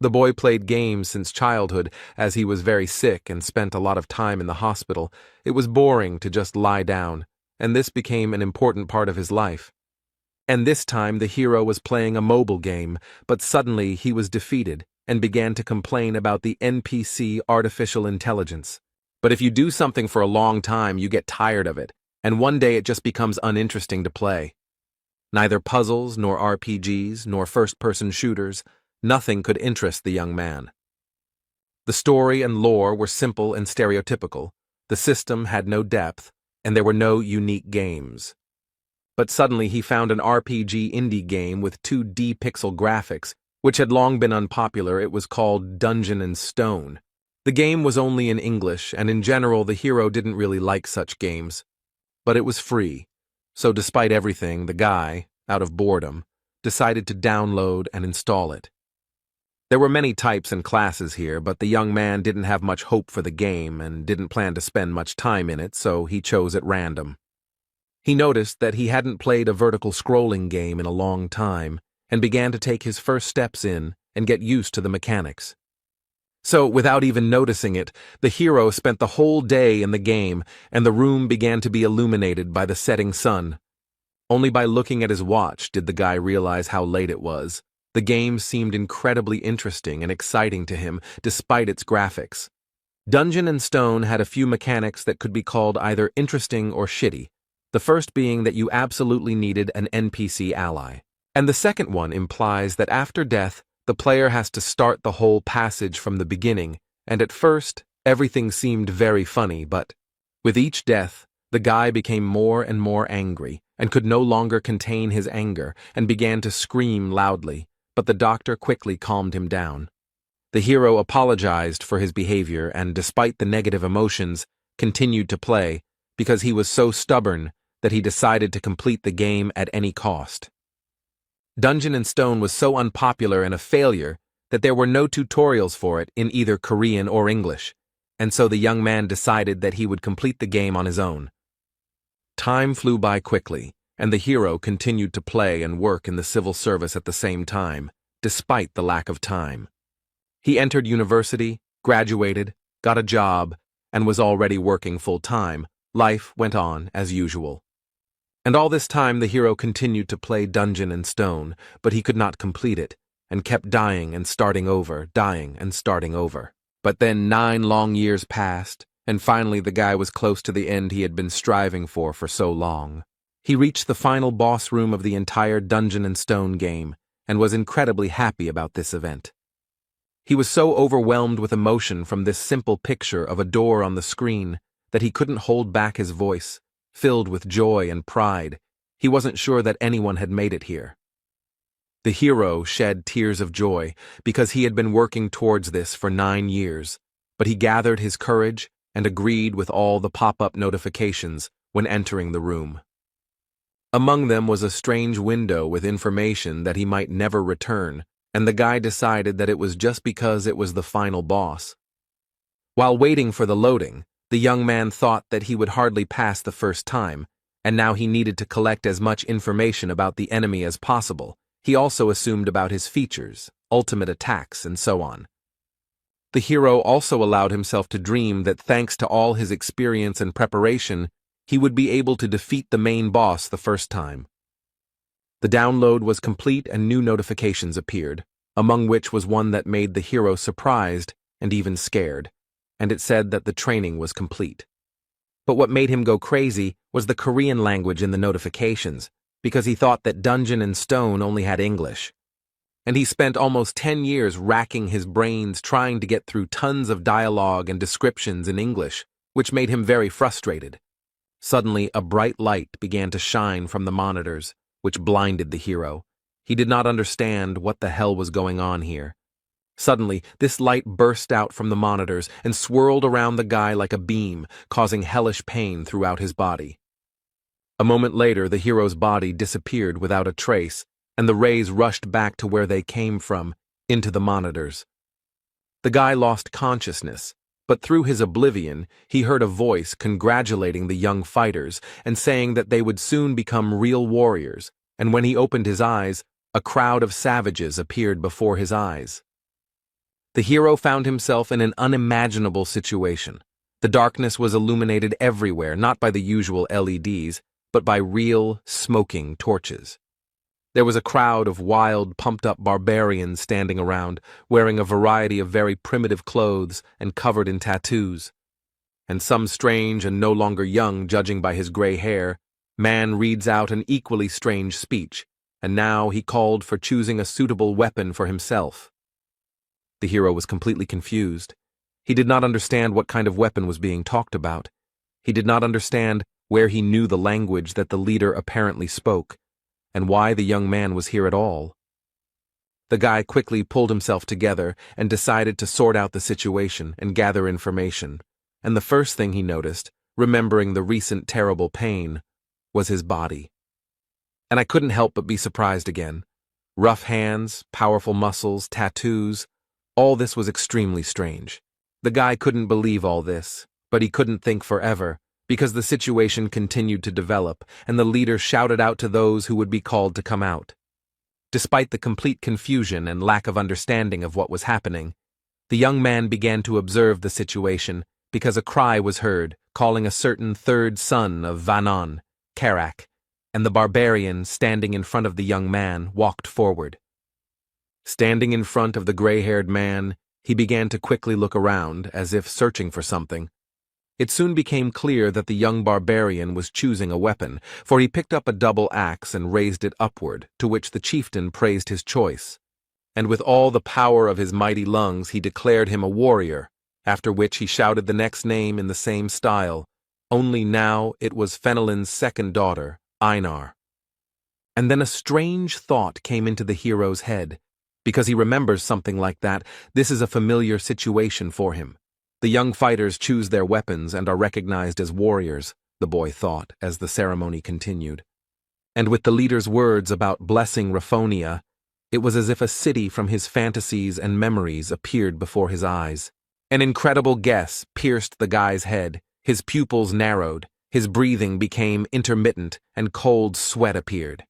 The boy played games since childhood, as he was very sick and spent a lot of time in the hospital. It was boring to just lie down, and this became an important part of his life. And this time the hero was playing a mobile game, but suddenly he was defeated and began to complain about the NPC artificial intelligence. But if you do something for a long time, you get tired of it, and one day it just becomes uninteresting to play. Neither puzzles, nor RPGs, nor first-person shooters, nothing could interest the young man. The story and lore were simple and stereotypical, the system had no depth, and there were no unique games. But suddenly he found an RPG indie game with 2D pixel graphics, which had long been unpopular. It was called Dungeon and Stone. The game was only in English, and in general the hero didn't really like such games. But it was free, so despite everything, the guy, out of boredom, decided to download and install it. There were many types and classes here, but the young man didn't have much hope for the game and didn't plan to spend much time in it, so he chose at random. He noticed that he hadn't played a vertical scrolling game in a long time and began to take his first steps in and get used to the mechanics. So, without even noticing it, the hero spent the whole day in the game, and the room began to be illuminated by the setting sun. Only by looking at his watch did the guy realize how late it was. The game seemed incredibly interesting and exciting to him, despite its graphics. Dungeon and Stone had a few mechanics that could be called either interesting or shitty, the first being that you absolutely needed an NPC ally. And the second one implies that after death, the player has to start the whole passage from the beginning, and at first, everything seemed very funny, but with each death, the guy became more and more angry and could no longer contain his anger and began to scream loudly, but the doctor quickly calmed him down. The hero apologized for his behavior and, despite the negative emotions, continued to play because he was so stubborn that he decided to complete the game at any cost. Dungeon and Stone was so unpopular and a failure that there were no tutorials for it in either Korean or English, and so the young man decided that he would complete the game on his own. Time flew by quickly, and the hero continued to play and work in the civil service at the same time, despite the lack of time. He entered university, graduated, got a job, and was already working full-time. Life went on as usual. And all this time the hero continued to play Dungeon and Stone, but he could not complete it, and kept dying and starting over, dying and starting over. But then 9 long years passed, and finally the guy was close to the end he had been striving for so long. He reached the final boss room of the entire Dungeon and Stone game, and was incredibly happy about this event. He was so overwhelmed with emotion from this simple picture of a door on the screen that he couldn't hold back his voice, filled with joy and pride. He wasn't sure that anyone had made it here. The hero shed tears of joy because he had been working towards this for 9 years, but he gathered his courage and agreed with all the pop-up notifications when entering the room. Among them was a strange window with information that he might never return, and the guy decided that it was just because it was the final boss. While waiting for the loading, the young man thought that he would hardly pass the first time, and now he needed to collect as much information about the enemy as possible. He also assumed about his features, ultimate attacks, and so on. The hero also allowed himself to dream that thanks to all his experience and preparation, he would be able to defeat the main boss the first time. The download was complete and new notifications appeared, among which was one that made the hero surprised and even scared, and it said that the training was complete. But what made him go crazy was the Korean language in the notifications, because he thought that Dungeon and Stone only had English. And he spent almost 10 years racking his brains trying to get through tons of dialogue and descriptions in English, which made him very frustrated. Suddenly, a bright light began to shine from the monitors, which blinded the hero. He did not understand what the hell was going on here. Suddenly, this light burst out from the monitors and swirled around the guy like a beam, causing hellish pain throughout his body. A moment later, the hero's body disappeared without a trace, and the rays rushed back to where they came from, into the monitors. The guy lost consciousness, but through his oblivion, he heard a voice congratulating the young fighters and saying that they would soon become real warriors, and when he opened his eyes, a crowd of savages appeared before his eyes. The hero found himself in an unimaginable situation. The darkness was illuminated everywhere, not by the usual LEDs, but by real, smoking torches. There was a crowd of wild, pumped-up barbarians standing around, wearing a variety of very primitive clothes and covered in tattoos. And some strange and no longer young, judging by his gray hair, man reads out an equally strange speech, and now he called for choosing a suitable weapon for himself. The hero was completely confused. He did not understand what kind of weapon was being talked about. He did not understand where he knew the language that the leader apparently spoke, and why the young man was here at all. The guy quickly pulled himself together and decided to sort out the situation and gather information, and the first thing he noticed, remembering the recent terrible pain, was his body. And I couldn't help but be surprised again. Rough hands, powerful muscles, tattoos, all this was extremely strange. The guy couldn't believe all this, but he couldn't think forever, because the situation continued to develop, and the leader shouted out to those who would be called to come out. Despite the complete confusion and lack of understanding of what was happening, the young man began to observe the situation because a cry was heard calling a certain third son of Vanon, Karak, and the barbarian standing in front of the young man walked forward. Standing in front of the gray-haired man, he began to quickly look around, as if searching for something. It soon became clear that the young barbarian was choosing a weapon, for he picked up a double axe and raised it upward, to which the chieftain praised his choice. And with all the power of his mighty lungs he declared him a warrior, after which he shouted the next name in the same style, only now it was Fenelon's second daughter, Einar. And then a strange thought came into the hero's head. Because he remembers something like that, this is a familiar situation for him. The young fighters choose their weapons and are recognized as warriors, the boy thought, as the ceremony continued. And with the leader's words about blessing Raphonia, it was as if a city from his fantasies and memories appeared before his eyes. An incredible guess pierced the guy's head, his pupils narrowed, his breathing became intermittent, and cold sweat appeared.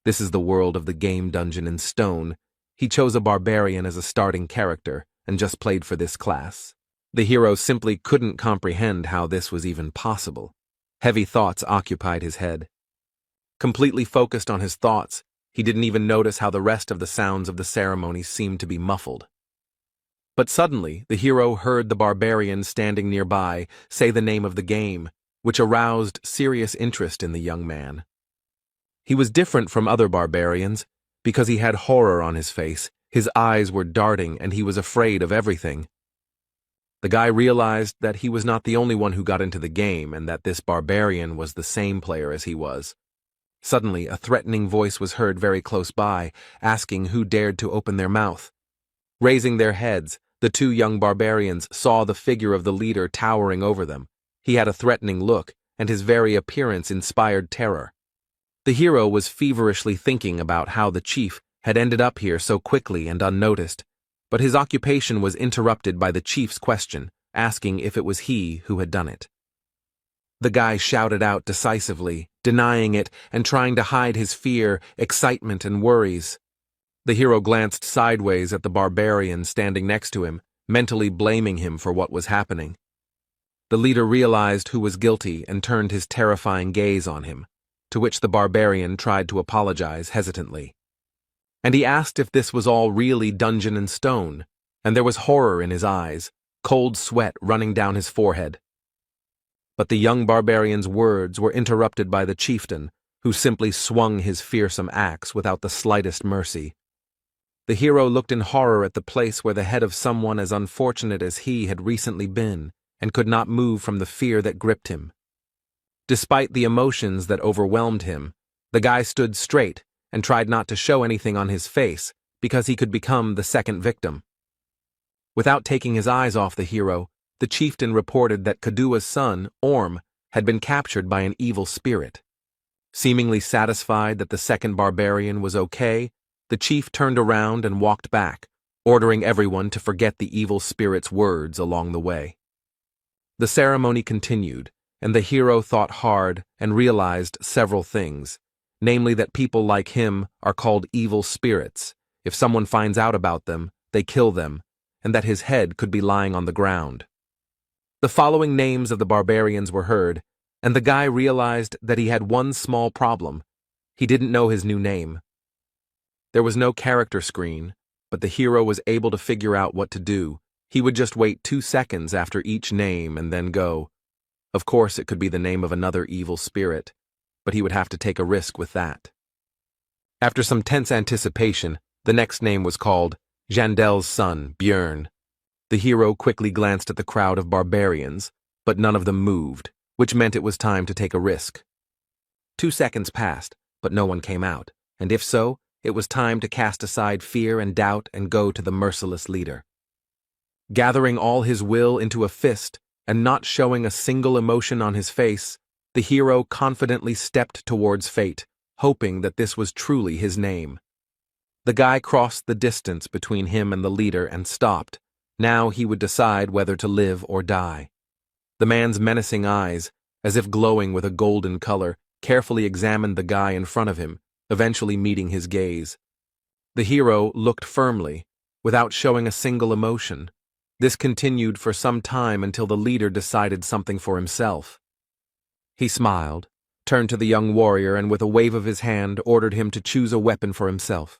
This is the world of the game dungeon in stone. He chose a barbarian as a starting character, and just played for this class. The hero simply couldn't comprehend how this was even possible. Heavy thoughts occupied his head. Completely focused on his thoughts, he didn't even notice how the rest of the sounds of the ceremony seemed to be muffled. But suddenly, the hero heard the barbarian standing nearby say the name of the game, which aroused serious interest in the young man. He was different from other barbarians, because he had horror on his face, his eyes were darting, and he was afraid of everything. The guy realized that he was not the only one who got into the game, and that this barbarian was the same player as he was. Suddenly, a threatening voice was heard very close by, asking who dared to open their mouth. Raising their heads, the two young barbarians saw the figure of the leader towering over them. He had a threatening look, and his very appearance inspired terror. The hero was feverishly thinking about how the chief had ended up here so quickly and unnoticed, but his occupation was interrupted by the chief's question, asking if it was he who had done it. The guy shouted out decisively, denying it and trying to hide his fear, excitement, and worries. The hero glanced sideways at the barbarian standing next to him, mentally blaming him for what was happening. The leader realized who was guilty and turned his terrifying gaze on him, to which the barbarian tried to apologize hesitantly. And he asked if this was all really dungeon and stone, and there was horror in his eyes, cold sweat running down his forehead. But the young barbarian's words were interrupted by the chieftain, who simply swung his fearsome axe without the slightest mercy. The hero looked in horror at the place where the head of someone as unfortunate as he had recently been, and could not move from the fear that gripped him. Despite the emotions that overwhelmed him, the guy stood straight and tried not to show anything on his face because he could become the second victim. Without taking his eyes off the hero, the chieftain reported that Kadua's son, Orm, had been captured by an evil spirit. Seemingly satisfied that the second barbarian was okay, the chief turned around and walked back, ordering everyone to forget the evil spirit's words along the way. The ceremony continued, and the hero thought hard and realized several things, namely that people like him are called evil spirits. If someone finds out about them, they kill them, and that his head could be lying on the ground. The following names of the barbarians were heard, and the guy realized that he had one small problem. He didn't know his new name. There was no character screen, but the hero was able to figure out what to do. He would just wait 2 seconds after each name and then go. Of course, it could be the name of another evil spirit, but he would have to take a risk with that. After some tense anticipation, the next name was called Jandel's son, Björn. The hero quickly glanced at the crowd of barbarians, but none of them moved, which meant it was time to take a risk. 2 seconds passed, but no one came out, and if so, it was time to cast aside fear and doubt and go to the merciless leader. Gathering all his will into a fist and not showing a single emotion on his face, the hero confidently stepped towards fate, hoping that this was truly his name. The guy crossed the distance between him and the leader and stopped. Now he would decide whether to live or die. The man's menacing eyes, as if glowing with a golden color, carefully examined the guy in front of him, eventually meeting his gaze. The hero looked firmly, without showing a single emotion. This continued for some time until the leader decided something for himself. He smiled, turned to the young warrior, and with a wave of his hand ordered him to choose a weapon for himself.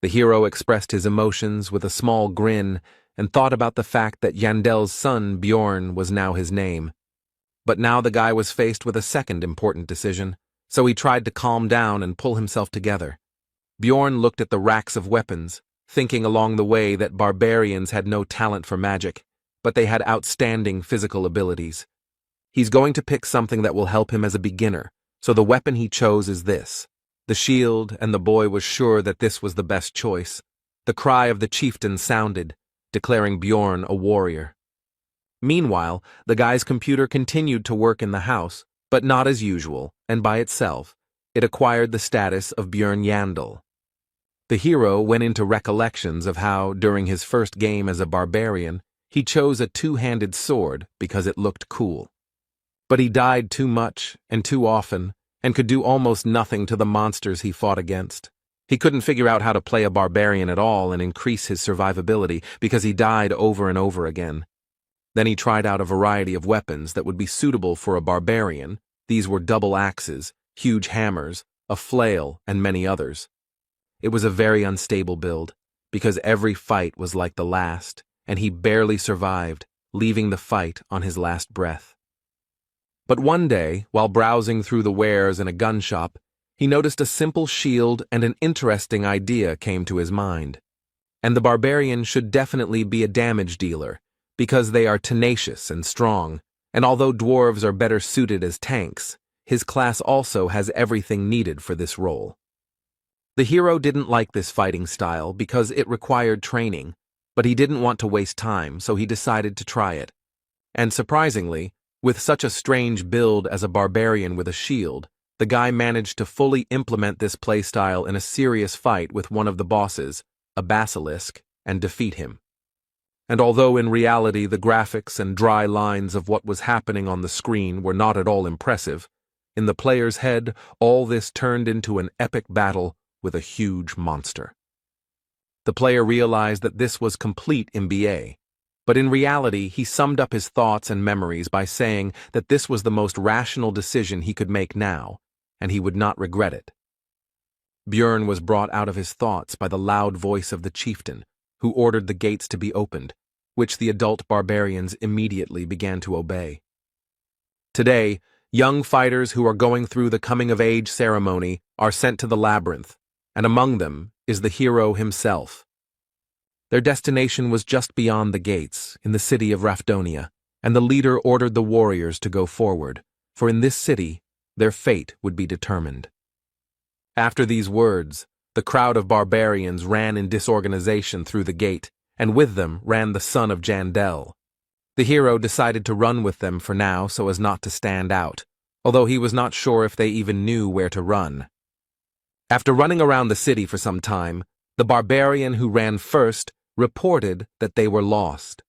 The hero expressed his emotions with a small grin and thought about the fact that Jandel's son, Bjorn, was now his name. But now the guy was faced with a second important decision, so he tried to calm down and pull himself together. Bjorn looked at the racks of weapons, thinking along the way that barbarians had no talent for magic, but they had outstanding physical abilities. He's going to pick something that will help him as a beginner, so the weapon he chose is this. The shield, and the boy was sure that this was the best choice. The cry of the chieftain sounded, declaring Bjorn a warrior. Meanwhile, the guy's computer continued to work in the house, but not as usual, and by itself, it acquired the status of Björn Yandel. The hero went into recollections of how, during his first game as a barbarian, he chose a two-handed sword because it looked cool. But he died too much and too often, and could do almost nothing to the monsters he fought against. He couldn't figure out how to play a barbarian at all and increase his survivability because he died over and over again. Then he tried out a variety of weapons that would be suitable for a barbarian. These were double axes, huge hammers, a flail, and many others. It was a very unstable build, because every fight was like the last, and he barely survived, leaving the fight on his last breath. But one day, while browsing through the wares in a gun shop, he noticed a simple shield and an interesting idea came to his mind. And the barbarian should definitely be a damage dealer, because they are tenacious and strong, and although dwarves are better suited as tanks, his class also has everything needed for this role. The hero didn't like this fighting style because it required training, but he didn't want to waste time, so he decided to try it. And surprisingly, with such a strange build as a barbarian with a shield, the guy managed to fully implement this playstyle in a serious fight with one of the bosses, a basilisk, and defeat him. And although in reality the graphics and dry lines of what was happening on the screen were not at all impressive, in the player's head all this turned into an epic battle with a huge monster. The player realized that this was complete MBA, but in reality he summed up his thoughts and memories by saying that this was the most rational decision he could make now, and he would not regret it. Björn was brought out of his thoughts by the loud voice of the chieftain, who ordered the gates to be opened, which the adult barbarians immediately began to obey. Today, young fighters who are going through the coming-of-age ceremony are sent to the labyrinth, and among them is the hero himself. Their destination was just beyond the gates, in the city of Rafdonia, and the leader ordered the warriors to go forward, for in this city, their fate would be determined. After these words, the crowd of barbarians ran in disorganization through the gate, and with them ran the son of Jandel. The hero decided to run with them for now so as not to stand out, although he was not sure if they even knew where to run. After running around the city for some time, the barbarian who ran first reported that they were lost.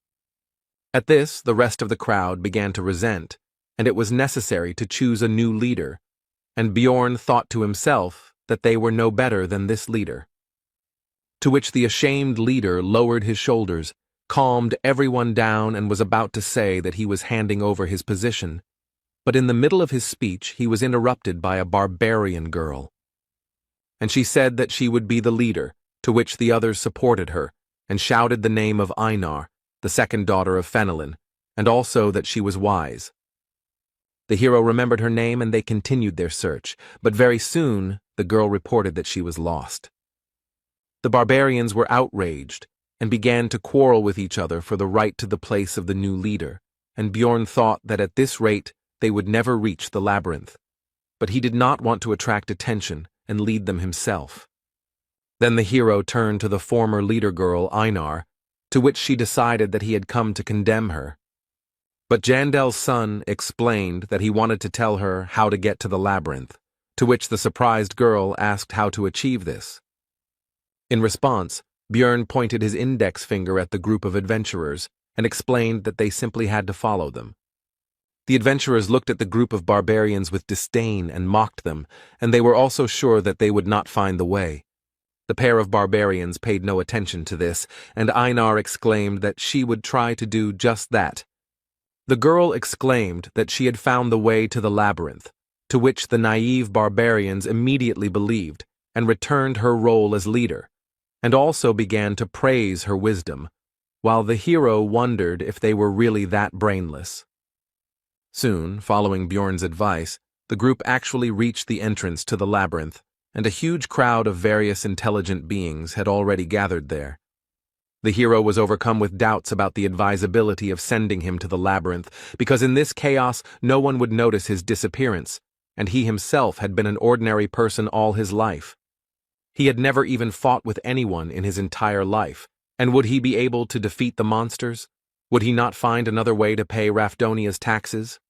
At this, the rest of the crowd began to resent, and it was necessary to choose a new leader, and Bjorn thought to himself that they were no better than this leader. To which the ashamed leader lowered his shoulders, calmed everyone down and was about to say that he was handing over his position. But in the middle of his speech, he was interrupted by a barbarian girl. And she said that she would be the leader, to which the others supported her, and shouted the name of Einar, the second daughter of Fenelon, and also that she was wise. The hero remembered her name and they continued their search, but very soon the girl reported that she was lost. The barbarians were outraged and began to quarrel with each other for the right to the place of the new leader, and Bjorn thought that at this rate they would never reach the labyrinth. But he did not want to attract attention and lead them himself. Then the hero turned to the former leader girl, Einar, to which she decided that he had come to condemn her. But Jandel's son explained that he wanted to tell her how to get to the labyrinth, to which the surprised girl asked how to achieve this. In response, Bjorn pointed his index finger at the group of adventurers and explained that they simply had to follow them. The adventurers looked at the group of barbarians with disdain and mocked them, and they were also sure that they would not find the way. The pair of barbarians paid no attention to this, and Einar exclaimed that she would try to do just that. The girl exclaimed that she had found the way to the labyrinth, to which the naive barbarians immediately believed and returned her role as leader, and also began to praise her wisdom, while the hero wondered if they were really that brainless. Soon, following Bjorn's advice, the group actually reached the entrance to the labyrinth, and a huge crowd of various intelligent beings had already gathered there. The hero was overcome with doubts about the advisability of sending him to the labyrinth, because in this chaos no one would notice his disappearance, and he himself had been an ordinary person all his life. He had never even fought with anyone in his entire life, and would he be able to defeat the monsters? Would he not find another way to pay Rafdonia's taxes?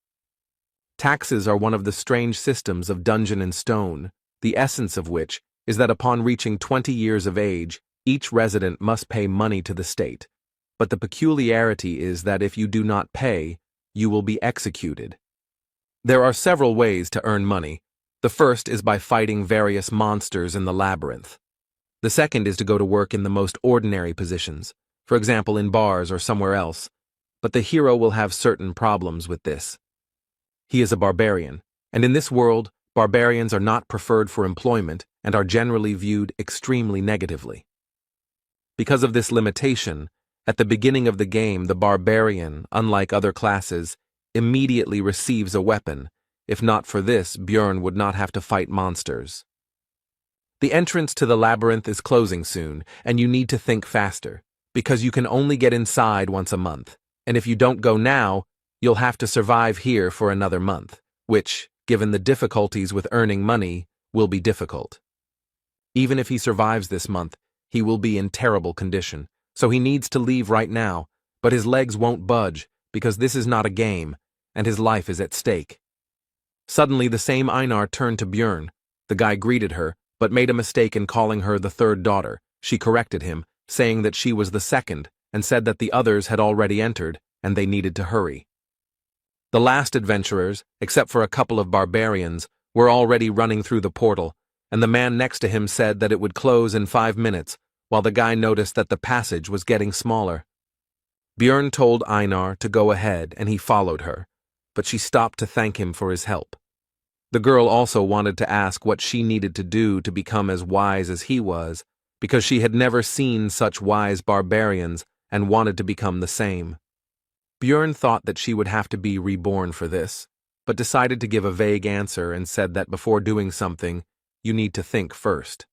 Taxes are one of the strange systems of Dungeon and Stone, the essence of which is that upon reaching 20 years of age, each resident must pay money to the state. But the peculiarity is that if you do not pay, you will be executed. There are several ways to earn money. The first is by fighting various monsters in the labyrinth. The second is to go to work in the most ordinary positions, for example in bars or somewhere else, but the hero will have certain problems with this. He is a barbarian, and in this world, barbarians are not preferred for employment and are generally viewed extremely negatively. Because of this limitation, at the beginning of the game, the barbarian, unlike other classes, immediately receives a weapon. If not for this, Bjorn would not have to fight monsters. The entrance to the labyrinth is closing soon, and you need to think faster, because you can only get inside once a month, and if you don't go now, you'll have to survive here for another month, which, given the difficulties with earning money, will be difficult. Even if he survives this month, he will be in terrible condition, so he needs to leave right now, but his legs won't budge, because this is not a game, and his life is at stake. Suddenly, the same Einar turned to Bjorn. The guy greeted her, but made a mistake in calling her the third daughter. She corrected him, saying that she was the second, and said that the others had already entered, and they needed to hurry. The last adventurers, except for a couple of barbarians, were already running through the portal, and the man next to him said that it would close in 5 minutes, while the guy noticed that the passage was getting smaller. Bjorn told Einar to go ahead, and he followed her, but she stopped to thank him for his help. The girl also wanted to ask what she needed to do to become as wise as he was, because she had never seen such wise barbarians and wanted to become the same. Bjorn thought that she would have to be reborn for this, but decided to give a vague answer and said that before doing something, you need to think first.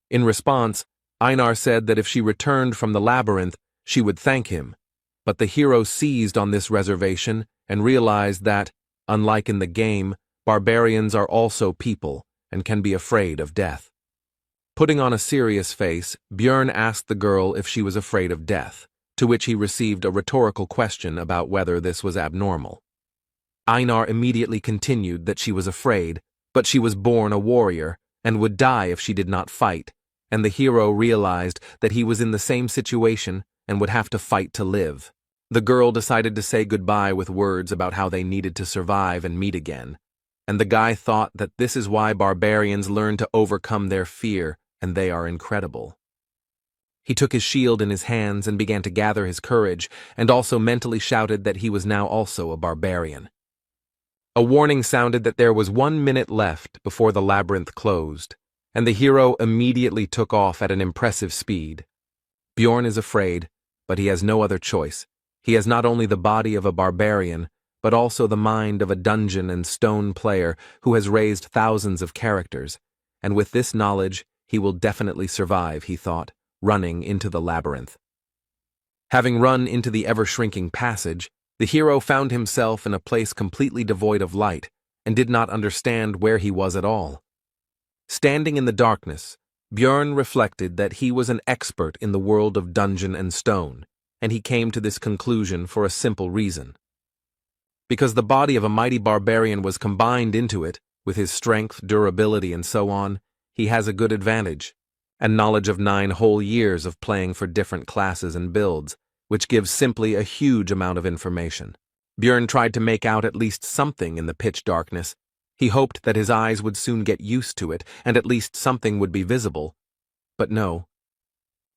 In response, Einar said that if she returned from the labyrinth, she would thank him, but the hero seized on this reservation and realized that, unlike in the game, barbarians are also people and can be afraid of death. Putting on a serious face, Bjorn asked the girl if she was afraid of death, to which he received a rhetorical question about whether this was abnormal. Einar immediately continued that she was afraid, but she was born a warrior and would die if she did not fight, and the hero realized that he was in the same situation and would have to fight to live. The girl decided to say goodbye with words about how they needed to survive and meet again, and the guy thought that this is why barbarians learn to overcome their fear, and they are incredible. He took his shield in his hands and began to gather his courage, and also mentally shouted that he was now also a barbarian. A warning sounded that there was 1 minute left before the labyrinth closed, and the hero immediately took off at an impressive speed. Bjorn is afraid, but he has no other choice. He has not only the body of a barbarian, but also the mind of a dungeon and stone player who has raised thousands of characters, and with this knowledge he will definitely survive, he thought, running into the labyrinth. Having run into the ever-shrinking passage, the hero found himself in a place completely devoid of light, and did not understand where he was at all. Standing in the darkness, Bjorn reflected that he was an expert in the world of dungeon and stone, and he came to this conclusion for a simple reason. Because the body of a mighty barbarian was combined into it, with his strength, durability, and so on, he has a good advantage, and knowledge of 9 whole years of playing for different classes and builds, which gives simply a huge amount of information. Bjorn tried to make out at least something in the pitch darkness. He hoped that his eyes would soon get used to it, and at least something would be visible. But no.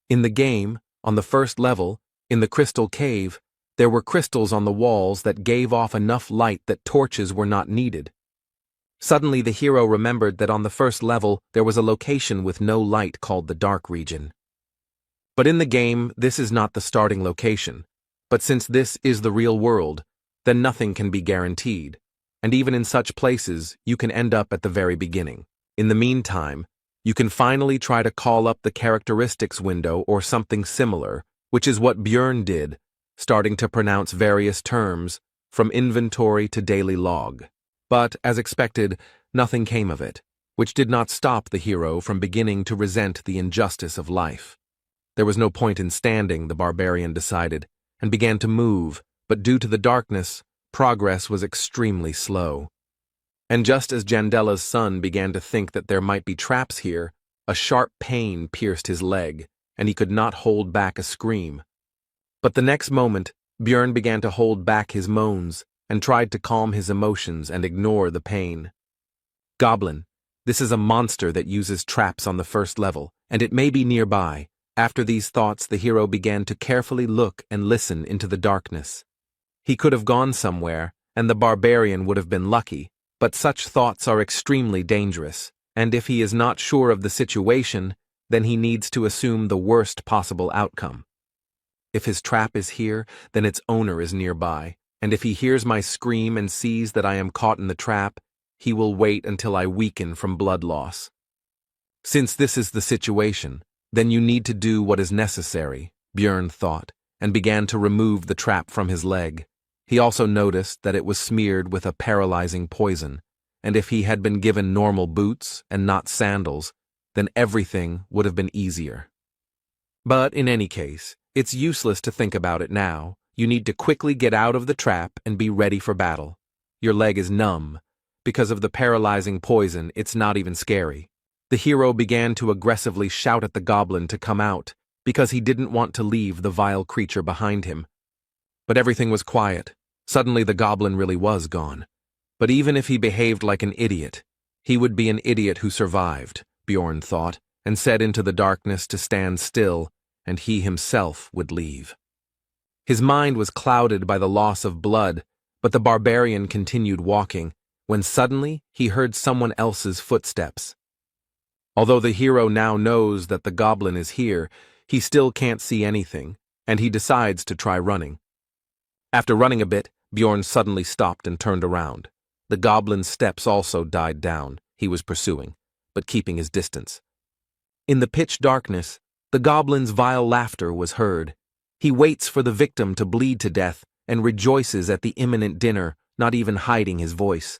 In the game, on the first level, in the crystal cave, there were crystals on the walls that gave off enough light that torches were not needed. Suddenly the hero remembered that on the first level there was a location with no light called the Dark Region. But in the game, this is not the starting location. But since this is the real world, then nothing can be guaranteed. And even in such places, you can end up at the very beginning. In the meantime, you can finally try to call up the characteristics window or something similar, which is what Bjorn did, starting to pronounce various terms, from inventory to daily log. But, as expected, nothing came of it, which did not stop the hero from beginning to resent the injustice of life. There was no point in standing, the barbarian decided, and began to move, but due to the darkness, progress was extremely slow. And just as Jandella's son began to think that there might be traps here, a sharp pain pierced his leg, and he could not hold back a scream. But the next moment, Bjorn began to hold back his moans, and tried to calm his emotions and ignore the pain. Goblin, this is a monster that uses traps on the first level, and it may be nearby. After these thoughts, the hero began to carefully look and listen into the darkness. He could have gone somewhere, and the barbarian would have been lucky, but such thoughts are extremely dangerous, and if he is not sure of the situation, then he needs to assume the worst possible outcome. If his trap is here, then its owner is nearby, and if he hears my scream and sees that I am caught in the trap, he will wait until I weaken from blood loss. Since this is the situation, then you need to do what is necessary, Bjorn thought, and began to remove the trap from his leg. He also noticed that it was smeared with a paralyzing poison, and if he had been given normal boots and not sandals, then everything would have been easier. But in any case, it's useless to think about it now. You need to quickly get out of the trap and be ready for battle. Your leg is numb. Because of the paralyzing poison, it's not even scary. The hero began to aggressively shout at the goblin to come out, because he didn't want to leave the vile creature behind him. But everything was quiet. Suddenly the goblin really was gone. But even if he behaved like an idiot, he would be an idiot who survived, Bjorn thought, and said into the darkness to stand still, and he himself would leave. His mind was clouded by the loss of blood, but the barbarian continued walking, when suddenly he heard someone else's footsteps. Although the hero now knows that the goblin is here, he still can't see anything, and he decides to try running. After running a bit, Bjorn suddenly stopped and turned around. The goblin's steps also died down. He was pursuing, but keeping his distance. In the pitch darkness, the goblin's vile laughter was heard. He waits for the victim to bleed to death and rejoices at the imminent dinner, not even hiding his voice.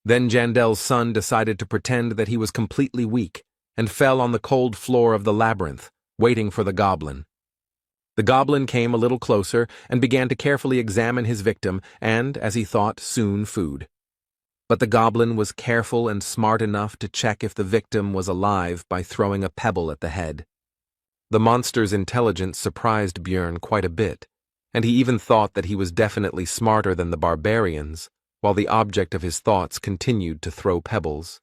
Then Jandel's son decided to pretend that he was completely weak and fell on the cold floor of the labyrinth, waiting for the goblin. The goblin came a little closer and began to carefully examine his victim and, as he thought, soon food. But the goblin was careful and smart enough to check if the victim was alive by throwing a pebble at the head. The monster's intelligence surprised Bjorn quite a bit, and he even thought that he was definitely smarter than the barbarians, while the object of his thoughts continued to throw pebbles.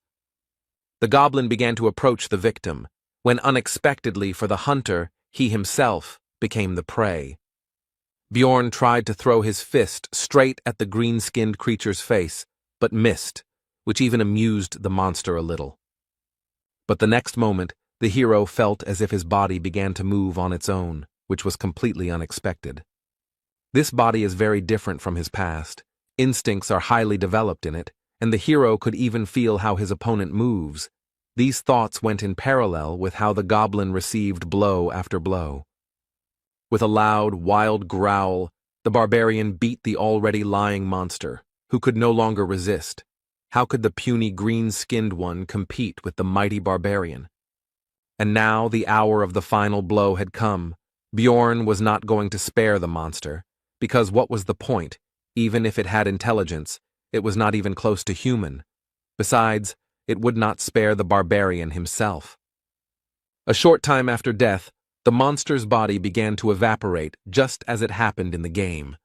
The goblin began to approach the victim. when unexpectedly for the hunter, he himself became the prey. Bjorn tried to throw his fist straight at the green-skinned creature's face, but missed, which even amused the monster a little. But the next moment, the hero felt as if his body began to move on its own, which was completely unexpected. This body is very different from his past. Instincts are highly developed in it, and the hero could even feel how his opponent moves. These thoughts went in parallel with how the goblin received blow after blow. With a loud, wild growl, the barbarian beat the already lying monster, who could no longer resist. How could the puny green-skinned one compete with the mighty barbarian? And now the hour of the final blow had come. Bjorn was not going to spare the monster, because what was the point? Even if it had intelligence, it was not even close to human. Besides, it would not spare the barbarian himself. A short time after death, the monster's body began to evaporate just as it happened in the game.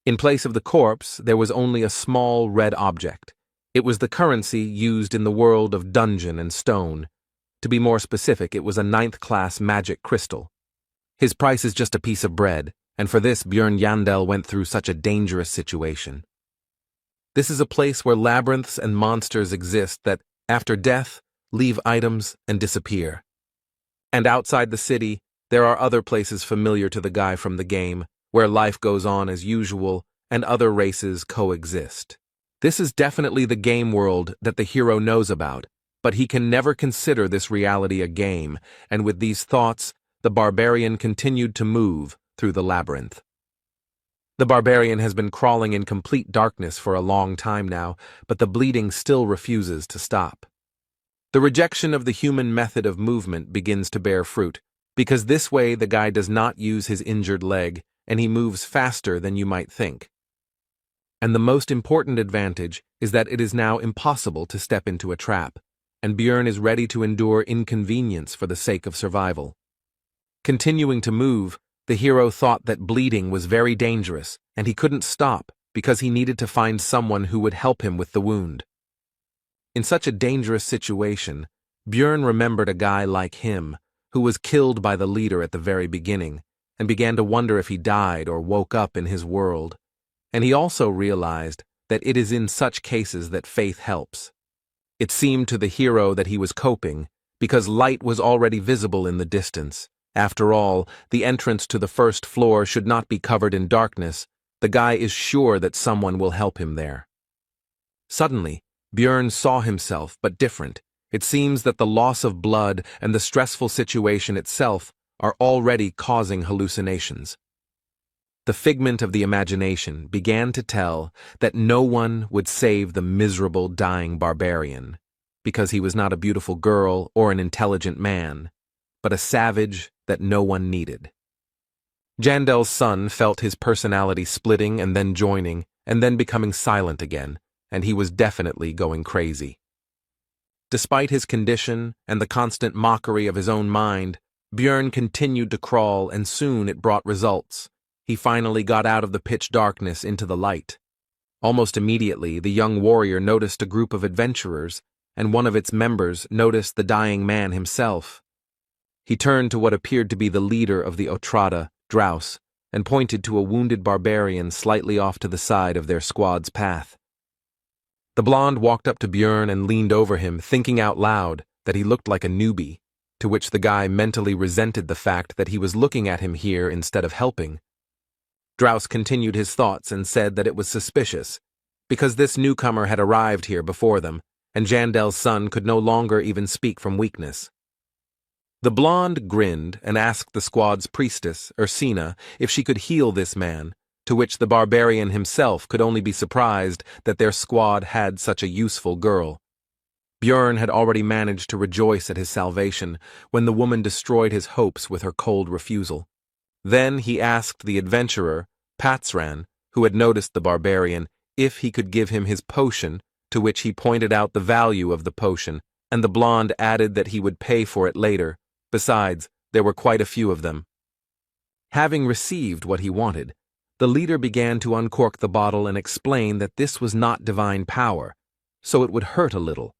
In place of the corpse, there was only a small red object. It was the currency used in the world of Dungeon and Stone. To be more specific, it was a 9th-class magic crystal. His price is just a piece of bread, and for this Bjorn Yandel went through such a dangerous situation. This is a place where labyrinths and monsters exist that, after death, leave items and disappear. And outside the city, there are other places familiar to the guy from the game, where life goes on as usual and other races coexist. This is definitely the game world that the hero knows about, but he can never consider this reality a game, and with these thoughts, the barbarian continued to move through the labyrinth. The barbarian has been crawling in complete darkness for a long time now, but the bleeding still refuses to stop. The rejection of the human method of movement begins to bear fruit, because this way the guy does not use his injured leg, and he moves faster than you might think. And the most important advantage is that it is now impossible to step into a trap, and Bjorn is ready to endure inconvenience for the sake of survival. Continuing to move, the hero thought that bleeding was very dangerous, and he couldn't stop because he needed to find someone who would help him with the wound. In such a dangerous situation, Bjorn remembered a guy like him, who was killed by the leader at the very beginning, and began to wonder if he died or woke up in his world. And he also realized that it is in such cases that faith helps. It seemed to the hero that he was coping, because light was already visible in the distance. After all, the entrance to the first floor should not be covered in darkness. The guy is sure that someone will help him there. Suddenly, Bjorn saw himself, but different. It seems that the loss of blood and the stressful situation itself are already causing hallucinations. The figment of the imagination began to tell that no one would save the miserable dying barbarian, because he was not a beautiful girl or an intelligent man, but a savage that no one needed. Jandel's son felt his personality splitting and then joining, and then becoming silent again, and he was definitely going crazy. Despite his condition and the constant mockery of his own mind, Bjorn continued to crawl, and soon it brought results. He finally got out of the pitch darkness into the light. Almost immediately, the young warrior noticed a group of adventurers, and one of its members noticed the dying man himself. He turned to what appeared to be the leader of the Otrada, Drouse, and pointed to a wounded barbarian slightly off to the side of their squad's path. The blonde walked up to Bjorn and leaned over him, thinking out loud that he looked like a newbie, to which the guy mentally resented the fact that he was looking at him here instead of helping. Drouse continued his thoughts and said that it was suspicious, because this newcomer had arrived here before them, and Jandel's son could no longer even speak from weakness. The blonde grinned and asked the squad's priestess, Ursina, if she could heal this man, to which the barbarian himself could only be surprised that their squad had such a useful girl. Bjorn had already managed to rejoice at his salvation when the woman destroyed his hopes with her cold refusal. Then he asked the adventurer, Patsran, who had noticed the barbarian, if he could give him his potion, to which he pointed out the value of the potion, and the blonde added that he would pay for it later. Besides, there were quite a few of them. Having received what he wanted, the leader began to uncork the bottle and explain that this was not divine power, so it would hurt a little.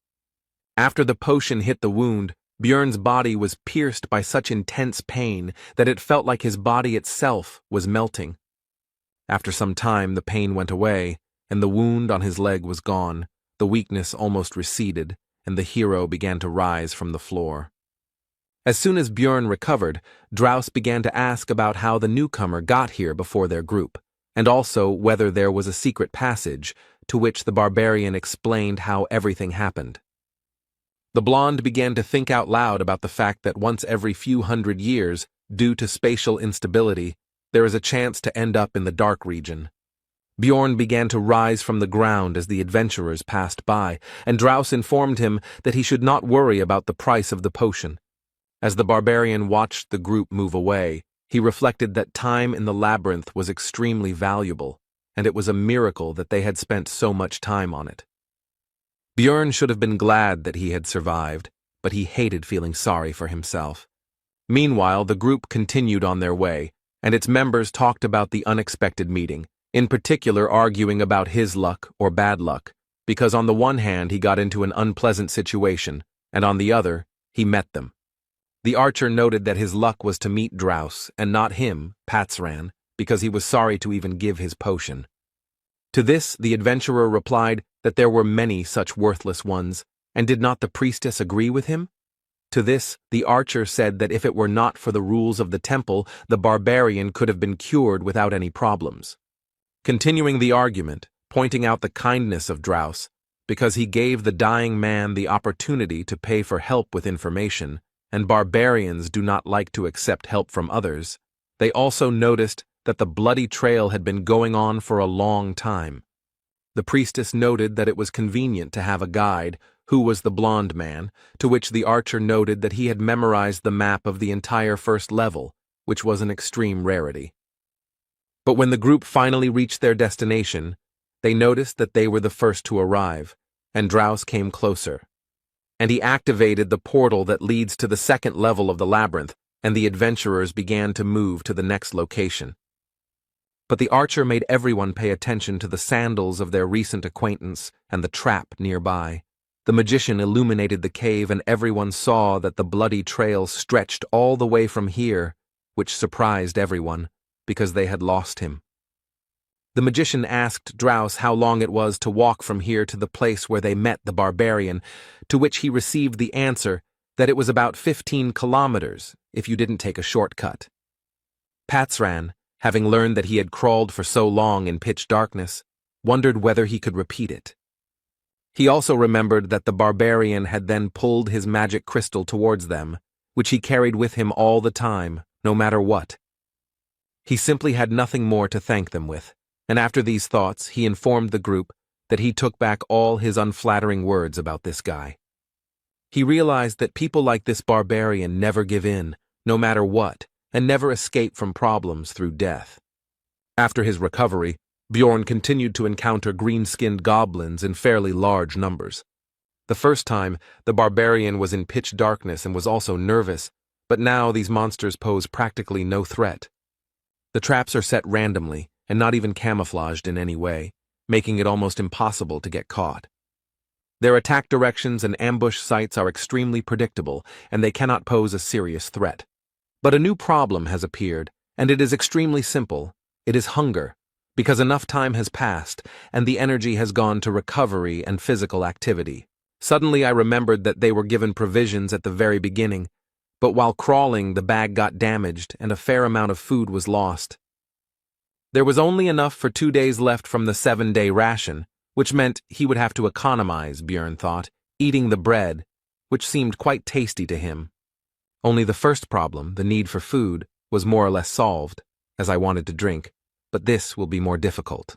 After the potion hit the wound, Björn's body was pierced by such intense pain that it felt like his body itself was melting. After some time, the pain went away, and the wound on his leg was gone, the weakness almost receded, and the hero began to rise from the floor. As soon as Björn recovered, Draus began to ask about how the newcomer got here before their group, and also whether there was a secret passage, to which the barbarian explained how everything happened. The blonde began to think out loud about the fact that once every few hundred years, due to spatial instability, there is a chance to end up in the dark region. Bjorn began to rise from the ground as the adventurers passed by, and Draus informed him that he should not worry about the price of the potion. As the barbarian watched the group move away, he reflected that time in the labyrinth was extremely valuable, and it was a miracle that they had spent so much time on it. Bjorn should have been glad that he had survived, but he hated feeling sorry for himself. Meanwhile, the group continued on their way, and its members talked about the unexpected meeting, in particular arguing about his luck or bad luck, because on the one hand he got into an unpleasant situation, and on the other, he met them. The archer noted that his luck was to meet Draus, and not him, Persevered, because he was sorry to even give his potion. To this, the adventurer replied that there were many such worthless ones, and did not the priestess agree with him? To this, the archer said that if it were not for the rules of the temple, the barbarian could have been cured without any problems. Continuing the argument, pointing out the kindness of Draus, because he gave the dying man the opportunity to pay for help with information, and barbarians do not like to accept help from others, they also noticed that the bloody trail had been going on for a long time. The priestess noted that it was convenient to have a guide, who was the blonde man, to which the archer noted that he had memorized the map of the entire first level, which was an extreme rarity. But when the group finally reached their destination, they noticed that they were the first to arrive, and Draus came closer. And he activated the portal that leads to the second level of the labyrinth, and the adventurers began to move to the next location. But the archer made everyone pay attention to the sandals of their recent acquaintance and the trap nearby. The magician illuminated the cave, and everyone saw that the bloody trail stretched all the way from here, which surprised everyone, because they had lost him. The magician asked Draus how long it was to walk from here to the place where they met the barbarian, to which he received the answer that it was about 15 kilometers if you didn't take a shortcut. Persevered, having learned that he had crawled for so long in pitch darkness, wondered whether he could repeat it. He also remembered that the barbarian had then pulled his magic crystal towards them, which he carried with him all the time, no matter what. He simply had nothing more to thank them with, and after these thoughts he informed the group that he took back all his unflattering words about this guy. He realized that people like this barbarian never give in, no matter what, and never escape from problems through death. After his recovery, Bjorn continued to encounter green-skinned goblins in fairly large numbers. The first time, the barbarian was in pitch darkness and was also nervous, but now these monsters pose practically no threat. The traps are set randomly, and not even camouflaged in any way, making it almost impossible to get caught. Their attack directions and ambush sites are extremely predictable, and they cannot pose a serious threat. But a new problem has appeared, and it is extremely simple. It is hunger, because enough time has passed, and the energy has gone to recovery and physical activity. Suddenly I remembered that they were given provisions at the very beginning, but while crawling the bag got damaged and a fair amount of food was lost. There was only enough for 2 days left from the 7-day ration, which meant he would have to economize, Bjorn thought, eating the bread, which seemed quite tasty to him. Only the first problem, the need for food, was more or less solved, as I wanted to drink, but this will be more difficult.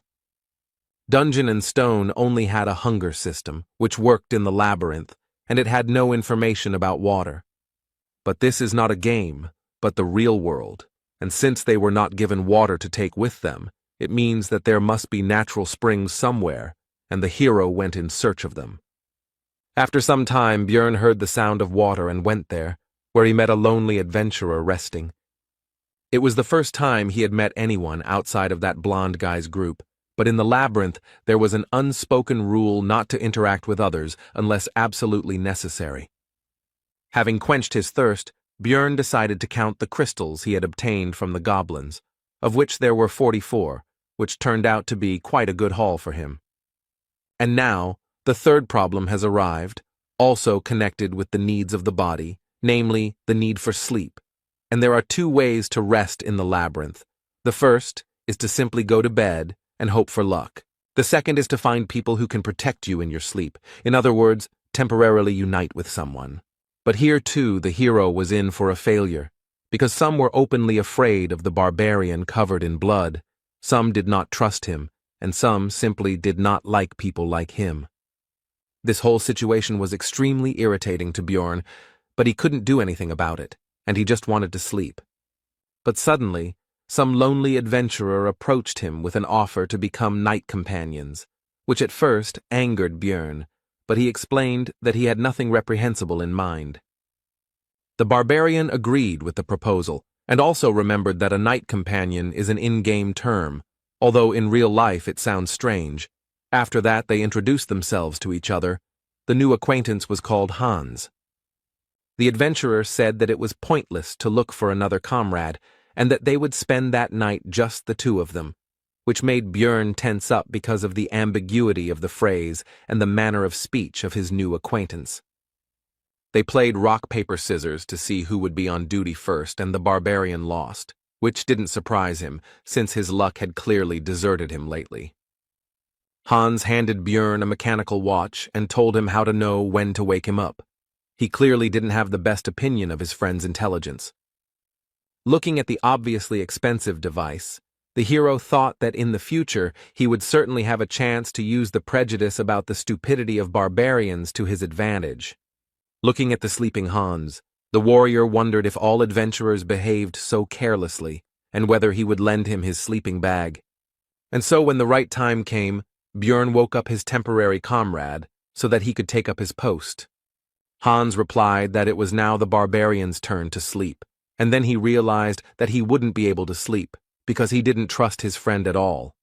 Dungeon and Stone only had a hunger system, which worked in the labyrinth, and it had no information about water. But this is not a game, but the real world, and since they were not given water to take with them, it means that there must be natural springs somewhere, and the hero went in search of them. After some time, Bjorn heard the sound of water and went there, where he met a lonely adventurer resting. It was the first time he had met anyone outside of that blonde guy's group, but in the labyrinth there was an unspoken rule not to interact with others unless absolutely necessary. Having quenched his thirst, Björn decided to count the crystals he had obtained from the goblins, of which there were 44, which turned out to be quite a good haul for him. And now, the third problem has arrived, also connected with the needs of the body, namely, the need for sleep. And there are two ways to rest in the labyrinth. The first is to simply go to bed and hope for luck. The second is to find people who can protect you in your sleep. In other words, temporarily unite with someone. But here too the hero was in for a failure, because some were openly afraid of the barbarian covered in blood, some did not trust him, and some simply did not like people like him. This whole situation was extremely irritating to Björn, but he couldn't do anything about it, and he just wanted to sleep. But suddenly, some lonely adventurer approached him with an offer to become night companions, which at first angered Björn, but he explained that he had nothing reprehensible in mind. The barbarian agreed with the proposal, and also remembered that a night companion is an in-game term, although in real life it sounds strange. After that they introduced themselves to each other. The new acquaintance was called Hans. The adventurer said that it was pointless to look for another comrade, and that they would spend that night just the two of them, which made Björn tense up because of the ambiguity of the phrase and the manner of speech of his new acquaintance. They played rock, paper, scissors to see who would be on duty first, and the barbarian lost, which didn't surprise him, since his luck had clearly deserted him lately. Hans handed Björn a mechanical watch and told him how to know when to wake him up. He clearly didn't have the best opinion of his friend's intelligence. Looking at the obviously expensive device, the hero thought that in the future he would certainly have a chance to use the prejudice about the stupidity of barbarians to his advantage. Looking at the sleeping Hans, the warrior wondered if all adventurers behaved so carelessly, and whether he would lend him his sleeping bag. And so when the right time came, Björn woke up his temporary comrade so that he could take up his post. Hans replied that it was now the barbarian's turn to sleep, and then he realized that he wouldn't be able to sleep because he didn't trust his friend at all.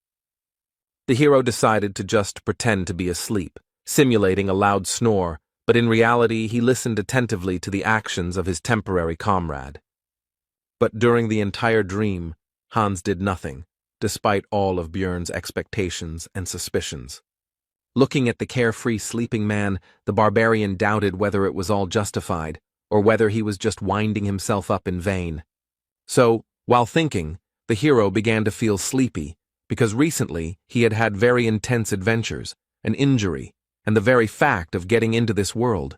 The hero decided to just pretend to be asleep, simulating a loud snore, but in reality he listened attentively to the actions of his temporary comrade. But during the entire dream, Hans did nothing, despite all of Björn's expectations and suspicions. Looking at the carefree sleeping man, the barbarian doubted whether it was all justified, or whether he was just winding himself up in vain. So, while thinking, the hero began to feel sleepy, because recently he had had very intense adventures, an injury, and the very fact of getting into this world.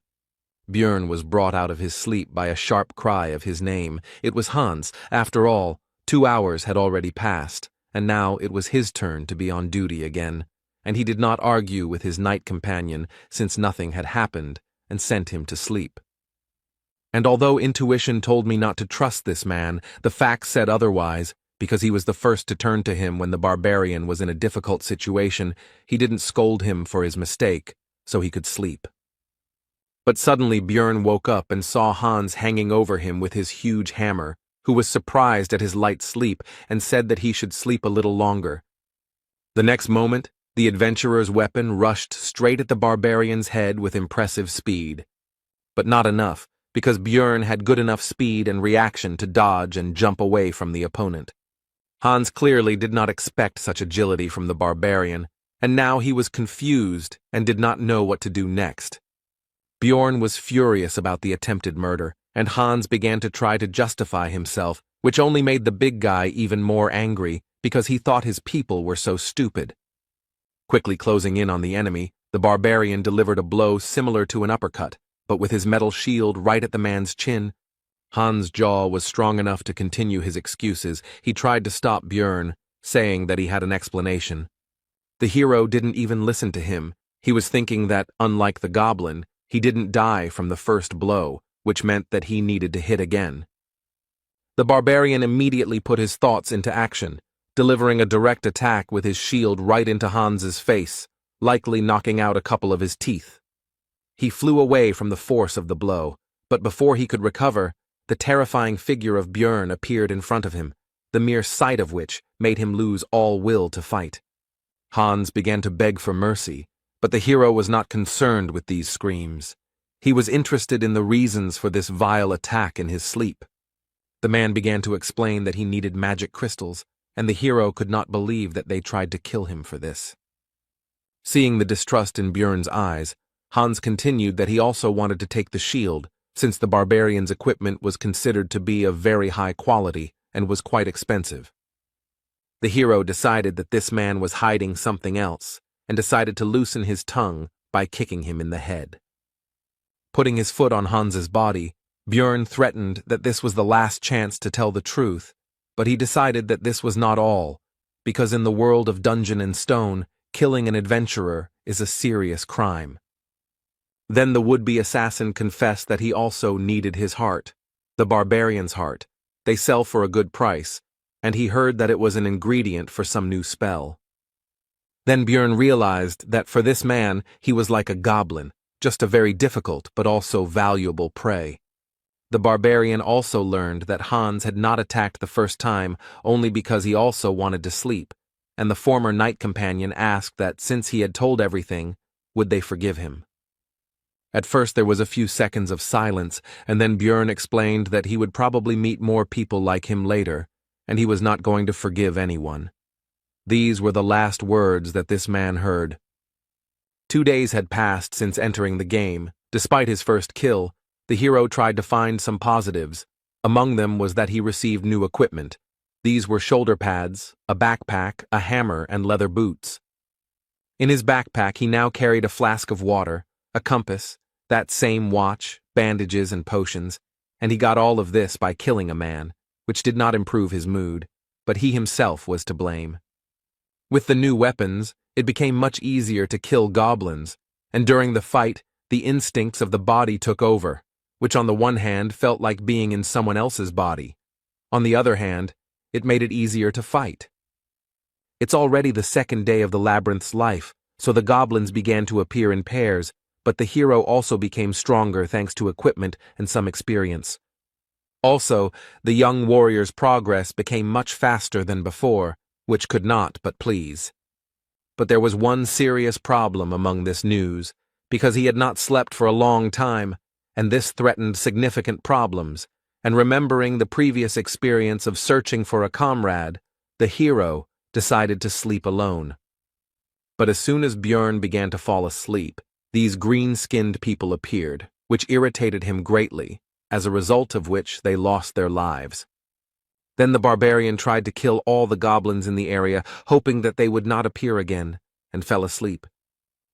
Björn was brought out of his sleep by a sharp cry of his name. It was Hans. After all, 2 hours had already passed, and now it was his turn to be on duty again, and he did not argue with his night companion since nothing had happened, and sent him to sleep. And although intuition told me not to trust this man, the facts said otherwise. Because he was the first to turn to him when the barbarian was in a difficult situation, he didn't scold him for his mistake, so he could sleep. But suddenly Björn woke up and saw Hans hanging over him with his huge hammer, who was surprised at his light sleep and said that he should sleep a little longer. The next moment, the adventurer's weapon rushed straight at the barbarian's head with impressive speed. But not enough, because Björn had good enough speed and reaction to dodge and jump away from the opponent. Hans clearly did not expect such agility from the barbarian, and now he was confused and did not know what to do next. Björn was furious about the attempted murder, and Hans began to try to justify himself, which only made the big guy even more angry because he thought his people were so stupid. Quickly closing in on the enemy, the barbarian delivered a blow similar to an uppercut, but with his metal shield right at the man's chin. Hans' jaw was strong enough to continue his excuses. He tried to stop Björn, saying that he had an explanation. The hero didn't even listen to him. He was thinking that, unlike the goblin, he didn't die from the first blow, which meant that he needed to hit again. The barbarian immediately put his thoughts into action, delivering a direct attack with his shield right into Hans's face, likely knocking out a couple of his teeth. He flew away from the force of the blow, but before he could recover, the terrifying figure of Björn appeared in front of him, the mere sight of which made him lose all will to fight. Hans began to beg for mercy, but the hero was not concerned with these screams. He was interested in the reasons for this vile attack in his sleep. The man began to explain that he needed magic crystals, and the hero could not believe that they tried to kill him for this. Seeing the distrust in Björn's eyes, Hans continued that he also wanted to take the shield, since the barbarian's equipment was considered to be of very high quality and was quite expensive. The hero decided that this man was hiding something else, and decided to loosen his tongue by kicking him in the head. Putting his foot on Hans's body, Björn threatened that this was the last chance to tell the truth, but he decided that this was not all, because in the world of Dungeon and Stone, killing an adventurer is a serious crime. Then the would-be assassin confessed that he also needed his heart, the barbarian's heart. They sell for a good price, and he heard that it was an ingredient for some new spell. Then Björn realized that for this man he was like a goblin, just a very difficult but also valuable prey. The barbarian also learned that Hans had not attacked the first time only because he also wanted to sleep, and the former knight companion asked that since he had told everything, would they forgive him. At first there was a few seconds of silence, and then Björn explained that he would probably meet more people like him later, and he was not going to forgive anyone. These were the last words that this man heard. 2 days had passed since entering the game. Despite his first kill, the hero tried to find some positives. Among them was that he received new equipment. These were shoulder pads, a backpack, a hammer, and leather boots. In his backpack he now carried a flask of water, a compass, that same watch, bandages, and potions, and he got all of this by killing a man, which did not improve his mood, but he himself was to blame. With the new weapons, it became much easier to kill goblins, and during the fight, the instincts of the body took over, which on the one hand felt like being in someone else's body. On the other hand, it made it easier to fight. It's already the second day of the labyrinth's life, so the goblins began to appear in pairs, but the hero also became stronger thanks to equipment and some experience. Also, the young warrior's progress became much faster than before, which could not but please. But there was one serious problem among this news, because he had not slept for a long time, and this threatened significant problems, and remembering the previous experience of searching for a comrade, the hero decided to sleep alone. But as soon as Björn began to fall asleep, these green-skinned people appeared, which irritated him greatly, as a result of which they lost their lives. Then the barbarian tried to kill all the goblins in the area, hoping that they would not appear again, and fell asleep.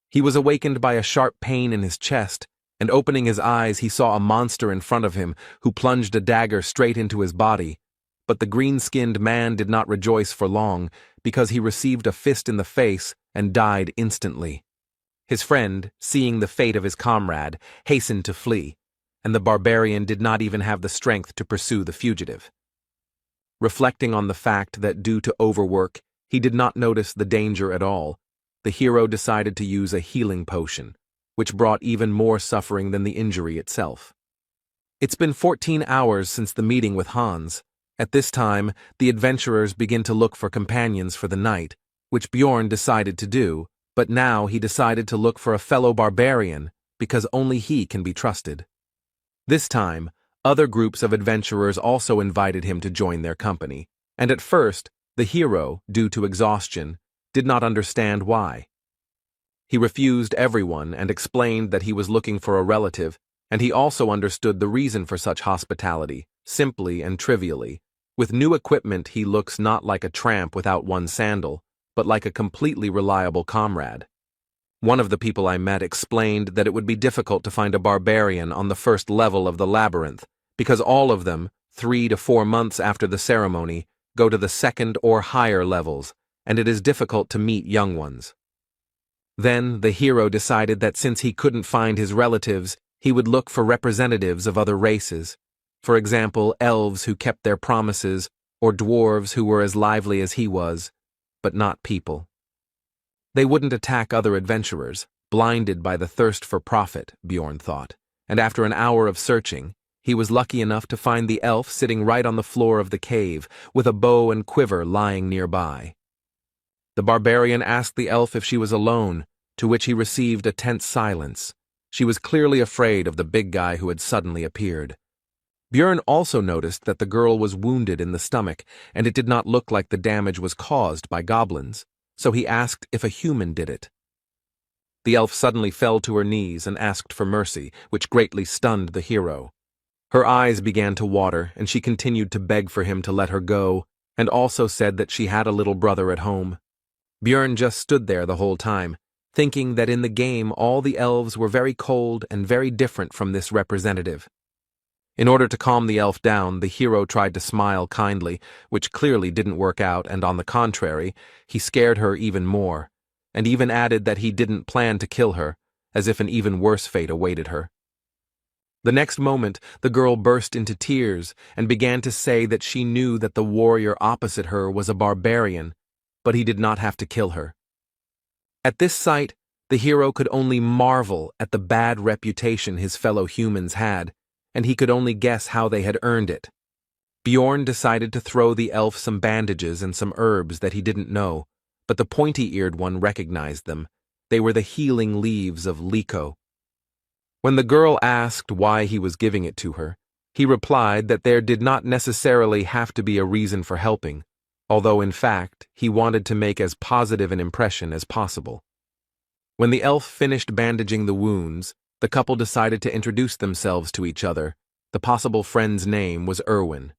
He was awakened by a sharp pain in his chest, and opening his eyes he saw a monster in front of him who plunged a dagger straight into his body. But the green-skinned man did not rejoice for long, because he received a fist in the face and died instantly. His friend, seeing the fate of his comrade, hastened to flee, and the barbarian did not even have the strength to pursue the fugitive. Reflecting on the fact that due to overwork, he did not notice the danger at all, the hero decided to use a healing potion, which brought even more suffering than the injury itself. It's been 14 hours since the meeting with Hans. At this time, the adventurers begin to look for companions for the night, which Björn decided to do, but now he decided to look for a fellow barbarian, because only he can be trusted. This time, other groups of adventurers also invited him to join their company, and at first, the hero, due to exhaustion, did not understand why. He refused everyone and explained that he was looking for a relative, and he also understood the reason for such hospitality, simply and trivially. With new equipment he looks not like a tramp without one sandal, but like a completely reliable comrade. One of the people I met explained that it would be difficult to find a barbarian on the first level of the labyrinth, because all of them, 3 to 4 months after the ceremony, go to the second or higher levels, and it is difficult to meet young ones. Then the hero decided that since he couldn't find his relatives, he would look for representatives of other races. For example, elves who kept their promises, or dwarves who were as lively as he was, but not people. They wouldn't attack other adventurers, blinded by the thirst for profit, Björn thought, and after an hour of searching, he was lucky enough to find the elf sitting right on the floor of the cave, with a bow and quiver lying nearby. The barbarian asked the elf if she was alone, to which he received a tense silence. She was clearly afraid of the big guy who had suddenly appeared. Björn also noticed that the girl was wounded in the stomach, and it did not look like the damage was caused by goblins, so he asked if a human did it. The elf suddenly fell to her knees and asked for mercy, which greatly stunned the hero. Her eyes began to water, and she continued to beg for him to let her go, and also said that she had a little brother at home. Björn just stood there the whole time, thinking that in the game all the elves were very cold and very different from this representative. In order to calm the elf down, the hero tried to smile kindly, which clearly didn't work out, and on the contrary, he scared her even more, and even added that he didn't plan to kill her, as if an even worse fate awaited her. The next moment, the girl burst into tears and began to say that she knew that the warrior opposite her was a barbarian, but he did not have to kill her. At this sight, the hero could only marvel at the bad reputation his fellow humans had, and he could only guess how they had earned it. Bjorn decided to throw the elf some bandages and some herbs that he didn't know, but the pointy-eared one recognized them. They were the healing leaves of Liko. When the girl asked why he was giving it to her, he replied that there did not necessarily have to be a reason for helping, although in fact he wanted to make as positive an impression as possible. When the elf finished bandaging the wounds, the couple decided to introduce themselves to each other. The possible friend's name was Erwin.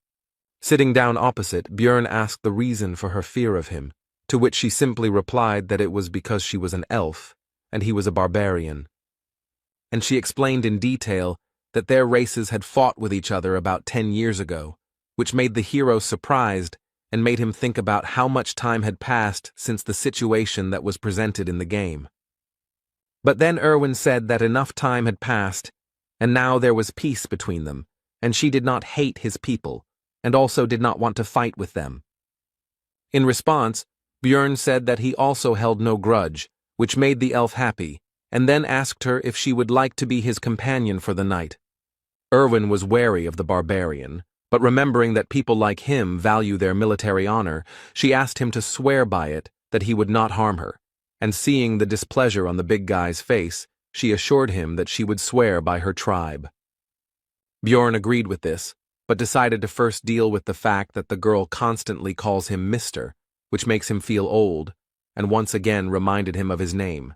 Sitting down opposite, Björn asked the reason for her fear of him, to which she simply replied that it was because she was an elf, and he was a barbarian. And she explained in detail that their races had fought with each other about 10 years ago, which made the hero surprised and made him think about how much time had passed since the situation that was presented in the game. But then Erwin said that enough time had passed, and now there was peace between them, and she did not hate his people, and also did not want to fight with them. In response, Björn said that he also held no grudge, which made the elf happy, and then asked her if she would like to be his companion for the night. Erwin was wary of the barbarian, but remembering that people like him value their military honor, she asked him to swear by it that he would not harm her. And seeing the displeasure on the big guy's face, she assured him that she would swear by her tribe. Bjorn agreed with this, but decided to first deal with the fact that the girl constantly calls him Mr., which makes him feel old, and once again reminded him of his name.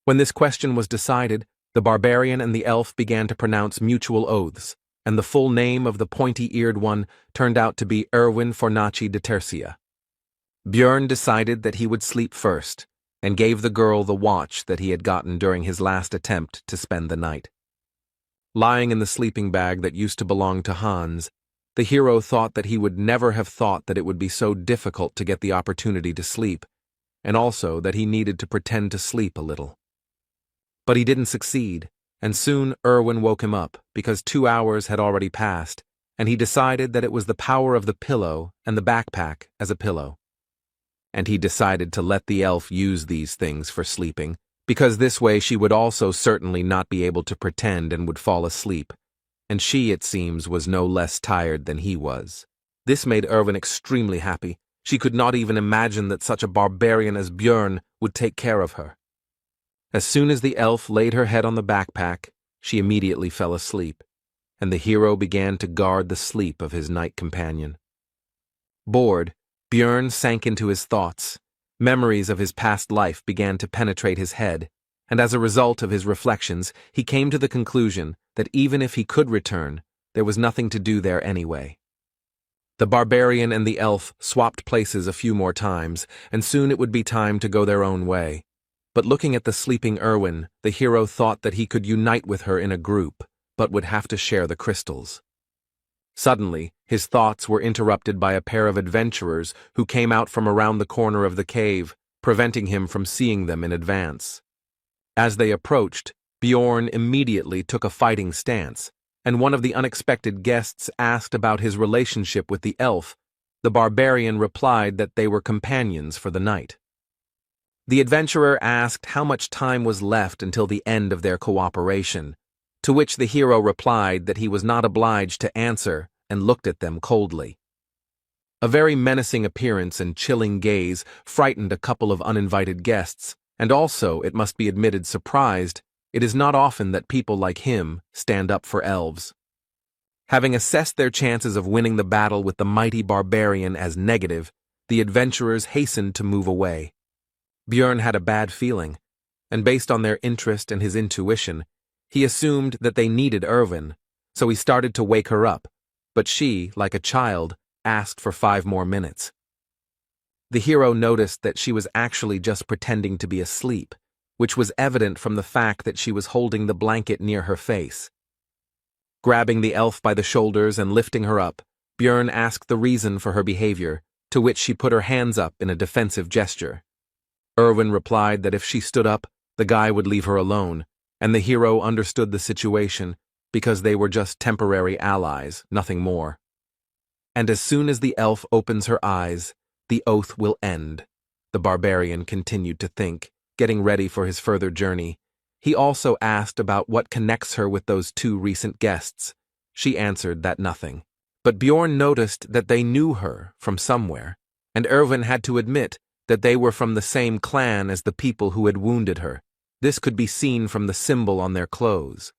When this question was decided, the barbarian and the elf began to pronounce mutual oaths, and the full name of the pointy-eared one turned out to be Erwin Fornaci de Tercia. Björn decided that he would sleep first, and gave the girl the watch that he had gotten during his last attempt to spend the night. Lying in the sleeping bag that used to belong to Hans, the hero thought that he would never have thought that it would be so difficult to get the opportunity to sleep, and also that he needed to pretend to sleep a little. But he didn't succeed, and soon Erwin woke him up, because 2 hours had already passed, and he decided that it was the power of the pillow and the backpack as a pillow. And he decided to let the elf use these things for sleeping, because this way she would also certainly not be able to pretend and would fall asleep, and she, it seems, was no less tired than he was. This made Erwin extremely happy. She could not even imagine that such a barbarian as Björn would take care of her. As soon as the elf laid her head on the backpack, she immediately fell asleep, and the hero began to guard the sleep of his night companion. Bored, Björn sank into his thoughts. Memories of his past life began to penetrate his head, and as a result of his reflections, he came to the conclusion that even if he could return, there was nothing to do there anyway. The barbarian and the elf swapped places a few more times, and soon it would be time to go their own way. But looking at the sleeping Erwin, the hero thought that he could unite with her in a group, but would have to share the crystals. Suddenly, his thoughts were interrupted by a pair of adventurers who came out from around the corner of the cave, preventing him from seeing them in advance. As they approached, Bjorn immediately took a fighting stance, and one of the unexpected guests asked about his relationship with the elf. The barbarian replied that they were companions for the night. The adventurer asked how much time was left until the end of their cooperation, to which the hero replied that he was not obliged to answer and looked at them coldly. A very menacing appearance and chilling gaze frightened a couple of uninvited guests, and also, it must be admitted, surprised It is not often that people like him stand up for elves. Having assessed their chances of winning the battle with the mighty barbarian as negative, the adventurers hastened to move away. Björn had a bad feeling, and based on their interest and his intuition, he assumed that they needed Erwin, so he started to wake her up, but she, like a child, asked for 5 more minutes. The hero noticed that she was actually just pretending to be asleep, which was evident from the fact that she was holding the blanket near her face. Grabbing the elf by the shoulders and lifting her up, Björn asked the reason for her behavior, to which she put her hands up in a defensive gesture. Erwin replied that if she stood up, the guy would leave her alone, and the hero understood the situation because they were just temporary allies, nothing more. And as soon as the elf opens her eyes, the oath will end, the barbarian continued to think, getting ready for his further journey. He also asked about what connects her with those 2 recent guests. She answered that nothing. But Björn noticed that they knew her from somewhere, and Erwin had to admit that they were from the same clan as the people who had wounded her. This could be seen from the symbol on their clothes.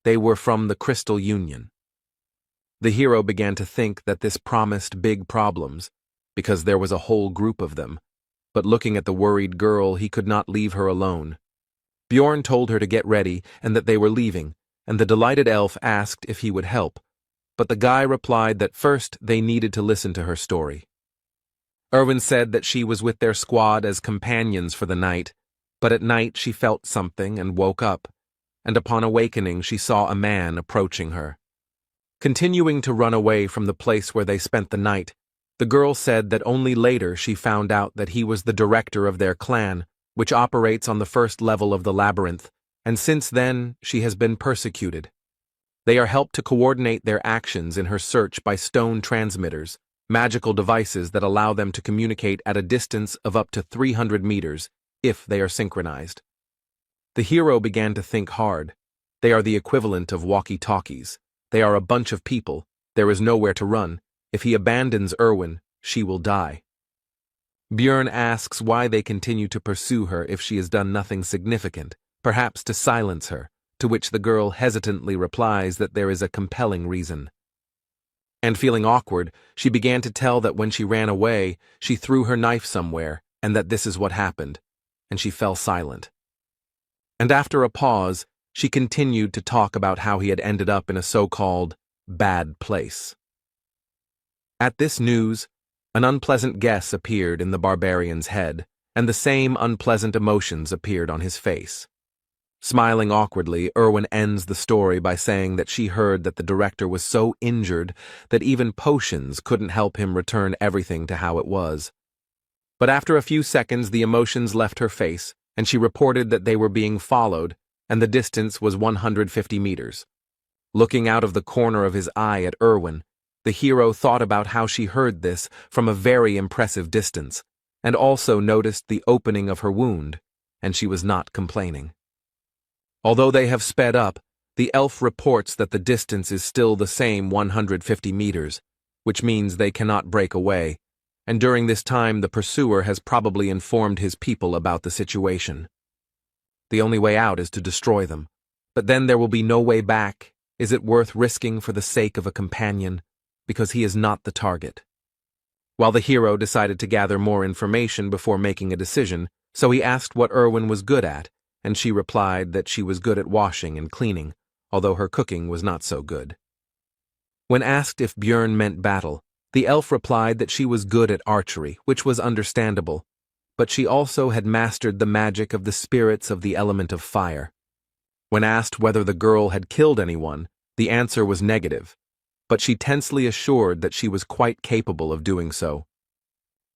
They were from the Crystal Union. The hero began to think that this promised big problems, because there was a whole group of them, but looking at the worried girl, he could not leave her alone. Björn told her to get ready and that they were leaving, and the delighted elf asked if he would help, but the guy replied that first they needed to listen to her story. Erwin said that she was with their squad as companions for the night, but at night she felt something and woke up, and upon awakening she saw a man approaching her. Continuing to run away from the place where they spent the night, the girl said that only later she found out that he was the director of their clan, which operates on the first level of the labyrinth, and since then she has been persecuted. They are helped to coordinate their actions in her search by stone transmitters, magical devices that allow them to communicate at a distance of up to 300 meters, if they are synchronized. The hero began to think hard. They are the equivalent of walkie-talkies. They are a bunch of people. There is nowhere to run. If he abandons Erwin, she will die. Björn asks why they continue to pursue her if she has done nothing significant, perhaps to silence her, to which the girl hesitantly replies that there is a compelling reason. And feeling awkward, she began to tell that when she ran away, she threw her knife somewhere, and that this is what happened, and she fell silent. And after a pause, she continued to talk about how he had ended up in a so-called bad place. At this news, an unpleasant guess appeared in the barbarian's head, and the same unpleasant emotions appeared on his face. Smiling awkwardly, Erwin ends the story by saying that she heard that the director was so injured that even potions couldn't help him return everything to how it was. But after a few seconds, the emotions left her face, and she reported that they were being followed, and the distance was 150 meters. Looking out of the corner of his eye at Erwin, the hero thought about how she heard this from a very impressive distance, and also noticed the opening of her wound, and she was not complaining. Although they have sped up, the elf reports that the distance is still the same 150 meters, which means they cannot break away, and during this time the pursuer has probably informed his people about the situation. The only way out is to destroy them, but then there will be no way back. Is it worth risking for the sake of a companion, because he is not the target? While the hero decided to gather more information before making a decision, so he asked what Erwin was good at, and she replied that she was good at washing and cleaning, although her cooking was not so good. When asked if Björn meant battle, the elf replied that she was good at archery, which was understandable, but she also had mastered the magic of the spirits of the element of fire. When asked whether the girl had killed anyone, the answer was negative, but she tensely assured that she was quite capable of doing so.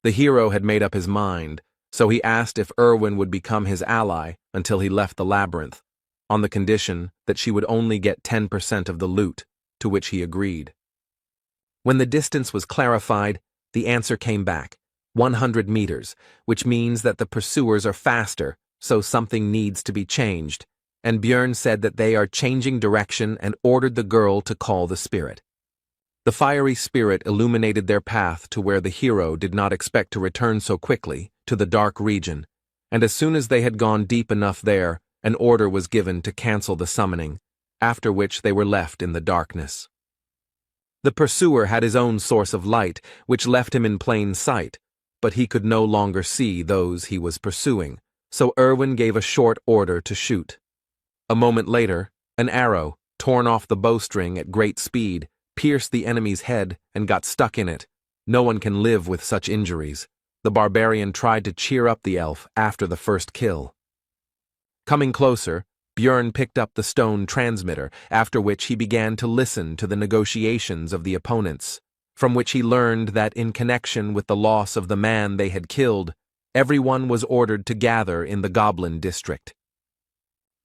The hero had made up his mind, so he asked if Erwin would become his ally until he left the labyrinth, on the condition that she would only get 10% of the loot, to which he agreed. When the distance was clarified, the answer came back, 100 meters, which means that the pursuers are faster, so something needs to be changed, and Björn said that they are changing direction and ordered the girl to call the spirit. The fiery spirit illuminated their path to where the hero did not expect to return so quickly, to the dark region, and as soon as they had gone deep enough there, An order was given to cancel the summoning, after which they were left in the darkness. The pursuer had his own source of light, which left him in plain sight, but he could no longer see those he was pursuing, so Erwin gave a short order to shoot. A moment later, an arrow, torn off the bowstring at great speed, pierced the enemy's head and got stuck in it. No one can live with such injuries. The barbarian tried to cheer up the elf after the first kill. Coming closer, Björn picked up the stone transmitter, after which he began to listen to the negotiations of the opponents, from which he learned that in connection with the loss of the man they had killed, everyone was ordered to gather in the Goblin district.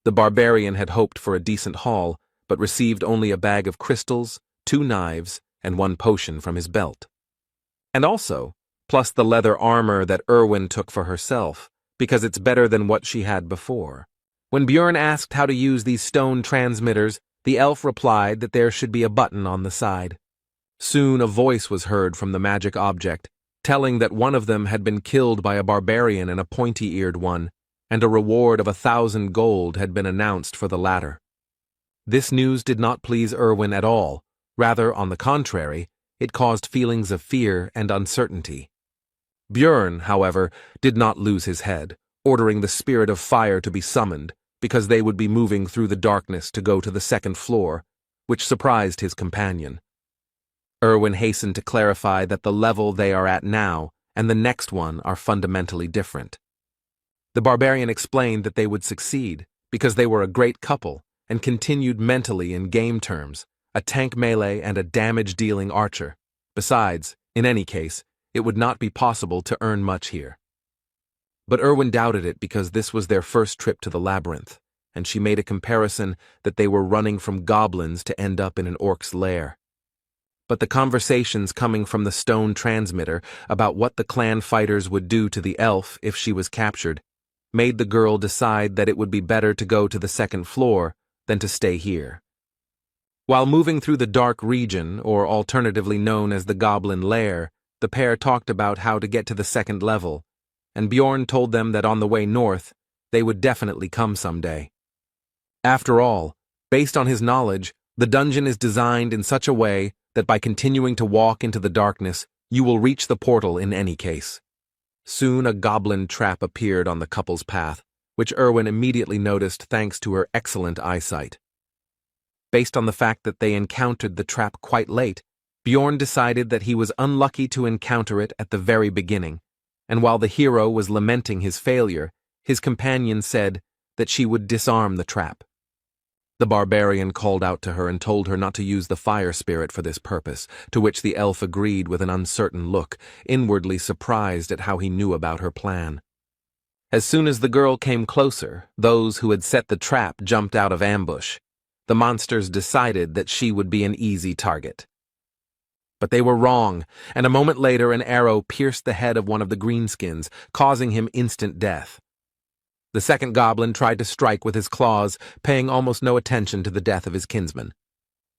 The barbarian had hoped for a decent haul, but received only a bag of crystals, 2 knives, and 1 potion from his belt. And also, plus the leather armor that Erwin took for herself, because it's better than what she had before. When Björn asked how to use these stone transmitters, the elf replied that there should be a button on the side. Soon a voice was heard from the magic object, telling that one of them had been killed by a barbarian and a pointy-eared one, and a reward of 1,000 gold had been announced for the latter. This news did not please Erwin at all. Rather, on the contrary, it caused feelings of fear and uncertainty. Björn, however, did not lose his head, ordering the spirit of fire to be summoned, because they would be moving through the darkness to go to the 2nd floor, which surprised his companion. Erwin hastened to clarify that the level they are at now and the next one are fundamentally different. The barbarian explained that they would succeed, because they were a great couple, and continued mentally in game terms, a tank melee and a damage-dealing archer. Besides, in any case, it would not be possible to earn much here. But Erwin doubted it because this was their first trip to the labyrinth, and she made a comparison that they were running from goblins to end up in an orc's lair. But the conversations coming from the stone transmitter about what the clan fighters would do to the elf if she was captured made the girl decide that it would be better to go to the 2nd floor than to stay here. While moving through the dark region, or alternatively known as the Goblin Lair, the pair talked about how to get to the 2nd level, and Björn told them that on the way north, they would definitely come someday. After all, based on his knowledge, the dungeon is designed in such a way that by continuing to walk into the darkness, you will reach the portal in any case. Soon a goblin trap appeared on the couple's path, which Erwin immediately noticed thanks to her excellent eyesight. Based on the fact that they encountered the trap quite late, Björn decided that he was unlucky to encounter it at the very beginning, and while the hero was lamenting his failure, his companion said that she would disarm the trap. The barbarian called out to her and told her not to use the fire spirit for this purpose, to which the elf agreed with an uncertain look, inwardly surprised at how he knew about her plan. As soon as the girl came closer, those who had set the trap jumped out of ambush. The monsters decided that she would be an easy target. But they were wrong, and a moment later an arrow pierced the head of one of the greenskins, causing him instant death. The 2nd goblin tried to strike with his claws, paying almost no attention to the death of his kinsman.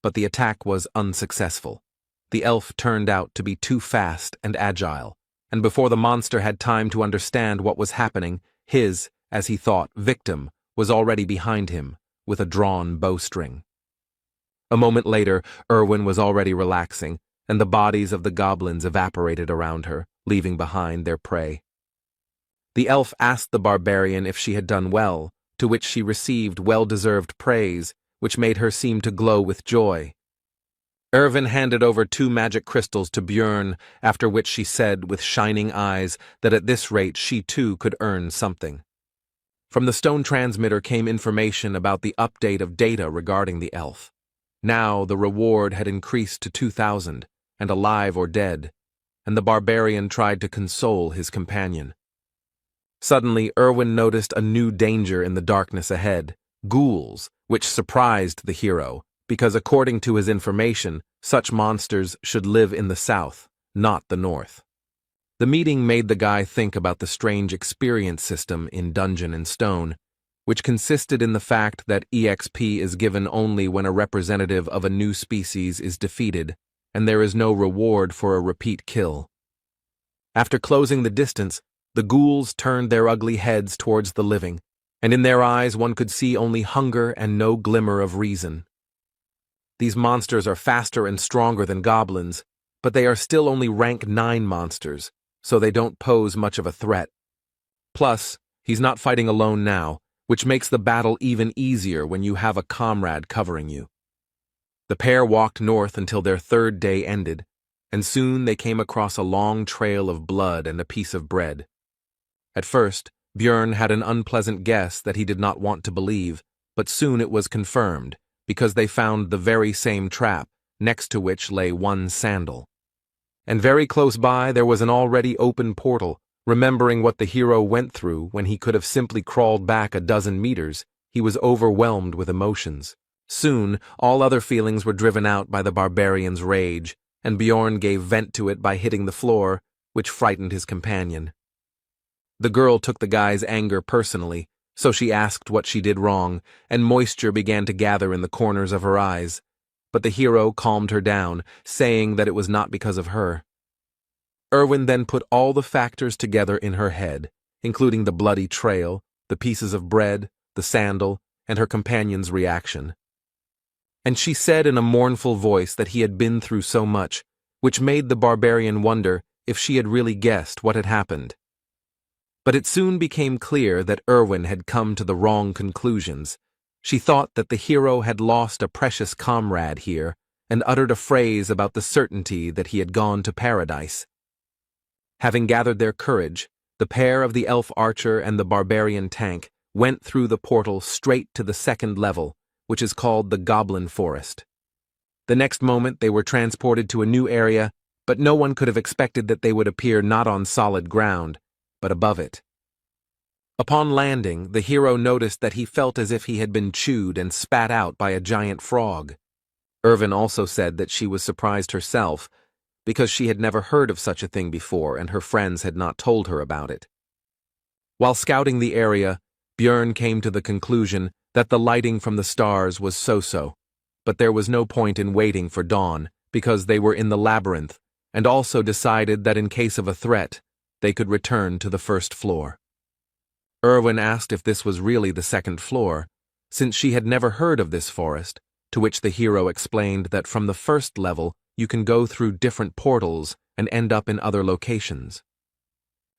But the attack was unsuccessful. The elf turned out to be too fast and agile, and before the monster had time to understand what was happening, his, as he thought, victim was already behind him, with a drawn bowstring. A moment later, Erwin was already relaxing, and the bodies of the goblins evaporated around her, leaving behind their prey. The elf asked the barbarian if she had done well, to which she received well-deserved praise, which made her seem to glow with joy. Erwin handed over 2 magic crystals to Björn, after which she said with shining eyes that at this rate she too could earn something. From the stone transmitter came information about the update of data regarding the elf. Now the reward had increased to 2,000, and alive or dead, and the barbarian tried to console his companion. Suddenly, Erwin noticed a new danger in the darkness ahead, ghouls, which surprised the hero, because according to his information, such monsters should live in the south, not the north. The meeting made the guy think about the strange experience system in Dungeon and Stone, which consisted in the fact that EXP is given only when a representative of a new species is defeated, and there is no reward for a repeat kill. After closing the distance, the ghouls turned their ugly heads towards the living, and in their eyes one could see only hunger and no glimmer of reason. These monsters are faster and stronger than goblins, but they are still only rank 9 monsters, so they don't pose much of a threat. Plus, he's not fighting alone now, which makes the battle even easier when you have a comrade covering you. The pair walked north until their 3rd day ended, and soon they came across a long trail of blood and a piece of bread. At first, Björn had an unpleasant guess that he did not want to believe, but soon it was confirmed, because they found the very same trap, next to which lay one sandal. And very close by there was an already open portal. Remembering what the hero went through when he could have simply crawled back a dozen meters, he was overwhelmed with emotions. Soon, all other feelings were driven out by the barbarian's rage, and Bjorn gave vent to it by hitting the floor, which frightened his companion. The girl took the guy's anger personally, so she asked what she did wrong, and moisture began to gather in the corners of her eyes. But the hero calmed her down, saying that it was not because of her. Erwin then put all the factors together in her head, including the bloody trail, the pieces of bread, the sandal, and her companion's reaction. And she said in a mournful voice that he had been through so much, which made the barbarian wonder if she had really guessed what had happened. But it soon became clear that Erwin had come to the wrong conclusions. She thought that the hero had lost a precious comrade here, and uttered a phrase about the certainty that he had gone to paradise. Having gathered their courage, the pair of the elf archer and the barbarian tank went through the portal straight to the 2nd level, which is called the Goblin Forest. The next moment they were transported to a new area, but no one could have expected that they would appear not on solid ground, but above it. Upon landing, the hero noticed that he felt as if he had been chewed and spat out by a giant frog. Erwin also said that she was surprised herself, because she had never heard of such a thing before and her friends had not told her about it. While scouting the area, Björn came to the conclusion that the lighting from the stars was so-so, but there was no point in waiting for dawn because they were in the labyrinth, and also decided that in case of a threat, they could return to the 1st floor. Erwin asked if this was really the 2nd floor, since she had never heard of this forest, to which the hero explained that from the 1st level you can go through different portals and end up in other locations.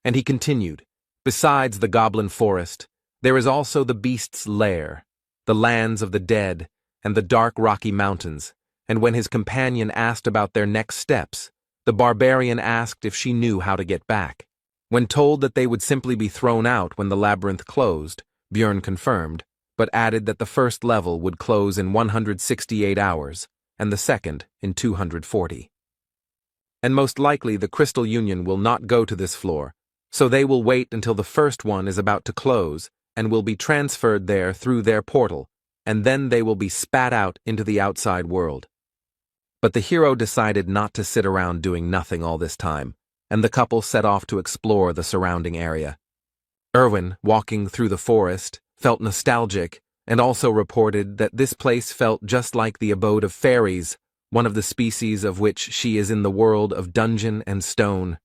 And he continued, besides the Goblin Forest, there is also the Beast's Lair, the lands of the dead, and the dark rocky mountains, and when his companion asked about their next steps, the barbarian asked if she knew how to get back. When told that they would simply be thrown out when the labyrinth closed, Björn confirmed, but added that the 1st level would close in 168 hours, and the 2nd in 240. And most likely the Crystal Union will not go to this floor, so they will wait until the 1st one is about to close and will be transferred there through their portal, and then they will be spat out into the outside world. But the hero decided not to sit around doing nothing all this time, and the couple set off to explore the surrounding area. Erwin, walking through the forest, felt nostalgic and also reported that this place felt just like the abode of fairies, one of the species of which she is in the world of Dungeon and Stone.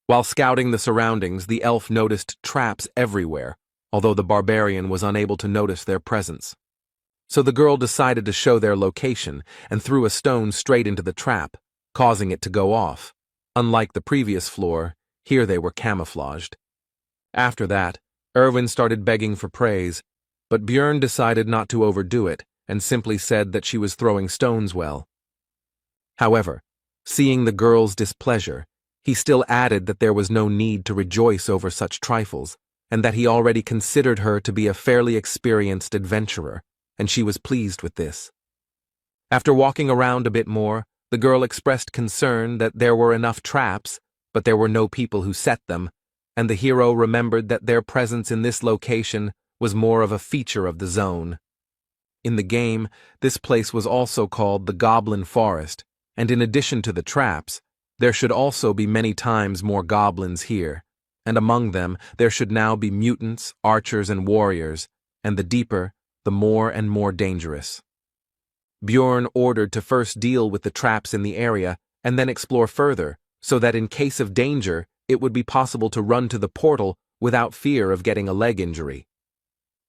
While scouting the surroundings, the elf noticed traps everywhere, although the barbarian was unable to notice their presence. So the girl decided to show their location and threw a stone straight into the trap, causing it to go off. Unlike the previous floor, here they were camouflaged. After that, Erwin started begging for praise, but Björn decided not to overdo it and simply said that she was throwing stones well. However, seeing the girl's displeasure, he still added that there was no need to rejoice over such trifles, and that he already considered her to be a fairly experienced adventurer, and she was pleased with this. After walking around a bit more, the girl expressed concern that there were enough traps, but there were no people who set them, and the hero remembered that their presence in this location was more of a feature of the zone. In the game, this place was also called the Goblin Forest, and in addition to the traps, there should also be many times more goblins here, and among them there should now be mutants, archers, and warriors, and the deeper, the more and more dangerous. Björn ordered to first deal with the traps in the area and then explore further, so that in case of danger, it would be possible to run to the portal without fear of getting a leg injury.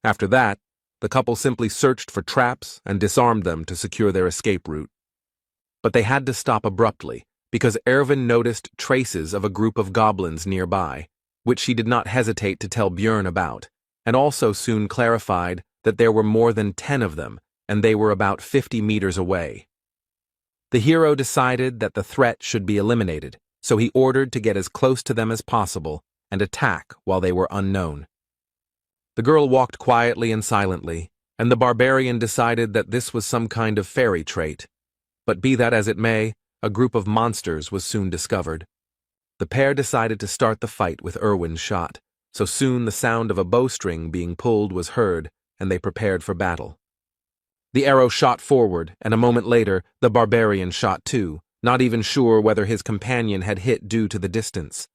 After that, the couple simply searched for traps and disarmed them to secure their escape route. But they had to stop abruptly, because Erwin noticed traces of a group of goblins nearby, which she did not hesitate to tell Björn about, and also soon clarified that there were more than 10 of them, and they were about 50 meters away. The hero decided that the threat should be eliminated, so he ordered to get as close to them as possible and attack while they were unknown. The girl walked quietly and silently, and the barbarian decided that this was some kind of fairy trait. But be that as it may, a group of monsters was soon discovered. The pair decided to start the fight with Erwin's shot, so soon the sound of a bowstring being pulled was heard, and they prepared for battle. The arrow shot forward, and a moment later, the barbarian shot too, not even sure whether his companion had hit due to the distance.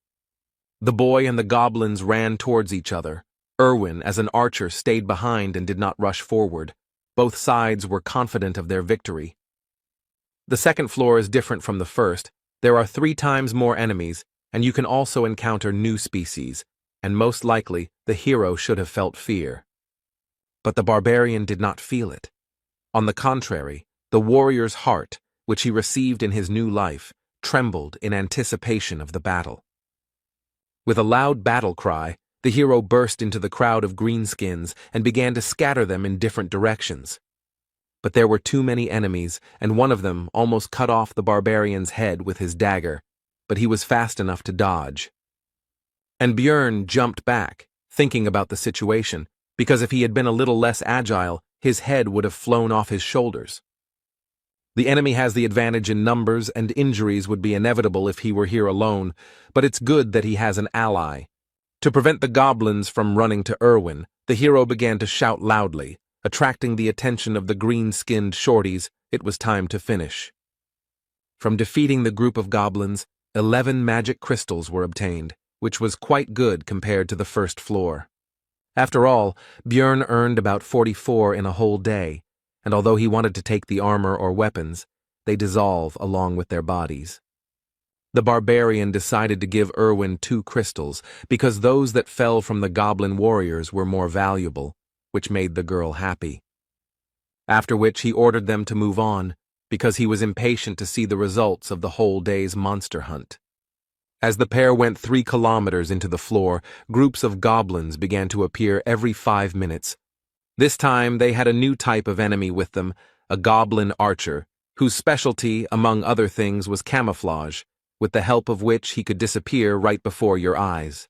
The boy and the goblins ran towards each other. Erwin, as an archer, stayed behind and did not rush forward. Both sides were confident of their victory. The second floor is different from the first. There are 3 times more enemies, and you can also encounter new species, and most likely the hero should have felt fear. But the barbarian did not feel it. On the contrary, the warrior's heart, which he received in his new life, trembled in anticipation of the battle. With a loud battle cry, the hero burst into the crowd of greenskins and began to scatter them in different directions. But there were too many enemies, and one of them almost cut off the barbarian's head with his dagger, but he was fast enough to dodge. And Björn jumped back, thinking about the situation, because if he had been a little less agile, his head would have flown off his shoulders. The enemy has the advantage in numbers, and injuries would be inevitable if he were here alone, but it's good that he has an ally. To prevent the goblins from running to Erwin, the hero began to shout loudly, attracting the attention of the green-skinned shorties. It was time to finish. From defeating the group of goblins, 11 magic crystals were obtained, which was quite good compared to the first floor. After all, Björn earned about 44 in a whole day, and although he wanted to take the armor or weapons, they dissolve along with their bodies. The barbarian decided to give Erwin 2 crystals because those that fell from the goblin warriors were more valuable, which made the girl happy. After which he ordered them to move on, because he was impatient to see the results of the whole day's monster hunt. As the pair went 3 kilometers into the floor, groups of goblins began to appear every 5 minutes. This time they had a new type of enemy with them, a goblin archer, whose specialty, among other things, was camouflage, with the help of which he could disappear right before your eyes.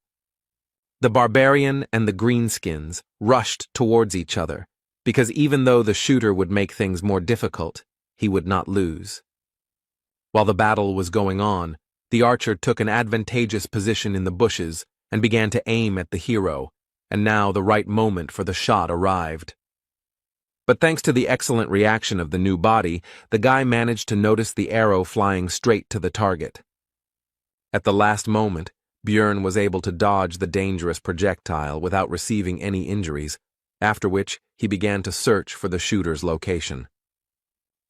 The barbarian and the greenskins rushed towards each other, because even though the shooter would make things more difficult, he would not lose. While the battle was going on, the archer took an advantageous position in the bushes and began to aim at the hero, and now the right moment for the shot arrived. But thanks to the excellent reaction of the new body, the guy managed to notice the arrow flying straight to the target. At the last moment, Björn was able to dodge the dangerous projectile without receiving any injuries, after which he began to search for the shooter's location.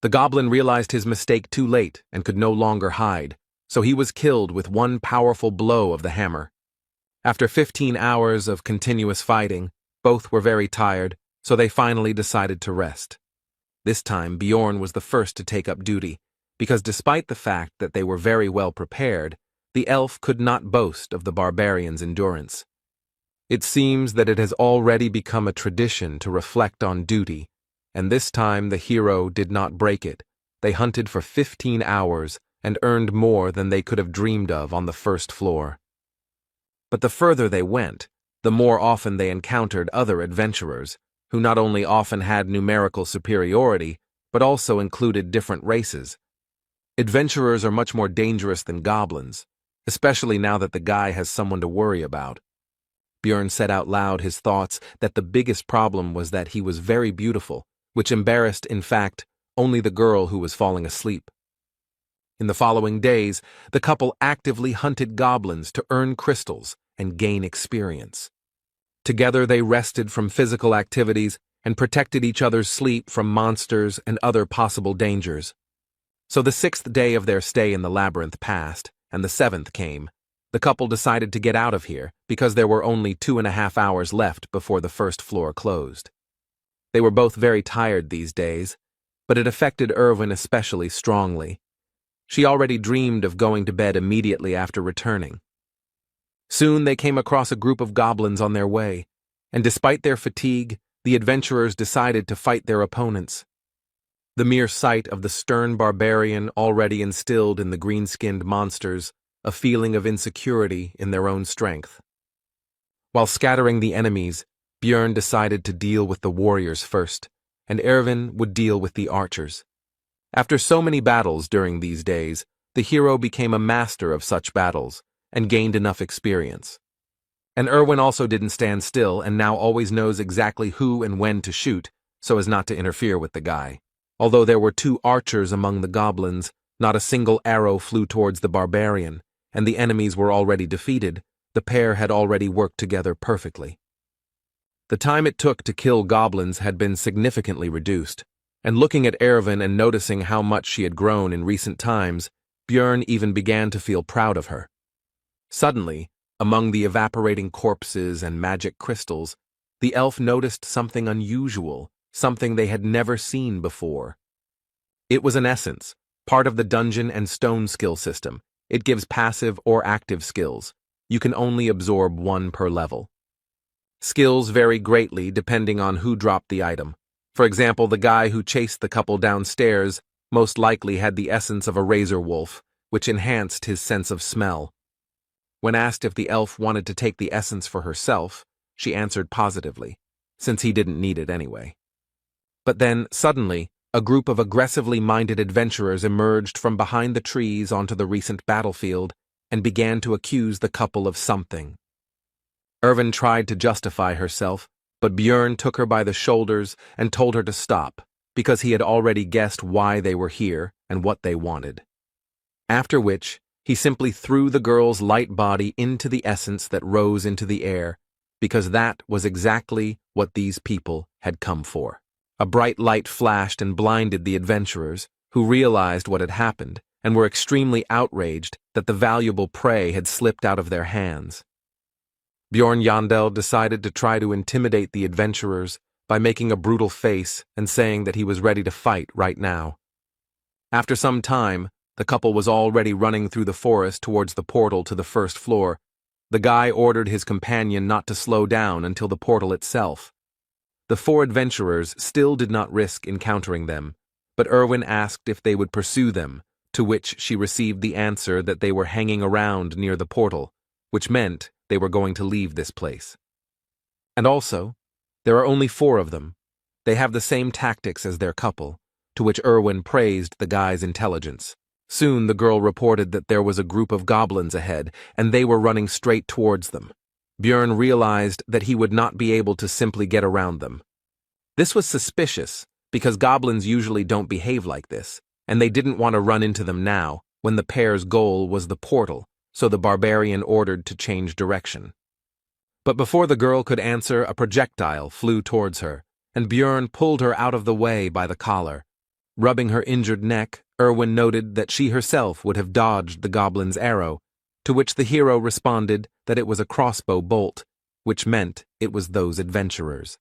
The goblin realized his mistake too late and could no longer hide, so he was killed with one powerful blow of the hammer. After 15 hours of continuous fighting, both were very tired, so they finally decided to rest. This time Björn was the first to take up duty, because despite the fact that they were very well prepared, the elf could not boast of the barbarian's endurance. It seems that it has already become a tradition to reflect on duty, and this time the hero did not break it. They hunted for 15 hours and earned more than they could have dreamed of on the first floor. But the further they went, the more often they encountered other adventurers, who not only often had numerical superiority, but also included different races. Adventurers are much more dangerous than goblins, especially now that the guy has someone to worry about. Björn said out loud his thoughts that the biggest problem was that he was very beautiful, which embarrassed, in fact, only the girl who was falling asleep. In the following days, the couple actively hunted goblins to earn crystals and gain experience. Together they rested from physical activities and protected each other's sleep from monsters and other possible dangers. So the 6th day of their stay in the labyrinth passed, and the 7th came. The couple decided to get out of here because there were only 2.5 hours left before the first floor closed. They were both very tired these days, but it affected Irwin especially strongly. She already dreamed of going to bed immediately after returning. Soon they came across a group of goblins on their way, and despite their fatigue, the adventurers decided to fight their opponents. The mere sight of the stern barbarian already instilled in the green-skinned monsters a feeling of insecurity in their own strength. While scattering the enemies, Björn decided to deal with the warriors first, and Erwin would deal with the archers. After so many battles during these days, the hero became a master of such battles and gained enough experience. And Erwin also didn't stand still and now always knows exactly who and when to shoot so as not to interfere with the guy. Although there were 2 archers among the goblins, not a single arrow flew towards the barbarian, and the enemies were already defeated. The pair had already worked together perfectly. The time it took to kill goblins had been significantly reduced, and looking at Erwin and noticing how much she had grown in recent times, Björn even began to feel proud of her. Suddenly, among the evaporating corpses and magic crystals, the elf noticed something unusual, something they had never seen before. It was an essence, part of the dungeon and stone skill system. It gives passive or active skills. You can only absorb 1 per level. Skills vary greatly depending on who dropped the item. For example, the guy who chased the couple downstairs most likely had the essence of a razor wolf, which enhanced his sense of smell. When asked if the elf wanted to take the essence for herself, she answered positively, since he didn't need it anyway. But then, suddenly, a group of aggressively minded adventurers emerged from behind the trees onto the recent battlefield and began to accuse the couple of something. Erwin tried to justify herself, but Björn took her by the shoulders and told her to stop, because he had already guessed why they were here and what they wanted. After which, he simply threw the girl's light body into the essence that rose into the air, because that was exactly what these people had come for. A bright light flashed and blinded the adventurers, who realized what had happened and were extremely outraged that the valuable prey had slipped out of their hands. Björn Yandel decided to try to intimidate the adventurers by making a brutal face and saying that he was ready to fight right now. After some time, the couple was already running through the forest towards the portal to the first floor. The guy ordered his companion not to slow down until the portal itself. The 4 adventurers still did not risk encountering them, but Erwin asked if they would pursue them, to which she received the answer that they were hanging around near the portal, which meant they were going to leave this place. And also, there are only 4 of them. They have the same tactics as their couple, to which Erwin praised the guy's intelligence. Soon the girl reported that there was a group of goblins ahead, and they were running straight towards them. Björn realized that he would not be able to simply get around them. This was suspicious, because goblins usually don't behave like this, and they didn't want to run into them now, when the pair's goal was the portal, so the barbarian ordered to change direction. But before the girl could answer, a projectile flew towards her, and Björn pulled her out of the way by the collar. Rubbing her injured neck, Erwin noted that she herself would have dodged the goblin's arrow, to which the hero responded that it was a crossbow bolt, which meant it was those adventurers.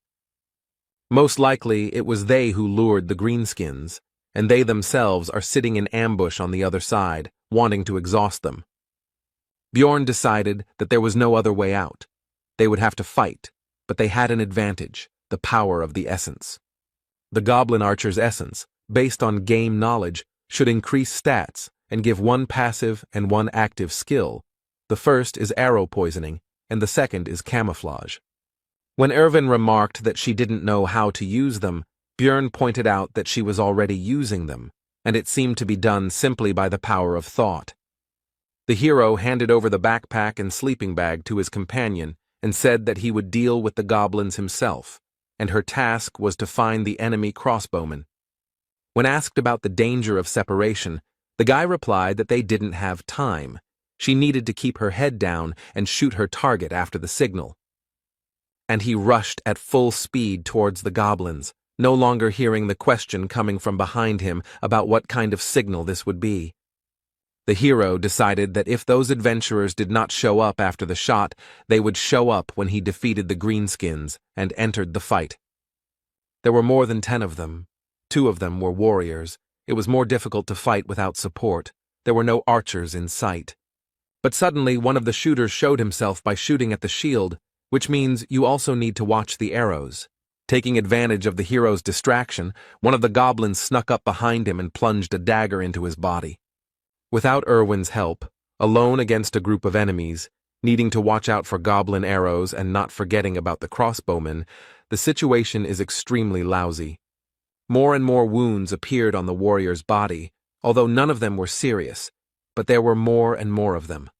Most likely, it was they who lured the greenskins, and they themselves are sitting in ambush on the other side, wanting to exhaust them. Björn decided that there was no other way out. They would have to fight, but they had an advantage, the power of the essence. The goblin archer's essence, based on game knowledge, should increase stats and give 1 passive and 1 active skill. The first is arrow poisoning, and the second is camouflage. When Erwin remarked that she didn't know how to use them, Björn pointed out that she was already using them, and it seemed to be done simply by the power of thought. The hero handed over the backpack and sleeping bag to his companion and said that he would deal with the goblins himself, and her task was to find the enemy crossbowmen. When asked about the danger of separation, the guy replied that they didn't have time. She needed to keep her head down and shoot her target after the signal. And he rushed at full speed towards the goblins, no longer hearing the question coming from behind him about what kind of signal this would be. The hero decided that if those adventurers did not show up after the shot, they would show up when he defeated the greenskins and entered the fight. There were more than 10 of them. 2 of them were warriors. It was more difficult to fight without support. There were no archers in sight. But suddenly, one of the shooters showed himself by shooting at the shield, which means you also need to watch the arrows. Taking advantage of the hero's distraction, one of the goblins snuck up behind him and plunged a dagger into his body. Without Erwin's help, alone against a group of enemies, needing to watch out for goblin arrows and not forgetting about the crossbowmen, the situation is extremely lousy. More and more wounds appeared on the warrior's body, although none of them were serious, but there were more and more of them.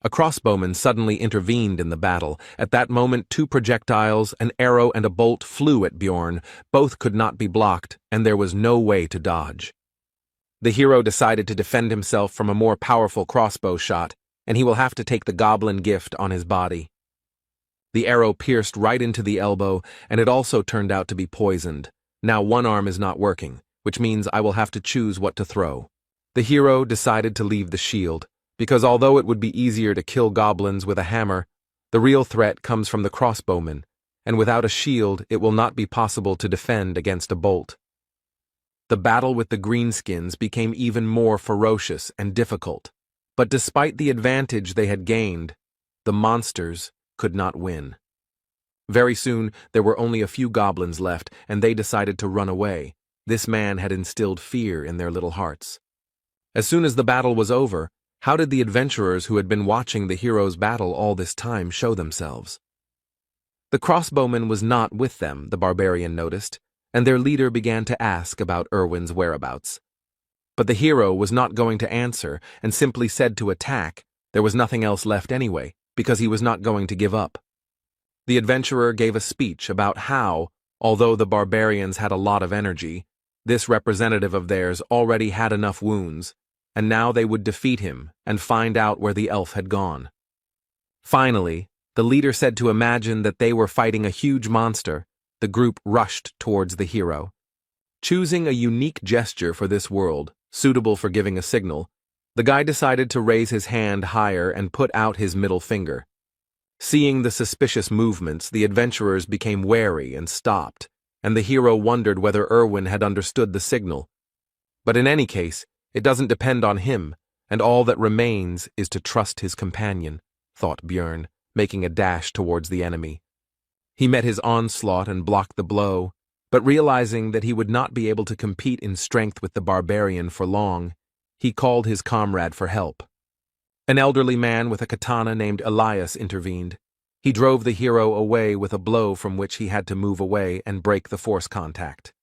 A crossbowman suddenly intervened in the battle. At that moment, 2 projectiles, an arrow and a bolt flew at Bjorn. Both could not be blocked, and there was no way to dodge. The hero decided to defend himself from a more powerful crossbow shot, and he will have to take the goblin gift on his body. The arrow pierced right into the elbow, and it also turned out to be poisoned. Now one arm is not working, which means I will have to choose what to throw. The hero decided to leave the shield, because although it would be easier to kill goblins with a hammer, the real threat comes from the crossbowmen, and without a shield it will not be possible to defend against a bolt. The battle with the greenskins became even more ferocious and difficult, but despite the advantage they had gained, the monsters could not win. Very soon there were only a few goblins left, and they decided to run away. This man had instilled fear in their little hearts. As soon as the battle was over, how did the adventurers who had been watching the hero's battle all this time show themselves? The crossbowman was not with them, the barbarian noticed, and their leader began to ask about Erwin's whereabouts. But the hero was not going to answer and simply said to attack. There was nothing else left anyway, because he was not going to give up. The adventurer gave a speech about how, although the barbarians had a lot of energy, this representative of theirs already had enough wounds, and now they would defeat him and find out where the elf had gone. Finally, the leader said to imagine that they were fighting a huge monster. The group rushed towards the hero. Choosing a unique gesture for this world, suitable for giving a signal, the guy decided to raise his hand higher and put out his middle finger. Seeing the suspicious movements, the adventurers became wary and stopped, and the hero wondered whether Erwin had understood the signal. But in any case, it doesn't depend on him, and all that remains is to trust his companion, thought Bjorn, making a dash towards the enemy. He met his onslaught and blocked the blow, but realizing that he would not be able to compete in strength with the barbarian for long, he called his comrade for help. An elderly man with a katana named Elias intervened. He drove the hero away with a blow from which he had to move away and break the force contact.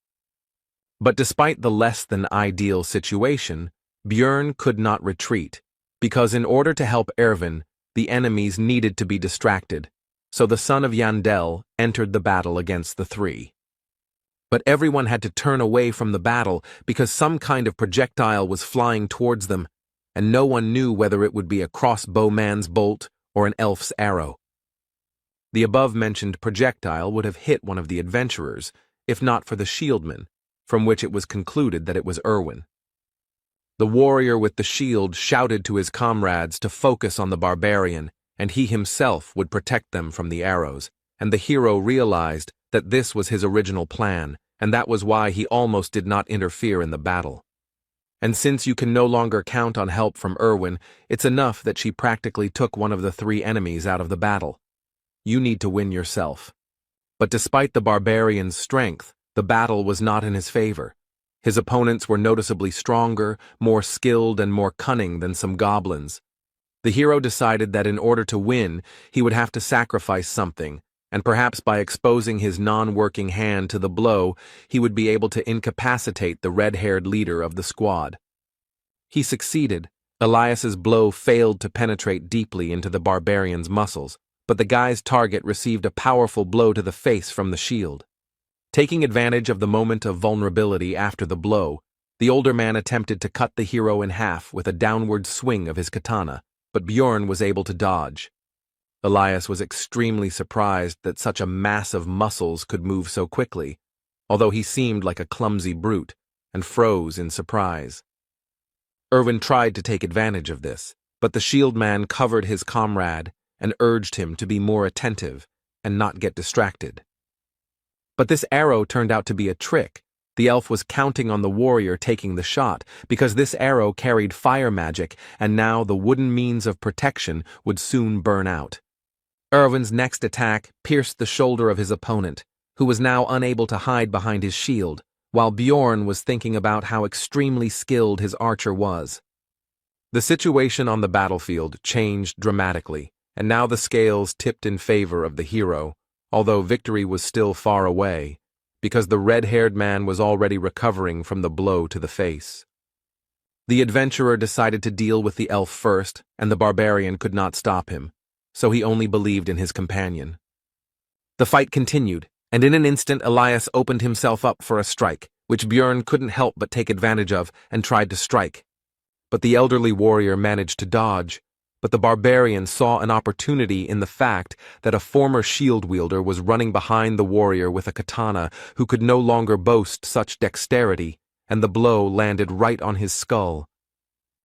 But despite the less than ideal situation, Bjorn could not retreat, because in order to help Erwin, the enemies needed to be distracted, so the son of Yandel entered the battle against the 3. But everyone had to turn away from the battle because some kind of projectile was flying towards them, and no one knew whether it would be a crossbowman's bolt or an elf's arrow. The above-mentioned projectile would have hit one of the adventurers, if not for the shieldman, from which it was concluded that it was Erwin. The warrior with the shield shouted to his comrades to focus on the barbarian, and he himself would protect them from the arrows, and the hero realized that this was his original plan, and that was why he almost did not interfere in the battle. And since you can no longer count on help from Erwin, it's enough that she practically took one of the 3 enemies out of the battle. You need to win yourself. But despite the barbarian's strength, the battle was not in his favor. His opponents were noticeably stronger, more skilled, and more cunning than some goblins. The hero decided that in order to win, he would have to sacrifice something, and perhaps by exposing his non-working hand to the blow, he would be able to incapacitate the red-haired leader of the squad. He succeeded. Elias's blow failed to penetrate deeply into the barbarian's muscles, but the guy's target received a powerful blow to the face from the shield. Taking advantage of the moment of vulnerability after the blow, the older man attempted to cut the hero in half with a downward swing of his katana, but Bjorn was able to dodge. Elias was extremely surprised that such a mass of muscles could move so quickly, although he seemed like a clumsy brute, and froze in surprise. Erwin tried to take advantage of this, but the shield man covered his comrade and urged him to be more attentive and not get distracted. But this arrow turned out to be a trick. The elf was counting on the warrior taking the shot, because this arrow carried fire magic, and now the wooden means of protection would soon burn out. Erwin's next attack pierced the shoulder of his opponent, who was now unable to hide behind his shield, while Bjorn was thinking about how extremely skilled his archer was. The situation on the battlefield changed dramatically, and now the scales tipped in favor of the hero, although victory was still far away, because the red-haired man was already recovering from the blow to the face. The adventurer decided to deal with the elf first, and the barbarian could not stop him, so he only believed in his companion. The fight continued, and in an instant Elias opened himself up for a strike, which Bjorn couldn't help but take advantage of and tried to strike. But the elderly warrior managed to dodge, but the barbarian saw an opportunity in the fact that a former shield wielder was running behind the warrior with a katana who could no longer boast such dexterity, and the blow landed right on his skull.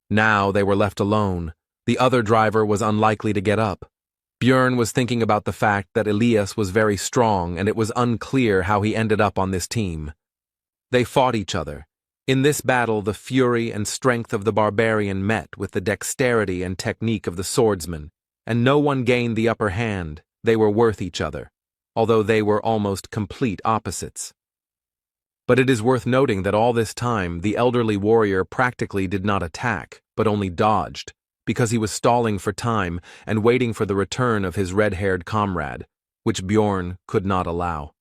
Now they were left alone. The other driver was unlikely to get up. Bjorn was thinking about the fact that Elias was very strong, and it was unclear how he ended up on this team. They fought each other. In this battle, the fury and strength of the barbarian met with the dexterity and technique of the swordsman, and no one gained the upper hand. They were worth each other, although they were almost complete opposites. But it is worth noting that all this time, the elderly warrior practically did not attack, but only dodged, because he was stalling for time and waiting for the return of his red-haired comrade, which Bjorn could not allow.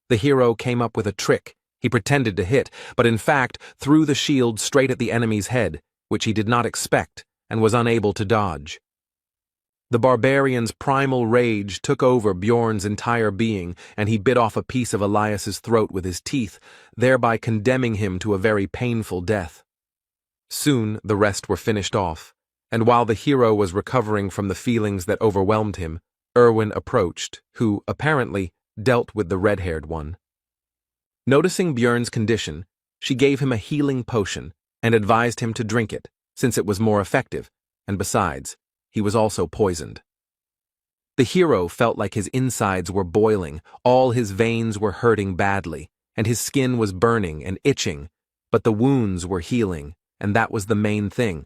The hero came up with a trick. He pretended to hit, but in fact threw the shield straight at the enemy's head, which he did not expect and was unable to dodge. The barbarian's primal rage took over Bjorn's entire being, and he bit off a piece of Elias's throat with his teeth, thereby condemning him to a very painful death. Soon the rest were finished off, and while the hero was recovering from the feelings that overwhelmed him, Erwin approached, who, apparently, dealt with the red-haired one. Noticing Bjorn's condition, she gave him a healing potion and advised him to drink it, since it was more effective, and besides, he was also poisoned. The hero felt like his insides were boiling, all his veins were hurting badly, and his skin was burning and itching, but the wounds were healing, and that was the main thing.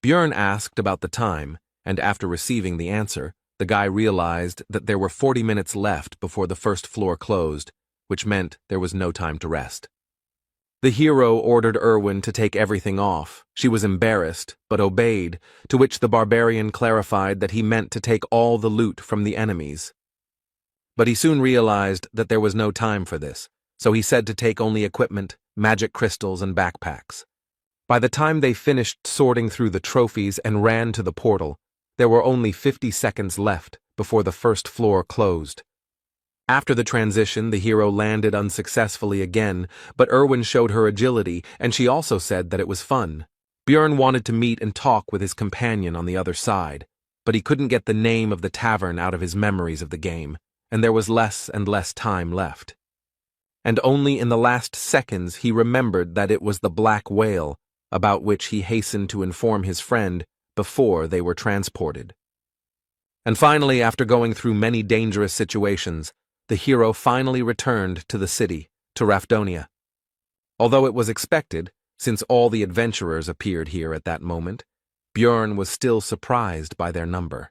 Bjorn asked about the time, and after receiving the answer, the guy realized that there were 40 minutes left before the first floor closed, which meant there was no time to rest. The hero ordered Erwin to take everything off. She was embarrassed, but obeyed, to which the barbarian clarified that he meant to take all the loot from the enemies. But he soon realized that there was no time for this, so he said to take only equipment, magic crystals, and backpacks. By the time they finished sorting through the trophies and ran to the portal, there were only 50 seconds left before the first floor closed. After the transition, the hero landed unsuccessfully again, but Erwin showed her agility, and she also said that it was fun. Bjorn wanted to meet and talk with his companion on the other side, but he couldn't get the name of the tavern out of his memories of the game, and there was less and less time left. And only in the last seconds he remembered that it was the Black Whale, about which he hastened to inform his friend before they were transported. And finally, after going through many dangerous situations, the hero finally returned to the city, to Rafdonia. Although it was expected, since all the adventurers appeared here at that moment, Bjorn was still surprised by their number.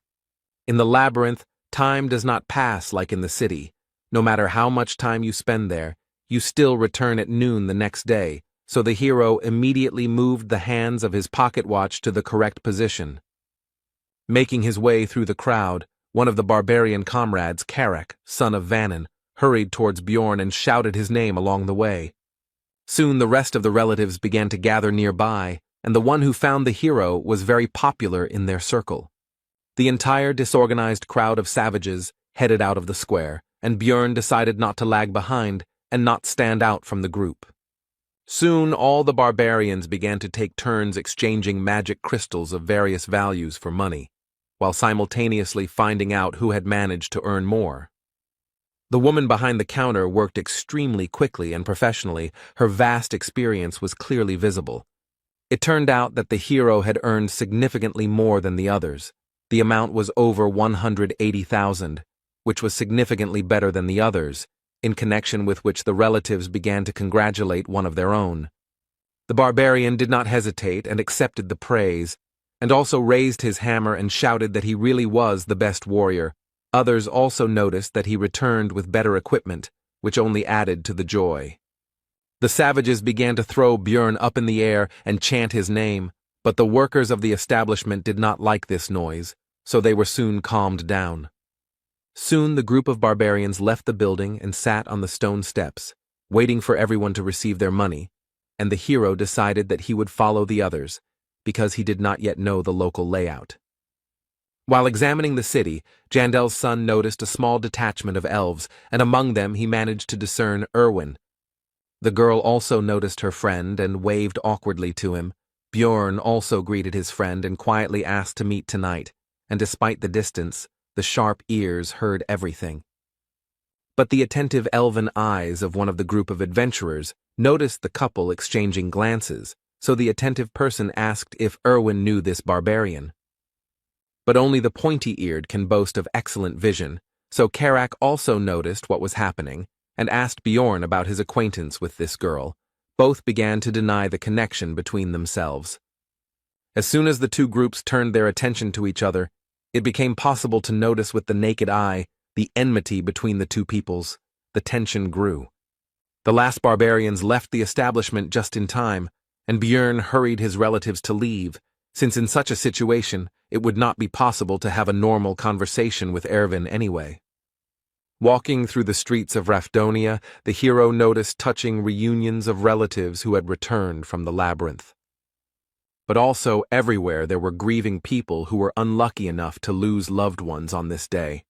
In the labyrinth, time does not pass like in the city. No matter how much time you spend there, you still return at noon the next day, so the hero immediately moved the hands of his pocket watch to the correct position. Making his way through the crowd, one of the barbarian comrades, Karak, son of Vannon, hurried towards Bjorn and shouted his name along the way. Soon the rest of the relatives began to gather nearby, and the one who found the hero was very popular in their circle. The entire disorganized crowd of savages headed out of the square, and Bjorn decided not to lag behind and not stand out from the group. Soon all the barbarians began to take turns exchanging magic crystals of various values for money, while simultaneously finding out who had managed to earn more. The woman behind the counter worked extremely quickly and professionally. Her vast experience was clearly visible. It turned out that the hero had earned significantly more than the others. The amount was over 180,000, which was significantly better than the others, in connection with which the relatives began to congratulate one of their own. The barbarian did not hesitate and accepted the praise, and also raised his hammer and shouted that he really was the best warrior. Others also noticed that he returned with better equipment, which only added to the joy. The savages began to throw Björn up in the air and chant his name, but the workers of the establishment did not like this noise, so they were soon calmed down. Soon the group of barbarians left the building and sat on the stone steps, waiting for everyone to receive their money, and the hero decided that he would follow the others, because he did not yet know the local layout. While examining the city, Jandel's son noticed a small detachment of elves, and among them he managed to discern Erwin. The girl also noticed her friend and waved awkwardly to him. Björn also greeted his friend and quietly asked to meet tonight, and despite the distance, the sharp ears heard everything. But the attentive elven eyes of one of the group of adventurers noticed the couple exchanging glances, so the attentive person asked if Erwin knew this barbarian. But only the pointy-eared can boast of excellent vision, so Karak also noticed what was happening and asked Bjorn about his acquaintance with this girl. Both began to deny the connection between themselves. As soon as the two groups turned their attention to each other, it became possible to notice with the naked eye the enmity between the two peoples. The tension grew. The last barbarians left the establishment just in time, and Björn hurried his relatives to leave, since in such a situation it would not be possible to have a normal conversation with Erwin anyway. Walking through the streets of Rafdonia, the hero noticed touching reunions of relatives who had returned from the labyrinth. But also everywhere there were grieving people who were unlucky enough to lose loved ones on this day.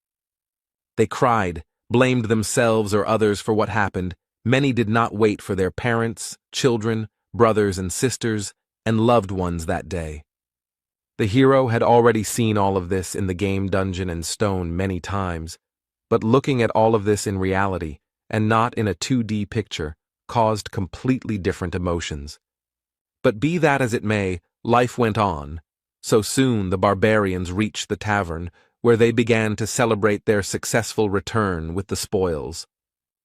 They cried, blamed themselves or others for what happened. Many did not wait for their parents, children, brothers and sisters, and loved ones that day. The hero had already seen all of this in the game Dungeon and Stone many times, but looking at all of this in reality, and not in a 2D picture, caused completely different emotions. But be that as it may, life went on, so soon the barbarians reached the tavern, where they began to celebrate their successful return with the spoils.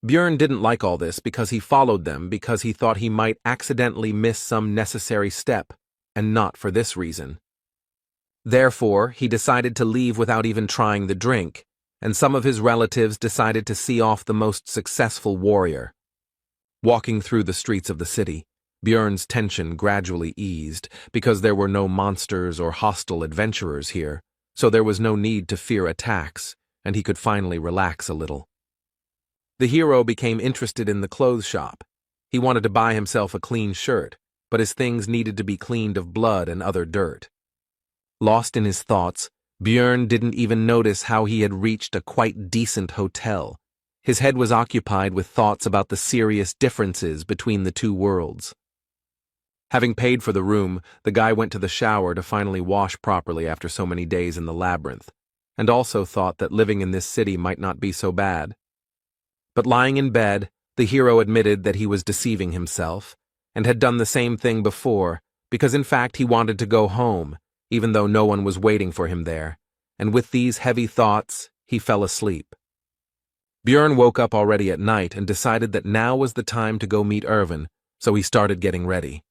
Björn didn't like all this because he followed them because he thought he might accidentally miss some necessary step, and not for this reason. Therefore, he decided to leave without even trying the drink, and some of his relatives decided to see off the most successful warrior. Walking through the streets of the city, Björn's tension gradually eased because there were no monsters or hostile adventurers here, so there was no need to fear attacks, and he could finally relax a little. The hero became interested in the clothes shop. He wanted to buy himself a clean shirt, but his things needed to be cleaned of blood and other dirt. Lost in his thoughts, Björn didn't even notice how he had reached a quite decent hotel. His head was occupied with thoughts about the serious differences between the two worlds. Having paid for the room, the guy went to the shower to finally wash properly after so many days in the labyrinth, and also thought that living in this city might not be so bad. But lying in bed, the hero admitted that he was deceiving himself, and had done the same thing before, because in fact he wanted to go home, even though no one was waiting for him there, and with these heavy thoughts, he fell asleep. Björn woke up already at night and decided that now was the time to go meet Erwin, so he started getting ready.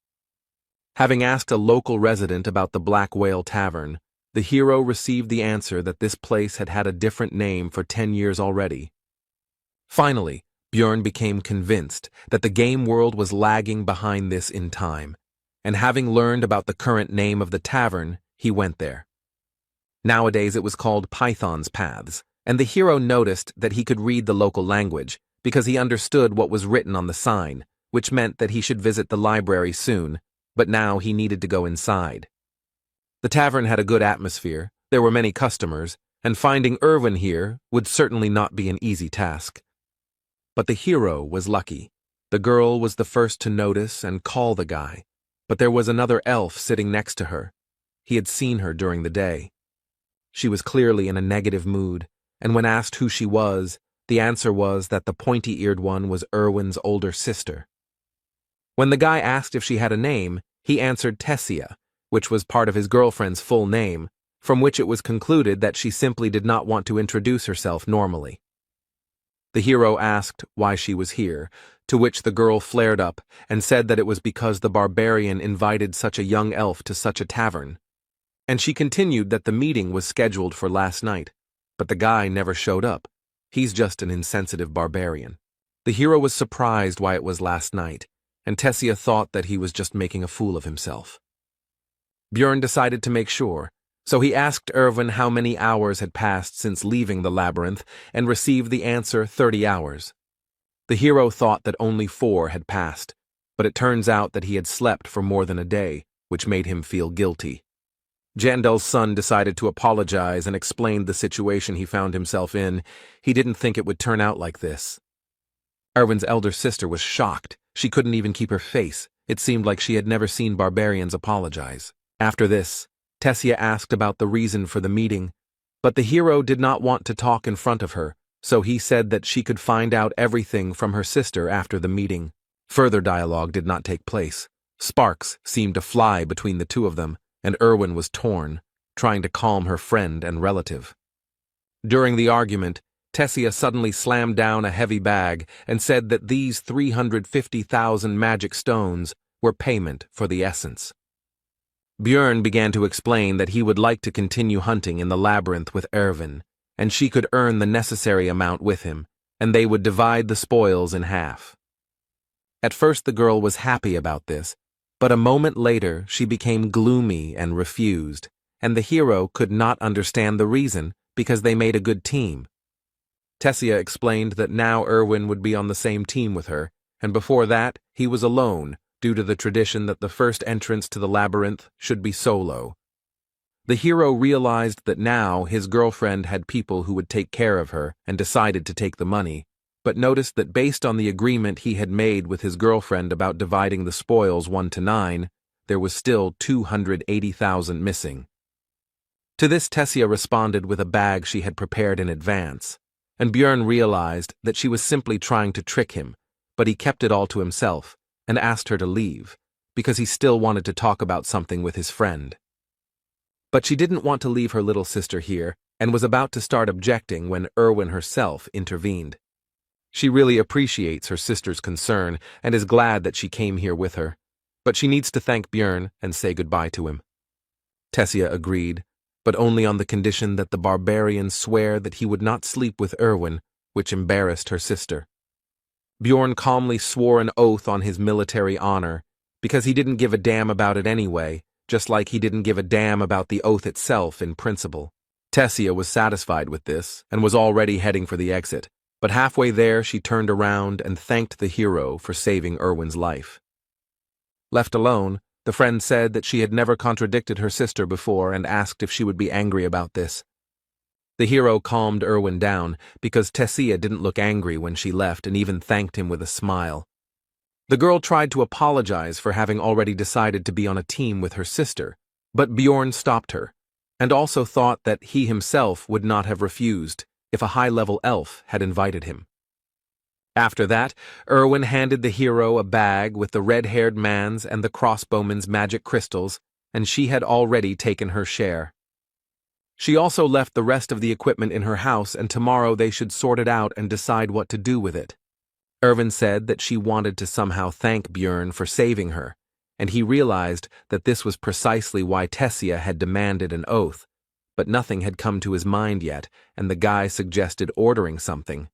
Having asked a local resident about the Black Whale Tavern, the hero received the answer that this place had had a different name for 10 years already. Finally, Björn became convinced that the game world was lagging behind this in time, and having learned about the current name of the tavern, he went there. Nowadays it was called Python's Paths, and the hero noticed that he could read the local language because he understood what was written on the sign, which meant that he should visit the library soon, but now he needed to go inside. The tavern had a good atmosphere, there were many customers, and finding Erwin here would certainly not be an easy task. But the hero was lucky. The girl was the first to notice and call the guy, but there was another elf sitting next to her. He had seen her during the day. She was clearly in a negative mood, and when asked who she was, the answer was that the pointy-eared one was Erwin's older sister. When the guy asked if she had a name, He answered Tessia, which was part of his girlfriend's full name, from which it was concluded that she simply did not want to introduce herself normally. The hero asked why she was here, to which the girl flared up and said that it was because the barbarian invited such a young elf to such a tavern. And she continued that the meeting was scheduled for last night, but the guy never showed up. He's just an insensitive barbarian. The hero was surprised why it was last night, and Tessia thought that he was just making a fool of himself. Björn decided to make sure, so he asked Erwin how many hours had passed since leaving the labyrinth and received the answer 30 hours. The hero thought that only 4 had passed, but it turns out that he had slept for more than a day, which made him feel guilty. Jandel's son decided to apologize and explained the situation he found himself in. He didn't think it would turn out like this. Erwin's elder sister was shocked. She couldn't even keep her face. It seemed like she had never seen barbarians apologize. After this, Tessia asked about the reason for the meeting, but the hero did not want to talk in front of her, so he said that she could find out everything from her sister after the meeting. Further dialogue did not take place. Sparks seemed to fly between the two of them, and Erwin was torn, trying to calm her friend and relative. During the argument, Tessia suddenly slammed down a heavy bag and said that these 350,000 magic stones were payment for the essence. Björn began to explain that he would like to continue hunting in the labyrinth with Erwin, and she could earn the necessary amount with him, and they would divide the spoils in half. At first the girl was happy about this, but a moment later she became gloomy and refused, and the hero could not understand the reason because they made a good team. Tessia explained that now Erwin would be on the same team with her, and before that he was alone due to the tradition that the first entrance to the labyrinth should be solo. The hero realized that now his girlfriend had people who would take care of her and decided to take the money, but noticed that based on the agreement he had made with his girlfriend about dividing the spoils 1 to 9, there was still 280,000 missing. To this Tessia responded with a bag she had prepared in advance, and Björn realized that she was simply trying to trick him, but he kept it all to himself and asked her to leave, because he still wanted to talk about something with his friend. But she didn't want to leave her little sister here, and was about to start objecting when Erwin herself intervened. She really appreciates her sister's concern and is glad that she came here with her, but she needs to thank Björn and say goodbye to him. Tessia agreed, but only on the condition that the barbarian swear that he would not sleep with Erwin, which embarrassed her sister. Björn calmly swore an oath on his military honor, because he didn't give a damn about it anyway, just like he didn't give a damn about the oath itself in principle. Tessia was satisfied with this and was already heading for the exit, but halfway there she turned around and thanked the hero for saving Erwin's life. Left alone, the friend said that she had never contradicted her sister before and asked if she would be angry about this. The hero calmed Erwin down because Tessia didn't look angry when she left and even thanked him with a smile. The girl tried to apologize for having already decided to be on a team with her sister, but Björn stopped her, and also thought that he himself would not have refused if a high-level elf had invited him. After that, Erwin handed the hero a bag with the red-haired man's and the crossbowman's magic crystals, and she had already taken her share. She also left the rest of the equipment in her house, and tomorrow they should sort it out and decide what to do with it. Erwin said that she wanted to somehow thank Björn for saving her, and he realized that this was precisely why Tessia had demanded an oath, but nothing had come to his mind yet, and the guy suggested ordering something.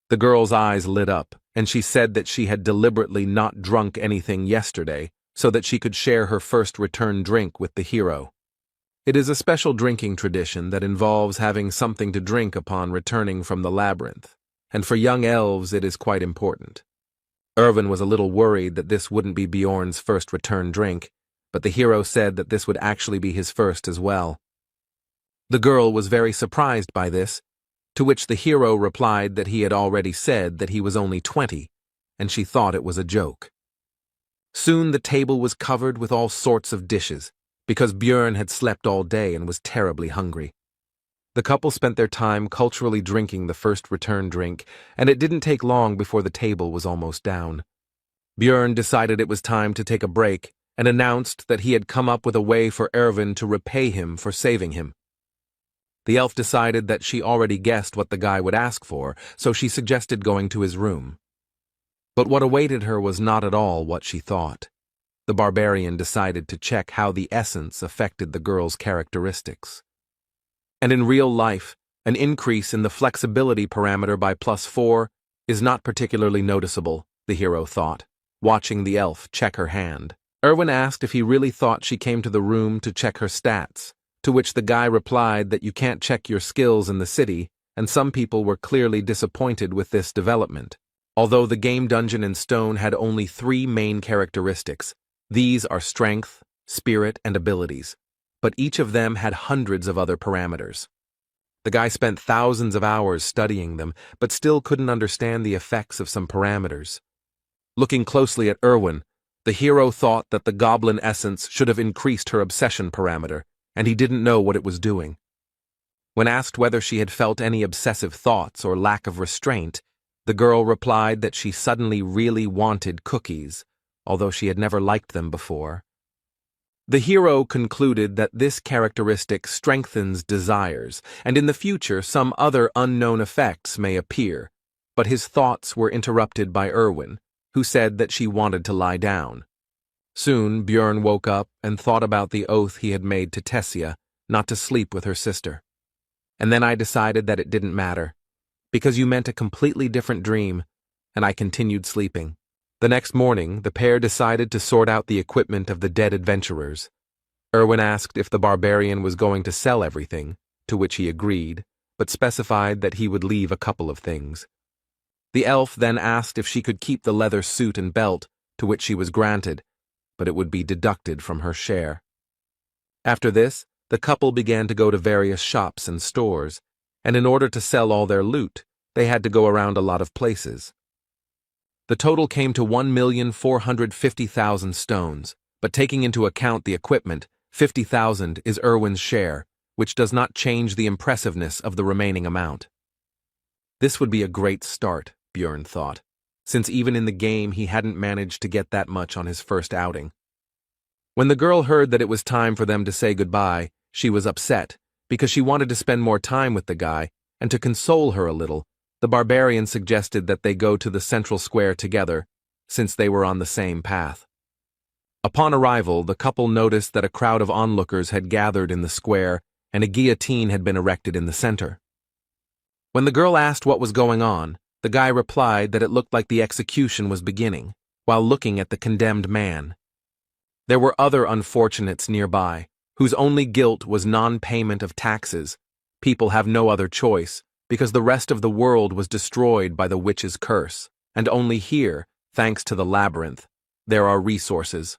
The girl's eyes lit up, and she said that she had deliberately not drunk anything yesterday so that she could share her first return drink with the hero. It is a special drinking tradition that involves having something to drink upon returning from the labyrinth, and for young elves it is quite important. Erwin was a little worried that this wouldn't be Bjorn's first return drink, but the hero said that this would actually be his first as well. The girl was very surprised by this, to which the hero replied that he had already said that he was only 20, and she thought it was a joke. Soon the table was covered with all sorts of dishes, because Björn had slept all day and was terribly hungry. The couple spent their time culturally drinking the first return drink, and it didn't take long before the table was almost down. Björn decided it was time to take a break, and announced that he had come up with a way for Erwin to repay him for saving him. The elf decided that she already guessed what the guy would ask for, so she suggested going to his room. But what awaited her was not at all what she thought. The barbarian decided to check how the essence affected the girl's characteristics. And in real life, an increase in the flexibility parameter by +4 is not particularly noticeable, the hero thought, watching the elf check her hand. Erwin asked if he really thought she came to the room to check her stats, to which the guy replied that you can't check your skills in the city, and some people were clearly disappointed with this development. Although the game dungeon in stone had only 3 main characteristics, these are strength, spirit, and abilities, but each of them had hundreds of other parameters. The guy spent thousands of hours studying them, but still couldn't understand the effects of some parameters. Looking closely at Erwin, the hero thought that the goblin essence should have increased her obsession parameter, and he didn't know what it was doing. When asked whether she had felt any obsessive thoughts or lack of restraint, the girl replied that she suddenly really wanted cookies, although she had never liked them before. The hero concluded that this characteristic strengthens desires, and in the future some other unknown effects may appear, but his thoughts were interrupted by Erwin, who said that she wanted to lie down. Soon Björn woke up and thought about the oath he had made to Tessia not to sleep with her sister. And then I decided that it didn't matter, because you meant a completely different dream, and I continued sleeping. The next morning, the pair decided to sort out the equipment of the dead adventurers. Erwin asked if the barbarian was going to sell everything, to which he agreed, but specified that he would leave a couple of things. The elf then asked if she could keep the leather suit and belt, to which she was granted, but it would be deducted from her share. After this, the couple began to go to various shops and stores, and in order to sell all their loot, they had to go around a lot of places. The total came to 1,450,000 stones, but taking into account the equipment, 50,000 is Erwin's share, which does not change the impressiveness of the remaining amount. This would be a great start, Björn thought, since even in the game he hadn't managed to get that much on his first outing. When the girl heard that it was time for them to say goodbye, she was upset, because she wanted to spend more time with the guy, and to console her a little, the barbarian suggested that they go to the central square together, since they were on the same path. Upon arrival, the couple noticed that a crowd of onlookers had gathered in the square, and a guillotine had been erected in the center. When the girl asked what was going on, the guy replied that it looked like the execution was beginning, while looking at the condemned man. There were other unfortunates nearby, whose only guilt was non-payment of taxes. People have no other choice, because the rest of the world was destroyed by the witch's curse, and only here, thanks to the labyrinth, there are resources.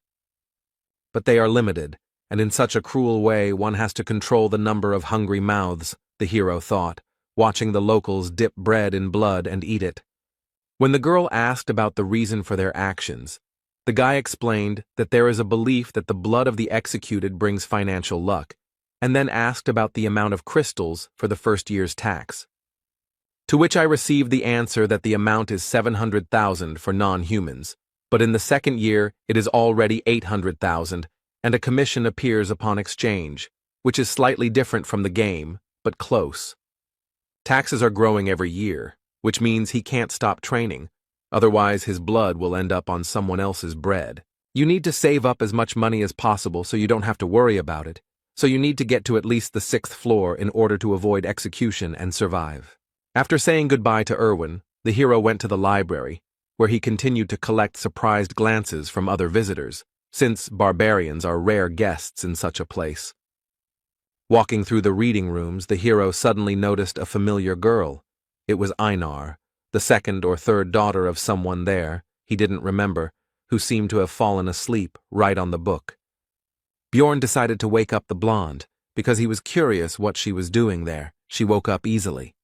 But they are limited, and in such a cruel way one has to control the number of hungry mouths, the hero thought, watching the locals dip bread in blood and eat it. When the girl asked about the reason for their actions, the guy explained that there is a belief that the blood of the executed brings financial luck, and then asked about the amount of crystals for the first year's tax. To which I received the answer that the amount is 700,000 for non-humans, but in the second year it is already 800,000, and a commission appears upon exchange, which is slightly different from the game, but close. Taxes are growing every year, which means he can't stop training, otherwise his blood will end up on someone else's bread. You need to save up as much money as possible so you don't have to worry about it, so you need to get to at least the 6th floor in order to avoid execution and survive. After saying goodbye to Erwin, the hero went to the library, where he continued to collect surprised glances from other visitors, since barbarians are rare guests in such a place. Walking through the reading rooms, the hero suddenly noticed a familiar girl. It was Einar, the second or third daughter of someone there, he didn't remember, who seemed to have fallen asleep right on the book. Björn decided to wake up the blonde, because he was curious what she was doing there. She woke up easily.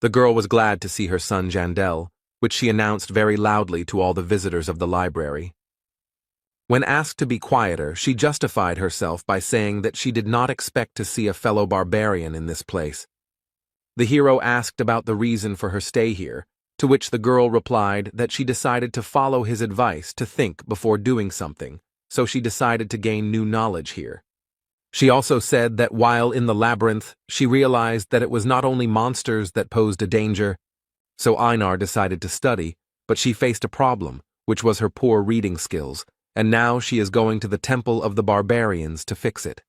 The girl was glad to see her son Jandel, which she announced very loudly to all the visitors of the library. When asked to be quieter, she justified herself by saying that she did not expect to see a fellow barbarian in this place. The hero asked about the reason for her stay here, to which the girl replied that she decided to follow his advice to think before doing something, so she decided to gain new knowledge here. She also said that while in the labyrinth, she realized that it was not only monsters that posed a danger, so Einar decided to study, but she faced a problem, which was her poor reading skills, and now she is going to the Temple of the Barbarians to fix it.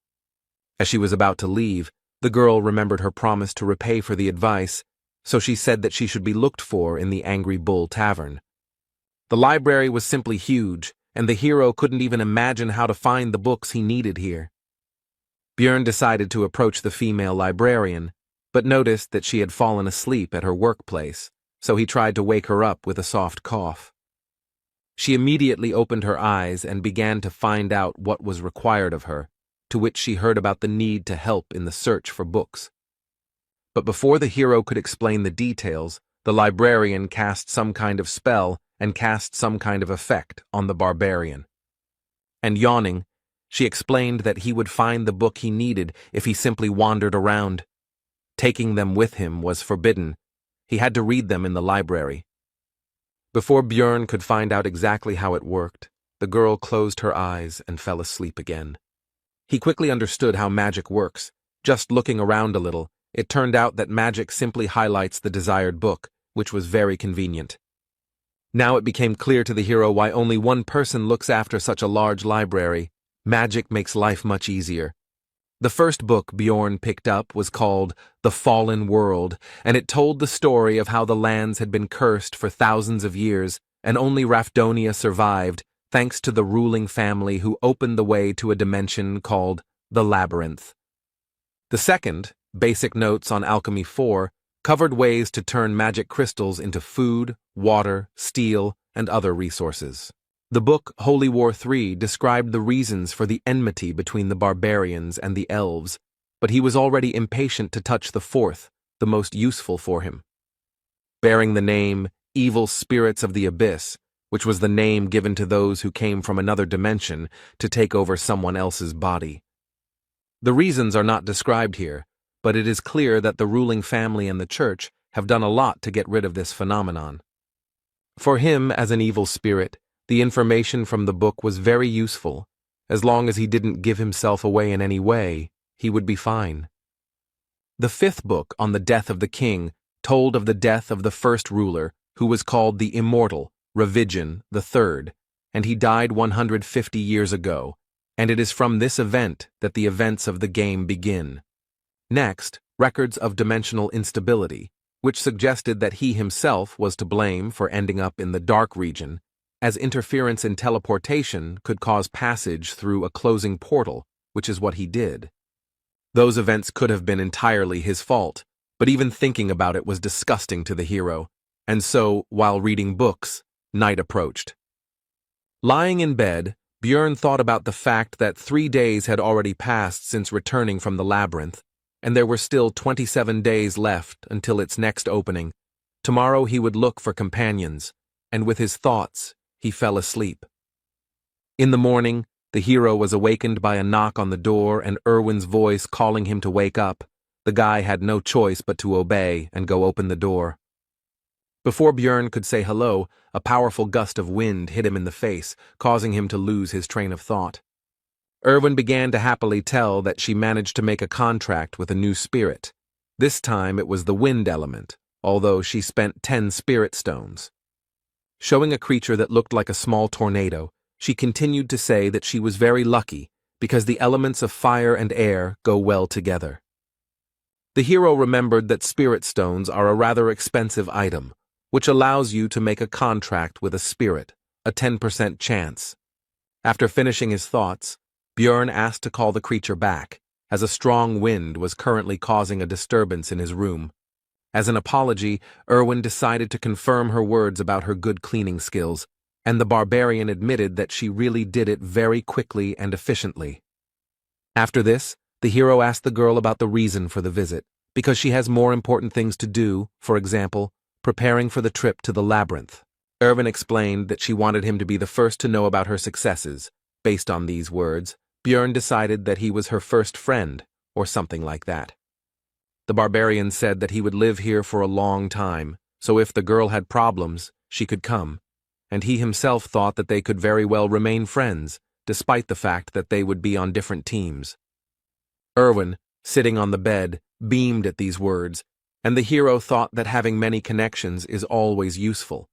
As she was about to leave, the girl remembered her promise to repay for the advice, so she said that she should be looked for in the Angry Bull Tavern. The library was simply huge, and the hero couldn't even imagine how to find the books he needed here. Björn decided to approach the female librarian, but noticed that she had fallen asleep at her workplace, so he tried to wake her up with a soft cough. She immediately opened her eyes and began to find out what was required of her, to which she heard about the need to help in the search for books. But before the hero could explain the details, the librarian cast some kind of spell and cast some kind of effect on the barbarian. And yawning, she explained that he would find the book he needed if he simply wandered around. Taking them with him was forbidden. He had to read them in the library. Before Björn could find out exactly how it worked, the girl closed her eyes and fell asleep again. He quickly understood how magic works. Just looking around a little, it turned out that magic simply highlights the desired book, which was very convenient. Now it became clear to the hero why only one person looks after such a large library. Magic makes life much easier. The first book Björn picked up was called The Fallen World, and it told the story of how the lands had been cursed for thousands of years, and only Rafdonia survived, thanks to the ruling family who opened the way to a dimension called the Labyrinth. The second, Basic Notes on Alchemy 4, covered ways to turn magic crystals into food, water, steel, and other resources. The book Holy War 3 described the reasons for the enmity between the barbarians and the elves, but he was already impatient to touch the fourth, the most useful for him. Bearing the name Evil Spirits of the Abyss, which was the name given to those who came from another dimension to take over someone else's body. The reasons are not described here, but it is clear that the ruling family and the church have done a lot to get rid of this phenomenon. For him, as an evil spirit, the information from the book was very useful. As long as he didn't give himself away in any way, he would be fine. The fifth book on the death of the king told of the death of the first ruler, who was called the Immortal, Ravigian III, and he died 150 years ago, and it is from this event that the events of the game begin. Next, records of dimensional instability, which suggested that he himself was to blame for ending up in the dark region, as interference in teleportation could cause passage through a closing portal, which is what he did. Those events could have been entirely his fault, but even thinking about it was disgusting to the hero, and so, while reading books, night approached. Lying in bed, Björn thought about the fact that 3 days had already passed since returning from the labyrinth, and there were still 27 days left until its next opening. Tomorrow he would look for companions, and with his thoughts, he fell asleep. In the morning, the hero was awakened by a knock on the door and Erwin's voice calling him to wake up. The guy had no choice but to obey and go open the door. Before Björn could say hello, a powerful gust of wind hit him in the face, causing him to lose his train of thought. Erwin began to happily tell that she managed to make a contract with a new spirit. This time it was the wind element, although she spent 10 spirit stones. Showing a creature that looked like a small tornado, she continued to say that she was very lucky because the elements of fire and air go well together. The hero remembered that spirit stones are a rather expensive item, which allows you to make a contract with a spirit, a 10% chance. After finishing his thoughts, Björn asked to call the creature back, as a strong wind was currently causing a disturbance in his room. As an apology, Erwin decided to confirm her words about her good cleaning skills, and the barbarian admitted that she really did it very quickly and efficiently. After this, the hero asked the girl about the reason for the visit, because she has more important things to do, for example, preparing for the trip to the labyrinth. Erwin explained that she wanted him to be the first to know about her successes. Based on these words, Björn decided that he was her first friend, or something like that. The barbarian said that he would live here for a long time, so if the girl had problems, she could come, and he himself thought that they could very well remain friends, despite the fact that they would be on different teams. Erwin, sitting on the bed, beamed at these words, and the hero thought that having many connections is always useful.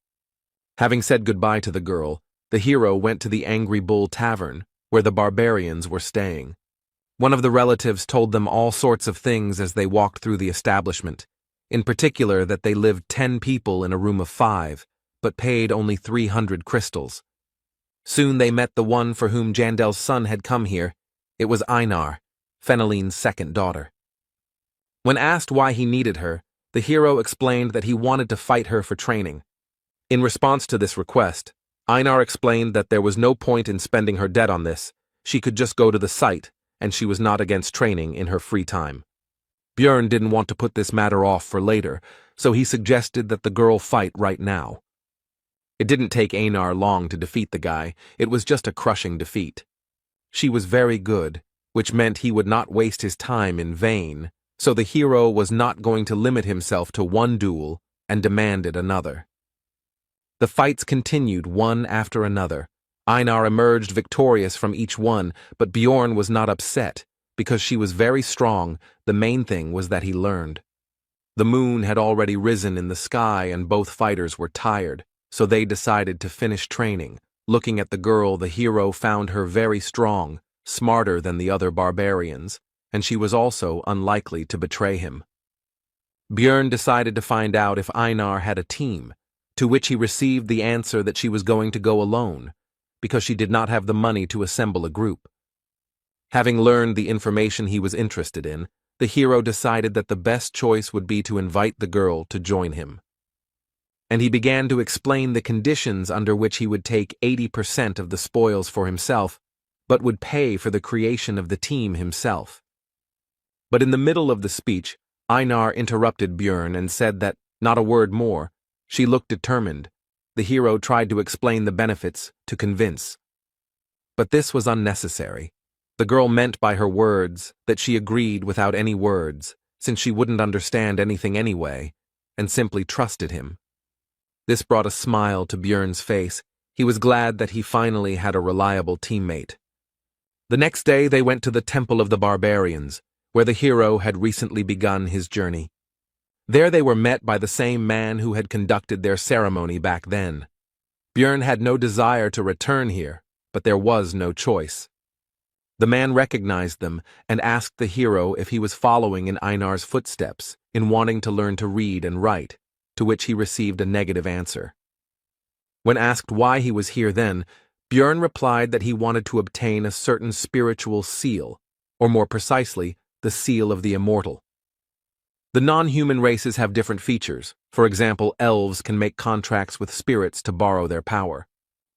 Having said goodbye to the girl, the hero went to the Angry Bull Tavern, where the barbarians were staying. One of the relatives told them all sorts of things as they walked through the establishment, in particular that they lived 10 people in a room of 5, but paid only 300 crystals. Soon they met the one for whom Jandel's son had come here. It was Einar, Feneline's second daughter. When asked why he needed her, the hero explained that he wanted to fight her for training. In response to this request, Einar explained that there was no point in spending her debt on this. She could just go to the site, and she was not against training in her free time. Björn didn't want to put this matter off for later, so he suggested that the girl fight right now. It didn't take Einar long to defeat the guy. It was just a crushing defeat. She was very good, which meant he would not waste his time in vain, so the hero was not going to limit himself to one duel and demanded another. The fights continued one after another. Einar emerged victorious from each one, but Bjorn was not upset. Because she was very strong, the main thing was that he learned. The moon had already risen in the sky and both fighters were tired, so they decided to finish training. Looking at the girl, the hero found her very strong, smarter than the other barbarians, and she was also unlikely to betray him. Björn decided to find out if Einar had a team, to which he received the answer that she was going to go alone, because she did not have the money to assemble a group. Having learned the information he was interested in, the hero decided that the best choice would be to invite the girl to join him. And he began to explain the conditions under which he would take 80% of the spoils for himself, but would pay for the creation of the team himself. But in the middle of the speech, Einar interrupted Björn and said that, not a word more. She looked determined. The hero tried to explain the benefits, to convince. But this was unnecessary. The girl meant by her words that she agreed without any words, since she wouldn't understand anything anyway, and simply trusted him. This brought a smile to Björn's face. He was glad that he finally had a reliable teammate. The next day they went to the Temple of the Barbarians, where the hero had recently begun his journey. There they were met by the same man who had conducted their ceremony back then. Björn had no desire to return here, but there was no choice. The man recognized them and asked the hero if he was following in Einar's footsteps in wanting to learn to read and write, to which he received a negative answer. When asked why he was here then, Björn replied that he wanted to obtain a certain spiritual seal, or more precisely, the seal of the immortal. The non-human races have different features. For example, elves can make contracts with spirits to borrow their power.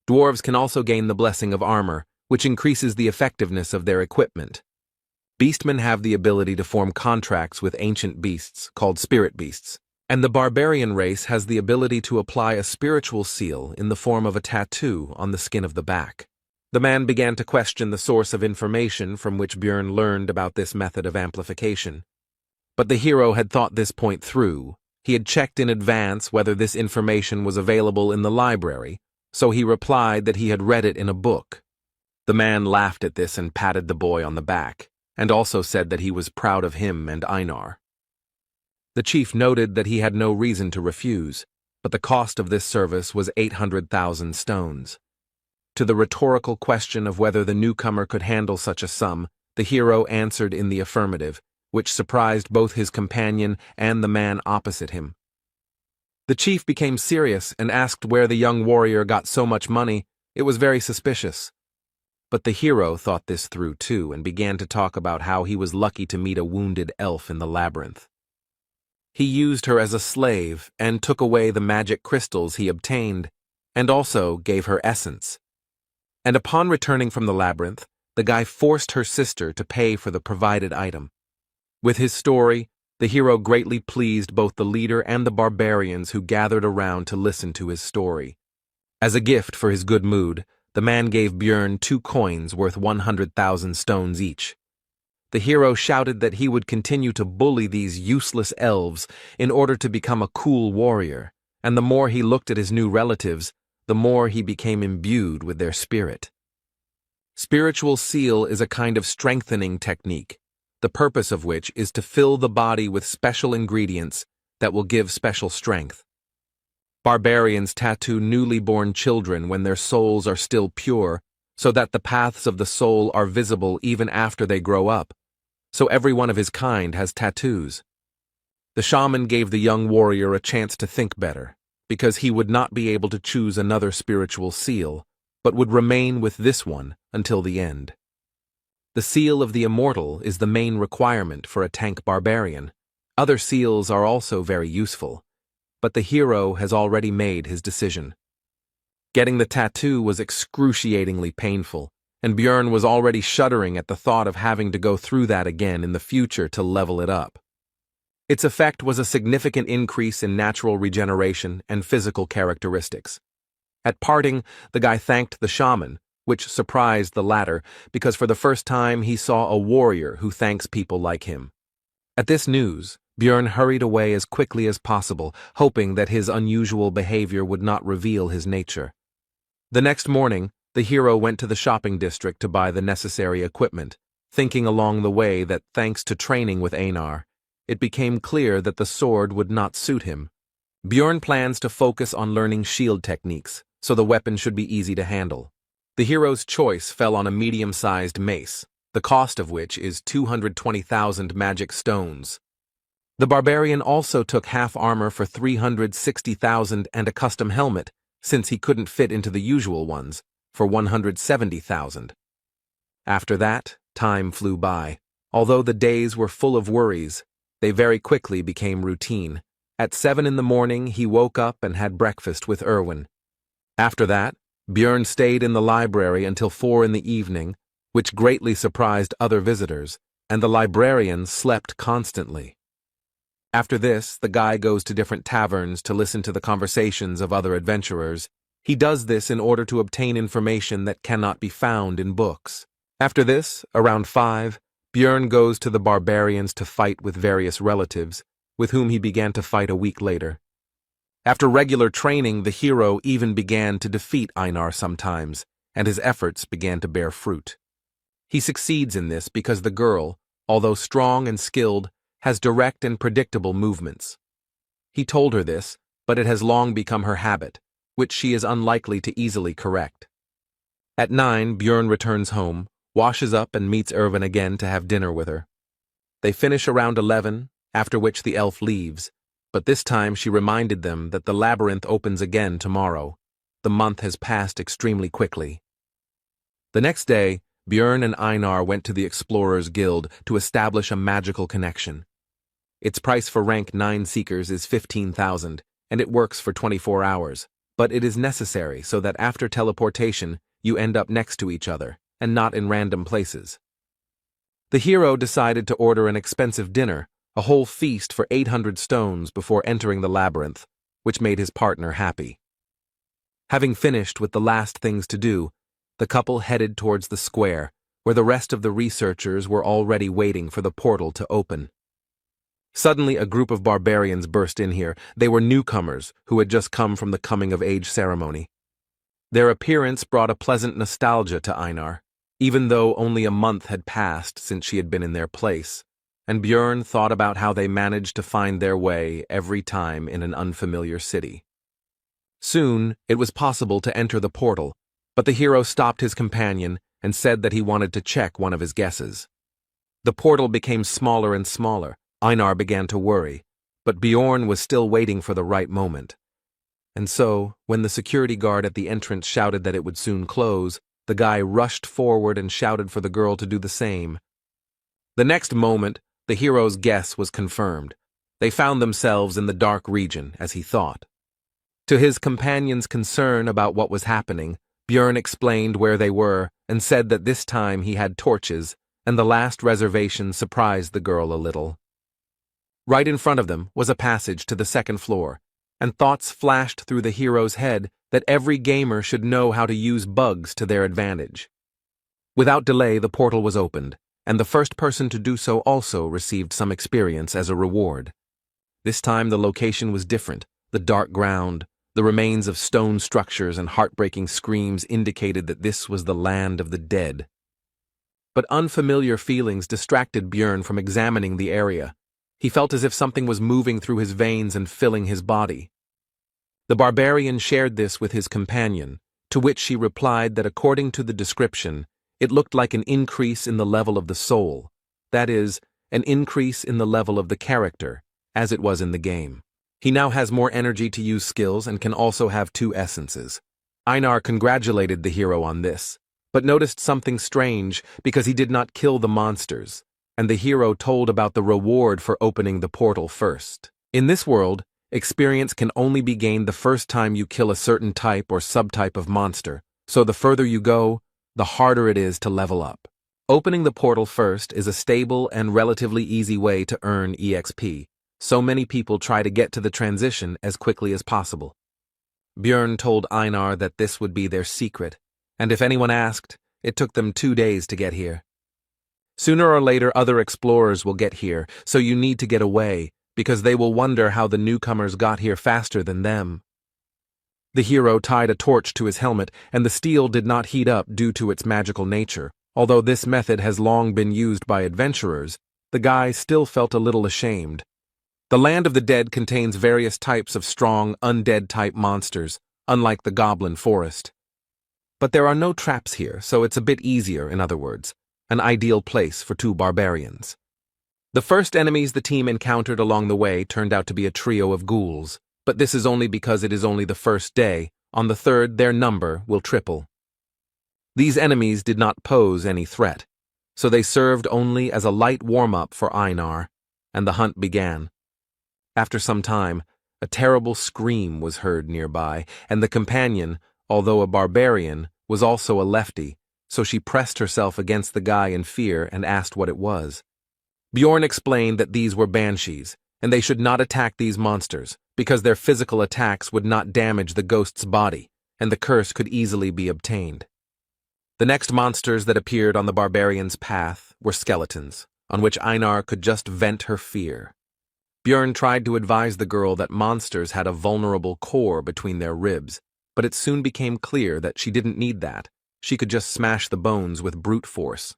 Dwarves can also gain the blessing of armor, which increases the effectiveness of their equipment. Beastmen have the ability to form contracts with ancient beasts, called spirit beasts, and the barbarian race has the ability to apply a spiritual seal in the form of a tattoo on the skin of the back. The man began to question the source of information from which Björn learned about this method of amplification. But the hero had thought this point through. He had checked in advance whether this information was available in the library, so he replied that he had read it in a book. The man laughed at this and patted the boy on the back, and also said that he was proud of him and Einar. The chief noted that he had no reason to refuse, but the cost of this service was 800,000 stones. To the rhetorical question of whether the newcomer could handle such a sum, the hero answered in the affirmative, which surprised both his companion and the man opposite him. The chief became serious and asked where the young warrior got so much money. It was very suspicious. But the hero thought this through too and began to talk about how he was lucky to meet a wounded elf in the labyrinth. He used her as a slave and took away the magic crystals he obtained, and also gave her essence. And upon returning from the labyrinth, the guy forced her sister to pay for the provided item. With his story, the hero greatly pleased both the leader and the barbarians who gathered around to listen to his story. As a gift for his good mood, the man gave Björn 2 coins worth 100,000 stones each. The hero shouted that he would continue to bully these useless elves in order to become a cool warrior, and the more he looked at his new relatives, the more he became imbued with their spirit. Spiritual seal is a kind of strengthening technique, the purpose of which is to fill the body with special ingredients that will give special strength. Barbarians tattoo newly born children when their souls are still pure, so that the paths of the soul are visible even after they grow up. So every one of his kind has tattoos. The shaman gave the young warrior a chance to think better, because he would not be able to choose another spiritual seal, but would remain with this one until the end. The seal of the immortal is the main requirement for a tank barbarian. Other seals are also very useful, but the hero has already made his decision. Getting the tattoo was excruciatingly painful, and Björn was already shuddering at the thought of having to go through that again in the future to level it up. Its effect was a significant increase in natural regeneration and physical characteristics. At parting, the guy thanked the shaman, which surprised the latter because for the first time he saw a warrior who thanks people like him. At this news, Björn hurried away as quickly as possible, hoping that his unusual behavior would not reveal his nature. The next morning, the hero went to the shopping district to buy the necessary equipment, thinking along the way that thanks to training with Einar, it became clear that the sword would not suit him. Björn plans to focus on learning shield techniques, so the weapon should be easy to handle. The hero's choice fell on a medium-sized mace, the cost of which is 220,000 magic stones. The barbarian also took half armor for 360,000 and a custom helmet, since he couldn't fit into the usual ones, for 170,000. After that, time flew by. Although the days were full of worries, they very quickly became routine. At 7 in the morning, he woke up and had breakfast with Erwin. After that, Björn stayed in the library until 4 in the evening, which greatly surprised other visitors, and the librarian slept constantly. After this, the guy goes to different taverns to listen to the conversations of other adventurers. He does this in order to obtain information that cannot be found in books. After this, around 5, Björn goes to the barbarians to fight with various relatives, with whom he began to fight a week later. After regular training, the hero even began to defeat Einar sometimes, and his efforts began to bear fruit. He succeeds in this because the girl, although strong and skilled, has direct and predictable movements. He told her this, but it has long become her habit, which she is unlikely to easily correct. At 9, Björn returns home, washes up and meets Erwin again to have dinner with her. They finish around 11, after which the elf leaves, but this time she reminded them that the labyrinth opens again tomorrow. The month has passed extremely quickly. The next day, Björn and Einar went to the Explorers Guild to establish a magical connection. Its price for rank 9 seekers is 15,000, and it works for 24 hours, but it is necessary so that after teleportation, you end up next to each other, and not in random places. The hero decided to order an expensive dinner, a whole feast for 800 stones before entering the labyrinth, which made his partner happy. Having finished with the last things to do, the couple headed towards the square, where the rest of the researchers were already waiting for the portal to open. Suddenly, a group of barbarians burst in here. They were newcomers who had just come from the coming-of-age ceremony. Their appearance brought a pleasant nostalgia to Einar, even though only a month had passed since she had been in their place, and Björn thought about how they managed to find their way every time in an unfamiliar city. Soon, it was possible to enter the portal, but the hero stopped his companion and said that he wanted to check one of his guesses. The portal became smaller and smaller. Einar began to worry, but Björn was still waiting for the right moment. And so, when the security guard at the entrance shouted that it would soon close, the guy rushed forward and shouted for the girl to do the same. The next moment, the hero's guess was confirmed. They found themselves in the dark region, as he thought. To his companion's concern about what was happening, Björn explained where they were and said that this time he had torches, and the last reservation surprised the girl a little. Right in front of them was a passage to the second floor, and thoughts flashed through the hero's head that every gamer should know how to use bugs to their advantage. Without delay, the portal was opened, and the first person to do so also received some experience as a reward. This time the location was different, the dark ground, The remains of stone structures and heartbreaking screams indicated that this was the land of the dead. But unfamiliar feelings distracted Björn from examining the area. He felt as if something was moving through his veins and filling his body. The barbarian shared this with his companion, to which she replied that according to the description, it looked like an increase in the level of the soul, that is, an increase in the level of the character, as it was in the game. He now has more energy to use skills and can also have 2 essences. Einar congratulated the hero on this, but noticed something strange because he did not kill the monsters, and the hero told about the reward for opening the portal first. In this world, experience can only be gained the first time you kill a certain type or subtype of monster, so the further you go, the harder it is to level up. Opening the portal first is a stable and relatively easy way to earn EXP, so many people try to get to the transition as quickly as possible. Björn told Einar that this would be their secret, and if anyone asked, it took them 2 days to get here. Sooner or later other explorers will get here, so you need to get away, because they will wonder how the newcomers got here faster than them. The hero tied a torch to his helmet, and the steel did not heat up due to its magical nature. Although this method has long been used by adventurers, the guy still felt a little ashamed. The land of the dead contains various types of strong, undead-type monsters, unlike the goblin forest. But there are no traps here, so it's a bit easier, in other words, an ideal place for 2 barbarians. The first enemies the team encountered along the way turned out to be a trio of ghouls, but this is only because it is only the first day. On the third, their number will triple. These enemies did not pose any threat, so they served only as a light warm-up for Einar, and the hunt began. After some time, a terrible scream was heard nearby, and the companion, although a barbarian, was also a lefty, so she pressed herself against the guy in fear and asked what it was. Bjorn explained that these were banshees, and they should not attack these monsters, because their physical attacks would not damage the ghost's body, and the curse could easily be obtained. The next monsters that appeared on the barbarian's path were skeletons, on which Einar could just vent her fear. Björn tried to advise the girl that monsters had a vulnerable core between their ribs, but it soon became clear that she didn't need that. She could just smash the bones with brute force.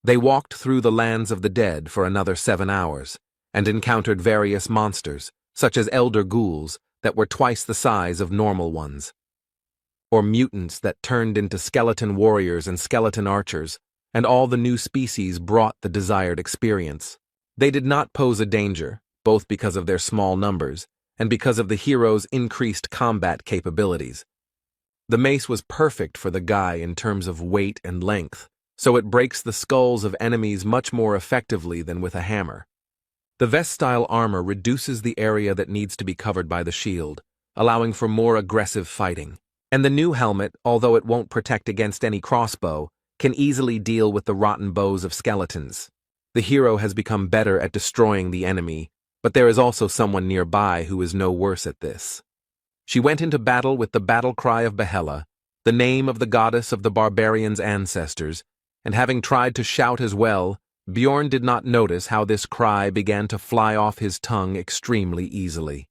They walked through the lands of the dead for another 7 hours, and encountered various monsters, such as elder ghouls that were twice the size of normal ones, or mutants that turned into skeleton warriors and skeleton archers, and all the new species brought the desired experience. They did not pose a danger, both because of their small numbers, and because of the hero's increased combat capabilities. The mace was perfect for the guy in terms of weight and length, so it breaks the skulls of enemies much more effectively than with a hammer. The vest-style armor reduces the area that needs to be covered by the shield, allowing for more aggressive fighting. And the new helmet, although it won't protect against any crossbow, can easily deal with the rotten bows of skeletons. The hero has become better at destroying the enemy, but there is also someone nearby who is no worse at this. She went into battle with the battle cry of Yahello, the name of the goddess of the barbarians' ancestors, and having tried to shout as well, Bjorn did not notice how this cry began to fly off his tongue extremely easily.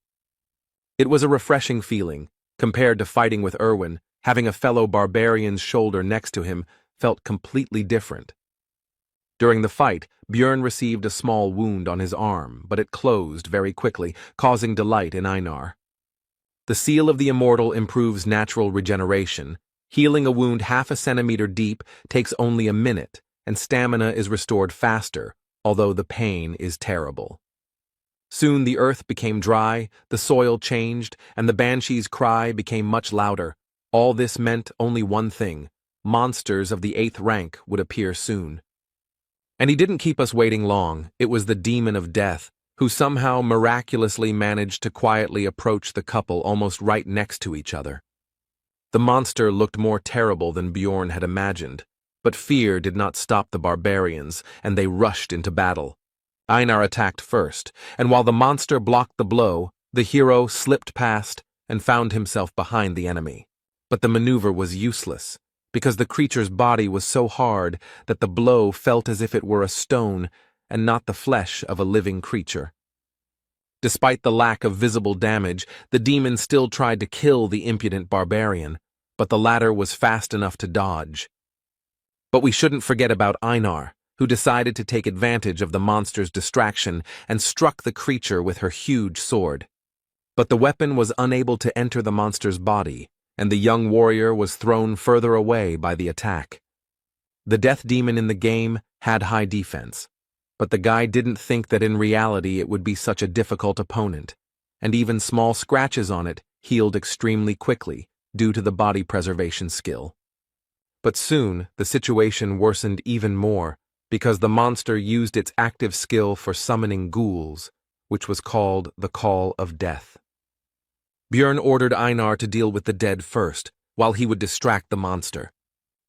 It was a refreshing feeling. Compared to fighting with Erwin, having a fellow barbarian's shoulder next to him felt completely different. During the fight, Björn received a small wound on his arm, but it closed very quickly, causing delight in Einar. The seal of the immortal improves natural regeneration. Healing a wound half a centimeter deep takes only a minute, and stamina is restored faster, although the pain is terrible. Soon the earth became dry, the soil changed, and the banshee's cry became much louder. All this meant only one thing: monsters of the 8th rank would appear soon. And he didn't keep us waiting long. It was the demon of death, who somehow miraculously managed to quietly approach the couple almost right next to each other. The monster looked more terrible than Bjorn had imagined, but fear did not stop the barbarians, and they rushed into battle. Einar attacked first, and while the monster blocked the blow, the hero slipped past and found himself behind the enemy. But the maneuver was useless, because the creature's body was so hard that the blow felt as if it were a stone and not the flesh of a living creature. Despite the lack of visible damage, the demon still tried to kill the impudent barbarian, but the latter was fast enough to dodge. But we shouldn't forget about Einar, who decided to take advantage of the monster's distraction and struck the creature with her huge sword. But the weapon was unable to enter the monster's body, and the young warrior was thrown further away by the attack. The death demon in the game had high defense, but the guy didn't think that in reality it would be such a difficult opponent, and even small scratches on it healed extremely quickly due to the body preservation skill. But soon, the situation worsened even more because the monster used its active skill for summoning ghouls, which was called the Call of Death. Björn ordered Einar to deal with the dead first, while he would distract the monster.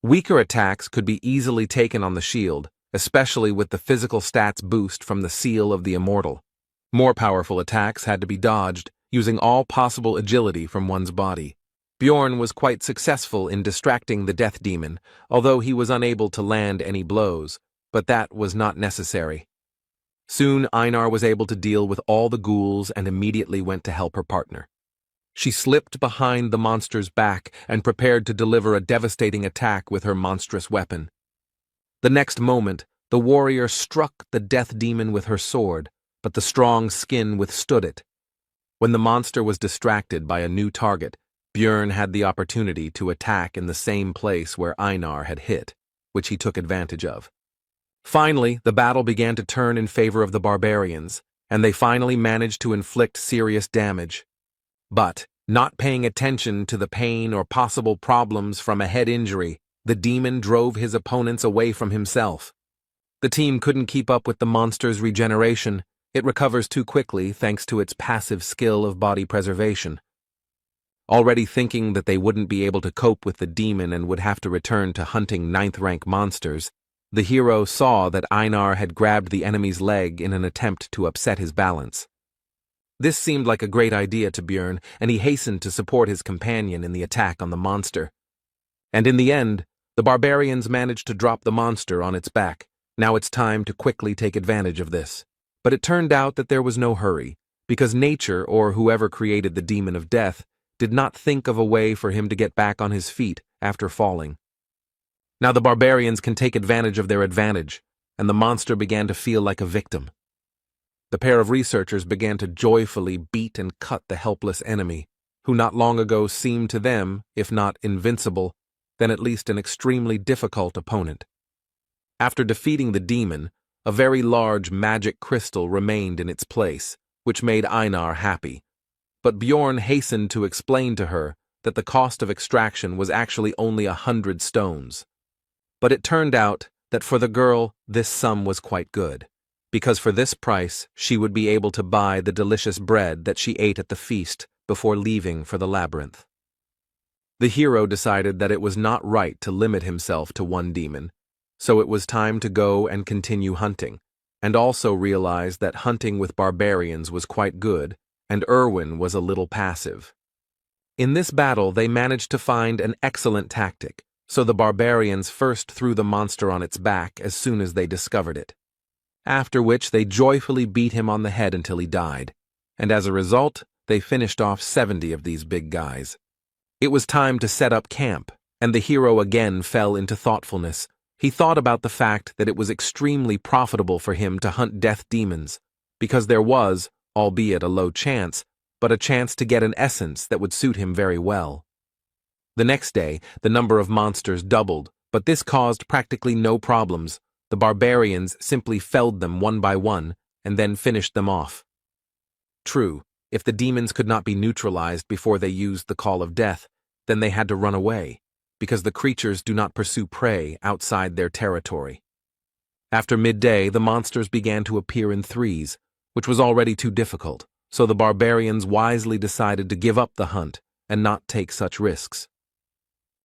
Weaker attacks could be easily taken on the shield, especially with the physical stats boost from the Seal of the Immortal. More powerful attacks had to be dodged, using all possible agility from one's body. Bjorn was quite successful in distracting the death demon, although he was unable to land any blows, but that was not necessary. Soon Einar was able to deal with all the ghouls and immediately went to help her partner. She slipped behind the monster's back and prepared to deliver a devastating attack with her monstrous weapon. The next moment, the warrior struck the death demon with her sword, but the strong skin withstood it. When the monster was distracted by a new target, Björn had the opportunity to attack in the same place where Einar had hit, which he took advantage of. Finally, the battle began to turn in favor of the barbarians, and they finally managed to inflict serious damage. But, not paying attention to the pain or possible problems from a head injury, the demon drove his opponents away from himself. The team couldn't keep up with the monster's regeneration. It recovers too quickly thanks to its passive skill of body preservation. Already thinking that they wouldn't be able to cope with the demon and would have to return to hunting 9th-rank monsters, the hero saw that Einar had grabbed the enemy's leg in an attempt to upset his balance. This seemed like a great idea to Björn, and he hastened to support his companion in the attack on the monster. And in the end, the barbarians managed to drop the monster on its back. Now it's time to quickly take advantage of this. But it turned out that there was no hurry, because nature, or whoever created the demon of death, did not think of a way for him to get back on his feet after falling. Now the barbarians can take advantage of their advantage, and the monster began to feel like a victim. The pair of researchers began to joyfully beat and cut the helpless enemy, who not long ago seemed to them, if not invincible, then at least an extremely difficult opponent. After defeating the demon, a very large magic crystal remained in its place, which made Einar happy. But Bjorn hastened to explain to her that the cost of extraction was actually only 100 stones. But it turned out that for the girl this sum was quite good, because for this price she would be able to buy the delicious bread that she ate at the feast before leaving for the labyrinth. The hero decided that it was not right to limit himself to one demon, so it was time to go and continue hunting, and also realized that hunting with barbarians was quite good, and Erwin was a little passive. In this battle they managed to find an excellent tactic, so the barbarians first threw the monster on its back as soon as they discovered it, after which they joyfully beat him on the head until he died, and as a result, they finished off 70 of these big guys. It was time to set up camp, and the hero again fell into thoughtfulness. He thought about the fact that it was extremely profitable for him to hunt death demons, because there was, albeit a low chance, but a chance to get an essence that would suit him very well. The next day, the number of monsters doubled, but this caused practically no problems. The barbarians simply felled them one by one, and then finished them off. True, if the demons could not be neutralized before they used the Call of Death, then they had to run away, because the creatures do not pursue prey outside their territory. After midday, the monsters began to appear in threes, which was already too difficult, so the barbarians wisely decided to give up the hunt and not take such risks.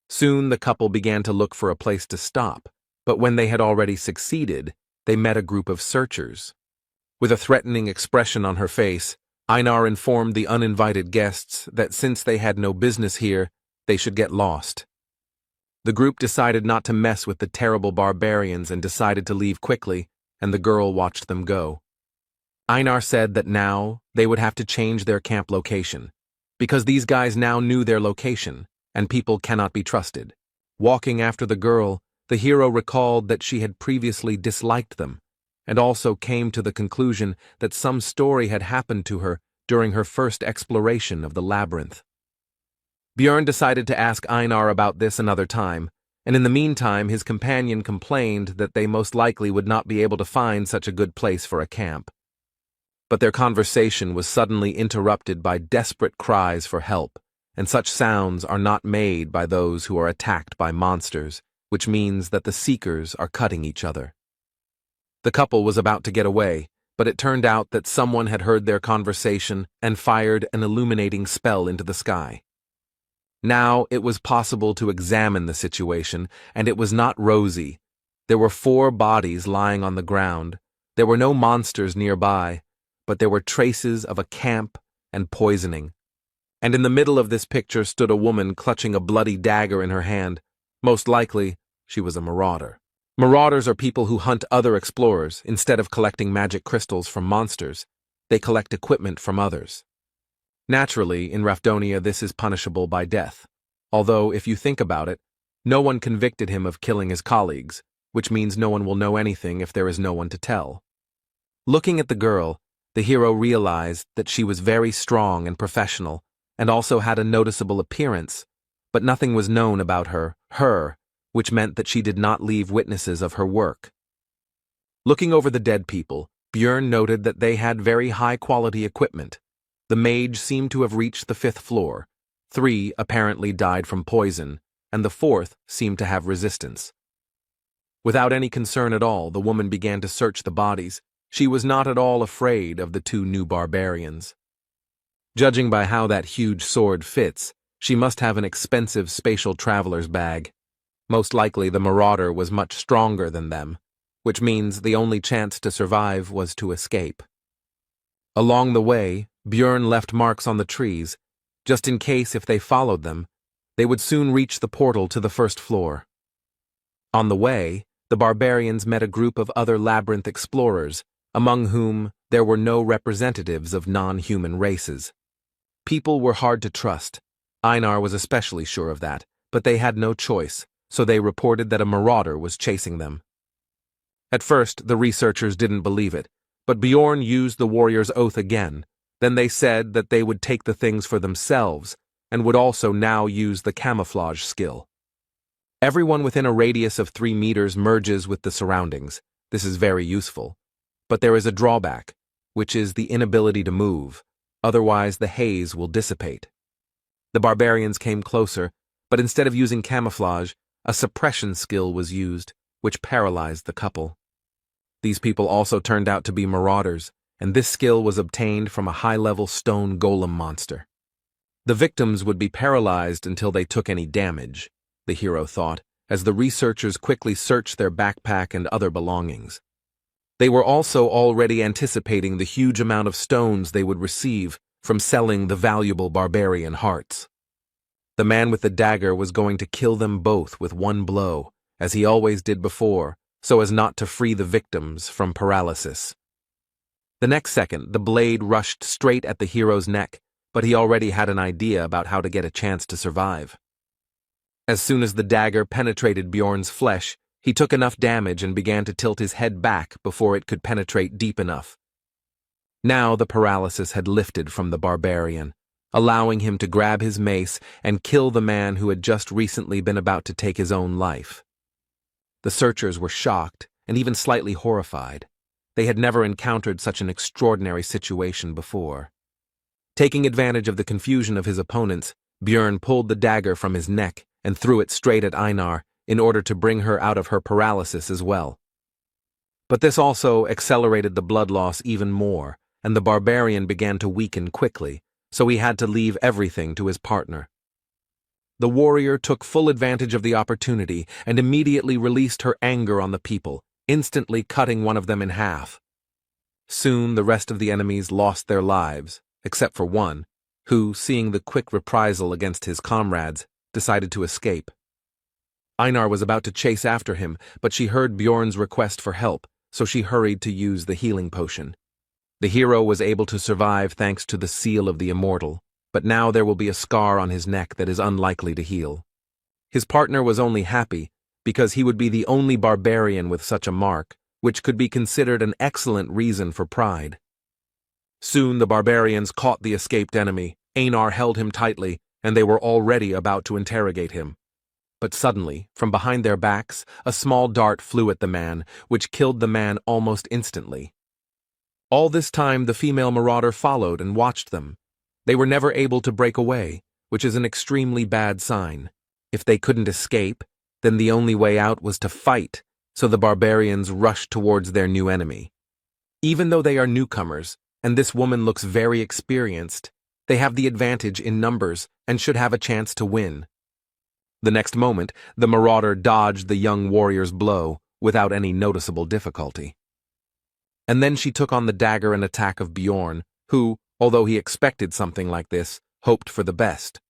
Soon the couple began to look for a place to stop, but when they had already succeeded, they met a group of searchers. With a threatening expression on her face, Einar informed the uninvited guests that since they had no business here, they should get lost. The group decided not to mess with the terrible barbarians and decided to leave quickly, and the girl watched them go. Einar said that now they would have to change their camp location, because these guys now knew their location, and people cannot be trusted. Walking after the girl, the hero recalled that she had previously disliked them, and also came to the conclusion that some story had happened to her during her first exploration of the labyrinth. Björn decided to ask Einar about this another time, and in the meantime his companion complained that they most likely would not be able to find such a good place for a camp. But their conversation was suddenly interrupted by desperate cries for help, and such sounds are not made by those who are attacked by monsters, which means that the seekers are cutting each other. The couple was about to get away, but it turned out that someone had heard their conversation and fired an illuminating spell into the sky. Now it was possible to examine the situation, and it was not rosy. There were 4 bodies lying on the ground. There were no monsters nearby, but there were traces of a camp and poisoning. And in the middle of this picture stood a woman clutching a bloody dagger in her hand. Most likely, she was a marauder. Marauders are people who hunt other explorers instead of collecting magic crystals from monsters. They collect equipment from others. Naturally, in Rafdonia this is punishable by death, although if you think about it, no one convicted him of killing his colleagues, which means no one will know anything if there is no one to tell. Looking at the girl, the hero realized that she was very strong and professional, and also had a noticeable appearance, but nothing was known about her, which meant that she did not leave witnesses of her work. Looking over the dead people, Björn noted that they had very high-quality equipment. The mage seemed to have reached the 5th floor. 3 apparently died from poison, and the 4th seemed to have resistance. Without any concern at all, the woman began to search the bodies. She was not at all afraid of the 2 new barbarians. Judging by how that huge sword fits, she must have an expensive spatial traveler's bag. Most likely the marauder was much stronger than them, which means the only chance to survive was to escape. Along the way, Björn left marks on the trees, just in case if they followed them, they would soon reach the portal to the 1st floor. On the way, the barbarians met a group of other labyrinth explorers, among whom there were no representatives of non-human races. People were hard to trust. Einar was especially sure of that, but they had no choice, so they reported that a marauder was chasing them. At first, the researchers didn't believe it, but Björn used the warrior's oath again. Then they said that they would take the things for themselves, and would also now use the camouflage skill. Everyone within a radius of 3 meters merges with the surroundings. This is very useful. But there is a drawback, which is the inability to move, otherwise the haze will dissipate. The barbarians came closer, but instead of using camouflage, a suppression skill was used, which paralyzed the couple. These people also turned out to be marauders, and this skill was obtained from a high-level stone golem monster. The victims would be paralyzed until they took any damage, the hero thought, as the researchers quickly searched their backpack and other belongings. They were also already anticipating the huge amount of stones they would receive from selling the valuable barbarian hearts. The man with the dagger was going to kill them both with one blow, as he always did before, so as not to free the victims from paralysis. The next second, the blade rushed straight at the hero's neck, but he already had an idea about how to get a chance to survive. As soon as the dagger penetrated Björn's flesh, he took enough damage and began to tilt his head back before it could penetrate deep enough. Now the paralysis had lifted from the barbarian, allowing him to grab his mace and kill the man who had just recently been about to take his own life. The searchers were shocked and even slightly horrified. They had never encountered such an extraordinary situation before. Taking advantage of the confusion of his opponents, Björn pulled the dagger from his neck and threw it straight at Einar in order to bring her out of her paralysis as well. But this also accelerated the blood loss even more, and the barbarian began to weaken quickly, so he had to leave everything to his partner. The warrior took full advantage of the opportunity and immediately released her anger on the people, instantly cutting one of them in half. Soon the rest of the enemies lost their lives, except for one, who, seeing the quick reprisal against his comrades, decided to escape. Einar was about to chase after him, but she heard Björn's request for help, so she hurried to use the healing potion. The hero was able to survive thanks to the seal of the immortal, but now there will be a scar on his neck that is unlikely to heal. His partner was only happy because he would be the only barbarian with such a mark, which could be considered an excellent reason for pride. Soon the barbarians caught the escaped enemy. Einar held him tightly, and they were already about to interrogate him. But suddenly, from behind their backs, a small dart flew at the man, which killed the man almost instantly. All this time the female marauder followed and watched them. They were never able to break away, which is an extremely bad sign. If they couldn't escape, then the only way out was to fight, so the barbarians rushed towards their new enemy. Even though they are newcomers, and this woman looks very experienced, they have the advantage in numbers and should have a chance to win. The next moment, the marauder dodged the young warrior's blow without any noticeable difficulty. And then she took on the dagger and attack of Bjorn, who, although he expected something like this, hoped for the best.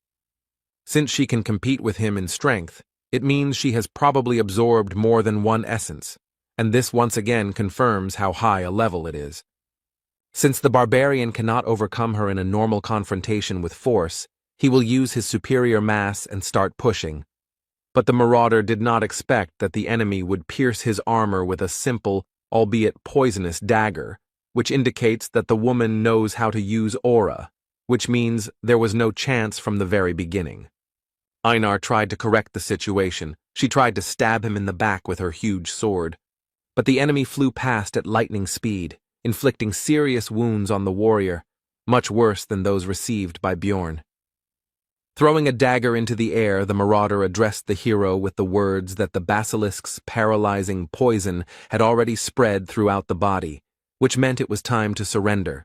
Since she can compete with him in strength, it means she has probably absorbed more than one essence, and this once again confirms how high a level it is. Since the barbarian cannot overcome her in a normal confrontation with force, he will use his superior mass and start pushing. But the marauder did not expect that the enemy would pierce his armor with a simple, albeit poisonous dagger, which indicates that the woman knows how to use aura, which means there was no chance from the very beginning. Einar tried to correct the situation. She tried to stab him in the back with her huge sword. But the enemy flew past at lightning speed, inflicting serious wounds on the warrior, much worse than those received by Bjorn. Throwing a dagger into the air, the marauder addressed the hero with the words that the basilisk's paralyzing poison had already spread throughout the body, which meant it was time to surrender.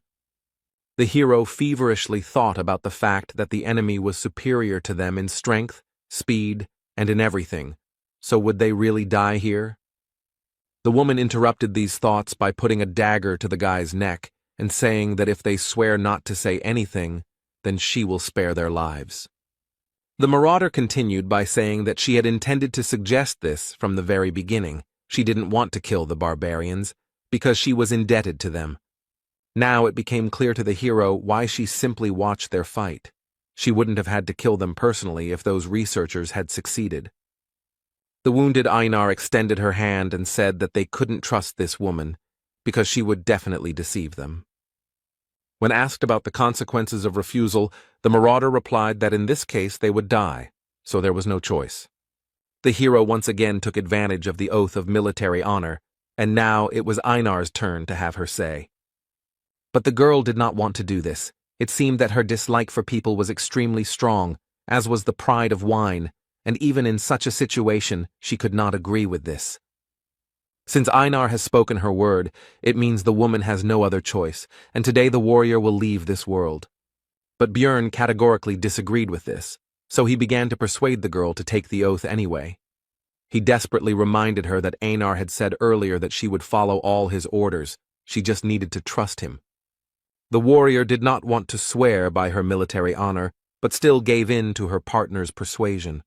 The hero feverishly thought about the fact that the enemy was superior to them in strength, speed, and in everything, so would they really die here? The woman interrupted these thoughts by putting a dagger to the guy's neck and saying that if they swear not to say anything, then she will spare their lives. The marauder continued by saying that she had intended to suggest this from the very beginning. She didn't want to kill the barbarians, because she was indebted to them. Now it became clear to the hero why she simply watched their fight. She wouldn't have had to kill them personally if those researchers had succeeded. The wounded Einar extended her hand and said that they couldn't trust this woman, because she would definitely deceive them. When asked about the consequences of refusal, the marauder replied that in this case they would die, so there was no choice. The hero once again took advantage of the oath of military honor, and now it was Einar's turn to have her say. But the girl did not want to do this. It seemed that her dislike for people was extremely strong, as was the pride of wine, and even in such a situation she could not agree with this. Since Einar has spoken her word, it means the woman has no other choice, and today the warrior will leave this world. But Bjorn categorically disagreed with this, so he began to persuade the girl to take the oath anyway. He desperately reminded her that Einar had said earlier that she would follow all his orders. She just needed to trust him. The warrior did not want to swear by her military honor, but still gave in to her partner's persuasion.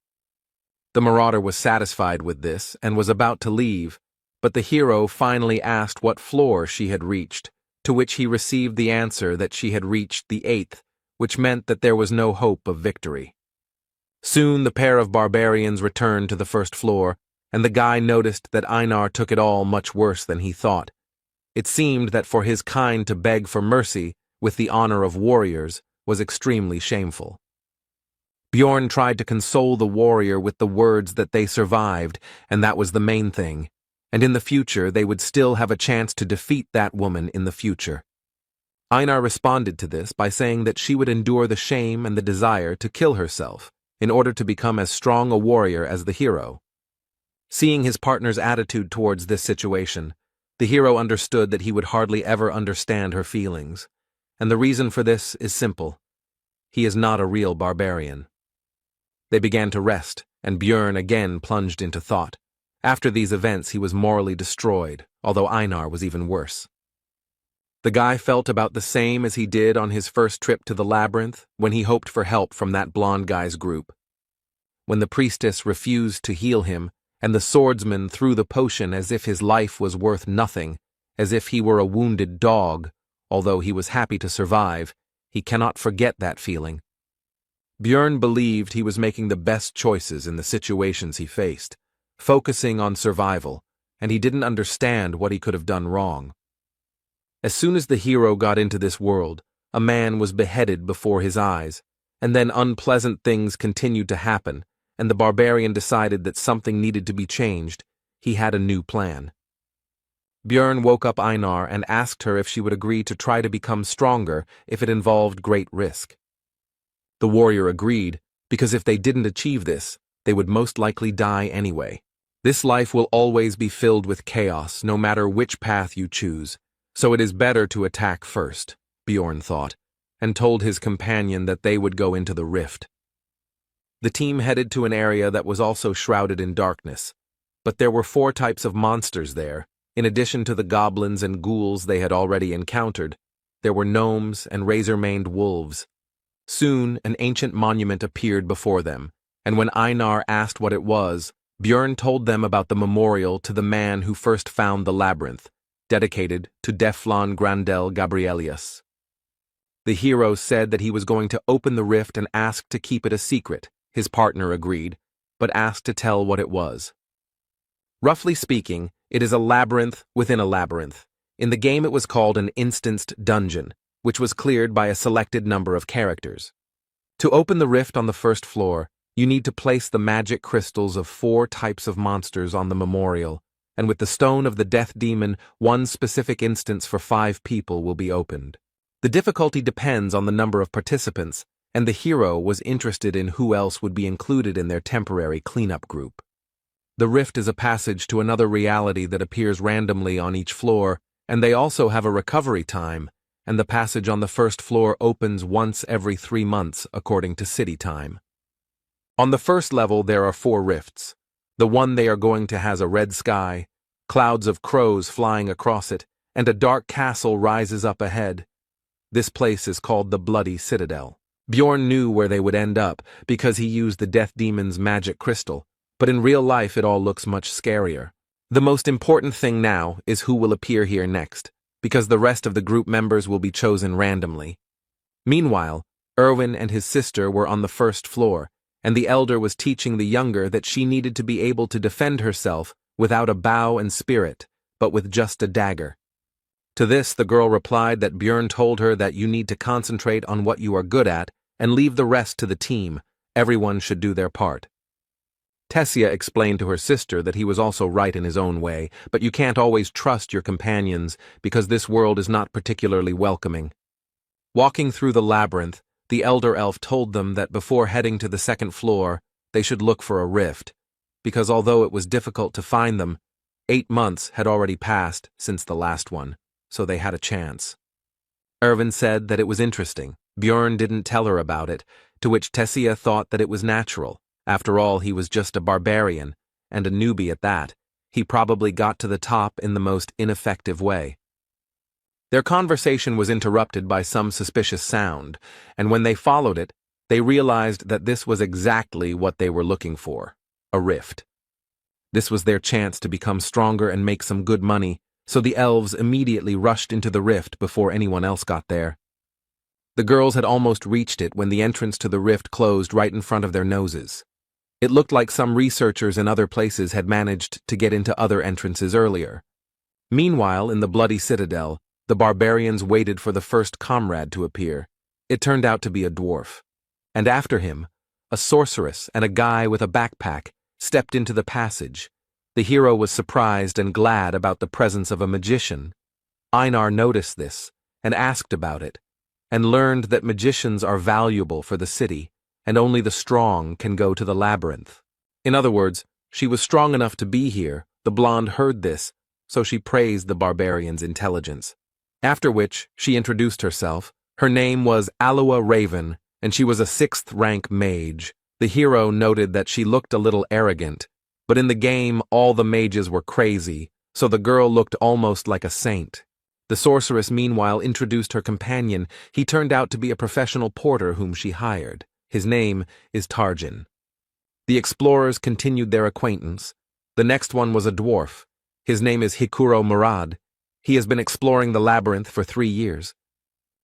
The marauder was satisfied with this and was about to leave, but the hero finally asked what floor she had reached, to which he received the answer that she had reached the 8th, which meant that there was no hope of victory. Soon the pair of barbarians returned to the first floor, and the guy noticed that Einar took it all much worse than he thought. It seemed that for his kind to beg for mercy with the honor of warriors was extremely shameful. Bjorn tried to console the warrior with the words that they survived, and that was the main thing, and in the future they would still have a chance to defeat that woman in the future. Einar responded to this by saying that she would endure the shame and the desire to kill herself in order to become as strong a warrior as the hero. Seeing his partner's attitude towards this situation, the hero understood that he would hardly ever understand her feelings, and the reason for this is simple. He is not a real barbarian. They began to rest, and Bjorn again plunged into thought. After these events he was morally destroyed, although Einar was even worse. The guy felt about the same as he did on his first trip to the labyrinth when he hoped for help from that blonde guy's group. When the priestess refused to heal him, and the swordsman threw the potion as if his life was worth nothing, as if he were a wounded dog, although he was happy to survive, he cannot forget that feeling. Björn believed he was making the best choices in the situations he faced, focusing on survival, and he didn't understand what he could have done wrong. As soon as the hero got into this world, a man was beheaded before his eyes, and then unpleasant things continued to happen, and the barbarian decided that something needed to be changed. He had a new plan. Björn woke up Einar and asked her if she would agree to try to become stronger if it involved great risk. The warrior agreed, because if they didn't achieve this, they would most likely die anyway. This life will always be filled with chaos, no matter which path you choose, so it is better to attack first, Björn thought, and told his companion that they would go into the rift. The team headed to an area that was also shrouded in darkness, but there were 4 types of monsters there. In addition to the goblins and ghouls they had already encountered, there were gnomes and razor-maned wolves. Soon, an ancient monument appeared before them, and when Einar asked what it was, Björn told them about the memorial to the man who first found the labyrinth, dedicated to Deflon Grandel Gabrielius. The hero said that he was going to open the rift and asked to keep it a secret. His partner agreed, but asked to tell what it was. Roughly speaking, it is a labyrinth within a labyrinth. In the game it was called an instanced dungeon, which was cleared by a selected number of characters. To open the rift on the first floor, you need to place the magic crystals of 4 types of monsters on the memorial, and with the stone of the death demon, 1 specific instance for 5 people will be opened. The difficulty depends on the number of participants, and the hero was interested in who else would be included in their temporary cleanup group. The rift is a passage to another reality that appears randomly on each floor, and they also have a recovery time, and the passage on the first floor opens once every 3 months according to city time. On the first level there are 4 rifts. The one they are going to has a red sky, clouds of crows flying across it, and a dark castle rises up ahead. This place is called the Bloody Citadel. Björn knew where they would end up because he used the death demon's magic crystal, but in real life it all looks much scarier. The most important thing now is who will appear here next, because the rest of the group members will be chosen randomly. Meanwhile, Erwin and his sister were on the first floor, and the elder was teaching the younger that she needed to be able to defend herself without a bow and spirit, but with just a dagger. To this, the girl replied that Björn told her that you need to concentrate on what you are good at and leave the rest to the team. Everyone should do their part. Tessia explained to her sister that he was also right in his own way, but you can't always trust your companions because this world is not particularly welcoming. Walking through the labyrinth, the elder elf told them that before heading to the second floor, they should look for a rift, because although it was difficult to find them, 8 months had already passed since the last one, so they had a chance. Erwin said that it was interesting. Björn didn't tell her about it, to which Tessia thought that it was natural. After all, he was just a barbarian, and a newbie at that. He probably got to the top in the most ineffective way. Their conversation was interrupted by some suspicious sound, and when they followed it, they realized that this was exactly what they were looking for, a rift. This was their chance to become stronger and make some good money, so the elves immediately rushed into the rift before anyone else got there. The girls had almost reached it when the entrance to the rift closed right in front of their noses. It looked like some researchers in other places had managed to get into other entrances earlier. Meanwhile, in the Bloody Citadel, the barbarians waited for the first comrade to appear. It turned out to be a dwarf. And after him, a sorceress and a guy with a backpack stepped into the passage. The hero was surprised and glad about the presence of a magician. Einar noticed this and asked about it, and learned that magicians are valuable for the city, and only the strong can go to the labyrinth. In other words, she was strong enough to be here. The blonde heard this, so she praised the barbarian's intelligence. After which, she introduced herself. Her name was Aloa Raven, and she was a 6th-rank mage. The hero noted that she looked a little arrogant, but in the game all the mages were crazy, so the girl looked almost like a saint. The sorceress meanwhile introduced her companion. He turned out to be a professional porter whom she hired. His name is Tarjin. The explorers continued their acquaintance. The next one was a dwarf. His name is Hikuro Murad. He has been exploring the labyrinth for 3 years.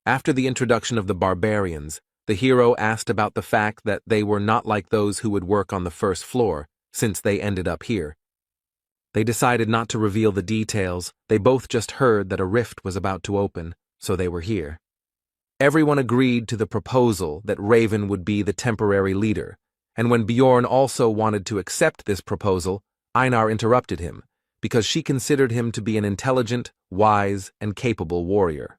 After the introduction of the barbarians, the hero asked about the fact that they were not like those who would work on the first floor, since they ended up here. They decided not to reveal the details. They both just heard that a rift was about to open, so they were here. Everyone agreed to the proposal that Raven would be the temporary leader, and when Bjorn also wanted to accept this proposal, Einar interrupted him, because she considered him to be an intelligent, wise, and capable warrior.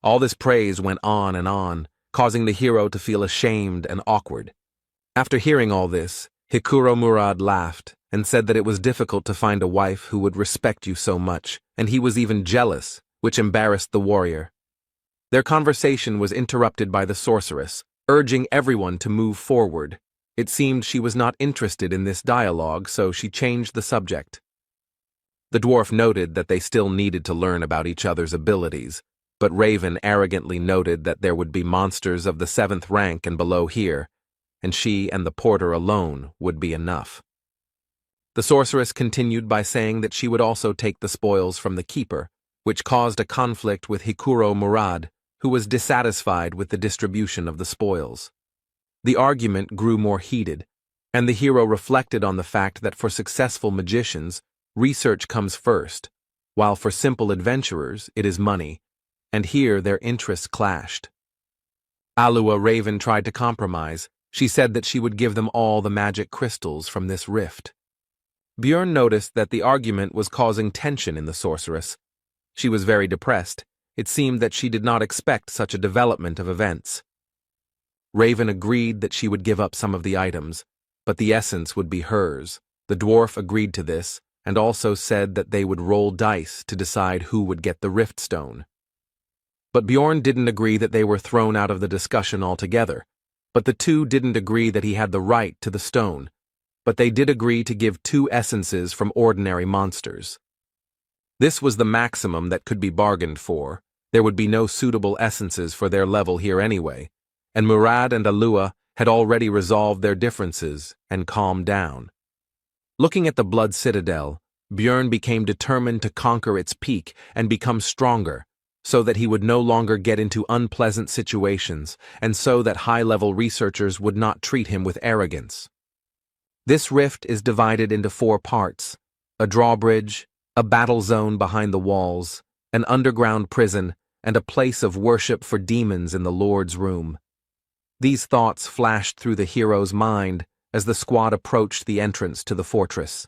All this praise went on, causing the hero to feel ashamed and awkward. After hearing all this, Hikuro Murad laughed and said that it was difficult to find a wife who would respect you so much, and he was even jealous, which embarrassed the warrior. Their conversation was interrupted by the sorceress, urging everyone to move forward. It seemed she was not interested in this dialogue, so she changed the subject. The dwarf noted that they still needed to learn about each other's abilities, but Raven arrogantly noted that there would be monsters of the 7th rank and below here, and she and the porter alone would be enough. The sorceress continued by saying that she would also take the spoils from the keeper, which caused a conflict with Hikuro Murad, who was dissatisfied with the distribution of the spoils. The argument grew more heated, and the hero reflected on the fact that for successful magicians, research comes first, while for simple adventurers it is money, and here their interests clashed. Alua Raven tried to compromise. She said that she would give them all the magic crystals from this rift. Bjorn noticed that the argument was causing tension in the sorceress. She was very depressed. It seemed that she did not expect such a development of events. Raven agreed that she would give up some of the items, but the essence would be hers. The dwarf agreed to this, and also said that they would roll dice to decide who would get the rift stone. But Bjorn didn't agree that they were thrown out of the discussion altogether. But the two didn't agree that he had the right to the stone, but they did agree to give 2 essences from ordinary monsters. This was the maximum that could be bargained for. There would be no suitable essences for their level here anyway, and Murad and Alua had already resolved their differences and calmed down. Looking at the Blood Citadel, Bjorn became determined to conquer its peak and become stronger, so that he would no longer get into unpleasant situations, and so that high-level researchers would not treat him with arrogance. This rift is divided into 4 parts: a drawbridge, a battle zone behind the walls, an underground prison, and a place of worship for demons in the Lord's room. These thoughts flashed through the hero's mind as the squad approached the entrance to the fortress.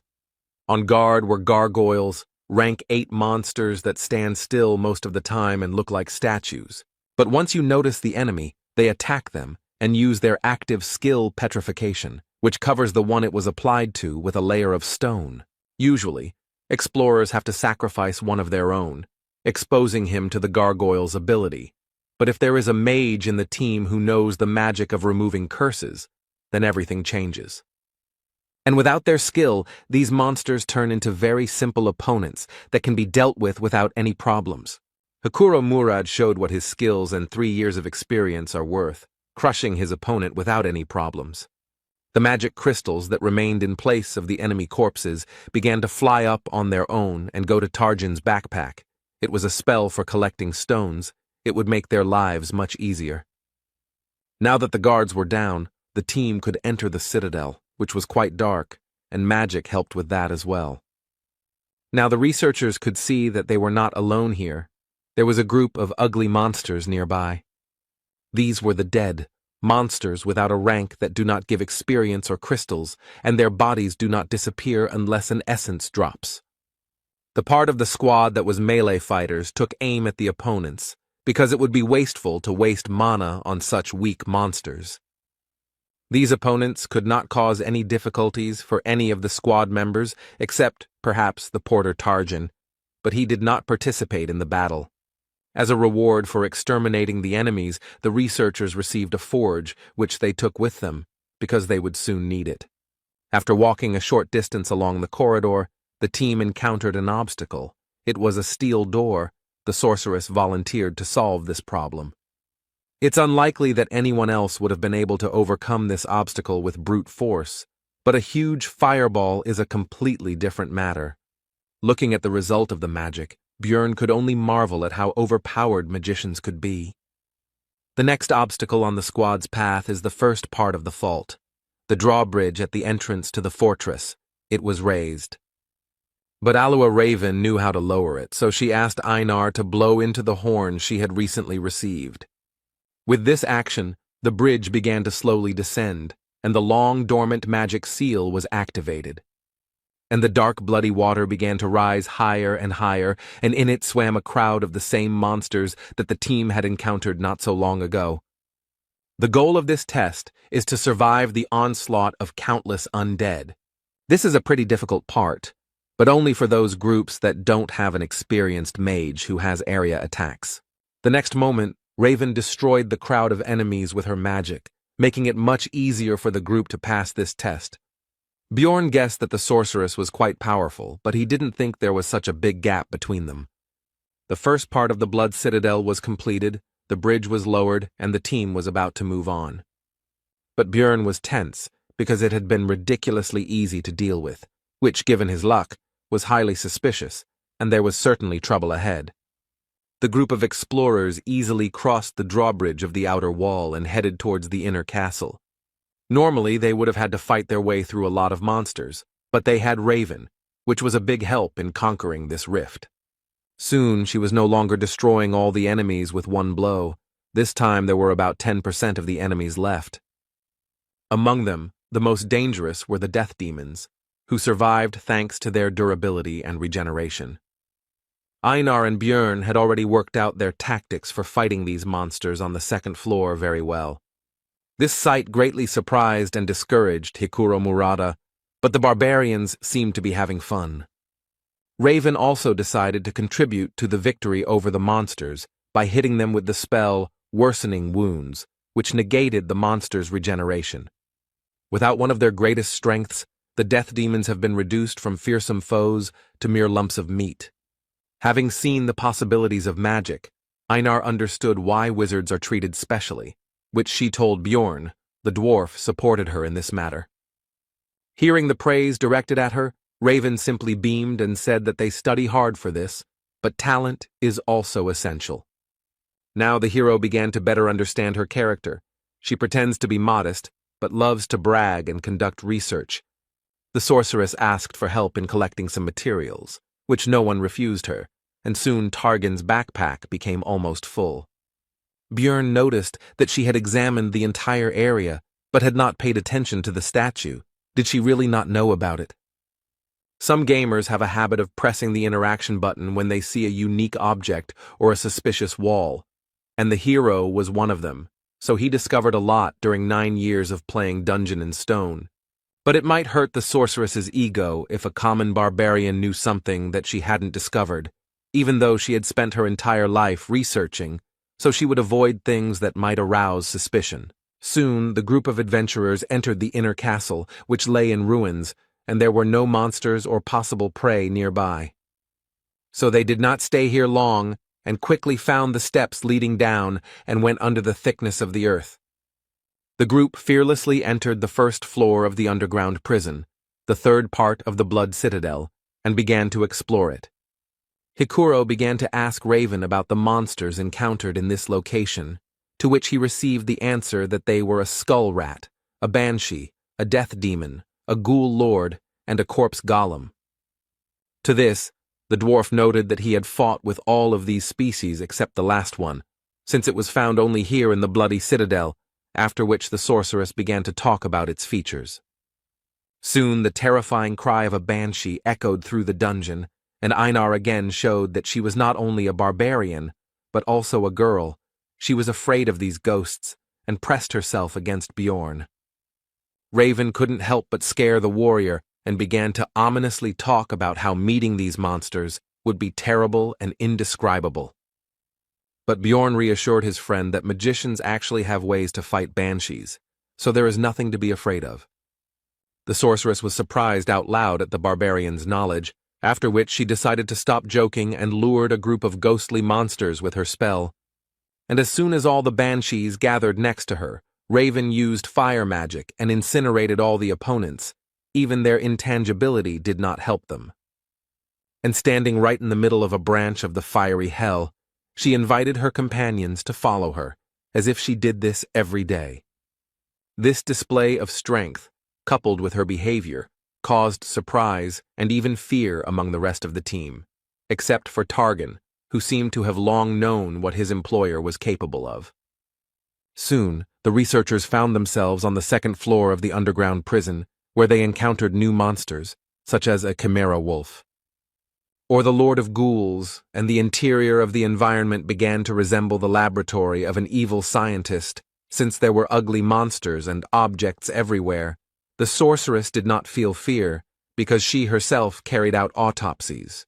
On guard were gargoyles, rank 8 monsters that stand still most of the time and look like statues. But once you notice the enemy, they attack them and use their active skill petrification, which covers the one it was applied to with a layer of stone. Usually, explorers have to sacrifice one of their own, exposing him to the gargoyle's ability. But if there is a mage in the team who knows the magic of removing curses, then everything changes. And without their skill, these monsters turn into very simple opponents that can be dealt with without any problems. Hikuro Murad showed what his skills and 3 years of experience are worth, crushing his opponent without any problems. The magic crystals that remained in place of the enemy corpses began to fly up on their own and go to Tarjan's backpack. It was a spell for collecting stones. It would make their lives much easier. Now that the guards were down, the team could enter the citadel, which was quite dark, and magic helped with that as well. Now the researchers could see that they were not alone here. There was a group of ugly monsters nearby. These were the dead, monsters without a rank that do not give experience or crystals, and their bodies do not disappear unless an essence drops. The part of the squad that was melee fighters took aim at the opponents, because it would be wasteful to waste mana on such weak monsters. These opponents could not cause any difficulties for any of the squad members except, perhaps, the porter Tarjan, but he did not participate in the battle. As a reward for exterminating the enemies, the researchers received a forge, which they took with them, because they would soon need it. After walking a short distance along the corridor, the team encountered an obstacle. It was a steel door. The sorceress volunteered to solve this problem. It's unlikely that anyone else would have been able to overcome this obstacle with brute force, but a huge fireball is a completely different matter. Looking at the result of the magic, Björn could only marvel at how overpowered magicians could be. The next obstacle on the squad's path is the first part of the fault, the drawbridge at the entrance to the fortress. It was raised. But Alua Raven knew how to lower it, so she asked Einar to blow into the horn she had recently received. With this action, the bridge began to slowly descend, and the long dormant magic seal was activated. And the dark bloody water began to rise higher and higher, and in it swam a crowd of the same monsters that the team had encountered not so long ago. The goal of this test is to survive the onslaught of countless undead. This is a pretty difficult part, but only for those groups that don't have an experienced mage who has area attacks. The next moment, Raven destroyed the crowd of enemies with her magic, making it much easier for the group to pass this test. Bjorn guessed that the sorceress was quite powerful, but he didn't think there was such a big gap between them. The first part of the Blood Citadel was completed, the bridge was lowered, and the team was about to move on. But Bjorn was tense, because it had been ridiculously easy to deal with, which, given his luck, was highly suspicious, and there was certainly trouble ahead. The group of explorers easily crossed the drawbridge of the outer wall and headed towards the inner castle. Normally, they would have had to fight their way through a lot of monsters, but they had Raven, which was a big help in conquering this rift. Soon, she was no longer destroying all the enemies with one blow. This time, there were about 10% of the enemies left. Among them, the most dangerous were the death demons, who survived thanks to their durability and regeneration. Einar and Björn had already worked out their tactics for fighting these monsters on the second floor very well. This sight greatly surprised and discouraged Hikuro Murata, but the barbarians seemed to be having fun. Raven also decided to contribute to the victory over the monsters by hitting them with the spell Worsening Wounds, which negated the monsters' regeneration. Without one of their greatest strengths, the death demons have been reduced from fearsome foes to mere lumps of meat. Having seen the possibilities of magic, Einar understood why wizards are treated specially, which she told Bjorn. The dwarf supported her in this matter. Hearing the praise directed at her, Raven simply beamed and said that they study hard for this, but talent is also essential. Now the hero began to better understand her character. She pretends to be modest, but loves to brag and conduct research. The sorceress asked for help in collecting some materials, which no one refused her, and soon Targan's backpack became almost full. Björn noticed that she had examined the entire area, but had not paid attention to the statue. Did she really not know about it? Some gamers have a habit of pressing the interaction button when they see a unique object or a suspicious wall, and the hero was one of them, so he discovered a lot during 9 years of playing Dungeon and Stone. But it might hurt the sorceress's ego if a common barbarian knew something that she hadn't discovered, even though she had spent her entire life researching, so she would avoid things that might arouse suspicion. Soon, the group of adventurers entered the inner castle, which lay in ruins, and there were no monsters or possible prey nearby. So they did not stay here long, and quickly found the steps leading down and went under the thickness of the earth. The group fearlessly entered the first floor of the underground prison, the third part of the Blood Citadel, and began to explore it. Hikuro began to ask Raven about the monsters encountered in this location, to which he received the answer that they were a skull rat, a banshee, a death demon, a ghoul lord, and a corpse golem. To this, the dwarf noted that he had fought with all of these species except the last one, since it was found only here in the Bloody Citadel, after which the sorceress began to talk about its features. Soon the terrifying cry of a banshee echoed through the dungeon, and Einar again showed that she was not only a barbarian, but also a girl. She was afraid of these ghosts, and pressed herself against Bjorn. Raven couldn't help but scare the warrior, and began to ominously talk about how meeting these monsters would be terrible and indescribable. But Bjorn reassured his friend that magicians actually have ways to fight banshees, so there is nothing to be afraid of. The sorceress was surprised out loud at the barbarian's knowledge, after which she decided to stop joking and lured a group of ghostly monsters with her spell. And as soon as all the banshees gathered next to her, Raven used fire magic and incinerated all the opponents. Even their intangibility did not help them. and standing right in the middle of a branch of the fiery hell, she invited her companions to follow her, as if she did this every day. This display of strength, coupled with her behavior, caused surprise and even fear among the rest of the team, except for Targan, who seemed to have long known what his employer was capable of. Soon, the researchers found themselves on the second floor of the underground prison, where they encountered new monsters, such as a chimera wolf, or the Lord of Ghouls, and the interior of the environment began to resemble the laboratory of an evil scientist, since there were ugly monsters and objects everywhere. The sorceress did not feel fear, because she herself carried out autopsies.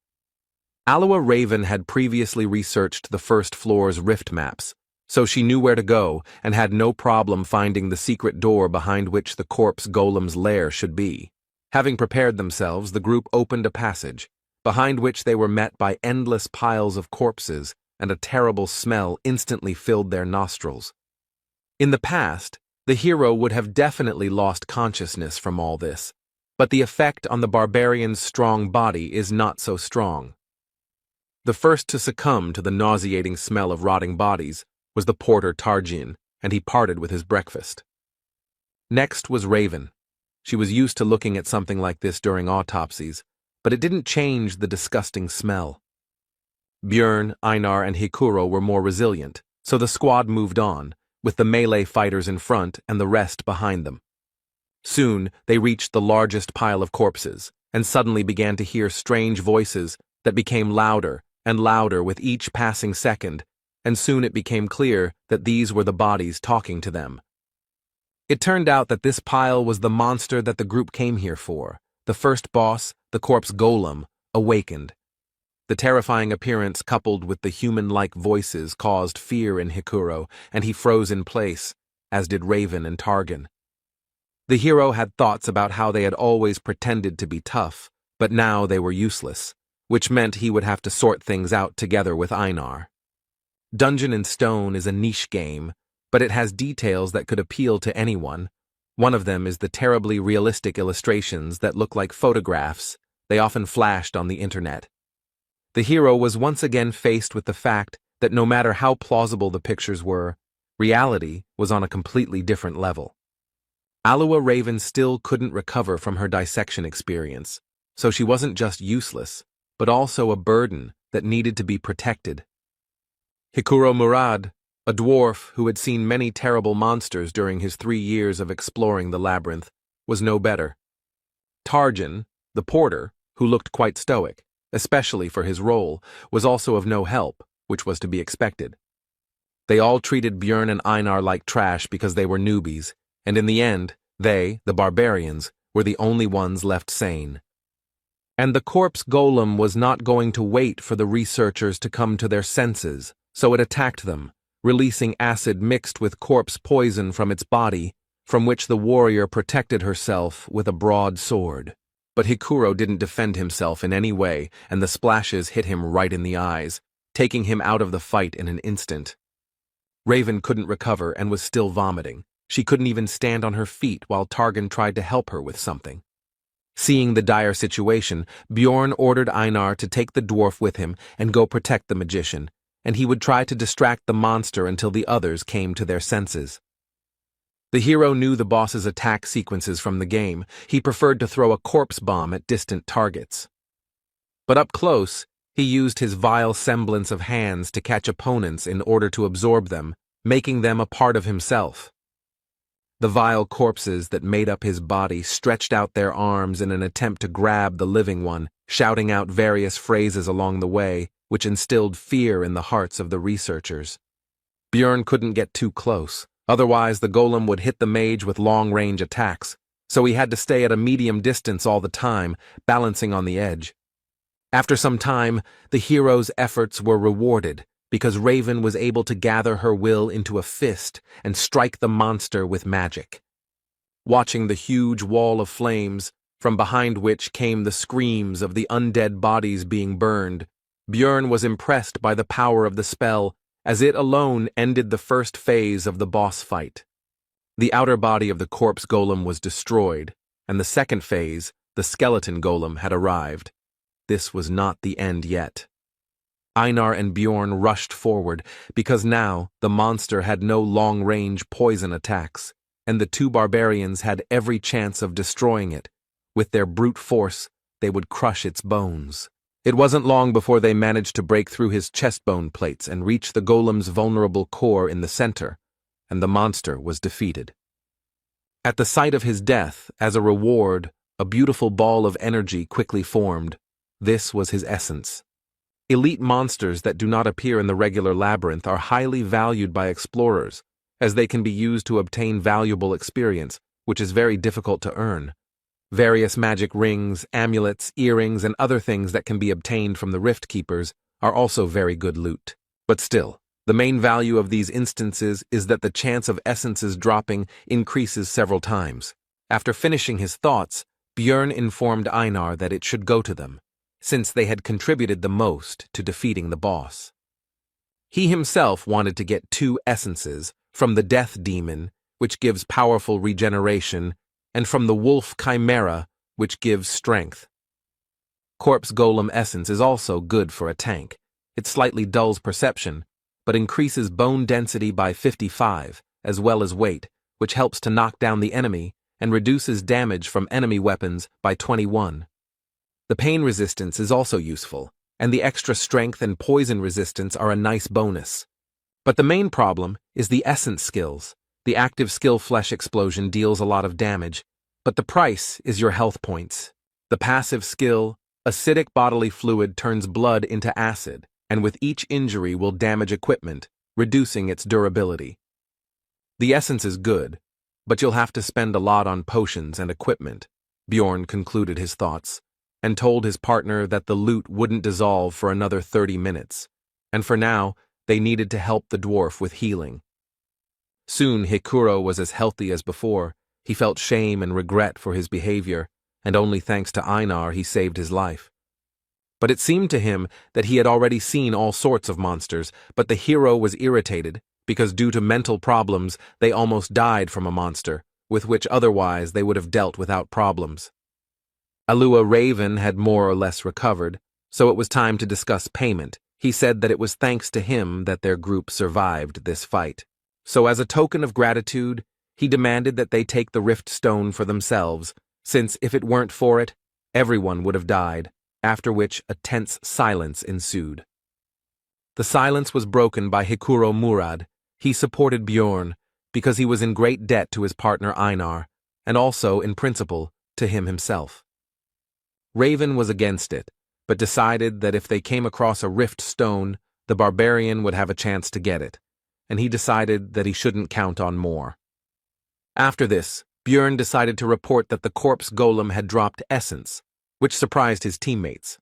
Alua Raven had previously researched the first floor's rift maps, so she knew where to go and had no problem finding the secret door behind which the corpse golem's lair should be. Having prepared themselves, the group opened a passage, behind which they were met by endless piles of corpses, and a terrible smell instantly filled their nostrils. In the past, the hero would have definitely lost consciousness from all this, but the effect on the barbarian's strong body is not so strong. The first to succumb to the nauseating smell of rotting bodies was the porter Tarjin, and he parted with his breakfast. Next was Raven. She was used to looking at something like this during autopsies, but it didn't change the disgusting smell. Björn, Einar, and Hikuro were more resilient, so the squad moved on, with the melee fighters in front and the rest behind them. Soon, they reached the largest pile of corpses, and suddenly began to hear strange voices that became louder and louder with each passing second, and soon it became clear that these were the bodies talking to them. It turned out that this pile was the monster that the group came here for. The first boss, the corpse golem, awakened. The terrifying appearance coupled with the human-like voices caused fear in Hikuro, and he froze in place, as did Raven and Targan. The hero had thoughts about how they had always pretended to be tough, but now they were useless, which meant he would have to sort things out together with Einar. Dungeon and Stone is a niche game, but it has details that could appeal to anyone. One of them is the terribly realistic illustrations that look like photographs. They often flashed on the internet. The hero was once again faced with the fact that no matter how plausible the pictures were, reality was on a completely different level. Alua Raven still couldn't recover from her dissection experience, so she wasn't just useless, but also a burden that needed to be protected. Hikuro Murad, a dwarf who had seen many terrible monsters during his 3 years of exploring the labyrinth, was no better. Tarjan, the porter, who looked quite stoic, especially for his role, was also of no help, which was to be expected. They all treated Björn and Einar like trash because they were newbies, and in the end, they, the barbarians, were the only ones left sane. And the corpse golem was not going to wait for the researchers to come to their senses, so it attacked them, releasing acid mixed with corpse poison from its body, from which the warrior protected herself with a broad sword. But Hikuro didn't defend himself in any way, and the splashes hit him right in the eyes, taking him out of the fight in an instant. Raven couldn't recover and was still vomiting. She couldn't even stand on her feet while Targan tried to help her with something. Seeing the dire situation, Bjorn ordered Einar to take the dwarf with him and go protect the magician, and he would try to distract the monster until the others came to their senses. The hero knew the boss's attack sequences from the game. He preferred to throw a corpse bomb at distant targets. But up close, he used his vile semblance of hands to catch opponents in order to absorb them, making them a part of himself. The vile corpses that made up his body stretched out their arms in an attempt to grab the living one, shouting out various phrases along the way, which instilled fear in the hearts of the researchers. Björn couldn't get too close. Otherwise, the golem would hit the mage with long-range attacks, so he had to stay at a medium distance all the time, balancing on the edge. After some time, the hero's efforts were rewarded, because Raven was able to gather her will into a fist and strike the monster with magic. Watching the huge wall of flames, from behind which came the screams of the undead bodies being burned, Björn was impressed by the power of the spell, as it alone ended the first phase of the boss fight. The outer body of the corpse golem was destroyed, and the second phase, the skeleton golem, had arrived. this was not the end yet. Einar and Bjorn rushed forward, because now the monster had no long-range poison attacks, and the two barbarians had every chance of destroying it. With their brute force, they would crush its bones. It wasn't long before they managed to break through his chest-bone plates and reach the golem's vulnerable core in the center, and the monster was defeated. At the sight of his death, as a reward, a beautiful ball of energy quickly formed. This was his essence. Elite monsters that do not appear in the regular labyrinth are highly valued by explorers, as they can be used to obtain valuable experience, which is very difficult to earn. Various magic rings, amulets, earrings, and other things that can be obtained from the Rift Keepers are also very good loot. But still, the main value of these instances is that the chance of essences dropping increases several times. After finishing his thoughts, Bjorn informed Einar that it should go to them, since they had contributed the most to defeating the boss. He himself wanted to get 2 essences, from the Death Demon, which gives powerful regeneration, and from the Wolf Chimera, which gives strength. Corpse Golem Essence is also good for a tank. It slightly dulls perception, but increases bone density by 55, as well as weight, which helps to knock down the enemy and reduces damage from enemy weapons by 21. The pain resistance is also useful, and the extra strength and poison resistance are a nice bonus. But the main problem is the essence skills. The active skill Flesh Explosion deals a lot of damage, but the price is your health points. The passive skill, Acidic Bodily Fluid, turns blood into acid, and with each injury will damage equipment, reducing its durability. The essence is good, but you'll have to spend a lot on potions and equipment, Bjorn concluded his thoughts, and told his partner that the loot wouldn't dissolve for another 30 minutes, and for now, they needed to help the dwarf with healing. Soon Hikuro was as healthy as before. He felt shame and regret for his behavior, and only thanks to Einar he saved his life. But it seemed to him that he had already seen all sorts of monsters, but the hero was irritated, because due to mental problems they almost died from a monster, with which otherwise they would have dealt without problems. Alua Raven had more or less recovered, so it was time to discuss payment. He said that it was thanks to him that their group survived this fight. So as a token of gratitude, he demanded that they take the Rift Stone for themselves, since if it weren't for it, everyone would have died, after which a tense silence ensued. The silence was broken by Hikuro Murad. He supported Bjorn, because he was in great debt to his partner Einar, and also, in principle, to him himself. Raven was against it, but decided that if they came across a Rift Stone, the barbarian would have a chance to get it, and he decided that he shouldn't count on more. After this, Bjorn decided to report that the corpse golem had dropped essence, which surprised his teammates.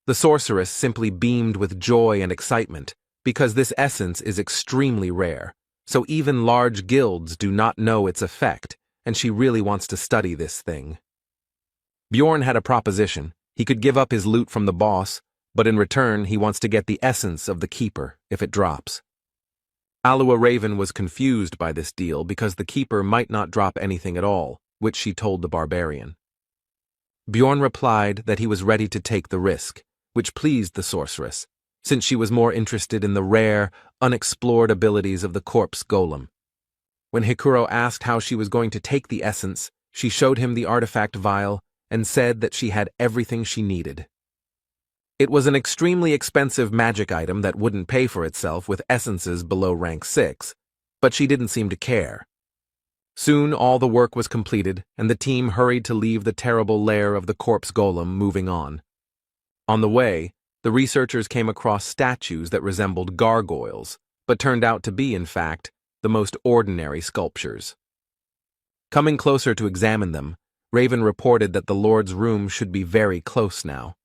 The sorceress simply beamed with joy and excitement, because this essence is extremely rare, so even large guilds do not know its effect, and she really wants to study this thing. Bjorn had a proposition. He could give up his loot from the boss, but in return he wants to get the essence of the keeper if it drops. Alua Raven was confused by this deal because the keeper might not drop anything at all, which she told the barbarian. Bjorn replied that he was ready to take the risk, which pleased the sorceress, since she was more interested in the rare, unexplored abilities of the corpse golem. When Hikuro asked how she was going to take the essence, she showed him the artifact vial and said that she had everything she needed. It was an extremely expensive magic item that wouldn't pay for itself with essences below rank 6, but she didn't seem to care. Soon all the work was completed, and the team hurried to leave the terrible lair of the corpse golem, moving on. On the way, the researchers came across statues that resembled gargoyles, but turned out to be, in fact, the most ordinary sculptures. Coming closer to examine them, Raven reported that the Lord's room should be very close now.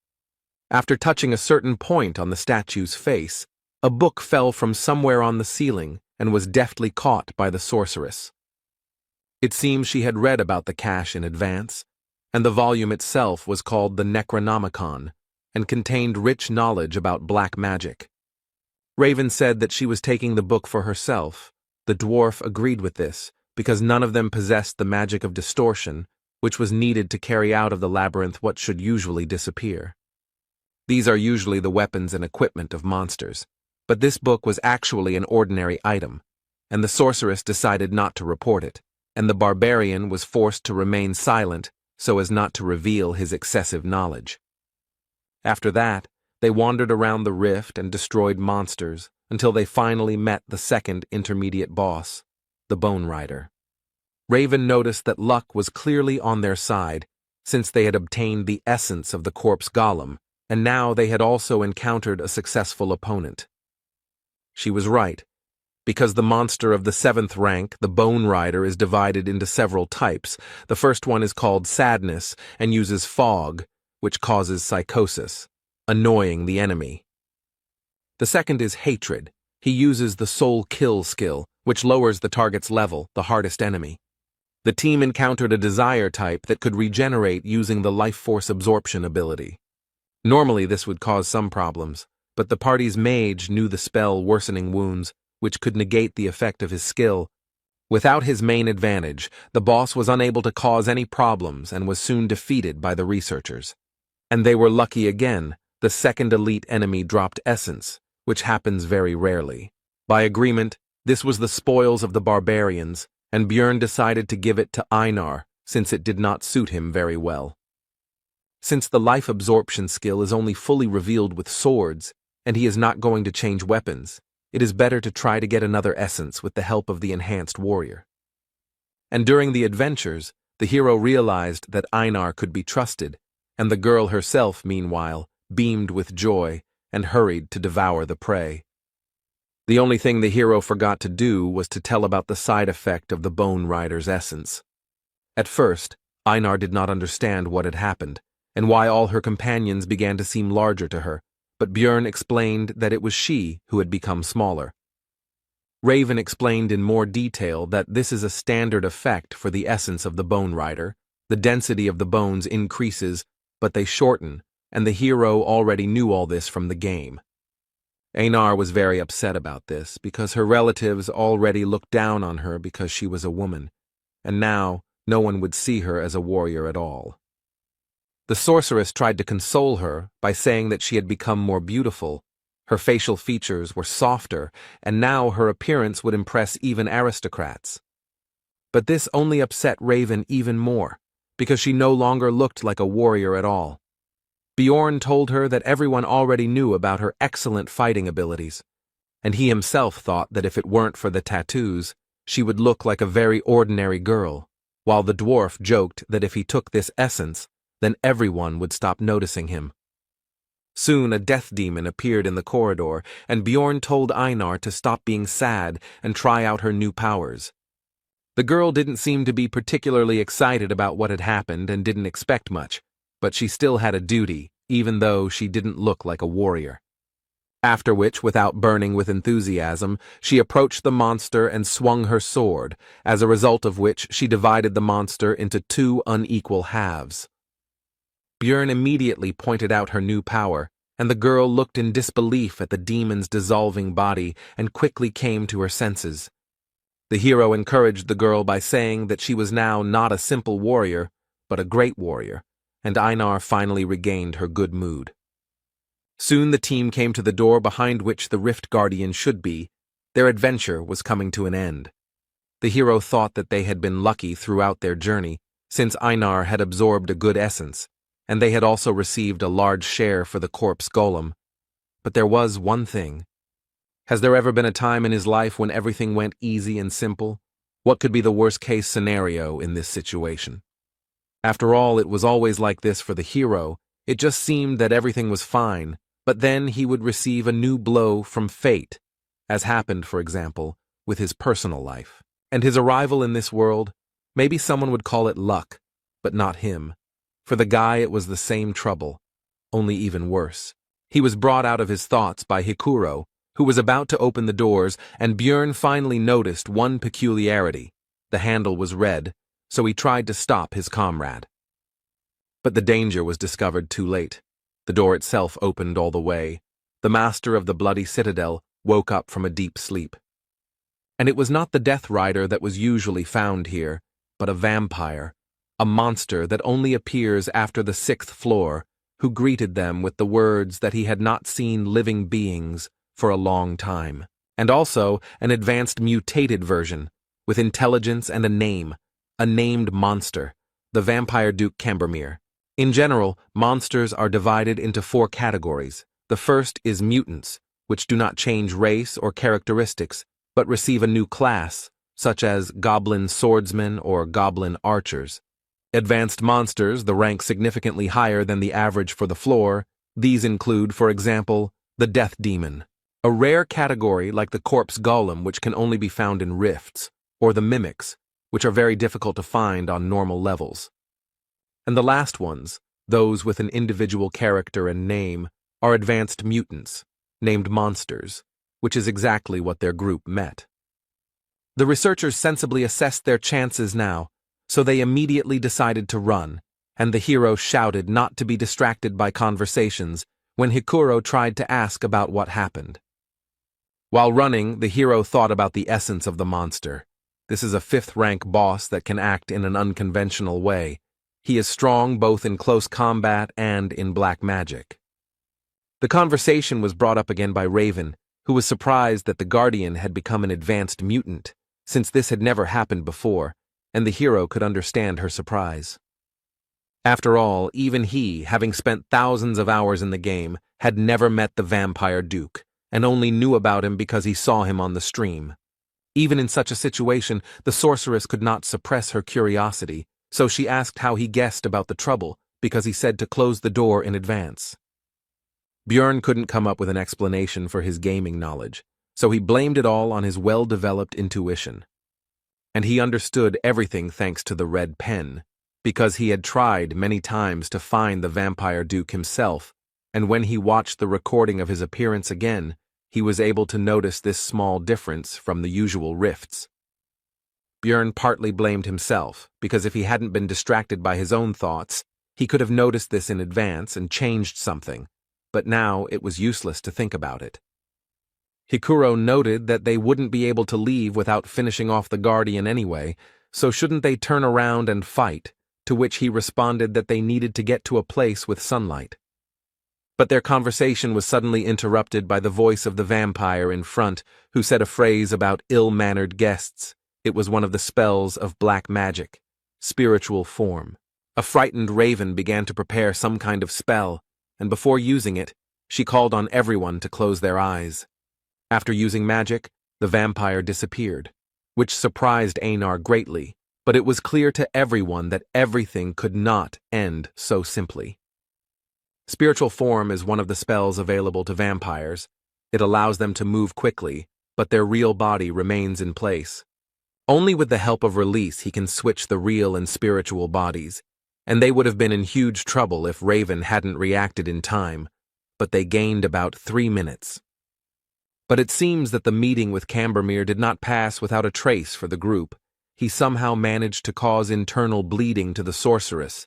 After touching a certain point on the statue's face, a book fell from somewhere on the ceiling and was deftly caught by the sorceress. It seems she had read about the cache in advance, and the volume itself was called the Necronomicon and contained rich knowledge about black magic. Raven said that she was taking the book for herself. The dwarf agreed with this, because none of them possessed the magic of distortion, which was needed to carry out of the labyrinth what should usually disappear. These are usually the weapons and equipment of monsters. But this book was actually an ordinary item, and the sorceress decided not to report it, and the barbarian was forced to remain silent so as not to reveal his excessive knowledge. After that, they wandered around the rift and destroyed monsters until they finally met the second intermediate boss, the Bone Rider. Raven noticed that luck was clearly on their side, since they had obtained the essence of the corpse golem, and now they had also encountered a successful opponent. She was right, because the monster of the 7th rank, the Bone Rider, is divided into several types. The first one is called Sadness and uses fog, which causes psychosis, annoying the enemy. The second is Hatred. He uses the Soul Kill skill, which lowers the target's level, the hardest enemy. The team encountered a Desire type that could regenerate using the Life Force Absorption ability. Normally this would cause some problems, but the party's mage knew the spell Worsening Wounds, which could negate the effect of his skill. Without his main advantage, the boss was unable to cause any problems and was soon defeated by the researchers. And they were lucky again. The second elite enemy dropped essence, which happens very rarely. By agreement, this was the spoils of the barbarians, and Björn decided to give it to Einar, since it did not suit him very well. Since the life absorption skill is only fully revealed with swords, and he is not going to change weapons, it is better to try to get another essence with the help of the enhanced warrior. And during the adventures, the hero realized that Einar could be trusted, and the girl herself, meanwhile, beamed with joy and hurried to devour the prey. The only thing the hero forgot to do was to tell about the side effect of the Bone Rider's essence. At first, Einar did not understand what had happened, and why all her companions began to seem larger to her, but Björn explained that it was she who had become smaller. Raven explained in more detail that this is a standard effect for the essence of the Bone Rider. The density of the bones increases, but they shorten, and the hero already knew all this from the game. Einar was very upset about this, because her relatives already looked down on her because she was a woman, and now no one would see her as a warrior at all. The sorceress tried to console her by saying that she had become more beautiful, her facial features were softer, and now her appearance would impress even aristocrats. But this only upset Raven even more, because she no longer looked like a warrior at all. Bjorn told her that everyone already knew about her excellent fighting abilities, and he himself thought that if it weren't for the tattoos, she would look like a very ordinary girl, while the dwarf joked that if he took this essence, then everyone would stop noticing him. Soon a death demon appeared in the corridor, and Bjorn told Einar to stop being sad and try out her new powers. The girl didn't seem to be particularly excited about what had happened and didn't expect much, but she still had a duty, even though she didn't look like a warrior. After which, without burning with enthusiasm, she approached the monster and swung her sword, as a result of which she divided the monster into 2 unequal halves. Björn immediately pointed out her new power, and the girl looked in disbelief at the demon's dissolving body and quickly came to her senses. The hero encouraged the girl by saying that she was now not a simple warrior, but a great warrior, and Einar finally regained her good mood. Soon the team came to the door behind which the Rift Guardian should be. Their adventure was coming to an end. The hero thought that they had been lucky throughout their journey, since Einar had absorbed a good essence, and they had also received a large share for the corpse golem. But there was one thing. Has there ever been a time in his life when everything went easy and simple? What could be the worst-case scenario in this situation? After all, it was always like this for the hero. It just seemed that everything was fine, but then he would receive a new blow from fate, as happened, for example, with his personal life. And his arrival in this world, maybe someone would call it luck, but not him. For the guy it was the same trouble, only even worse. He was brought out of his thoughts by Hikuro, who was about to open the doors, and Björn finally noticed one peculiarity. The handle was red, so he tried to stop his comrade. But the danger was discovered too late. The door itself opened all the way. The master of the bloody citadel woke up from a deep sleep. And it was not the Death Rider that was usually found here, but a vampire, a monster that only appears after the 6th floor, who greeted them with the words that he had not seen living beings for a long time, and also an advanced mutated version, with intelligence and a named monster, the vampire Duke Cambermere. In general, monsters are divided into 4 categories. The first is mutants, which do not change race or characteristics, but receive a new class, such as goblin swordsmen or goblin archers. Advanced monsters, the rank significantly higher than the average for the floor. These include, for example, the Death Demon, a rare category like the Corpse Golem which can only be found in rifts, or the Mimics, which are very difficult to find on normal levels. And the last ones, those with an individual character and name, are advanced mutants, named monsters, which is exactly what their group met. The researchers sensibly assessed their chances now, so they immediately decided to run, and the hero shouted not to be distracted by conversations when Hikuro tried to ask about what happened. While running, the hero thought about the essence of the monster. This is a 5th-rank boss that can act in an unconventional way. He is strong both in close combat and in black magic. The conversation was brought up again by Raven, who was surprised that the Guardian had become an advanced mutant, since this had never happened before, and the hero could understand her surprise. After all, even he, having spent thousands of hours in the game, had never met the Vampire Duke, and only knew about him because he saw him on the stream. Even in such a situation, the sorceress could not suppress her curiosity, so she asked how he guessed about the trouble, because he said to close the door in advance. Björn couldn't come up with an explanation for his gaming knowledge, so he blamed it all on his well-developed intuition. And he understood everything thanks to the red pen, because he had tried many times to find the Vampire Duke himself, and when he watched the recording of his appearance again, he was able to notice this small difference from the usual rifts. Björn partly blamed himself, because if he hadn't been distracted by his own thoughts, he could have noticed this in advance and changed something, but now it was useless to think about it. Hikuro noted that they wouldn't be able to leave without finishing off the Guardian anyway, so shouldn't they turn around and fight, to which he responded that they needed to get to a place with sunlight. But their conversation was suddenly interrupted by the voice of the vampire in front, who said a phrase about ill-mannered guests. It was one of the spells of black magic, spiritual form. A frightened Raven began to prepare some kind of spell, and before using it, she called on everyone to close their eyes. After using magic, the vampire disappeared, which surprised Einar greatly, but it was clear to everyone that everything could not end so simply. Spiritual form is one of the spells available to vampires. It allows them to move quickly, but their real body remains in place. Only with the help of release he can switch the real and spiritual bodies, and they would have been in huge trouble if Raven hadn't reacted in time, but they gained about 3 minutes. But it seems that the meeting with Cambermere did not pass without a trace for the group. He somehow managed to cause internal bleeding to the sorceress,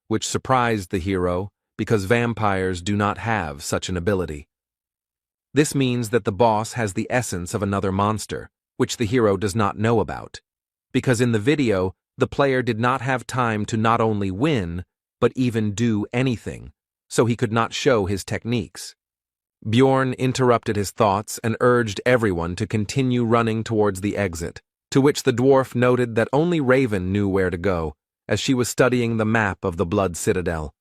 which surprised the hero because vampires do not have such an ability. This means that the boss has the essence of another monster, which the hero does not know about, because in the video, the player did not have time to not only win, but even do anything, so he could not show his techniques. Bjorn interrupted his thoughts and urged everyone to continue running towards the exit, to which the dwarf noted that only Raven knew where to go, as she was studying the map of the Blood Citadel.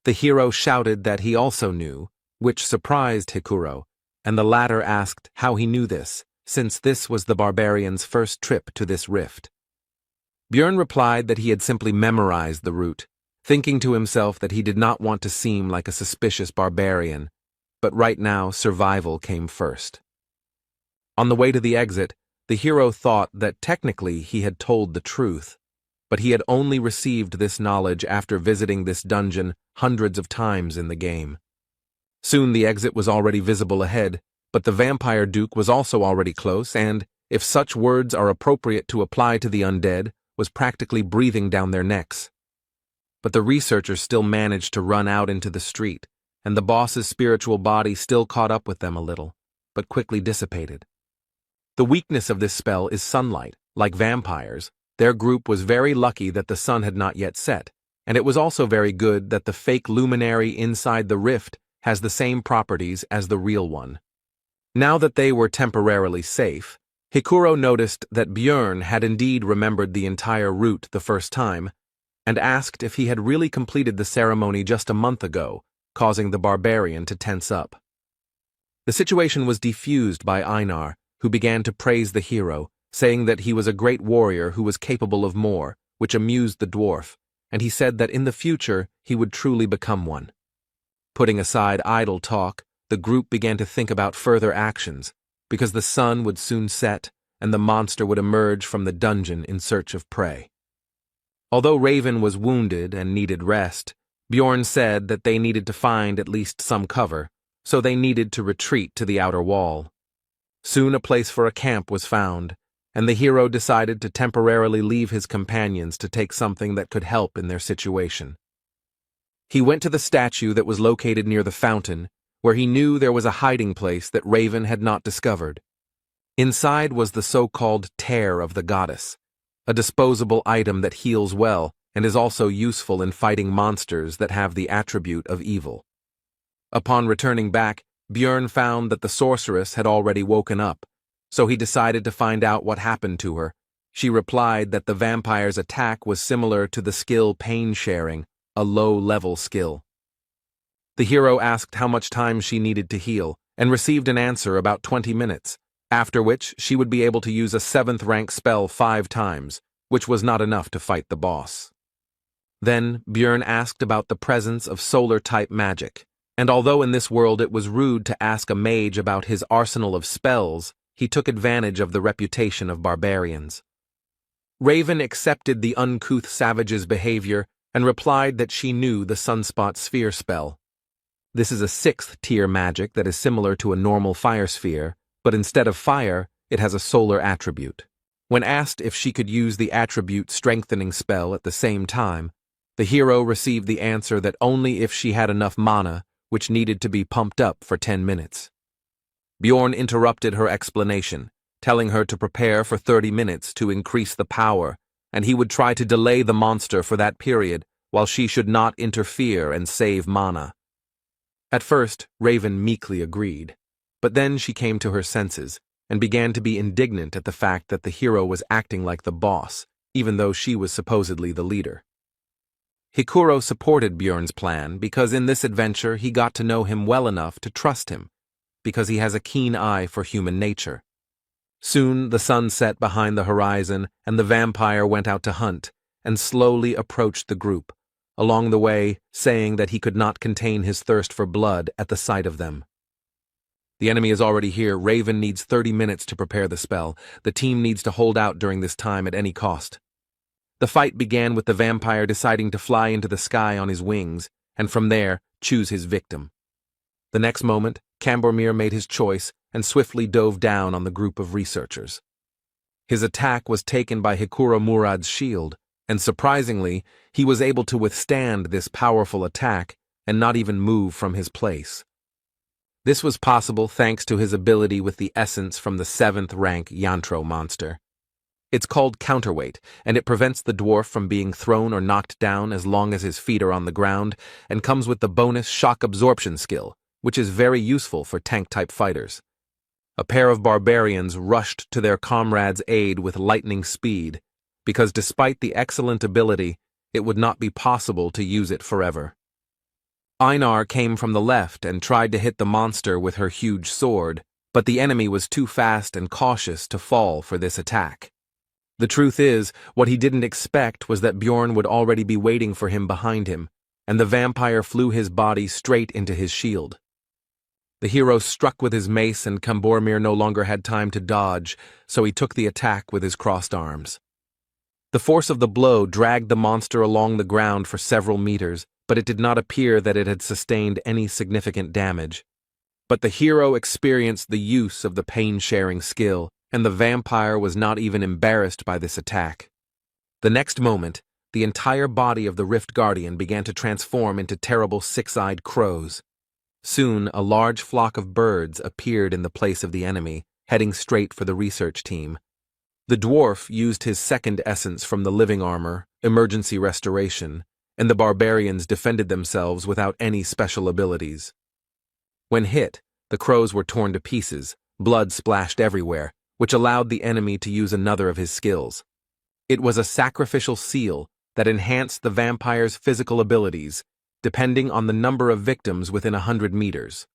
The hero shouted that he also knew, which surprised Hikuro, and the latter asked how he knew this, since this was the barbarian's first trip to this rift. Björn replied that he had simply memorized the route, thinking to himself that he did not want to seem like a suspicious barbarian, but right now survival came first. On the way to the exit, the hero thought that technically he had told the truth, but he had only received this knowledge after visiting this dungeon hundreds of times in the game. Soon the exit was already visible ahead, but the Vampire Duke was also already close and, if such words are appropriate to apply to the undead, was practically breathing down their necks. But the researchers still managed to run out into the street, and the boss's spiritual body still caught up with them a little, but quickly dissipated. The weakness of this spell is sunlight. Like vampires, their group was very lucky that the sun had not yet set, and it was also very good that the fake luminary inside the rift has the same properties as the real one. Now that they were temporarily safe, Hikuro noticed that Björn had indeed remembered the entire route the first time, and asked if he had really completed the ceremony just a month ago, causing the barbarian to tense up. The situation was defused by Einar, who began to praise the hero, saying that he was a great warrior who was capable of more, which amused the dwarf, and he said that in the future he would truly become one. Putting aside idle talk, the group began to think about further actions, because the sun would soon set and the monster would emerge from the dungeon in search of prey. Although Raven was wounded and needed rest, Bjorn said that they needed to find at least some cover, so they needed to retreat to the outer wall. Soon a place for a camp was found, and the hero decided to temporarily leave his companions to take something that could help in their situation. He went to the statue that was located near the fountain, where he knew there was a hiding place that Raven had not discovered. Inside was the so-called tear of the goddess, a disposable item that heals well and is also useful in fighting monsters that have the attribute of evil. Upon returning back, Björn found that the sorceress had already woken up, so he decided to find out what happened to her. She replied that the vampire's attack was similar to the skill pain sharing, a low-level skill. The hero asked how much time she needed to heal, and received an answer about 20 minutes, after which she would be able to use a 7th rank spell 5 times, which was not enough to fight the boss. Then Björn asked about the presence of solar-type magic, and although in this world it was rude to ask a mage about his arsenal of spells, he took advantage of the reputation of barbarians. Raven accepted the uncouth savage's behavior and replied that she knew the Sunspot Sphere spell. This is a 6th tier magic that is similar to a normal fire sphere, but instead of fire, it has a solar attribute. When asked if she could use the attribute strengthening spell at the same time, the hero received the answer that only if she had enough mana, which needed to be pumped up for 10 minutes. Bjorn interrupted her explanation, telling her to prepare for 30 minutes to increase the power, and he would try to delay the monster for that period, while she should not interfere and save mana. At first, Raven meekly agreed, but then she came to her senses and began to be indignant at the fact that the hero was acting like the boss, even though she was supposedly the leader. Hikuro supported Bjorn's plan because in this adventure he got to know him well enough to trust him, because he has a keen eye for human nature. Soon the sun set behind the horizon and the vampire went out to hunt and slowly approached the group, along the way saying that he could not contain his thirst for blood at the sight of them. The enemy is already here. Raven needs 30 minutes to prepare the spell. The team needs to hold out during this time at any cost. The fight began with the vampire deciding to fly into the sky on his wings, and from there, choose his victim. The next moment, Cambormir made his choice and swiftly dove down on the group of researchers. His attack was taken by Hikuro Murad's shield, and surprisingly, he was able to withstand this powerful attack and not even move from his place. This was possible thanks to his ability with the essence from the 7th rank Yantro monster. It's called counterweight, and it prevents the dwarf from being thrown or knocked down as long as his feet are on the ground, and comes with the bonus shock absorption skill, which is very useful for tank-type fighters. A pair of barbarians rushed to their comrade's aid with lightning speed, because despite the excellent ability, it would not be possible to use it forever. Einar came from the left and tried to hit the monster with her huge sword, but the enemy was too fast and cautious to fall for this attack. The truth is, what he didn't expect was that Bjorn would already be waiting for him behind him, and the vampire flew his body straight into his shield. The hero struck with his mace and Cambormir no longer had time to dodge, so he took the attack with his crossed arms. The force of the blow dragged the monster along the ground for several meters, but it did not appear that it had sustained any significant damage. But the hero experienced the use of the pain-sharing skill, and the vampire was not even embarrassed by this attack. The next moment, the entire body of the Rift Guardian began to transform into terrible six-eyed crows. Soon, a large flock of birds appeared in the place of the enemy, heading straight for the research team. The dwarf used his second essence from the living armor, emergency restoration, and the barbarians defended themselves without any special abilities. When hit, the crows were torn to pieces, blood splashed everywhere, which allowed the enemy to use another of his skills. It was a sacrificial seal that enhanced the vampire's physical abilities, depending on the number of victims within 100 meters.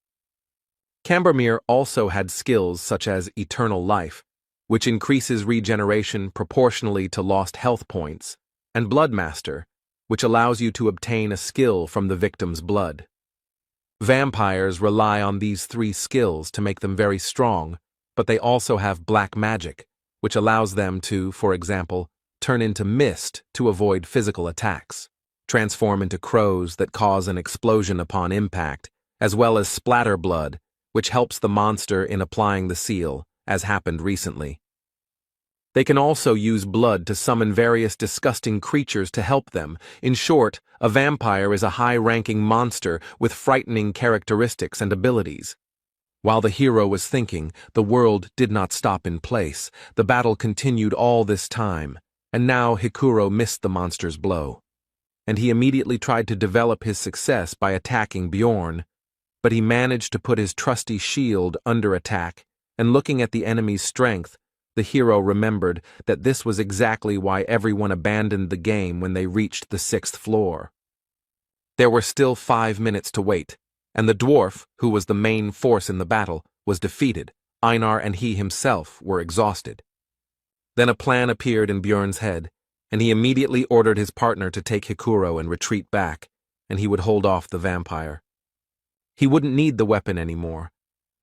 Cambermere also had skills such as Eternal Life, which increases regeneration proportionally to lost health points, and Bloodmaster, which allows you to obtain a skill from the victim's blood. Vampires rely on these three skills to make them very strong, but they also have black magic, which allows them to, for example, turn into mist to avoid physical attacks, transform into crows that cause an explosion upon impact, as well as splatter blood, which helps the monster in applying the seal, as happened recently. They can also use blood to summon various disgusting creatures to help them. In short, a vampire is a high-ranking monster with frightening characteristics and abilities. While the hero was thinking, the world did not stop in place. The battle continued all this time, and now Hikuro missed the monster's blow. And he immediately tried to develop his success by attacking Bjorn, but he managed to put his trusty shield under attack, and looking at the enemy's strength, the hero remembered that this was exactly why everyone abandoned the game when they reached the 6th floor. There were still 5 minutes to wait, and the dwarf, who was the main force in the battle, was defeated. Einar and he himself were exhausted. Then a plan appeared in Bjorn's head, and he immediately ordered his partner to take Hikuro and retreat back, and he would hold off the vampire. He wouldn't need the weapon anymore.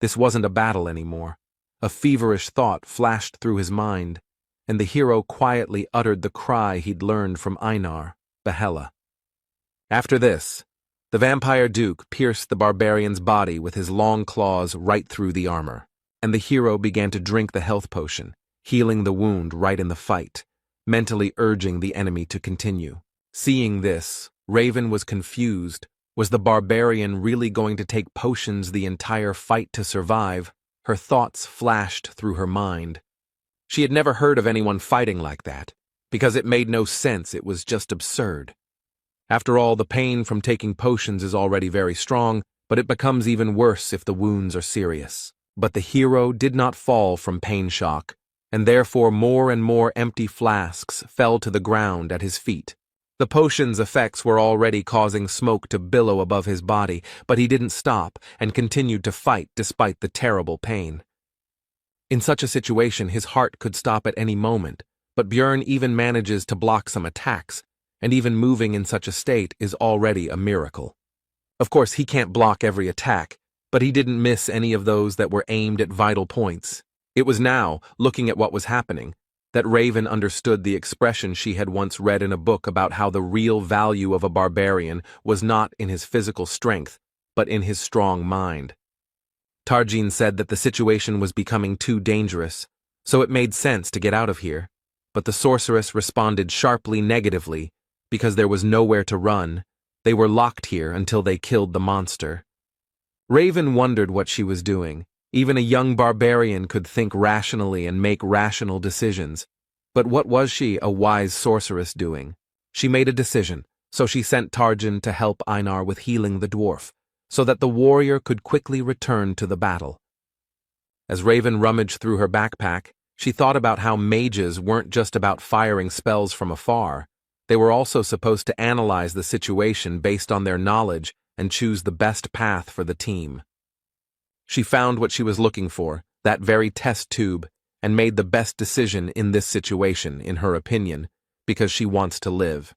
This wasn't a battle anymore. A feverish thought flashed through his mind, and the hero quietly uttered the cry he'd learned from Einar, Yahello. After this, the vampire duke pierced the barbarian's body with his long claws right through the armor, and the hero began to drink the health potion, healing the wound right in the fight, mentally urging the enemy to continue. Seeing this, Raven was confused. Was the barbarian really going to take potions the entire fight to survive? Her thoughts flashed through her mind. She had never heard of anyone fighting like that, because it made no sense. It was just absurd. After all, the pain from taking potions is already very strong, but it becomes even worse if the wounds are serious. But the hero did not fall from pain shock, and therefore more and more empty flasks fell to the ground at his feet. The potion's effects were already causing smoke to billow above his body, but he didn't stop and continued to fight despite the terrible pain. In such a situation, his heart could stop at any moment, but Bjorn even manages to block some attacks, and even moving in such a state is already a miracle. Of course, he can't block every attack, but he didn't miss any of those that were aimed at vital points. It was now, looking at what was happening, that Raven understood the expression she had once read in a book about how the real value of a barbarian was not in his physical strength, but in his strong mind. Tarjin said that the situation was becoming too dangerous, so it made sense to get out of here, but the sorceress responded sharply negatively because there was nowhere to run. They were locked here until they killed the monster. Raven wondered what she was doing. Even a young barbarian could think rationally and make rational decisions. But what was she, a wise sorceress, doing? She made a decision, so she sent Tarjin to help Einar with healing the dwarf, so that the warrior could quickly return to the battle. As Raven rummaged through her backpack, she thought about how mages weren't just about firing spells from afar. They were also supposed to analyze the situation based on their knowledge and choose the best path for the team. She found what she was looking for, that very test tube, and made the best decision in this situation, in her opinion, because she wants to live.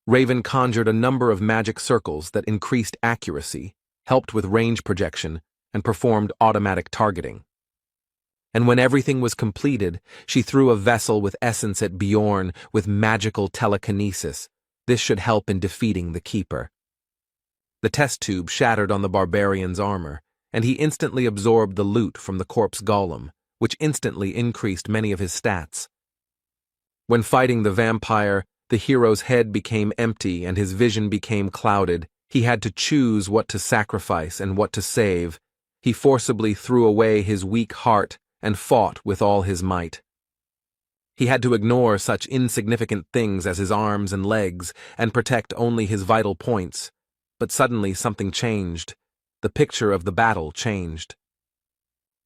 Raven conjured a number of magic circles that increased accuracy, helped with range projection, and performed automatic targeting. And when everything was completed, she threw a vessel with essence at Bjorn with magical telekinesis. This should help in defeating the Keeper. The test tube shattered on the barbarian's armor, and he instantly absorbed the loot from the corpse golem, which instantly increased many of his stats. When fighting the vampire, the hero's head became empty and his vision became clouded. He had to choose what to sacrifice and what to save. He forcibly threw away his weak heart and fought with all his might. He had to ignore such insignificant things as his arms and legs and protect only his vital points. But suddenly something changed. The picture of the battle changed.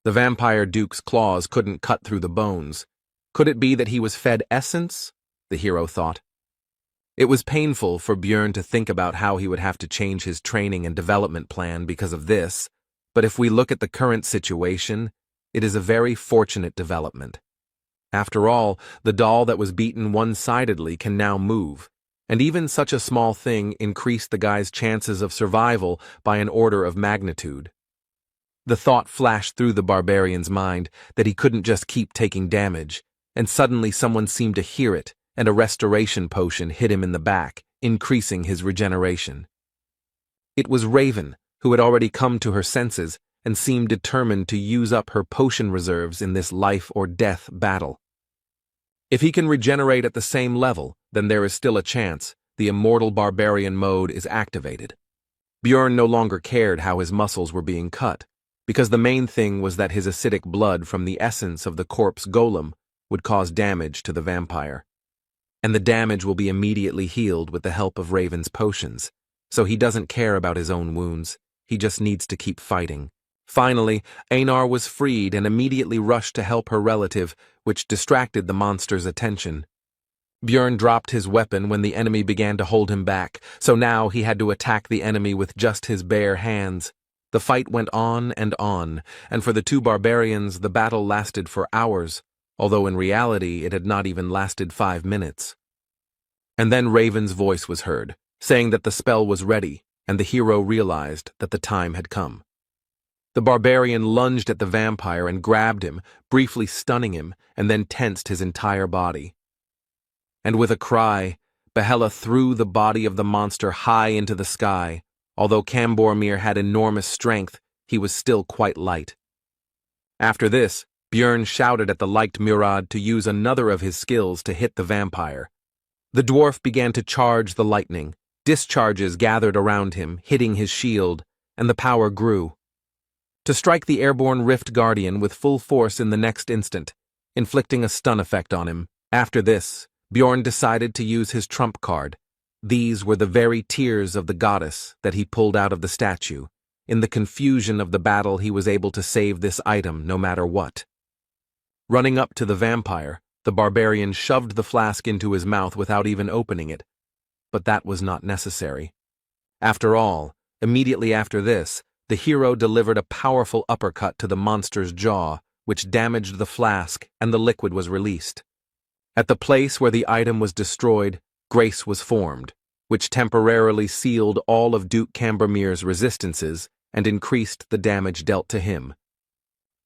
The vampire duke's claws couldn't cut through the bones. Could it be that he was fed essence? The hero thought. It was painful for Björn to think about how he would have to change his training and development plan because of this, but if we look at the current situation, it is a very fortunate development. After all, the doll that was beaten one-sidedly can now move, and even such a small thing increased the guy's chances of survival by an order of magnitude. The thought flashed through the barbarian's mind that he couldn't just keep taking damage, and suddenly someone seemed to hear it, and a restoration potion hit him in the back, increasing his regeneration. It was Raven, who had already come to her senses and seemed determined to use up her potion reserves in this life-or-death battle. If he can regenerate at the same level, then there is still a chance the immortal barbarian mode is activated. Björn no longer cared how his muscles were being cut, because the main thing was that his acidic blood from the essence of the corpse golem would cause damage to the vampire. And the damage will be immediately healed with the help of Raven's potions, so he doesn't care about his own wounds, he just needs to keep fighting. Finally, Einar was freed and immediately rushed to help her relative, which distracted the monster's attention. Björn dropped his weapon when the enemy began to hold him back, so now he had to attack the enemy with just his bare hands. The fight went on, and for the two barbarians the battle lasted for hours, although in reality it had not even lasted 5 minutes. And then Raven's voice was heard, saying that the spell was ready, and the hero realized that the time had come. The barbarian lunged at the vampire and grabbed him, briefly stunning him, and then tensed his entire body. And with a cry, Yahello threw the body of the monster high into the sky. Although Cambormir had enormous strength, he was still quite light. After this, Björn shouted at the liked Murad to use another of his skills to hit the vampire. The dwarf began to charge the lightning. Discharges gathered around him, hitting his shield, and the power grew. To strike the airborne Rift Guardian with full force in the next instant, inflicting a stun effect on him. After this, Björn decided to use his trump card. These were the very tears of the goddess that he pulled out of the statue. In the confusion of the battle, he was able to save this item no matter what. Running up to the vampire, the barbarian shoved the flask into his mouth without even opening it. But that was not necessary. After all, immediately after this, the hero delivered a powerful uppercut to the monster's jaw, which damaged the flask, and the liquid was released. At the place where the item was destroyed, grace was formed, which temporarily sealed all of Duke Cambormir's resistances and increased the damage dealt to him.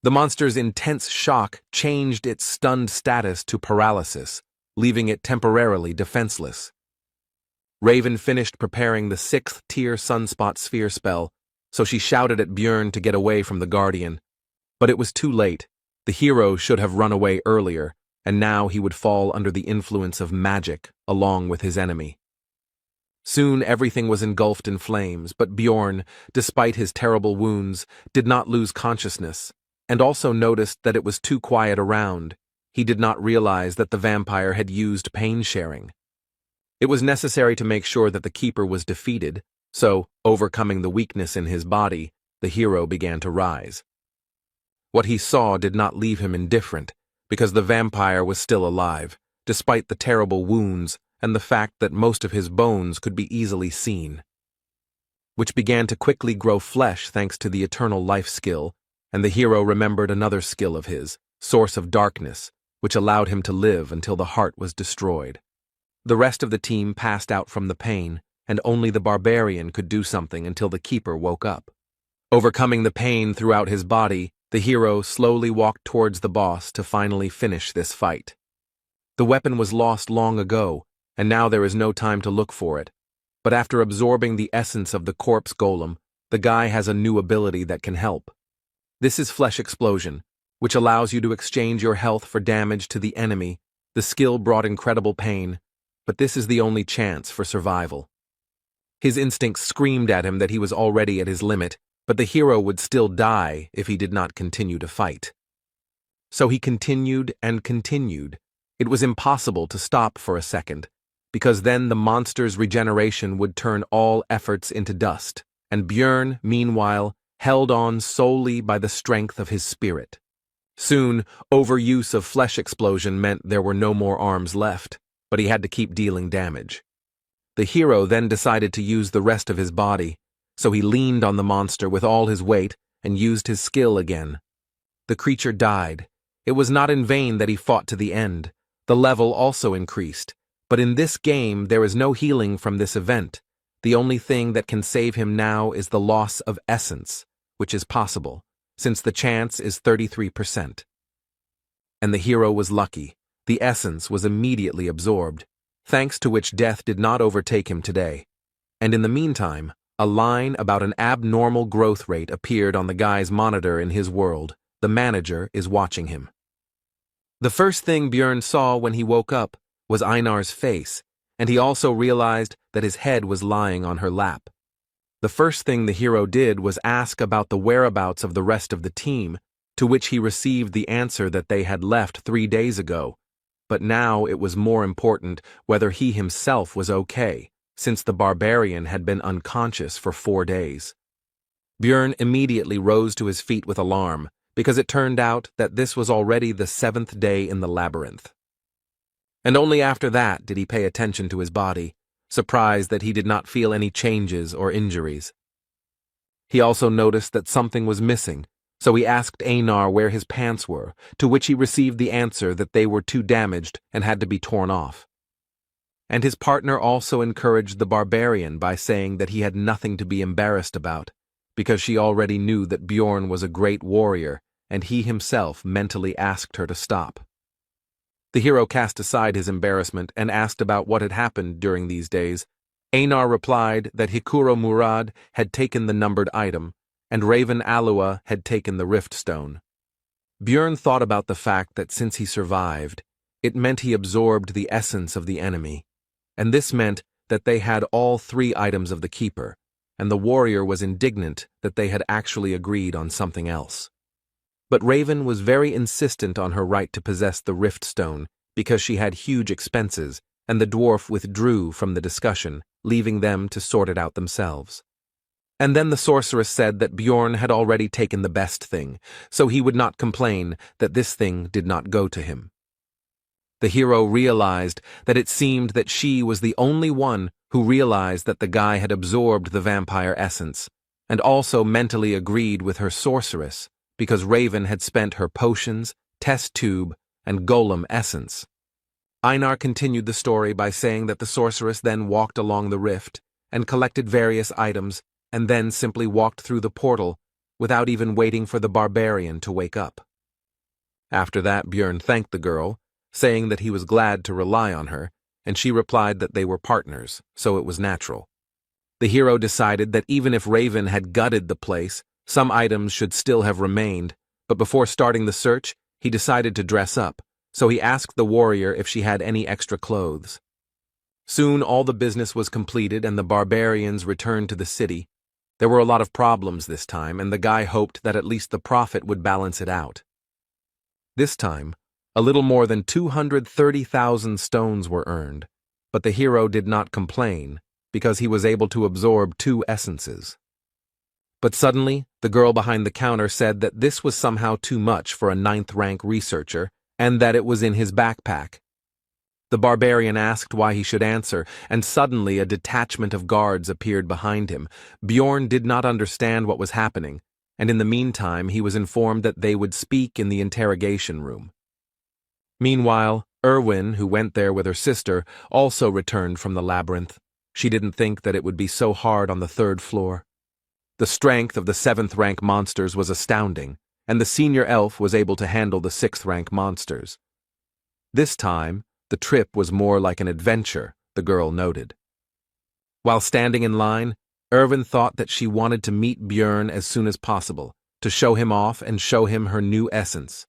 The monster's intense shock changed its stunned status to paralysis, leaving it temporarily defenseless. Raven finished preparing the 6th-tier Sunspot Sphere spell, so she shouted at Björn to get away from the Guardian. But it was too late. The hero should have run away earlier, and now he would fall under the influence of magic along with his enemy. Soon everything was engulfed in flames, but Björn, despite his terrible wounds, did not lose consciousness, and also noticed that it was too quiet around. He did not realize that the vampire had used pain sharing. It was necessary to make sure that the keeper was defeated, so, overcoming the weakness in his body, the hero began to rise. What he saw did not leave him indifferent, because the vampire was still alive, despite the terrible wounds and the fact that most of his bones could be easily seen, which began to quickly grow flesh thanks to the eternal life skill, and the hero remembered another skill of his, Source of Darkness, which allowed him to live until the heart was destroyed. The rest of the team passed out from the pain, and only the barbarian could do something until the keeper woke up. Overcoming the pain throughout his body, the hero slowly walked towards the boss to finally finish this fight. The weapon was lost long ago, and now there is no time to look for it. But after absorbing the essence of the corpse golem, the guy has a new ability that can help. This is Flesh Explosion, which allows you to exchange your health for damage to the enemy. The skill brought incredible pain, but this is the only chance for survival. His instincts screamed at him that he was already at his limit, but the hero would still die if he did not continue to fight. So he continued and continued, It was impossible to stop for a second, because then the monster's regeneration would turn all efforts into dust, and Björn, meanwhile, held on solely by the strength of his spirit. Soon, overuse of flesh explosion meant there were no more arms left, but he had to keep dealing damage. The hero then decided to use the rest of his body, so he leaned on the monster with all his weight and used his skill again. The creature died. It was not in vain that he fought to the end. The level also increased, but in this game there is no healing from this event. The only thing that can save him now is the loss of essence, which is possible, since the chance is 33%. And the hero was lucky. The essence was immediately absorbed, thanks to which death did not overtake him today. And in the meantime, a line about an abnormal growth rate appeared on the guy's monitor in his world. The manager is watching him. The first thing Björn saw when he woke up was Einar's face, and he also realized that his head was lying on her lap. The first thing the hero did was ask about the whereabouts of the rest of the team, to which he received the answer that they had left 3 days ago. But now it was more important whether he himself was okay, since the barbarian had been unconscious for 4 days. Björn immediately rose to his feet with alarm, because it turned out that this was already the 7th day in the labyrinth. And only after that did he pay attention to his body, surprised that he did not feel any changes or injuries. He also noticed that something was missing, so he asked Einar where his pants were, to which he received the answer that they were too damaged and had to be torn off. And his partner also encouraged the barbarian by saying that he had nothing to be embarrassed about, because she already knew that Björn was a great warrior, and he himself mentally asked her to stop. The hero cast aside his embarrassment and asked about what had happened during these days. Einar replied that Hikuro Murad had taken the numbered item, and Raven Alua had taken the rift stone. Björn thought about the fact that since he survived, it meant he absorbed the essence of the enemy, and this meant that they had all 3 items of the keeper, and the warrior was indignant that they had actually agreed on something else. But Raven was very insistent on her right to possess the rift stone because she had huge expenses, and the dwarf withdrew from the discussion, leaving them to sort it out themselves. And then the sorceress said that Björn had already taken the best thing, so he would not complain that this thing did not go to him. The hero realized that it seemed that she was the only one who realized that the guy had absorbed the vampire essence, and also mentally agreed with her sorceress, because Raven had spent her potions, test tube, and golem essence. Einar continued the story by saying that the sorceress then walked along the rift and collected various items and then simply walked through the portal without even waiting for the barbarian to wake up. After that, Björn thanked the girl, saying that he was glad to rely on her, and she replied that they were partners, so it was natural. The hero decided that even if Raven had gutted the place, some items should still have remained, but before starting the search, he decided to dress up, so he asked the warrior if she had any extra clothes. Soon all the business was completed and the barbarians returned to the city. There were a lot of problems this time, and the guy hoped that at least the profit would balance it out. This time, a little more than 230,000 stones were earned, but the hero did not complain, because he was able to absorb 2 essences. But suddenly, the girl behind the counter said that this was somehow too much for a 9th-rank researcher, and that it was in his backpack. The barbarian asked why he should answer, and suddenly a detachment of guards appeared behind him. Björn did not understand what was happening, and in the meantime he was informed that they would speak in the interrogation room. Meanwhile, Erwin, who went there with her sister, also returned from the labyrinth. She didn't think that it would be so hard on the 3rd floor. The strength of the 7th-rank monsters was astounding, and the senior elf was able to handle the 6th-rank monsters. This time, the trip was more like an adventure, the girl noted. While standing in line, Erwin thought that she wanted to meet Björn as soon as possible, to show him off and show him her new essence.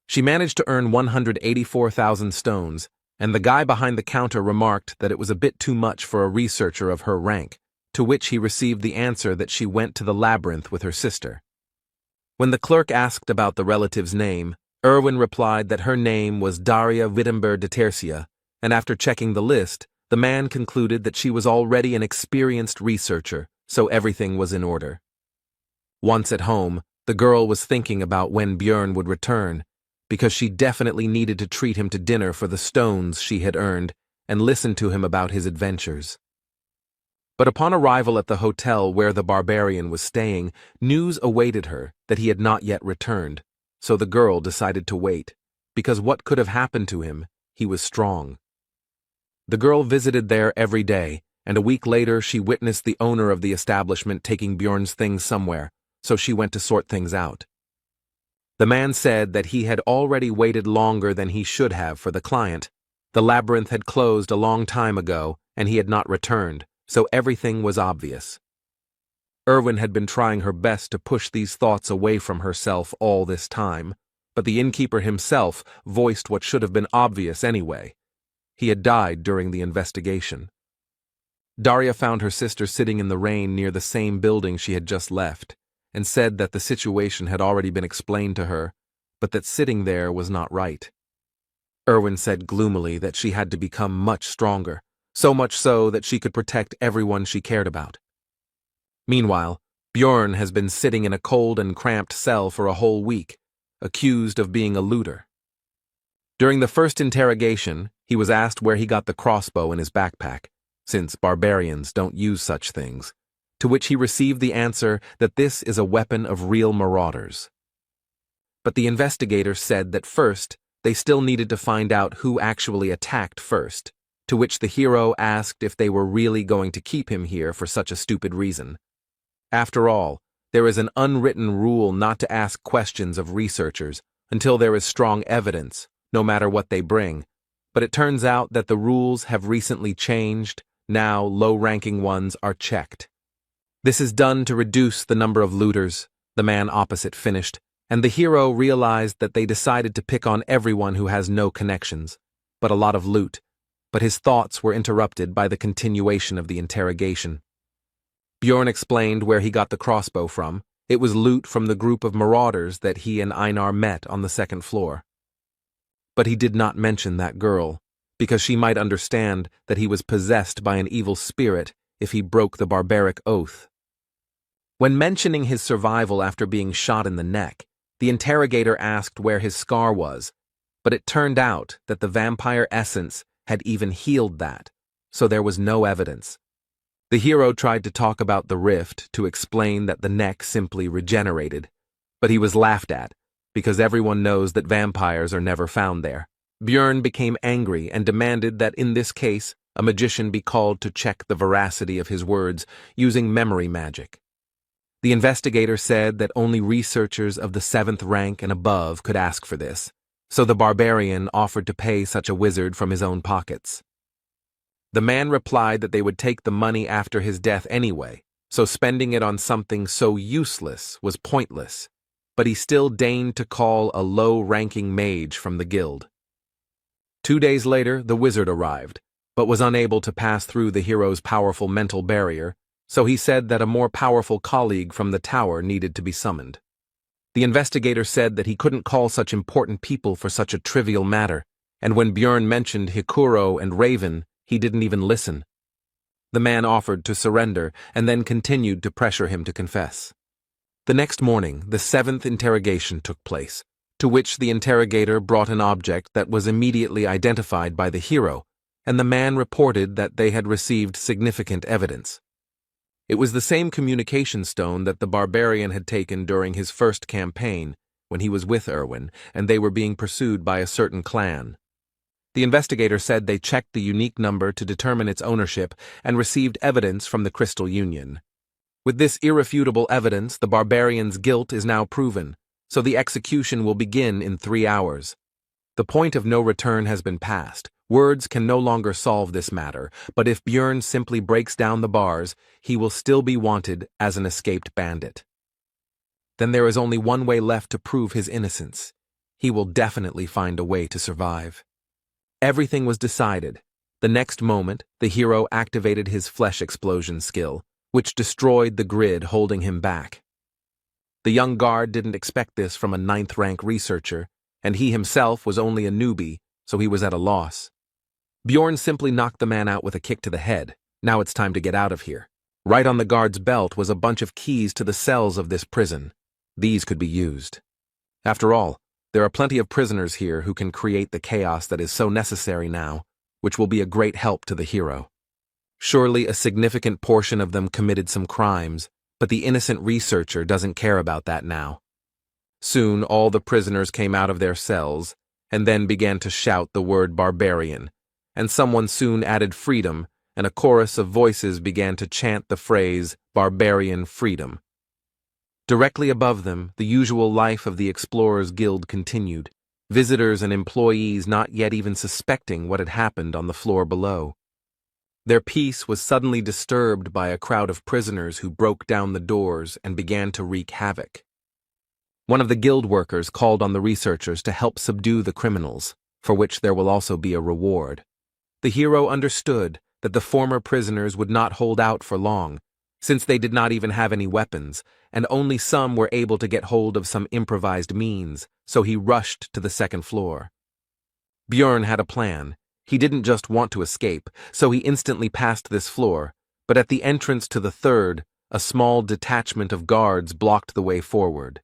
She managed to earn 184,000 stones, and the guy behind the counter remarked that it was a bit too much for a researcher of her rank, to which he received the answer that she went to the labyrinth with her sister. When the clerk asked about the relative's name, Erwin replied that her name was Daria Wittenberg de Tercia, and after checking the list, the man concluded that she was already an experienced researcher, so everything was in order. Once at home, the girl was thinking about when Björn would return, because she definitely needed to treat him to dinner for the stones she had earned and listen to him about his adventures. But upon arrival at the hotel where the barbarian was staying, news awaited her that he had not yet returned, so the girl decided to wait, because what could have happened to him? He was strong. The girl visited there every day, and a week later she witnessed the owner of the establishment taking Björn's things somewhere, so she went to sort things out. The man said that he had already waited longer than he should have for the client. The labyrinth had closed a long time ago, and he had not returned, so everything was obvious. Erwin had been trying her best to push these thoughts away from herself all this time, but the innkeeper himself voiced what should have been obvious anyway. He had died during the investigation. Daria found her sister sitting in the rain near the same building she had just left, and said that the situation had already been explained to her, but that sitting there was not right. Erwin said gloomily that she had to become much stronger, so much so that she could protect everyone she cared about. Meanwhile, Björn has been sitting in a cold and cramped cell for a whole week, accused of being a looter. During the first interrogation, he was asked where he got the crossbow in his backpack, since barbarians don't use such things, to which he received the answer that this is a weapon of real marauders. But the investigator said that first, they still needed to find out who actually attacked first, to which the hero asked if they were really going to keep him here for such a stupid reason. After all, there is an unwritten rule not to ask questions of researchers until there is strong evidence, no matter what they bring, but it turns out that the rules have recently changed. Now low-ranking ones are checked. This is done to reduce the number of looters, the man opposite finished, and the hero realized that they decided to pick on everyone who has no connections, but a lot of loot. But his thoughts were interrupted by the continuation of the interrogation. Björn explained where he got the crossbow from. It was loot from the group of marauders that he and Einar met on the second floor. But he did not mention that girl, because she might understand that he was possessed by an evil spirit if he broke the barbaric oath. When mentioning his survival after being shot in the neck, the interrogator asked where his scar was, but it turned out that the vampire essence had even healed that, so there was no evidence. The hero tried to talk about the rift to explain that the neck simply regenerated, but he was laughed at, because everyone knows that vampires are never found there. Björn became angry and demanded that in this case, a magician be called to check the veracity of his words using memory magic. The investigator said that only researchers of the 7th rank and above could ask for this, so the barbarian offered to pay such a wizard from his own pockets. The man replied that they would take the money after his death anyway, so spending it on something so useless was pointless, but he still deigned to call a low-ranking mage from the guild. 2 days later, the wizard arrived, but was unable to pass through the hero's powerful mental barrier, so he said that a more powerful colleague from the tower needed to be summoned. The investigator said that he couldn't call such important people for such a trivial matter, and when Björn mentioned Hikuro and Raven, he didn't even listen. The man offered to surrender and then continued to pressure him to confess. The next morning, the 7th interrogation took place, to which the interrogator brought an object that was immediately identified by the hero, and the man reported that they had received significant evidence. It was the same communication stone that the barbarian had taken during his first campaign, when he was with Erwin, and they were being pursued by a certain clan. The investigator said they checked the unique number to determine its ownership and received evidence from the Crystal Union. With this irrefutable evidence, the barbarian's guilt is now proven, so the execution will begin in 3 hours. The point of no return has been passed. Words can no longer solve this matter, but if Björn simply breaks down the bars, he will still be wanted as an escaped bandit. Then there is only one way left to prove his innocence. He will definitely find a way to survive. Everything was decided. The next moment, the hero activated his flesh explosion skill, which destroyed the grid holding him back. The young guard didn't expect this from a 9th-rank researcher, and he himself was only a newbie, so he was at a loss. Bjorn simply knocked the man out with a kick to the head. Now it's time to get out of here. Right on the guard's belt was a bunch of keys to the cells of this prison. These could be used. After all, there are plenty of prisoners here who can create the chaos that is so necessary now, which will be a great help to the hero. Surely a significant portion of them committed some crimes, but the innocent researcher doesn't care about that now. Soon all the prisoners came out of their cells, and then began to shout the word barbarian, and someone soon added freedom, and a chorus of voices began to chant the phrase barbarian freedom. Directly above them, the usual life of the Explorers Guild continued, visitors and employees not yet even suspecting what had happened on the floor below. Their peace was suddenly disturbed by a crowd of prisoners who broke down the doors and began to wreak havoc. One of the guild workers called on the researchers to help subdue the criminals, for which there will also be a reward. The hero understood that the former prisoners would not hold out for long, since they did not even have any weapons, and only some were able to get hold of some improvised means, so he rushed to the second floor. Bjorn had a plan. He didn't just want to escape, so he instantly passed this floor, but at the entrance to the third, a small detachment of guards blocked the way forward.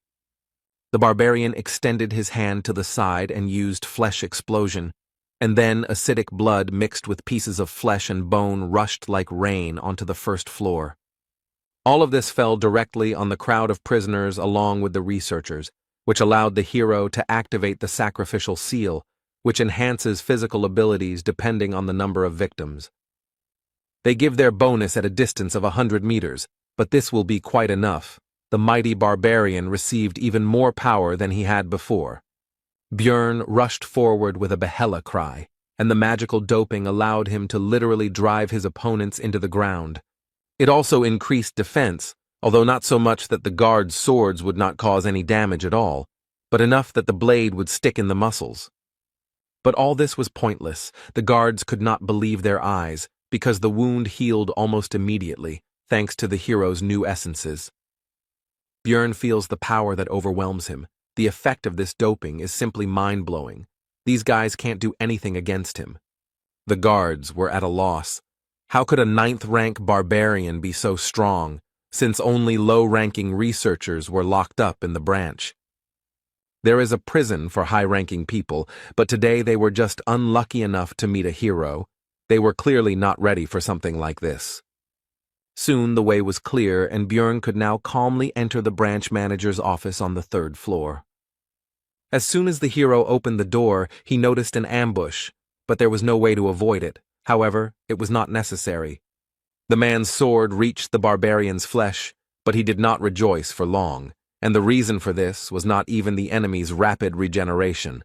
The barbarian extended his hand to the side and used flesh explosion, and then acidic blood mixed with pieces of flesh and bone rushed like rain onto the first floor. All of this fell directly on the crowd of prisoners along with the researchers, which allowed the hero to activate the sacrificial seal, which enhances physical abilities depending on the number of victims. They give their bonus at a distance of 100 meters, but this will be quite enough. The mighty barbarian received even more power than he had before. Bjorn rushed forward with a Yahello cry, and the magical doping allowed him to literally drive his opponents into the ground. It also increased defense, although not so much that the guards' swords would not cause any damage at all, but enough that the blade would stick in the muscles. But all this was pointless. The guards could not believe their eyes, because the wound healed almost immediately, thanks to the hero's new essences. Bjorn feels the power that overwhelms him. The effect of this doping is simply mind-blowing. These guys can't do anything against him. The guards were at a loss. How could a 9th-rank barbarian be so strong, since only low-ranking researchers were locked up in the branch? There is a prison for high-ranking people, but today they were just unlucky enough to meet a hero. They were clearly not ready for something like this. Soon the way was clear, and Bjorn could now calmly enter the branch manager's office on the 3rd floor. As soon as the hero opened the door, he noticed an ambush, but there was no way to avoid it. However, it was not necessary. The man's sword reached the barbarian's flesh, but he did not rejoice for long, and the reason for this was not even the enemy's rapid regeneration.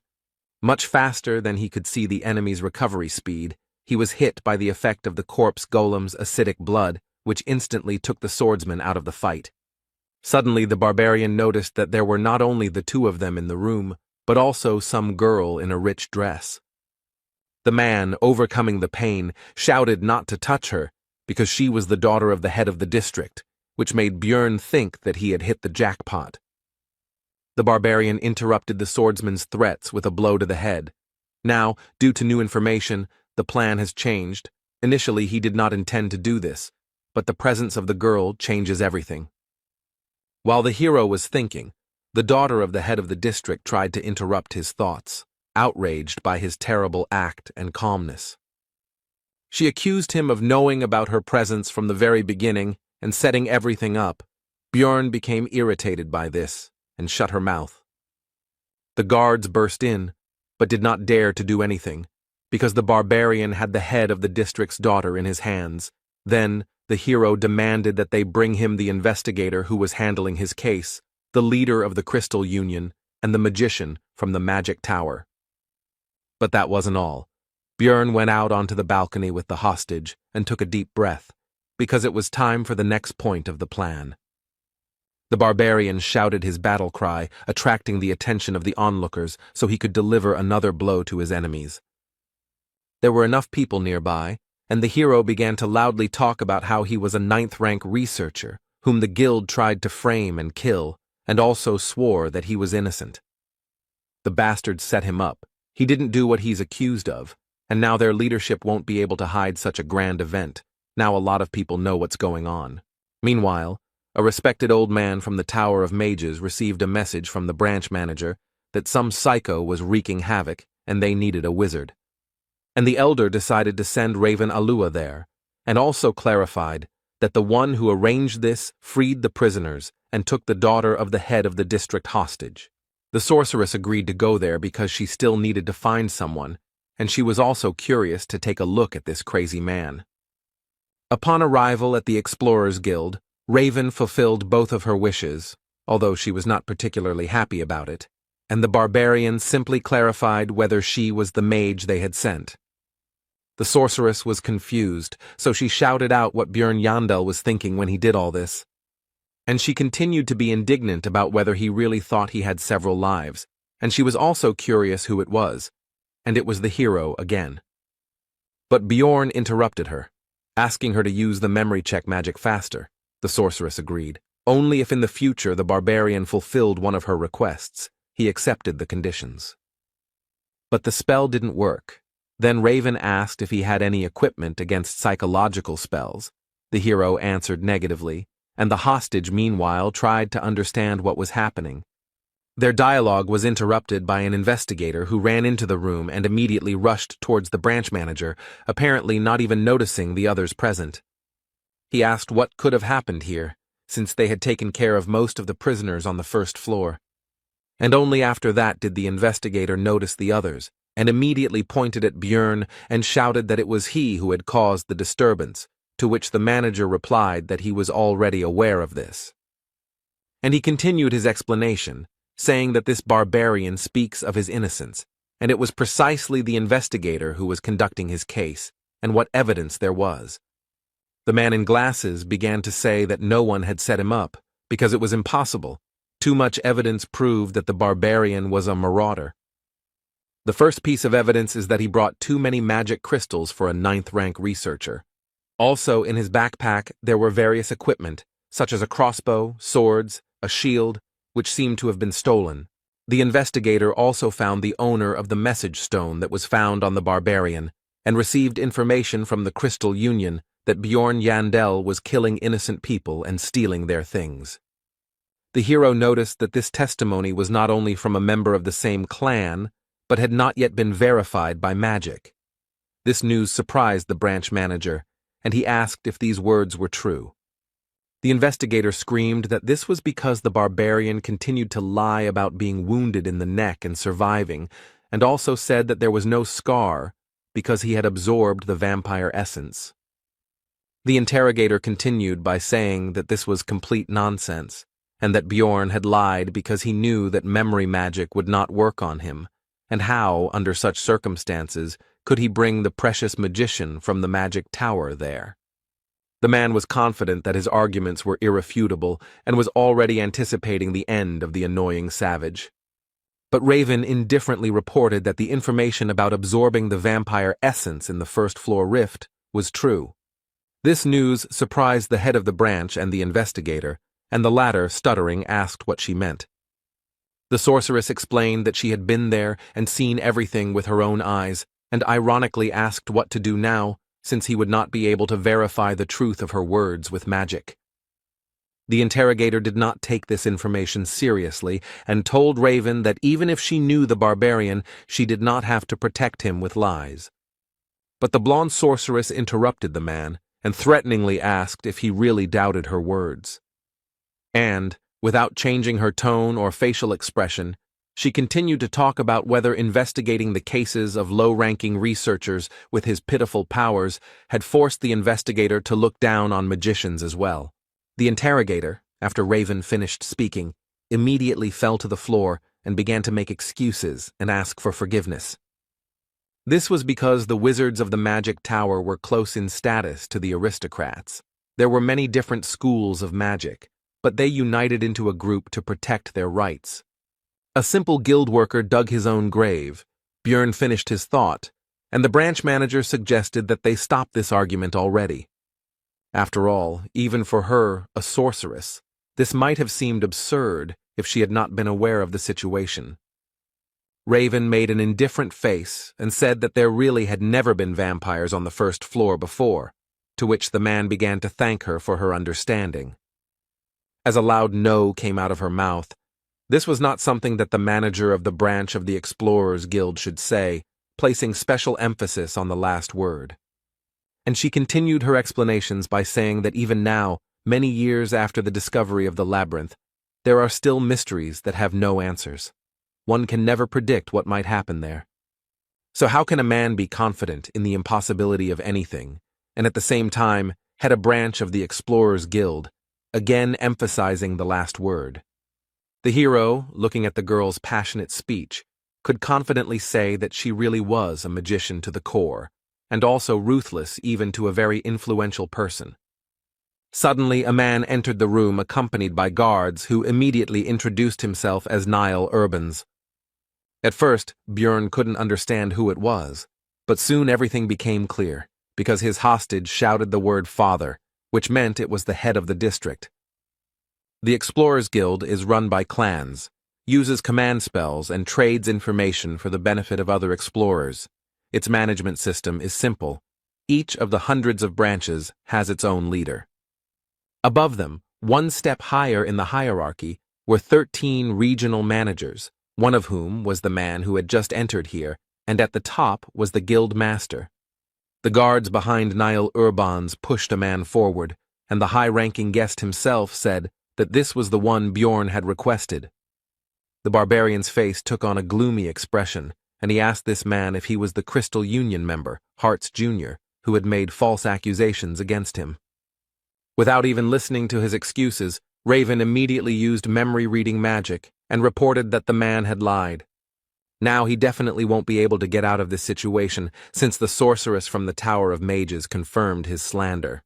Much faster than he could see the enemy's recovery speed, he was hit by the effect of the corpse golem's acidic blood, which instantly took the swordsman out of the fight. Suddenly the barbarian noticed that there were not only the two of them in the room, but also some girl in a rich dress. The man, overcoming the pain, shouted not to touch her, because she was the daughter of the head of the district, which made Bjorn think that he had hit the jackpot. The barbarian interrupted the swordsman's threats with a blow to the head. Now, due to new information, the plan has changed. Initially, he did not intend to do this, but the presence of the girl changes everything. While the hero was thinking, the daughter of the head of the district tried to interrupt his thoughts, outraged by his terrible act and calmness. She accused him of knowing about her presence from the very beginning and setting everything up. Bjorn became irritated by this and shut her mouth. The guards burst in, but did not dare to do anything, because the barbarian had the head of the district's daughter in his hands. Then, the hero demanded that they bring him the investigator who was handling his case, the leader of the Crystal Union, and the magician from the Magic Tower. But that wasn't all. Bjorn went out onto the balcony with the hostage and took a deep breath, because it was time for the next point of the plan. The barbarian shouted his battle cry, attracting the attention of the onlookers so he could deliver another blow to his enemies. There were enough people nearby, and the hero began to loudly talk about how he was a 9th-rank researcher whom the guild tried to frame and kill, and also swore that he was innocent. The bastards set him up. He didn't do what he's accused of, and now their leadership won't be able to hide such a grand event. Now a lot of people know what's going on. Meanwhile, a respected old man from the Tower of Mages received a message from the branch manager that some psycho was wreaking havoc and they needed a wizard. And the elder decided to send Raven Alua there, and also clarified that the one who arranged this freed the prisoners and took the daughter of the head of the district hostage. The sorceress agreed to go there because she still needed to find someone, and she was also curious to take a look at this crazy man. Upon arrival at the Explorers Guild, Raven fulfilled both of her wishes, although she was not particularly happy about it, and the barbarian simply clarified whether she was the mage they had sent. The sorceress was confused, so she shouted out what Björn Yandel was thinking when he did all this. And she continued to be indignant about whether he really thought he had several lives, and she was also curious who it was, and it was the hero again. But Bjorn interrupted her, asking her to use the memory check magic faster. The sorceress agreed. Only if in the future the barbarian fulfilled one of her requests, he accepted the conditions. But the spell didn't work. Then Raven asked if he had any equipment against psychological spells. The hero answered negatively, and the hostage meanwhile tried to understand what was happening. Their dialogue was interrupted by an investigator who ran into the room and immediately rushed towards the branch manager, apparently not even noticing the others present. He asked what could have happened here, since they had taken care of most of the prisoners on the first floor. And only after that did the investigator notice the others, and immediately pointed at Björn and shouted that it was he who had caused the disturbance, to which the manager replied that he was already aware of this. And he continued his explanation, saying that this barbarian speaks of his innocence, and it was precisely the investigator who was conducting his case, and what evidence there was. The man in glasses began to say that no one had set him up, because it was impossible. Too much evidence proved that the barbarian was a marauder. The first piece of evidence is that he brought too many magic crystals for a 9th-rank researcher. Also, in his backpack, there were various equipment, such as a crossbow, swords, a shield, which seemed to have been stolen. The investigator also found the owner of the message stone that was found on the barbarian, and received information from the Crystal Union that Bjorn Yandel was killing innocent people and stealing their things. The hero noticed that this testimony was not only from a member of the same clan, but had not yet been verified by magic. This news surprised the branch manager, and he asked if these words were true. The investigator screamed that this was because the barbarian continued to lie about being wounded in the neck and surviving, and also said that there was no scar because he had absorbed the vampire essence. The interrogator continued by saying that this was complete nonsense, and that Bjorn had lied because he knew that memory magic would not work on him, and how, under such circumstances, could he bring the precious magician from the magic tower there? The man was confident that his arguments were irrefutable and was already anticipating the end of the annoying savage. But Raven indifferently reported that the information about absorbing the vampire essence in the first-floor rift was true. This news surprised the head of the branch and the investigator, and the latter, stuttering, asked what she meant. The sorceress explained that she had been there and seen everything with her own eyes, and ironically asked what to do now, since he would not be able to verify the truth of her words with magic. The interrogator did not take this information seriously and told Raven that even if she knew the barbarian, she did not have to protect him with lies. But the blonde sorceress interrupted the man and threateningly asked if he really doubted her words. And, without changing her tone or facial expression, she continued to talk about whether investigating the cases of low-ranking researchers with his pitiful powers had forced the investigator to look down on magicians as well. The interrogator, after Raven finished speaking, immediately fell to the floor and began to make excuses and ask for forgiveness. This was because the wizards of the magic tower were close in status to the aristocrats. There were many different schools of magic, but they united into a group to protect their rights. A simple guild worker dug his own grave. Björn finished his thought, and the branch manager suggested that they stop this argument already. After all, even for her, a sorceress, this might have seemed absurd if she had not been aware of the situation. Raven made an indifferent face and said that there really had never been vampires on the first floor before, to which the man began to thank her for her understanding. As a loud no came out of her mouth, this was not something that the manager of the branch of the Explorers Guild should say, placing special emphasis on the last word. And she continued her explanations by saying that even now, many years after the discovery of the labyrinth, there are still mysteries that have no answers. One can never predict what might happen there. So how can a man be confident in the impossibility of anything, and at the same time head a branch of the Explorers Guild, again emphasizing the last word? The hero, looking at the girl's passionate speech, could confidently say that she really was a magician to the core, and also ruthless even to a very influential person. Suddenly, a man entered the room accompanied by guards who immediately introduced himself as Niall Urbans. At first, Björn couldn't understand who it was, but soon everything became clear, because his hostage shouted the word father, which meant it was the head of the district. The Explorers Guild is run by clans, uses command spells, and trades information for the benefit of other explorers. Its management system is simple. Each of the hundreds of branches has its own leader. Above them, one step higher in the hierarchy, were 13 regional managers, one of whom was the man who had just entered here, and at the top was the guild master. The guards behind Niall Urbans pushed a man forward, and the high-ranking guest himself said that this was the one Bjorn had requested. The barbarian's face took on a gloomy expression, and he asked this man if he was the Crystal Union member, Hartz Jr., who had made false accusations against him. Without even listening to his excuses, Raven immediately used memory-reading magic and reported that the man had lied. Now he definitely won't be able to get out of this situation, since the sorceress from the Tower of Mages confirmed his slander.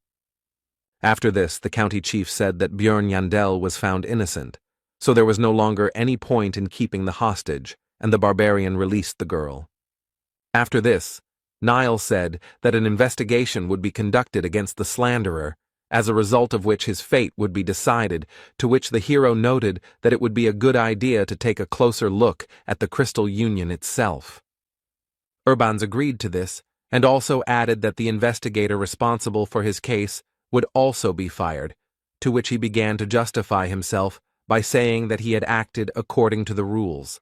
After this, the county chief said that Björn Yandel was found innocent, so there was no longer any point in keeping the hostage, and the barbarian released the girl. After this, Niall said that an investigation would be conducted against the slanderer, as a result of which his fate would be decided, to which the hero noted that it would be a good idea to take a closer look at the Crystal Union itself. Urbans agreed to this, and also added that the investigator responsible for his case would also be fired, to which he began to justify himself by saying that he had acted according to the rules.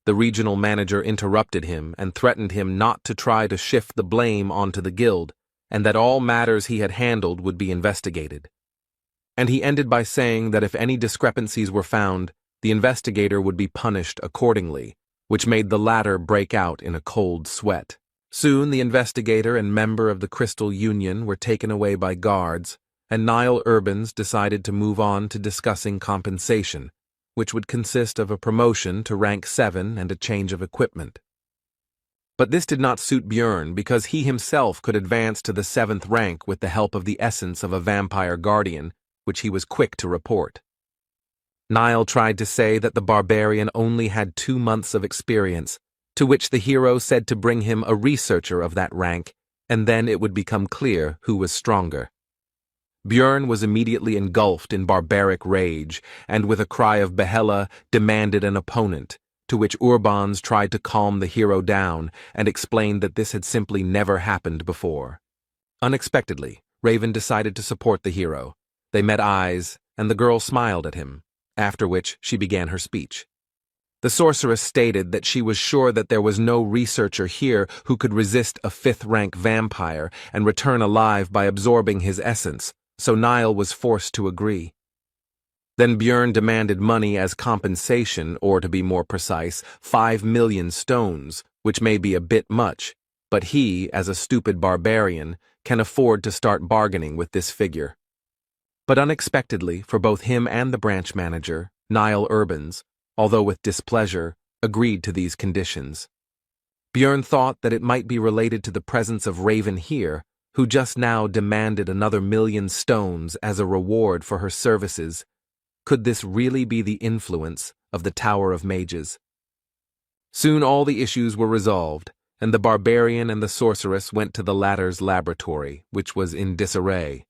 The regional manager interrupted him and threatened him not to try to shift the blame onto the guild, and that all matters he had handled would be investigated. And he ended by saying that if any discrepancies were found, the investigator would be punished accordingly, which made the latter break out in a cold sweat. Soon the investigator and member of the Crystal Union were taken away by guards, and Niall Urbans decided to move on to discussing compensation, which would consist of a promotion to rank 7 and a change of equipment. But this did not suit Björn because he himself could advance to the 7th rank with the help of the essence of a vampire guardian, which he was quick to report. Niall tried to say that the barbarian only had 2 months of experience, to which the hero said to bring him a researcher of that rank, and then it would become clear who was stronger. Björn was immediately engulfed in barbaric rage, and with a cry of Behella demanded an opponent, to which Urbans tried to calm the hero down and explained that this had simply never happened before. Unexpectedly, Raven decided to support the hero. They met eyes, and the girl smiled at him, after which she began her speech. The sorceress stated that she was sure that there was no researcher here who could resist a 5th-rank vampire and return alive by absorbing his essence, so Niall was forced to agree. Then Björn demanded money as compensation, or to be more precise, 5 million stones, which may be a bit much, but he, as a stupid barbarian, can afford to start bargaining with this figure. But unexpectedly, for both him and the branch manager, Niall Urbans, although with displeasure, agreed to these conditions. Björn thought that it might be related to the presence of Raven here, who just now demanded another 1,000,000 stones as a reward for her services. Could this really be the influence of the Tower of Mages? Soon all the issues were resolved, and the barbarian and the sorceress went to the latter's laboratory, which was in disarray.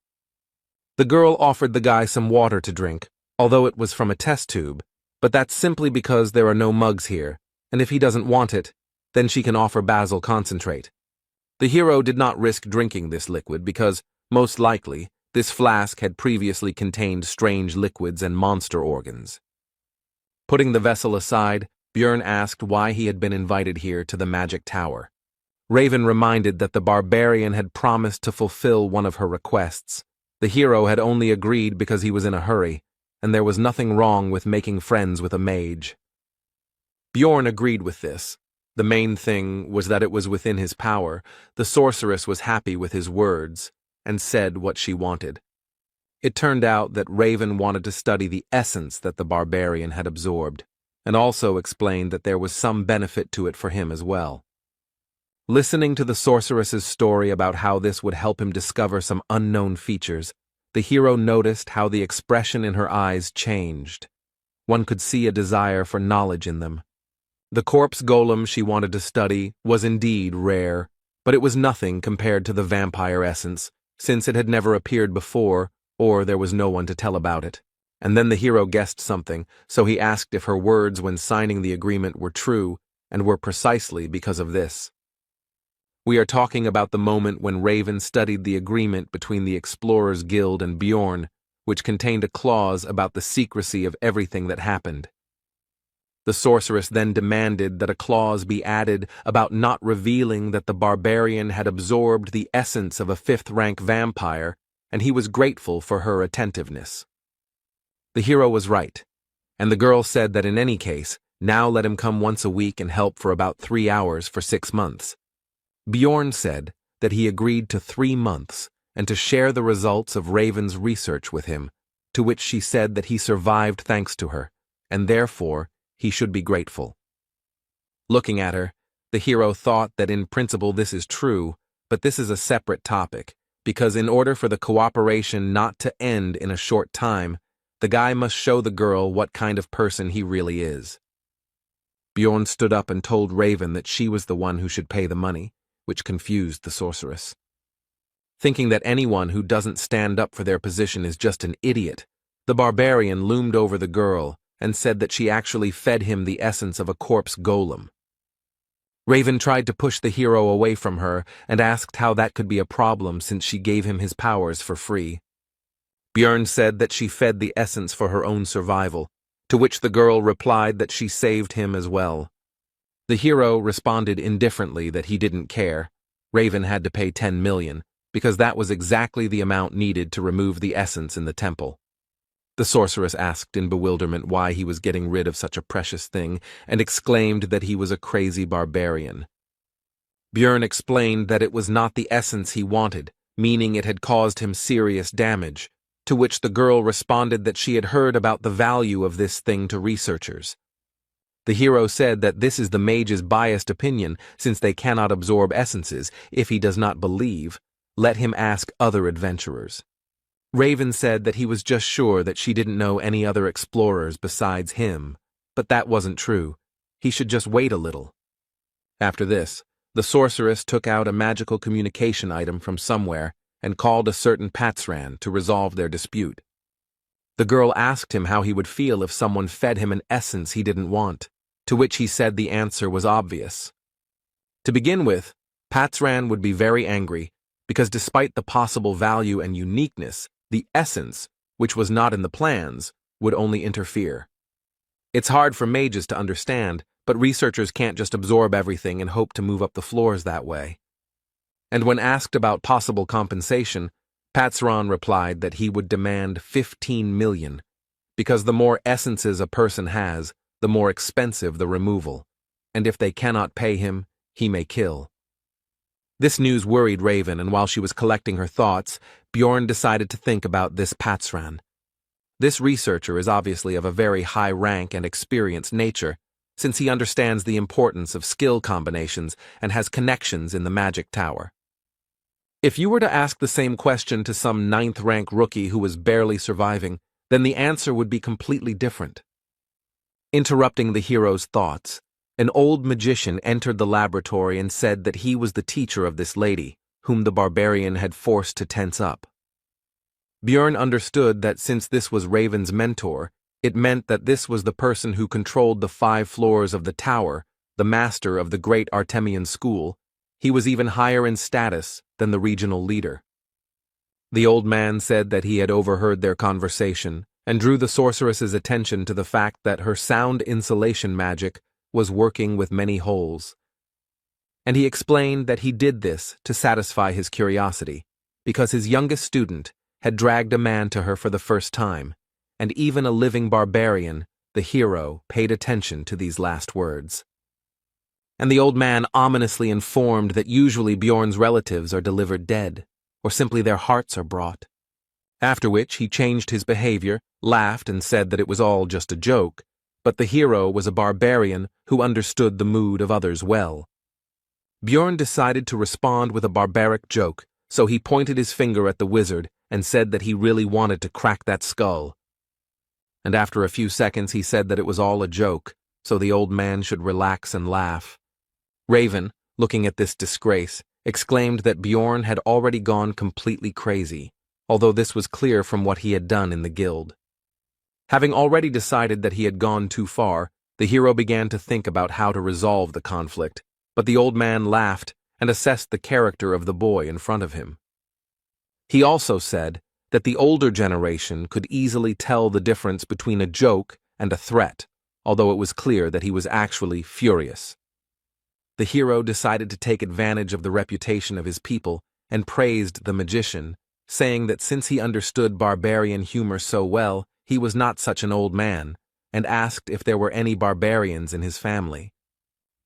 The girl offered the guy some water to drink, although it was from a test tube, but that's simply because there are no mugs here, and if he doesn't want it, then she can offer basil concentrate. The hero did not risk drinking this liquid because, most likely, this flask had previously contained strange liquids and monster organs. Putting the vessel aside, Björn asked why he had been invited here to the magic tower. Raven reminded that the barbarian had promised to fulfill one of her requests. The hero had only agreed because he was in a hurry, and there was nothing wrong with making friends with a mage. Bjorn agreed with this. The main thing was that it was within his power. The sorceress was happy with his words, and said what she wanted. It turned out that Raven wanted to study the essence that the barbarian had absorbed, and also explained that there was some benefit to it for him as well. Listening to the sorceress's story about how this would help him discover some unknown features, the hero noticed how the expression in her eyes changed. One could see a desire for knowledge in them. The corpse golem she wanted to study was indeed rare, but it was nothing compared to the vampire essence, since it had never appeared before, or there was no one to tell about it. And then the hero guessed something, so he asked if her words when signing the agreement were true, and were precisely because of this. We are talking about the moment when Raven studied the agreement between the Explorers Guild and Bjorn, which contained a clause about the secrecy of everything that happened. The sorceress then demanded that a clause be added about not revealing that the barbarian had absorbed the essence of a fifth-rank vampire, and he was grateful for her attentiveness. The hero was right, and the girl said that in any case, now let him come once a week and help for about 3 hours for 6 months. Bjorn said that he agreed to 3 months and to share the results of Raven's research with him, to which she said that he survived thanks to her, and therefore he should be grateful. Looking at her, the hero thought that in principle this is true, but this is a separate topic, because in order for the cooperation not to end in a short time, the guy must show the girl what kind of person he really is. Bjorn stood up and told Raven that she was the one who should pay the money, which confused the sorceress. Thinking that anyone who doesn't stand up for their position is just an idiot, the barbarian loomed over the girl and said that she actually fed him the essence of a corpse golem. Raven tried to push the hero away from her and asked how that could be a problem since she gave him his powers for free. Bjorn said that she fed the essence for her own survival, to which the girl replied that she saved him as well. The hero responded indifferently that he didn't care. Raven had to pay 10 million, because that was exactly the amount needed to remove the essence in the temple. The sorceress asked in bewilderment why he was getting rid of such a precious thing, and exclaimed that he was a crazy barbarian. Bjorn explained that it was not the essence he wanted, meaning it had caused him serious damage, to which the girl responded that she had heard about the value of this thing to researchers. The hero said that this is the mage's biased opinion, since they cannot absorb essences. If he does not believe, let him ask other adventurers. Raven said that he was just sure that she didn't know any other explorers besides him, but that wasn't true. He should just wait a little. After this, the sorceress took out a magical communication item from somewhere and called a certain Patsran to resolve their dispute. The girl asked him how he would feel if someone fed him an essence he didn't want, to which he said the answer was obvious. To begin with, Patsran would be very angry, because despite the possible value and uniqueness, the essence, which was not in the plans, would only interfere. It's hard for mages to understand, but researchers can't just absorb everything and hope to move up the floors that way. And when asked about possible compensation, Patsran replied that he would demand 15 million, because the more essences a person has, the more expensive the removal, and if they cannot pay him, he may kill. This news worried Raven, and while she was collecting her thoughts, Bjorn decided to think about this Patsran. This researcher is obviously of a very high rank and experienced nature, since he understands the importance of skill combinations and has connections in the magic tower. If you were to ask the same question to some 9th-rank rookie who was barely surviving, then the answer would be completely different. Interrupting the hero's thoughts, an old magician entered the laboratory and said that he was the teacher of this lady, whom the barbarian had forced to tense up. Bjorn understood that since this was Raven's mentor, it meant that this was the person who controlled the 5 floors of the tower, the master of the great Artemian school. He was even higher in status than the regional leader. The old man said that he had overheard their conversation and drew the sorceress's attention to the fact that her sound insulation magic was working with many holes. And he explained that he did this to satisfy his curiosity, because his youngest student had dragged a man to her for the first time, and even a living barbarian, the hero, paid attention to these last words. And the old man ominously informed that usually Bjorn's relatives are delivered dead, or simply their hearts are brought. After which he changed his behavior, laughed, and said that it was all just a joke, but the hero was a barbarian who understood the mood of others well. Bjorn decided to respond with a barbaric joke, so he pointed his finger at the wizard and said that he really wanted to crack that skull. And after a few seconds he said that it was all a joke, so the old man should relax and laugh. Raven, looking at this disgrace, exclaimed that Bjorn had already gone completely crazy, although this was clear from what he had done in the guild. Having already decided that he had gone too far, the hero began to think about how to resolve the conflict, but the old man laughed and assessed the character of the boy in front of him. He also said that the older generation could easily tell the difference between a joke and a threat, although it was clear that he was actually furious. The hero decided to take advantage of the reputation of his people and praised the magician, saying that since he understood barbarian humor so well, he was not such an old man, and asked if there were any barbarians in his family.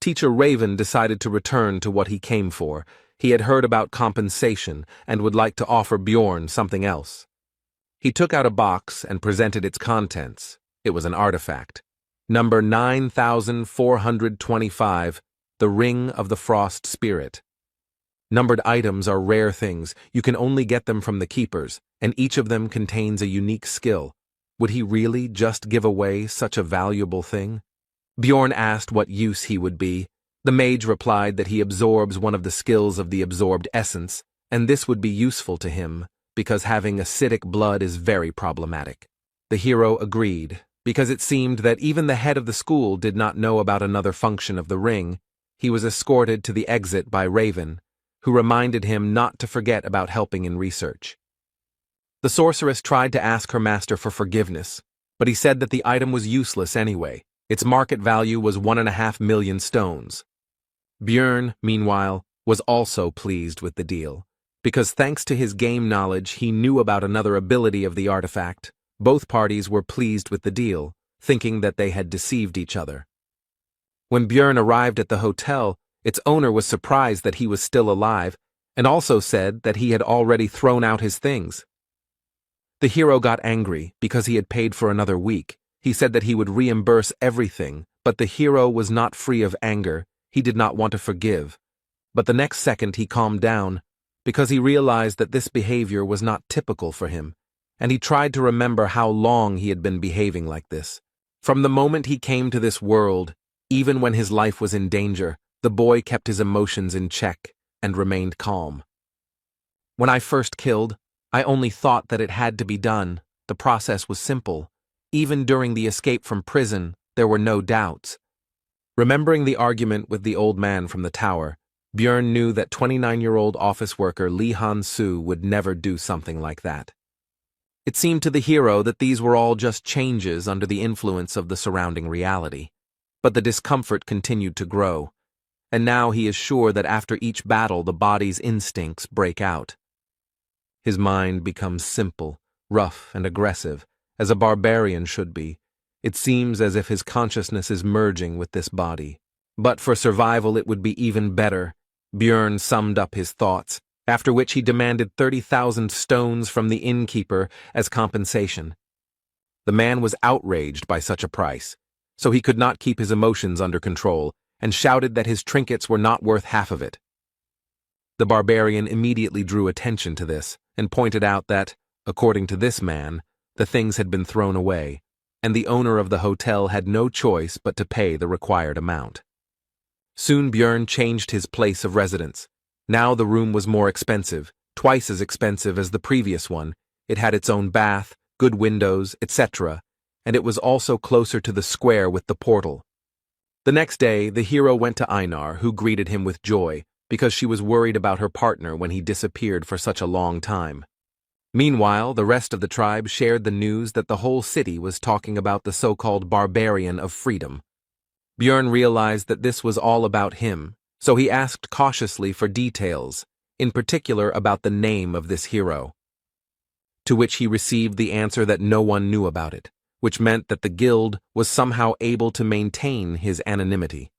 Teacher Raven decided to return to what he came for. He had heard about compensation and would like to offer Bjorn something else. He took out a box and presented its contents. It was an artifact. Number 9425, the Ring of the Frost Spirit. Numbered items are rare things. You can only get them from the keepers, and each of them contains a unique skill. Would he really just give away such a valuable thing? Bjorn asked what use he would be. The mage replied that he absorbs one of the skills of the absorbed essence, and this would be useful to him, because having acidic blood is very problematic. The hero agreed, because it seemed that even the head of the school did not know about another function of the ring. He was escorted to the exit by Raven, who reminded him not to forget about helping in research. The sorceress tried to ask her master for forgiveness, but he said that the item was useless anyway. Its market value was 1.5 million stones. Bjorn, meanwhile, was also pleased with the deal, because thanks to his game knowledge he knew about another ability of the artifact. Both parties were pleased with the deal, thinking that they had deceived each other. When Bjorn arrived at the hotel, its owner was surprised that he was still alive, and also said that he had already thrown out his things. The hero got angry because he had paid for another week. He said that he would reimburse everything, but the hero was not free of anger. He did not want to forgive. But the next second he calmed down, because he realized that this behavior was not typical for him, and he tried to remember how long he had been behaving like this. From the moment he came to this world, even when his life was in danger, the boy kept his emotions in check and remained calm. When I first killed, I only thought that it had to be done. The process was simple. Even during the escape from prison, there were no doubts. Remembering the argument with the old man from the tower, Bjorn knew that 29-year-old office worker Lee Han-soo would never do something like that. It seemed to the hero that these were all just changes under the influence of the surrounding reality. But the discomfort continued to grow, and now he is sure that after each battle the body's instincts break out. His mind becomes simple, rough, and aggressive, as a barbarian should be. It seems as if his consciousness is merging with this body. But for survival it would be even better. Bjorn summed up his thoughts, after which he demanded 30,000 stones from the innkeeper as compensation. The man was outraged by such a price, so he could not keep his emotions under control, and shouted that his trinkets were not worth half of it. The barbarian immediately drew attention to this, and pointed out that, according to this man, the things had been thrown away, and the owner of the hotel had no choice but to pay the required amount. Soon Bjorn changed his place of residence. Now the room was more expensive, twice as expensive as the previous one. It had its own bath, good windows, etc., and it was also closer to the square with the portal. The next day, the hero went to Einar, who greeted him with joy, because she was worried about her partner when he disappeared for such a long time. Meanwhile, the rest of the tribe shared the news that the whole city was talking about the so-called barbarian of freedom. Björn realized that this was all about him, so he asked cautiously for details, in particular about the name of this hero. To which he received the answer that no one knew about it, which meant that the guild was somehow able to maintain his anonymity.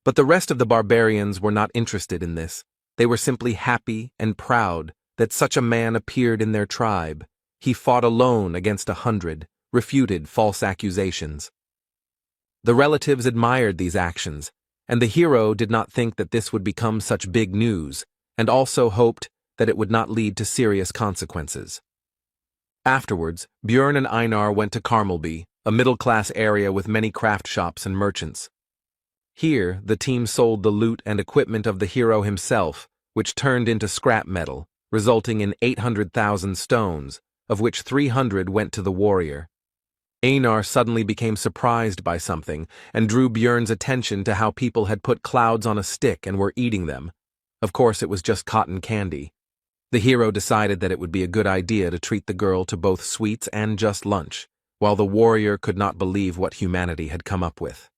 But the rest of the barbarians were not interested in this. They were simply happy and proud that such a man appeared in their tribe. He fought alone against 100, refuted false accusations. The relatives admired these actions, and the hero did not think that this would become such big news, and also hoped that it would not lead to serious consequences. Afterwards, Björn and Einar went to Carmelby, a middle-class area with many craft shops and merchants. Here, the team sold the loot and equipment of the hero himself, which turned into scrap metal, resulting in 800,000 stones, of which 300 went to the warrior. Einar suddenly became surprised by something and drew Björn's attention to how people had put clouds on a stick and were eating them. Of course, it was just cotton candy. The hero decided that it would be a good idea to treat the girl to both sweets and just lunch, while the warrior could not believe what humanity had come up with.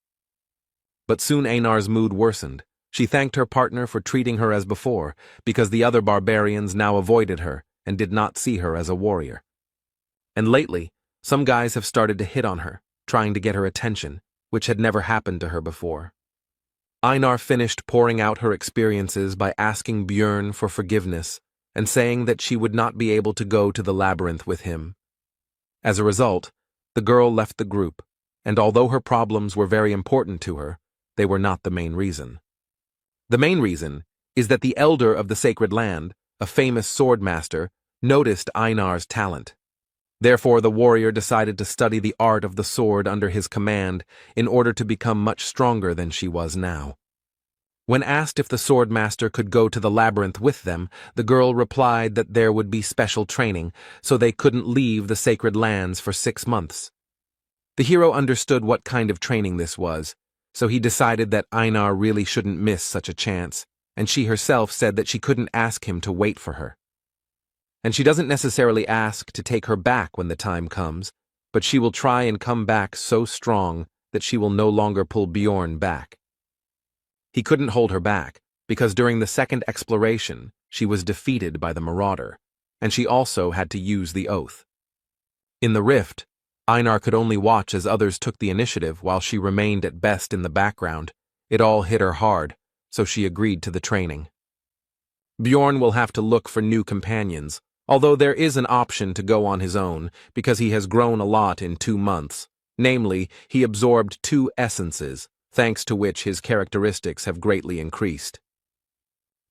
But soon Einar's mood worsened. She thanked her partner for treating her as before, because the other barbarians now avoided her and did not see her as a warrior. And lately, some guys have started to hit on her, trying to get her attention, which had never happened to her before. Einar finished pouring out her experiences by asking Björn for forgiveness and saying that she would not be able to go to the labyrinth with him. As a result, the girl left the group, and although her problems were very important to her, they were not the main reason. The main reason is that the elder of the sacred land, a famous sword master, noticed Einar's talent. Therefore, the warrior decided to study the art of the sword under his command in order to become much stronger than she was now. When asked if the sword master could go to the labyrinth with them, the girl replied that there would be special training, so they couldn't leave the sacred lands for 6 months. The hero understood what kind of training this was, so he decided that Einar really shouldn't miss such a chance, and she herself said that she couldn't ask him to wait for her. And she doesn't necessarily ask to take her back when the time comes, but she will try and come back so strong that she will no longer pull Björn back. He couldn't hold her back, because during the second exploration, she was defeated by the marauder, and she also had to use the oath. In the rift, Einar could only watch as others took the initiative while she remained at best in the background. It all hit her hard, so she agreed to the training. Björn will have to look for new companions, although there is an option to go on his own because he has grown a lot in 2 months. Namely, he absorbed 2 essences, thanks to which his characteristics have greatly increased.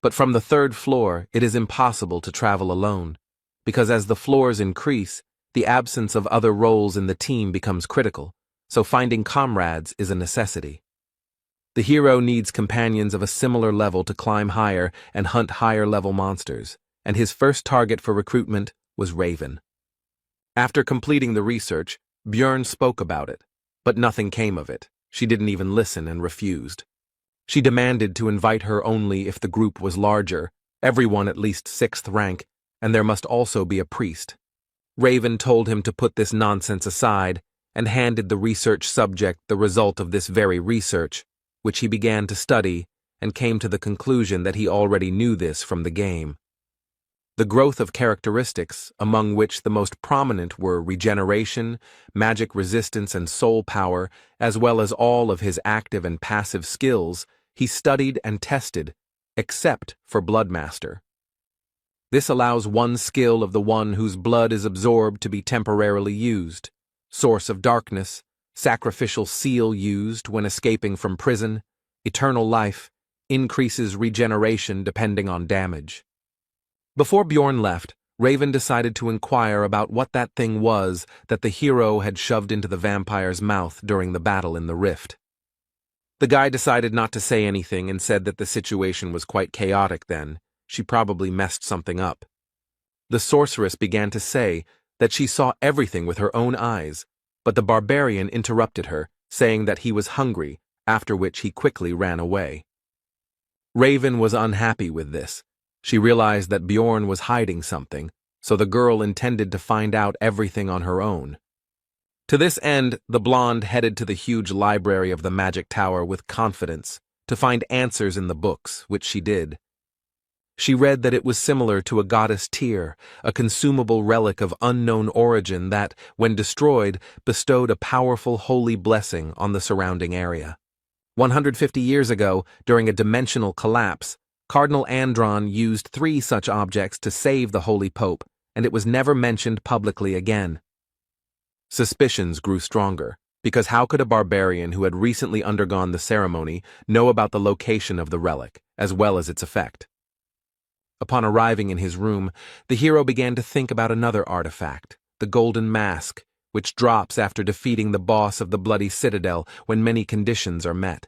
But from the 3rd floor, it is impossible to travel alone, because as the floors increase, the absence of other roles in the team becomes critical, so finding comrades is a necessity. The hero needs companions of a similar level to climb higher and hunt higher-level monsters, and his first target for recruitment was Raven. After completing the research, Björn spoke about it, but nothing came of it. She didn't even listen and refused. She demanded to invite her only if the group was larger, everyone at least 6th rank, and there must also be a priest. Raven told him to put this nonsense aside and handed the research subject the result of this very research, which he began to study and came to the conclusion that he already knew this from the game. The growth of characteristics, among which the most prominent were regeneration, magic resistance, and soul power, as well as all of his active and passive skills, he studied and tested, except for Bloodmaster. This allows one skill of the one whose blood is absorbed to be temporarily used. Source of Darkness, Sacrificial Seal used when escaping from prison, Eternal Life, increases regeneration depending on damage. Before Björn left, Raven decided to inquire about what that thing was that the hero had shoved into the vampire's mouth during the battle in the rift. The guy decided not to say anything and said that the situation was quite chaotic then. She probably messed something up. The sorceress began to say that she saw everything with her own eyes, but the barbarian interrupted her, saying that he was hungry after which he quickly ran away. Raven was unhappy with this. She realized that Bjorn was hiding something, so the girl intended to find out everything on her own. To this end, the blonde headed to the huge library of the Magic Tower with confidence, to find answers in the books, which she did. She read that it was similar to a goddess tear, a consumable relic of unknown origin that, when destroyed, bestowed a powerful holy blessing on the surrounding area. 150 years ago, during a dimensional collapse, Cardinal Andron used 3 such objects to save the Holy Pope, and it was never mentioned publicly again. Suspicions grew stronger, because how could a barbarian who had recently undergone the ceremony know about the location of the relic, as well as its effect? Upon arriving in his room, the hero began to think about another artifact, the Golden Mask, which drops after defeating the boss of the Bloody Citadel when many conditions are met.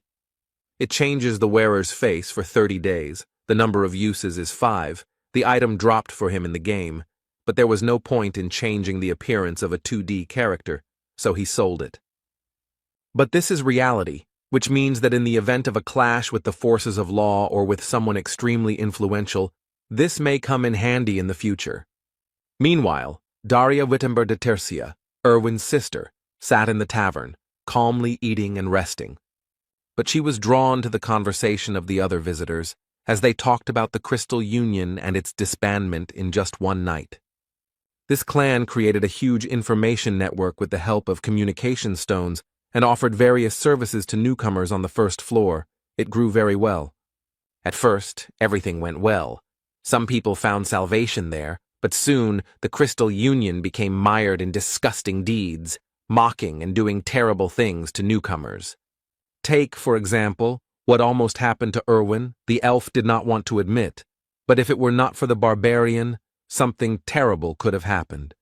It changes the wearer's face for 30 days, the number of uses is 5, the item dropped for him in the game, but there was no point in changing the appearance of a 2D character, so he sold it. But this is reality, which means that in the event of a clash with the forces of law or with someone extremely influential, this may come in handy in the future. Meanwhile, Daria Wittenberg de Tercia, Erwin's sister, sat in the tavern, calmly eating and resting. But she was drawn to the conversation of the other visitors, as they talked about the Crystal Union and its disbandment in just one night. This clan created a huge information network with the help of communication stones and offered various services to newcomers on the first floor. It grew very well. At first, everything went well. Some people found salvation there, but soon the Crystal Union became mired in disgusting deeds, mocking and doing terrible things to newcomers. Take, for example, what almost happened to Erwin. The elf did not want to admit, but if it were not for the barbarian, something terrible could have happened.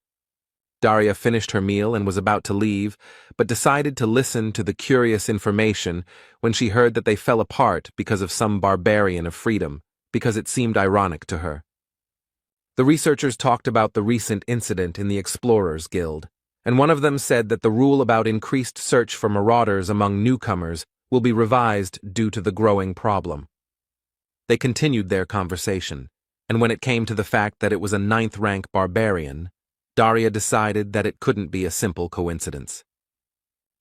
Daria finished her meal and was about to leave, but decided to listen to the curious information when she heard that they fell apart because of some barbarian of freedom, because it seemed ironic to her. The researchers talked about the recent incident in the Explorers Guild, and one of them said that the rule about increased search for marauders among newcomers will be revised due to the growing problem. They continued their conversation, and when it came to the fact that it was a 9th-rank barbarian, Daria decided that it couldn't be a simple coincidence.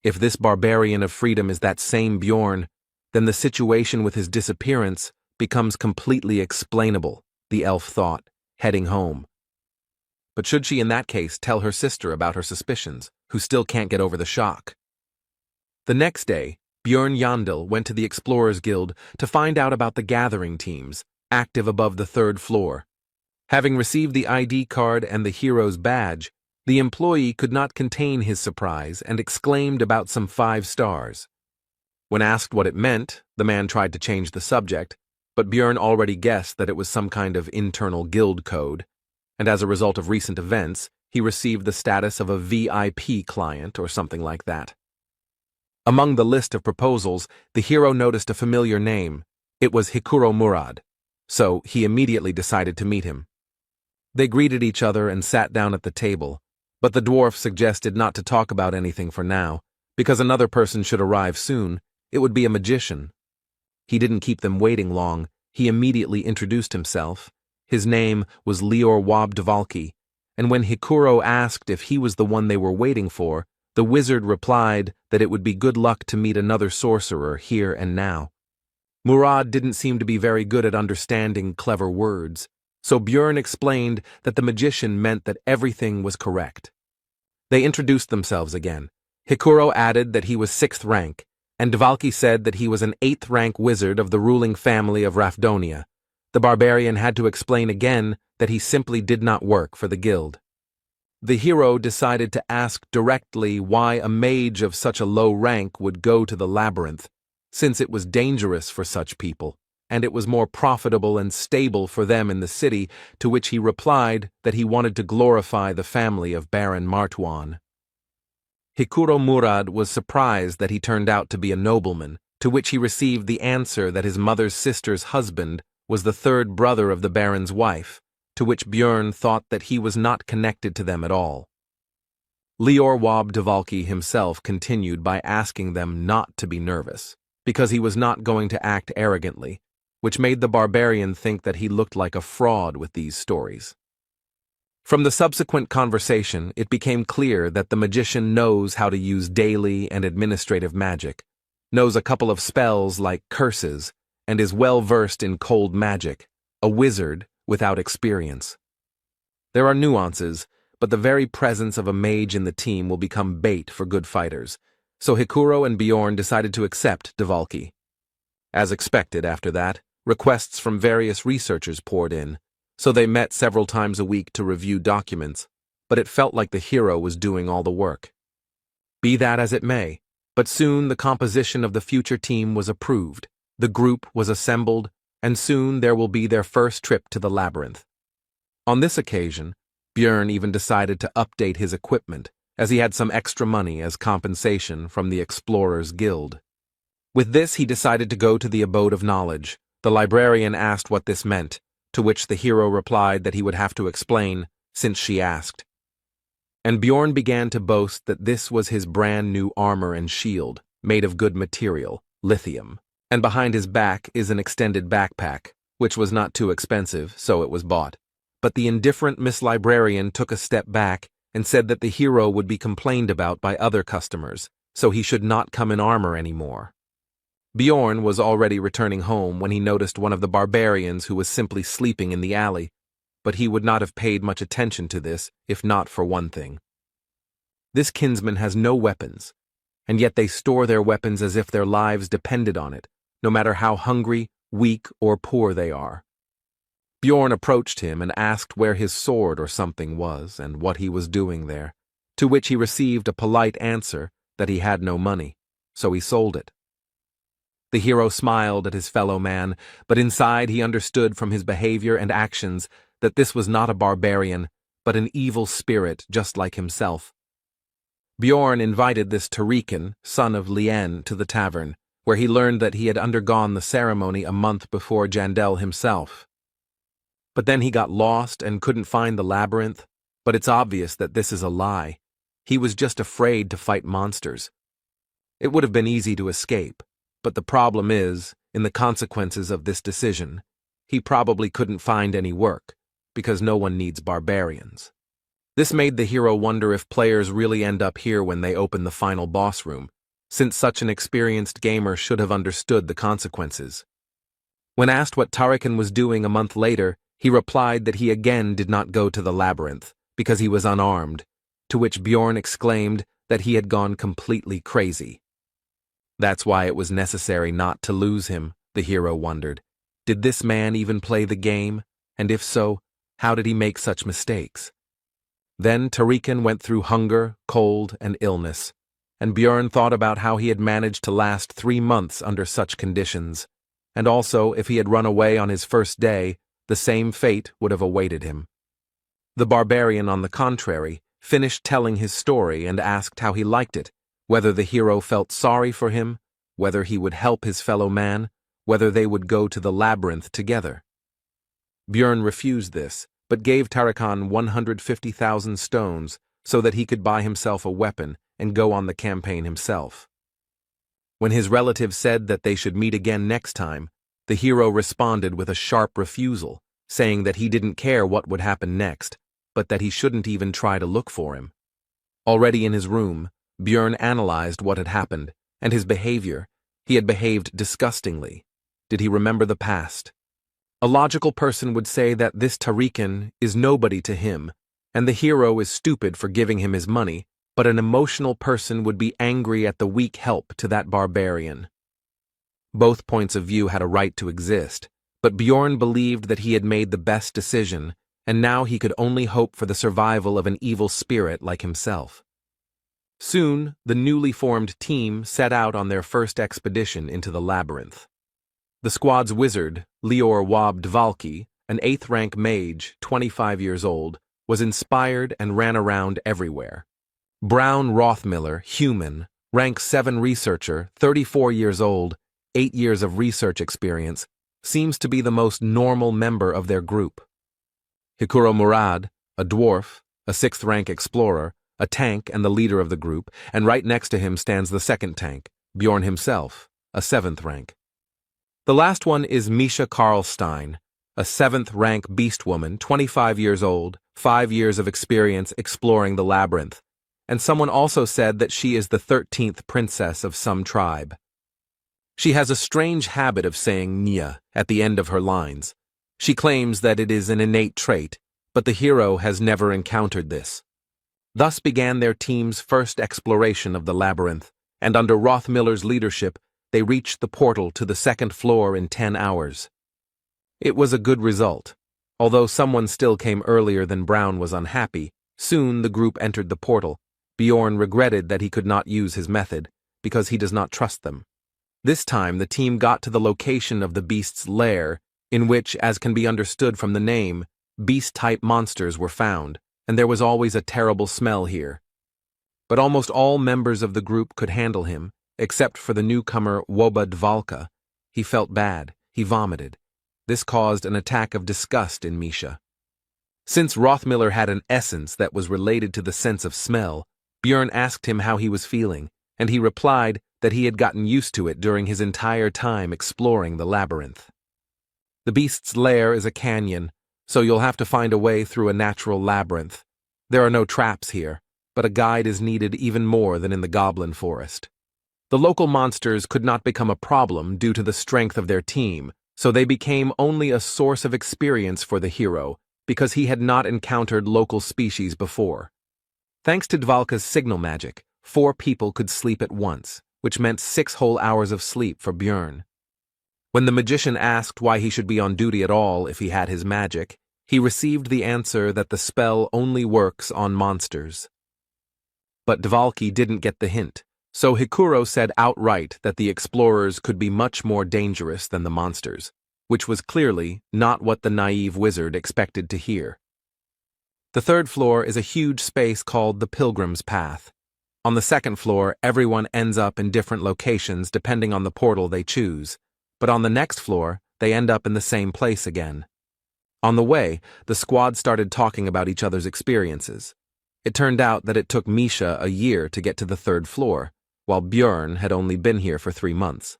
If this barbarian of freedom is that same Bjorn, then the situation with his disappearance becomes completely explainable, the elf thought, heading home. But should she in that case tell her sister about her suspicions, who still can't get over the shock? The next day, Bjorn Yandel went to the Explorers Guild to find out about the gathering teams, active above the 3rd floor. Having received the ID card and the hero's badge, the employee could not contain his surprise and exclaimed about some 5 stars. When asked what it meant, the man tried to change the subject, but Bjorn already guessed that it was some kind of internal guild code, and as a result of recent events, he received the status of a VIP client or something like that. Among the list of proposals, the hero noticed a familiar name. It was Hikuro Murad, so he immediately decided to meet him. They greeted each other and sat down at the table, but the dwarf suggested not to talk about anything for now, because another person should arrive soon. It would be a magician. He didn't keep them waiting long. He immediately introduced himself. His name was Lior Wabdvalki, and when Hikuro asked if he was the one they were waiting for, the wizard replied that it would be good luck to meet another sorcerer here and now. Murad didn't seem to be very good at understanding clever words, so Bjorn explained that the magician meant that everything was correct. They introduced themselves again. Hikuro added that he was 6th rank, and Dvalki said that he was an 8th rank wizard of the ruling family of Rafdonia. The barbarian had to explain again that he simply did not work for the guild. The hero decided to ask directly why a mage of such a low rank would go to the labyrinth, since it was dangerous for such people, and it was more profitable and stable for them in the city, to which he replied that he wanted to glorify the family of Baron Martuan. Hikuro Murad was surprised that he turned out to be a nobleman, to which he received the answer that his mother's sister's husband was the 3rd brother of the Baron's wife, to which Bjorn thought that he was not connected to them at all. Lior Wabdvalki himself continued by asking them not to be nervous, because he was not going to act arrogantly, which made the barbarian think that he looked like a fraud with these stories. From the subsequent conversation, it became clear that the magician knows how to use daily and administrative magic, knows a couple of spells like curses, and is well versed in cold magic, a wizard without experience. There are nuances, but the very presence of a mage in the team will become bait for good fighters, so Hikuro and Bjorn decided to accept Dvalki. As expected after that, requests from various researchers poured in, so they met several times a week to review documents, but it felt like the hero was doing all the work. Be that as it may, but soon the composition of the future team was approved, the group was assembled, and soon there will be their first trip to the labyrinth. On this occasion, Bjorn even decided to update his equipment, as he had some extra money as compensation from the Explorers Guild. With this, he decided to go to the Abode of Knowledge. The librarian asked what this meant, to which the hero replied that he would have to explain, since she asked. And Bjorn began to boast that this was his brand new armor and shield, made of good material, lithium, and behind his back is an extended backpack, which was not too expensive, so it was bought. But the indifferent Miss Librarian took a step back and said that the hero would be complained about by other customers, so he should not come in armor anymore. Bjorn was already returning home when he noticed one of the barbarians who was simply sleeping in the alley, but he would not have paid much attention to this if not for one thing. This kinsman has no weapons, and yet they store their weapons as if their lives depended on it, no matter how hungry, weak, or poor they are. Bjorn approached him and asked where his sword or something was and what he was doing there, to which he received a polite answer that he had no money, so he sold it. The hero smiled at his fellow man, but inside he understood from his behavior and actions that this was not a barbarian, but an evil spirit just like himself. Bjorn invited this Tarikan, son of Lien, to the tavern, where he learned that he had undergone the ceremony a month before Jandel himself. But then he got lost and couldn't find the labyrinth, but it's obvious that this is a lie. He was just afraid to fight monsters. It would have been easy to escape, but the problem is, in the consequences of this decision, he probably couldn't find any work, because no one needs barbarians. This made the hero wonder if players really end up here when they open the final boss room, since such an experienced gamer should have understood the consequences. When asked what Tarikan was doing a month later, he replied that he again did not go to the labyrinth, because he was unarmed, to which Bjorn exclaimed that he had gone completely crazy. That's why it was necessary not to lose him, the hero wondered. Did this man even play the game? And if so, how did he make such mistakes? Then Tarikan went through hunger, cold, and illness, and Bjorn thought about how he had managed to last 3 months under such conditions, and also if he had run away on his first day, the same fate would have awaited him. The barbarian, on the contrary, finished telling his story and asked how he liked it, whether the hero felt sorry for him, whether he would help his fellow man, whether they would go to the labyrinth together. Bjorn refused this, but gave Tarikan 150,000 stones so that he could buy himself a weapon and go on the campaign himself. When his relative said that they should meet again next time, the hero responded with a sharp refusal, saying that he didn't care what would happen next, but that he shouldn't even try to look for him. Already in his room, Bjorn analyzed what had happened, and his behavior. He had behaved disgustingly. Did he remember the past? A logical person would say that this Tarikan is nobody to him, and the hero is stupid for giving him his money, but an emotional person would be angry at the weak help to that barbarian. Both points of view had a right to exist, but Bjorn believed that he had made the best decision, and now he could only hope for the survival of an evil spirit like himself. Soon, the newly formed team set out on their first expedition into the labyrinth. The squad's wizard, Lior Wab Dvalki, an 8th-rank mage, 25 years old, was inspired and ran around everywhere. Brown Rothmiller, human, rank 7 researcher, 34 years old, 8 years of research experience, seems to be the most normal member of their group. Hikuro Murad, a dwarf, a 6th-rank explorer, a tank and the leader of the group, and right next to him stands the 2nd tank, Bjorn himself, a 7th rank. The last one is Misha Karlstein, a 7th rank beast woman, 25 years old, 5 years of experience exploring the labyrinth, and someone also said that she is the 13th princess of some tribe. She has a strange habit of saying Nya at the end of her lines. She claims that it is an innate trait, but the hero has never encountered this. Thus began their team's first exploration of the labyrinth, and under Rothmiller's leadership, they reached the portal to the 2nd floor in 10 hours. It was a good result. Although someone still came earlier than Brown was unhappy, soon the group entered the portal. Bjorn regretted that he could not use his method, because he does not trust them. This time the team got to the location of the beast's lair, in which, as can be understood from the name, beast-type monsters were found, and there was always a terrible smell here. But almost all members of the group could handle him, except for the newcomer Woba Dvalka. He felt bad. He vomited. This caused an attack of disgust in Misha. Since Rothmiller had an essence that was related to the sense of smell, Bjorn asked him how he was feeling, and he replied that he had gotten used to it during his entire time exploring the labyrinth. The beast's lair is a canyon, so you'll have to find a way through a natural labyrinth. There are no traps here, but a guide is needed even more than in the goblin forest. The local monsters could not become a problem due to the strength of their team, so they became only a source of experience for the hero, because he had not encountered local species before. Thanks to Dvalka's signal magic, 4 people could sleep at once, which meant 6 whole hours of sleep for Bjorn. When the magician asked why he should be on duty at all if he had his magic, he received the answer that the spell only works on monsters. But Dvalki didn't get the hint, so Hikuro said outright that the explorers could be much more dangerous than the monsters, which was clearly not what the naive wizard expected to hear. The 3rd floor is a huge space called the Pilgrim's Path. On the 2nd floor, everyone ends up in different locations depending on the portal they choose, but on the next floor, they end up in the same place again. On the way, the squad started talking about each other's experiences. It turned out that it took Misha a year to get to the 3rd floor, while Bjorn had only been here for 3 months.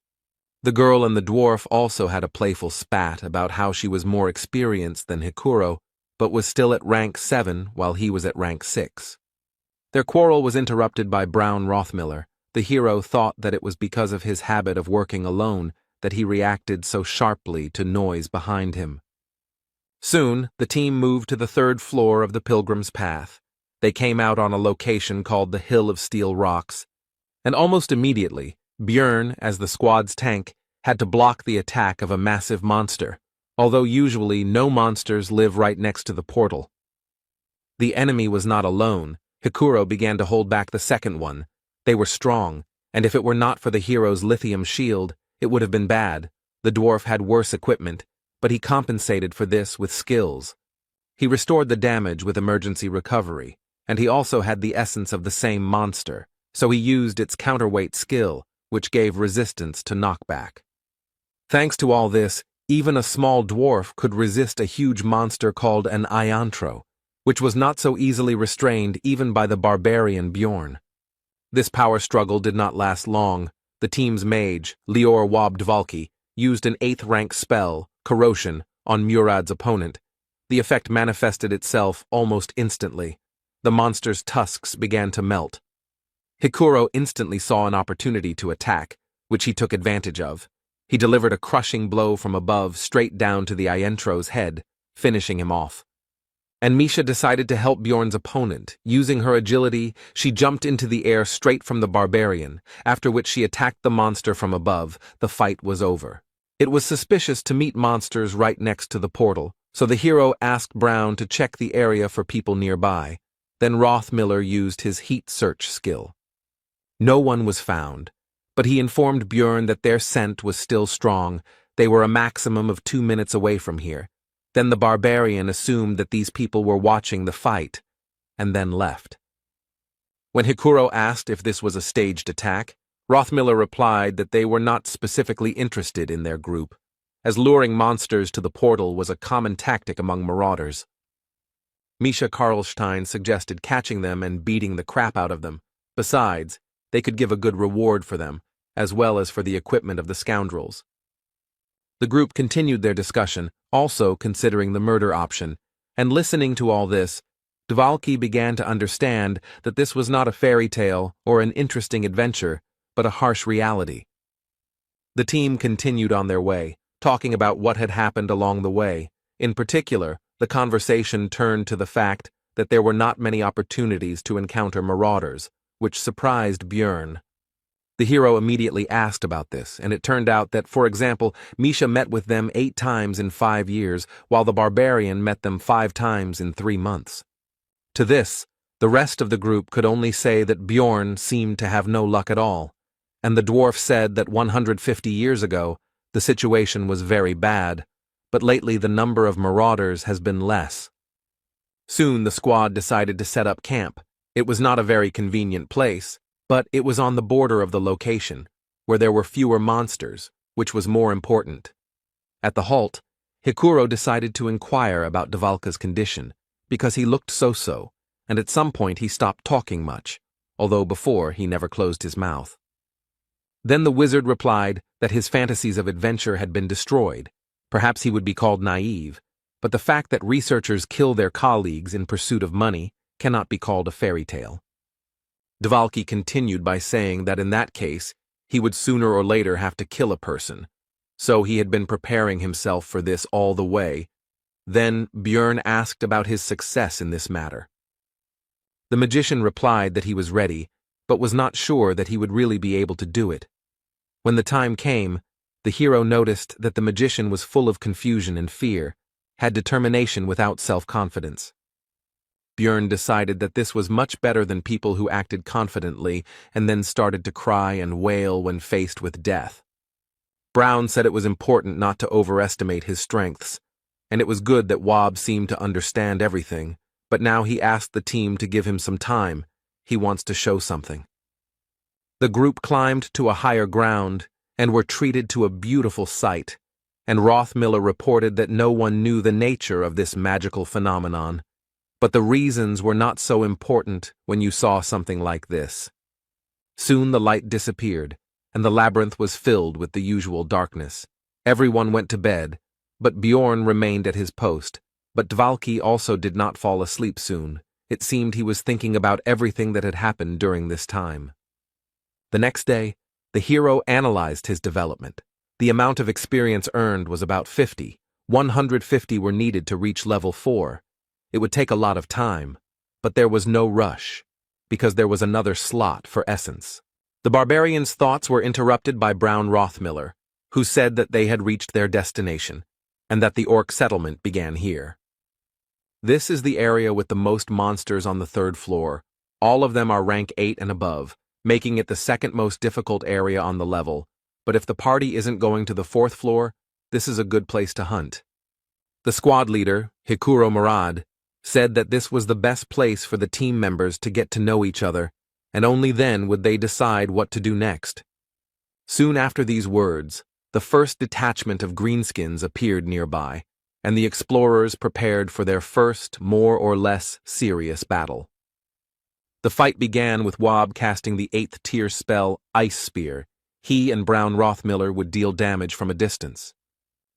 The girl and the dwarf also had a playful spat about how she was more experienced than Hikuro, but was still at rank 7 while he was at rank 6. Their quarrel was interrupted by Brown Rothmiller. The hero thought that it was because of his habit of working alone that he reacted so sharply to noise behind him. Soon, the team moved to the 3rd floor of the Pilgrim's Path. They came out on a location called the Hill of Steel Rocks, and almost immediately, Bjorn, as the squad's tank, had to block the attack of a massive monster, although usually no monsters live right next to the portal. The enemy was not alone. Hikuro began to hold back the 2nd one. They were strong, and if it were not for the hero's lithium shield, it would have been bad. The dwarf had worse equipment, but he compensated for this with skills. He restored the damage with emergency recovery, and he also had the essence of the same monster, so he used its counterweight skill, which gave resistance to knockback. Thanks to all this, even a small dwarf could resist a huge monster called an iantro, which was not so easily restrained even by the barbarian Bjorn. This power struggle did not last long. The team's mage, Lior Wabdvalki, used an 8th rank spell, Corrosion, on Murad's opponent. The effect manifested itself almost instantly. The monster's tusks began to melt. Hikuro instantly saw an opportunity to attack, which he took advantage of. He delivered a crushing blow from above straight down to the Ientro's head, finishing him off. And Misha decided to help Bjorn's opponent. Using her agility, she jumped into the air straight from the barbarian, after which she attacked the monster from above. The fight was over. It was suspicious to meet monsters right next to the portal, so the hero asked Brown to check the area for people nearby. Then Rothmiller used his heat search skill. No one was found, but he informed Bjorn that their scent was still strong. They were a maximum of 2 minutes away from here. Then the barbarian assumed that these people were watching the fight, and then left. When Hikuro asked if this was a staged attack, Rothmiller replied that they were not specifically interested in their group, as luring monsters to the portal was a common tactic among marauders. Misha Karlstein suggested catching them and beating the crap out of them. Besides, they could give a good reward for them, as well as for the equipment of the scoundrels. The group continued their discussion, also considering the murder option, and listening to all this, Dvalki began to understand that this was not a fairy tale or an interesting adventure, but a harsh reality. The team continued on their way, talking about what had happened along the way. In particular, the conversation turned to the fact that there were not many opportunities to encounter marauders, which surprised Björn. The hero immediately asked about this, and it turned out that, for example, Misha met with them 8 times in 5 years, while the barbarian met them 5 times in 3 months. To this, the rest of the group could only say that Björn seemed to have no luck at all, and the dwarf said that 150 years ago, the situation was very bad, but lately the number of marauders has been less. Soon the squad decided to set up camp. It was not a very convenient place, but it was on the border of the location, where there were fewer monsters, which was more important. At the halt, Hikuro decided to inquire about Dvalka's condition, because he looked so-so, and at some point he stopped talking much, although before he never closed his mouth. Then the wizard replied that his fantasies of adventure had been destroyed. Perhaps he would be called naive, but the fact that researchers kill their colleagues in pursuit of money cannot be called a fairy tale. Dvalki continued by saying that in that case, he would sooner or later have to kill a person, so he had been preparing himself for this all the way. Then Björn asked about his success in this matter. The magician replied that he was ready, but was not sure that he would really be able to do it. When the time came, the hero noticed that the magician was full of confusion and fear, had determination without self-confidence. Björn decided that this was much better than people who acted confidently and then started to cry and wail when faced with death. Brown said it was important not to overestimate his strengths, and it was good that Wob seemed to understand everything, but now he asked the team to give him some time. He wants to show something. The group climbed to a higher ground and were treated to a beautiful sight, and Rothmiller reported that no one knew the nature of this magical phenomenon. But the reasons were not so important when you saw something like this. Soon the light disappeared, and the labyrinth was filled with the usual darkness. Everyone went to bed, but Bjorn remained at his post. But Dvalki also did not fall asleep soon. It seemed he was thinking about everything that had happened during this time. The next day, the hero analyzed his development. The amount of experience earned was about 50. 150 were needed to reach level 4. It would take a lot of time, but there was no rush, because there was another slot for essence. The barbarians' thoughts were interrupted by Brown Rothmiller, who said that they had reached their destination, and that the orc settlement began here. This is the area with the most monsters on the 3rd floor. All of them are rank 8 and above, making it the second most difficult area on the level, but if the party isn't going to the 4th floor, this is a good place to hunt. The squad leader, Hikuro Murad, said that this was the best place for the team members to get to know each other, and only then would they decide what to do next. Soon after these words, the first detachment of greenskins appeared nearby, and the explorers prepared for their first, more or less serious battle. The fight began with Wob casting the 8th tier spell Ice Spear. He and Brown Rothmiller would deal damage from a distance.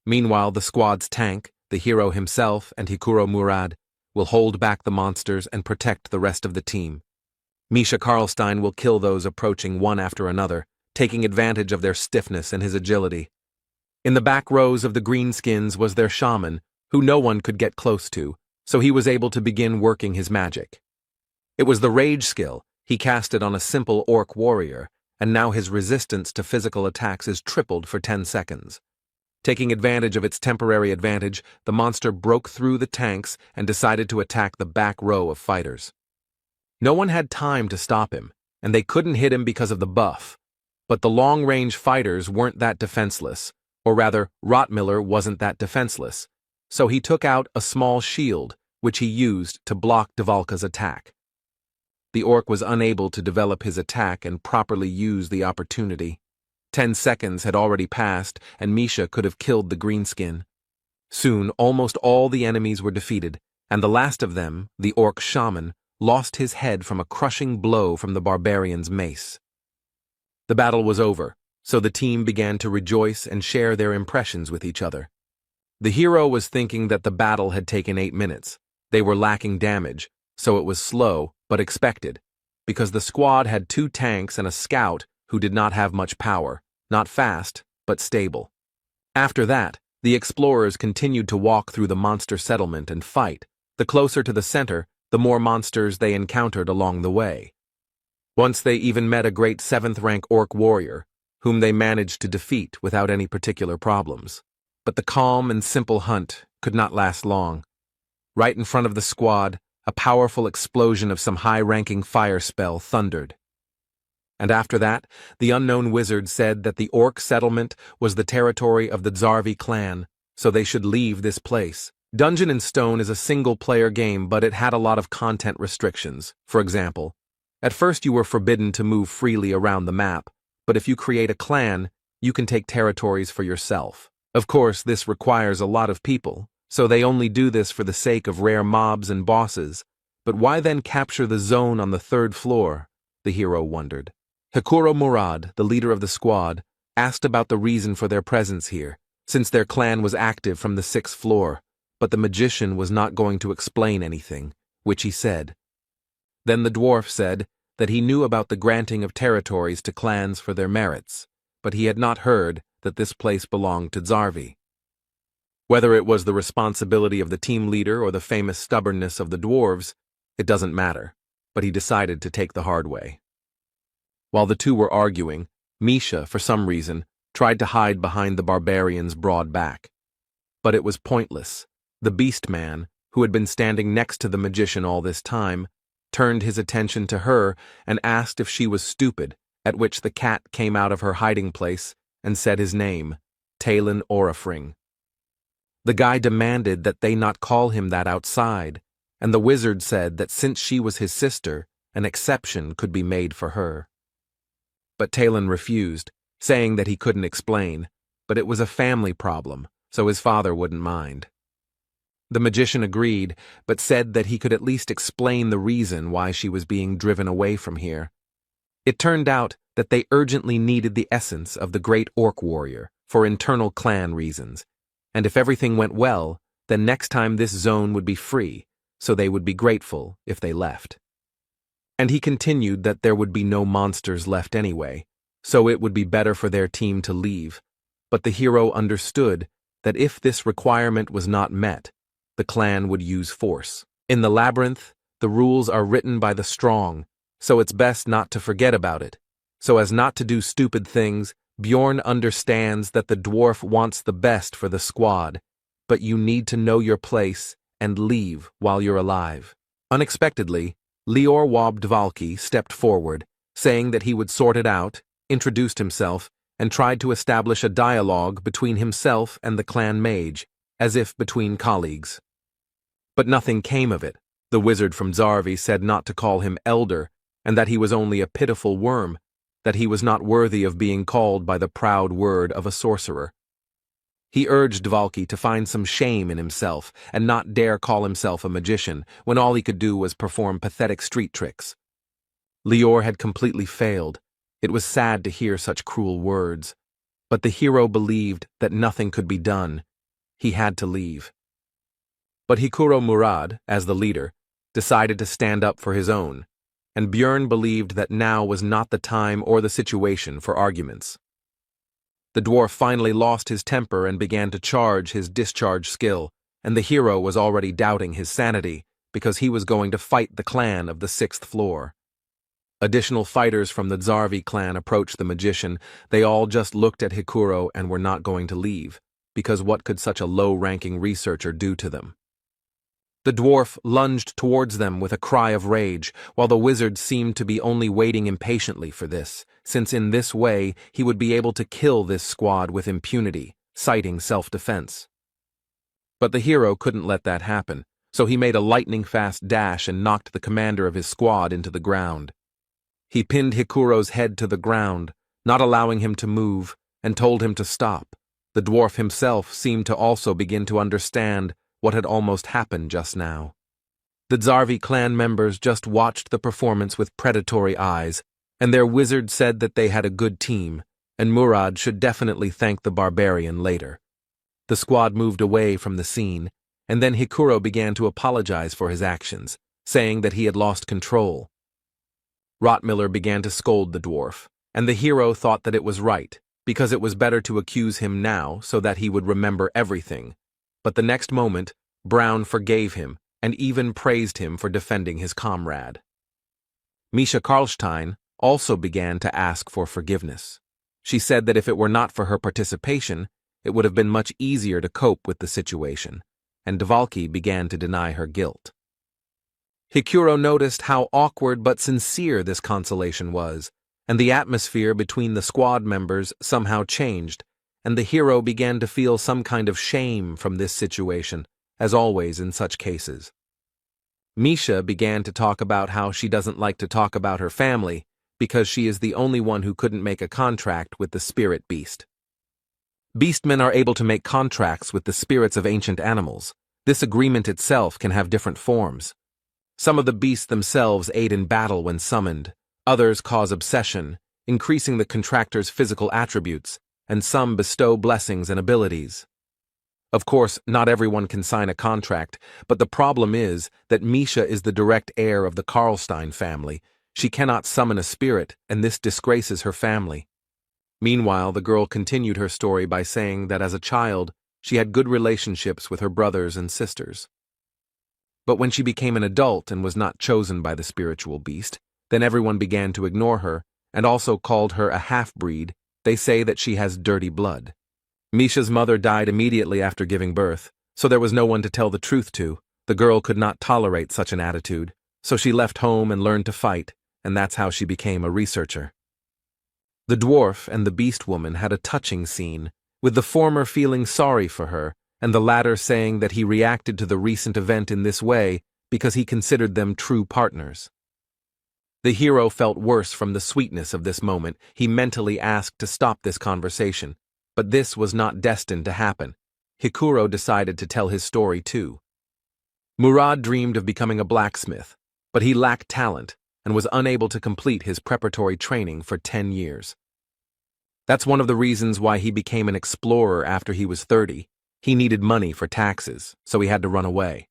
Meanwhile, the squad's tank, the hero himself and Hikuro Murad, will hold back the monsters and protect the rest of the team. Misha Karlstein will kill those approaching one after another, taking advantage of their stiffness and his agility. In the back rows of the greenskins was their shaman, who no one could get close to, so he was able to begin working his magic. It was the rage skill. He cast it on a simple orc warrior, and now his resistance to physical attacks is tripled for 10 seconds. Taking advantage of its temporary advantage, the monster broke through the tanks and decided to attack the back row of fighters. No one had time to stop him, and they couldn't hit him because of the buff. But the long-range fighters weren't that defenseless, or rather, Rothmiller wasn't that defenseless, so he took out a small shield, which he used to block Dvalka's attack. The orc was unable to develop his attack and properly use the opportunity. 10 seconds had already passed, and Misha could have killed the greenskin. Soon, almost all the enemies were defeated, and the last of them, the orc shaman, lost his head from a crushing blow from the barbarian's mace. The battle was over, so the team began to rejoice and share their impressions with each other. The hero was thinking that the battle had taken 8 minutes. They were lacking damage, so it was slow, but expected, because the squad had 2 tanks and a scout who did not have much power, not fast, but stable. After that, the explorers continued to walk through the monster settlement and fight. The closer to the center, the more monsters they encountered along the way. Once they even met a great 7th-rank orc warrior, whom they managed to defeat without any particular problems. But the calm and simple hunt could not last long. Right in front of the squad, a powerful explosion of some high-ranking fire spell thundered. And after that, the unknown wizard said that the orc settlement was the territory of the Zarvi clan, so they should leave this place. Dungeon & Stone is a single-player game, but it had a lot of content restrictions. For example, at first you were forbidden to move freely around the map, but if you create a clan, you can take territories for yourself. Of course, this requires a lot of people, so they only do this for the sake of rare mobs and bosses. But why then capture the zone on the 3rd floor? The hero wondered. Hikuro Murad, the leader of the squad, asked about the reason for their presence here, since their clan was active from the 6th floor, but the magician was not going to explain anything, which he said. Then the dwarf said that he knew about the granting of territories to clans for their merits, but he had not heard that this place belonged to Zarvi. Whether it was the responsibility of the team leader or the famous stubbornness of the dwarves, it doesn't matter, but he decided to take the hard way. While the two were arguing, Misha, for some reason, tried to hide behind the barbarian's broad back. But it was pointless. The beast man, who had been standing next to the magician all this time, turned his attention to her and asked if she was stupid, at which the cat came out of her hiding place and said his name, Talon Orifring. The guy demanded that they not call him that outside, and the wizard said that since she was his sister, an exception could be made for her. But Talon refused, saying that he couldn't explain, but it was a family problem, so his father wouldn't mind. The magician agreed, but said that he could at least explain the reason why she was being driven away from here. It turned out that they urgently needed the essence of the great orc warrior for internal clan reasons, and if everything went well, then next time this zone would be free, so they would be grateful if they left. And he continued that there would be no monsters left anyway, so it would be better for their team to leave. But the hero understood that if this requirement was not met, the clan would use force. In the labyrinth, the rules are written by the strong, so it's best not to forget about it. So as not to do stupid things, Bjorn understands that the dwarf wants the best for the squad, but you need to know your place and leave while you're alive. Unexpectedly, Lior Wobdvalki stepped forward, saying that he would sort it out, introduced himself, and tried to establish a dialogue between himself and the clan mage, as if between colleagues. But nothing came of it. The wizard from Zarvi said not to call him elder, and that he was only a pitiful worm, that he was not worthy of being called by the proud word of a sorcerer. He urged Dvalki to find some shame in himself and not dare call himself a magician when all he could do was perform pathetic street tricks. Lior had completely failed. It was sad to hear such cruel words, but the hero believed that nothing could be done. He had to leave. But Hikuro Murad, as the leader, decided to stand up for his own, and Björn believed that now was not the time or the situation for arguments. The dwarf finally lost his temper and began to charge his discharge skill, and the hero was already doubting his sanity because he was going to fight the clan of the 6th floor. Additional fighters from the Zarvi clan approached the magician. They all just looked at Hikuro and were not going to leave, because what could such a low-ranking researcher do to them? The dwarf lunged towards them with a cry of rage, while the wizard seemed to be only waiting impatiently for this, since in this way he would be able to kill this squad with impunity, citing self-defense. But the hero couldn't let that happen, so he made a lightning-fast dash and knocked the commander of his squad into the ground. He pinned Hikuro's head to the ground, not allowing him to move, and told him to stop. The dwarf himself seemed to also begin to understand what had almost happened just now. The Zarvi clan members just watched the performance with predatory eyes, and their wizard said that they had a good team, and Murad should definitely thank the barbarian later. The squad moved away from the scene, and then Hikuro began to apologize for his actions, saying that he had lost control. Rottmiller began to scold the dwarf, and the hero thought that it was right, because it was better to accuse him now so that he would remember everything. But the next moment, Brown forgave him and even praised him for defending his comrade. Misha Karlstein also began to ask for forgiveness. She said that if it were not for her participation, it would have been much easier to cope with the situation, and Dvalki began to deny her guilt. Hikuro noticed how awkward but sincere this consolation was, and the atmosphere between the squad members somehow changed, and the hero began to feel some kind of shame from this situation, as always in such cases. Misha began to talk about how she doesn't like to talk about her family because she is the only one who couldn't make a contract with the spirit beast. Beastmen are able to make contracts with the spirits of ancient animals. This agreement itself can have different forms. Some of the beasts themselves aid in battle when summoned, others cause obsession, increasing the contractor's physical attributes, and some bestow blessings and abilities. Of course, not everyone can sign a contract, but the problem is that Misha is the direct heir of the Karlstein family. She cannot summon a spirit, and this disgraces her family. Meanwhile, the girl continued her story by saying that as a child, she had good relationships with her brothers and sisters. But when she became an adult and was not chosen by the spiritual beast, then everyone began to ignore her, and also called her a half-breed. They say that she has dirty blood. Misha's mother died immediately after giving birth, so there was no one to tell the truth to. The girl could not tolerate such an attitude, so she left home and learned to fight, and that's how she became a researcher. The dwarf and the beast woman had a touching scene, with the former feeling sorry for her, and the latter saying that he reacted to the recent event in this way because he considered them true partners. The hero felt worse from the sweetness of this moment. He mentally asked to stop this conversation, but this was not destined to happen. Hikuro decided to tell his story too. Murad dreamed of becoming a blacksmith, but he lacked talent and was unable to complete his preparatory training for 10 years. That's one of the reasons why he became an explorer after he was 30. He needed money for taxes, so he had to run away.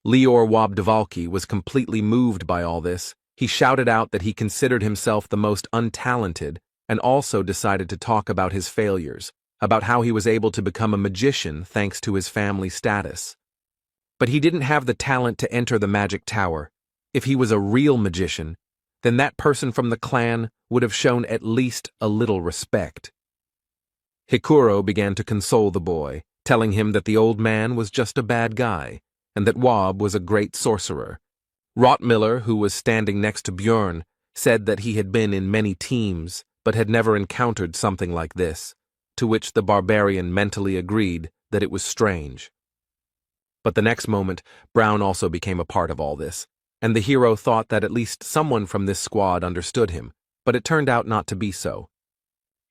Lior Wabdvalki was completely moved by all this. He shouted out that he considered himself the most untalented and also decided to talk about his failures, about how he was able to become a magician thanks to his family status. But he didn't have the talent to enter the magic tower. If he was a real magician, then that person from the clan would have shown at least a little respect. Hikuro began to console the boy, telling him that the old man was just a bad guy, and that Wab was a great sorcerer. Rottmiller, who was standing next to Björn, said that he had been in many teams, but had never encountered something like this, to which the barbarian mentally agreed that it was strange. But the next moment, Brown also became a part of all this, and the hero thought that at least someone from this squad understood him, but it turned out not to be so.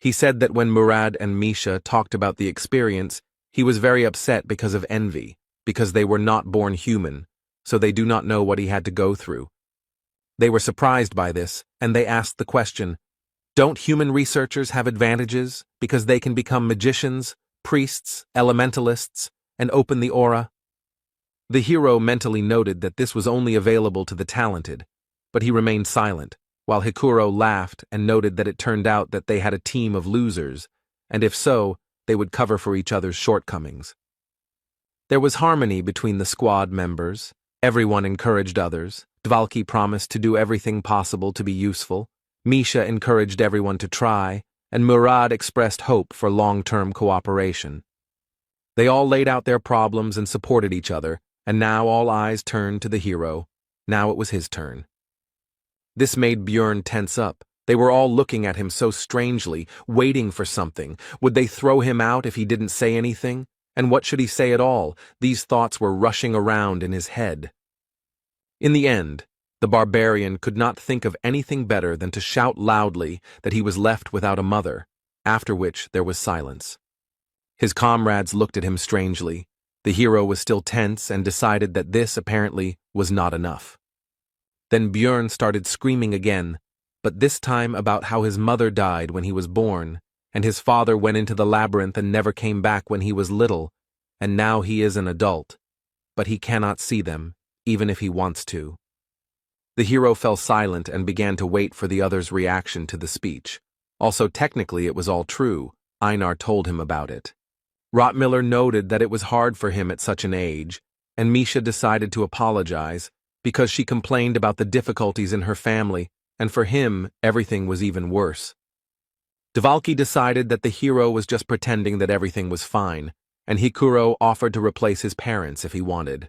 He said that when Murad and Misha talked about the experience, he was very upset because of envy, because they were not born human, so they do not know what he had to go through. They were surprised by this, and they asked the question, don't human researchers have advantages because they can become magicians, priests, elementalists, and open the aura? The hero mentally noted that this was only available to the talented, but he remained silent, while Hikuro laughed and noted that it turned out that they had a team of losers, and if so, they would cover for each other's shortcomings. There was harmony between the squad members. Everyone encouraged others. Dvalki promised to do everything possible to be useful. Misha encouraged everyone to try, and Murad expressed hope for long-term cooperation. They all laid out their problems and supported each other, and now all eyes turned to the hero. Now it was his turn. This made Björn tense up. They were all looking at him so strangely, waiting for something. Would they throw him out if he didn't say anything? And what should he say at all? These thoughts were rushing around in his head. In the end, the barbarian could not think of anything better than to shout loudly that he was left without a mother, after which there was silence. His comrades looked at him strangely. The hero was still tense and decided that this, apparently, was not enough. Then Björn started screaming again. but this time about how his mother died when he was born, and his father went into the labyrinth and never came back when he was little, and now he is an adult, but he cannot see them, even if he wants to. The hero fell silent and began to wait for the other's reaction to the speech. Also, technically, it was all true. Einar told him about it. Rottmiller noted that it was hard for him at such an age, and Misha decided to apologize because she complained about the difficulties in her family, and for him, everything was even worse. Dvalki decided that the hero was just pretending that everything was fine, and Hikuro offered to replace his parents if he wanted.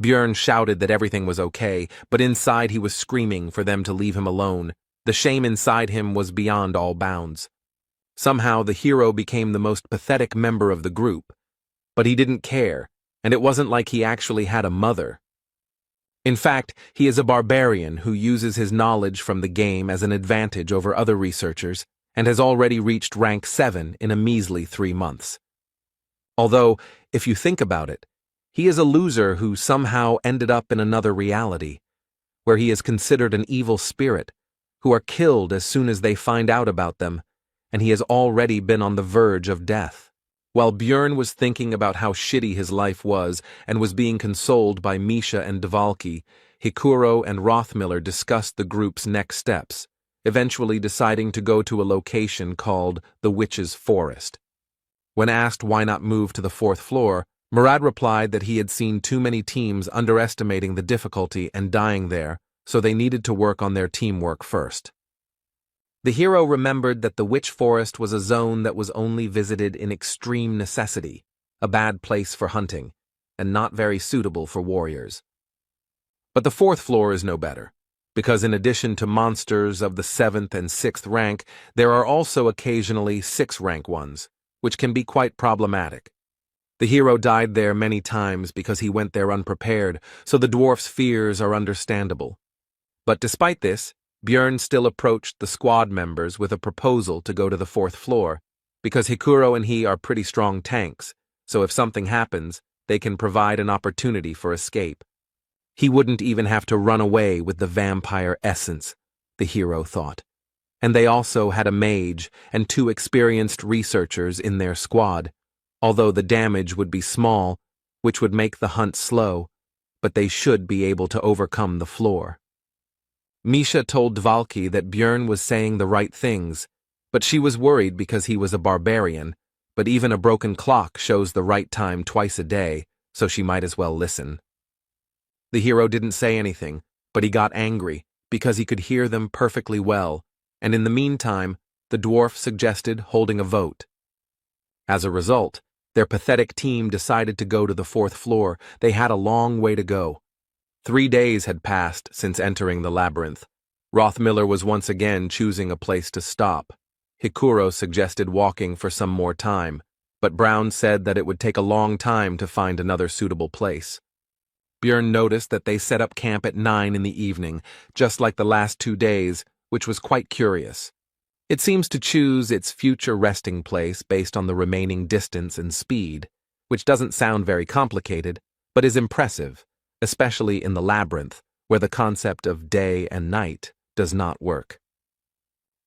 Björn shouted that everything was okay, but inside he was screaming for them to leave him alone. The shame inside him was beyond all bounds. Somehow the hero became the most pathetic member of the group, but he didn't care, and it wasn't like he actually had a mother. In fact, he is a barbarian who uses his knowledge from the game as an advantage over other researchers, and has already reached rank 7 in a measly 3 months. Although, if you think about it, he is a loser who somehow ended up in another reality, where he is considered an evil spirit, who are killed as soon as they find out about them, and he has already been on the verge of death. While Björn was thinking about how shitty his life was and was being consoled by Misha and Dvalki, Hikuro and Rothmiller discussed the group's next steps, eventually deciding to go to a location called the Witch's Forest. When asked why not move to the 4th floor, Murad replied that he had seen too many teams underestimating the difficulty and dying there, so they needed to work on their teamwork first. The hero remembered that the Witch Forest was a zone that was only visited in extreme necessity, a bad place for hunting, and not very suitable for warriors. But the 4th floor is no better, because in addition to monsters of the 7th and 6th rank, there are also occasionally 6th rank ones, which can be quite problematic. The hero died there many times because he went there unprepared, so the dwarf's fears are understandable. But despite this, Björn still approached the squad members with a proposal to go to the 4th floor, because Hikuro and he are pretty strong tanks, so if something happens, they can provide an opportunity for escape. He wouldn't even have to run away with the vampire essence, the hero thought. And they also had a mage and 2 experienced researchers in their squad, although the damage would be small, which would make the hunt slow, but they should be able to overcome the floor. Misha told Dvalki that Björn was saying the right things, but she was worried because he was a barbarian, but even a broken clock shows the right time twice a day, so she might as well listen. The hero didn't say anything, but he got angry because he could hear them perfectly well, and in the meantime, the dwarf suggested holding a vote. As a result, their pathetic team decided to go to the 4th floor. They had a long way to go. 3 days had passed since entering the labyrinth. Rothmiller was once again choosing a place to stop. Hikuro suggested walking for some more time, but Brown said that it would take a long time to find another suitable place. Björn noticed that they set up camp at 9 in the evening, just like the last 2 days, which was quite curious. It seems to choose its future resting place based on the remaining distance and speed, which doesn't sound very complicated, but is impressive, especially in the labyrinth, where the concept of day and night does not work.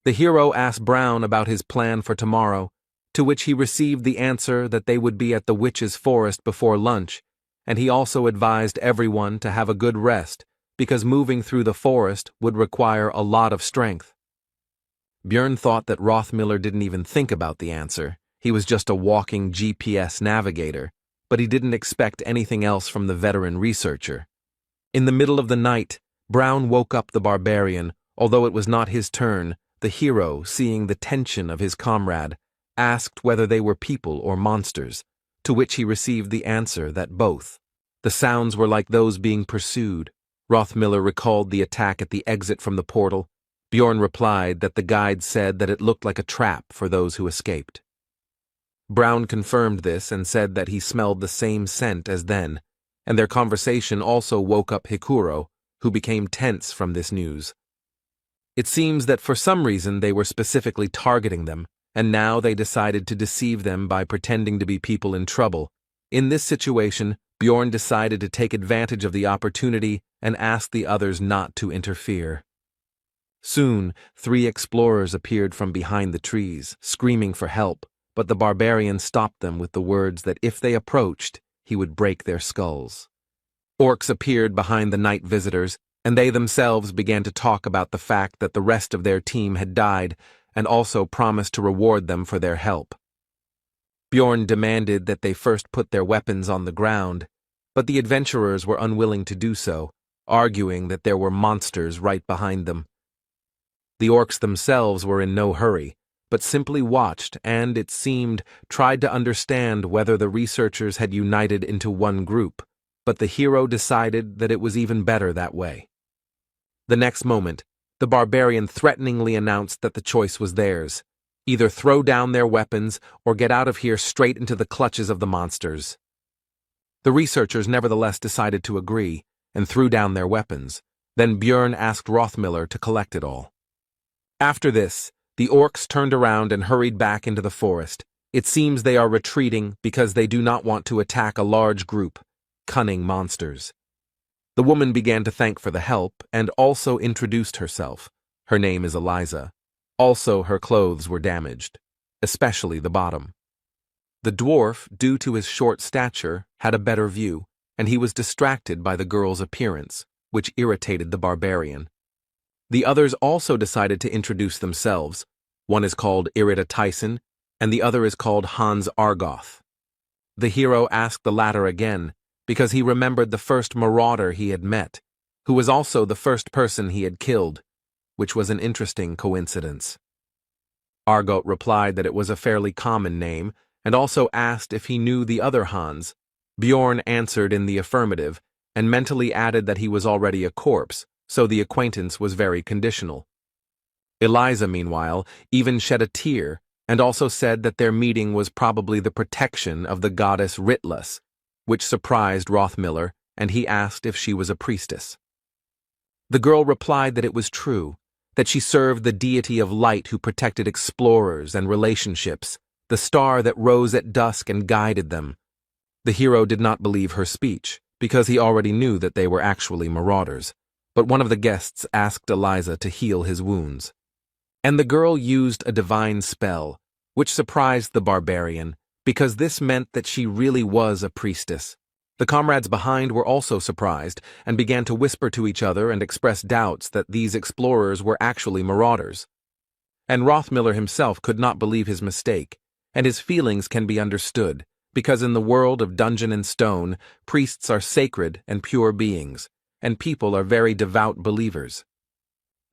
The hero asked Brown about his plan for tomorrow, to which he received the answer that they would be at the Witch's Forest before lunch, and he also advised everyone to have a good rest, because moving through the forest would require a lot of strength. Björn thought that Rothmiller didn't even think about the answer. He was just a walking GPS navigator, but he didn't expect anything else from the veteran researcher. In the middle of the night, Brown woke up the barbarian. Although it was not his turn, the hero, seeing the tension of his comrade, asked whether they were people or monsters, to which he received the answer that both. The sounds were like those being pursued. Rothmiller recalled the attack at the exit from the portal. Björn replied that the guide said that it looked like a trap for those who escaped. Brown confirmed this and said that he smelled the same scent as then, and their conversation also woke up Hikuro, who became tense from this news. It seems that for some reason they were specifically targeting them, and now they decided to deceive them by pretending to be people in trouble. In this situation, Björn decided to take advantage of the opportunity and asked the others not to interfere. Soon, 3 explorers appeared from behind the trees, screaming for help, but the barbarian stopped them with the words that if they approached, he would break their skulls. Orcs appeared behind the night visitors, and they themselves began to talk about the fact that the rest of their team had died, and also promised to reward them for their help. Bjorn demanded that they first put their weapons on the ground, but the adventurers were unwilling to do so, arguing that there were monsters right behind them. The orcs themselves were in no hurry, but simply watched and, it seemed, tried to understand whether the researchers had united into one group, but the hero decided that it was even better that way. The next moment, the barbarian threateningly announced that the choice was theirs: either throw down their weapons or get out of here straight into the clutches of the monsters. The researchers nevertheless decided to agree, and threw down their weapons. Then Bjorn asked Rothmiller to collect it all. After this, the orcs turned around and hurried back into the forest. It seems they are retreating because they do not want to attack a large group, cunning monsters. The woman began to thank for the help and also introduced herself. Her name is Eliza. Also, her clothes were damaged, especially the bottom. The dwarf, due to his short stature, had a better view, and he was distracted by the girl's appearance, which irritated the barbarian. The others also decided to introduce themselves. One is called Irida Tyson, and the other is called Hans Argoth. The hero asked the latter again, because he remembered the first marauder he had met, who was also the first person he had killed, which was an interesting coincidence. Argoth replied that it was a fairly common name, and also asked if he knew the other Hans. Bjorn answered in the affirmative, and mentally added that he was already a corpse, so the acquaintance was very conditional. Eliza, meanwhile, even shed a tear, and also said that their meeting was probably the protection of the goddess Ritlas, which surprised Rothmiller, and he asked if she was a priestess. The girl replied that it was true, that she served the deity of light who protected explorers and relationships, the star that rose at dusk and guided them. The hero did not believe her speech, because he already knew that they were actually marauders, but one of the guests asked Eliza to heal his wounds. And the girl used a divine spell, which surprised the barbarian, because this meant that she really was a priestess. The comrades behind were also surprised, and began to whisper to each other and express doubts that these explorers were actually marauders. And Rothmiller himself could not believe his mistake, and his feelings can be understood, because in the world of Dungeon and Stone, priests are sacred and pure beings, and people are very devout believers.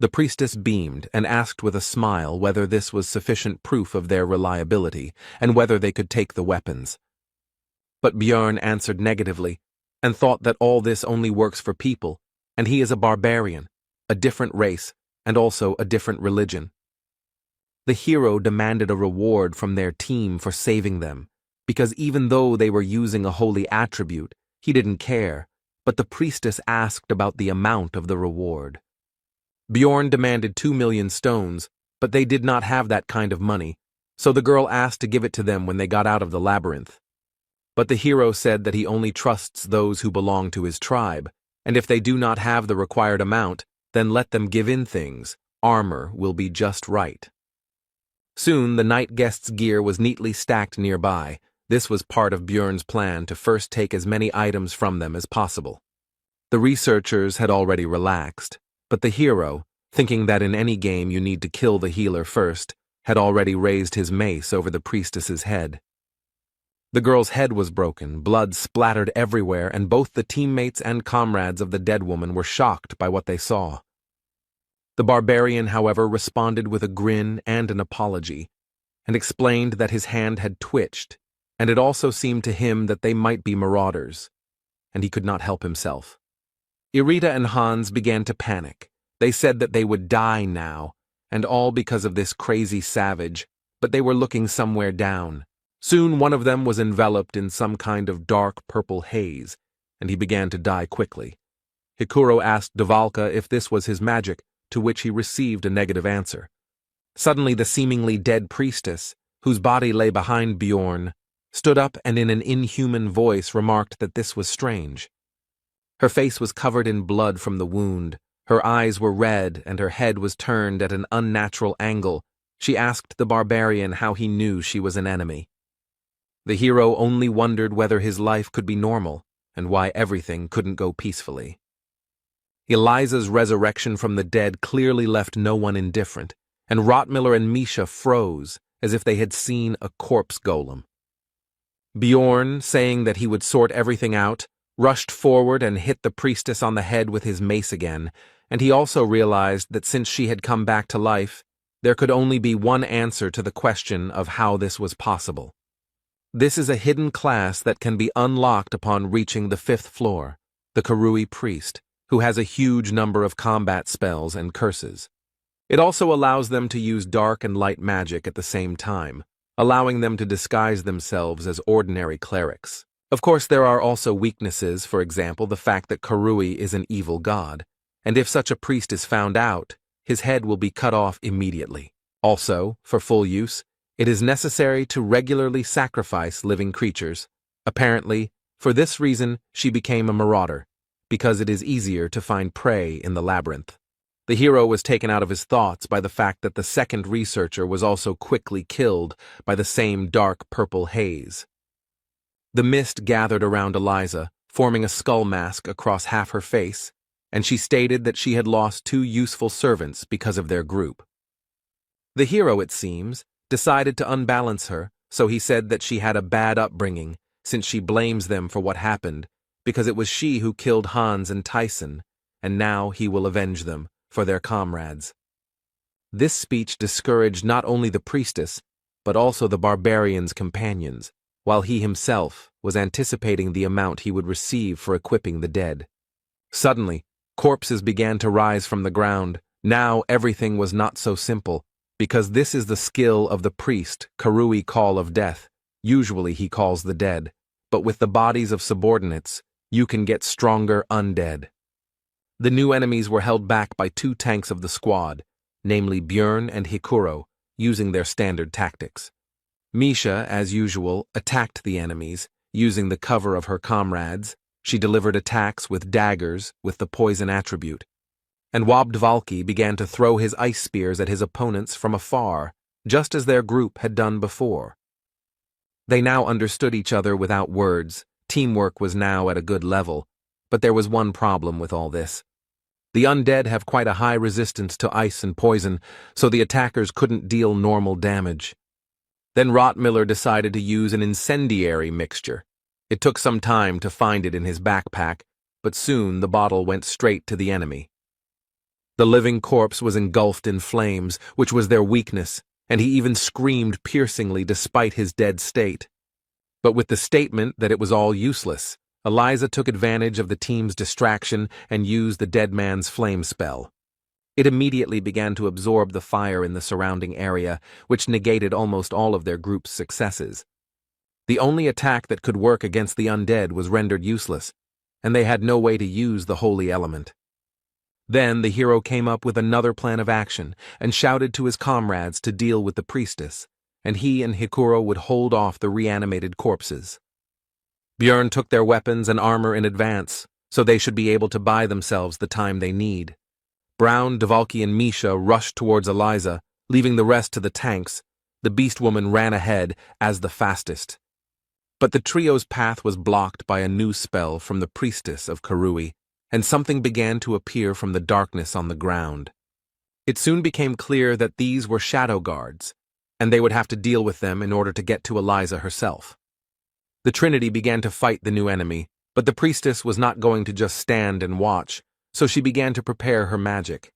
The priestess beamed and asked with a smile whether this was sufficient proof of their reliability, and whether they could take the weapons. But Bjorn answered negatively, and thought that all this only works for people, and he is a barbarian, a different race, and also a different religion. The hero demanded a reward from their team for saving them, because even though they were using a holy attribute, he didn't care, but the priestess asked about the amount of the reward. Bjorn demanded 2 million stones, but they did not have that kind of money, so the girl asked to give it to them when they got out of the labyrinth. But the hero said that he only trusts those who belong to his tribe, and if they do not have the required amount, then let them give in things. Armor will be just right. Soon the night guests' gear was neatly stacked nearby. This was part of Bjorn's plan to first take as many items from them as possible. The researchers had already relaxed, but the hero, thinking that in any game you need to kill the healer first, had already raised his mace over the priestess's head. The girl's head was broken, blood splattered everywhere, and both the teammates and comrades of the dead woman were shocked by what they saw. The barbarian, however, responded with a grin and an apology, and explained that his hand had twitched, and it also seemed to him that they might be marauders, and he could not help himself. Irida and Hans began to panic. They said that they would die now, and all because of this crazy savage, but they were looking somewhere down. Soon one of them was enveloped in some kind of dark purple haze, and he began to die quickly. Hikuro asked Dvalka if this was his magic, to which he received a negative answer. Suddenly the seemingly dead priestess, whose body lay behind Bjorn, stood up and in an inhuman voice remarked that this was strange. Her face was covered in blood from the wound, Her eyes were red and her head was turned at an unnatural angle. She asked the barbarian how he knew she was an enemy. The hero only wondered whether his life could be normal and why everything couldn't go peacefully. Eliza's resurrection from the dead clearly left no one indifferent, and Rottmiller and Misha froze as if they had seen a corpse golem. Bjorn, saying that he would sort everything out, rushed forward and hit the priestess on the head with his mace again, and he also realized that since she had come back to life, there could only be one answer to the question of how this was possible. This is a hidden class that can be unlocked upon reaching the 5th floor, the Karui priest, who has a huge number of combat spells and curses. It also allows them to use dark and light magic at the same time, allowing them to disguise themselves as ordinary clerics. Of course, there are also weaknesses, for example, the fact that Karui is an evil god, and if such a priest is found out, his head will be cut off immediately. Also, for full use, it is necessary to regularly sacrifice living creatures. Apparently, for this reason, she became a marauder, because it is easier to find prey in the labyrinth. The hero was taken out of his thoughts by the fact that the second researcher was also quickly killed by the same dark purple haze. The mist gathered around Eliza, forming a skull mask across half her face, and she stated that she had lost 2 useful servants because of their group. The hero, it seems, decided to unbalance her, so he said that she had a bad upbringing, since she blames them for what happened, because it was she who killed Hans and Tyson, and now he will avenge them for their comrades. This speech discouraged not only the priestess, but also the barbarian's companions, while he himself was anticipating the amount he would receive for equipping the dead. Suddenly, corpses began to rise from the ground. Now everything was not so simple, because this is the skill of the priest, Karui Call of Death. Usually he calls the dead, but with the bodies of subordinates, you can get stronger undead. The new enemies were held back by 2 tanks of the squad, namely Bjorn and Hikuro, using their standard tactics. Misha, as usual, attacked the enemies, using the cover of her comrades. She delivered attacks with daggers with the poison attribute. And Wabdvalki began to throw his ice spears at his opponents from afar, just as their group had done before. They now understood each other without words. Teamwork was now at a good level, but there was one problem with all this. The undead have quite a high resistance to ice and poison, so the attackers couldn't deal normal damage. Then Rottmiller decided to use an incendiary mixture. It took some time to find it in his backpack, but soon the bottle went straight to the enemy. The living corpse was engulfed in flames, which was their weakness, and he even screamed piercingly despite his dead state. But with the statement that it was all useless, Eliza took advantage of the team's distraction and used the dead man's flame spell. It immediately began to absorb the fire in the surrounding area, which negated almost all of their group's successes. The only attack that could work against the undead was rendered useless, and they had no way to use the holy element. Then the hero came up with another plan of action and shouted to his comrades to deal with the priestess, and he and Hikuro would hold off the reanimated corpses. Bjorn took their weapons and armor in advance, so they should be able to buy themselves the time they need. Brown, Dvalki, and Misha rushed towards Eliza, leaving the rest to the tanks. The beast woman ran ahead as the fastest. But the trio's path was blocked by a new spell from the priestess of Karui, and something began to appear from the darkness on the ground. It soon became clear that these were shadow guards, and they would have to deal with them in order to get to Eliza herself. The Trinity began to fight the new enemy, but the priestess was not going to just stand and watch, so she began to prepare her magic.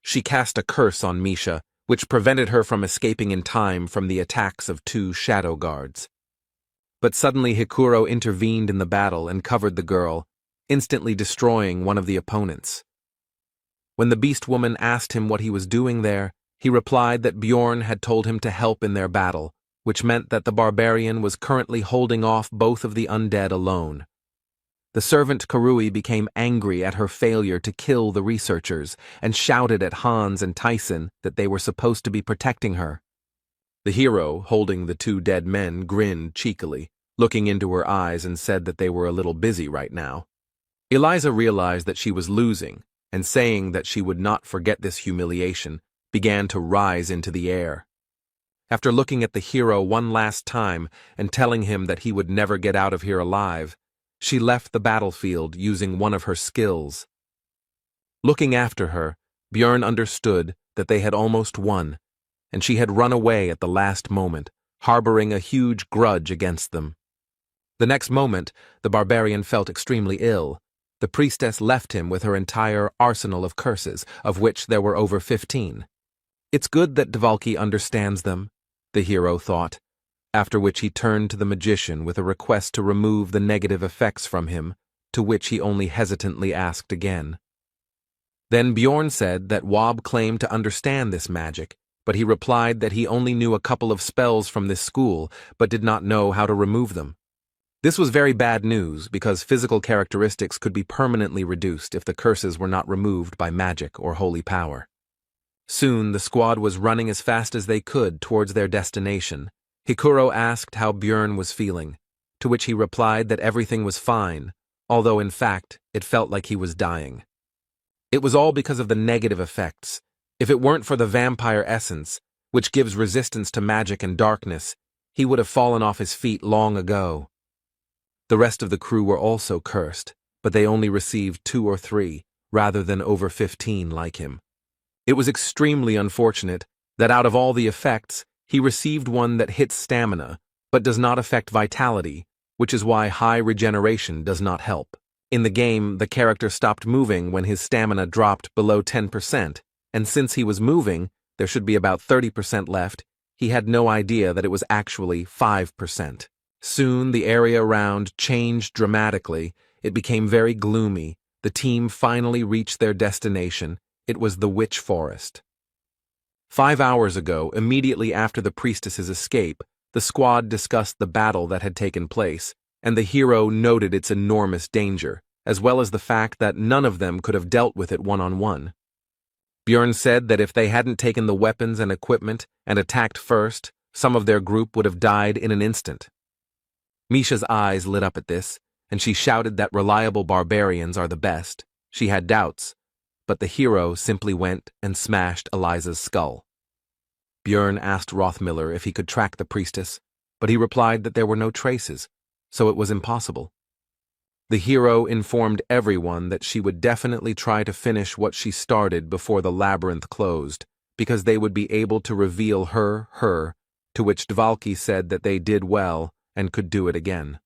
She cast a curse on Misha, which prevented her from escaping in time from the attacks of 2 shadow guards. But suddenly Hikuro intervened in the battle and covered the girl, instantly destroying one of the opponents. When the beast woman asked him what he was doing there, he replied that Bjorn had told him to help in their battle, which meant that the barbarian was currently holding off both of the undead alone. The servant Karui became angry at her failure to kill the researchers and shouted at Hans and Tyson that they were supposed to be protecting her. The hero, holding the 2 dead men, grinned cheekily, looking into her eyes, and said that they were a little busy right now. Eliza realized that she was losing, and saying that she would not forget this humiliation, began to rise into the air. After looking at the hero one last time and telling him that he would never get out of here alive, she left the battlefield using one of her skills. Looking after her, Björn understood that they had almost won, and she had run away at the last moment, harboring a huge grudge against them. The next moment, the barbarian felt extremely ill. The priestess left him with her entire arsenal of curses, of which there were over 15. It's good that Dvalki understands them, the hero thought, after which he turned to the magician with a request to remove the negative effects from him, to which he only hesitantly asked again. Then Bjorn said that Wob claimed to understand this magic, but he replied that he only knew a couple of spells from this school, but did not know how to remove them. This was very bad news, because physical characteristics could be permanently reduced if the curses were not removed by magic or holy power. Soon the squad was running as fast as they could towards their destination. Hikuro asked how Björn was feeling, to which he replied that everything was fine, although in fact it felt like he was dying. It was all because of the negative effects. If it weren't for the vampire essence, which gives resistance to magic and darkness, he would have fallen off his feet long ago. The rest of the crew were also cursed, but they only received 2 or 3, rather than over 15 like him. It was extremely unfortunate that out of all the effects, he received one that hits stamina, but does not affect vitality, which is why high regeneration does not help. In the game, the character stopped moving when his stamina dropped below 10%, and since he was moving, there should be about 30% left, he had no idea that it was actually 5%. Soon, the area around changed dramatically. It became very gloomy. The team finally reached their destination. It was the Witch Forest. 5 hours ago, immediately after the priestess's escape, the squad discussed the battle that had taken place, and the hero noted its enormous danger, as well as the fact that none of them could have dealt with it one-on-one. Björn said that if they hadn't taken the weapons and equipment and attacked first, some of their group would have died in an instant. Misha's eyes lit up at this, and she shouted that reliable barbarians are the best. She had doubts, but the hero simply went and smashed Eliza's skull. Björn asked Rothmiller if he could track the priestess, but he replied that there were no traces, so it was impossible. The hero informed everyone that she would definitely try to finish what she started before the labyrinth closed, because they would be able to reveal her, to which Dvalki said that they did well and could do it again.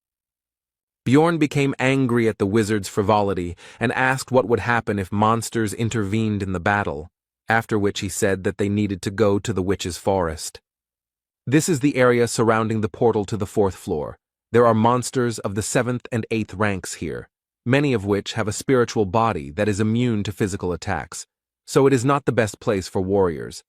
Bjorn became angry at the wizard's frivolity and asked what would happen if monsters intervened in the battle, after which he said that they needed to go to the witch's forest. This is the area surrounding the portal to the 4th floor. There are monsters of the 7th and 8th ranks here, many of which have a spiritual body that is immune to physical attacks, so it is not the best place for warriors.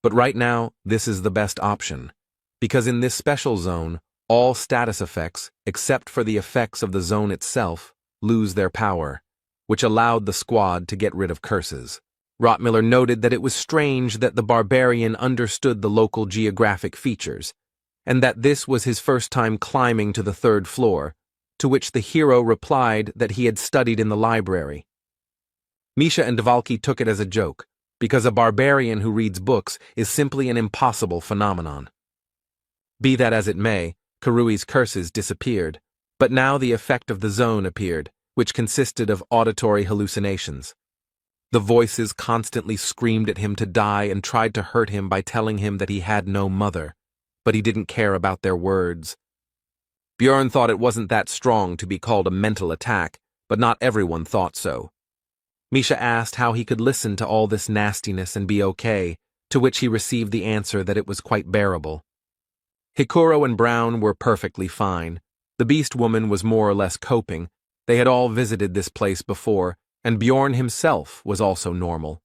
But right now, this is the best option, because in this special zone, all status effects, except for the effects of the zone itself, lose their power, which allowed the squad to get rid of curses. Rothmiller noted that it was strange that the barbarian understood the local geographic features, and that this was his first time climbing to the 3rd floor, to which the hero replied that he had studied in the library. Misha and Dvalki took it as a joke, because a barbarian who reads books is simply an impossible phenomenon. Be that as it may, Karui's curses disappeared, but now the effect of the zone appeared, which consisted of auditory hallucinations. The voices constantly screamed at him to die and tried to hurt him by telling him that he had no mother, but he didn't care about their words. Björn thought it wasn't that strong to be called a mental attack, but not everyone thought so. Misha asked how he could listen to all this nastiness and be okay, to which he received the answer that it was quite bearable. Hikuro and Brown were perfectly fine. The Beast Woman was more or less coping. They had all visited this place before, and Bjorn himself was also normal.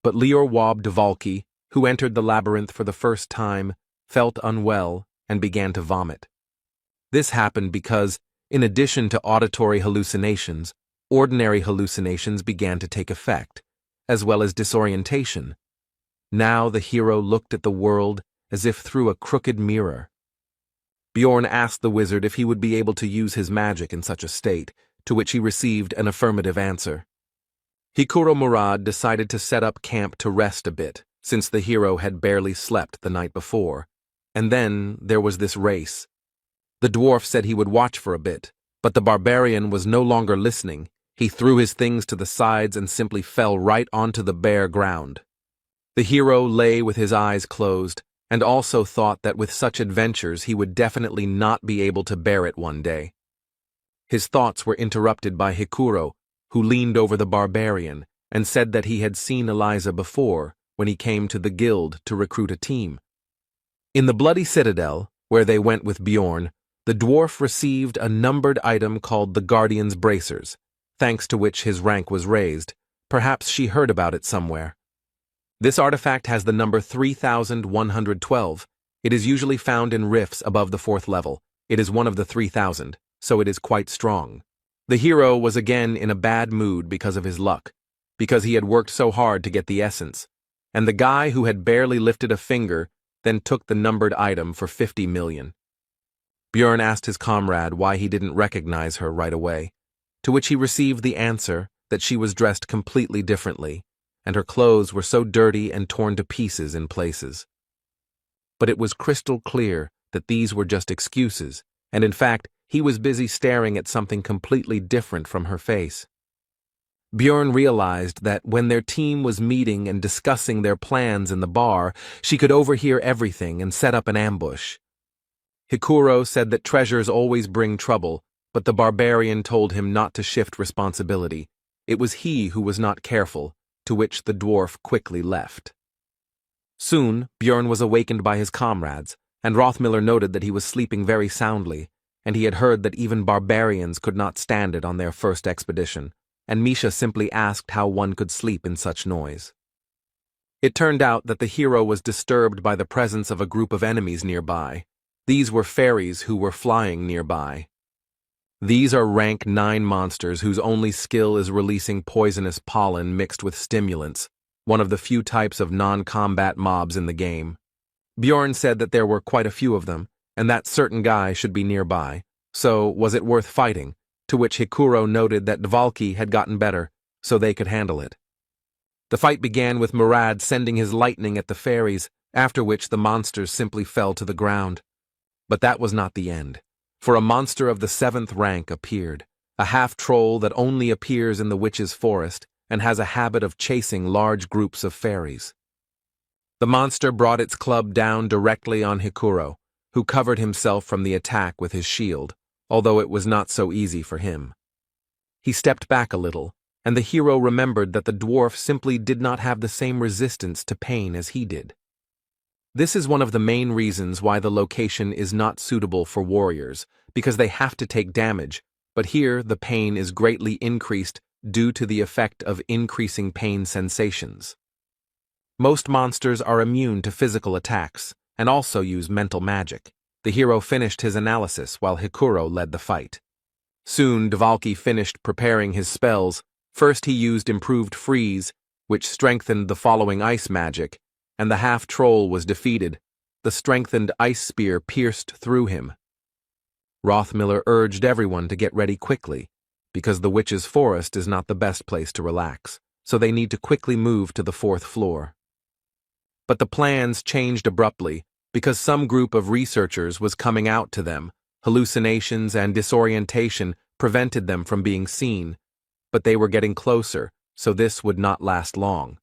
But Lior Wob Dvalki, who entered the labyrinth for the first time, felt unwell and began to vomit. This happened because, in addition to auditory hallucinations, ordinary hallucinations began to take effect, as well as disorientation. Now the hero looked at the world as if through a crooked mirror. Bjorn asked the wizard if he would be able to use his magic in such a state, to which he received an affirmative answer. Hikuro Murad decided to set up camp to rest a bit, since the hero had barely slept the night before. And then there was this race. The dwarf said he would watch for a bit, but the barbarian was no longer listening. He threw his things to the sides and simply fell right onto the bare ground. The hero lay with his eyes closed, and also thought that with such adventures he would definitely not be able to bear it one day. His thoughts were interrupted by Hikuro, who leaned over the barbarian and said that he had seen Eliza before when he came to the guild to recruit a team. In the Bloody Citadel, where they went with Bjorn, the dwarf received a numbered item called the Guardian's Bracers, thanks to which his rank was raised. Perhaps she heard about it somewhere. This artifact has the number 3112. It is usually found in rifts above the 4th level. It is one of the 3000, so it is quite strong. The hero was again in a bad mood because of his luck, because he had worked so hard to get the essence, and the guy who had barely lifted a finger then took the numbered item for 50 million. Bjorn asked his comrade why he didn't recognize her right away, to which he received the answer that she was dressed completely differently, and her clothes were so dirty and torn to pieces in places. But it was crystal clear that these were just excuses, and in fact, he was busy staring at something completely different from her face. Bjorn realized that when their team was meeting and discussing their plans in the bar, she could overhear everything and set up an ambush. Hikuro said that treasures always bring trouble, but the barbarian told him not to shift responsibility. It was he who was not careful, to which the dwarf quickly left. Soon, Bjorn was awakened by his comrades, and Rothmiller noted that he was sleeping very soundly, and he had heard that even barbarians could not stand it on their first expedition, and Misha simply asked how one could sleep in such noise. It turned out that the hero was disturbed by the presence of a group of enemies nearby. These were fairies who were flying nearby. These are rank 9 monsters whose only skill is releasing poisonous pollen mixed with stimulants, one of the few types of non-combat mobs in the game. Bjorn said that there were quite a few of them, and that certain guy should be nearby, so was it worth fighting, to which Hikuro noted that Dvalki had gotten better, so they could handle it. The fight began with Murad sending his lightning at the fairies, after which the monsters simply fell to the ground. But that was not the end, for a monster of the 7th rank appeared, a half-troll that only appears in the witch's forest and has a habit of chasing large groups of fairies. The monster brought its club down directly on Hikuro, who covered himself from the attack with his shield, although it was not so easy for him. He stepped back a little, and the hero remembered that the dwarf simply did not have the same resistance to pain as he did. This is one of the main reasons why the location is not suitable for warriors, because they have to take damage, but here the pain is greatly increased due to the effect of increasing pain sensations. Most monsters are immune to physical attacks, and also use mental magic. The hero finished his analysis while Hikuro led the fight. Soon Dvalki finished preparing his spells. First he used improved freeze, which strengthened the following ice magic, and the half-troll was defeated. The strengthened ice spear pierced through him. Rothmiller urged everyone to get ready quickly, because the witch's forest is not the best place to relax, so they need to quickly move to the 4th floor. But the plans changed abruptly, because some group of researchers was coming out to them. Hallucinations and disorientation prevented them from being seen, but they were getting closer, so this would not last long.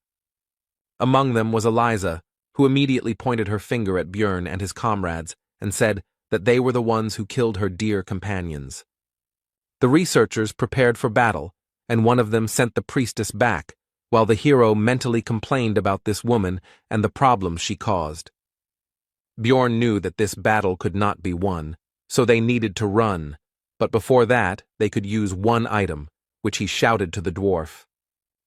Among them was Eliza, who immediately pointed her finger at Bjorn and his comrades and said that they were the ones who killed her dear companions. The researchers prepared for battle, and one of them sent the priestess back, while the hero mentally complained about this woman and the problems she caused. Bjorn knew that this battle could not be won, so they needed to run, but before that they could use one item, which he shouted to the dwarf.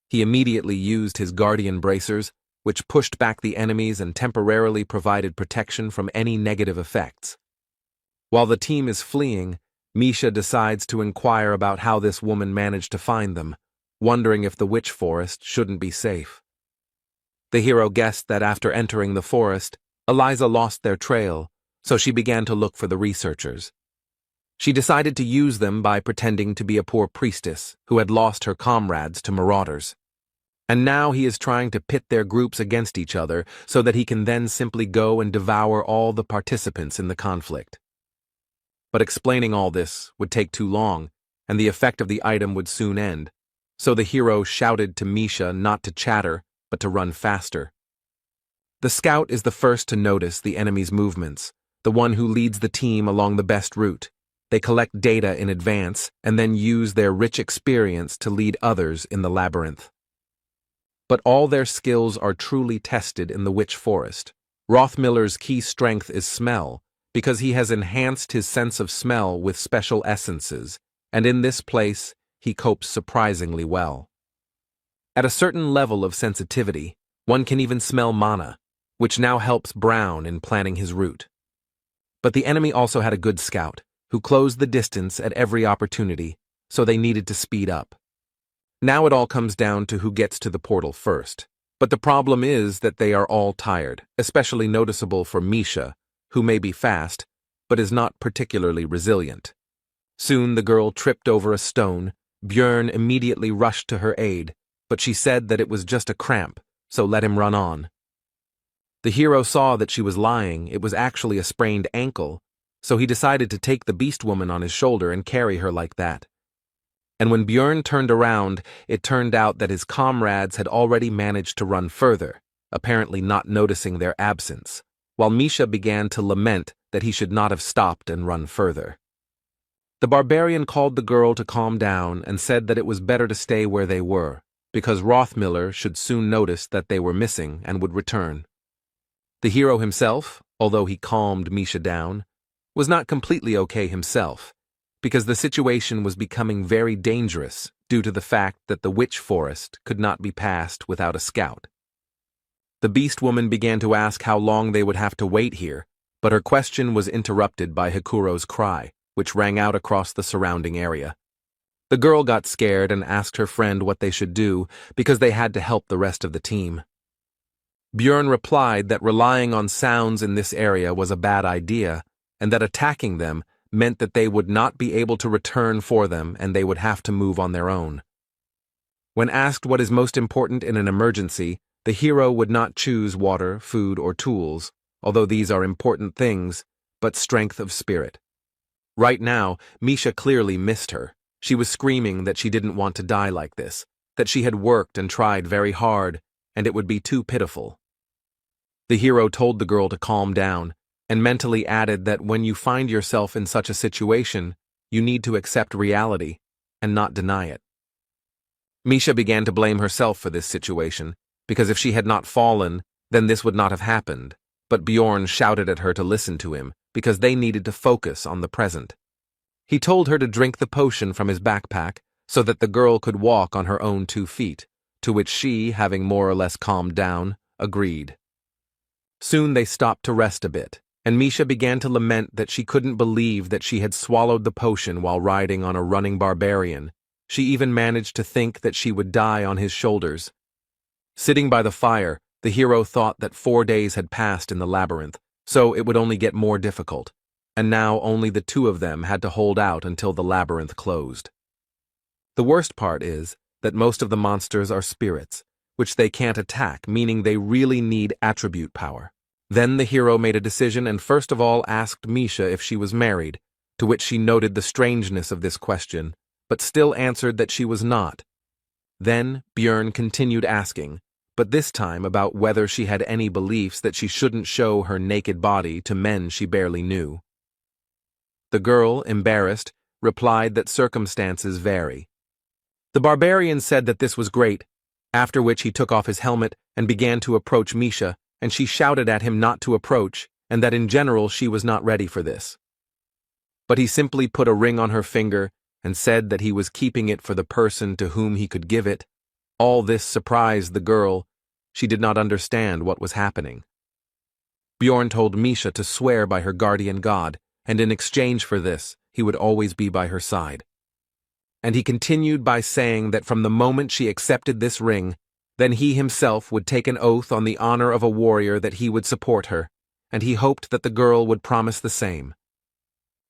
He immediately used his guardian bracers, which pushed back the enemies and temporarily provided protection from any negative effects. While the team is fleeing, Misha decides to inquire about how this woman managed to find them, wondering if the witch forest shouldn't be safe. The hero guessed that after entering the forest, Eliza lost their trail, so she began to look for the researchers. She decided to use them by pretending to be a poor priestess who had lost her comrades to marauders. And now he is trying to pit their groups against each other so that he can then simply go and devour all the participants in the conflict. But explaining all this would take too long, and the effect of the item would soon end. So the hero shouted to Misha not to chatter, but to run faster. The scout is the first to notice the enemy's movements, the one who leads the team along the best route. They collect data in advance and then use their rich experience to lead others in the labyrinth. But all their skills are truly tested in the Witch Forest. Rothmiller's key strength is smell, because he has enhanced his sense of smell with special essences, and in this place, he copes surprisingly well. At a certain level of sensitivity, one can even smell mana, which now helps Brown in planning his route. But the enemy also had a good scout, who closed the distance at every opportunity, so they needed to speed up. Now it all comes down to who gets to the portal first. But the problem is that they are all tired, especially noticeable for Misha, who may be fast, but is not particularly resilient. Soon the girl tripped over a stone. Björn immediately rushed to her aid, but she said that it was just a cramp, so let him run on. The hero saw that she was lying. It was actually a sprained ankle, so he decided to take the beast woman on his shoulder and carry her like that. And when Björn turned around, it turned out that his comrades had already managed to run further, apparently not noticing their absence, while Misha began to lament that he should not have stopped and run further. The barbarian called the girl to calm down and said that it was better to stay where they were, because Rothmiller should soon notice that they were missing and would return. The hero himself, although he calmed Misha down, was not completely okay himself, because the situation was becoming very dangerous due to the fact that the Witch Forest could not be passed without a scout. The beast woman began to ask how long they would have to wait here, but her question was interrupted by Hikuro's cry, which rang out across the surrounding area. The girl got scared and asked her friend what they should do because they had to help the rest of the team. Björn replied that relying on sounds in this area was a bad idea, and that attacking them meant that they would not be able to return for them and they would have to move on their own. When asked what is most important in an emergency, the hero would not choose water, food, or tools, although these are important things, but strength of spirit. Right now, Misha clearly missed her. She was screaming that she didn't want to die like this, that she had worked and tried very hard, and it would be too pitiful. The hero told the girl to calm down, and mentally added that when you find yourself in such a situation, you need to accept reality and not deny it. Misha began to blame herself for this situation, because if she had not fallen, then this would not have happened, but Bjorn shouted at her to listen to him, because they needed to focus on the present. He told her to drink the potion from his backpack so that the girl could walk on her own 2 feet, to which she, having more or less calmed down, agreed. Soon they stopped to rest a bit, and Misha began to lament that she couldn't believe that she had swallowed the potion while riding on a running barbarian. She even managed to think that she would die on his shoulders. Sitting by the fire, the hero thought that 4 days had passed in the labyrinth, so it would only get more difficult, and now only the 2 of them had to hold out until the labyrinth closed. The worst part is that most of the monsters are spirits, which they can't attack, meaning they really need attribute power. Then the hero made a decision and first of all asked Misha if she was married, to which she noted the strangeness of this question, but still answered that she was not. Then Björn continued asking, but this time about whether she had any beliefs that she shouldn't show her naked body to men she barely knew. The girl, embarrassed, replied that circumstances vary. The barbarian said that this was great, after which he took off his helmet and began to approach Misha, and she shouted at him not to approach, and that in general she was not ready for this. But he simply put a ring on her finger and said that he was keeping it for the person to whom he could give it. All this surprised the girl. She did not understand what was happening. Bjorn told Misha to swear by her guardian god, and in exchange for this, he would always be by her side. And he continued by saying that from the moment she accepted this ring, then he himself would take an oath on the honor of a warrior that he would support her, and he hoped that the girl would promise the same.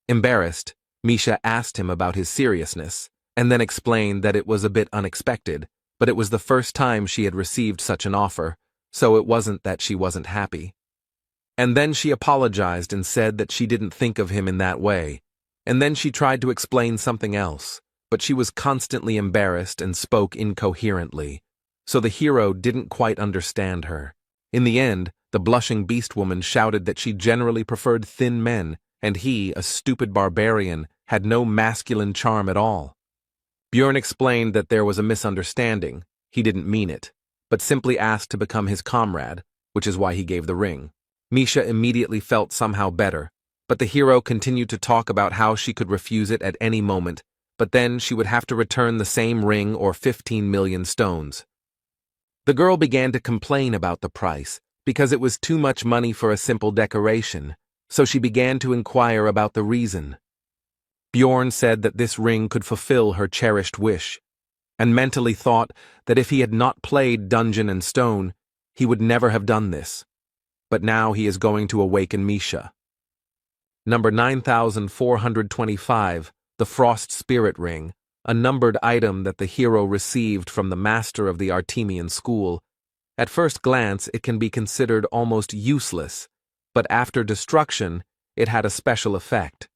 Embarrassed, Misha asked him about his seriousness, and then explained that it was a bit unexpected, but it was the first time she had received such an offer, so it wasn't that she wasn't happy. And then she apologized and said that she didn't think of him in that way, and then she tried to explain something else, but she was constantly embarrassed and spoke incoherently, so the hero didn't quite understand her. In the end, the blushing beast woman shouted that she generally preferred thin men, and he, a stupid barbarian, had no masculine charm at all. Bjorn explained that there was a misunderstanding. He didn't mean it, but simply asked to become his comrade, which is why he gave the ring. Misha immediately felt somehow better, but the hero continued to talk about how she could refuse it at any moment, but then she would have to return the same ring or 15 million stones. The girl began to complain about the price, because it was too much money for a simple decoration, so she began to inquire about the reason. Bjorn said that this ring could fulfill her cherished wish, and mentally thought that if he had not played Dungeon and Stone, he would never have done this. But now he is going to awaken Misha. Number 9425, the Frost Spirit Ring, a numbered item that the hero received from the master of the Artemian school. At first glance, it can be considered almost useless, but after destruction, it had a special effect.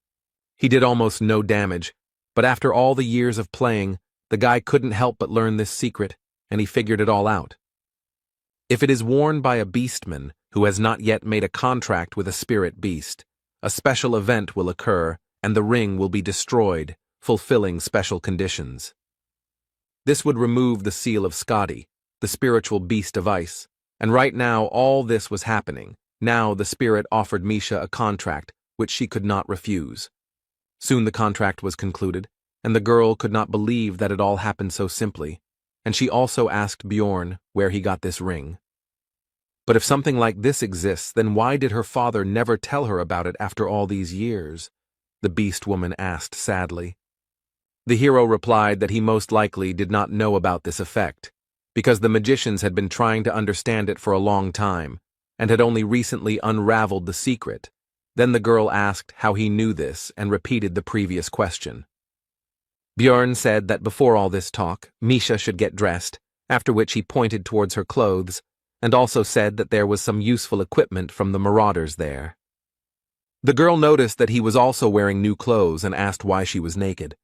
He did almost no damage, but after all the years of playing, the guy couldn't help but learn this secret, and he figured it all out. If it is worn by a beastman who has not yet made a contract with a spirit beast, a special event will occur, and the ring will be destroyed, fulfilling special conditions. This would remove the seal of Skadi, the spiritual beast of ice, and right now all this was happening. Now the spirit offered Misha a contract, which she could not refuse. Soon the contract was concluded, and the girl could not believe that it all happened so simply, and she also asked Bjorn where he got this ring. But if something like this exists, then why did her father never tell her about it after all these years? The beast woman asked sadly. The hero replied that he most likely did not know about this effect, because the magicians had been trying to understand it for a long time, and had only recently unraveled the secret. Then the girl asked how he knew this and repeated the previous question. Bjorn said that before all this talk, Misha should get dressed, after which he pointed towards her clothes, and also said that there was some useful equipment from the marauders there. The girl noticed that he was also wearing new clothes and asked why she was naked.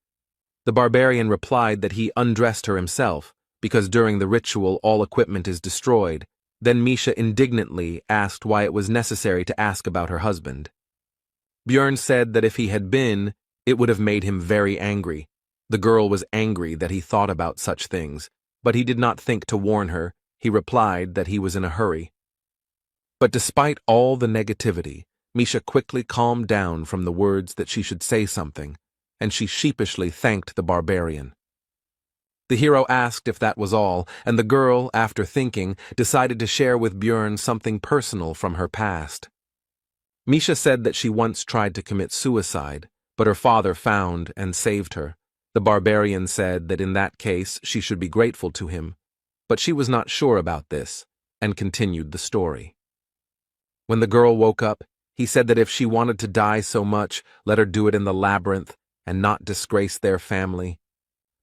The barbarian replied that he undressed her himself, because during the ritual all equipment is destroyed. Then Misha indignantly asked why it was necessary to ask about her husband. Bjorn said that if he had been, it would have made him very angry. The girl was angry that he thought about such things, but he did not think to warn her. He replied that he was in a hurry. But despite all the negativity, Misha quickly calmed down from the words that she should say something, and she sheepishly thanked the barbarian. The hero asked if that was all, and the girl, after thinking, decided to share with Bjorn something personal from her past. Misha said that she once tried to commit suicide, but her father found and saved her. The barbarian said that in that case she should be grateful to him, but she was not sure about this, and continued the story. When the girl woke up, he said that if she wanted to die so much, let her do it in the labyrinth and not disgrace their family.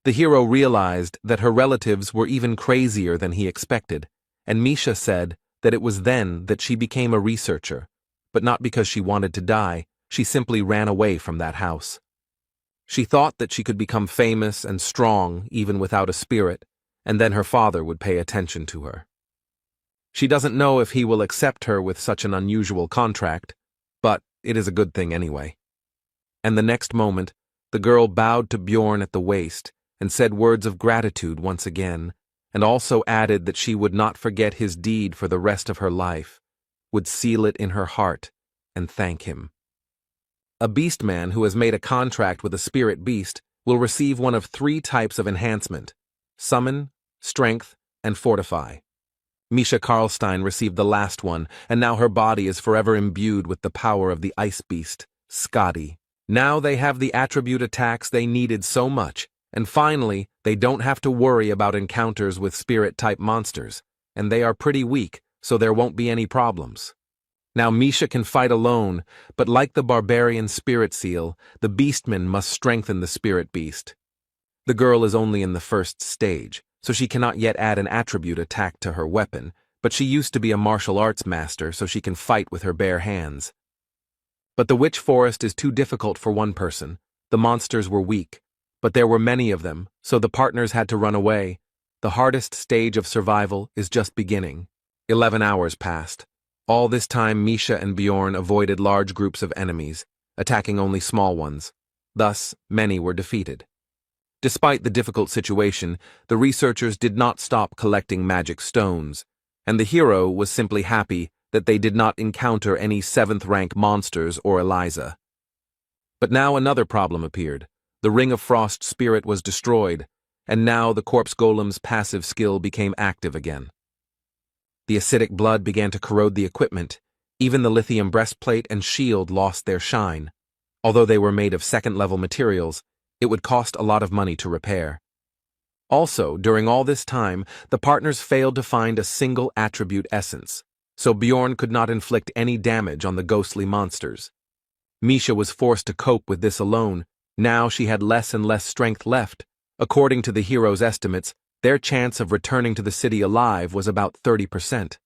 The hero realized that her relatives were even crazier than he expected, and Misha said that it was then that she became a researcher, but not because she wanted to die. She simply ran away from that house. She thought that she could become famous and strong even without a spirit, and then her father would pay attention to her. She doesn't know if he will accept her with such an unusual contract, but it is a good thing anyway. And the next moment, the girl bowed to Bjorn at the waist and said words of gratitude once again, and also added that she would not forget his deed for the rest of her life, would seal it in her heart and thank him. A beastman who has made a contract with a spirit beast will receive one of 3 types of enhancement: summon, strength, and fortify. Misha Karlstein received the last one, and now her body is forever imbued with the power of the ice beast, Skadi. Now they have the attribute attacks they needed so much, and finally, they don't have to worry about encounters with spirit-type monsters, and they are pretty weak, so there won't be any problems. Now Misha can fight alone, but like the barbarian spirit seal, the beastman must strengthen the spirit beast. The girl is only in the first stage, so she cannot yet add an attribute attack to her weapon, but she used to be a martial arts master so she can fight with her bare hands. But the witch forest is too difficult for one person. The monsters were weak, but there were many of them, so the partners had to run away. The hardest stage of survival is just beginning. 11 hours passed. All this time Misha and Bjorn avoided large groups of enemies, attacking only small ones. Thus, many were defeated. Despite the difficult situation, the researchers did not stop collecting magic stones, and the hero was simply happy that they did not encounter any 7th-rank monsters or Eliza. But now another problem appeared. The Ring of Frost spirit was destroyed, and now the corpse golem's passive skill became active again. The acidic blood began to corrode the equipment. Even the lithium breastplate and shield lost their shine. Although they were made of 2nd-level materials, it would cost a lot of money to repair. Also, during all this time, the partners failed to find a single attribute essence, so Bjorn could not inflict any damage on the ghostly monsters. Misha was forced to cope with this alone. Now she had less and less strength left. According to the hero's estimates, their chance of returning to the city alive was about 30%.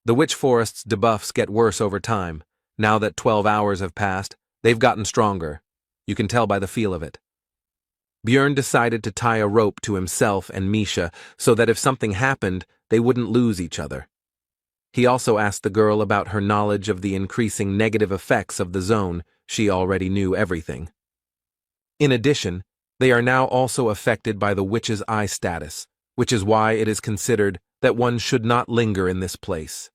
The Witch Forest's debuffs get worse over time. Now that 12 hours have passed, they've gotten stronger. You can tell by the feel of it. Bjorn decided to tie a rope to himself and Misha so that if something happened, they wouldn't lose each other. He also asked the girl about her knowledge of the increasing negative effects of the zone. She already knew everything. In addition, they are now also affected by the Witch's Eye status, which is why it is considered that one should not linger in this place.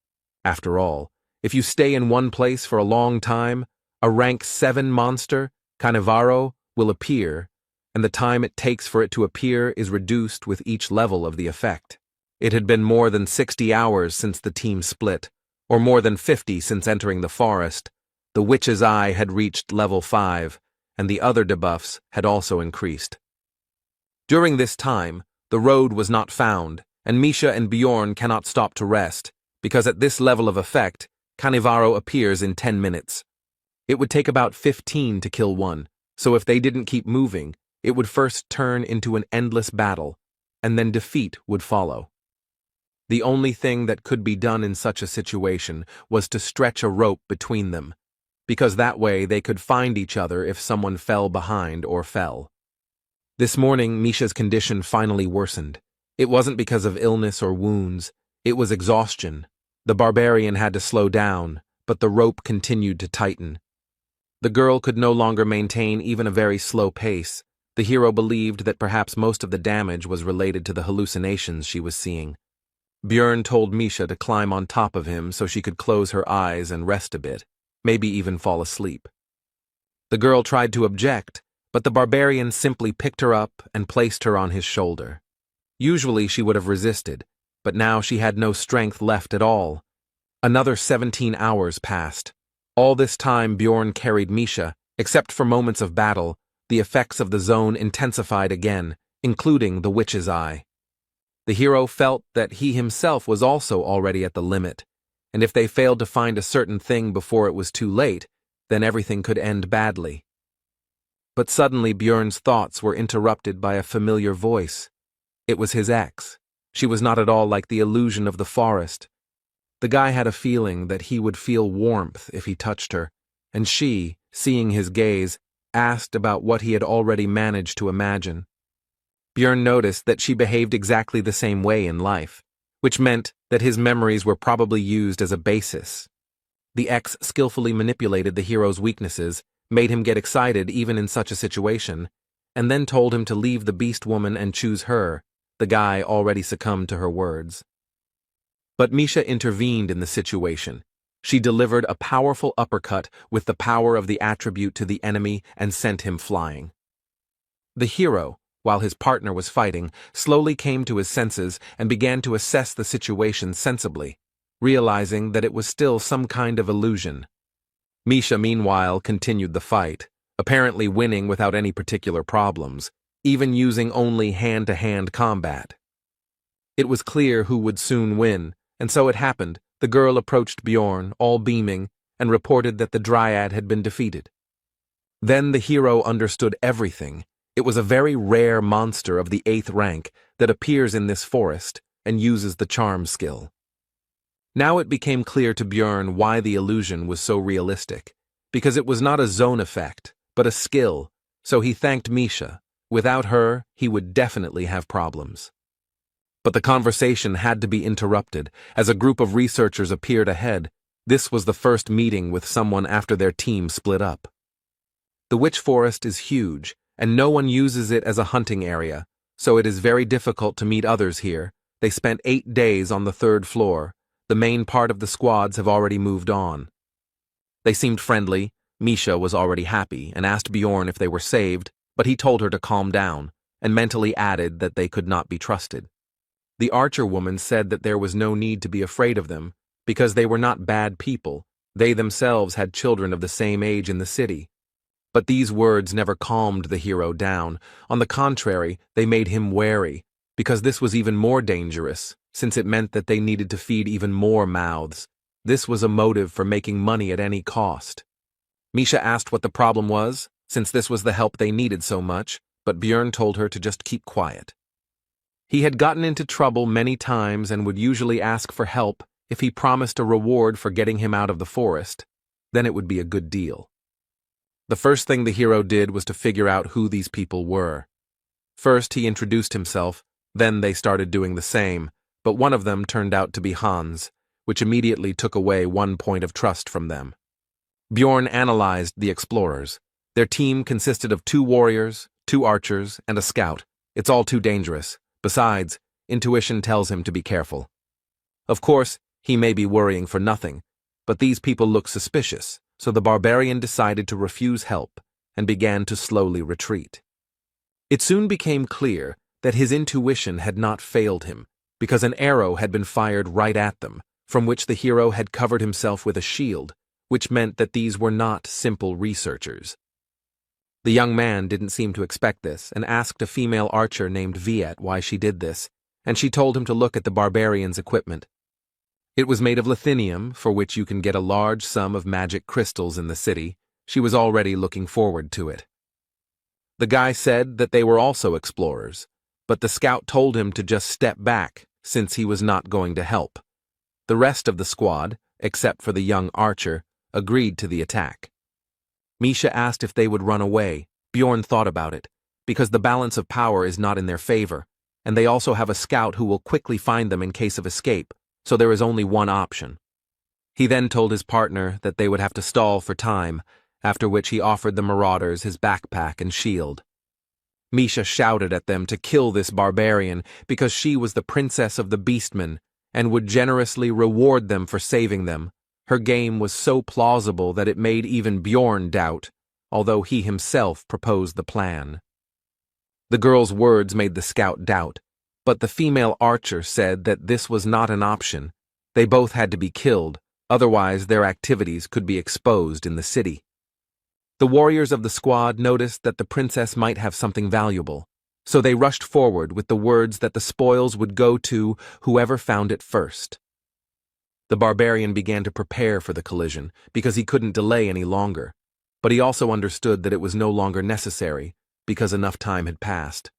After all, if you stay in one place for a long time, a rank 7 monster, Canevaro, will appear, and the time it takes for it to appear is reduced with each level of the effect. It had been more than 60 hours since the team split, or more than 50 since entering the forest. The Witch's Eye had reached level 5, and the other debuffs had also increased. During this time, the road was not found, and Misha and Bjorn cannot stop to rest, because at this level of effect, Canevaro appears in 10 minutes. It would take about 15 to kill one, so if they didn't keep moving, it would first turn into an endless battle, and then defeat would follow. The only thing that could be done in such a situation was to stretch a rope between them, because that way they could find each other if someone fell behind or fell. This morning, Misha's condition finally worsened. It wasn't because of illness or wounds, it was exhaustion. The barbarian had to slow down, but the rope continued to tighten. The girl could no longer maintain even a very slow pace. The hero believed that perhaps most of the damage was related to the hallucinations she was seeing. Bjorn told Misha to climb on top of him so she could close her eyes and rest a bit, maybe even fall asleep. The girl tried to object, but the barbarian simply picked her up and placed her on his shoulder. Usually she would have resisted, but now she had no strength left at all. Another 17 hours passed. All this time Bjorn carried Misha. Except for moments of battle, the effects of the zone intensified again, including the Witch's Eye. The hero felt that he himself was also already at the limit, and if they failed to find a certain thing before it was too late, then everything could end badly. But suddenly Bjorn's thoughts were interrupted by a familiar voice. It was his ex. She was not at all like the illusion of the forest. The guy had a feeling that he would feel warmth if he touched her, and she, seeing his gaze, asked about what he had already managed to imagine. Bjorn noticed that she behaved exactly the same way in life, which meant that his memories were probably used as a basis. The ex skillfully manipulated the hero's weaknesses, made him get excited even in such a situation, and then told him to leave the beast woman and choose her. The guy already succumbed to her words. But Misha intervened in the situation. She delivered a powerful uppercut with the power of the attribute to the enemy and sent him flying. The hero, while his partner was fighting, slowly came to his senses and began to assess the situation sensibly, realizing that it was still some kind of illusion. Misha, meanwhile, continued the fight, apparently winning without any particular problems, even using only hand-to-hand combat. It was clear who would soon win, and so it happened. The girl approached Bjorn, all beaming, and reported that the Dryad had been defeated. Then the hero understood everything. It was a very rare monster of the 8th rank that appears in this forest and uses the charm skill. Now it became clear to Björn why the illusion was so realistic, because it was not a zone effect, but a skill, so he thanked Misha. Without her, he would definitely have problems. But the conversation had to be interrupted as a group of researchers appeared ahead. This was the first meeting with someone after their team split up. The witch forest is huge, and no one uses it as a hunting area, so it is very difficult to meet others here. They spent 8 days on the 3rd floor. The main part of the squads have already moved on. They seemed friendly. Misha was already happy and asked Bjorn if they were saved, but he told her to calm down, and mentally added that they could not be trusted. The archer woman said that there was no need to be afraid of them, because they were not bad people. They themselves had children of the same age in the city. But these words never calmed the hero down. On the contrary, they made him wary, because this was even more dangerous, since it meant that they needed to feed even more mouths. This was a motive for making money at any cost. Misha asked what the problem was, since this was the help they needed so much, but Björn told her to just keep quiet. He had gotten into trouble many times and would usually ask for help if he promised a reward for getting him out of the forest. Then it would be a good deal. The first thing the hero did was to figure out who these people were. First, he introduced himself, then they started doing the same, but one of them turned out to be Hans, which immediately took away 1 point of trust from them. Bjorn analyzed the explorers. Their team consisted of 2 warriors, 2 archers, and a scout. It's all too dangerous. Besides, intuition tells him to be careful. Of course, he may be worrying for nothing, but these people look suspicious, so the barbarian decided to refuse help and began to slowly retreat. It soon became clear that his intuition had not failed him, because an arrow had been fired right at them, from which the hero had covered himself with a shield, which meant that these were not simple researchers. The young man didn't seem to expect this and asked a female archer named Viet why she did this, and she told him to look at the barbarian's equipment. It was made of lithinium, for which you can get a large sum of magic crystals in the city. She was already looking forward to it. The guy said that they were also explorers, but the scout told him to just step back since he was not going to help. The rest of the squad, except for the young archer, agreed to the attack. Misha asked if they would run away. Bjorn thought about it, because the balance of power is not in their favor, and they also have a scout who will quickly find them in case of escape, so there is only one option. He then told his partner that they would have to stall for time, after which he offered the marauders his backpack and shield. Misha shouted at them to kill this barbarian because she was the princess of the beastmen and would generously reward them for saving them. Her game was so plausible that it made even Bjorn doubt, although he himself proposed the plan. The girl's words made the scout doubt, but the female archer said that this was not an option. They both had to be killed, otherwise their activities could be exposed in the city. The warriors of the squad noticed that the princess might have something valuable, so they rushed forward with the words that the spoils would go to whoever found it first. The barbarian began to prepare for the collision because he couldn't delay any longer, but he also understood that it was no longer necessary because enough time had passed.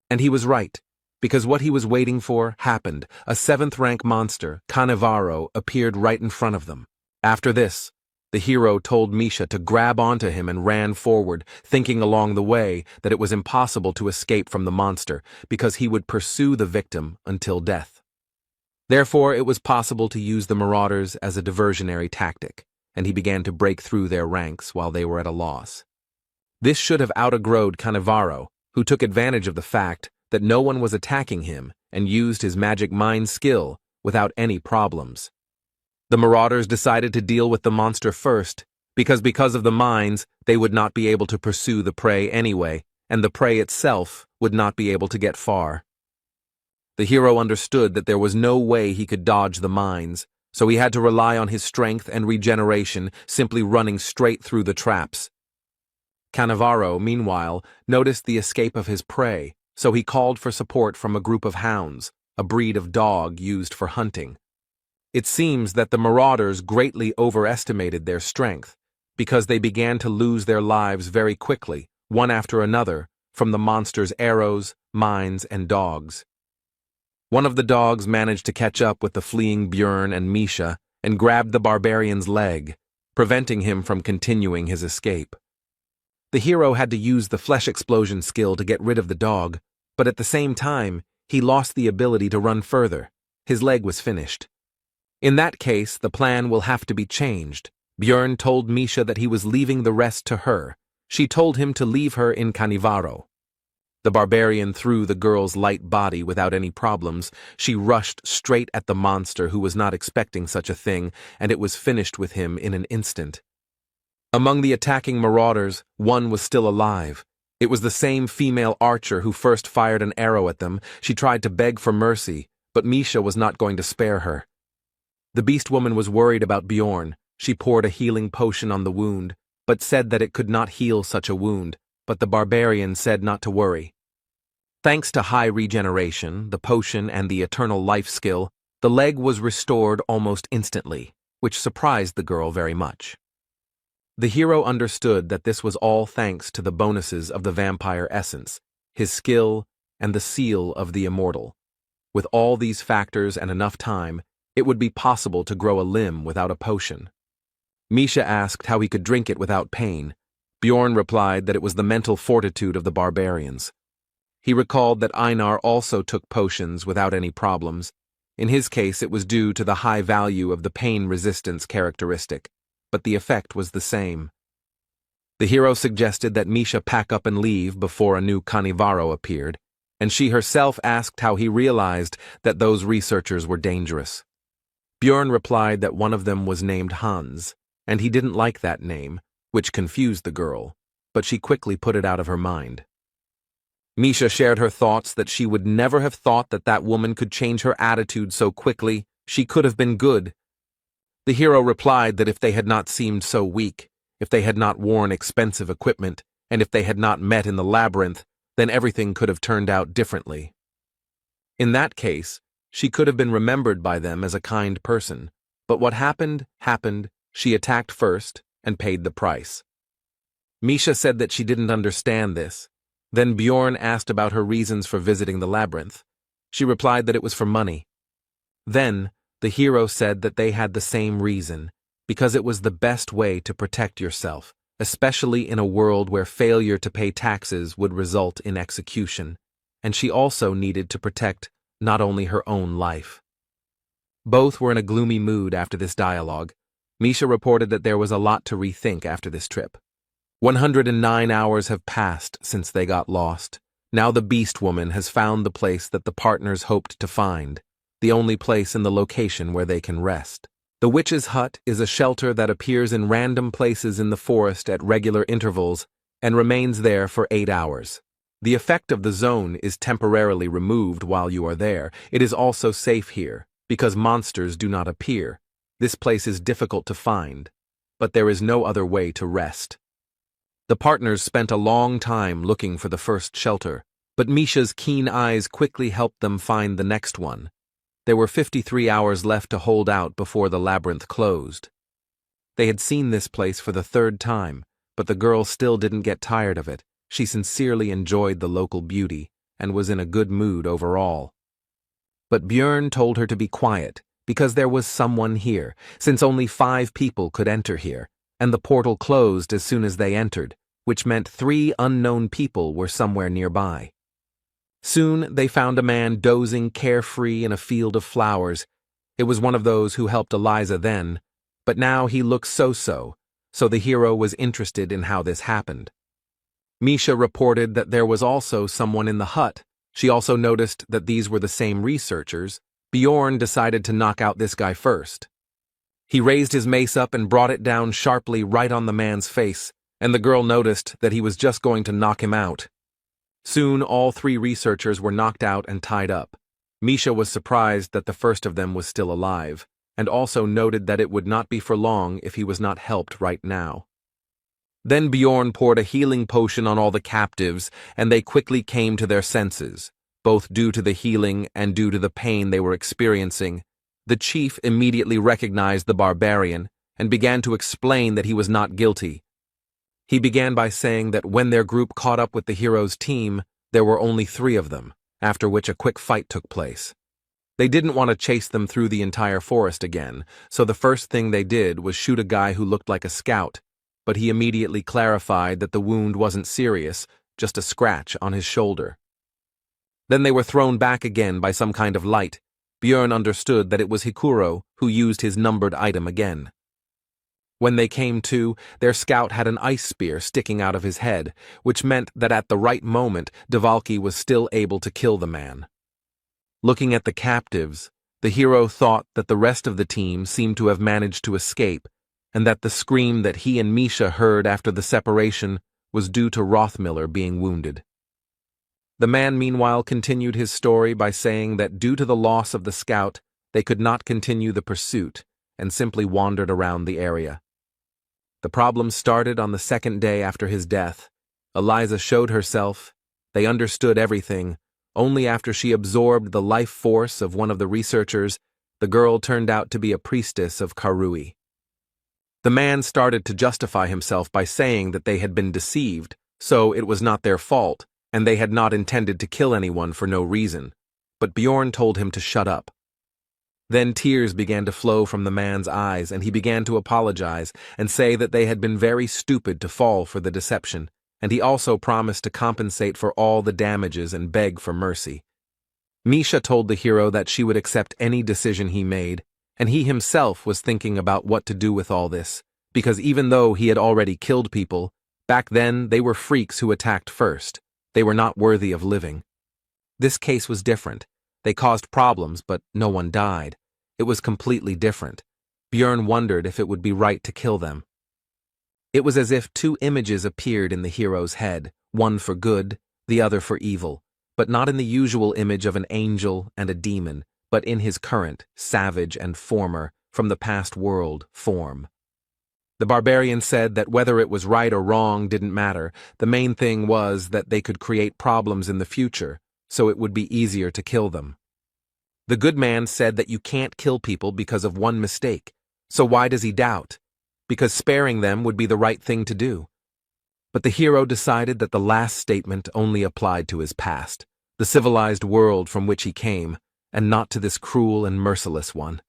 And he was right, because what he was waiting for happened. A 7th rank monster, Cannavaro, appeared right in front of them. After this, the hero told Misha to grab onto him and ran forward, thinking along the way that it was impossible to escape from the monster because he would pursue the victim until death. Therefore, it was possible to use the marauders as a diversionary tactic, and he began to break through their ranks while they were at a loss. This should have out-aggroed Cannavaro, who took advantage of the fact that no one was attacking him and used his magic mind skill without any problems. The marauders decided to deal with the monster first, because of the mines, they would not be able to pursue the prey anyway, and the prey itself would not be able to get far. The hero understood that there was no way he could dodge the mines, so he had to rely on his strength and regeneration, simply running straight through the traps. Cannavaro, meanwhile, noticed the escape of his prey, so he called for support from a group of hounds, a breed of dog used for hunting. It seems that the marauders greatly overestimated their strength, because they began to lose their lives very quickly, one after another, from the monster's arrows, mines, and dogs. One of the dogs managed to catch up with the fleeing Björn and Misha and grabbed the barbarian's leg, preventing him from continuing his escape. The hero had to use the flesh explosion skill to get rid of the dog, but at the same time, he lost the ability to run further. His leg was finished. In that case, the plan will have to be changed. Björn told Misha that he was leaving the rest to her. She told him to leave her in Canivaro. The barbarian threw the girl's light body without any problems. She rushed straight at the monster, who was not expecting such a thing, and it was finished with him in an instant. Among the attacking marauders, one was still alive. It was the same female archer who first fired an arrow at them. She tried to beg for mercy, but Misha was not going to spare her. The beast woman was worried about Bjorn. She poured a healing potion on the wound, but said that it could not heal such a wound, but the barbarian said not to worry. Thanks to high regeneration, the potion, and the eternal life skill, the leg was restored almost instantly, which surprised the girl very much. The hero understood that this was all thanks to the bonuses of the vampire essence, his skill, and the seal of the immortal. With all these factors and enough time, it would be possible to grow a limb without a potion. Misha asked how he could drink it without pain. Bjorn replied that it was the mental fortitude of the barbarians. He recalled that Einar also took potions without any problems. In his case, it was due to the high value of the pain resistance characteristic, but the effect was the same. The hero suggested that Misha pack up and leave before a new Canivaro appeared, and she herself asked how he realized that those researchers were dangerous. Bjorn replied that one of them was named Hans, and he didn't like that name, which confused the girl, but she quickly put it out of her mind. Misha shared her thoughts that she would never have thought that that woman could change her attitude so quickly. She could have been good. The hero replied that if they had not seemed so weak, if they had not worn expensive equipment, and if they had not met in the labyrinth, then everything could have turned out differently. In that case, she could have been remembered by them as a kind person, but what happened, happened. She attacked first and paid the price. Misha said that she didn't understand this. Then Bjorn asked about her reasons for visiting the labyrinth. She replied that it was for money. Then, the hero said that they had the same reason, because it was the best way to protect yourself, especially in a world where failure to pay taxes would result in execution, and she also needed to protect not only her own life. Both were in a gloomy mood after this dialogue. Misha reported that there was a lot to rethink after this trip. 109 hours have passed since they got lost. Now the beast woman has found the place that the partners hoped to find, the only place in the location where they can rest. The witch's hut is a shelter that appears in random places in the forest at regular intervals and remains there for 8 hours. The effect of the zone is temporarily removed while you are there. It is also safe here, because monsters do not appear. This place is difficult to find, but there is no other way to rest. The partners spent a long time looking for the first shelter, but Misha's keen eyes quickly helped them find the next one. There were 53 hours left to hold out before the labyrinth closed. They had seen this place for the 3rd time, but the girl still didn't get tired of it. She sincerely enjoyed the local beauty and was in a good mood overall. But Björn told her to be quiet, because there was someone here, since only 5 people could enter here, and the portal closed as soon as they entered, which meant 3 unknown people were somewhere nearby. Soon they found a man dozing carefree in a field of flowers. It was one of those who helped Eliza then, but now he looked so-so, so the hero was interested in how this happened. Misha reported that there was also someone in the hut. She also noticed that these were the same researchers. Bjorn decided to knock out this guy first. He raised his mace up and brought it down sharply right on the man's face, and the girl noticed that he was just going to knock him out. Soon all 3 researchers were knocked out and tied up. Misha was surprised that the first of them was still alive, and also noted that it would not be for long if he was not helped right now. Then Bjorn poured a healing potion on all the captives, and they quickly came to their senses, both due to the healing and due to the pain they were experiencing. The chief immediately recognized the barbarian and began to explain that he was not guilty. He began by saying that when their group caught up with the hero's team, there were only 3 of them, after which a quick fight took place. They didn't want to chase them through the entire forest again, so the first thing they did was shoot a guy who looked like a scout, but he immediately clarified that the wound wasn't serious, just a scratch on his shoulder. Then they were thrown back again by some kind of light. Björn understood that it was Hikuro who used his numbered item again. When they came to, their scout had an ice spear sticking out of his head, which meant that at the right moment, Dvalki was still able to kill the man. Looking at the captives, the hero thought that the rest of the team seemed to have managed to escape, and that the scream that he and Misha heard after the separation was due to Rothmiller being wounded. The man meanwhile continued his story by saying that due to the loss of the scout, they could not continue the pursuit, and simply wandered around the area. The problem started on the 2nd day after his death. Eliza showed herself. They understood everything. Only after she absorbed the life force of one of the researchers, the girl turned out to be a priestess of Karui. The man started to justify himself by saying that they had been deceived, so it was not their fault, and they had not intended to kill anyone for no reason. But Bjorn told him to shut up. Then tears began to flow from the man's eyes, and he began to apologize and say that they had been very stupid to fall for the deception, and he also promised to compensate for all the damages and beg for mercy. Misha told the hero that she would accept any decision he made, and he himself was thinking about what to do with all this, because even though he had already killed people, back then they were freaks who attacked first. They were not worthy of living. This case was different. They caused problems, but no one died. It was completely different. Björn wondered if it would be right to kill them. It was as if 2 images appeared in the hero's head, one for good, the other for evil, but not in the usual image of an angel and a demon, but in his current, savage and former, from the past world, form. The barbarian said that whether it was right or wrong didn't matter. The main thing was that they could create problems in the future, so it would be easier to kill them. The good man said that you can't kill people because of one mistake, so why does he doubt? Because sparing them would be the right thing to do. But the hero decided that the last statement only applied to his past, the civilized world from which he came, and not to this cruel and merciless one.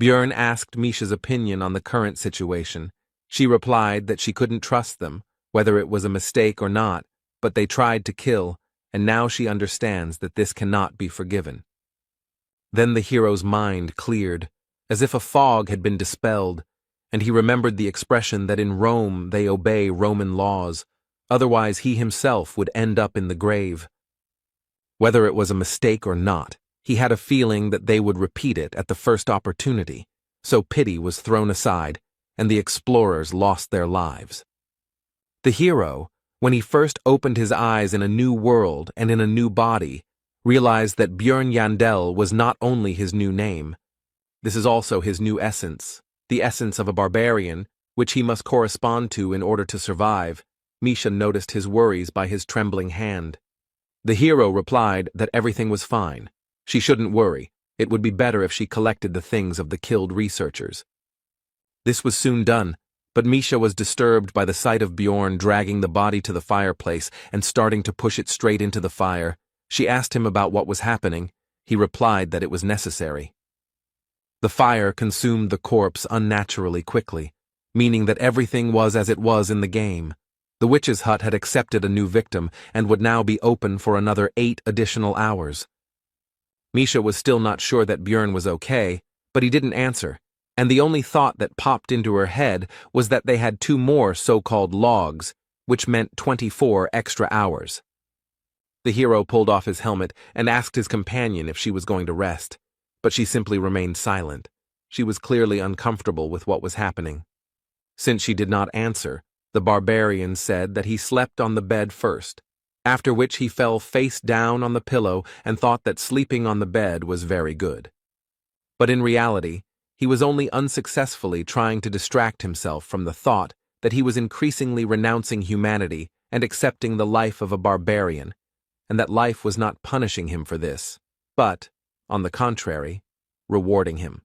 Björn asked Misha's opinion on the current situation. She replied that she couldn't trust them, whether it was a mistake or not, but they tried to kill, and now she understands that this cannot be forgiven. Then the hero's mind cleared, as if a fog had been dispelled, and he remembered the expression that in Rome they obey Roman laws, otherwise he himself would end up in the grave. Whether it was a mistake or not, he had a feeling that they would repeat it at the first opportunity, so pity was thrown aside, and the explorers lost their lives. The hero, when he first opened his eyes in a new world and in a new body, realized that Björn Yandel was not only his new name. This is also his new essence, the essence of a barbarian, which he must correspond to in order to survive. Misha noticed his worries by his trembling hand. The hero replied that everything was fine. She shouldn't worry. It would be better if she collected the things of the killed researchers. This was soon done, but Misha was disturbed by the sight of Bjorn dragging the body to the fireplace and starting to push it straight into the fire. She asked him about what was happening. He replied that it was necessary. The fire consumed the corpse unnaturally quickly, meaning that everything was as it was in the game. The witch's hut had accepted a new victim and would now be open for another 8 additional hours. Misha was still not sure that Björn was okay, but he didn't answer, and the only thought that popped into her head was that they had 2 more so-called logs, which meant 24 extra hours. The hero pulled off his helmet and asked his companion if she was going to rest, but she simply remained silent. She was clearly uncomfortable with what was happening. Since she did not answer, the barbarian said that he slept on the bed first, after which he fell face down on the pillow and thought that sleeping on the bed was very good. But in reality, he was only unsuccessfully trying to distract himself from the thought that he was increasingly renouncing humanity and accepting the life of a barbarian, and that life was not punishing him for this, but, on the contrary, rewarding him.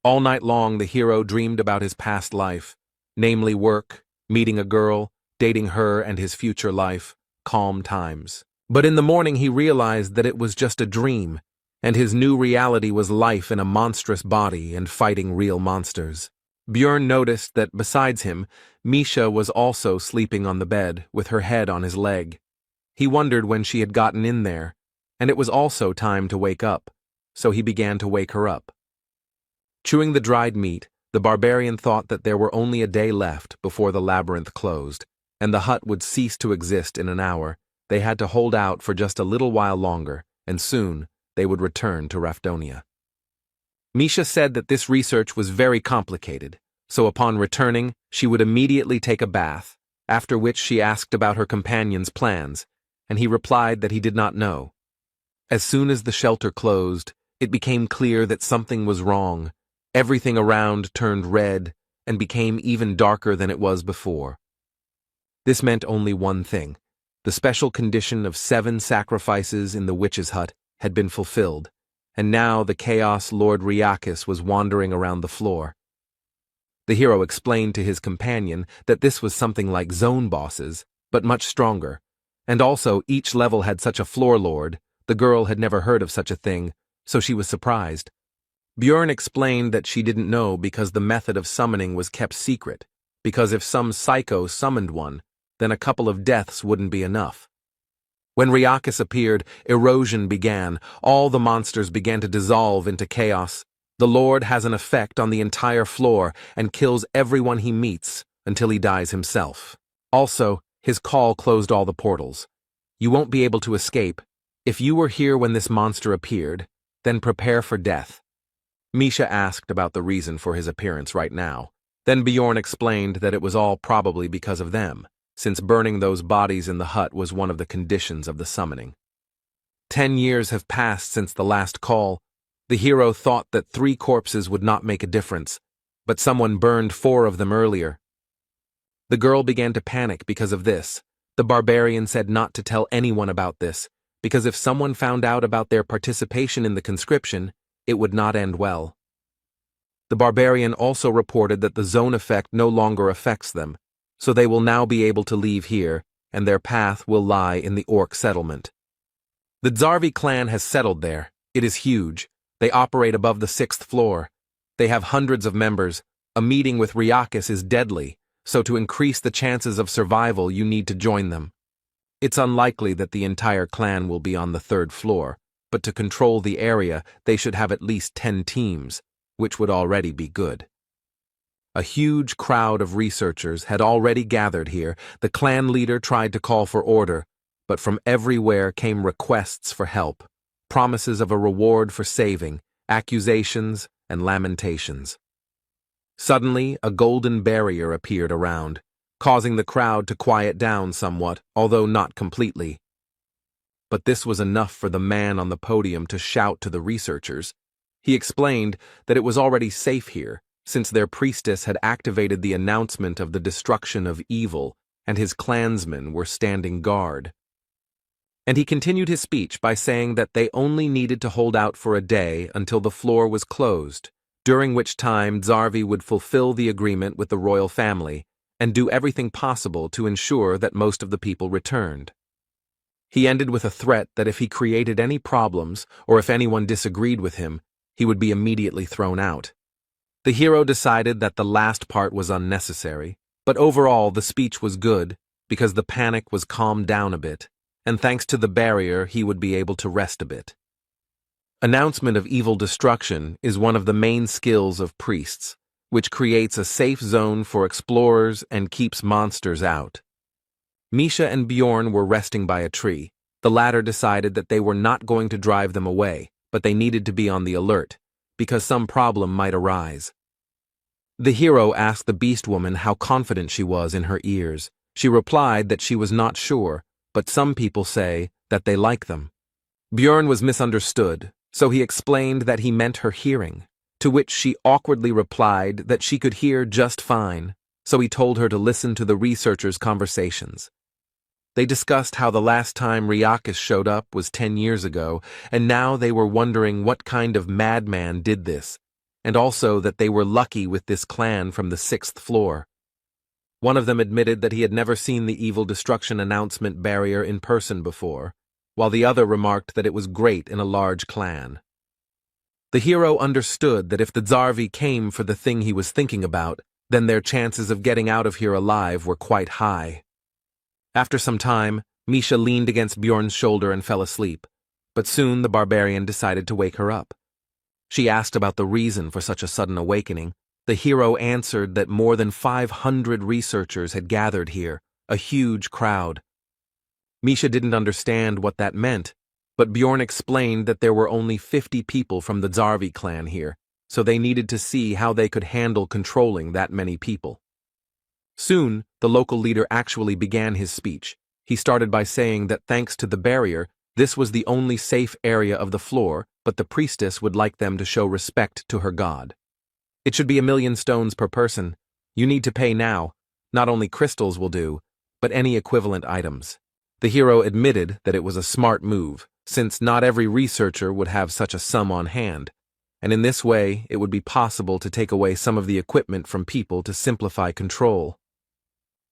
All night long the hero dreamed about his past life, namely work, meeting a girl, dating her and his future life, calm times. But in the morning he realized that it was just a dream, and his new reality was life in a monstrous body and fighting real monsters. Björn noticed that besides him, Misha was also sleeping on the bed, with her head on his leg. He wondered when she had gotten in there, and it was also time to wake up, so he began to wake her up. Chewing the dried meat, the barbarian thought that there were only a day left before the labyrinth closed, and the hut would cease to exist in an hour. They had to hold out for just a little while longer, and soon they would return to Rafdonia. Misha said that this research was very complicated, so upon returning, she would immediately take a bath, after which she asked about her companion's plans, and he replied that he did not know. As soon as the shelter closed, it became clear that something was wrong. Everything around turned red and became even darker than it was before. This meant only one thing. The special condition of 7 sacrifices in the witch's hut had been fulfilled, and now the Chaos Lord Riakis was wandering around the floor. The hero explained to his companion that this was something like zone bosses, but much stronger, and also each level had such a floor lord. The girl had never heard of such a thing, so she was surprised. Björn explained that she didn't know because the method of summoning was kept secret, because if some psycho summoned one, then a couple of deaths wouldn't be enough. When Riakis appeared, erosion began. All the monsters began to dissolve into chaos. The Lord has an effect on the entire floor and kills everyone he meets until he dies himself. Also, his call closed all the portals. You won't be able to escape. If you were here when this monster appeared, then prepare for death. Misha asked about the reason for his appearance right now. Then Bjorn explained that it was all probably because of them, since burning those bodies in the hut was one of the conditions of the summoning. 10 years have passed since the last call. The hero thought that 3 corpses would not make a difference, but someone burned 4 of them earlier. The girl began to panic because of this. The barbarian said not to tell anyone about this, because if someone found out about their participation in the conscription, it would not end well. The barbarian also reported that the zone effect no longer affects them, so they will now be able to leave here, and their path will lie in the orc settlement. The Zarvi clan has settled there. It is huge. They operate above the 6th floor. They have hundreds of members. A meeting with Riakis is deadly, so to increase the chances of survival you need to join them. It's unlikely that the entire clan will be on the 3rd floor, but to control the area they should have at least 10 teams, which would already be good. A huge crowd of researchers had already gathered here. The clan leader tried to call for order, but from everywhere came requests for help, promises of a reward for saving, accusations, and lamentations. Suddenly, a golden barrier appeared around, causing the crowd to quiet down somewhat, although not completely. But this was enough for the man on the podium to shout to the researchers. He explained that it was already safe here, since their priestess had activated the announcement of the destruction of evil, and his clansmen were standing guard. And he continued his speech by saying that they only needed to hold out for a day until the floor was closed, during which time Zarvi would fulfill the agreement with the royal family and do everything possible to ensure that most of the people returned. He ended with a threat that if he created any problems or if anyone disagreed with him, he would be immediately thrown out. The hero decided that the last part was unnecessary, but overall the speech was good because the panic was calmed down a bit, and thanks to the barrier he would be able to rest a bit. Announcement of evil destruction is one of the main skills of priests, which creates a safe zone for explorers and keeps monsters out. Misha and Bjorn were resting by a tree. The latter decided that they were not going to drive them away, but they needed to be on the alert, because some problem might arise. The hero asked the beast woman how confident she was in her ears. She replied that she was not sure, but some people say that they like them. Bjorn was misunderstood, so he explained that he meant her hearing, to which she awkwardly replied that she could hear just fine, so he told her to listen to the researchers' conversations. They discussed how the last time Riakis showed up was 10 years ago, and now they were wondering what kind of madman did this, and also that they were lucky with this clan from the 6th floor. One of them admitted that he had never seen the evil destruction announcement barrier in person before, while the other remarked that it was great in a large clan. The hero understood that if the Zarvi came for the thing he was thinking about, then their chances of getting out of here alive were quite high. After some time, Misha leaned against Bjorn's shoulder and fell asleep, but soon the barbarian decided to wake her up. She asked about the reason for such a sudden awakening. The hero answered that more than 500 researchers had gathered here, a huge crowd. Misha didn't understand what that meant, but Bjorn explained that there were only 50 people from the Zarvi clan here, so they needed to see how they could handle controlling that many people. Soon, the local leader actually began his speech. He started by saying that thanks to the barrier, this was the only safe area of the floor, but the priestess would like them to show respect to her god. It should be 1,000,000 stones per person. You need to pay now. Not only crystals will do, but any equivalent items. The hero admitted that it was a smart move, since not every researcher would have such a sum on hand, and in this way it would be possible to take away some of the equipment from people to simplify control.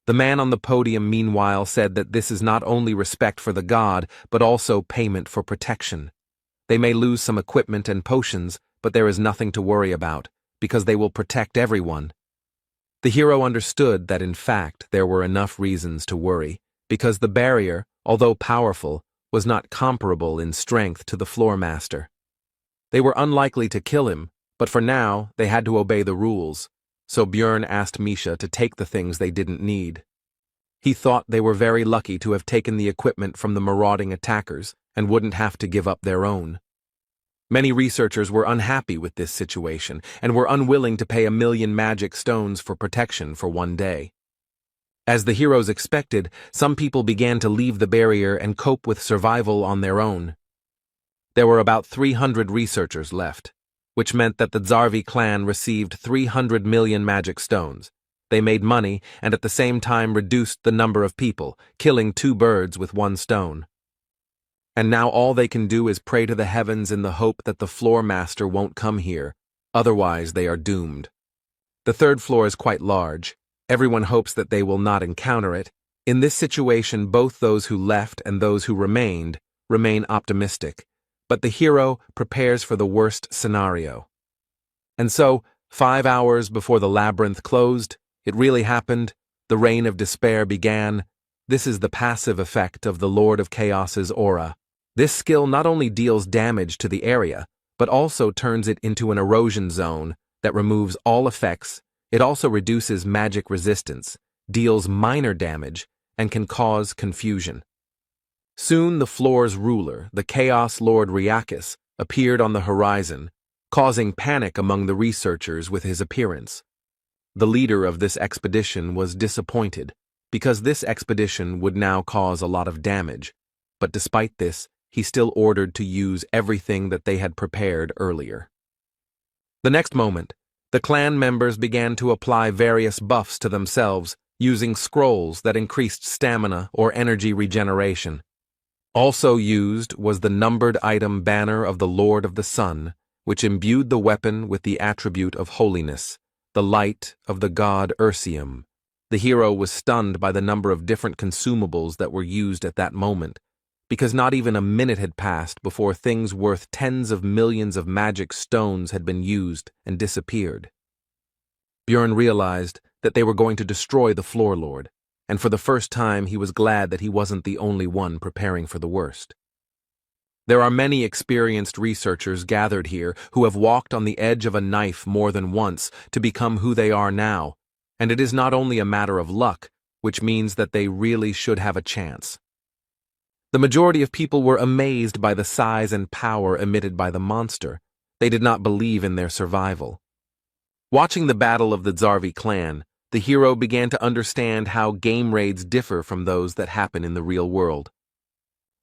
The man on the podium meanwhile said that this is not only respect for the god, but also payment for protection. They may lose some equipment and potions, but there is nothing to worry about, because they will protect everyone. The hero understood that in fact there were enough reasons to worry, because the barrier, although powerful, was not comparable in strength to the floor master. They were unlikely to kill him, but for now they had to obey the rules, so Bjorn asked Misha to take the things they didn't need. He thought they were very lucky to have taken the equipment from the marauding attackers and wouldn't have to give up their own. Many researchers were unhappy with this situation and were unwilling to pay 1,000,000 magic stones for protection for one day. As the heroes expected, some people began to leave the barrier and cope with survival on their own. There were about 300 researchers left, which meant that the Zarvi clan received 300 million magic stones. They made money and at the same time reduced the number of people, killing 2 birds with 1 stone. And now all they can do is pray to the heavens in the hope that the floor master won't come here, otherwise they are doomed. The 3rd floor is quite large. Everyone hopes that they will not encounter it. In this situation, both those who left and those who remain optimistic, but the hero prepares for the worst scenario. And so, 5 hours before the labyrinth closed, it really happened. The reign of despair began. This is the passive effect of the Lord of Chaos's aura. This skill not only deals damage to the area, but also turns it into an erosion zone that removes all effects. It also reduces magic resistance, deals minor damage, and can cause confusion. Soon the floor's ruler, the Chaos Lord Riakis, appeared on the horizon, causing panic among the researchers with his appearance. The leader of this expedition was disappointed, because this expedition would now cause a lot of damage, but despite this, he still ordered to use everything that they had prepared earlier. The next moment, the clan members began to apply various buffs to themselves, using scrolls that increased stamina or energy regeneration. Also used was the numbered item banner of the Lord of the Sun, which imbued the weapon with the attribute of holiness, the light of the god Ursium. The hero was stunned by the number of different consumables that were used at that moment, because not even a minute had passed before things worth tens of millions of magic stones had been used and disappeared. Bjorn realized that they were going to destroy the Floor Lord, and for the first time he was glad that he wasn't the only one preparing for the worst. There are many experienced researchers gathered here who have walked on the edge of a knife more than once to become who they are now, and it is not only a matter of luck, which means that they really should have a chance. The majority of people were amazed by the size and power emitted by the monster. They did not believe in their survival. Watching the battle of the Zarvi clan, the hero began to understand how game raids differ from those that happen in the real world.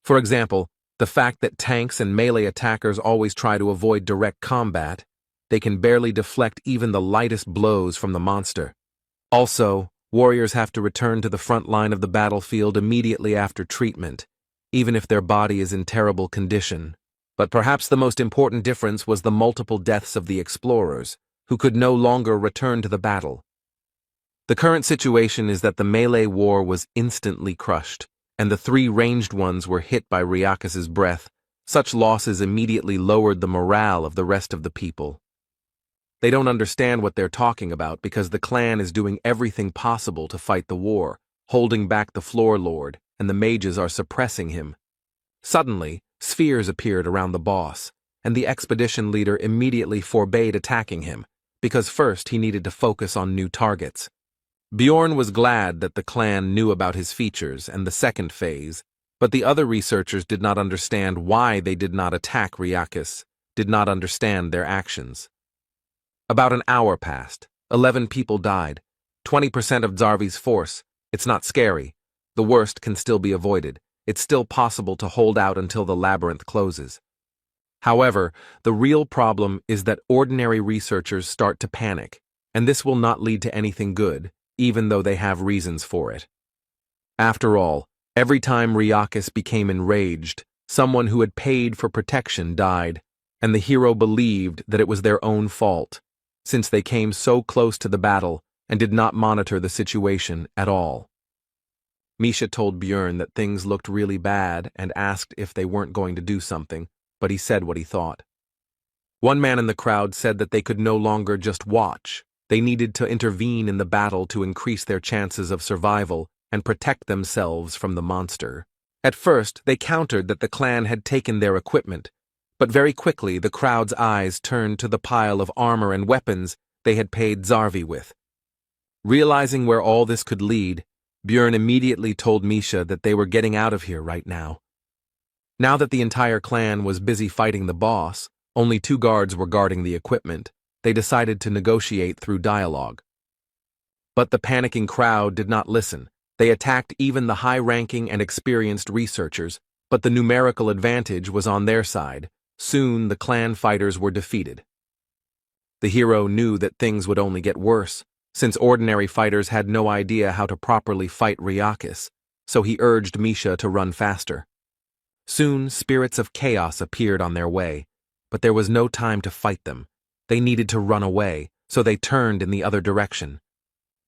For example, the fact that tanks and melee attackers always try to avoid direct combat, they can barely deflect even the lightest blows from the monster. Also, warriors have to return to the front line of the battlefield immediately after treatment, even if their body is in terrible condition. But perhaps the most important difference was the multiple deaths of the explorers, who could no longer return to the battle. The current situation is that the melee war was instantly crushed, and the three ranged ones were hit by Ryakis's breath. Such losses immediately lowered the morale of the rest of the people. They don't understand what they're talking about because the clan is doing everything possible to fight the war, holding back the floor lord, and the mages are suppressing him. Suddenly, spheres appeared around the boss, and the expedition leader immediately forbade attacking him, because first he needed to focus on new targets. Bjorn was glad that the clan knew about his features and the second phase, but the other researchers did not understand why they did not attack Ryakis, did not understand their actions. About an hour passed. 11 people died. 20% of Zarvi's force. It's not scary. The worst can still be avoided. It's still possible to hold out until the labyrinth closes. However, the real problem is that ordinary researchers start to panic, and this will not lead to anything good, even though they have reasons for it. After all, every time Ryakis became enraged, someone who had paid for protection died, and the hero believed that it was their own fault, since they came so close to the battle and did not monitor the situation at all. Misha told Bjorn that things looked really bad and asked if they weren't going to do something, but he said what he thought. One man in the crowd said that they could no longer just watch. They needed to intervene in the battle to increase their chances of survival and protect themselves from the monster. At first, they countered that the clan had taken their equipment, but very quickly the crowd's eyes turned to the pile of armor and weapons they had paid Zarvi with. Realizing where all this could lead, Bjorn immediately told Misha that they were getting out of here right now. Now that the entire clan was busy fighting the boss, only 2 guards were guarding the equipment. They decided to negotiate through dialogue. But the panicking crowd did not listen. They attacked even the high-ranking and experienced researchers, but the numerical advantage was on their side. Soon the clan fighters were defeated. The hero knew that things would only get worse, since ordinary fighters had no idea how to properly fight Ryakis, so he urged Misha to run faster. Soon spirits of chaos appeared on their way, but there was no time to fight them. They needed to run away, so they turned in the other direction.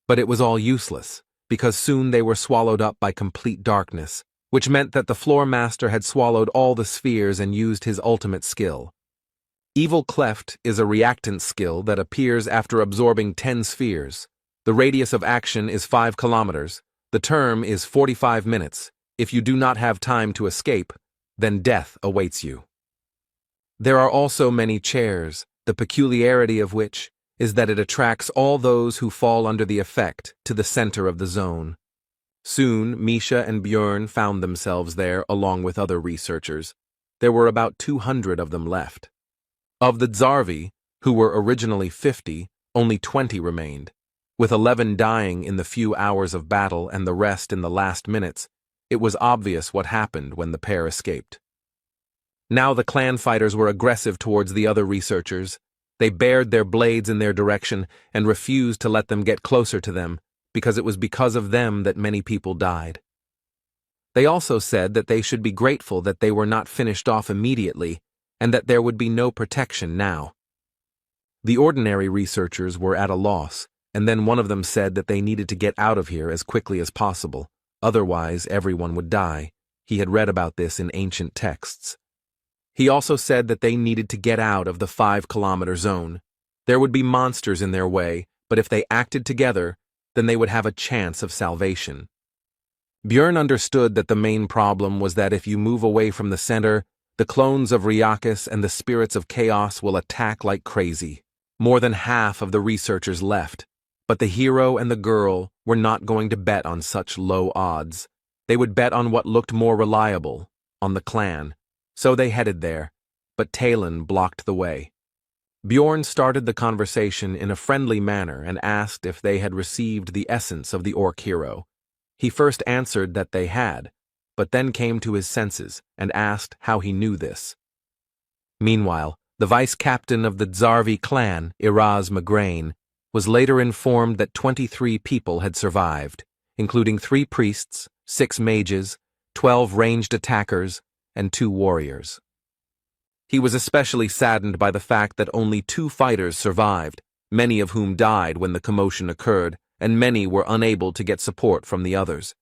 But it was all useless, because soon they were swallowed up by complete darkness, which meant that the floor master had swallowed all the spheres and used his ultimate skill. Evil Cleft is a reactant skill that appears after absorbing 10 spheres. The radius of action is 5 kilometers. The term is 45 minutes. If you do not have time to escape, then death awaits you. There are also many chairs, the peculiarity of which is that it attracts all those who fall under the effect to the center of the zone. Soon, Misha and Bjorn found themselves there along with other researchers. There were about 200 of them left. Of the Zarvi, who were originally 50, only 20 remained. With 11 dying in the few hours of battle and the rest in the last minutes, it was obvious what happened when the pair escaped. Now the clan fighters were aggressive towards the other researchers. They bared their blades in their direction and refused to let them get closer to them, because it was because of them that many people died. They also said that they should be grateful that they were not finished off immediately, and that there would be no protection now. The ordinary researchers were at a loss, and then one of them said that they needed to get out of here as quickly as possible, otherwise everyone would die. He had read about this in ancient texts. He also said that they needed to get out of the 5-kilometer zone. There would be monsters in their way, but if they acted together, then they would have a chance of salvation. Bjorn understood that the main problem was that if you move away from the center, the clones of Ryakis and the spirits of chaos will attack like crazy. More than half of the researchers left, but the hero and the girl were not going to bet on such low odds. They would bet on what looked more reliable, on the clan. So they headed there, but Talon blocked the way. Bjorn started the conversation in a friendly manner and asked if they had received the essence of the orc hero. He first answered that they had, but then came to his senses and asked how he knew this. Meanwhile, the vice-captain of the Zarvi clan, Iraz Magrain, was later informed that 23 people had survived, including 3 priests, 6 mages, 12 ranged attackers, and 2 warriors. He was especially saddened by the fact that only 2 fighters survived, many of whom died when the commotion occurred, and many were unable to get support from the others.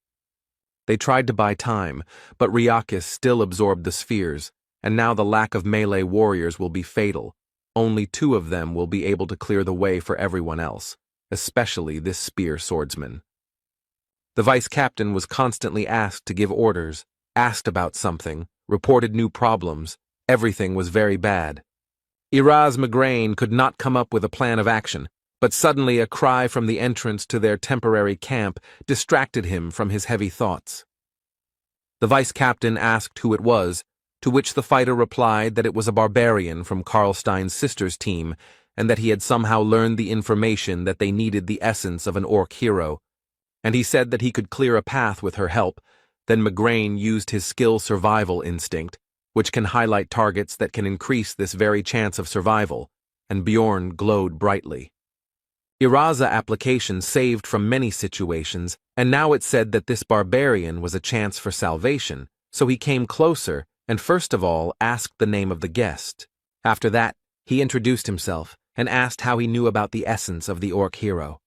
They tried to buy time, but Ryakis still absorbed the spheres, and now the lack of melee warriors will be fatal. Only 2 of them will be able to clear the way for everyone else, especially this spear swordsman. The vice captain was constantly asked to give orders, asked about something, reported new problems. Everything was very bad. Iraz Migraine could not come up with a plan of action, but suddenly a cry from the entrance to their temporary camp distracted him from his heavy thoughts. The vice captain asked who it was, to which the fighter replied that it was a barbarian from Karlstein's sister's team, and that he had somehow learned the information that they needed the essence of an orc hero, and he said that he could clear a path with her help. Then Migraine used his skill survival instinct, which can highlight targets that can increase this very chance of survival, and Bjorn glowed brightly. Iraza application saved from many situations, and now it said that this barbarian was a chance for salvation, so he came closer and first of all asked the name of the guest. After that, he introduced himself and asked how he knew about the essence of the orc hero.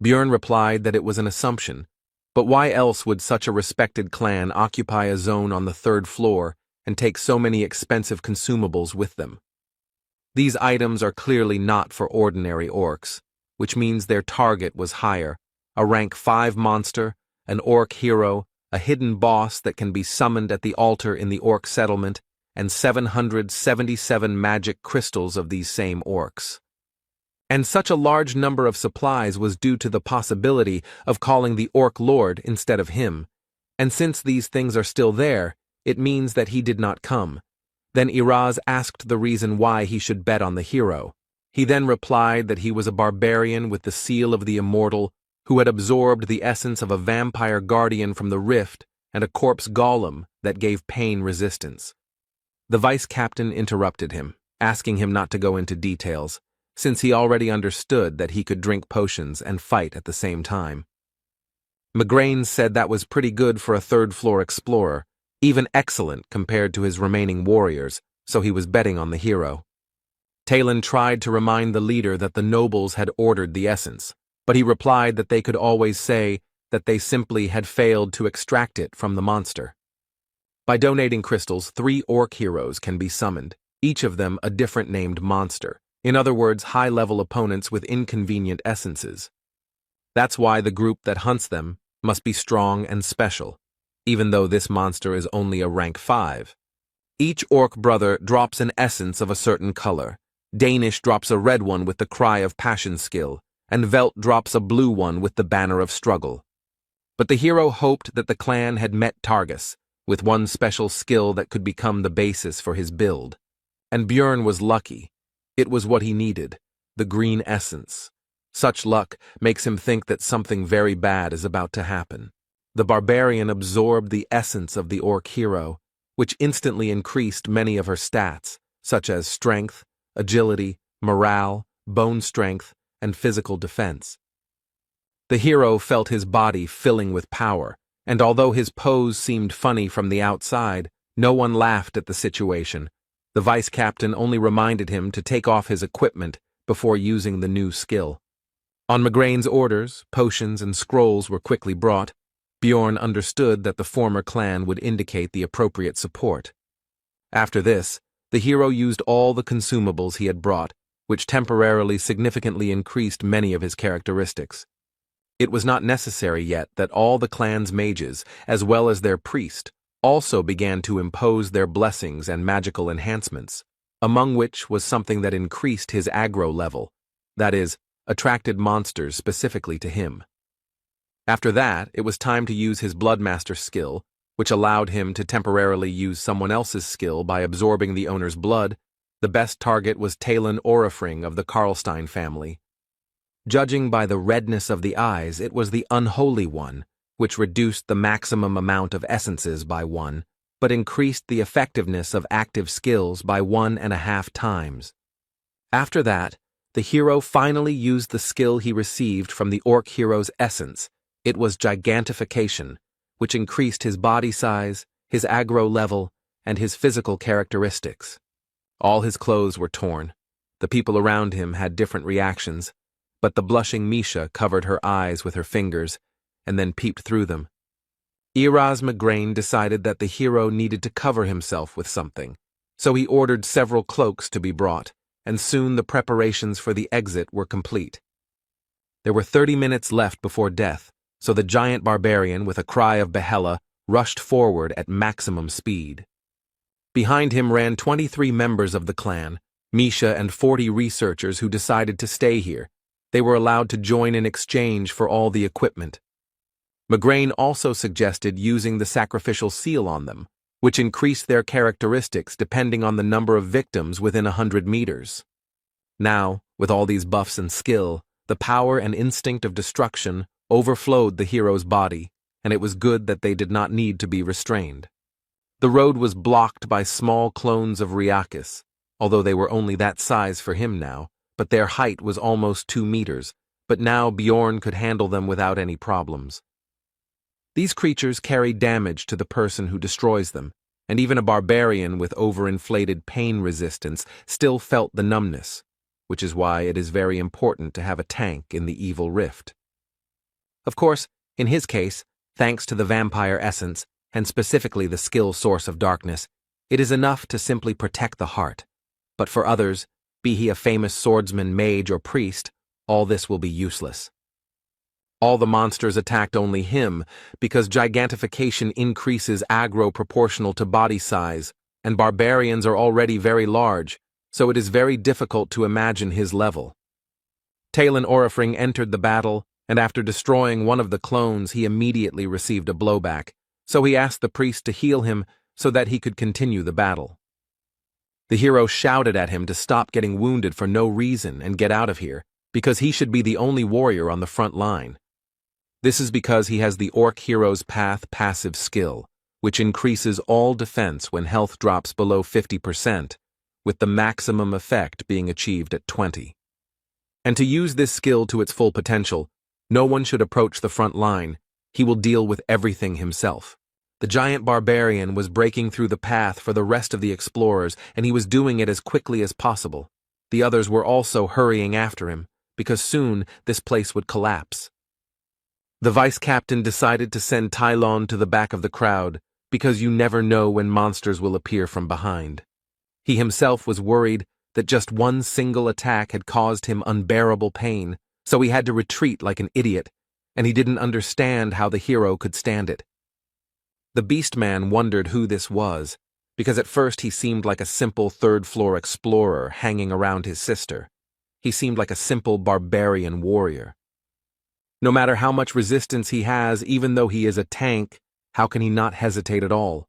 Bjorn replied that it was an assumption, but why else would such a respected clan occupy a zone on the 3rd floor and take so many expensive consumables with them? These items are clearly not for ordinary orcs, which means their target was higher, a rank 5 monster, an orc hero, a hidden boss that can be summoned at the altar in the orc settlement, and 777 magic crystals of these same orcs. And such a large number of supplies was due to the possibility of calling the orc lord instead of him, and since these things are still there, it means that he did not come. Then Iraz asked the reason why he should bet on the hero. He then replied that he was a barbarian with the seal of the immortal, who had absorbed the essence of a vampire guardian from the rift and a corpse golem that gave pain resistance. The vice captain interrupted him, asking him not to go into details, since he already understood that he could drink potions and fight at the same time. Migraine said that was pretty good for a 3rd-floor explorer, even excellent compared to his remaining warriors, so he was betting on the hero. Talon tried to remind the leader that the nobles had ordered the essence, but he replied that they could always say that they simply had failed to extract it from the monster. By donating crystals, 3 orc heroes can be summoned, each of them a different named monster, in other words, high-level opponents with inconvenient essences. That's why the group that hunts them must be strong and special, even though this monster is only a rank 5. Each orc brother drops an essence of a certain color. Danish drops a red one with the Cry of Passion skill, and Velt drops a blue one with the Banner of Struggle. But the hero hoped that the clan had met Targus, with one special skill that could become the basis for his build. And Bjorn was lucky. It was what he needed, the green essence. Such luck makes him think that something very bad is about to happen. The barbarian absorbed the essence of the orc hero, which instantly increased many of her stats, such as strength, agility, morale, bone strength, and physical defense. The hero felt his body filling with power, and although his pose seemed funny from the outside, no one laughed at the situation. The vice captain only reminded him to take off his equipment before using the new skill. On Migraine's orders, potions and scrolls were quickly brought. Bjorn understood that the former clan would indicate the appropriate support. After this, the hero used all the consumables he had brought, which temporarily significantly increased many of his characteristics. It was not necessary yet that all the clan's mages, as well as their priest, also began to impose their blessings and magical enhancements, among which was something that increased his aggro level, that is, attracted monsters specifically to him. After that, it was time to use his Bloodmaster skill, which allowed him to temporarily use someone else's skill by absorbing the owner's blood. The best target was Talon Orifring of the Karlstein family. Judging by the redness of the eyes, it was the unholy one, which reduced the maximum amount of essences by 1, but increased the effectiveness of active skills by 1.5 times. After that, the hero finally used the skill he received from the orc hero's essence. It was gigantification, which increased his body size, his aggro level, and his physical characteristics. All his clothes were torn. The people around him had different reactions, but the blushing Misha covered her eyes with her fingers and then peeped through them. Erasmus decided that the hero needed to cover himself with something, so he ordered several cloaks to be brought, and soon the preparations for the exit were complete. There were 30 minutes left before death, so the giant barbarian, with a cry of Yahello, rushed forward at maximum speed. Behind him ran 23 members of the clan, Misha and 40 researchers who decided to stay here. They were allowed to join in exchange for all the equipment. Migraine also suggested using the sacrificial seal on them, which increased their characteristics depending on the number of victims within 100 meters. Now, with all these buffs and skill, the power and instinct of destruction overflowed the hero's body, and it was good that they did not need to be restrained. The road was blocked by small clones of Ryakis, although they were only that size for him now, but their height was almost 2 meters, but now Bjorn could handle them without any problems. These creatures carry damage to the person who destroys them, and even a barbarian with overinflated pain resistance still felt the numbness, which is why it is very important to have a tank in the evil rift. Of course, in his case, thanks to the vampire essence, and specifically the skill source of darkness, it is enough to simply protect the heart. But for others, be he a famous swordsman, mage, or priest, all this will be useless. All the monsters attacked only him because gigantification increases aggro proportional to body size, and barbarians are already very large, so it is very difficult to imagine his level. Talon Orifring entered the battle, and after destroying one of the clones he immediately received a blowback, so he asked the priest to heal him so that he could continue the battle. The hero shouted at him to stop getting wounded for no reason and get out of here, because he should be the only warrior on the front line. This is because he has the Orc Hero's Path passive skill, which increases all defense when health drops below 50%, with the maximum effect being achieved at 20%. And to use this skill to its full potential, no one should approach the front line. He will deal with everything himself. The giant barbarian was breaking through the path for the rest of the explorers, and he was doing it as quickly as possible. The others were also hurrying after him, because soon this place would collapse. The vice-captain decided to send Tylon to the back of the crowd, because you never know when monsters will appear from behind. He himself was worried that just one single attack had caused him unbearable pain, so he had to retreat like an idiot, and he didn't understand how the hero could stand it. The Beastman wondered who this was, because at first he seemed like a simple third-floor explorer hanging around his sister. He seemed like a simple barbarian warrior. No matter how much resistance he has, even though he is a tank, how can he not hesitate at all?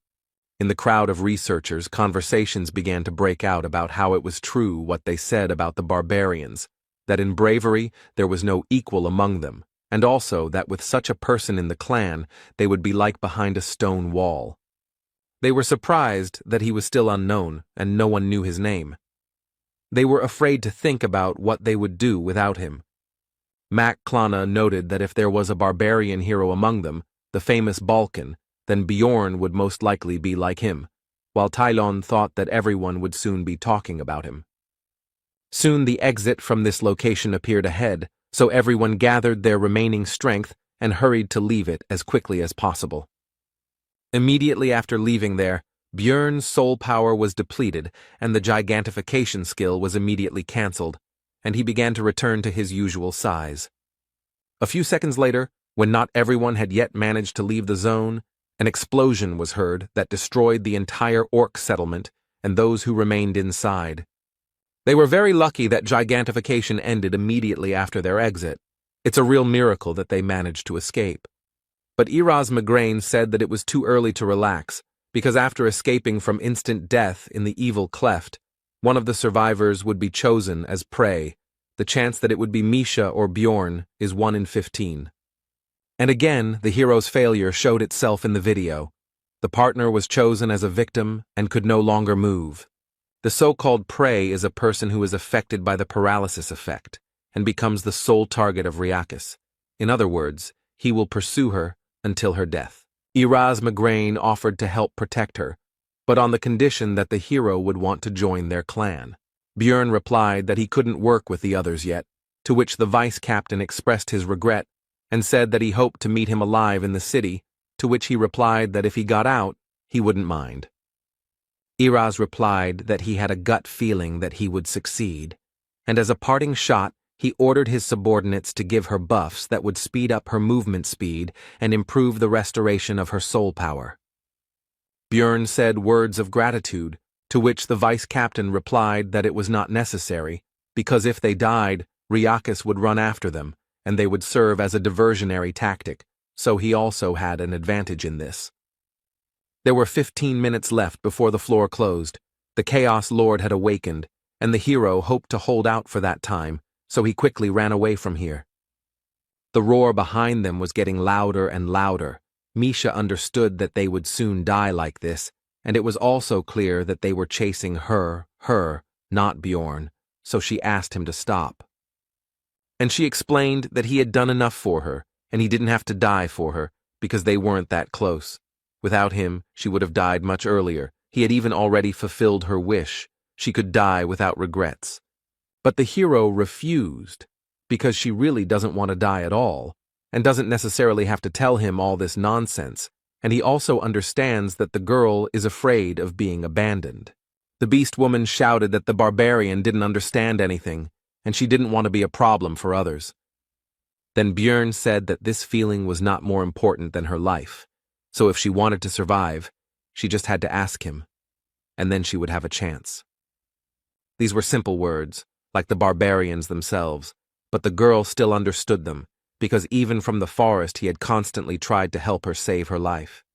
In the crowd of researchers, conversations began to break out about how it was true what they said about the barbarians, that in bravery there was no equal among them, and also that with such a person in the clan, they would be like behind a stone wall. They were surprised that he was still unknown, and no one knew his name. They were afraid to think about what they would do without him. Mac Klana noted that if there was a barbarian hero among them, the famous Balkan, then Bjorn would most likely be like him, while Tylon thought that everyone would soon be talking about him. Soon the exit from this location appeared ahead, so everyone gathered their remaining strength and hurried to leave it as quickly as possible. Immediately after leaving there, Bjorn's soul power was depleted and the gigantification skill was immediately cancelled, and he began to return to his usual size. A few seconds later, when not everyone had yet managed to leave the zone, an explosion was heard that destroyed the entire orc settlement and those who remained inside. They were very lucky that gigantification ended immediately after their exit. It's a real miracle that they managed to escape. But Erasmus said that it was too early to relax, because after escaping from instant death in the evil cleft, one of the survivors would be chosen as prey. The chance that it would be Misha or Bjorn is 1 in 15. And again, the hero's failure showed itself in the video. The partner was chosen as a victim and could no longer move. The so-called prey is a person who is affected by the paralysis effect and becomes the sole target of Ryakis. In other words, he will pursue her until her death. Erasmus offered to help protect her, but on the condition that the hero would want to join their clan. Bjorn replied that he couldn't work with the others yet, to which the vice-captain expressed his regret and said that he hoped to meet him alive in the city, to which he replied that if he got out, he wouldn't mind. Iraz replied that he had a gut feeling that he would succeed, and as a parting shot, he ordered his subordinates to give her buffs that would speed up her movement speed and improve the restoration of her soul power. Björn said words of gratitude, to which the vice-captain replied that it was not necessary, because if they died, Ryakis would run after them, and they would serve as a diversionary tactic, so he also had an advantage in this. There were 15 minutes left before the floor closed. The Chaos Lord had awakened, and the hero hoped to hold out for that time, so he quickly ran away from here. The roar behind them was getting louder and louder. Misha understood that they would soon die like this, and it was also clear that they were chasing her, not Bjorn, so she asked him to stop. And she explained that he had done enough for her, and he didn't have to die for her, because they weren't that close. Without him, she would have died much earlier. He had even already fulfilled her wish. She could die without regrets. But the hero refused, because she really doesn't want to die at all, and doesn't necessarily have to tell him all this nonsense, and he also understands that the girl is afraid of being abandoned. The beast woman shouted that the barbarian didn't understand anything, and she didn't want to be a problem for others. Then Björn said that this feeling was not more important than her life, so if she wanted to survive, she just had to ask him, and then she would have a chance. These were simple words, like the barbarians themselves, but the girl still understood them, because even from the forest he had constantly tried to help her save her life.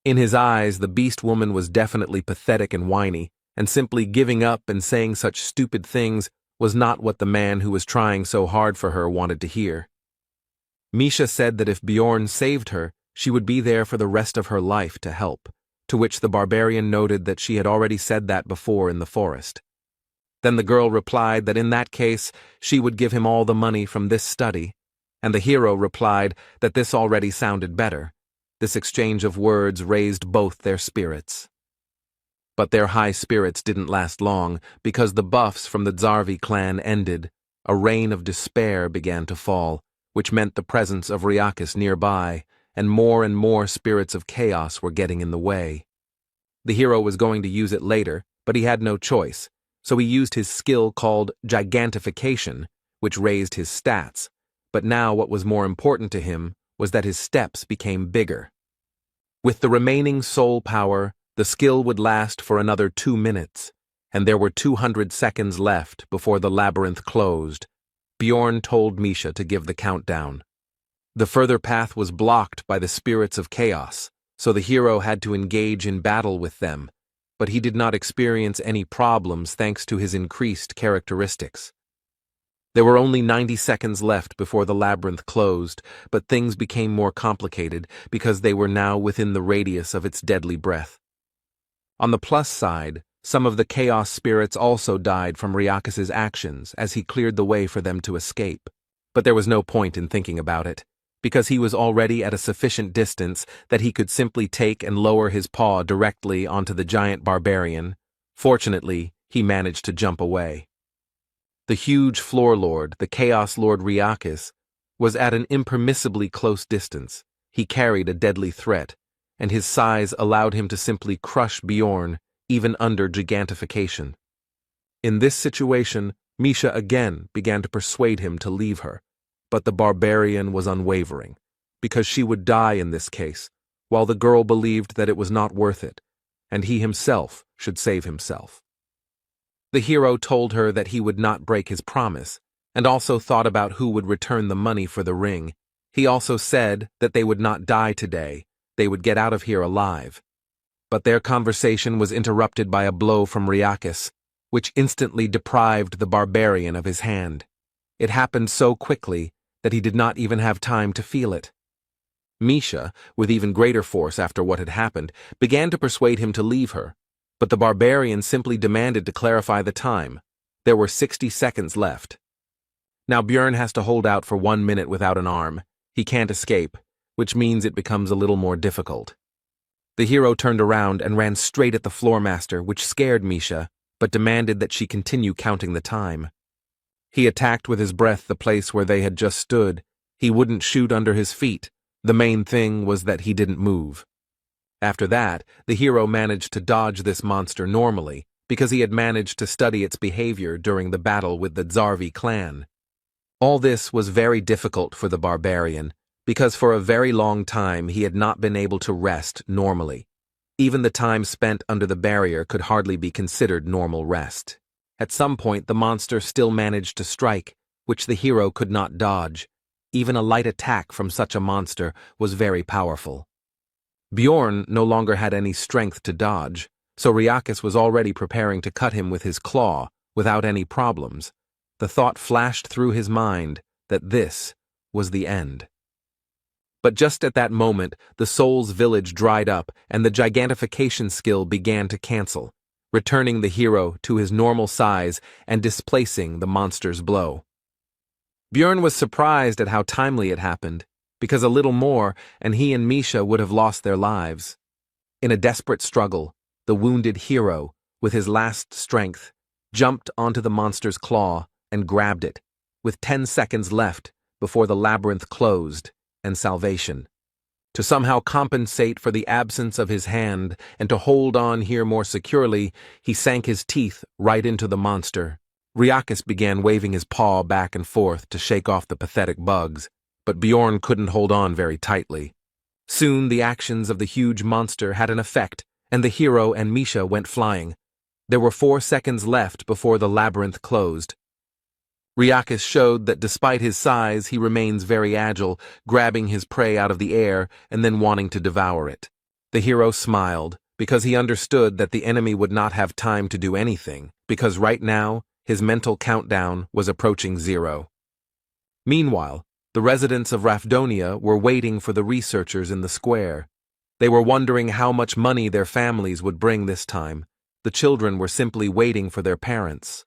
In his eyes, the beast woman was definitely pathetic and whiny, and simply giving up and saying such stupid things was not what the man who was trying so hard for her wanted to hear. Misha said that if Bjorn saved her, she would be there for the rest of her life to help, to which the barbarian noted that she had already said that before in the forest. Then the girl replied that in that case, she would give him all the money from this study, and the hero replied that this already sounded better. This exchange of words raised both their spirits. But their high spirits didn't last long, because the buffs from the Zarvi clan ended. A rain of despair began to fall, which meant the presence of Ryakis nearby, and more spirits of chaos were getting in the way. The hero was going to use it later, but he had no choice, so he used his skill called gigantification, which raised his stats, but now what was more important to him was that his steps became bigger. With the remaining soul power, the skill would last for another 2 minutes, and there were 200 seconds left before the labyrinth closed. Bjorn told Misha to give the countdown. The further path was blocked by the spirits of chaos, so the hero had to engage in battle with them, but he did not experience any problems thanks to his increased characteristics. There were only 90 seconds left before the labyrinth closed, but things became more complicated because they were now within the radius of its deadly breath. On the plus side, some of the chaos spirits also died from Ryakis' actions as he cleared the way for them to escape, but there was no point in thinking about it, because he was already at a sufficient distance that he could simply take and lower his paw directly onto the giant barbarian. Fortunately, he managed to jump away. The huge floor lord, the Chaos Lord Ryakis, was at an impermissibly close distance. He carried a deadly threat, and his size allowed him to simply crush Bjorn, even under gigantification. In this situation, Misha again began to persuade him to leave her, but the barbarian was unwavering, because she would die in this case, while the girl believed that it was not worth it, and he himself should save himself. The hero told her that he would not break his promise, and also thought about who would return the money for the ring. He also said that they would not die today, they would get out of here alive. But their conversation was interrupted by a blow from Ryakis, which instantly deprived the barbarian of his hand. It happened so quickly that he did not even have time to feel it. Misha, with even greater force after what had happened, began to persuade him to leave her, but the barbarian simply demanded to clarify the time. There were 60 seconds left. Now Björn has to hold out for 1 minute without an arm. He can't escape, which means it becomes a little more difficult. The hero turned around and ran straight at the floormaster, which scared Misha, but demanded that she continue counting the time. He attacked with his breath the place where they had just stood. He wouldn't shoot under his feet. The main thing was that he didn't move. After that, the hero managed to dodge this monster normally, because he had managed to study its behavior during the battle with the Zarvi clan. All this was very difficult for the barbarian, because for a very long time he had not been able to rest normally. Even the time spent under the barrier could hardly be considered normal rest. At some point the monster still managed to strike, which the hero could not dodge. Even a light attack from such a monster was very powerful. Bjorn no longer had any strength to dodge, so Riakis was already preparing to cut him with his claw, without any problems. The thought flashed through his mind that this was the end. But just at that moment, the soul's village dried up and the gigantification skill began to cancel, returning the hero to his normal size and displacing the monster's blow. Bjorn was surprised at how timely it happened, because a little more and he and Misha would have lost their lives. In a desperate struggle, the wounded hero, with his last strength, jumped onto the monster's claw and grabbed it, with 10 seconds left before the labyrinth closed and salvation. To somehow compensate for the absence of his hand and to hold on here more securely, he sank his teeth right into the monster. Riakis began waving his paw back and forth to shake off the pathetic bugs, but Bjorn couldn't hold on very tightly. Soon the actions of the huge monster had an effect, and the hero and Misha went flying. There were 4 seconds left before the labyrinth closed. Riakis showed that despite his size, he remains very agile, grabbing his prey out of the air and then wanting to devour it. The hero smiled, because he understood that the enemy would not have time to do anything, because right now, his mental countdown was approaching 0. Meanwhile, the residents of Rafdonia were waiting for the researchers in the square. They were wondering how much money their families would bring this time. The children were simply waiting for their parents.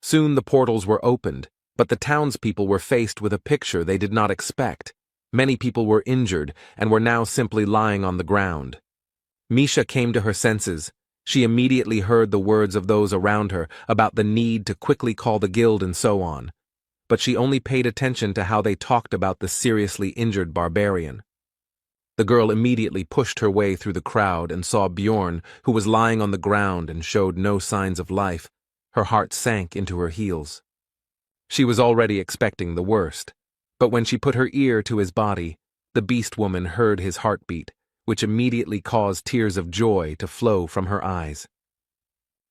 Soon the portals were opened, but the townspeople were faced with a picture they did not expect. Many people were injured and were now simply lying on the ground. Misha came to her senses. She immediately heard the words of those around her about the need to quickly call the guild and so on. But she only paid attention to how they talked about the seriously injured barbarian. The girl immediately pushed her way through the crowd and saw Bjorn, who was lying on the ground and showed no signs of life. Her heart sank into her heels. She was already expecting the worst, but when she put her ear to his body, the beast woman heard his heartbeat, which immediately caused tears of joy to flow from her eyes.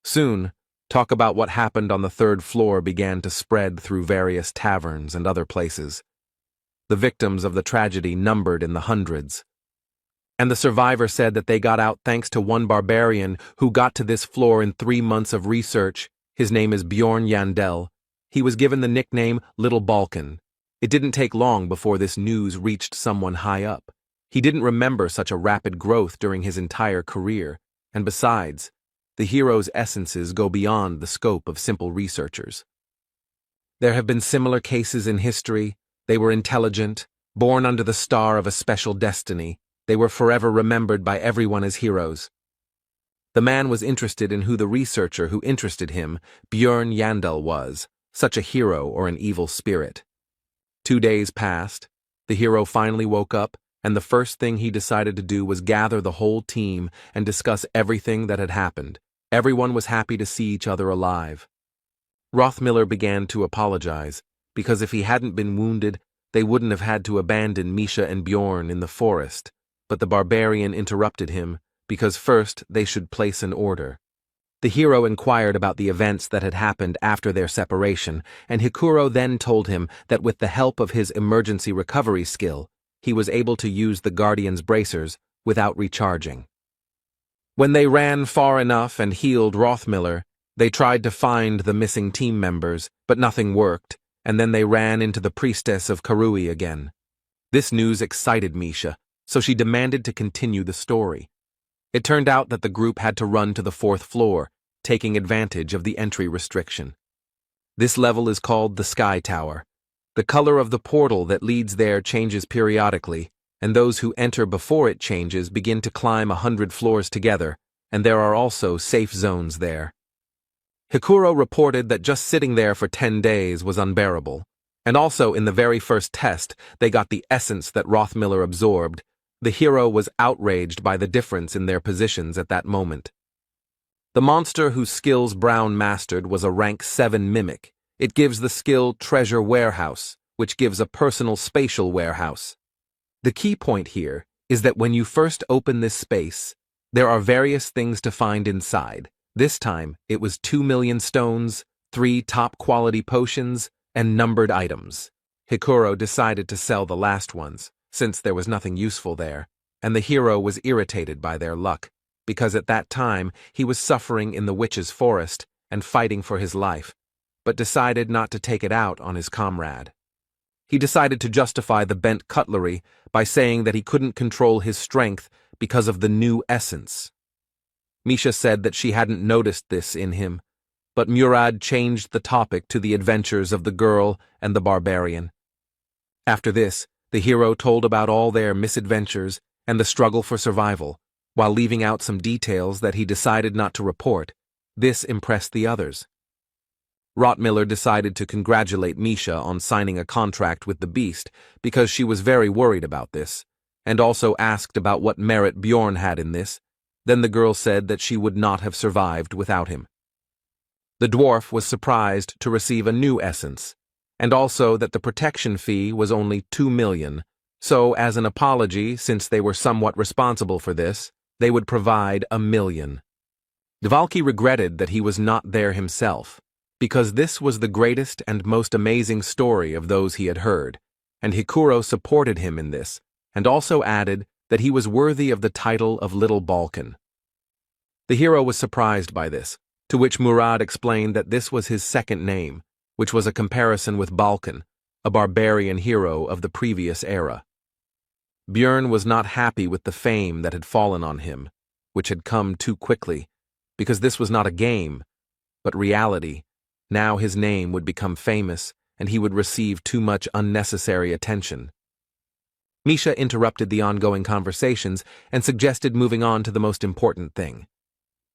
Soon, talk about what happened on the 3rd floor began to spread through various taverns and other places. The victims of the tragedy numbered in the hundreds. And the survivor said that they got out thanks to one barbarian who got to this floor in 3 months of research. His name is Bjorn Yandel. He was given the nickname Little Balkan. It didn't take long before this news reached someone high up. He didn't remember such a rapid growth during his entire career, and besides, the hero's essences go beyond the scope of simple researchers. There have been similar cases in history. They were intelligent, born under the star of a special destiny. They were forever remembered by everyone as heroes. The man was interested in who the researcher who interested him, Bjorn Yandel, was, such a hero or an evil spirit. 2 days passed. The hero finally woke up, and the first thing he decided to do was gather the whole team and discuss everything that had happened. Everyone was happy to see each other alive. Rothmiller began to apologize, because if he hadn't been wounded, they wouldn't have had to abandon Misha and Bjorn in the forest. But the barbarian interrupted him, because first they should place an order. The hero inquired about the events that had happened after their separation, and Hikuro then told him that with the help of his emergency recovery skill, he was able to use the Guardian's bracers without recharging. When they ran far enough and healed Rothmiller, they tried to find the missing team members, but nothing worked, and then they ran into the priestess of Karui again. This news excited Misha, so she demanded to continue the story. It turned out that the group had to run to the 4th floor, taking advantage of the entry restriction. This level is called the Sky Tower. The color of the portal that leads there changes periodically, and those who enter before it changes begin to climb 100 floors together, and there are also safe zones there. Hikuro reported that just sitting there for 10 days was unbearable. And also, in the very first test, they got the essence that Rothmiller absorbed. The hero was outraged by the difference in their positions at that moment. The monster whose skills Brown mastered was a rank 7 mimic. It gives the skill Treasure Warehouse, which gives a personal spatial warehouse. The key point here is that when you first open this space, there are various things to find inside. This time, it was 2 million stones, 3 top-quality potions, and numbered items. Hikuro decided to sell the last ones, since there was nothing useful there, and the hero was irritated by their luck, because at that time he was suffering in the witch's forest and fighting for his life, but decided not to take it out on his comrade. He decided to justify the bent cutlery by saying that he couldn't control his strength because of the new essence. Misha said that she hadn't noticed this in him, but Murad changed the topic to the adventures of the girl and the barbarian. After this, the hero told about all their misadventures and the struggle for survival, while leaving out some details that he decided not to report. This impressed the others. Rothmiller decided to congratulate Misha on signing a contract with the beast because she was very worried about this, and also asked about what merit Bjorn had in this. Then the girl said that she would not have survived without him. The dwarf was surprised to receive a new essence, and also that the protection fee was only 2 million, so as an apology, since they were somewhat responsible for this, they would provide 1 million. Dvalki regretted that he was not there himself, because this was the greatest and most amazing story of those he had heard, and Hikuro supported him in this, and also added that he was worthy of the title of Little Balkan. The hero was surprised by this, to which Murad explained that this was his second name, which was a comparison with Balkan, a barbarian hero of the previous era. Björn was not happy with the fame that had fallen on him, which had come too quickly, because this was not a game, but reality. Now his name would become famous, and he would receive too much unnecessary attention. Misha interrupted the ongoing conversations and suggested moving on to the most important thing.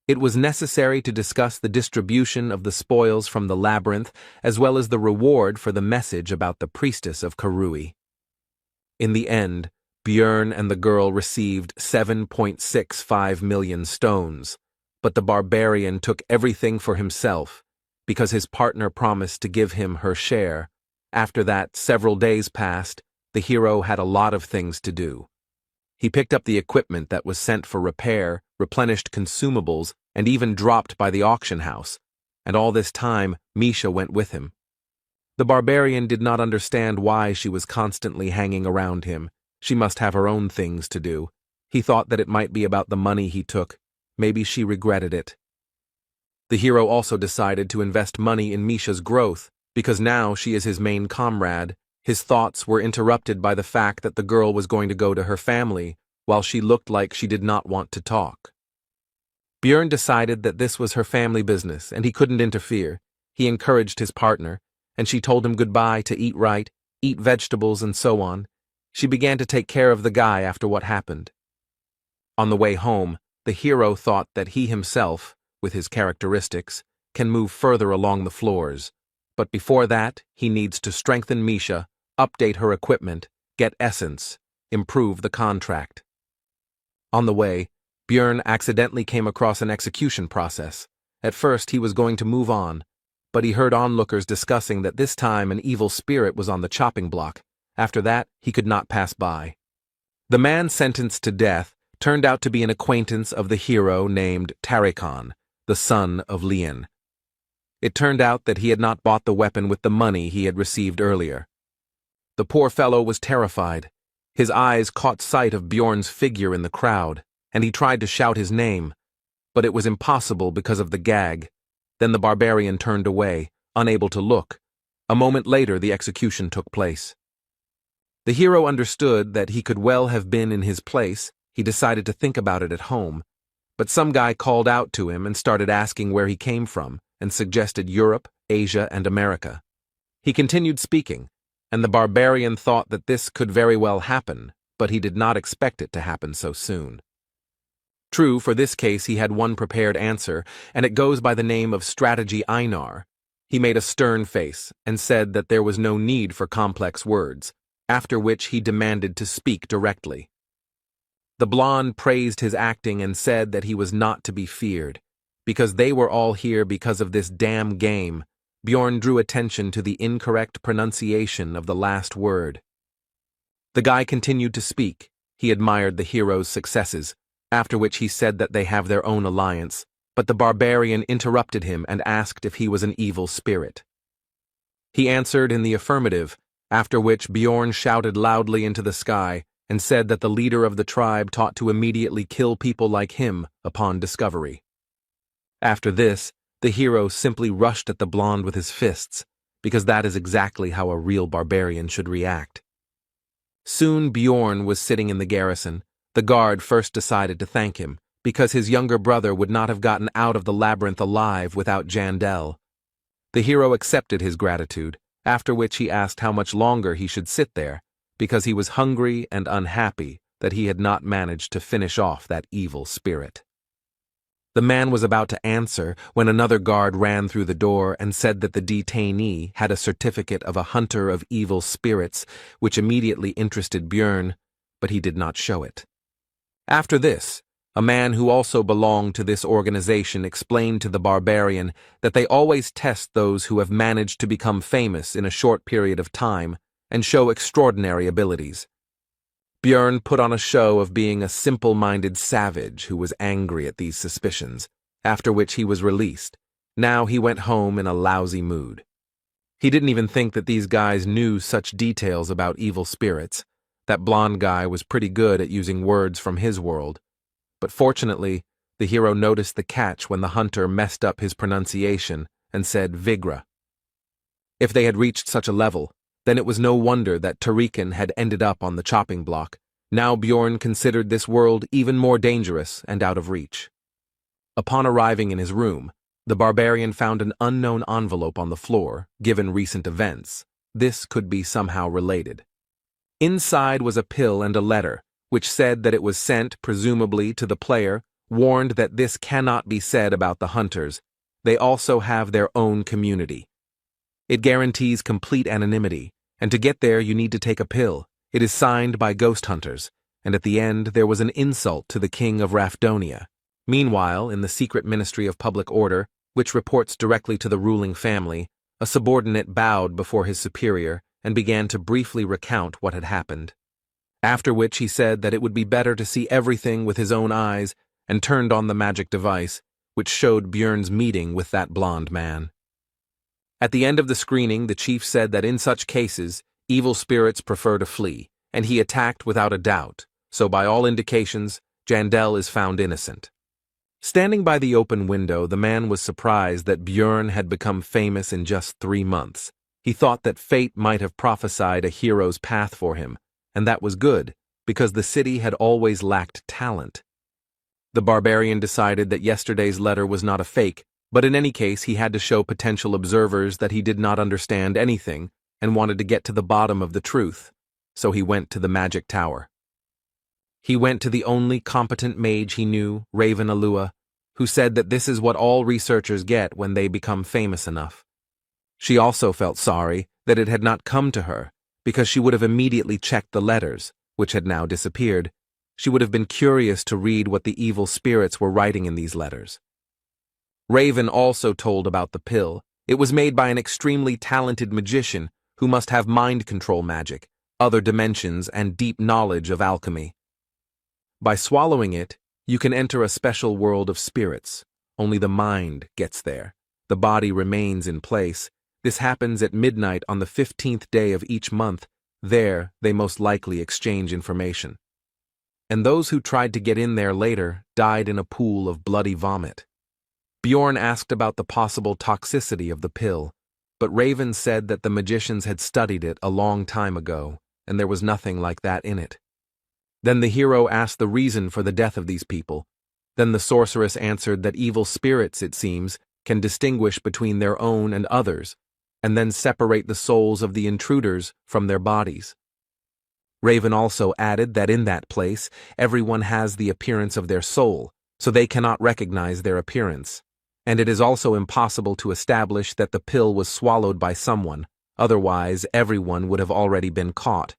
It was necessary to discuss the distribution of the spoils from the labyrinth as well as the reward for the message about the priestess of Karui. In the end, Björn and the girl received 7.65 million stones, but the barbarian took everything for himself because his partner promised to give him her share. After that, several days passed. The hero had a lot of things to do. He picked up the equipment that was sent for repair, replenished consumables, and even dropped by the auction house, and all this time Misha went with him. The barbarian did not understand why she was constantly hanging around him. She must have her own things to do. He thought that it might be about the money he took. Maybe she regretted it. The hero also decided to invest money in Misha's growth, because now she is his main comrade. His thoughts were interrupted by the fact that the girl was going to go to her family, while she looked like she did not want to talk. Björn decided that this was her family business, and he couldn't interfere. He encouraged his partner, and she told him goodbye to eat right, eat vegetables, and so on. She began to take care of the guy after what happened. On the way home, the hero thought that he himself, with his characteristics, can move further along the floors. But before that, he needs to strengthen Misha, update her equipment, get essence, improve the contract. On the way, Björn accidentally came across an execution process. At first, he was going to move on, but he heard onlookers discussing that this time an evil spirit was on the chopping block. After that, he could not pass by. The man sentenced to death turned out to be an acquaintance of the hero named Tarikon, the son of Lien. It turned out that he had not bought the weapon with the money he had received earlier. The poor fellow was terrified. His eyes caught sight of Bjorn's figure in the crowd, and he tried to shout his name, but it was impossible because of the gag. Then the barbarian turned away, unable to look. A moment later, the execution took place. The hero understood that he could well have been in his place. He decided to think about it at home, but some guy called out to him and started asking where he came from, and suggested Europe, Asia, and America. He continued speaking, and the barbarian thought that this could very well happen, but he did not expect it to happen so soon. True, for this case he had one prepared answer, and it goes by the name of Strategy Einar. He made a stern face and said that there was no need for complex words, after which he demanded to speak directly. The blonde praised his acting and said that he was not to be feared, because they were all here because of this damn game. Bjorn drew attention to the incorrect pronunciation of the last word. The guy continued to speak. He admired the hero's successes, after which he said that they have their own alliance, but the barbarian interrupted him and asked if he was an evil spirit. He answered in the affirmative, after which Bjorn shouted loudly into the sky and said that the leader of the tribe taught to immediately kill people like him upon discovery. After this, the hero simply rushed at the blonde with his fists, because that is exactly how a real barbarian should react. Soon Bjorn was sitting in the garrison. The guard first decided to thank him, because his younger brother would not have gotten out of the labyrinth alive without Jandel. The hero accepted his gratitude, after which he asked how much longer he should sit there, because he was hungry and unhappy that he had not managed to finish off that evil spirit. The man was about to answer when another guard ran through the door and said that the detainee had a certificate of a hunter of evil spirits, which immediately interested Bjorn, but he did not show it. After this, a man who also belonged to this organization explained to the barbarian that they always test those who have managed to become famous in a short period of time and show extraordinary abilities. Bjorn put on a show of being a simple-minded savage who was angry at these suspicions, after which he was released. Now he went home in a lousy mood. He didn't even think that these guys knew such details about evil spirits. That blonde guy was pretty good at using words from his world. But fortunately, the hero noticed the catch when the hunter messed up his pronunciation and said Vigra. If they had reached such a level, then it was no wonder that Tarikan had ended up on the chopping block. Now Bjorn considered this world even more dangerous and out of reach. Upon arriving in his room, the barbarian found an unknown envelope on the floor, given recent events. This could be somehow related. Inside was a pill and a letter, which said that it was sent, presumably, to the player, warned that this cannot be said about the hunters. They also have their own community. It guarantees complete anonymity, and to get there you need to take a pill. It is signed by ghost hunters, and at the end there was an insult to the king of Rafdonia. Meanwhile, in the secret Ministry of Public Order, which reports directly to the ruling family, a subordinate bowed before his superior and began to briefly recount what had happened. After which he said that it would be better to see everything with his own eyes and turned on the magic device, which showed Bjorn's meeting with that blonde man. At the end of the screening, the chief said that in such cases, evil spirits prefer to flee, and he attacked without a doubt, so by all indications, Jandel is found innocent. Standing by the open window, the man was surprised that Bjorn had become famous in just 3 months. He thought that fate might have prophesied a hero's path for him, and that was good, because the city had always lacked talent. The barbarian decided that yesterday's letter was not a fake, but in any case he had to show potential observers that he did not understand anything and wanted to get to the bottom of the truth, so he went to the magic tower. He went to the only competent mage he knew, Raven Alua, who said that this is what all researchers get when they become famous enough. She also felt sorry that it had not come to her, because she would have immediately checked the letters, which had now disappeared. She would have been curious to read what the evil spirits were writing in these letters. Raven also told about the pill. It was made by an extremely talented magician who must have mind control magic, other dimensions, and deep knowledge of alchemy. By swallowing it, you can enter a special world of spirits. Only the mind gets there. The body remains in place. This happens at midnight on the 15th day of each month. There, they most likely exchange information. And those who tried to get in there later died in a pool of bloody vomit. Bjorn asked about the possible toxicity of the pill, but Raven said that the magicians had studied it a long time ago, and there was nothing like that in it. Then the hero asked the reason for the death of these people. Then the sorceress answered that evil spirits, it seems, can distinguish between their own and others, and then separate the souls of the intruders from their bodies. Raven also added that in that place, everyone has the appearance of their soul, so they cannot recognize their appearance. And it is also impossible to establish that the pill was swallowed by someone, otherwise everyone would have already been caught.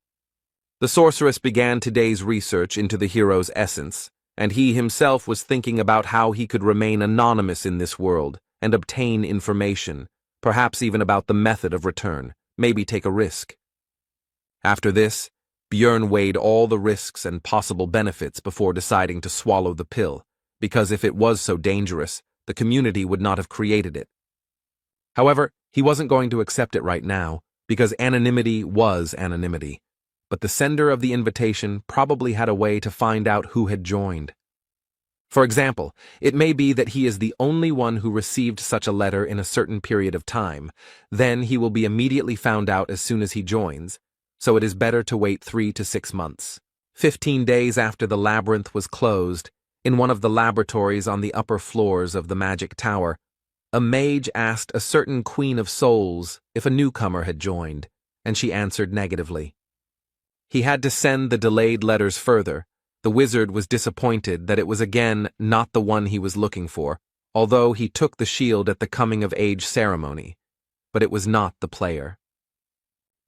The sorceress began today's research into the hero's essence, and he himself was thinking about how he could remain anonymous in this world and obtain information, perhaps even about the method of return, maybe take a risk. After this, Björn weighed all the risks and possible benefits before deciding to swallow the pill, because if it was so dangerous, the community would not have created it. However, he wasn't going to accept it right now, because anonymity was anonymity. But the sender of the invitation probably had a way to find out who had joined. For example, it may be that he is the only one who received such a letter in a certain period of time. Then he will be immediately found out as soon as he joins, so it is better to wait 3 to 6 months. 15 days after the labyrinth was closed, in one of the laboratories on the upper floors of the magic tower, a mage asked a certain Queen of Souls if a newcomer had joined, and she answered negatively. He had to send the delayed letters further. The wizard was disappointed that it was again not the one he was looking for, although he took the shield at the coming-of-age ceremony. But it was not the player.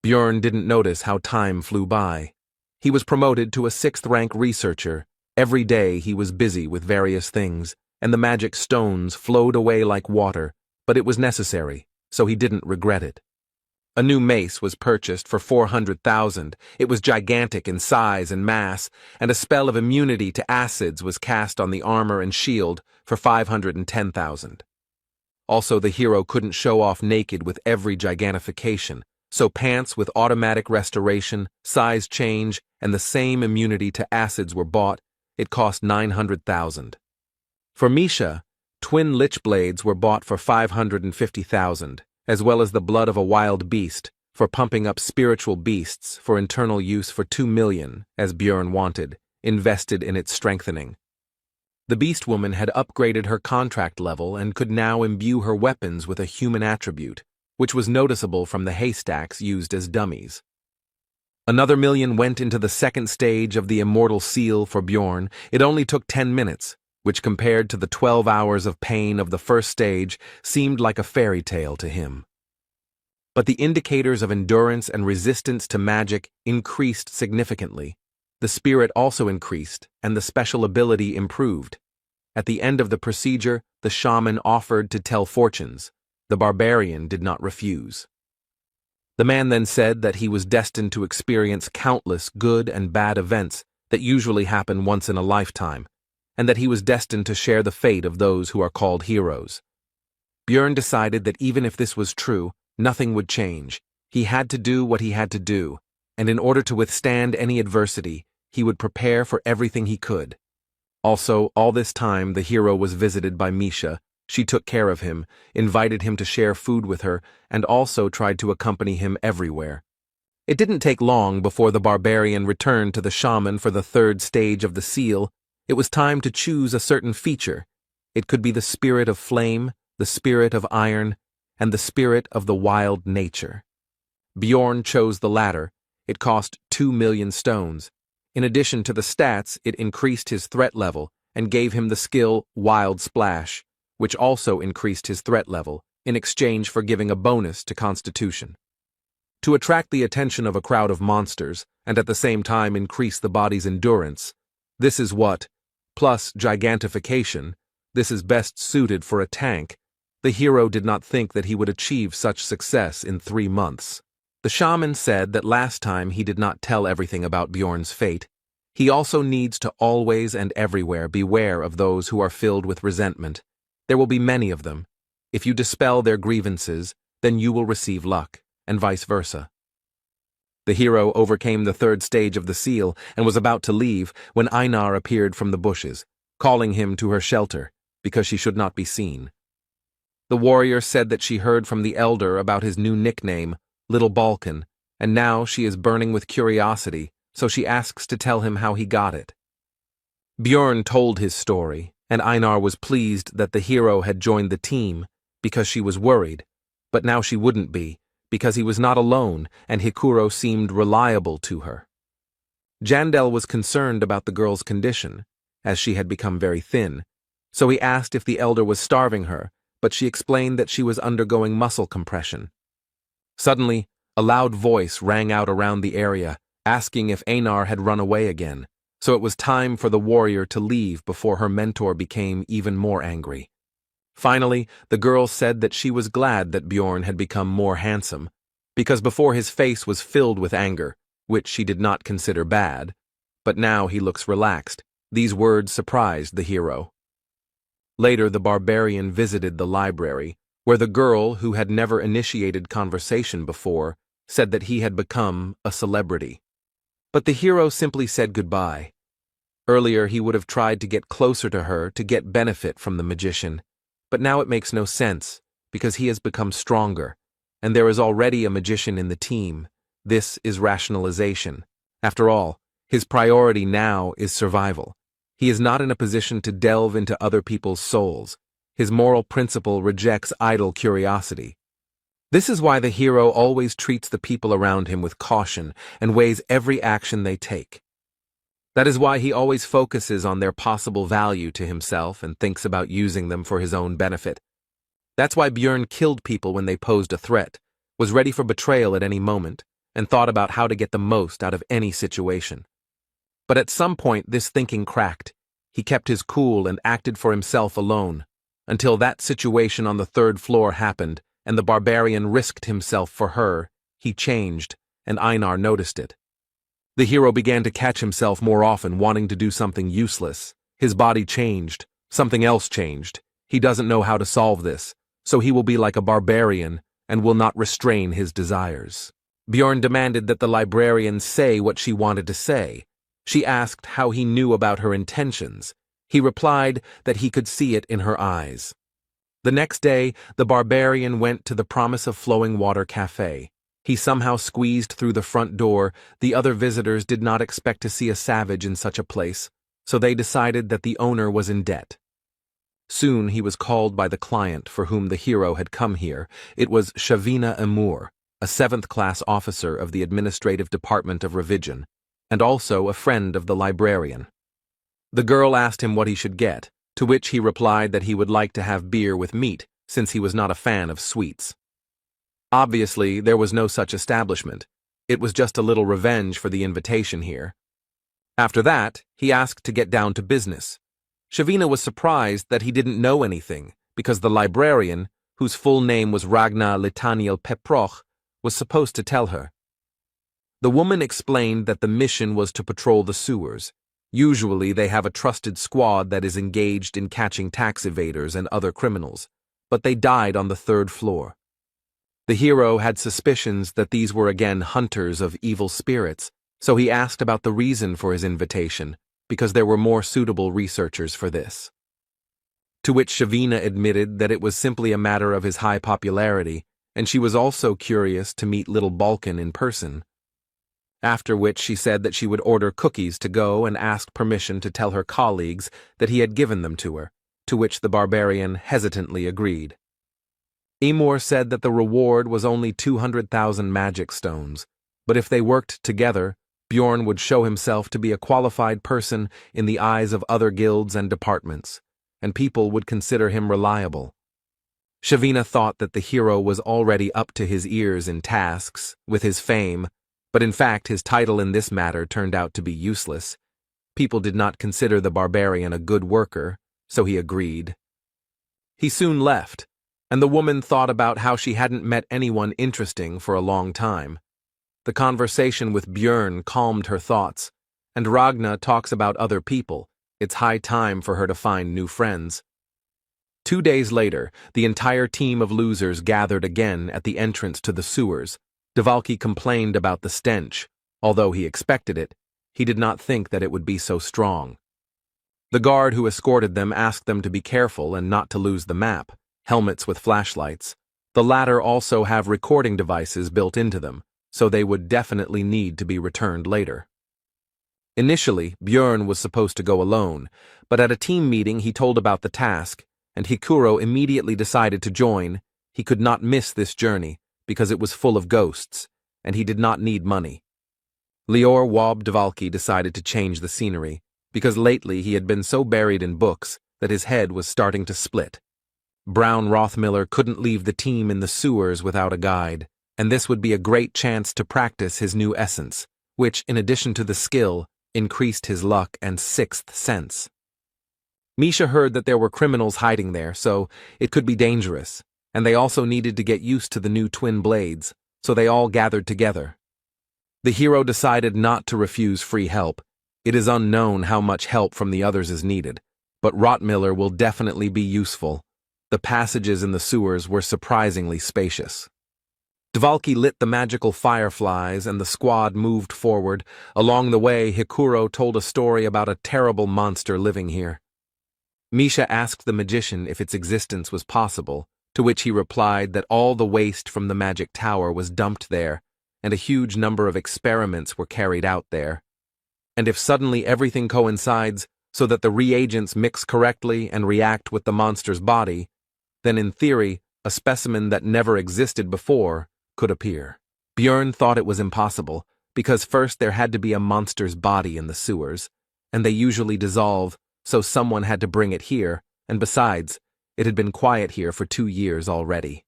Björn didn't notice how time flew by. He was promoted to a 6th-rank researcher. Every day he was busy with various things, and the magic stones flowed away like water, but it was necessary, so he didn't regret it. A new mace was purchased for 400,000. It was gigantic in size and mass, and a spell of immunity to acids was cast on the armor and shield for 510,000. Also, the hero couldn't show off naked with every gigantification, so pants with automatic restoration, size change, and the same immunity to acids were bought. It cost 900,000. For Misha, twin lich blades were bought for 550,000, as well as the blood of a wild beast for pumping up spiritual beasts for internal use for 2 million, as Björn wanted, invested in its strengthening. The beast woman had upgraded her contract level and could now imbue her weapons with a human attribute, which was noticeable from the haystacks used as dummies. Another 1 million went into the 2nd stage of the immortal seal for Björn. It only took 10 minutes, which compared to the 12 hours of pain of the 1st stage seemed like a fairy tale to him. But the indicators of endurance and resistance to magic increased significantly. The spirit also increased, and the special ability improved. At the end of the procedure, the shaman offered to tell fortunes. The barbarian did not refuse. The man then said that he was destined to experience countless good and bad events that usually happen once in a lifetime, and that he was destined to share the fate of those who are called heroes. Björn decided that even if this was true, nothing would change. He had to do what he had to do, and in order to withstand any adversity, he would prepare for everything he could. Also, all this time the hero was visited by Misha. She took care of him, invited him to share food with her, and also tried to accompany him everywhere. It didn't take long before the barbarian returned to the shaman for the 3rd stage of the seal. It was time to choose a certain feature. It could be the spirit of flame, the spirit of iron, and the spirit of the wild nature. Björn chose the latter. It cost 2 million stones. In addition to the stats, it increased his threat level and gave him the skill Wild Splash, which also increased his threat level, in exchange for giving a bonus to Constitution. To attract the attention of a crowd of monsters, and at the same time increase the body's endurance, this is what, plus gigantification, this is best suited for a tank. The hero did not think that he would achieve such success in 3 months. The shaman said that last time he did not tell everything about Björn's fate. He also needs to always and everywhere beware of those who are filled with resentment. There will be many of them. If you dispel their grievances, then you will receive luck, and vice versa. The hero overcame the 3rd stage of the seal and was about to leave when Einar appeared from the bushes, calling him to her shelter, because she should not be seen. The warrior said that she heard from the elder about his new nickname, Little Balkan, and now she is burning with curiosity, so she asks to tell him how he got it. Björn told his story, and Einar was pleased that the hero had joined the team, because she was worried, but now she wouldn't be, because he was not alone and Hikuro seemed reliable to her. Jandel was concerned about the girl's condition, as she had become very thin, So he asked if the elder was starving her, but she explained that she was undergoing muscle compression. Suddenly, a loud voice rang out around the area, asking if Einar had run away again, so it was time for the warrior to leave before her mentor became even more angry. Finally, the girl said that she was glad that Bjorn had become more handsome, because before his face was filled with anger, which she did not consider bad, but now he looks relaxed. These words surprised the hero. Later, the barbarian visited the library, where the girl, who had never initiated conversation before, said that he had become a celebrity. But the hero simply said goodbye. Earlier, he would have tried to get closer to her to get benefit from the magician, but now it makes no sense, because he has become stronger, and there is already a magician in the team. This is rationalization. After all, his priority now is survival. He is not in a position to delve into other people's souls. His moral principle rejects idle curiosity. This is why the hero always treats the people around him with caution and weighs every action they take. That is why he always focuses on their possible value to himself and thinks about using them for his own benefit. That's why Bjorn killed people when they posed a threat, was ready for betrayal at any moment, and thought about how to get the most out of any situation. But at some point this thinking cracked. He kept his cool and acted for himself alone, until that situation on the third floor happened, and the barbarian risked himself for her. He changed, and Einar noticed it. The hero began to catch himself more often wanting to do something useless. His body changed. Something else changed. He doesn't know how to solve this, so he will be like a barbarian and will not restrain his desires. Bjorn demanded that the librarian say what she wanted to say. She asked how he knew about her intentions. He replied that he could see it in her eyes. The next day, the barbarian went to the Promise of Flowing Water Cafe. He somehow squeezed through the front door. The other visitors did not expect to see a savage in such a place, so they decided that the owner was in debt. Soon he was called by the client for whom the hero had come here. It was Shavina Amur, a 7th-class officer of the Administrative Department of Revision, and also a friend of the librarian. The girl asked him what he should get, to which he replied that he would like to have beer with meat, since he was not a fan of sweets. Obviously, there was no such establishment. It was just a little revenge for the invitation here. After that, he asked to get down to business. Shavina was surprised that he didn't know anything, because the librarian, whose full name was Ragnar Litaniel Peproch, was supposed to tell her. The woman explained that the mission was to patrol the sewers. Usually they have a trusted squad that is engaged in catching tax evaders and other criminals, but they died on the 3rd floor. The hero had suspicions that these were again hunters of evil spirits, so he asked about the reason for his invitation, because there were more suitable researchers for this. To which Shavina admitted that it was simply a matter of his high popularity, and she was also curious to meet little Balkan in person. After which she said that she would order cookies to go and asked permission to tell her colleagues that he had given them to her, to which the barbarian hesitantly agreed. Emor said that the reward was only 200,000 magic stones, but if they worked together, Bjorn would show himself to be a qualified person in the eyes of other guilds and departments, and people would consider him reliable. Shavina thought that the hero was already up to his ears in tasks, with his fame, but in fact his title in this matter turned out to be useless. People did not consider the barbarian a good worker, so he agreed. He soon left, and the woman thought about how she hadn't met anyone interesting for a long time. The conversation with Bjorn calmed her thoughts, and Ragna talks about other people. It's high time for her to find new friends. 2 days later, the entire team of losers gathered again at the entrance to the sewers. Dvalki complained about the stench. Although he expected it, he did not think that it would be so strong. The guard who escorted them asked them to be careful and not to lose the map, helmets with flashlights. The latter also have recording devices built into them, so they would definitely need to be returned later. Initially, Bjorn was supposed to go alone, but at a team meeting he told about the task, and Hikuro immediately decided to join. He could not miss this journey, because it was full of ghosts, and he did not need money. Lior Wob Dvalki decided to change the scenery, because lately he had been so buried in books that his head was starting to split. Brown Rothmiller couldn't leave the team in the sewers without a guide, and this would be a great chance to practice his new essence, which, in addition to the skill, increased his luck and sixth sense. Misha heard that there were criminals hiding there, so it could be dangerous, and they also needed to get used to the new twin blades, so they all gathered together. The hero decided not to refuse free help. It is unknown how much help from the others is needed, but Rothmiller will definitely be useful. The passages in the sewers were surprisingly spacious. Dvalki lit the magical fireflies and the squad moved forward. Along the way, Hikuro told a story about a terrible monster living here. Misha asked the magician if its existence was possible, to which he replied that all the waste from the magic tower was dumped there, and a huge number of experiments were carried out there. And if suddenly everything coincides so that the reagents mix correctly and react with the monster's body, then in theory, a specimen that never existed before could appear. Björn thought it was impossible, because first there had to be a monster's body in the sewers, and they usually dissolve, so someone had to bring it here, and besides, it had been quiet here for 2 years already.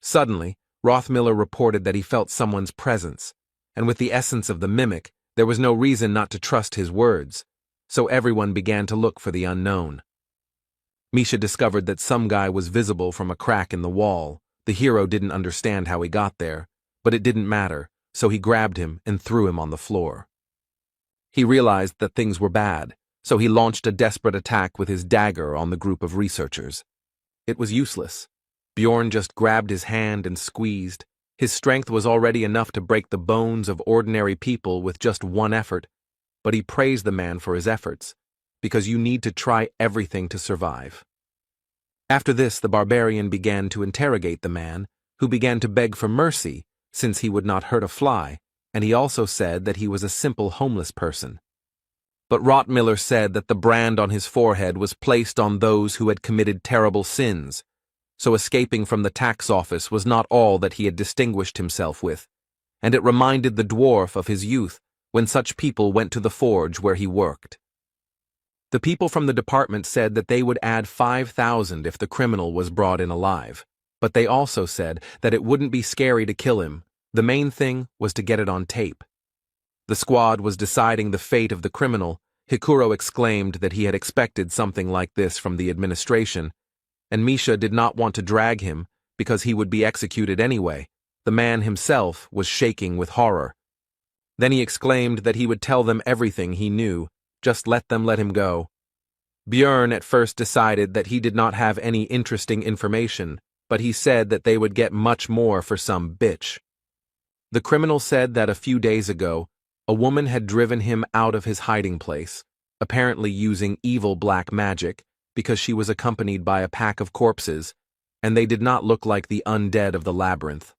Suddenly, Rothmiller reported that he felt someone's presence, and with the essence of the mimic, there was no reason not to trust his words, so everyone began to look for the unknown. Misha discovered that some guy was visible from a crack in the wall. The hero didn't understand how he got there, but it didn't matter, so he grabbed him and threw him on the floor. He realized that things were bad, so he launched a desperate attack with his dagger on the group of researchers. It was useless. Bjorn just grabbed his hand and squeezed. His strength was already enough to break the bones of ordinary people with just one effort, but he praised the man for his efforts, because you need to try everything to survive. After this, the barbarian began to interrogate the man, who began to beg for mercy since he would not hurt a fly, and he also said that he was a simple homeless person. But Rothmiller said that the brand on his forehead was placed on those who had committed terrible sins, so escaping from the tax office was not all that he had distinguished himself with, and it reminded the dwarf of his youth when such people went to the forge where he worked. The people from the department said that they would add 5,000 if the criminal was brought in alive, but they also said that it wouldn't be scary to kill him. The main thing was to get it on tape. The squad was deciding the fate of the criminal. Hikuro exclaimed that he had expected something like this from the administration, and Misha did not want to drag him because he would be executed anyway. The man himself was shaking with horror. Then he exclaimed that he would tell them everything he knew. Just let them let him go. Björn at first decided that he did not have any interesting information, but he said that they would get much more for some bitch. The criminal said that a few days ago, a woman had driven him out of his hiding place, apparently using evil black magic, because she was accompanied by a pack of corpses, and they did not look like the undead of the labyrinth.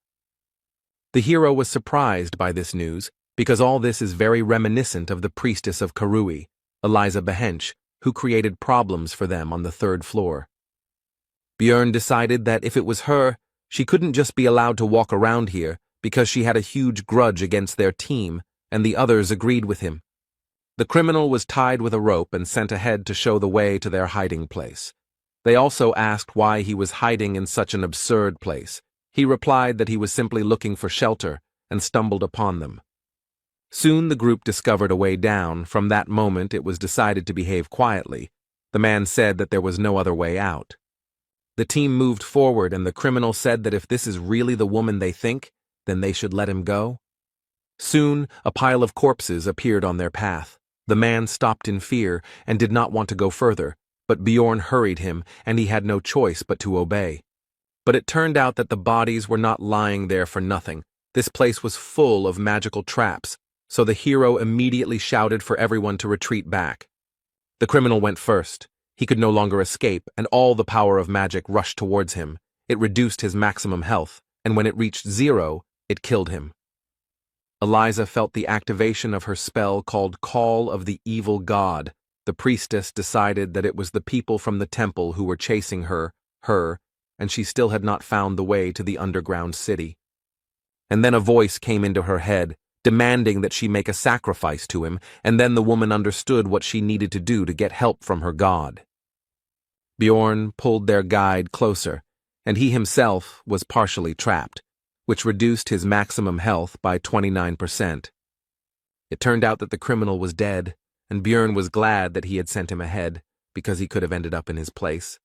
The hero was surprised by this news, because all this is very reminiscent of the priestess of Karui, Eliza Behench, who created problems for them on the 3rd floor. Björn decided that if it was her, she couldn't just be allowed to walk around here because she had a huge grudge against their team, and the others agreed with him. The criminal was tied with a rope and sent ahead to show the way to their hiding place. They also asked why he was hiding in such an absurd place. He replied that he was simply looking for shelter and stumbled upon them. Soon the group discovered a way down. From that moment it was decided to behave quietly. The man said that there was no other way out. The team moved forward and the criminal said that if this is really the woman they think, then they should let him go. Soon a pile of corpses appeared on their path. The man stopped in fear and did not want to go further, but Bjorn hurried him and he had no choice but to obey. But it turned out that the bodies were not lying there for nothing. This place was full of magical traps, so the hero immediately shouted for everyone to retreat back. The criminal went first. He could no longer escape, and all the power of magic rushed towards him. It reduced his maximum health, and when it reached 0, it killed him. Eliza felt the activation of her spell called Call of the Evil God. The priestess decided that it was the people from the temple who were chasing her, and she still had not found the way to the underground city. And then a voice came into her head, demanding that she make a sacrifice to him, and then the woman understood what she needed to do to get help from her god. Bjorn pulled their guide closer, and he himself was partially trapped, which reduced his maximum health by 29%. It turned out that the criminal was dead, and Bjorn was glad that he had sent him ahead, because he could have ended up in his place.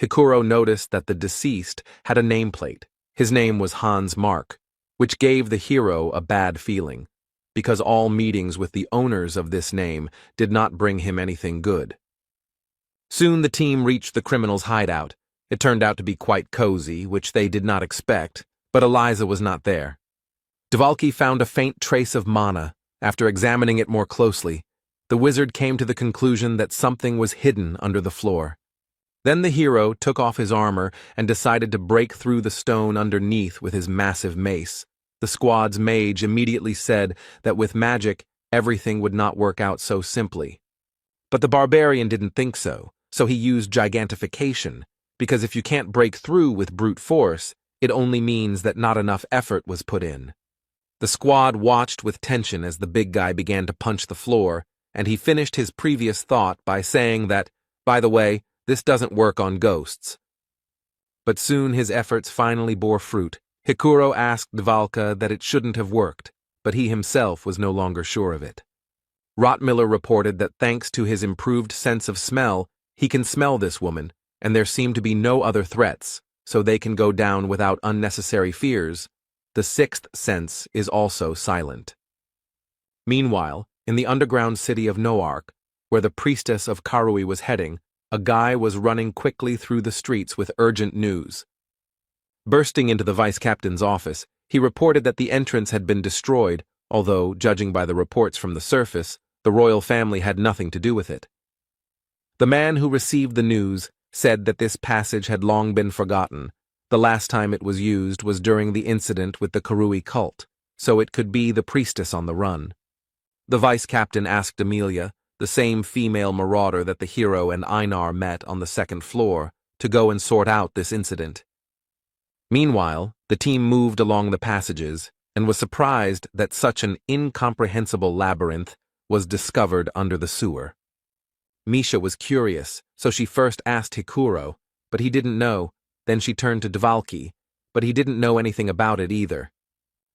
Hikuro noticed that the deceased had a nameplate. His name was Hans Mark, which gave the hero a bad feeling, because all meetings with the owners of this name did not bring him anything good. Soon the team reached the criminal's hideout. It turned out to be quite cozy, which they did not expect, but Eliza was not there. Dvalki found a faint trace of mana. After examining it more closely, the wizard came to the conclusion that something was hidden under the floor. Then the hero took off his armor and decided to break through the stone underneath with his massive mace. The squad's mage immediately said that with magic, everything would not work out so simply. But the barbarian didn't think so, so he used gigantification, because if you can't break through with brute force, it only means that not enough effort was put in. The squad watched with tension as the big guy began to punch the floor, and he finished his previous thought by saying that, by the way, this doesn't work on ghosts. But soon his efforts finally bore fruit. Hikuro asked Dvalka that it shouldn't have worked, but he himself was no longer sure of it. Rottmiller reported that thanks to his improved sense of smell, he can smell this woman, and there seem to be no other threats, so they can go down without unnecessary fears. The sixth sense is also silent. Meanwhile, in the underground city of Noark, where the priestess of Karui was heading, a guy was running quickly through the streets with urgent news. Bursting into the vice-captain's office, he reported that the entrance had been destroyed, although, judging by the reports from the surface, the royal family had nothing to do with it. The man who received the news said that this passage had long been forgotten. The last time it was used was during the incident with the Karui cult, so it could be the priestess on the run. The vice-captain asked Amelia, the same female marauder that the hero and Einar met on the second floor, to go and sort out this incident. Meanwhile, the team moved along the passages and was surprised that such an incomprehensible labyrinth was discovered under the sewer. Misha was curious, so she first asked Hikuro, but he didn't know. Then she turned to Dvalki, but he didn't know anything about it either.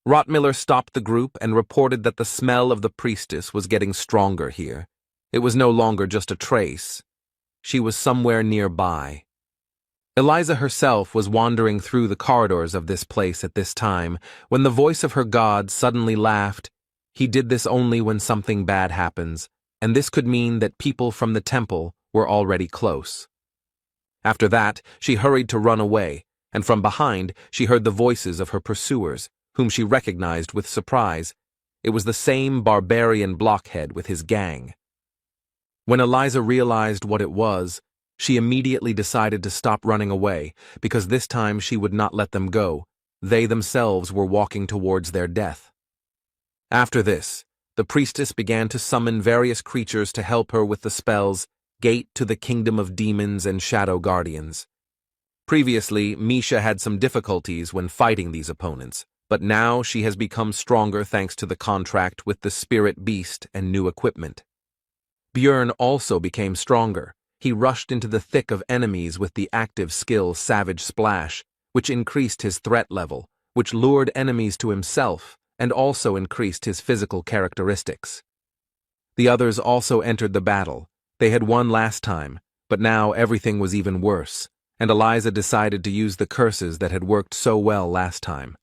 Rottmiller stopped the group and reported that the smell of the priestess was getting stronger here. It was no longer just a trace. She was somewhere nearby. Eliza herself was wandering through the corridors of this place at this time when the voice of her god suddenly laughed. He did this only when something bad happens, and this could mean that people from the temple were already close. After that, she hurried to run away, and from behind she heard the voices of her pursuers, whom she recognized with surprise. It was the same barbarian blockhead with his gang. When Eliza realized what it was, she immediately decided to stop running away, because this time she would not let them go. They themselves were walking towards their death. After this, the priestess began to summon various creatures to help her with the spells Gate to the Kingdom of Demons and Shadow Guardians. Previously, Misha had some difficulties when fighting these opponents, but now she has become stronger thanks to the contract with the spirit beast and new equipment. Björn also became stronger. He rushed into the thick of enemies with the active skill Savage Splash, which increased his threat level, which lured enemies to himself, and also increased his physical characteristics. The others also entered the battle. They had won last time, but now everything was even worse, and Eliza decided to use the curses that had worked so well last time.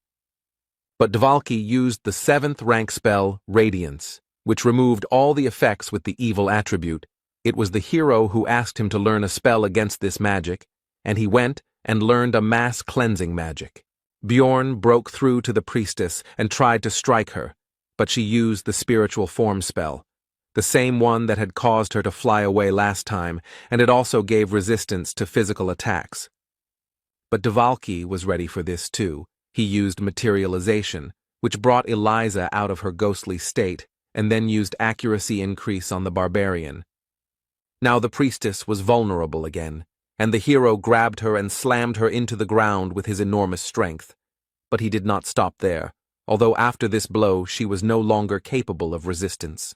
But Dvalki used the 7th rank spell, Radiance, which removed all the effects with the evil attribute. It was the hero who asked him to learn a spell against this magic, and he went and learned a mass cleansing magic. Bjorn broke through to the priestess and tried to strike her, but she used the spiritual form spell, the same one that had caused her to fly away last time, and it also gave resistance to physical attacks. But Dvalki was ready for this too. He used materialization, which brought Eliza out of her ghostly state, and then used accuracy increase on the barbarian. Now the priestess was vulnerable again, and the hero grabbed her and slammed her into the ground with his enormous strength. But he did not stop there, although after this blow she was no longer capable of resistance.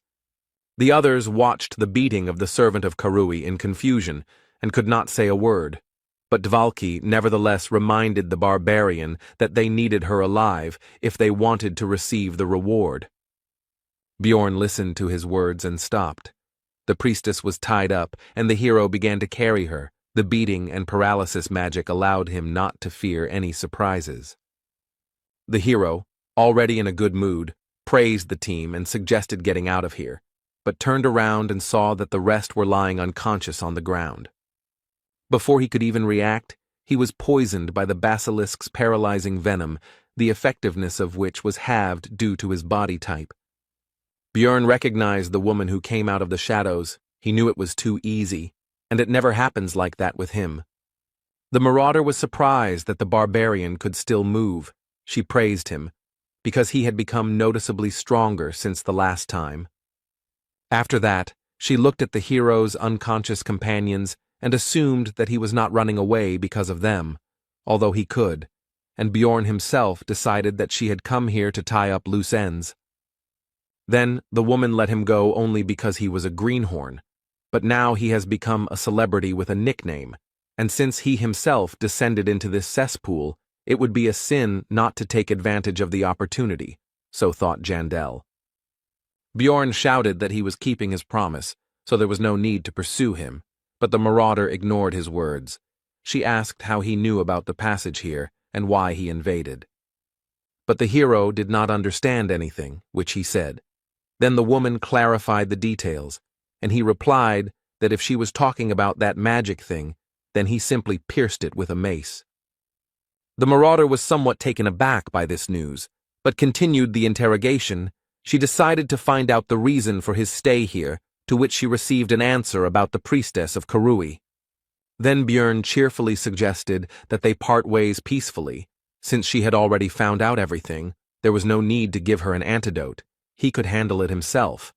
The others watched the beating of the servant of Karui in confusion, and could not say a word. But Dvalki nevertheless reminded the barbarian that they needed her alive if they wanted to receive the reward. Bjorn listened to his words and stopped. The priestess was tied up, and the hero began to carry her. The beating and paralysis magic allowed him not to fear any surprises. The hero, already in a good mood, praised the team and suggested getting out of here, but turned around and saw that the rest were lying unconscious on the ground. Before he could even react, he was poisoned by the basilisk's paralyzing venom, the effectiveness of which was halved due to his body type. Bjorn recognized the woman who came out of the shadows. He knew it was too easy, and it never happens like that with him. The marauder was surprised that the barbarian could still move. She praised him, because he had become noticeably stronger since the last time. After that, she looked at the hero's unconscious companions and assumed that he was not running away because of them, although he could, and Bjorn himself decided that she had come here to tie up loose ends. Then the woman let him go only because he was a greenhorn, but now he has become a celebrity with a nickname, and since he himself descended into this cesspool, it would be a sin not to take advantage of the opportunity, so thought Jandel. Bjorn shouted that he was keeping his promise, so there was no need to pursue him, but the marauder ignored his words. She asked how he knew about the passage here and why he invaded. But the hero did not understand anything, which he said. Then the woman clarified the details, and he replied that if she was talking about that magic thing, then he simply pierced it with a mace. The marauder was somewhat taken aback by this news, but continued the interrogation. She decided to find out the reason for his stay here, to which she received an answer about the priestess of Karui. Then Bjorn cheerfully suggested that they part ways peacefully. Since she had already found out everything, there was no need to give her an antidote. He could handle it himself.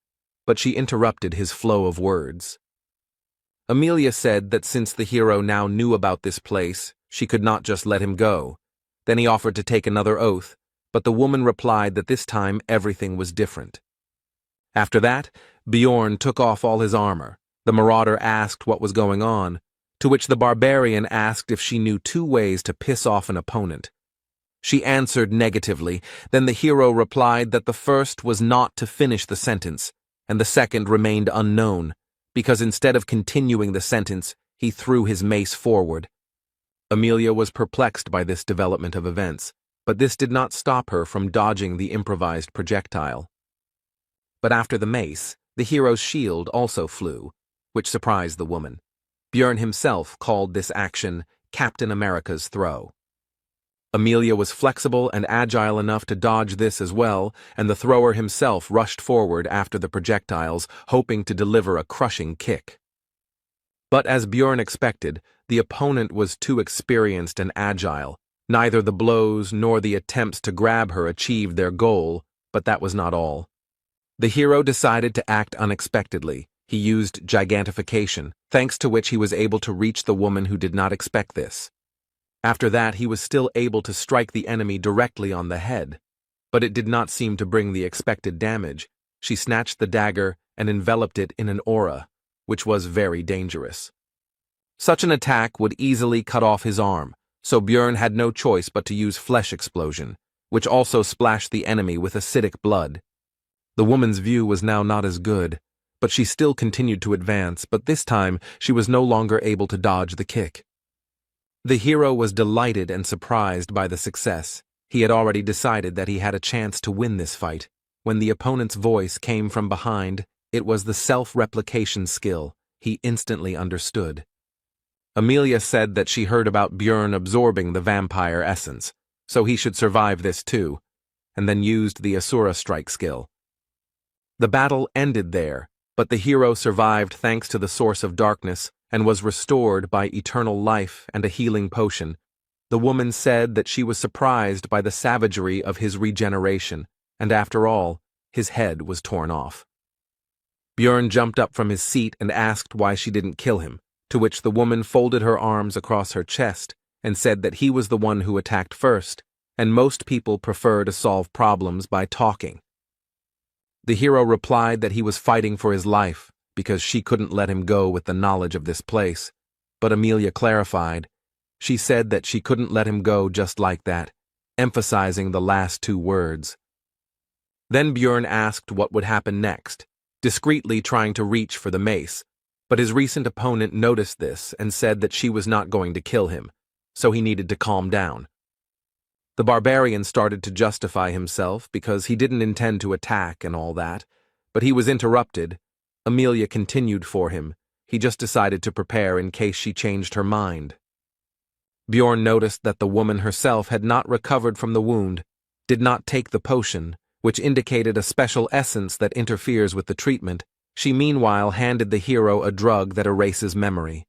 But she interrupted his flow of words. Amelia said that since the hero now knew about this place, she could not just let him go. Then he offered to take another oath, but the woman replied that this time everything was different. After that, Bjorn took off all his armor. The marauder asked what was going on, to which the barbarian asked if she knew 2 ways to piss off an opponent. She answered negatively. Then the hero replied that the first was not to finish the sentence, and the second remained unknown, because instead of continuing the sentence, he threw his mace forward. Amelia was perplexed by this development of events, but this did not stop her from dodging the improvised projectile. But after the mace, the hero's shield also flew, which surprised the woman. Bjorn himself called this action Captain America's throw. Amelia was flexible and agile enough to dodge this as well, and the thrower himself rushed forward after the projectiles, hoping to deliver a crushing kick. But as Bjorn expected, the opponent was too experienced and agile. Neither the blows nor the attempts to grab her achieved their goal, but that was not all. The hero decided to act unexpectedly. He used gigantification, thanks to which he was able to reach the woman who did not expect this. After that, he was still able to strike the enemy directly on the head, but it did not seem to bring the expected damage. She snatched the dagger and enveloped it in an aura, which was very dangerous. Such an attack would easily cut off his arm, so Bjorn had no choice but to use flesh explosion, which also splashed the enemy with acidic blood. The woman's view was now not as good, but she still continued to advance, but this time she was no longer able to dodge the kick. The hero was delighted and surprised by the success. He had already decided that he had a chance to win this fight. When the opponent's voice came from behind, it was the self-replication skill. He instantly understood. Amelia said that she heard about Bjorn absorbing the vampire essence, so he should survive this too, and then used the Asura strike skill. The battle ended there, but the hero survived thanks to the source of darkness and was restored by eternal life and a healing potion. The woman said that she was surprised by the savagery of his regeneration, and after all, his head was torn off. Bjorn jumped up from his seat and asked why she didn't kill him, to which the woman folded her arms across her chest and said that he was the one who attacked first, and most people prefer to solve problems by talking. The hero replied that he was fighting for his life, because she couldn't let him go with the knowledge of this place. but Amelia clarified. She said that she couldn't let him go just like that, emphasizing the last two words. Then Björn asked what would happen next, discreetly trying to reach for the mace, but his recent opponent noticed this and said that she was not going to kill him, so he needed to calm down. The barbarian started to justify himself because he didn't intend to attack and all that, but he was interrupted. Amelia continued for him. He just decided to prepare in case she changed her mind. Bjorn noticed that the woman herself had not recovered from the wound, did not take the potion, which indicated a special essence that interferes with the treatment. She meanwhile handed the hero a drug that erases memory.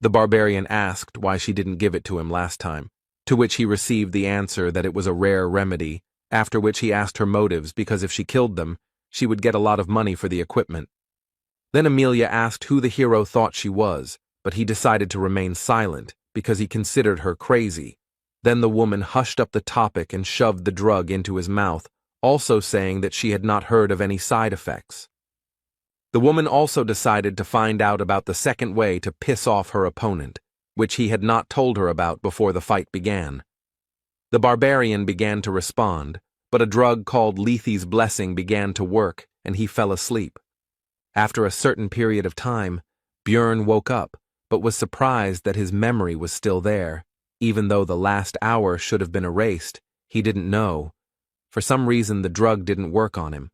The barbarian asked why she didn't give it to him last time, to which he received the answer that it was a rare remedy, after which he asked her motives because if she killed them, she would get a lot of money for the equipment. Then Amelia asked who the hero thought she was, but he decided to remain silent because he considered her crazy. Then the woman hushed up the topic and shoved the drug into his mouth, also saying that she had not heard of any side effects. The woman also decided to find out about the second way to piss off her opponent, which he had not told her about before the fight began. The barbarian began to respond, but a drug called Lethe's Blessing began to work, and he fell asleep. After a certain period of time, Björn woke up, but was surprised that his memory was still there. Even though the last hour should have been erased, he didn't know. For some reason, the drug didn't work on him.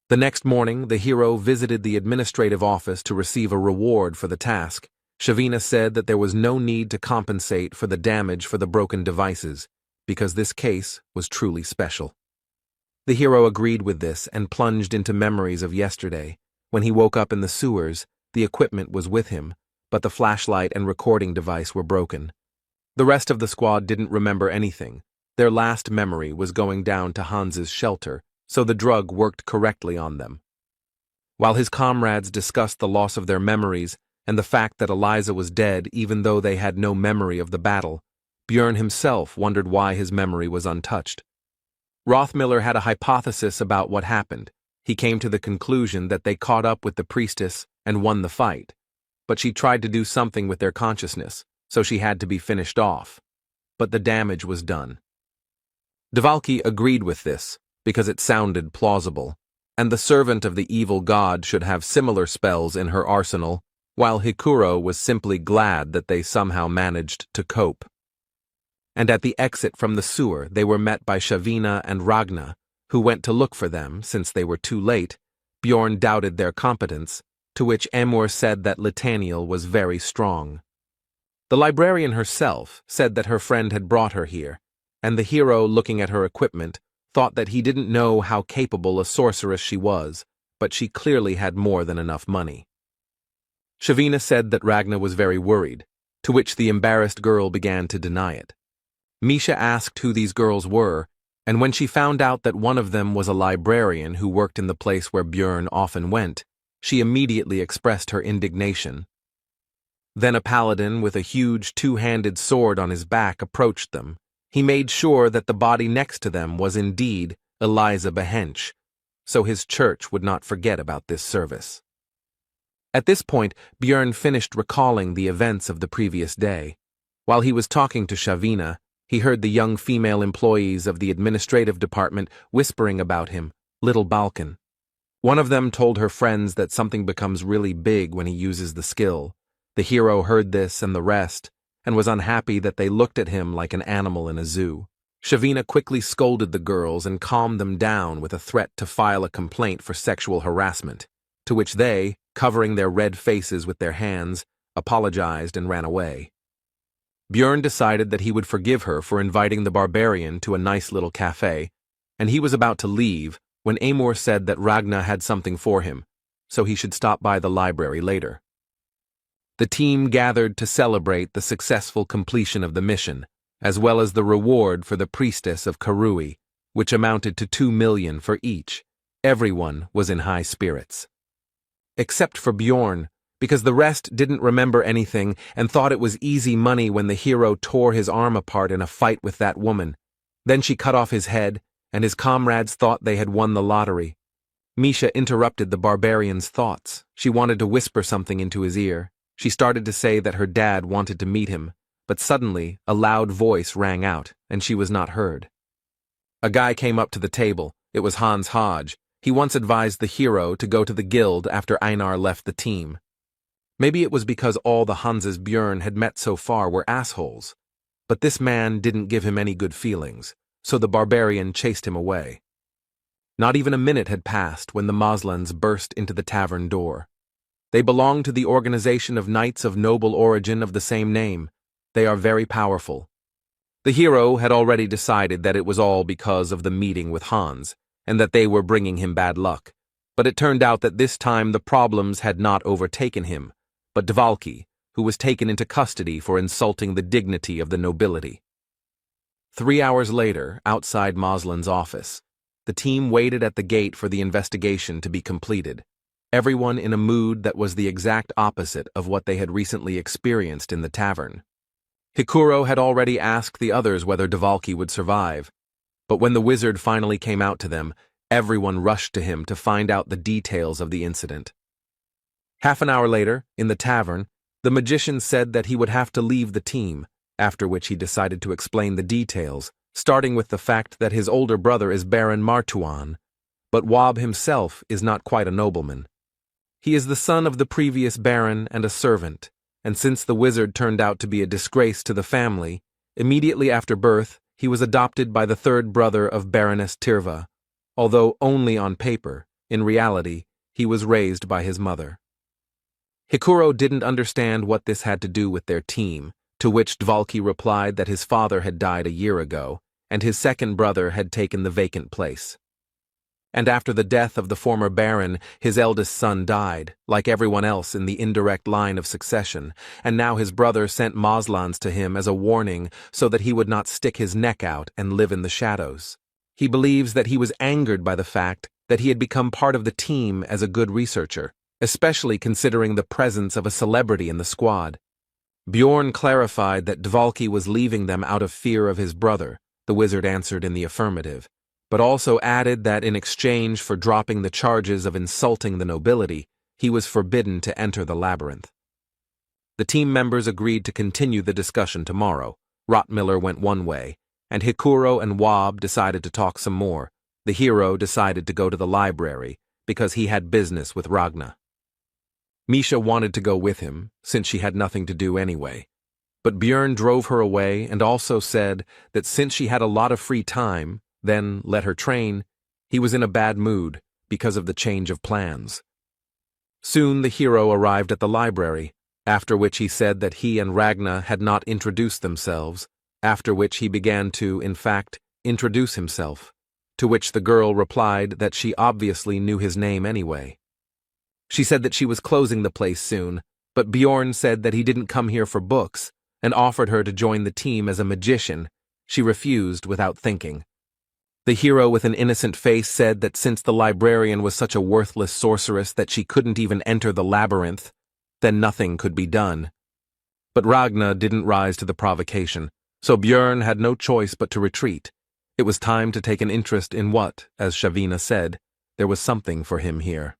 The next morning, the hero visited the administrative office to receive a reward for the task. Shavina said that there was no need to compensate for the damage for the broken devices, because this case was truly special. The hero agreed with this and plunged into memories of yesterday. When he woke up in the sewers, the equipment was with him, but the flashlight and recording device were broken. The rest of the squad didn't remember anything. Their last memory was going down to Hans's shelter, so the drug worked correctly on them. While his comrades discussed the loss of their memories and the fact that Eliza was dead even though they had no memory of the battle, Björn himself wondered why his memory was untouched. Rothmiller had a hypothesis about what happened. He came to the conclusion that they caught up with the priestess and won the fight, but she tried to do something with their consciousness, so she had to be finished off. But the damage was done. Dvalki agreed with this, because it sounded plausible, and the servant of the evil god should have similar spells in her arsenal, while Hikuro was simply glad that they somehow managed to cope. And at the exit from the sewer, they were met by Shavina and Ragna, who went to look for them. Since they were too late, Bjorn doubted their competence, to which Amor said that Litaniel was very strong. The librarian herself said that her friend had brought her here, and the hero, looking at her equipment, thought that he didn't know how capable a sorceress she was, but she clearly had more than enough money. Shavina said that Ragna was very worried, to which the embarrassed girl began to deny it. Misha asked who these girls were, and when she found out that one of them was a librarian who worked in the place where Björn often went, she immediately expressed her indignation. Then a paladin with a huge two-handed sword on his back approached them. He made sure that the body next to them was indeed Eliza Behench, so his church would not forget about this service. At this point, Björn finished recalling the events of the previous day. While he was talking to Shavina, he heard the young female employees of the administrative department whispering about him, Little Balkan. One of them told her friends that something becomes really big when he uses the skill. The hero heard this and the rest, and was unhappy that they looked at him like an animal in a zoo. Shavina quickly scolded the girls and calmed them down with a threat to file a complaint for sexual harassment, to which they, covering their red faces with their hands, apologized and ran away. Björn decided that he would forgive her for inviting the barbarian to a nice little cafe, and he was about to leave when Amor said that Ragna had something for him, so he should stop by the library later. The team gathered to celebrate the successful completion of the mission, as well as the reward for the priestess of Karui, which amounted to 2 million for each. Everyone was in high spirits. Except for Bjorn, because the rest didn't remember anything and thought it was easy money when the hero tore his arm apart in a fight with that woman. Then she cut off his head, and his comrades thought they had won the lottery. Misha interrupted the barbarian's thoughts. She wanted to whisper something into his ear. She started to say that her dad wanted to meet him, but suddenly a loud voice rang out, and she was not heard. A guy came up to the table. It was Hans Hodge. He once advised the hero to go to the guild after Einar left the team. Maybe it was because all the Hanses Björn had met so far were assholes. But this man didn't give him any good feelings, so the barbarian chased him away. Not even a minute had passed when the Moslans burst into the tavern door. They belong to the organization of knights of noble origin of the same name. They are very powerful. The hero had already decided that it was all because of the meeting with Hans, and that they were bringing him bad luck. But it turned out that this time the problems had not overtaken him, but Dvalki, who was taken into custody for insulting the dignity of the nobility. 3 hours later, outside Moslin's office, the team waited at the gate for the investigation to be completed, everyone in a mood that was the exact opposite of what they had recently experienced in the tavern. Hikuro had already asked the others whether Dvalki would survive, but when the wizard finally came out to them, everyone rushed to him to find out the details of the incident. Half an hour later, in the tavern, the magician said that he would have to leave the team, after which he decided to explain the details, starting with the fact that his older brother is Baron Martuan, but Wab himself is not quite a nobleman. He is the son of the previous baron and a servant, and since the wizard turned out to be a disgrace to the family, immediately after birth he was adopted by the third brother of Baroness Tirva, although only on paper. In reality, he was raised by his mother. Hikuro didn't understand what this had to do with their team, to which Dvalki replied that his father had died a year ago, and his second brother had taken the vacant place. And after the death of the former baron, his eldest son died, like everyone else in the indirect line of succession, and now his brother sent Moslans to him as a warning so that he would not stick his neck out and live in the shadows. He believes that he was angered by the fact that he had become part of the team as a good researcher, especially considering the presence of a celebrity in the squad. Bjorn clarified that Dvalki was leaving them out of fear of his brother. The wizard answered in the affirmative, but also added that in exchange for dropping the charges of insulting the nobility, he was forbidden to enter the labyrinth. The team members agreed to continue the discussion tomorrow. Rottmiller went one way, and Hikuro and Wab decided to talk some more. The hero decided to go to the library because he had business with Ragna. Misha wanted to go with him, since she had nothing to do anyway. But Björn drove her away and also said that since she had a lot of free time, then let her train, he was in a bad mood because of the change of plans. Soon the hero arrived at the library, after which he said that he and Ragna had not introduced themselves, after which he began to, in fact, introduce himself, to which the girl replied that she obviously knew his name anyway. She said that she was closing the place soon, but Bjorn said that he didn't come here for books, and offered her to join the team as a magician. She refused without thinking. The hero with an innocent face said that since the librarian was such a worthless sorceress that she couldn't even enter the labyrinth, then nothing could be done. But Ragna didn't rise to the provocation, so Bjorn had no choice but to retreat. It was time to take an interest in what, as Shavina said, there was something for him here.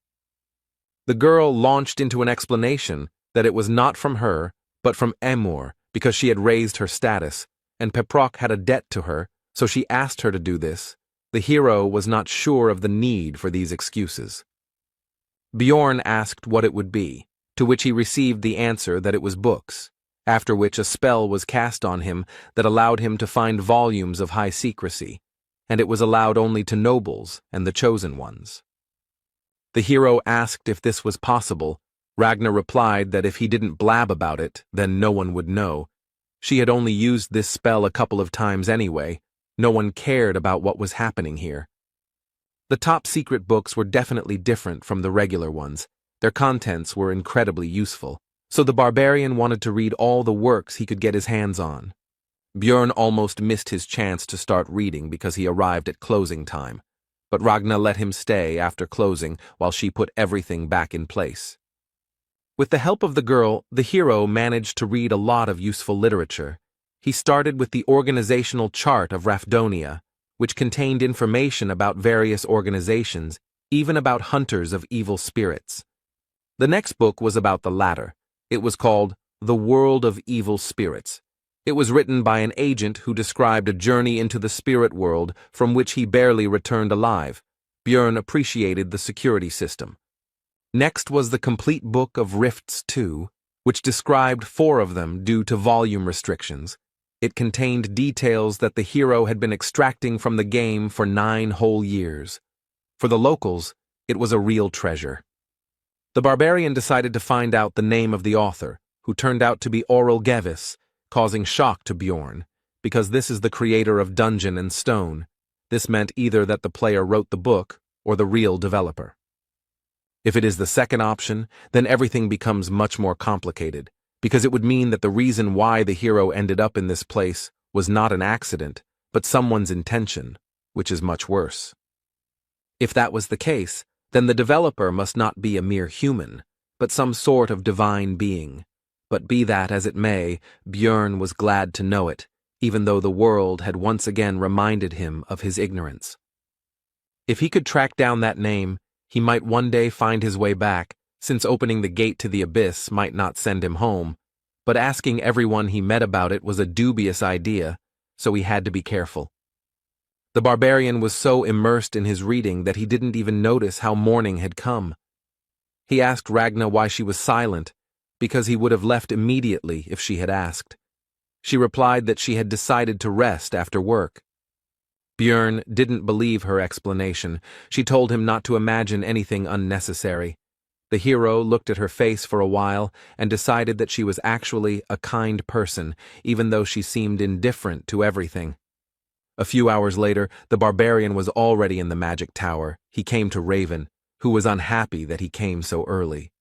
The girl launched into an explanation that it was not from her, but from Emor, because she had raised her status, and Peprok had a debt to her, so she asked her to do this. The hero was not sure of the need for these excuses. Bjorn asked what it would be, to which he received the answer that it was books, after which a spell was cast on him that allowed him to find volumes of high secrecy, and it was allowed only to nobles and the chosen ones. The hero asked if this was possible. Ragnar replied that if he didn't blab about it, then no one would know. She had only used this spell a couple of times anyway. No one cared about what was happening here. The top secret books were definitely different from the regular ones. Their contents were incredibly useful, so the barbarian wanted to read all the works he could get his hands on. Bjorn almost missed his chance to start reading because he arrived at closing time, but Ragna let him stay after closing while she put everything back in place. With the help of the girl, the hero managed to read a lot of useful literature. He started with the organizational chart of Rafdonia, which contained information about various organizations, even about hunters of evil spirits. The next book was about the latter, It was called The World of Evil Spirits. It was written by an agent who described a journey into the spirit world from which he barely returned alive. Björn appreciated the security system. Next was the complete book of Rifts 2, which described 4 of them due to volume restrictions. It contained details that the hero had been extracting from the game for 9 whole years. For the locals, it was a real treasure. The barbarian decided to find out the name of the author, who turned out to be Oral Gevis, causing shock to Bjorn, because this is the creator of Dungeon and Stone. This meant either that the player wrote the book or the real developer. If it is the second option, then everything becomes much more complicated, because it would mean that the reason why the hero ended up in this place was not an accident, but someone's intention, which is much worse. If that was the case, then the developer must not be a mere human, but some sort of divine being. But be that as it may, Björn was glad to know it, even though the world had once again reminded him of his ignorance. If he could track down that name, he might one day find his way back, since opening the gate to the abyss might not send him home, but asking everyone he met about it was a dubious idea, so he had to be careful. The barbarian was so immersed in his reading that he didn't even notice how morning had come. He asked Ragna why she was silent, because he would have left immediately if she had asked. She replied that she had decided to rest after work. Björn didn't believe her explanation. She told him not to imagine anything unnecessary. The hero looked at her face for a while and decided that she was actually a kind person, even though she seemed indifferent to everything. A few hours later, the barbarian was already in the magic tower. He came to Raven, who was unhappy that he came so early.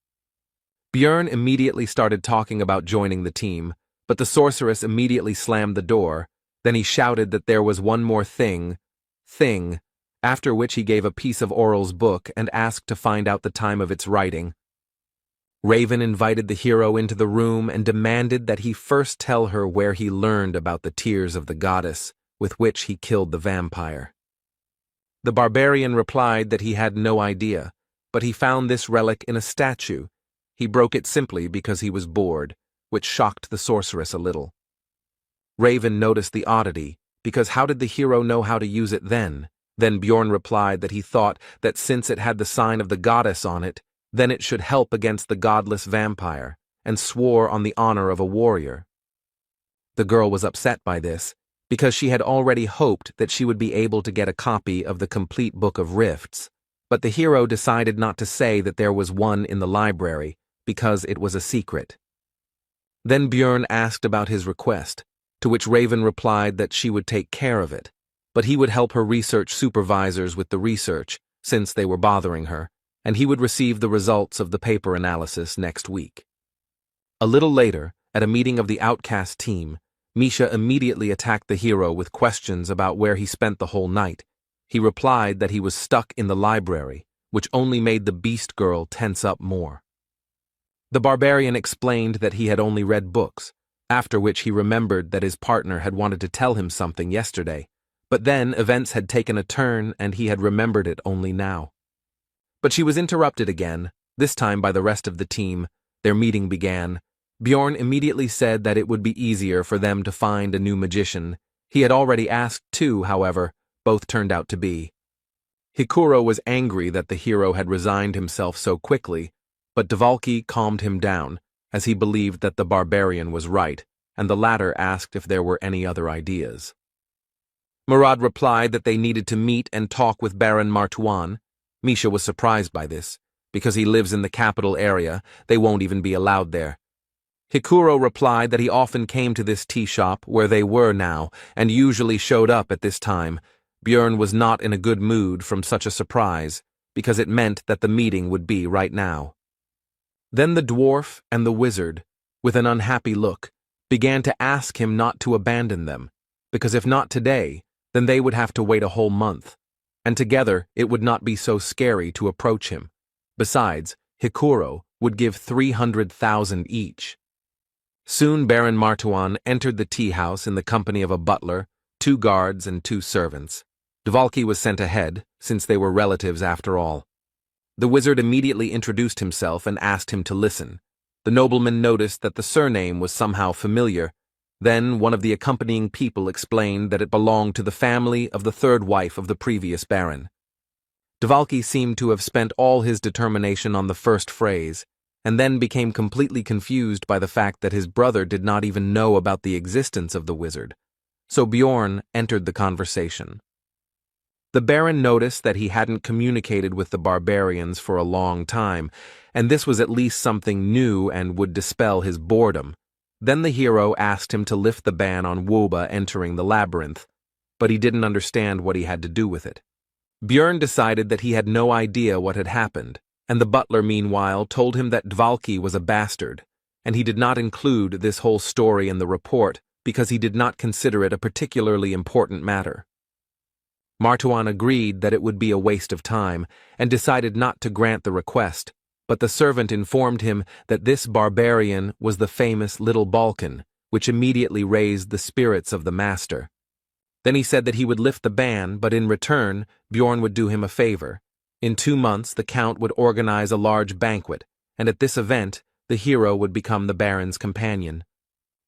Björn immediately started talking about joining the team, but the sorceress immediately slammed the door. Then he shouted that there was one more thing, after which he gave a piece of Oral's book and asked to find out the time of its writing. Raven invited the hero into the room and demanded that he first tell her where he learned about the tears of the goddess, with which he killed the vampire. The barbarian replied that he had no idea, but he found this relic in a statue. He broke it simply because he was bored, which shocked the sorceress a little. Raven noticed the oddity, because how did the hero know how to use it then? Then Bjorn replied that he thought that since it had the sign of the goddess on it, then it should help against the godless vampire, and swore on the honor of a warrior. The girl was upset by this, because she had already hoped that she would be able to get a copy of the complete Book of Rifts, but the hero decided not to say that there was one in the library, because it was a secret. Then Bjorn asked about his request, to which Raven replied that she would take care of it, but he would help her research supervisors with the research, since they were bothering her, and he would receive the results of the paper analysis next week. A little later, at a meeting of the Outcast team, Misha immediately attacked the hero with questions about where he spent the whole night. He replied that he was stuck in the library, which only made the beast girl tense up more. The barbarian explained that he had only read books, after which he remembered that his partner had wanted to tell him something yesterday, but then events had taken a turn and he had remembered it only now. But she was interrupted again, this time by the rest of the team. Their meeting began. Bjorn immediately said that it would be easier for them to find a new magician. He had already asked 2, however, both turned out to be. Hikuro was angry that the hero had resigned himself so quickly, but Dvalki calmed him down, as he believed that the barbarian was right, and the latter asked if there were any other ideas. Murad replied that they needed to meet and talk with Baron Martuan. Misha was surprised by this. Because he lives in the capital area, they won't even be allowed there. Hikuro replied that he often came to this tea shop where they were now, and usually showed up at this time. Bjorn was not in a good mood from such a surprise, because it meant that the meeting would be right now. Then the dwarf and the wizard, with an unhappy look, began to ask him not to abandon them, because if not today, then they would have to wait a whole month, and together it would not be so scary to approach him. Besides, Hikuro would give 300,000 each. Soon Baron Martuan entered the tea house in the company of a butler, 2 guards, and 2 servants. Dvalki was sent ahead, since they were relatives after all. The wizard immediately introduced himself and asked him to listen. The nobleman noticed that the surname was somehow familiar. Then one of the accompanying people explained that it belonged to the family of the third wife of the previous baron. Dvalki seemed to have spent all his determination on the first phrase, and then became completely confused by the fact that his brother did not even know about the existence of the wizard. So Bjorn entered the conversation. The baron noticed that he hadn't communicated with the barbarians for a long time, and this was at least something new and would dispel his boredom. Then the hero asked him to lift the ban on Woba entering the labyrinth, but he didn't understand what he had to do with it. Bjorn decided that he had no idea what had happened, and the butler meanwhile told him that Dvalki was a bastard, and he did not include this whole story in the report because he did not consider it a particularly important matter. Martuan agreed that it would be a waste of time and decided not to grant the request, but the servant informed him that this barbarian was the famous Little Balkan, which immediately raised the spirits of the master. Then he said that he would lift the ban, but in return, Bjorn would do him a favor. In 2 months, the count would organize a large banquet, and at this event, the hero would become the baron's companion.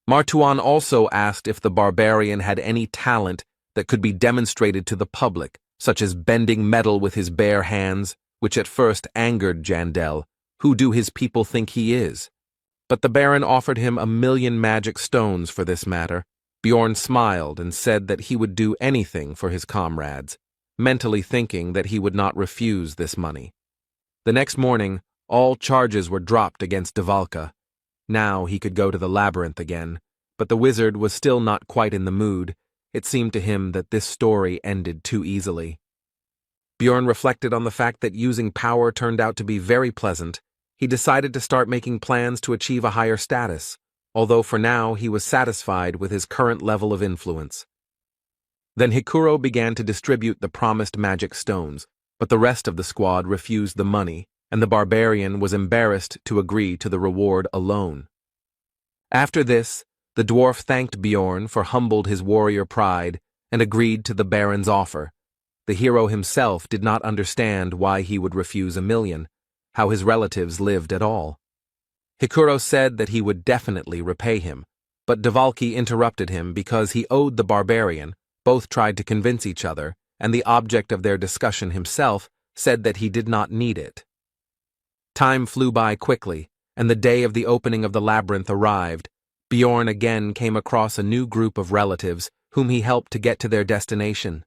Martuan also asked if the barbarian had any talent that could be demonstrated to the public, such as bending metal with his bare hands, which at first angered Jandel. Who do his people think he is? But the baron offered him 1,000,000 magic stones for this matter. Bjorn smiled and said that he would do anything for his comrades, mentally thinking that he would not refuse this money. The next morning, all charges were dropped against Dvalka. Now he could go to the labyrinth again, but the wizard was still not quite in the mood. It seemed to him that this story ended too easily. Bjorn reflected on the fact that using power turned out to be very pleasant. He decided to start making plans to achieve a higher status, although for now he was satisfied with his current level of influence. Then Hikuro began to distribute the promised magic stones, but the rest of the squad refused the money, and the barbarian was embarrassed to agree to the reward alone. After this, the dwarf thanked Bjorn for humbled his warrior pride and agreed to the baron's offer. The hero himself did not understand why he would refuse 1,000,000, how his relatives lived at all. Hikuro said that he would definitely repay him, but Dvalki interrupted him because he owed the barbarian. Both tried to convince each other, and the object of their discussion himself said that he did not need it. Time flew by quickly, and the day of the opening of the labyrinth arrived. Bjorn again came across a new group of relatives whom he helped to get to their destination.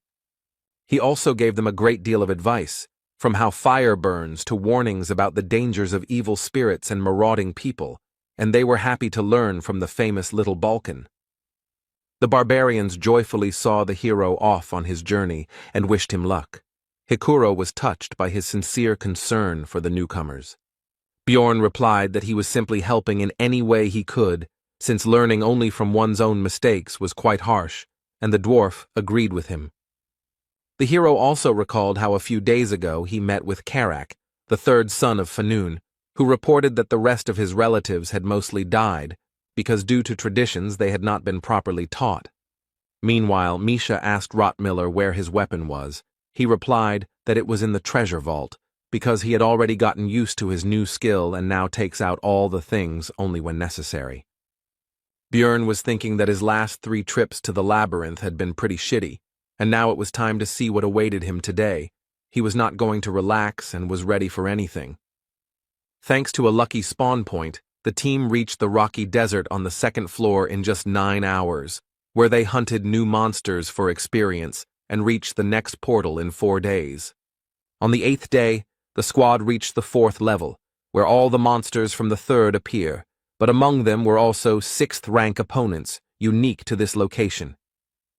He also gave them a great deal of advice, from how fire burns to warnings about the dangers of evil spirits and marauding people, and they were happy to learn from the famous Little Balkan. The barbarians joyfully saw the hero off on his journey and wished him luck. Hikuro was touched by his sincere concern for the newcomers. Bjorn replied that he was simply helping in any way he could, since learning only from one's own mistakes was quite harsh, and the dwarf agreed with him. The hero also recalled how a few days ago he met with Karak, the third son of Fanun, who reported that the rest of his relatives had mostly died, because due to traditions they had not been properly taught. Meanwhile, Misha asked Rotmiller where his weapon was. He replied that it was in the treasure vault, because he had already gotten used to his new skill and now takes out all the things only when necessary. Bjorn was thinking that his last 3 trips to the labyrinth had been pretty shitty, and now it was time to see what awaited him today. He was not going to relax and was ready for anything. Thanks to a lucky spawn point, the team reached the rocky desert on the 2nd floor in just 9 hours, where they hunted new monsters for experience and reached the next portal in 4 days. On the 8th day, the squad reached the 4th level, where all the monsters from the 3rd appear, but among them were also 6th-rank opponents, unique to this location.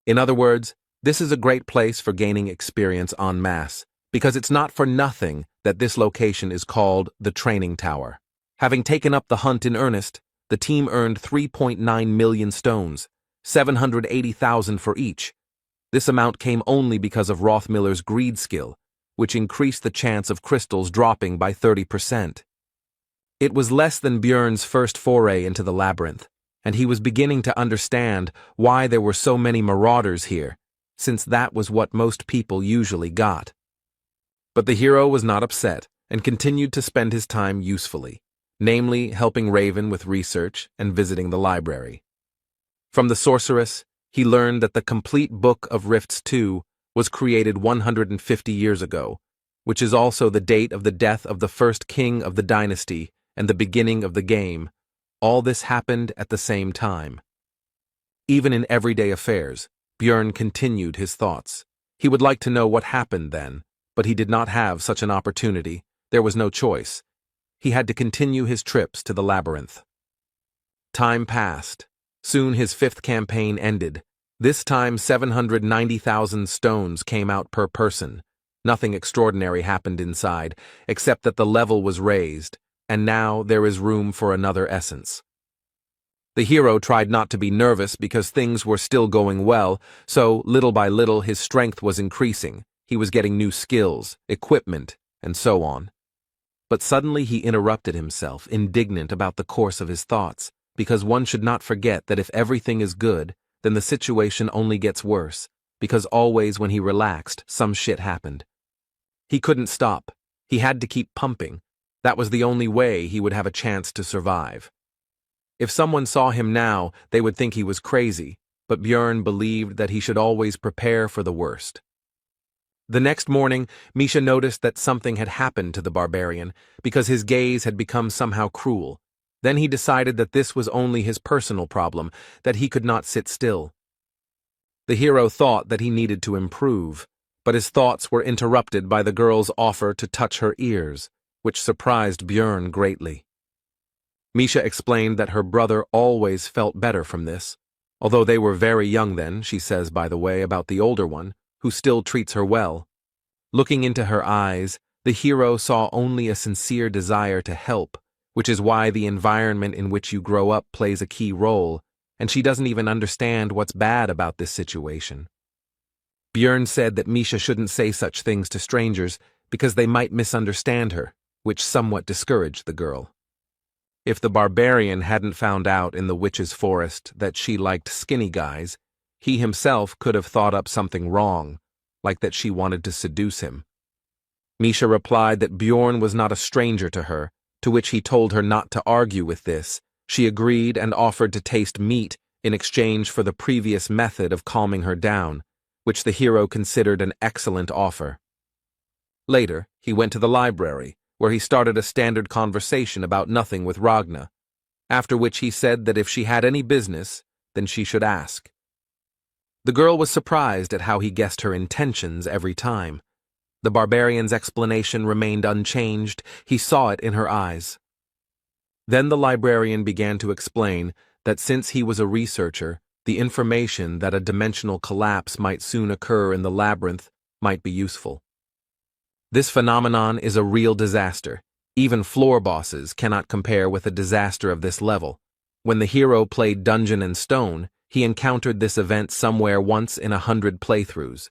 In other words, this is a great place for gaining experience en masse, because it's not for nothing that this location is called the Training Tower. Having taken up the hunt in earnest, the team earned 3.9 million stones, 780,000 for each. This amount came only because of Rothmiller's greed skill, which increased the chance of crystals dropping by 30%. It was less than Bjorn's first foray into the labyrinth, and he was beginning to understand why there were so many marauders here, since that was what most people usually got. But the hero was not upset and continued to spend his time usefully. namely helping Raven with research and visiting the library. From the sorceress, he learned that the complete Book of Rifts 2 was created 150 years ago, which is also the date of the death of the first king of the dynasty and the beginning of the game. All this happened at the same time. Even in everyday affairs, Björn continued his thoughts. He would like to know what happened then, but he did not have such an opportunity. There was no choice. He had to continue his trips to the labyrinth. Time passed. Soon his 5th campaign ended. This time 790,000 stones came out per person. Nothing extraordinary happened inside, except that the level was raised, and now there is room for another essence. The hero tried not to be nervous because things were still going well, so little by little his strength was increasing. He was getting new skills, equipment, and so on. But suddenly he interrupted himself, indignant about the course of his thoughts, because one should not forget that if everything is good, then the situation only gets worse, because always when he relaxed, some shit happened. He couldn't stop. He had to keep pumping. That was the only way he would have a chance to survive. If someone saw him now, they would think he was crazy, but Björn believed that he should always prepare for the worst. The next morning, Misha noticed that something had happened to the barbarian, because his gaze had become somehow cruel. Then he decided that this was only his personal problem, that he could not sit still. The hero thought that he needed to improve, but his thoughts were interrupted by the girl's offer to touch her ears, which surprised Björn greatly. Misha explained that her brother always felt better from this, although they were very young then, she says by the way about the older one, who still treats her well. Looking into her eyes, the hero saw only a sincere desire to help, which is why the environment in which you grow up plays a key role, and she doesn't even understand what's bad about this situation. Björn said that Misha shouldn't say such things to strangers because they might misunderstand her, which somewhat discouraged the girl. If the barbarian hadn't found out in the witch's forest that she liked skinny guys, he himself could have thought up something wrong, like that she wanted to seduce him. Misha replied that Björn was not a stranger to her, to which he told her not to argue with this. She agreed and offered to taste meat in exchange for the previous method of calming her down, which the hero considered an excellent offer. Later, he went to the library, where he started a standard conversation about nothing with Ragna, after which he said that if she had any business, then she should ask. The girl was surprised at how he guessed her intentions every time. The barbarian's explanation remained unchanged. He saw it in her eyes. Then the librarian began to explain that since he was a researcher, the information that a dimensional collapse might soon occur in the labyrinth might be useful. This phenomenon is a real disaster. Even floor bosses cannot compare with a disaster of this level. When the hero played Dungeon and Stone, he encountered this event somewhere once in 100 playthroughs.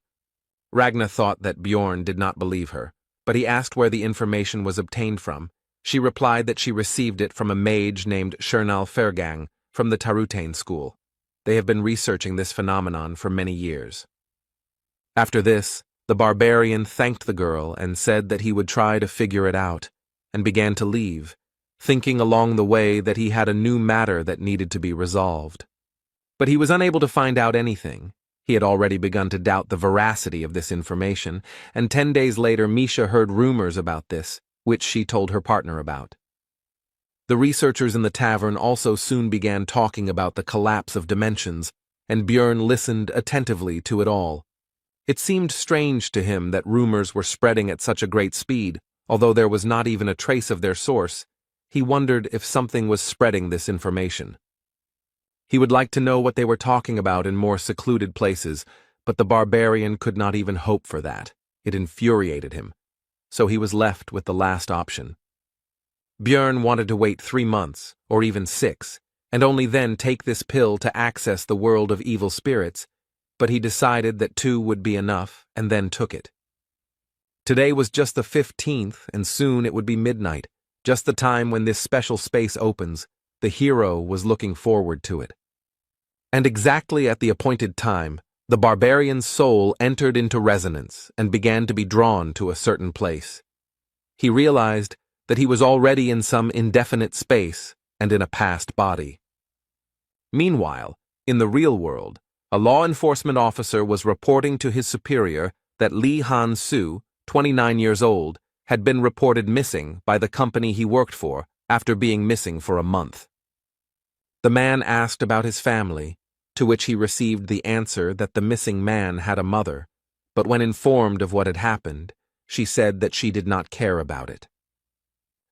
Ragna thought that Björn did not believe her, but he asked where the information was obtained from. She replied that she received it from a mage named Shernal Fergang from the Tarutane school. They have been researching this phenomenon for many years. After this, the barbarian thanked the girl and said that he would try to figure it out, and began to leave, thinking along the way that he had a new matter that needed to be resolved. But he was unable to find out anything. He had already begun to doubt the veracity of this information, and 10 days later Misha heard rumors about this, which she told her partner about. The researchers in the tavern also soon began talking about the collapse of dimensions, and Björn listened attentively to it all. It seemed strange to him that rumors were spreading at such a great speed, although there was not even a trace of their source. He wondered if something was spreading this information. He would like to know what they were talking about in more secluded places, but the barbarian could not even hope for that. It infuriated him. So he was left with the last option. Björn wanted to wait 3 months, or even 6, and only then take this pill to access the world of evil spirits, but he decided that 2 would be enough, and then took it. Today was just the 15th, and soon it would be midnight, just the time when this special space opens. The hero was looking forward to it. And exactly at the appointed time, the barbarian's soul entered into resonance and began to be drawn to a certain place. He realized that he was already in some indefinite space and in a past body. Meanwhile, in the real world, a law enforcement officer was reporting to his superior that Lee Han-soo, 29 years old, had been reported missing by the company he worked for after being missing for a month. The man asked about his family, to which he received the answer that the missing man had a mother, but when informed of what had happened, she said that she did not care about it.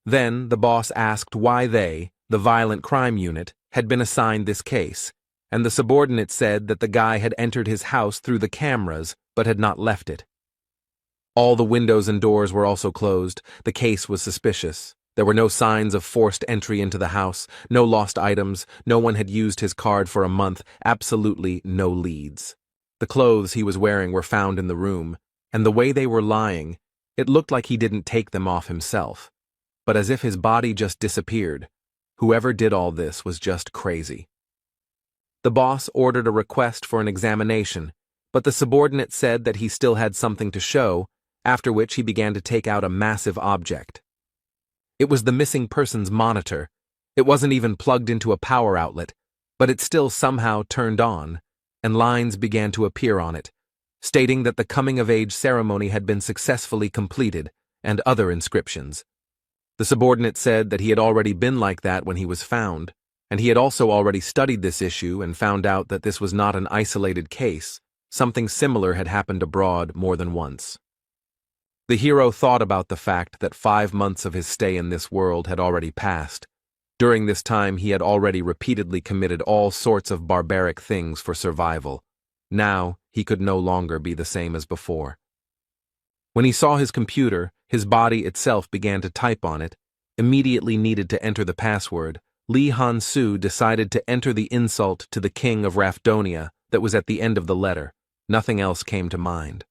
Then the boss asked why they, the violent crime unit, had been assigned this case, and the subordinate said that the guy had entered his house through the cameras but had not left it. All the windows and doors were also closed. The case was suspicious. There were no signs of forced entry into the house, no lost items, no one had used his card for a month, absolutely no leads. The clothes he was wearing were found in the room, and the way they were lying, it looked like he didn't take them off himself, but as if his body just disappeared. Whoever did all this was just crazy. The boss ordered a request for an examination, but the subordinate said that he still had something to show, after which he began to take out a massive object. It was the missing person's monitor. It wasn't even plugged into a power outlet, but it still somehow turned on, and lines began to appear on it, stating that the coming-of-age ceremony had been successfully completed, and other inscriptions. The subordinate said that he had already been like that when he was found, and he had also already studied this issue and found out that this was not an isolated case. Something similar had happened abroad more than once. The hero thought about the fact that 5 months of his stay in this world had already passed. During this time he had already repeatedly committed all sorts of barbaric things for survival. Now he could no longer be the same as before. When he saw his computer, his body itself began to type on it, immediately needed to enter the password. Lee Han-soo decided to enter the insult to the king of Rafdonia that was at the end of the letter. Nothing else came to mind.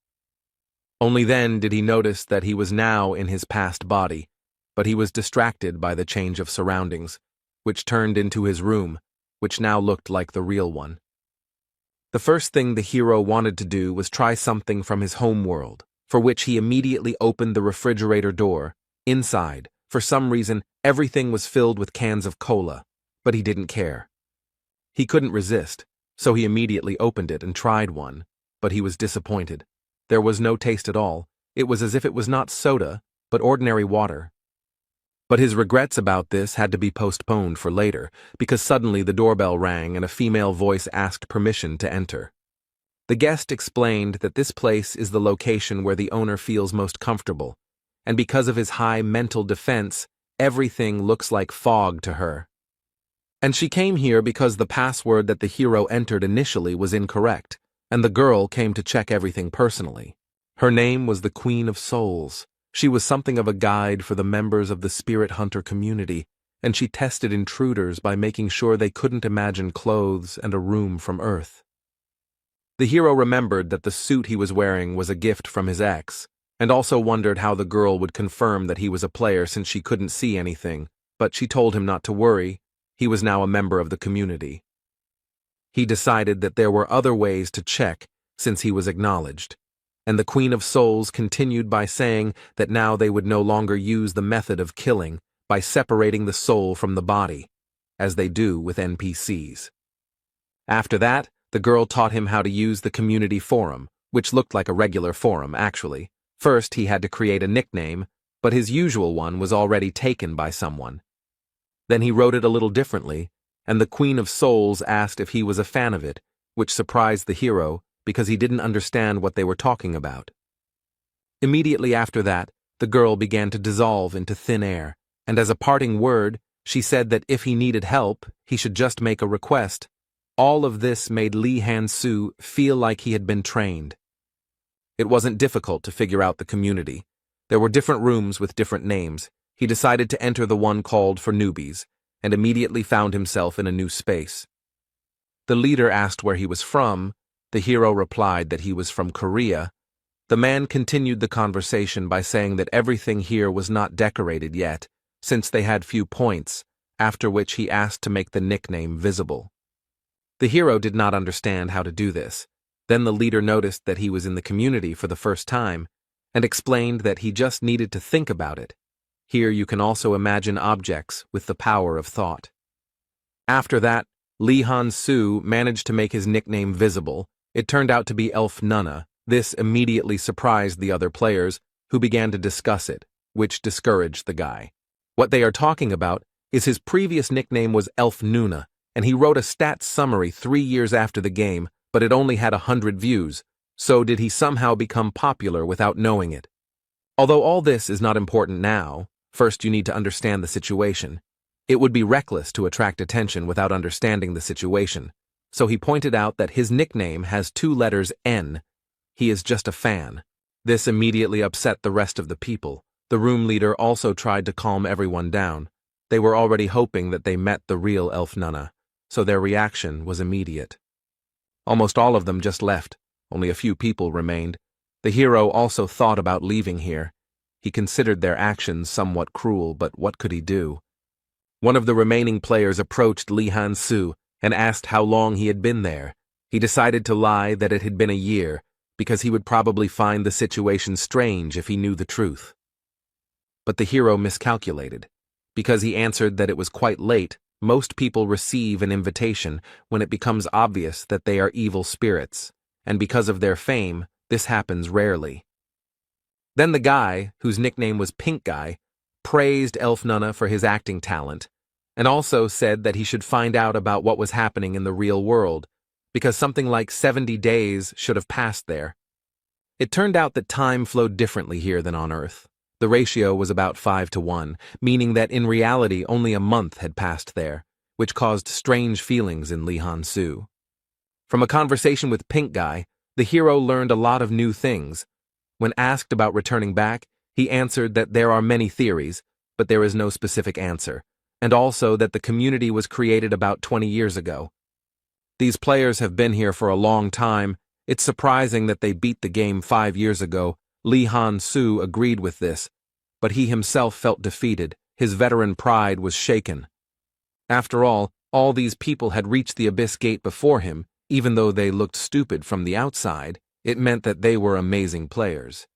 Only then did he notice that he was now in his past body, but he was distracted by the change of surroundings, which turned into his room, which now looked like the real one. The first thing the hero wanted to do was try something from his home world, for which he immediately opened the refrigerator door. Inside, for some reason, everything was filled with cans of cola, but he didn't care. He couldn't resist, so he immediately opened it and tried one, but he was disappointed. There was no taste at all. It was as if it was not soda, but ordinary water. But his regrets about this had to be postponed for later, because suddenly the doorbell rang and a female voice asked permission to enter. The guest explained that this place is the location where the owner feels most comfortable, and because of his high mental defense, everything looks like fog to her. And she came here because the password that the hero entered initially was incorrect, and the girl came to check everything personally. Her name was the Queen of Souls. She was something of a guide for the members of the spirit hunter community, and she tested intruders by making sure they couldn't imagine clothes and a room from Earth. The hero remembered that the suit he was wearing was a gift from his ex, and also wondered how the girl would confirm that he was a player since she couldn't see anything, but she told him not to worry. He was now a member of the community. He decided that there were other ways to check since he was acknowledged, and the Queen of Souls continued by saying that now they would no longer use the method of killing by separating the soul from the body, as they do with NPCs. After that, the girl taught him how to use the community forum, which looked like a regular forum, actually. First, he had to create a nickname, but his usual one was already taken by someone. Then he wrote it a little differently, and the Queen of Souls asked if he was a fan of it, which surprised the hero because he didn't understand what they were talking about. Immediately after that, the girl began to dissolve into thin air, and as a parting word, she said that if he needed help, he should just make a request. All of this made Lee Han-soo feel like he had been trained. It wasn't difficult to figure out the community. There were different rooms with different names. He decided to enter the one called for newbies, and immediately found himself in a new space. The leader asked where he was from. The hero replied that he was from Korea. The man continued the conversation by saying that everything here was not decorated yet, since they had few points, after which he asked to make the nickname visible. The hero did not understand how to do this. Then the leader noticed that he was in the community for the first time, and explained that he just needed to think about it. Here you can also imagine objects with the power of thought. After that, Lee Han-soo managed to make his nickname visible. It turned out to be Elf Nunna. This immediately surprised the other players, who began to discuss it, which discouraged the guy. What they are talking about is his previous nickname was Elf Nuna, and he wrote a stats summary 3 years after the game, but it only had 100 views. So did he somehow become popular without knowing it? Although all this is not important now, first you need to understand the situation. It would be reckless to attract attention without understanding the situation. So he pointed out that his nickname has 2 letters N. He is just a fan. This immediately upset the rest of the people. The room leader also tried to calm everyone down. They were already hoping that they met the real Elf Nunna, so their reaction was immediate. Almost all of them just left. Only a few people remained. The hero also thought about leaving here. He considered their actions somewhat cruel, but what could he do? One of the remaining players approached Lee Han-soo and asked how long he had been there. He decided to lie that it had been a year, because he would probably find the situation strange if he knew the truth. But the hero miscalculated. Because he answered that it was quite late, most people receive an invitation when it becomes obvious that they are evil spirits, and because of their fame, this happens rarely. Then the guy, whose nickname was Pink Guy, praised Elf Nunna for his acting talent, and also said that he should find out about what was happening in the real world, because something like 70 days should have passed there. It turned out that time flowed differently here than on Earth. The ratio was about 5-to-1, meaning that in reality only a month had passed there, which caused strange feelings in Lee Han-soo. From a conversation with Pink Guy, the hero learned a lot of new things. When asked about returning back, he answered that there are many theories, but there is no specific answer, and also that the community was created about 20 years ago. These players have been here for a long time. It's surprising that they beat the game 5 years ago. Lee Han-soo agreed with this, but he himself felt defeated. His veteran pride was shaken. After all these people had reached the Abyss Gate before him. Even though they looked stupid from the outside, it meant that they were amazing players.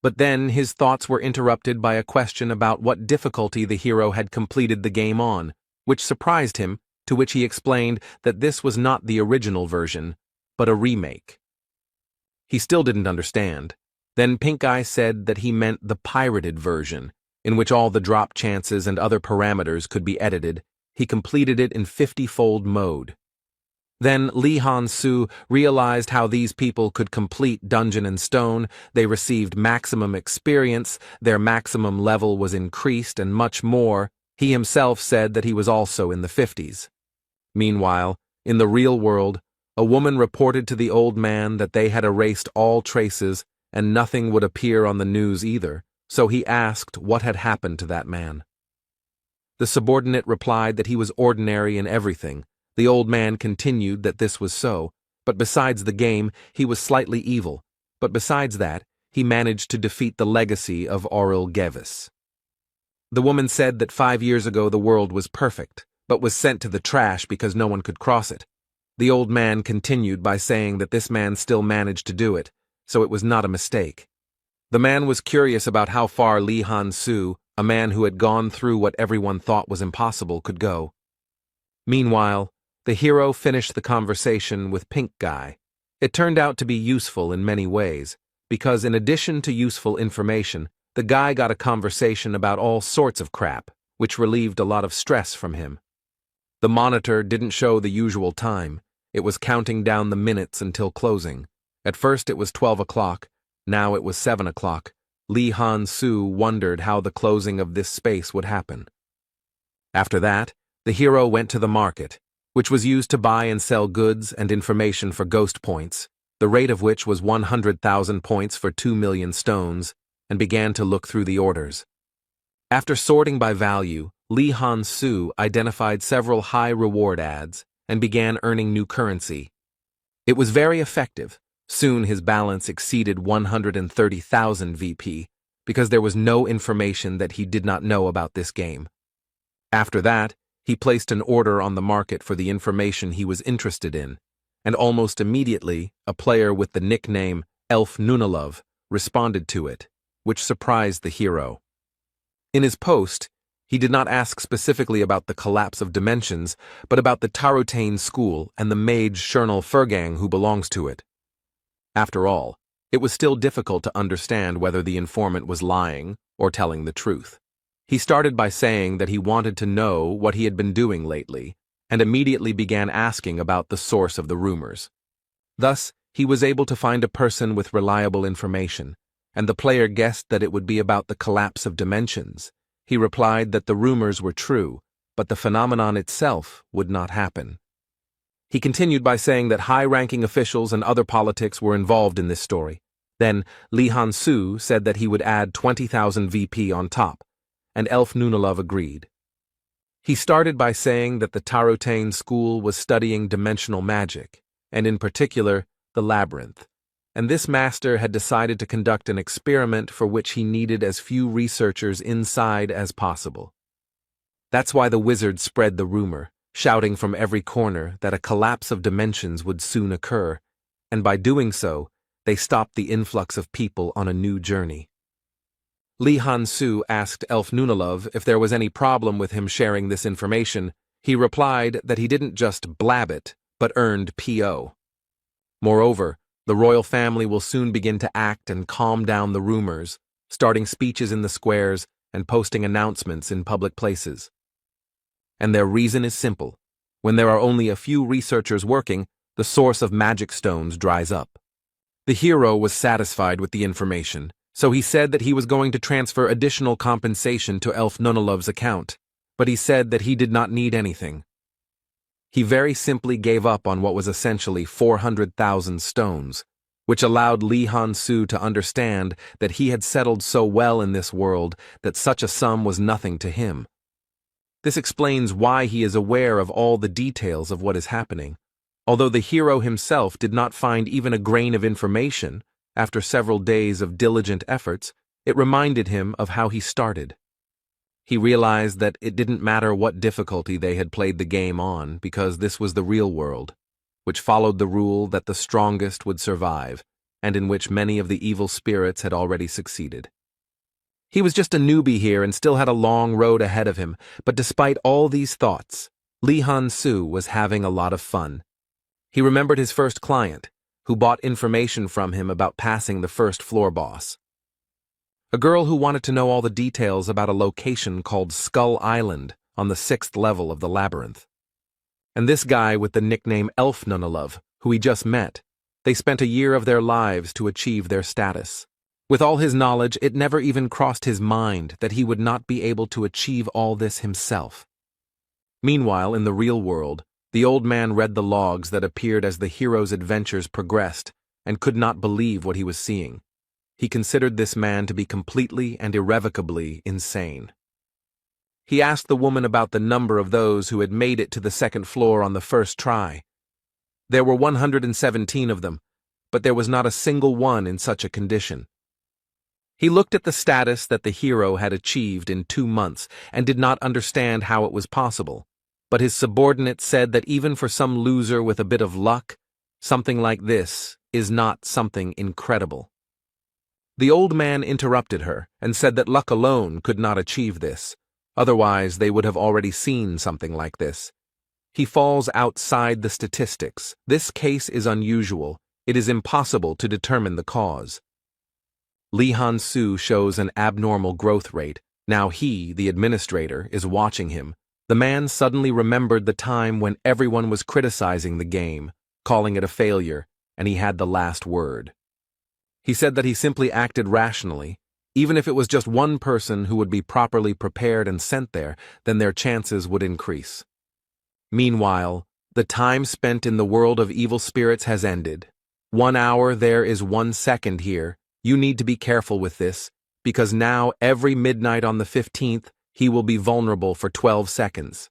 But then his thoughts were interrupted by a question about what difficulty the hero had completed the game on, which surprised him, to which he explained that this was not the original version, but a remake. He still didn't understand. Then Pink Eye said that he meant the pirated version, in which all the drop chances and other parameters could be edited. He completed it in 50-fold mode. Then Lee Han-soo realized how these people could complete Dungeon and Stone. They received maximum experience, their maximum level was increased, and much more. He himself said that he was also in the 50s. Meanwhile, in the real world, a woman reported to the old man that they had erased all traces and nothing would appear on the news either, so he asked what had happened to that man. The subordinate replied that he was ordinary in everything. The old man continued that this was so, but besides the game, he was slightly evil. But besides that, he managed to defeat the legacy of Auril Gevis. The woman said that 5 years ago the world was perfect, but was sent to the trash because no one could cross it. The old man continued by saying that this man still managed to do it, so it was not a mistake. The man was curious about how far Lee Han-soo, a man who had gone through what everyone thought was impossible, could go. Meanwhile, the hero finished the conversation with Pink Guy. It turned out to be useful in many ways, because in addition to useful information, the guy got a conversation about all sorts of crap, which relieved a lot of stress from him. The monitor didn't show the usual time. It was counting down the minutes until closing. At first it was 12 o'clock, now it was 7 o'clock. Lee Han-soo wondered how the closing of this space would happen. After that, the hero went to the market, which was used to buy and sell goods and information for ghost points, the rate of which was 100,000 points for 2 million stones, and began to look through the orders. After sorting by value, Lee Han-soo identified several high-reward ads and began earning new currency. It was very effective. Soon his balance exceeded 130,000 VP, because there was no information that he did not know about this game. After that, he placed an order on the market for the information he was interested in, and almost immediately, a player with the nickname Elf Nunalove responded to it, which surprised the hero. In his post, he did not ask specifically about the collapse of dimensions, but about the Tarotane school and the mage Shernal Furgang who belongs to it. After all, it was still difficult to understand whether the informant was lying or telling the truth. He started by saying that he wanted to know what he had been doing lately, and immediately began asking about the source of the rumors. Thus, he was able to find a person with reliable information, and the player guessed that it would be about the collapse of dimensions. He replied that the rumors were true, but the phenomenon itself would not happen. He continued by saying that high-ranking officials and other politics were involved in this story. Then, Lee Han-soo said that he would add 20,000 VP on top, and Elf Nunalov agreed. He started by saying that the Tarotane school was studying dimensional magic, and in particular, the labyrinth, and this master had decided to conduct an experiment for which he needed as few researchers inside as possible. That's why the wizard spread the rumor, shouting from every corner that a collapse of dimensions would soon occur, and by doing so, they stopped the influx of people on a new journey. Lee Han-soo asked Elf Nunalov if there was any problem with him sharing this information. He replied that he didn't just blab it, but earned P.O. Moreover, the royal family will soon begin to act and calm down the rumors, starting speeches in the squares and posting announcements in public places. And their reason is simple. When there are only a few researchers working, the source of magic stones dries up. The hero was satisfied with the information, so he said that he was going to transfer additional compensation to Elf Nunalov's account, but he said that he did not need anything. He very simply gave up on what was essentially 400,000 stones, which allowed Lee Han-soo to understand that he had settled so well in this world that such a sum was nothing to him. This explains why he is aware of all the details of what is happening. Although the hero himself did not find even a grain of information, after several days of diligent efforts, it reminded him of how he started. He realized that it didn't matter what difficulty they had played the game on because this was the real world, which followed the rule that the strongest would survive, and in which many of the evil spirits had already succeeded. He was just a newbie here and still had a long road ahead of him, but despite all these thoughts, Lee Han-soo was having a lot of fun. He remembered his first client, who bought information from him about passing the first floor boss. A girl who wanted to know all the details about a location called Skull Island on the 6th level of the labyrinth. And this guy with the nickname Elf Nunalov, who he just met, they spent a year of their lives to achieve their status. With all his knowledge, it never even crossed his mind that he would not be able to achieve all this himself. Meanwhile, in the real world, the old man read the logs that appeared as the hero's adventures progressed and could not believe what he was seeing. He considered this man to be completely and irrevocably insane. He asked the woman about the number of those who had made it to the 2nd floor on the first try. There were 117 of them, but there was not a single one in such a condition. He looked at the status that the hero had achieved in 2 months and did not understand how it was possible, but his subordinate said that even for some loser with a bit of luck, something like this is not something incredible. The old man interrupted her and said that luck alone could not achieve this, otherwise they would have already seen something like this. He falls outside the statistics. This case is unusual. It is impossible to determine the cause. Lee Han-soo shows an abnormal growth rate. Now he, the administrator, is watching him. The man suddenly remembered the time when everyone was criticizing the game, calling it a failure, and he had the last word. He said that he simply acted rationally. Even if it was just one person who would be properly prepared and sent there, then their chances would increase. Meanwhile, the time spent in the world of evil spirits has ended. 1 hour there is 1 second here. You need to be careful with this, because now every midnight on the 15th, he will be vulnerable for 12 seconds.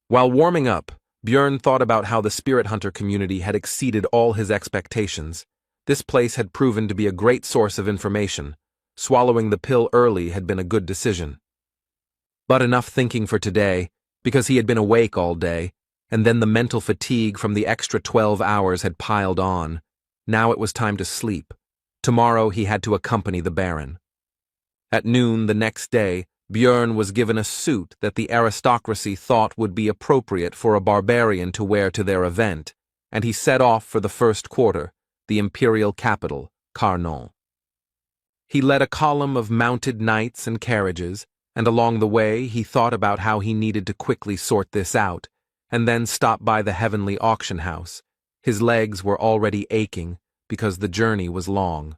While warming up, Björn thought about how the spirit hunter community had exceeded all his expectations. This place had proven to be a great source of information. Swallowing the pill early had been a good decision. But enough thinking for today, because he had been awake all day, and then the mental fatigue from the extra 12 hours had piled on. Now it was time to sleep. Tomorrow he had to accompany the Baron. At noon the next day, Björn was given a suit that the aristocracy thought would be appropriate for a barbarian to wear to their event, and he set off for the first quarter, the imperial capital, Carnon. He led a column of mounted knights and carriages, and along the way he thought about how he needed to quickly sort this out, and then stop by the heavenly auction house. His legs were already aching because the journey was long.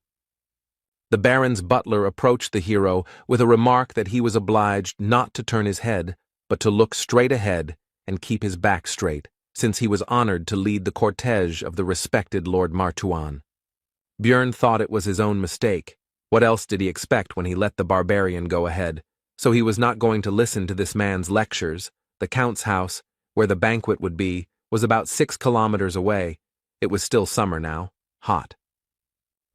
The Baron's butler approached the hero with a remark that he was obliged not to turn his head, but to look straight ahead and keep his back straight, since he was honored to lead the cortege of the respected Lord Martuan. Björn thought it was his own mistake. What else did he expect when he let the barbarian go ahead? So he was not going to listen to this man's lectures. The Count's house, where the banquet would be, was about 6 kilometers away. It was still summer now, hot.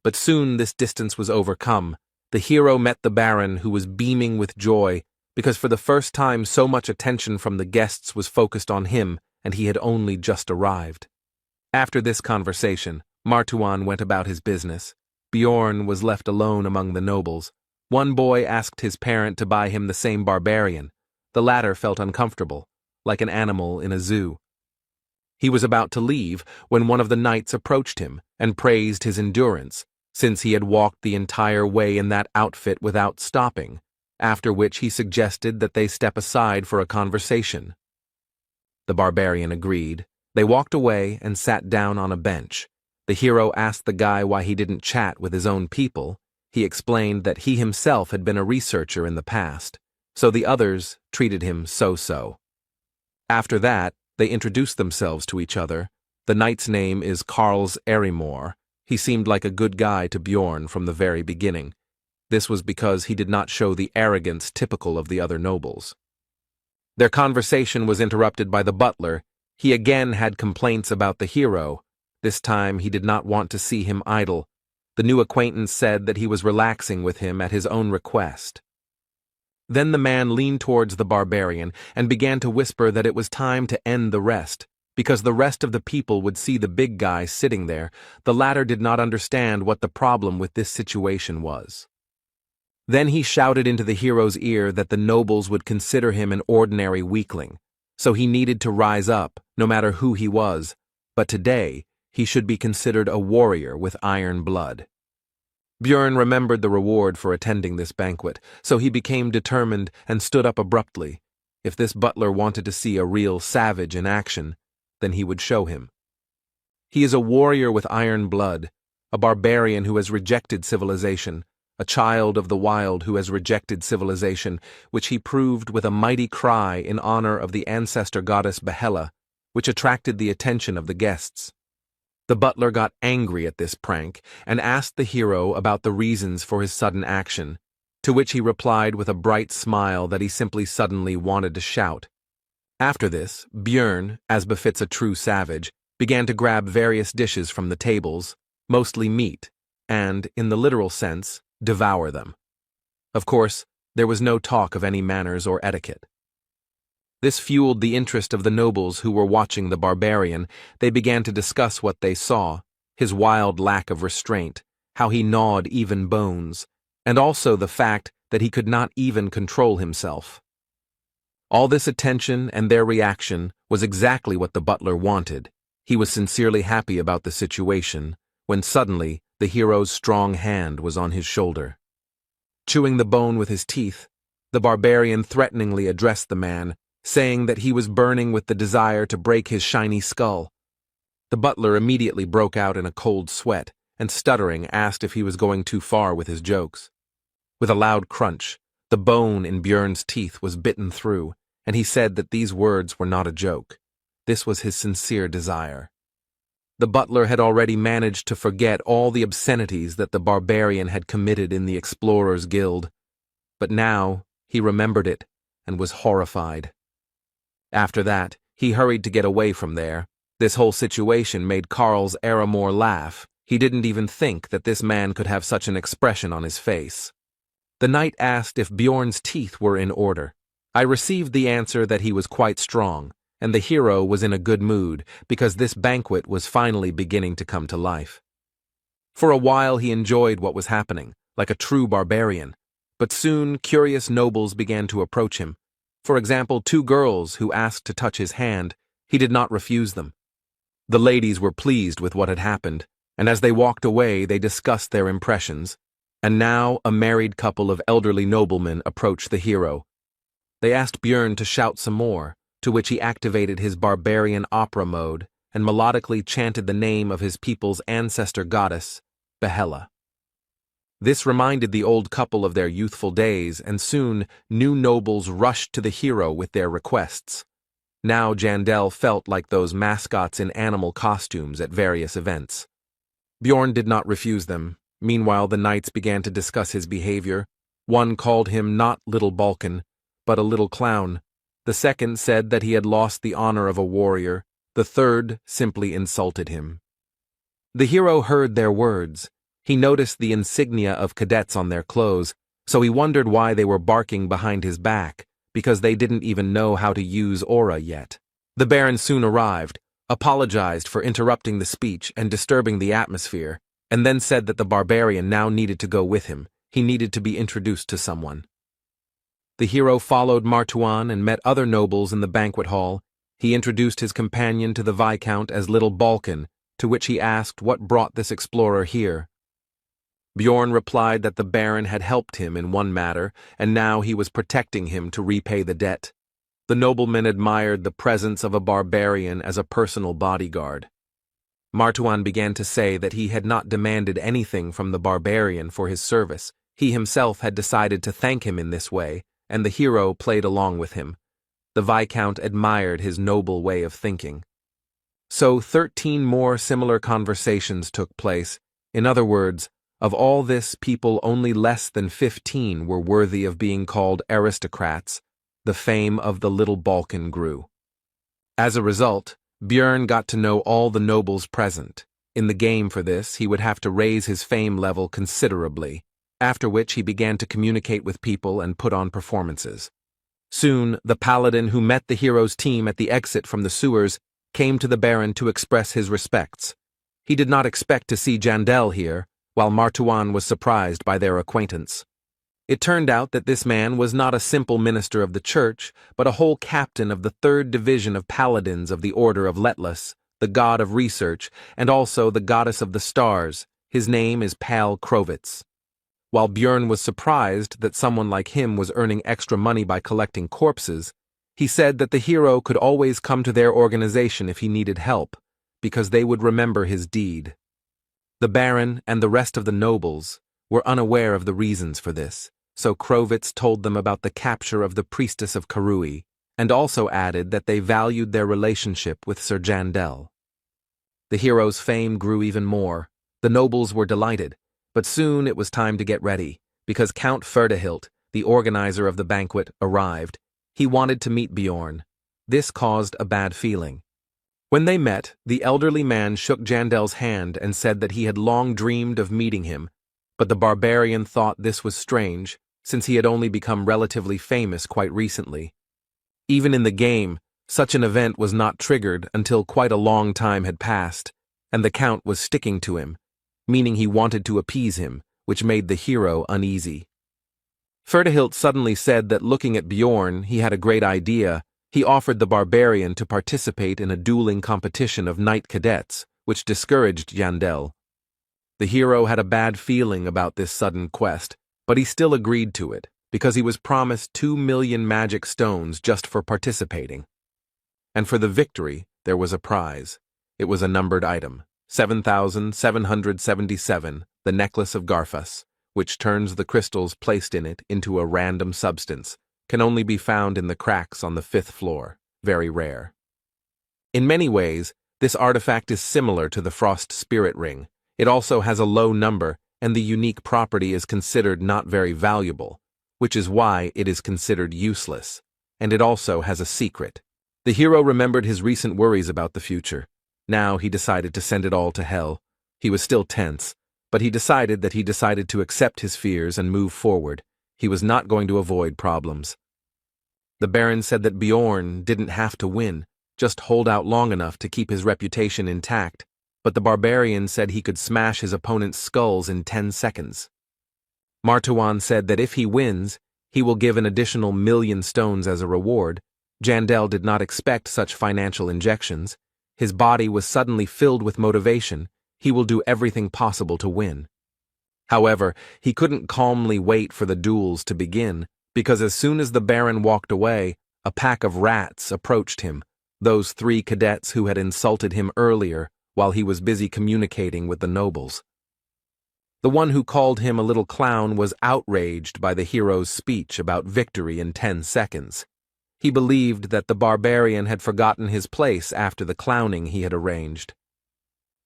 But soon this distance was overcome. The hero met the Baron, who was beaming with joy, because for the first time so much attention from the guests was focused on him, and he had only just arrived. After this conversation, Martuan went about his business. Bjorn was left alone among the nobles. One boy asked his parent to buy him the same barbarian. The latter felt uncomfortable, like an animal in a zoo. He was about to leave when one of the knights approached him and praised his endurance, since he had walked the entire way in that outfit without stopping, after which he suggested that they step aside for a conversation. The barbarian agreed. They walked away and sat down on a bench. The hero asked the guy why he didn't chat with his own people. He explained that he himself had been a researcher in the past, so the others treated him so-so. After that, they introduced themselves to each other. The knight's name is Karls Erimor. He seemed like a good guy to Bjorn from the very beginning. This was because he did not show the arrogance typical of the other nobles. Their conversation was interrupted by the butler. He again had complaints about the hero. This time he did not want to see him idle. The new acquaintance said that he was relaxing with him at his own request. Then the man leaned towards the barbarian and began to whisper that it was time to end the rest, because the rest of the people would see the big guy sitting there. The latter did not understand what the problem with this situation was. Then he shouted into the hero's ear that the nobles would consider him an ordinary weakling, so he needed to rise up, no matter who he was, but today he should be considered a warrior with iron blood. Björn remembered the reward for attending this banquet, so he became determined and stood up abruptly. If this butler wanted to see a real savage in action, then he would show him. He is a warrior with iron blood, a barbarian who has rejected civilization, a child of the wild who has rejected civilization, which he proved with a mighty cry in honor of the ancestor goddess Yahello, which attracted the attention of the guests. The butler got angry at this prank and asked the hero about the reasons for his sudden action, to which he replied with a bright smile that he simply suddenly wanted to shout. After this, Björn, as befits a true savage, began to grab various dishes from the tables, mostly meat, and, in the literal sense, devour them. Of course, there was no talk of any manners or etiquette. This fueled the interest of the nobles who were watching the barbarian. They began to discuss what they saw, his wild lack of restraint, how he gnawed even bones, and also the fact that he could not even control himself. All this attention and their reaction was exactly what the butler wanted. He was sincerely happy about the situation, when suddenly the hero's strong hand was on his shoulder. Chewing the bone with his teeth, the barbarian threateningly addressed the man, saying that he was burning with the desire to break his shiny skull. The butler immediately broke out in a cold sweat, and stuttering asked if he was going too far with his jokes. With a loud crunch, the bone in Björn's teeth was bitten through, and he said that these words were not a joke. This was his sincere desire. The butler had already managed to forget all the obscenities that the barbarian had committed in the Explorers' Guild, but now he remembered it and was horrified. After that, he hurried to get away from there. This whole situation made Karls Erimor laugh. He didn't even think that this man could have such an expression on his face. The knight asked if Bjorn's teeth were in order. I received the answer that he was quite strong, and the hero was in a good mood because this banquet was finally beginning to come to life. For a while he enjoyed what was happening, like a true barbarian, But soon, curious nobles began to approach him. For example, two girls who asked to touch his hand. He did not refuse them. The ladies were pleased with what had happened, and as they walked away, they discussed their impressions. And now, a married couple of elderly noblemen approached the hero. They asked Björn to shout some more, to which he activated his barbarian opera mode and melodically chanted the name of his people's ancestor goddess, Yahello. This reminded the old couple of their youthful days, and soon new nobles rushed to the hero with their requests. Now Jandel felt like those mascots in animal costumes at various events. Bjorn did not refuse them. Meanwhile, the knights began to discuss his behavior. One called him not Little Balkan, but a little clown. The second said that he had lost the honor of a warrior. The third simply insulted him. The hero heard their words. He noticed the insignia of cadets on their clothes, so he wondered why they were barking behind his back, because they didn't even know how to use aura yet. The Baron soon arrived, apologized for interrupting the speech and disturbing the atmosphere, and then said that the barbarian now needed to go with him. He needed to be introduced to someone. The hero followed Martuan and met other nobles in the banquet hall. He introduced his companion to the Viscount as Little Balkan, to which he asked what brought this explorer here. Bjorn replied that the Baron had helped him in one matter, and now he was protecting him to repay the debt. The nobleman admired the presence of a barbarian as a personal bodyguard. Martuan began to say that he had not demanded anything from the barbarian for his service. He himself had decided to thank him in this way, and the hero played along with him. The Viscount admired his noble way of thinking. So 13 more similar conversations took place. In other words, of all this, people only less than 15 were worthy of being called aristocrats. The fame of the Little Balkan grew. As a result, Björn got to know all the nobles present. In the game for this, he would have to raise his fame level considerably, after which he began to communicate with people and put on performances. Soon, the paladin who met the hero's team at the exit from the sewers came to the Baron to express his respects. He did not expect to see Jandel here, while Martuan was surprised by their acquaintance. It turned out that this man was not a simple minister of the church, but a whole captain of the 3rd Division of Paladins of the Order of Letless, the god of research, and also the goddess of the stars. His name is Pal Krovitz. While Björn was surprised that someone like him was earning extra money by collecting corpses, he said that the hero could always come to their organization if he needed help, because they would remember his deed. The Baron and the rest of the nobles were unaware of the reasons for this, so Krovitz told them about the capture of the priestess of Karui, and also added that they valued their relationship with Sir Jandel. The hero's fame grew even more. The nobles were delighted, but soon it was time to get ready, because Count Ferdehilt, the organizer of the banquet, arrived. He wanted to meet Bjorn. This caused a bad feeling. When they met, the elderly man shook Jandel's hand and said that he had long dreamed of meeting him, but the barbarian thought this was strange, since he had only become relatively famous quite recently. Even in the game, such an event was not triggered until quite a long time had passed, and the Count was sticking to him, meaning he wanted to appease him, which made the hero uneasy. Ferdehilt suddenly said that looking at Bjorn, he had a great idea. He offered the barbarian to participate in a dueling competition of knight cadets, which discouraged Jandel. The hero had a bad feeling about this sudden quest, but he still agreed to it, because he was promised 2 million magic stones just for participating. And for the victory, there was a prize. It was a numbered item, 7,777, the necklace of Garfus, which turns the crystals placed in it into a random substance, can only be found in the cracks on the 5th floor, very rare. In many ways, this artifact is similar to the Frost Spirit Ring. It also has a low number, and the unique property is considered not very valuable, which is why it is considered useless, and it also has a secret. The hero remembered his recent worries about the future. Now he decided to send it all to hell. He was still tense, but he decided to accept his fears and move forward. He was not going to avoid problems. The Baron said that Bjorn didn't have to win, just hold out long enough to keep his reputation intact, but the barbarian said he could smash his opponent's skulls in 10 seconds. Martuan said that if he wins, he will give an additional 1,000,000 stones as a reward. Jandel did not expect such financial injections. His body was suddenly filled with motivation. He will do everything possible to win. However, he couldn't calmly wait for the duels to begin, because as soon as the Baron walked away, a pack of rats approached him, those 3 cadets who had insulted him earlier while he was busy communicating with the nobles. The one who called him a little clown was outraged by the hero's speech about victory in 10 seconds. He believed that the barbarian had forgotten his place after the clowning he had arranged.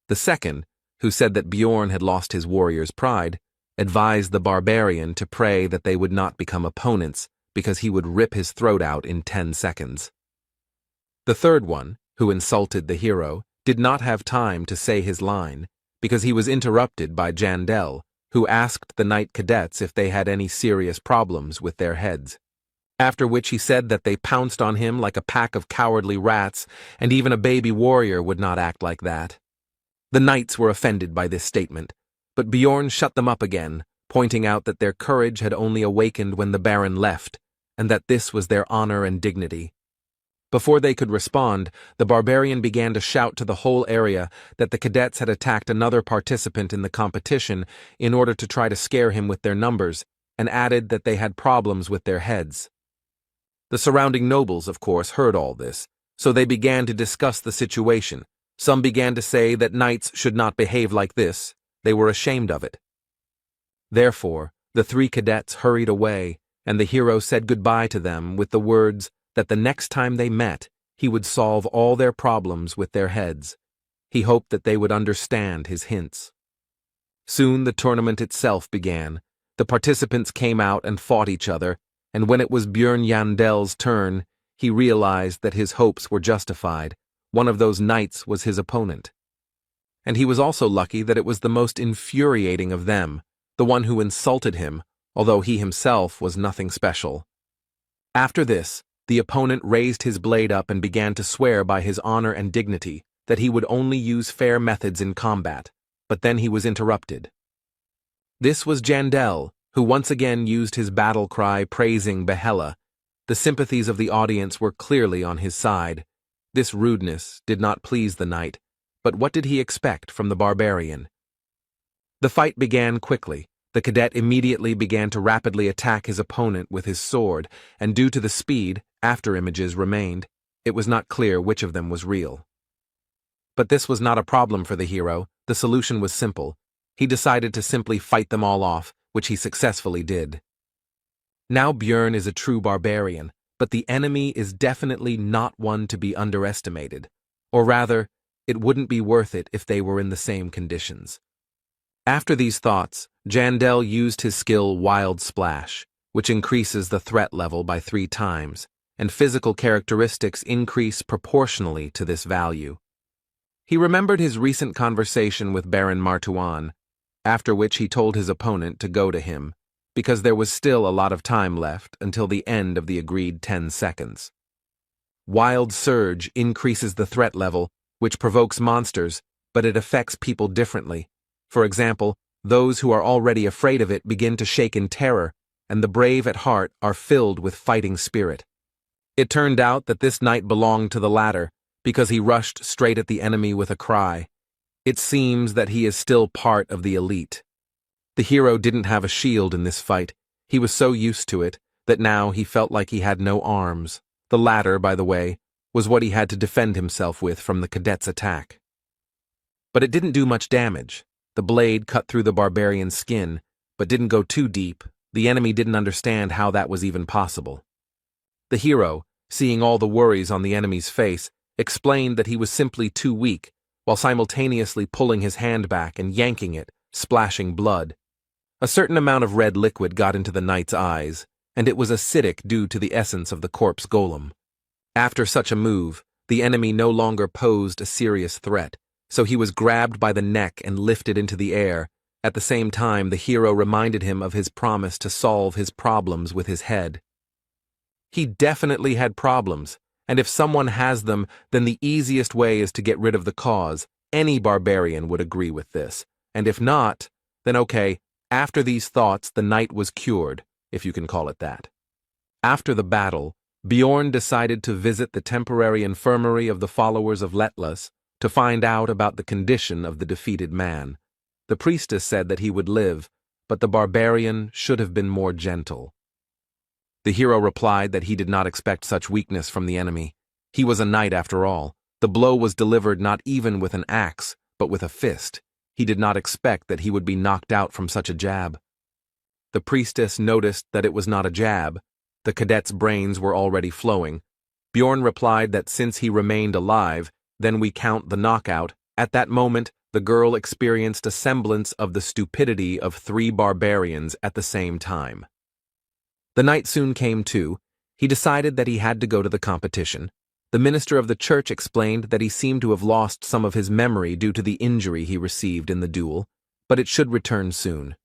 The second, who said that Bjorn had lost his warrior's pride, advised the barbarian to pray that they would not become opponents because he would rip his throat out in 10 seconds. The third one, who insulted the hero, did not have time to say his line because he was interrupted by Jandel, who asked the knight cadets if they had any serious problems with their heads. After which he said that they pounced on him like a pack of cowardly rats, and even a baby warrior would not act like that. The knights were offended by this statement, but Bjorn shut them up again, pointing out that their courage had only awakened when the Baron left, and that this was their honor and dignity. Before they could respond, the barbarian began to shout to the whole area that the cadets had attacked another participant in the competition in order to try to scare him with their numbers, and added that they had problems with their heads. The surrounding nobles, of course, heard all this, so they began to discuss the situation. Some began to say that knights should not behave like this. They were ashamed of it. Therefore, the 3 cadets hurried away, and the hero said goodbye to them with the words that the next time they met, he would solve all their problems with their heads. He hoped that they would understand his hints. Soon the tournament itself began. The participants came out and fought each other, and when it was Bjorn Jandel's turn, he realized that his hopes were justified. One of those knights was his opponent. And he was also lucky that it was the most infuriating of them, the one who insulted him, although he himself was nothing special. After this, the opponent raised his blade up and began to swear by his honor and dignity that he would only use fair methods in combat, but then he was interrupted. This was Jandel, who once again used his battle cry praising Yahello. The sympathies of the audience were clearly on his side. This rudeness did not please the knight, but what did he expect from the barbarian? The fight began quickly. The cadet immediately began to rapidly attack his opponent with his sword, and due to the speed, after-images remained. It was not clear which of them was real. But this was not a problem for the hero. The solution was simple. He decided to simply fight them all off, which he successfully did. Now Bjorn is a true barbarian, but the enemy is definitely not one to be underestimated. Or rather, it wouldn't be worth it if they were in the same conditions. After these thoughts, Jandel used his skill Wild Splash, which increases the threat level by 3 times, and physical characteristics increase proportionally to this value. He remembered his recent conversation with Baron Martuan, after which he told his opponent to go to him, because there was still a lot of time left until the end of the agreed 10 seconds. Wild Surge increases the threat level, which provokes monsters, but it affects people differently. For example, those who are already afraid of it begin to shake in terror, and the brave at heart are filled with fighting spirit. It turned out that this knight belonged to the latter, because he rushed straight at the enemy with a cry. It seems that he is still part of the elite. The hero didn't have a shield in this fight. He was so used to it that now he felt like he had no arms. The latter, by the way, was what he had to defend himself with from the cadet's attack. But it didn't do much damage. The blade cut through the barbarian's skin, but didn't go too deep. The enemy didn't understand how that was even possible. The hero, seeing all the worries on the enemy's face, explained that he was simply too weak, while simultaneously pulling his hand back and yanking it, splashing blood. A certain amount of red liquid got into the knight's eyes, and it was acidic due to the essence of the corpse golem. After such a move, the enemy no longer posed a serious threat, so he was grabbed by the neck and lifted into the air. At the same time, the hero reminded him of his promise to solve his problems with his head. He definitely had problems, and if someone has them, then the easiest way is to get rid of the cause. Any barbarian would agree with this, and if not, then okay, After these thoughts, the knight was cured, if you can call it that. After the battle, Bjorn decided to visit the temporary infirmary of the followers of Letlas to find out about the condition of the defeated man. The priestess said that he would live, but the barbarian should have been more gentle. The hero replied that he did not expect such weakness from the enemy. He was a knight after all. The blow was delivered not even with an axe, but with a fist. He did not expect that he would be knocked out from such a jab. The priestess noticed that it was not a jab. The cadet's brains were already flowing. Bjorn replied that since he remained alive, then we count the knockout. At that moment, the girl experienced a semblance of the stupidity of 3 barbarians at the same time. The knight soon came to. He decided that he had to go to the competition. The minister of the church explained that he seemed to have lost some of his memory due to the injury he received in the duel, but it should return soon.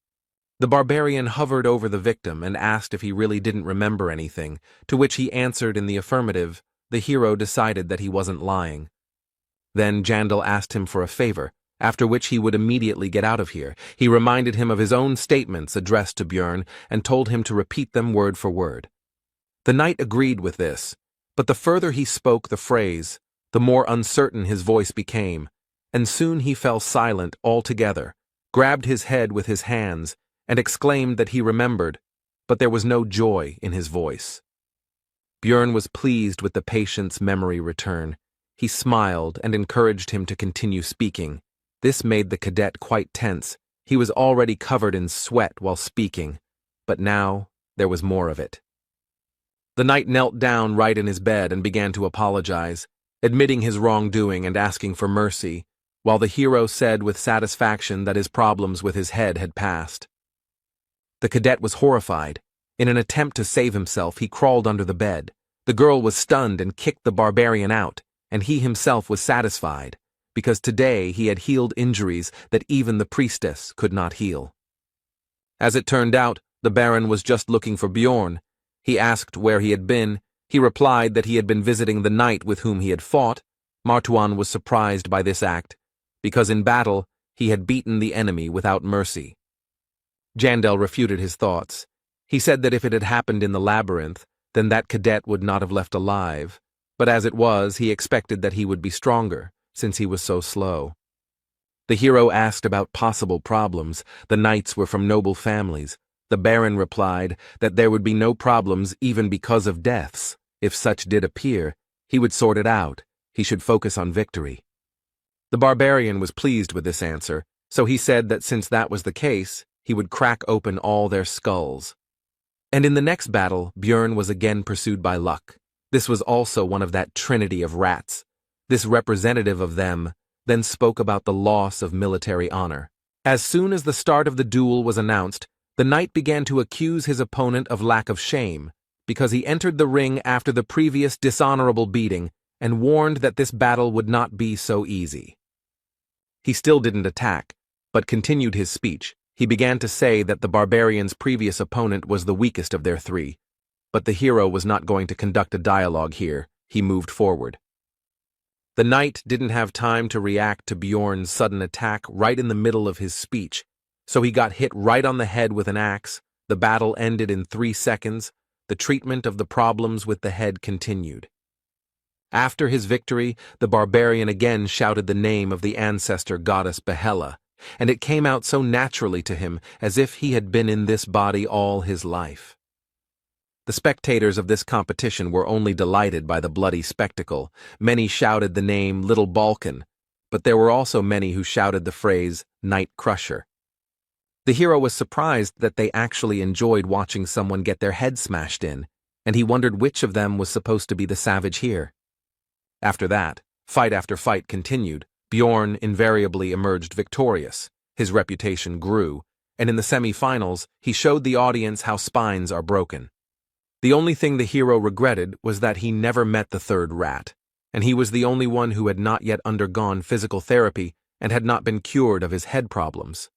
The barbarian hovered over the victim and asked if he really didn't remember anything, to which he answered in the affirmative. The hero decided that he wasn't lying. Then Jandal asked him for a favor, after which he would immediately get out of here. He reminded him of his own statements addressed to Bjorn and told him to repeat them word for word. The knight agreed with this, but the further he spoke the phrase, the more uncertain his voice became, and soon he fell silent altogether, grabbed his head with his hands, and exclaimed that he remembered, but there was no joy in his voice. Bjorn was pleased with the patient's memory return. He smiled and encouraged him to continue speaking. This made the cadet quite tense. He was already covered in sweat while speaking, but now there was more of it. The knight knelt down right in his bed and began to apologize, admitting his wrongdoing and asking for mercy, while the hero said with satisfaction that his problems with his head had passed. The cadet was horrified. In an attempt to save himself, he crawled under the bed. The girl was stunned and kicked the barbarian out, and he himself was satisfied, because today he had healed injuries that even the priestess could not heal. As it turned out, the Baron was just looking for Bjorn. He asked where he had been. He replied that he had been visiting the knight with whom he had fought. Martuan was surprised by this act, because in battle he had beaten the enemy without mercy. Jandal refuted his thoughts. He said that if it had happened in the labyrinth, then that cadet would not have left alive, but as it was, he expected that he would be stronger, since he was so slow. The hero asked about possible problems. The knights were from noble families. The Baron replied that there would be no problems even because of deaths. If such did appear, he would sort it out. He should focus on victory. The barbarian was pleased with this answer, so he said that since that was the case, he would crack open all their skulls. And in the next battle, Bjorn was again pursued by luck. This was also one of that trinity of rats. This representative of them then spoke about the loss of military honor. As soon as the start of the duel was announced, the knight began to accuse his opponent of lack of shame, because he entered the ring after the previous dishonorable beating and warned that this battle would not be so easy. He still didn't attack, but continued his speech. He began to say that the barbarian's previous opponent was the weakest of their 3, but the hero was not going to conduct a dialogue here. He moved forward. The knight didn't have time to react to Bjorn's sudden attack right in the middle of his speech, so he got hit right on the head with an axe. The battle ended in 3 seconds. The treatment of the problems with the head continued. After his victory, the barbarian again shouted the name of the ancestor goddess Yahello, and it came out so naturally to him as if he had been in this body all his life. The spectators of this competition were only delighted by the bloody spectacle. Many shouted the name Little Balkan, but there were also many who shouted the phrase Night Crusher. The hero was surprised that they actually enjoyed watching someone get their head smashed in, and he wondered which of them was supposed to be the savage here. After that, fight after fight continued. Bjorn invariably emerged victorious. His reputation grew, and in the semi-finals, he showed the audience how spines are broken. The only thing the hero regretted was that he never met the 3rd rat, and he was the only one who had not yet undergone physical therapy and had not been cured of his head problems.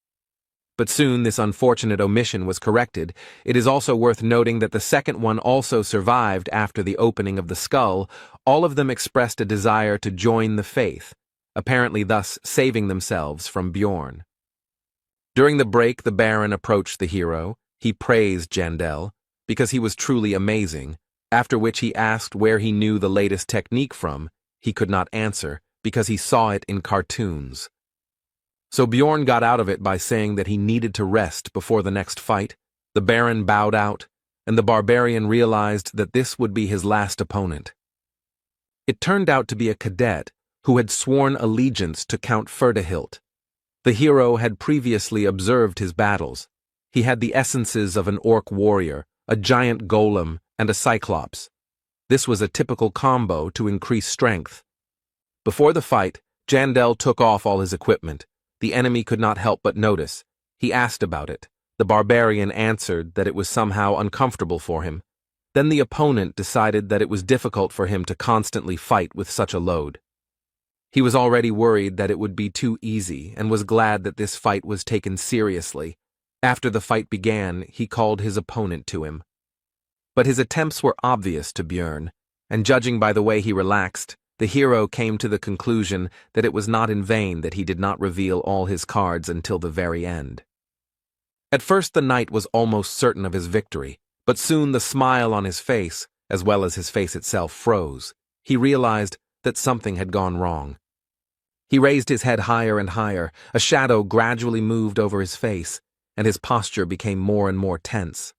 But soon this unfortunate omission was corrected. It is also worth noting that the second one also survived after the opening of the skull. All of them expressed a desire to join the faith, apparently thus saving themselves from Bjorn. During the break, the Baron approached the hero. He praised Jandel because he was truly amazing, after which he asked where he knew the latest technique from. He could not answer because he saw it in cartoons. So Bjorn got out of it by saying that he needed to rest before the next fight. The Baron bowed out, and the barbarian realized that this would be his last opponent. It turned out to be a cadet who had sworn allegiance to Count Ferdehilt. The hero had previously observed his battles. He had the essences of an orc warrior, a giant golem, and a cyclops. This was a typical combo to increase strength. Before the fight, Jandel took off all his equipment. The enemy could not help but notice. He asked about it. The barbarian answered that it was somehow uncomfortable for him. Then the opponent decided that it was difficult for him to constantly fight with such a load. He was already worried that it would be too easy and was glad that this fight was taken seriously. After the fight began, he called his opponent to him. But his attempts were obvious to Bjorn, and judging by the way he relaxed, the hero came to the conclusion that it was not in vain that he did not reveal all his cards until the very end. At first the knight was almost certain of his victory, but soon the smile on his face, as well as his face itself, froze. He realized that something had gone wrong. He raised his head higher and higher. A shadow gradually moved over his face, and his posture became more and more tense.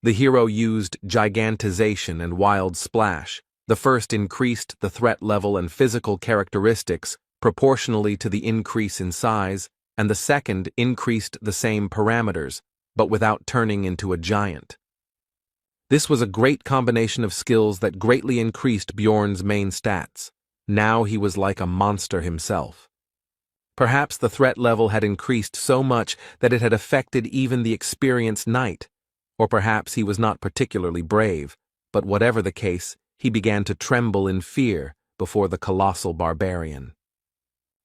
The hero used gigantization and wild splash. The first increased the threat level and physical characteristics proportionally to the increase in size, and the second increased the same parameters, but without turning into a giant. This was a great combination of skills that greatly increased Bjorn's main stats. Now he was like a monster himself. Perhaps the threat level had increased so much that it had affected even the experienced knight, or perhaps he was not particularly brave, but whatever the case, he began to tremble in fear before the colossal barbarian.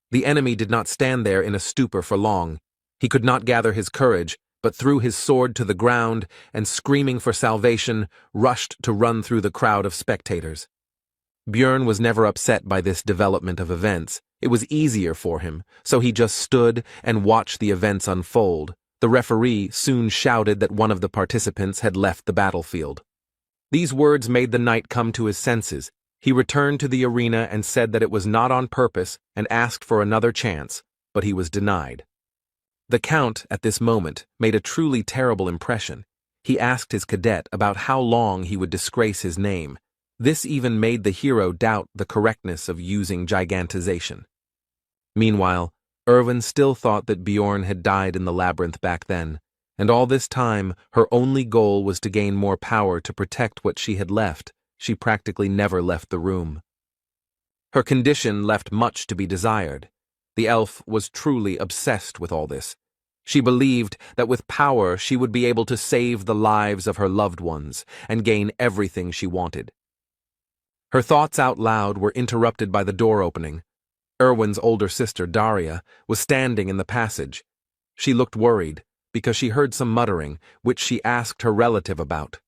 The enemy did not stand there in a stupor for long. He could not gather his courage, but threw his sword to the ground and, screaming for salvation, rushed to run through the crowd of spectators. Bjorn was never upset by this development of events. It was easier for him, so he just stood and watched the events unfold. The referee soon shouted that one of the participants had left the battlefield. These words made the knight come to his senses. He returned to the arena and said that it was not on purpose and asked for another chance, but he was denied. The Count, at this moment, made a truly terrible impression. He asked his cadet about how long he would disgrace his name. This even made the hero doubt the correctness of using gigantization. Meanwhile, Erwin still thought that Bjorn had died in the labyrinth back then, and all this time her only goal was to gain more power to protect what she had left. She practically never left the room. Her condition left much to be desired. The elf was truly obsessed with all this. She believed that with power she would be able to save the lives of her loved ones and gain everything she wanted. Her thoughts out loud were interrupted by the door opening. Erwin's older sister, Daria, was standing in the passage. She looked worried because she heard some muttering, which she asked her relative about.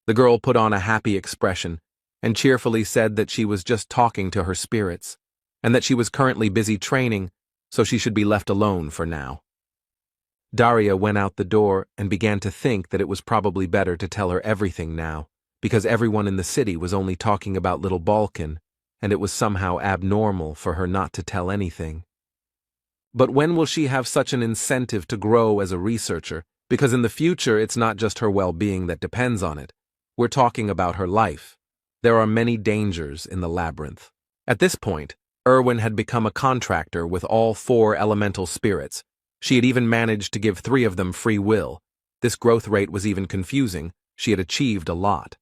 The girl put on a happy expression and cheerfully said that she was just talking to her spirits, and that she was currently busy training, so she should be left alone for now. Daria went out the door and began to think that it was probably better to tell her everything now, because everyone in the city was only talking about little Balkan, and it was somehow abnormal for her not to tell anything. But when will she have such an incentive to grow as a researcher? Because in the future it's not just her well-being that depends on it. We're talking about her life. There are many dangers in the labyrinth. At this point, Erwin had become a contractor with all 4 elemental spirits. She had even managed to give 3 of them free will. This growth rate was even confusing. She had achieved a lot.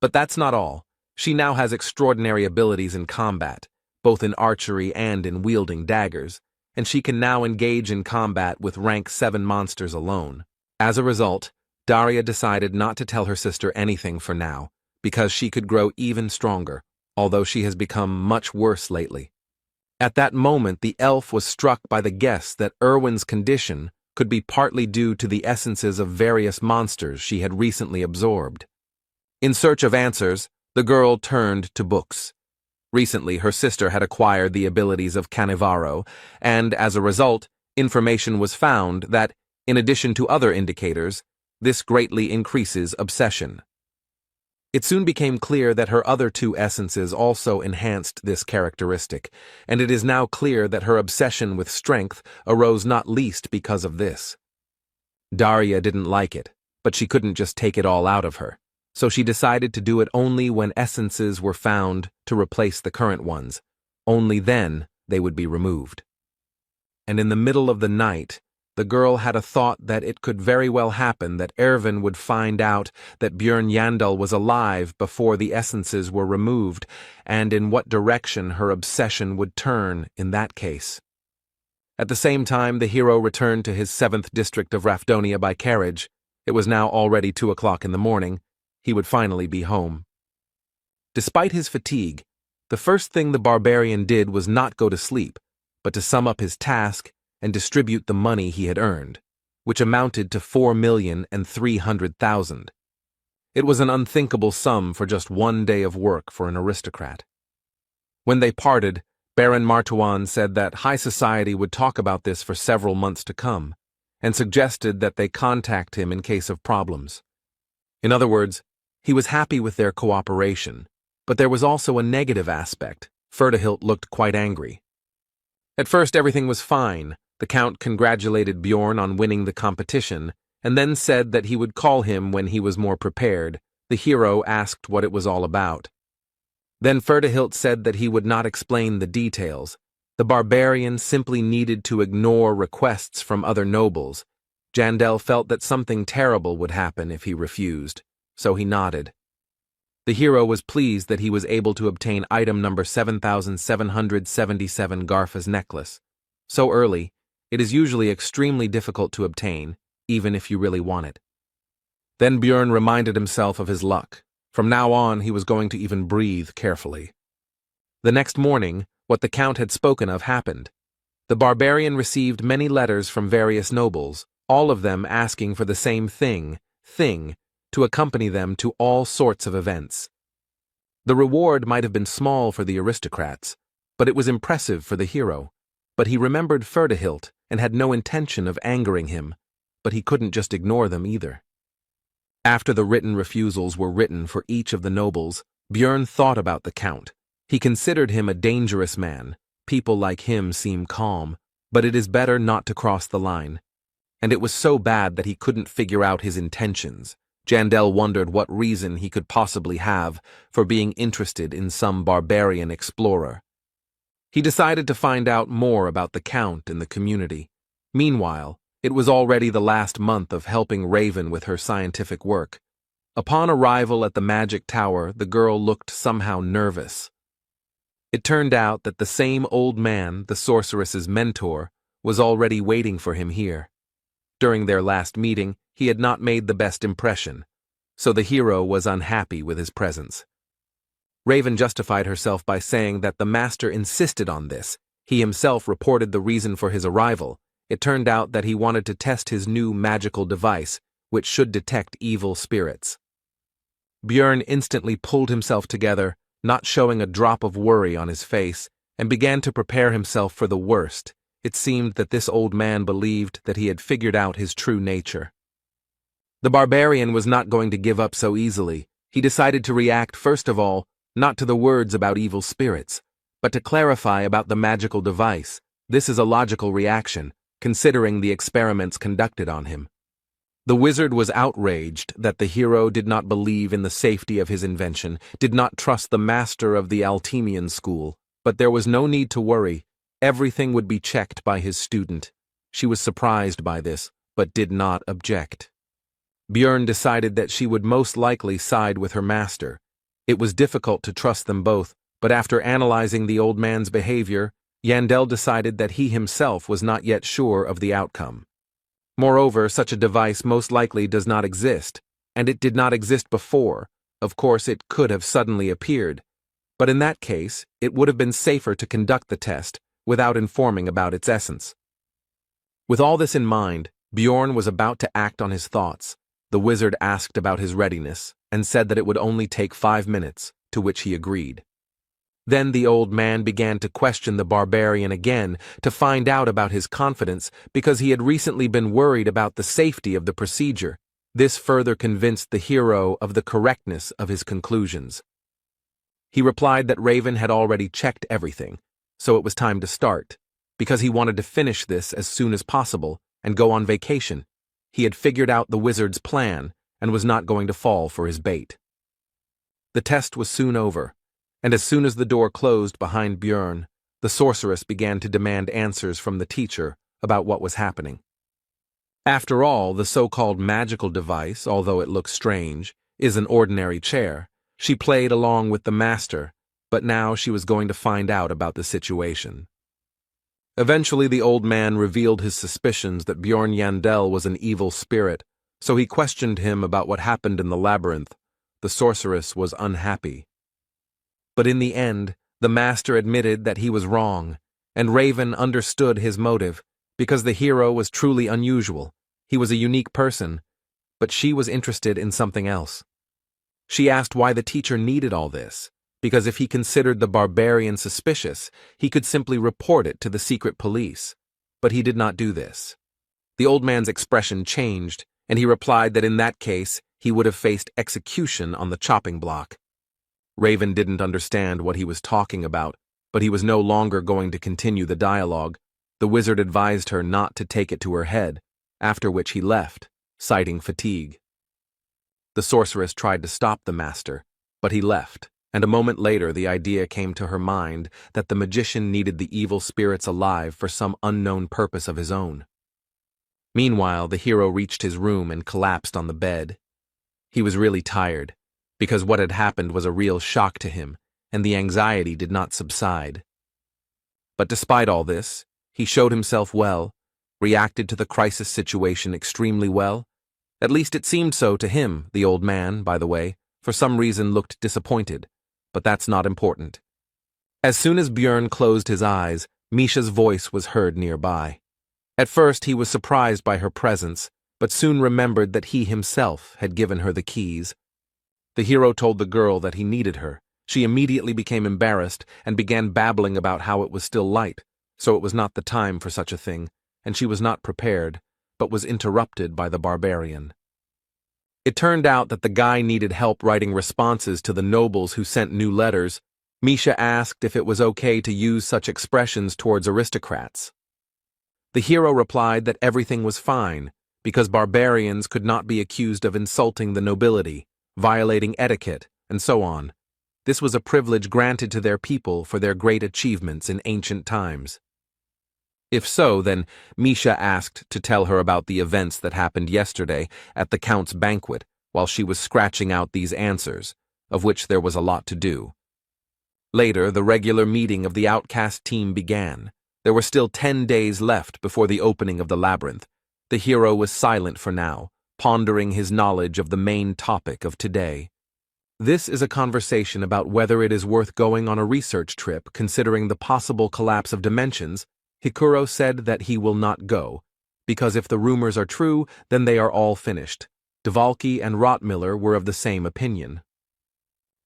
But that's not all. She now has extraordinary abilities in combat, both in archery and in wielding daggers, and she can now engage in combat with rank 7 monsters alone. As a result, Daria decided not to tell her sister anything for now, because she could grow even stronger, although she has become much worse lately. At that moment, the elf was struck by the guess that Erwin's condition could be partly due to the essences of various monsters she had recently absorbed. In search of answers, the girl turned to books. Recently, her sister had acquired the abilities of Canevaro, and, as a result, Information was found that, in addition to other indicators, this greatly increases obsession. It soon became clear that her other two essences also enhanced this characteristic, and it is now clear that her obsession with strength arose not least because of this. Daria didn't like it, but she couldn't just take it all out of her, so she decided to do it only when essences were found to replace the current ones. Only then they would be removed. And in the middle of the night, the girl had a thought that it could very well happen that Ervin would find out that Björn Yandel was alive before the essences were removed, and in what direction her obsession would turn in that case. At the same time, the hero returned to his 7th district of Rafdonia by carriage. It was now already 2 o'clock in the morning. He would finally be home. Despite his fatigue, the first thing the barbarian did was not go to sleep, but to sum up his task and distribute the money he had earned, which amounted to 4,300,000. It was an unthinkable sum for just 1 day of work for an aristocrat. When they parted, Baron Martuan said that high society would talk about this for several months to come, and suggested that they contact him in case of problems. In other words, he was happy with their cooperation, but there was also a negative aspect. Ferdahilt looked quite angry. At first everything was fine. The Count congratulated Bjorn on winning the competition, and then said that he would call him when he was more prepared. The hero asked what it was all about. Then Ferdahilt said that he would not explain the details. The barbarian simply needed to ignore requests from other nobles. Jandel felt that something terrible would happen if he refused, so he nodded. The hero was pleased that he was able to obtain item number 7777 Garfa's necklace. So early, it is usually extremely difficult to obtain, even if you really want it. Then Björn reminded himself of his luck. From now on, he was going to even breathe carefully. The next morning, what the Count had spoken of happened. The barbarian received many letters from various nobles, all of them asking for the same thing, to accompany them to all sorts of events. The reward might have been small for the aristocrats, but it was impressive for the hero. But he remembered Ferdahilt and had no intention of angering him, but he couldn't just ignore them either. After the written refusals were written for each of the nobles, Björn thought about the Count. He considered him a dangerous man. People like him seem calm, but it is better not to cross the line. And it was so bad that he couldn't figure out his intentions. Jandel wondered what reason he could possibly have for being interested in some barbarian explorer. He decided to find out more about the Count and the community. Meanwhile, it was already the last month of helping Raven with her scientific work. Upon arrival at the magic tower, the girl looked somehow nervous. It turned out that the same old man, the sorceress's mentor, was already waiting for him here. During their last meeting, he had not made the best impression, so the hero was unhappy with his presence. Raven justified herself by saying that the master insisted on this. He himself reported the reason for his arrival. It turned out that he wanted to test his new magical device, which should detect evil spirits. Björn instantly pulled himself together, not showing a drop of worry on his face, and began to prepare himself for the worst. It seemed that this old man believed that he had figured out his true nature. The barbarian was not going to give up so easily. He decided to react first of all, not to the words about evil spirits, but to clarify about the magical device. This is a logical reaction, considering the experiments conducted on him. The wizard was outraged that the hero did not believe in the safety of his invention, did not trust the master of the Altemian school, but there was no need to worry. Everything would be checked by his student. She was surprised by this, but did not object. Björn decided that she would most likely side with her master. It was difficult to trust them both, but after analyzing the old man's behavior, Yandel decided that he himself was not yet sure of the outcome. Moreover, such a device most likely does not exist, and it did not exist before. Of course, it could have suddenly appeared, but in that case, it would have been safer to conduct the test without informing about its essence. With all this in mind, Bjorn was about to act on his thoughts. The wizard asked about his readiness and said that it would only take 5 minutes, to which he agreed. Then the old man began to question the barbarian again to find out about his confidence because he had recently been worried about the safety of the procedure. This further convinced the hero of the correctness of his conclusions. He replied that Raven had already checked everything, so it was time to start, because he wanted to finish this as soon as possible and go on vacation. He had figured out the wizard's plan and was not going to fall for his bait. The test was soon over, and as soon as the door closed behind Björn, the sorceress began to demand answers from the teacher about what was happening. After all, the so-called magical device, although it looks strange, is an ordinary chair. She played along with the master, but now she was going to find out about the situation. Eventually, the old man revealed his suspicions that Björn Yandel was an evil spirit, so he questioned him about what happened in the labyrinth. The sorceress was unhappy. But in the end, the master admitted that he was wrong, and Raven understood his motive, because the hero was truly unusual. He was a unique person, but she was interested in something else. She asked why the teacher needed all this, because if he considered the barbarian suspicious, he could simply report it to the secret police. But he did not do this. The old man's expression changed, and he replied that in that case, he would have faced execution on the chopping block. Raven didn't understand what he was talking about, but he was no longer going to continue the dialogue. The wizard advised her not to take it to her head, after which he left, citing fatigue. The sorceress tried to stop the master, but he left, and a moment later the idea came to her mind that the magician needed the evil spirits alive for some unknown purpose of his own. Meanwhile, the hero reached his room and collapsed on the bed. He was really tired, because what had happened was a real shock to him, and the anxiety did not subside. But despite all this, he showed himself well, reacted to the crisis situation extremely well. At least it seemed so to him. The old man, by the way, for some reason looked disappointed, but that's not important. As soon as Björn closed his eyes, Misha's voice was heard nearby. At first he was surprised by her presence, but soon remembered that he himself had given her the keys. The hero told the girl that he needed her. She immediately became embarrassed and began babbling about how it was still light, so it was not the time for such a thing, and she was not prepared, but was interrupted by the barbarian. It turned out that the guy needed help writing responses to the nobles who sent new letters. Misha asked if it was okay to use such expressions towards aristocrats. The hero replied that everything was fine, because barbarians could not be accused of insulting the nobility, violating etiquette, and so on. This was a privilege granted to their people for their great achievements in ancient times. If so, then Misha asked to tell her about the events that happened yesterday at the Count's banquet while she was scratching out these answers, of which there was a lot to do. Later, the regular meeting of the outcast team began. There were still 10 days left before the opening of the labyrinth. The hero was silent for now, pondering his knowledge of the main topic of today. This is a conversation about whether it is worth going on a research trip considering the possible collapse of dimensions. Hikuro said that he will not go, because if the rumors are true, then they are all finished. Dvalki and Rottmiller were of the same opinion.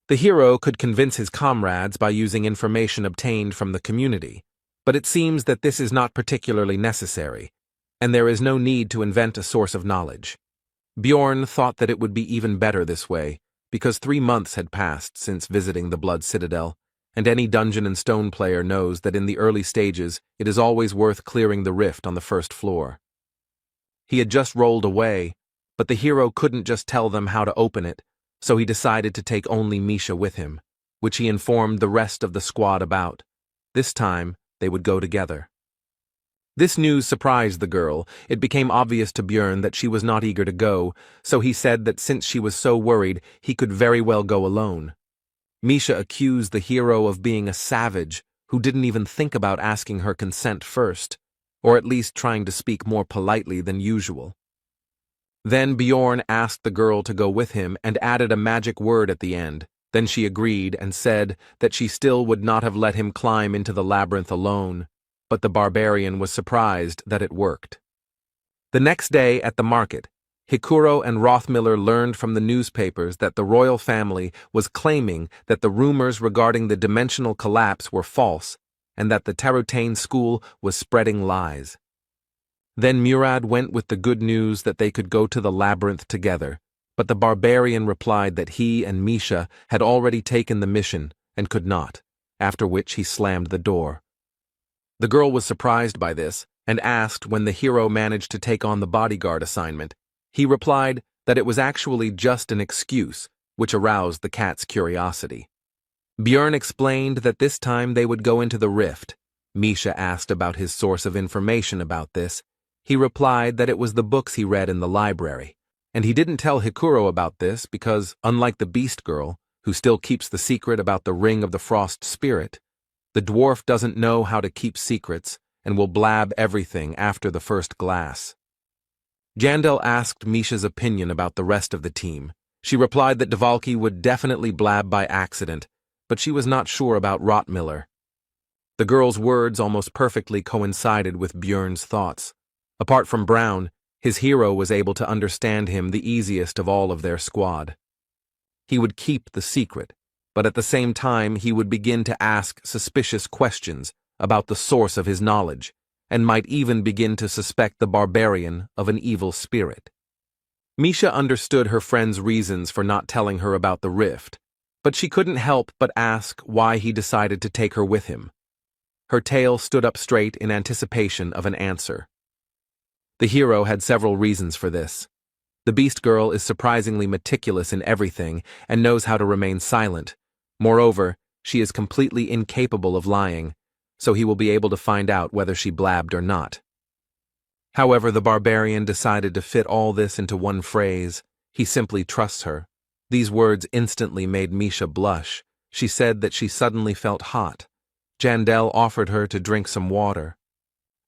The hero could convince his comrades by using information obtained from the community, but it seems that this is not particularly necessary, and there is no need to invent a source of knowledge. Bjorn thought that it would be even better this way, because 3 months had passed since visiting the Blood Citadel, and any Dungeon and Stone player knows that in the early stages it is always worth clearing the rift on the first floor. He had just rolled away, but the hero couldn't just tell them how to open it, so he decided to take only Misha with him, which he informed the rest of the squad about. This time, they would go together. This news surprised the girl. It became obvious to Björn that she was not eager to go, so he said that since she was so worried, he could very well go alone. Misha accused the hero of being a savage who didn't even think about asking her consent first, or at least trying to speak more politely than usual. Then Bjorn asked the girl to go with him and added a magic word at the end. Then she agreed and said that she still would not have let him climb into the labyrinth alone, but the barbarian was surprised that it worked. The next day at the market, Hikuro and Rothmiller learned from the newspapers that the royal family was claiming that the rumors regarding the dimensional collapse were false and that the Tarutane school was spreading lies. Then Murad went with the good news that they could go to the labyrinth together, but the barbarian replied that he and Misha had already taken the mission and could not, after which he slammed the door. The girl was surprised by this and asked when the hero managed to take on the bodyguard assignment. He replied that it was actually just an excuse, which aroused the cat's curiosity. Björn explained that this time they would go into the rift. Misha asked about his source of information about this. He replied that it was the books he read in the library, and he didn't tell Hikuro about this because, unlike the Beast Girl, who still keeps the secret about the Ring of the Frost Spirit, the dwarf doesn't know how to keep secrets and will blab everything after the first glass. Jandel asked Misha's opinion about the rest of the team. She replied that Dvalki would definitely blab by accident, but she was not sure about Rottmiller. The girl's words almost perfectly coincided with Björn's thoughts. Apart from Brown, his hero was able to understand him the easiest of all of their squad. He would keep the secret, but at the same time he would begin to ask suspicious questions about the source of his knowledge, and might even begin to suspect the barbarian of an evil spirit. Misha understood her friend's reasons for not telling her about the rift, but she couldn't help but ask why he decided to take her with him. Her tail stood up straight in anticipation of an answer. The hero had several reasons for this. The Beast Girl is surprisingly meticulous in everything and knows how to remain silent. Moreover, she is completely incapable of lying, so he will be able to find out whether she blabbed or not. However, the barbarian decided to fit all this into one phrase. He simply trusts her. These words instantly made Misha blush. She said that she suddenly felt hot. Jandel offered her to drink some water.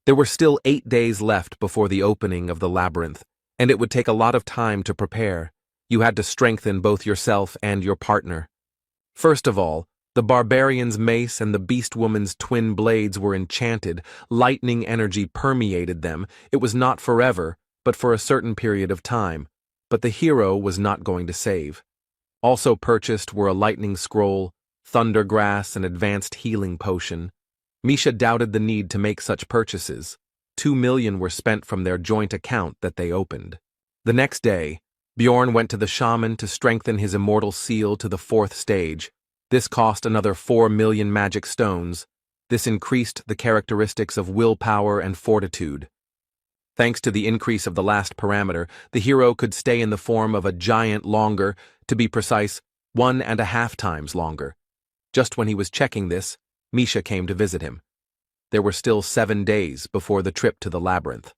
There were still 8 days left before the opening of the labyrinth, and it would take a lot of time to prepare. You had to strengthen both yourself and your partner. First of all, the barbarian's mace and the beast woman's twin blades were enchanted. Lightning energy permeated them. It was not forever, but for a certain period of time. But the hero was not going to save. Also purchased were a lightning scroll, thunder grass, and advanced healing potion. Misha doubted the need to make such purchases. 2 million were spent from their joint account that they opened. The next day, Bjorn went to the shaman to strengthen his immortal seal to the 4th stage. This cost another 4 million magic stones. This increased the characteristics of willpower and fortitude. Thanks to the increase of the last parameter, the hero could stay in the form of a giant longer, to be precise, 1.5 times longer. Just when he was checking this, Misha came to visit him. There were still 7 days before the trip to the labyrinth.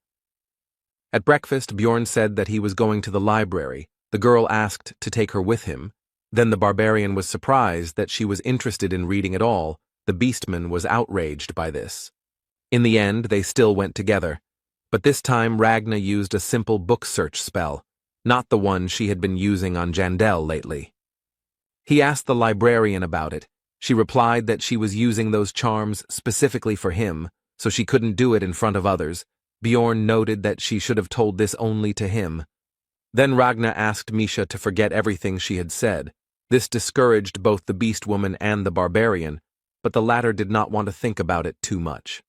At breakfast, Bjorn said that he was going to the library. The girl asked to take her with him. Then the barbarian was surprised that she was interested in reading at all. The beastman was outraged by this. In the end, they still went together. But this time Ragna used a simple book search spell, not the one she had been using on Jandel lately. He asked the librarian about it. She replied that she was using those charms specifically for him, so she couldn't do it in front of others. Bjorn noted that she should have told this only to him. Then Ragna asked Misha to forget everything she had said. This discouraged both the beast woman and the barbarian, but the latter did not want to think about it too much.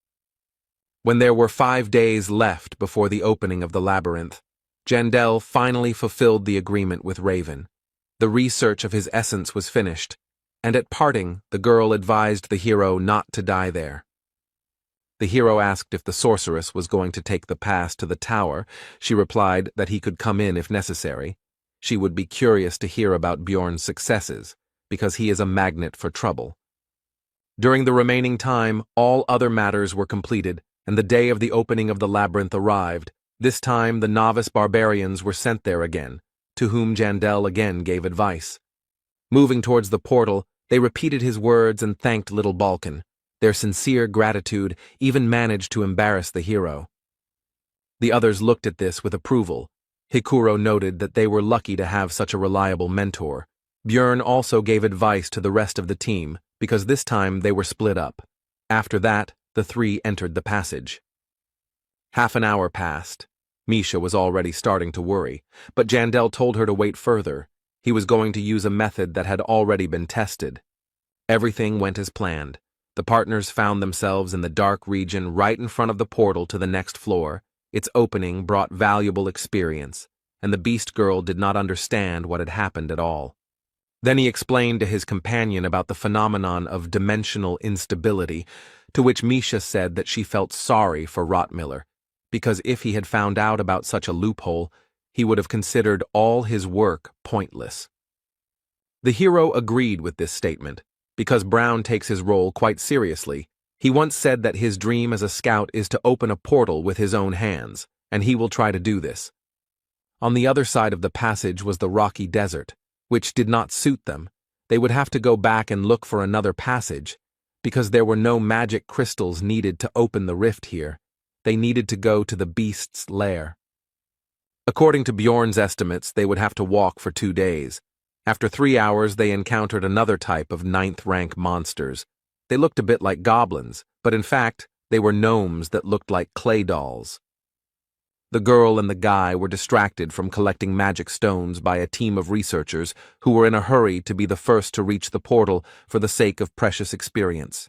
When there were 5 days left before the opening of the labyrinth, Jandel finally fulfilled the agreement with Raven. The research of his essence was finished, and at parting, the girl advised the hero not to die there. The hero asked if the sorceress was going to take the pass to the tower. She replied that he could come in if necessary. She would be curious to hear about Bjorn's successes, because he is a magnet for trouble. During the remaining time, all other matters were completed, and the day of the opening of the labyrinth arrived. This time, the novice barbarians were sent there again, to whom Jandel again gave advice. Moving towards the portal, they repeated his words and thanked little Balkan. Their sincere gratitude even managed to embarrass the hero. The others looked at this with approval. Hikuro noted that they were lucky to have such a reliable mentor. Björn also gave advice to the rest of the team, because this time they were split up. After that, the 3 entered the passage. Half an hour passed. Misha was already starting to worry, but Jandel told her to wait further. He was going to use a method that had already been tested. Everything went as planned. The partners found themselves in the dark region right in front of the portal to the next floor. Its opening brought valuable experience, and the beast girl did not understand what had happened at all. Then he explained to his companion about the phenomenon of dimensional instability, to which Misha said that she felt sorry for Rottmiller, because if he had found out about such a loophole, he would have considered all his work pointless. The hero agreed with this statement, because Brown takes his role quite seriously. He once said that his dream as a scout is to open a portal with his own hands, and he will try to do this. On the other side of the passage was the rocky desert, which did not suit them. They would have to go back and look for another passage, because there were no magic crystals needed to open the rift here. They needed to go to the beast's lair. According to Bjorn's estimates, they would have to walk for 2 days. After 3 hours, they encountered another type of 9th-rank monsters. They looked a bit like goblins, but in fact, they were gnomes that looked like clay dolls. The girl and the guy were distracted from collecting magic stones by a team of researchers who were in a hurry to be the first to reach the portal for the sake of precious experience.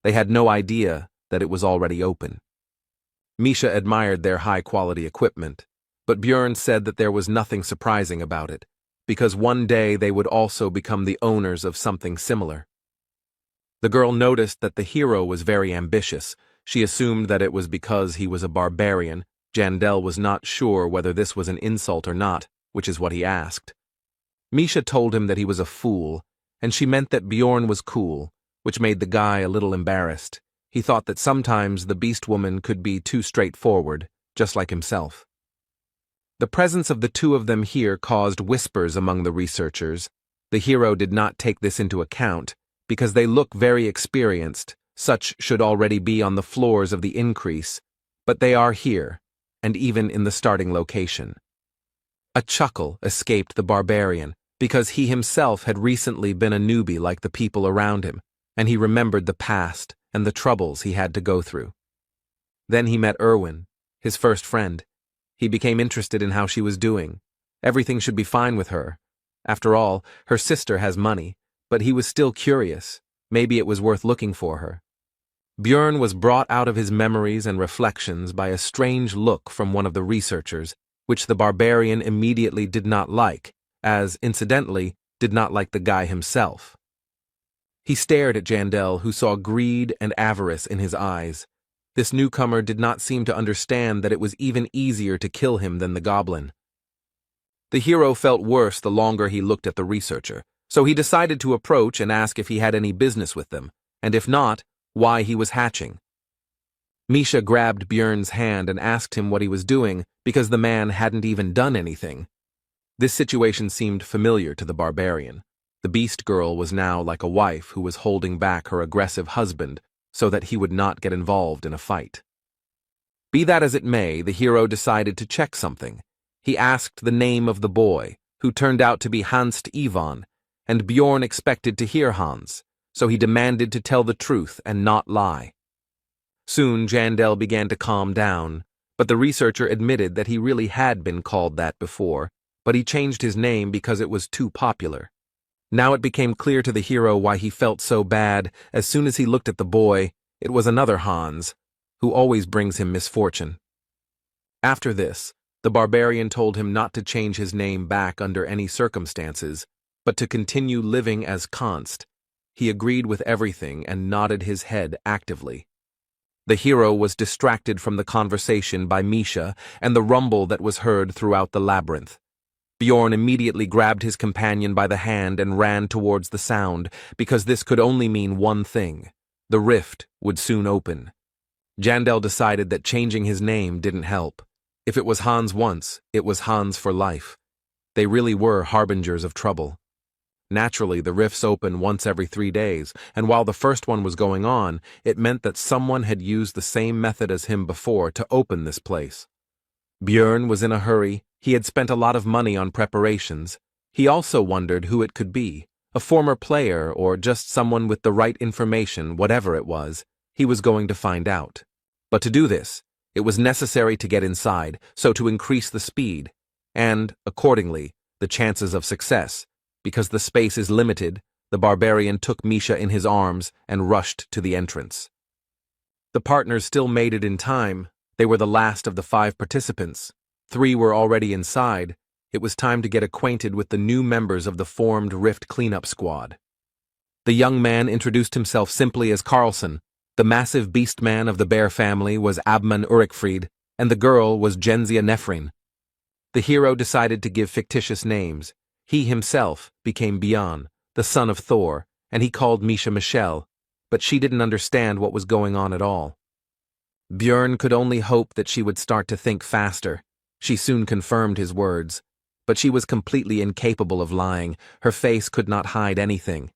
They had no idea that it was already open. Misha admired their high-quality equipment, but Bjorn said that there was nothing surprising about it, because one day they would also become the owners of something similar. The girl noticed that the hero was very ambitious. She assumed that it was because he was a barbarian. Jandel was not sure whether this was an insult or not, which is what he asked. Misha told him that he was a fool, and she meant that Bjorn was cool, which made the guy a little embarrassed. He thought that sometimes the beast woman could be too straightforward, just like himself. The presence of the two of them here caused whispers among the researchers. The hero did not take this into account, because they look very experienced. Such should already be on the floors of the increase, but they are here, and even in the starting location. A chuckle escaped the barbarian, because he himself had recently been a newbie like the people around him, and he remembered the past and the troubles he had to go through. Then he met Erwin, his first friend. He became interested in how she was doing. Everything should be fine with her. After all, her sister has money, but he was still curious. Maybe it was worth looking for her. Bjorn was brought out of his memories and reflections by a strange look from one of the researchers, which the barbarian immediately did not like, as, incidentally, did not like the guy himself. He stared at Jandel, who saw greed and avarice in his eyes. This newcomer did not seem to understand that it was even easier to kill him than the goblin. The hero felt worse the longer he looked at the researcher, so he decided to approach and ask if he had any business with them, and if not, why he was hatching. Misha grabbed Bjorn's hand and asked him what he was doing, because the man hadn't even done anything. This situation seemed familiar to the barbarian. The beast girl was now like a wife who was holding back her aggressive husband so that he would not get involved in a fight. Be that as it may, the hero decided to check something. He asked the name of the boy, who turned out to be Hans Ivan, and Bjorn expected to hear Hans, so he demanded to tell the truth and not lie. Soon Jandel began to calm down, but the researcher admitted that he really had been called that before, but he changed his name because it was too popular. Now it became clear to the hero why he felt so bad. As soon as he looked at the boy, it was another Hans, who always brings him misfortune. After this, the barbarian told him not to change his name back under any circumstances, but to continue living as Konst. He agreed with everything and nodded his head actively. The hero was distracted from the conversation by Misha and the rumble that was heard throughout the labyrinth. Bjorn immediately grabbed his companion by the hand and ran towards the sound, because this could only mean one thing: the rift would soon open. Jandel decided that changing his name didn't help. If it was Hans once, it was Hans for life. They really were harbingers of trouble. Naturally, the rifts open once every 3 days, and while the first one was going on, it meant that someone had used the same method as him before to open this place. Bjorn was in a hurry. He had spent a lot of money on preparations. He also wondered who it could be, a former player or just someone with the right information. Whatever it was, he was going to find out. But to do this, It was necessary to get inside, so to increase the speed, and, accordingly, the chances of success. Because the space is limited, the barbarian took Misha in his arms and rushed to the entrance. The partners still made it in time. They were the last of the 5 participants. 3 were already inside. It was time to get acquainted with the new members of the formed Rift cleanup squad. The young man introduced himself simply as Carlson. The massive beast man of the bear family was Abman Urikfried, and the girl was Genzia Nefrin. The hero decided to give fictitious names. He himself became Bjorn, the son of Thor, and he called Misha Michelle, but she didn't understand what was going on at all. Bjorn could only hope that she would start to think faster. She soon confirmed his words, but she was completely incapable of lying. Her face could not hide anything.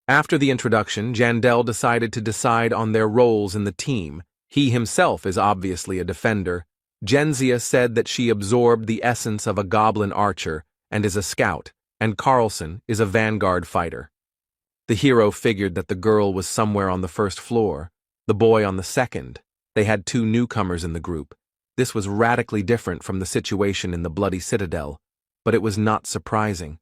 After the introduction, Jandel decided to decide on their roles in the team. He himself is obviously a defender. Genzia said that she absorbed the essence of a goblin archer and is a scout, and Carlson is a vanguard fighter. The hero figured that the girl was somewhere on the first floor, the boy on the second. They had 2 newcomers in the group. This was radically different from the situation in the Bloody Citadel, but it was not surprising.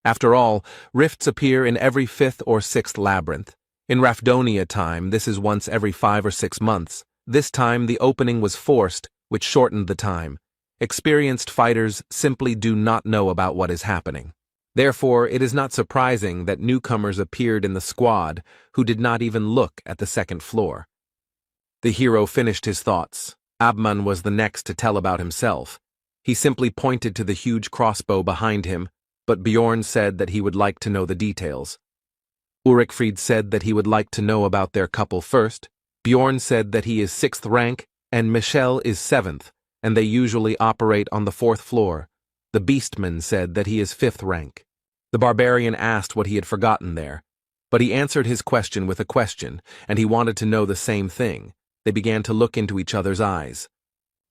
After all, rifts appear in every 5th or 6th labyrinth. In Rafdonia time, this is once every 5 or 6 months. This time the opening was forced, which shortened the time. Experienced fighters simply do not know about what is happening. Therefore, it is not surprising that newcomers appeared in the squad who did not even look at the 2nd floor. The hero finished his thoughts. Abman was the next to tell about himself. He simply pointed to the huge crossbow behind him, but Bjorn said that he would like to know the details. Urikfried said that he would like to know about their couple first. Bjorn said that he is 6th rank, and Michelle is 7th, and they usually operate on the 4th floor. The Beastman said that he is 5th rank. The barbarian asked what he had forgotten there, but he answered his question with a question, and he wanted to know the same thing. They began to look into each other's eyes.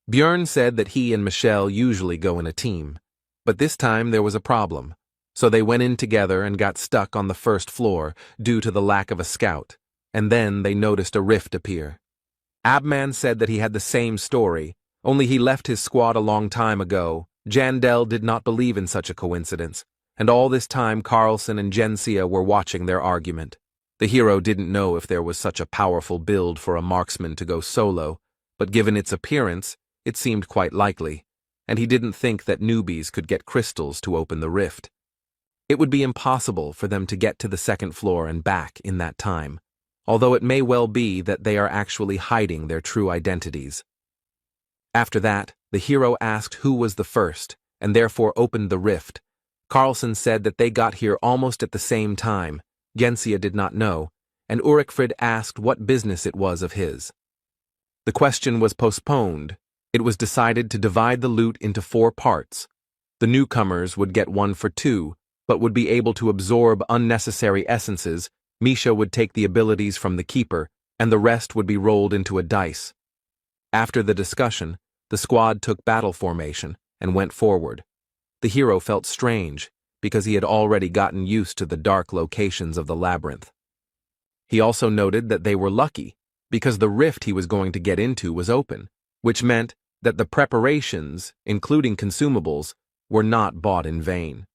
Bjorn said that he and Michelle usually go in a team, but this time there was a problem, so they went in together and got stuck on the 1st floor due to the lack of a scout, and then they noticed a rift appear. Abman said that he had the same story, only he left his squad a long time ago. Jandel did not believe in such a coincidence, and all this time Carlson and Genzia were watching their argument. The hero didn't know if there was such a powerful build for a marksman to go solo, but given its appearance, it seemed quite likely, and he didn't think that newbies could get crystals to open the rift. It would be impossible for them to get to the 2nd floor and back in that time, although it may well be that they are actually hiding their true identities. After that, the hero asked who was the first, and therefore opened the rift. Carlson said that they got here almost at the same time. Genzia did not know, and Urikfried asked what business it was of his. The question was postponed. It was decided to divide the loot into 4 parts. The newcomers would get 1 for 2, but would be able to absorb unnecessary essences. Misha would take the abilities from the keeper, and the rest would be rolled into a dice. After the discussion, the squad took battle formation and went forward. The hero felt strange, because he had already gotten used to the dark locations of the labyrinth. He also noted that they were lucky, because the rift he was going to get into was open, which meant that the preparations, including consumables, were not bought in vain.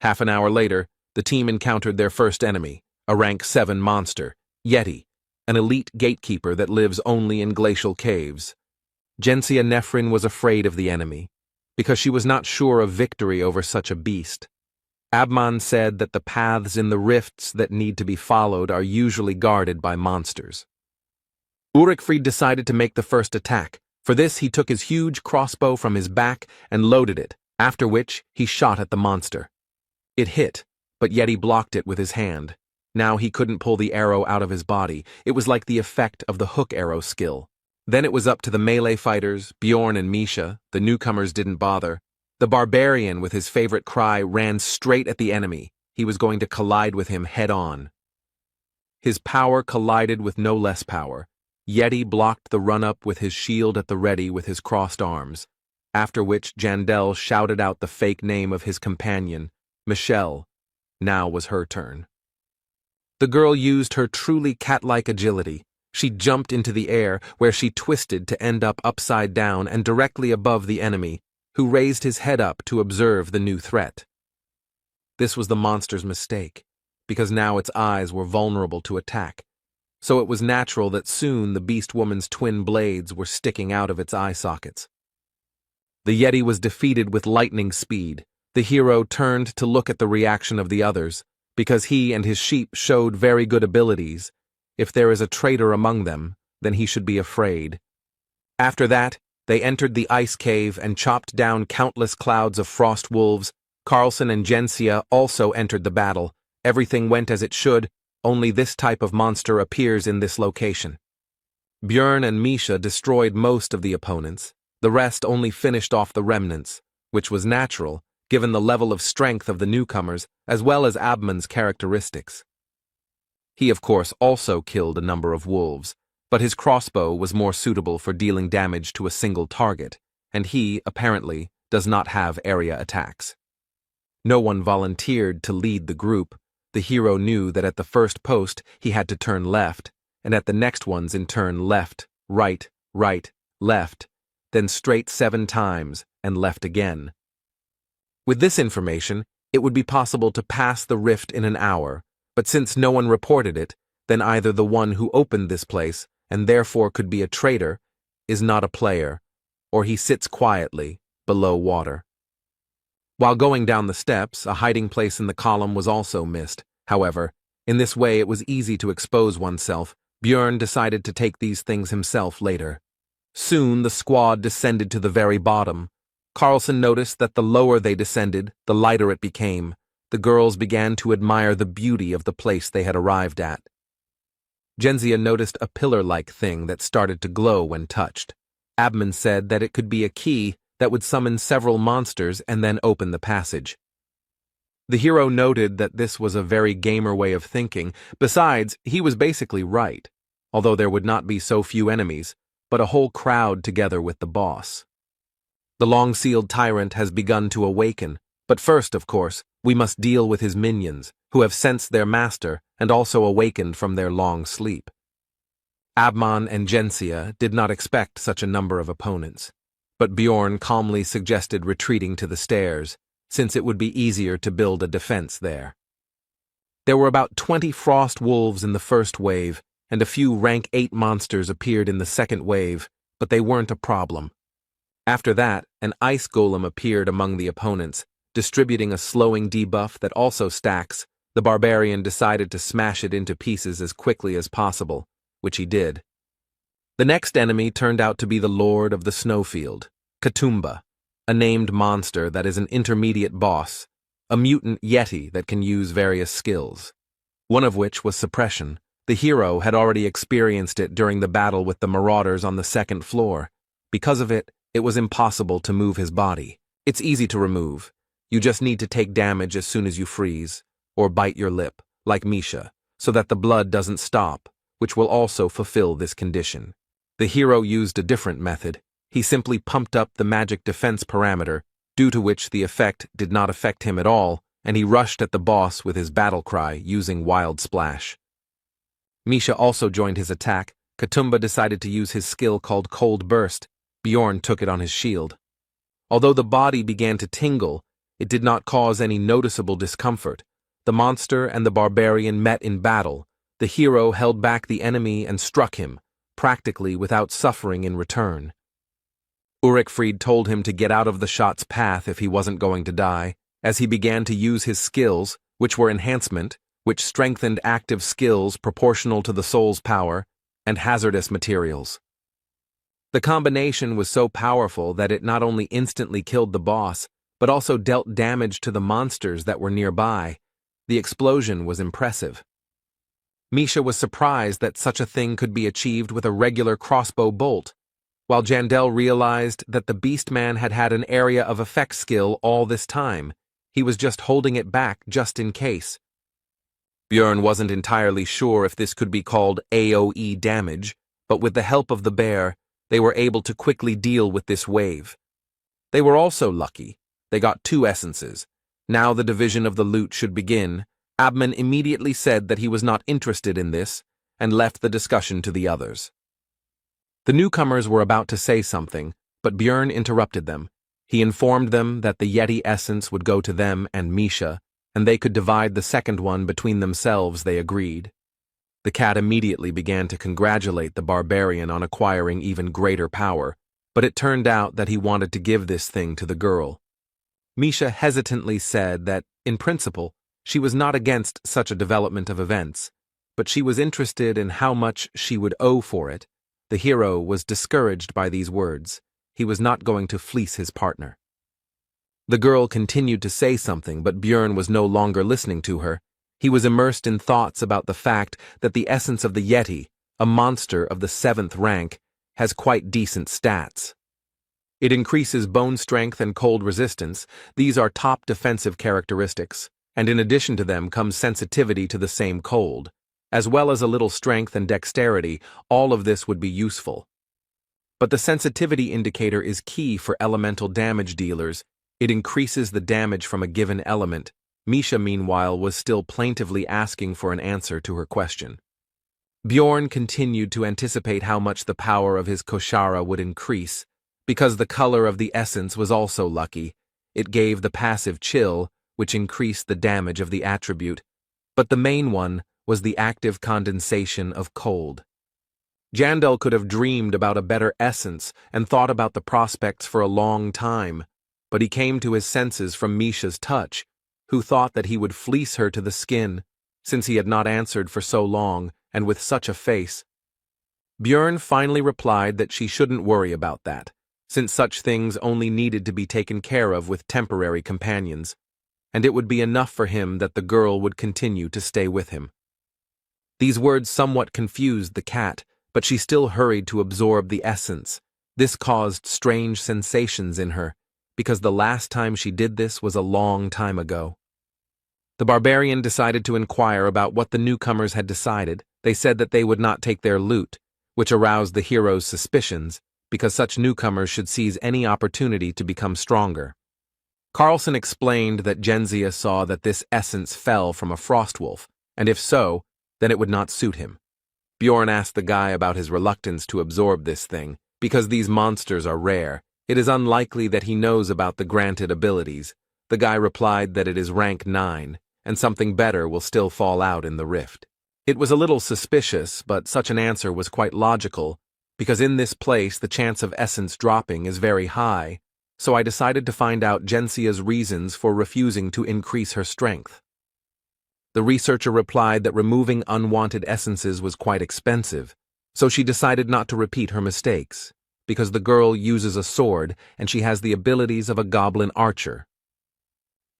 Half an hour later, the team encountered their first enemy, a rank 7 monster, Yeti, an elite gatekeeper that lives only in glacial caves. Genzia Nefrin was afraid of the enemy, because she was not sure of victory over such a beast. Abman said that the paths in the rifts that need to be followed are usually guarded by monsters. Urikfried decided to make the first attack. For this, he took his huge crossbow from his back and loaded it, after which he shot at the monster. It hit, but Yeti blocked it with his hand. Now he couldn't pull the arrow out of his body. It was like the effect of the hook arrow skill. Then it was up to the melee fighters, Bjorn and Misha. The newcomers didn't bother. The barbarian, with his favorite cry, ran straight at the enemy. He was going to collide with him head-on. His power collided with no less power. Yeti blocked the run-up with his shield at the ready with his crossed arms, after which Jandel shouted out the fake name of his companion, Michelle. Now was her turn. The girl used her truly cat-like agility. She jumped into the air, where she twisted to end up upside down and directly above the enemy, who raised his head up to observe the new threat. This was the monster's mistake, because now its eyes were vulnerable to attack, so it was natural that soon the beast woman's twin blades were sticking out of its eye sockets. The Yeti was defeated with lightning speed. The hero turned to look at the reaction of the others, because he and his sheep showed very good abilities. If there is a traitor among them, then he should be afraid. After that, they entered the ice cave and chopped down countless clouds of frost wolves. Carlson and Jensia also entered the battle. Everything went as it should, only this type of monster appears in this location. Björn and Misha destroyed most of the opponents. The rest only finished off the remnants, which was natural, given the level of strength of the newcomers, as well as Abman's characteristics. He, of course, also killed a number of wolves, but his crossbow was more suitable for dealing damage to a single target, and he, apparently, does not have area attacks. No one volunteered to lead the group. The hero knew that at the first post he had to turn left, and at the next ones in turn left, right, left, then straight 7 times, and left again. With this information, it would be possible to pass the rift in an hour, but since no one reported it, then either the one who opened this place, and therefore could be a traitor, is not a player, or he sits quietly, below water. While going down the steps, a hiding place in the column was also missed. However, in this way it was easy to expose oneself. Björn decided to take these things himself later. Soon the squad descended to the very bottom. Carlson noticed that the lower they descended, the lighter it became. The girls began to admire the beauty of the place they had arrived at. Jensia noticed a pillar-like thing that started to glow when touched. Abman said that it could be a key that would summon several monsters and then open the passage. The hero noted that this was a very gamer way of thinking. Besides, he was basically right, although there would not be so few enemies, but a whole crowd together with the boss. The long-sealed tyrant has begun to awaken, but first, of course, we must deal with his minions, who have sensed their master and also awakened from their long sleep. Abman and Jensia did not expect such a number of opponents, but Bjorn calmly suggested retreating to the stairs, since it would be easier to build a defense there. There were about 20 frost wolves in the first wave, and a few rank 8 monsters appeared in the second wave, but they weren't a problem. After that, an ice golem appeared among the opponents, distributing a slowing debuff that also stacks. The barbarian decided to smash it into pieces as quickly as possible, which he did. The next enemy turned out to be the Lord of the Snowfield, Katumba, a named monster that is an intermediate boss, a mutant yeti that can use various skills. One of which was suppression. The hero had already experienced it during the battle with the marauders on the second floor. Because of it, it was impossible to move his body. It's easy to remove. You just need to take damage as soon as you freeze, or bite your lip, like Misha, so that the blood doesn't stop, which will also fulfill this condition. The hero used a different method. He simply pumped up the magic defense parameter, due to which the effect did not affect him at all, and he rushed at the boss with his battle cry using Wild Splash. Misha also joined his attack. Katumba decided to use his skill called Cold Burst. Bjorn took it on his shield. Although the body began to tingle, it did not cause any noticeable discomfort. The monster and the barbarian met in battle. The hero held back the enemy and struck him, practically without suffering in return. Ulrichfried told him to get out of the shot's path if he wasn't going to die, as he began to use his skills, which were enhancement, which strengthened active skills proportional to the soul's power, and hazardous materials. The combination was so powerful that it not only instantly killed the boss, but also dealt damage to the monsters that were nearby. The explosion was impressive. Misha was surprised that such a thing could be achieved with a regular crossbow bolt, while Jandel realized that the Beastman had had an area of effect skill all this time. He was just holding it back just in case. Björn wasn't entirely sure if this could be called AoE damage, but with the help of the bear, they were able to quickly deal with this wave. They were also lucky. They got 2 essences. Now the division of the loot should begin. Abman immediately said that he was not interested in this, and left the discussion to the others. The newcomers were about to say something, but Björn interrupted them. He informed them that the Yeti essence would go to them and Misha, and they could divide the second one between themselves. They agreed. The cat immediately began to congratulate the barbarian on acquiring even greater power, but it turned out that he wanted to give this thing to the girl. Misha hesitantly said that, in principle, she was not against such a development of events, but she was interested in how much she would owe for it. The hero was discouraged by these words. He was not going to fleece his partner. The girl continued to say something, but Björn was no longer listening to her. He was immersed in thoughts about the fact that the essence of the Yeti, a monster of the 7th rank, has quite decent stats. It increases bone strength and cold resistance. These are top defensive characteristics, and in addition to them comes sensitivity to the same cold. As well as a little strength and dexterity, all of this would be useful. But the sensitivity indicator is key for elemental damage dealers. It increases the damage from a given element. Misha, meanwhile, was still plaintively asking for an answer to her question. Björn continued to anticipate how much the power of his Koshara would increase. Because the color of the essence was also lucky, it gave the passive chill, which increased the damage of the attribute. But the main one was the active condensation of cold. Jandel could have dreamed about a better essence and thought about the prospects for a long time, but he came to his senses from Misha's touch, who thought that he would fleece her to the skin, since he had not answered for so long and with such a face. Björn finally replied that she shouldn't worry about that, since such things only needed to be taken care of with temporary companions, and it would be enough for him that the girl would continue to stay with him. These words somewhat confused the cat, but she still hurried to absorb the essence. This caused strange sensations in her, because the last time she did this was a long time ago. The barbarian decided to inquire about what the newcomers had decided. They said that they would not take their loot, which aroused the hero's suspicions, because such newcomers should seize any opportunity to become stronger. Carlson explained that Genzia saw that this essence fell from a frostwolf, and if so, then it would not suit him. Björn asked the guy about his reluctance to absorb this thing. Because these monsters are rare, it is unlikely that he knows about the granted abilities. The guy replied that it is rank 9, and something better will still fall out in the rift. It was a little suspicious, but such an answer was quite logical, because in this place the chance of essence dropping is very high, so I decided to find out Gensia's reasons for refusing to increase her strength. The researcher replied that removing unwanted essences was quite expensive, so she decided not to repeat her mistakes, because the girl uses a sword and she has the abilities of a goblin archer.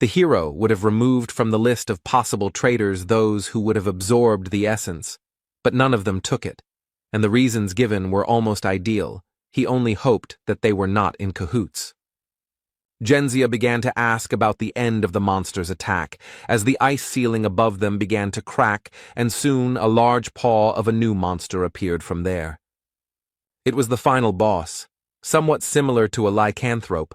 The hero would have removed from the list of possible traitors those who would have absorbed the essence, but none of them took it, and the reasons given were almost ideal. He only hoped that they were not in cahoots. Genzia began to ask about the end of the monster's attack, as the ice ceiling above them began to crack, and soon a large paw of a new monster appeared from there. It was the final boss, somewhat similar to a lycanthrope,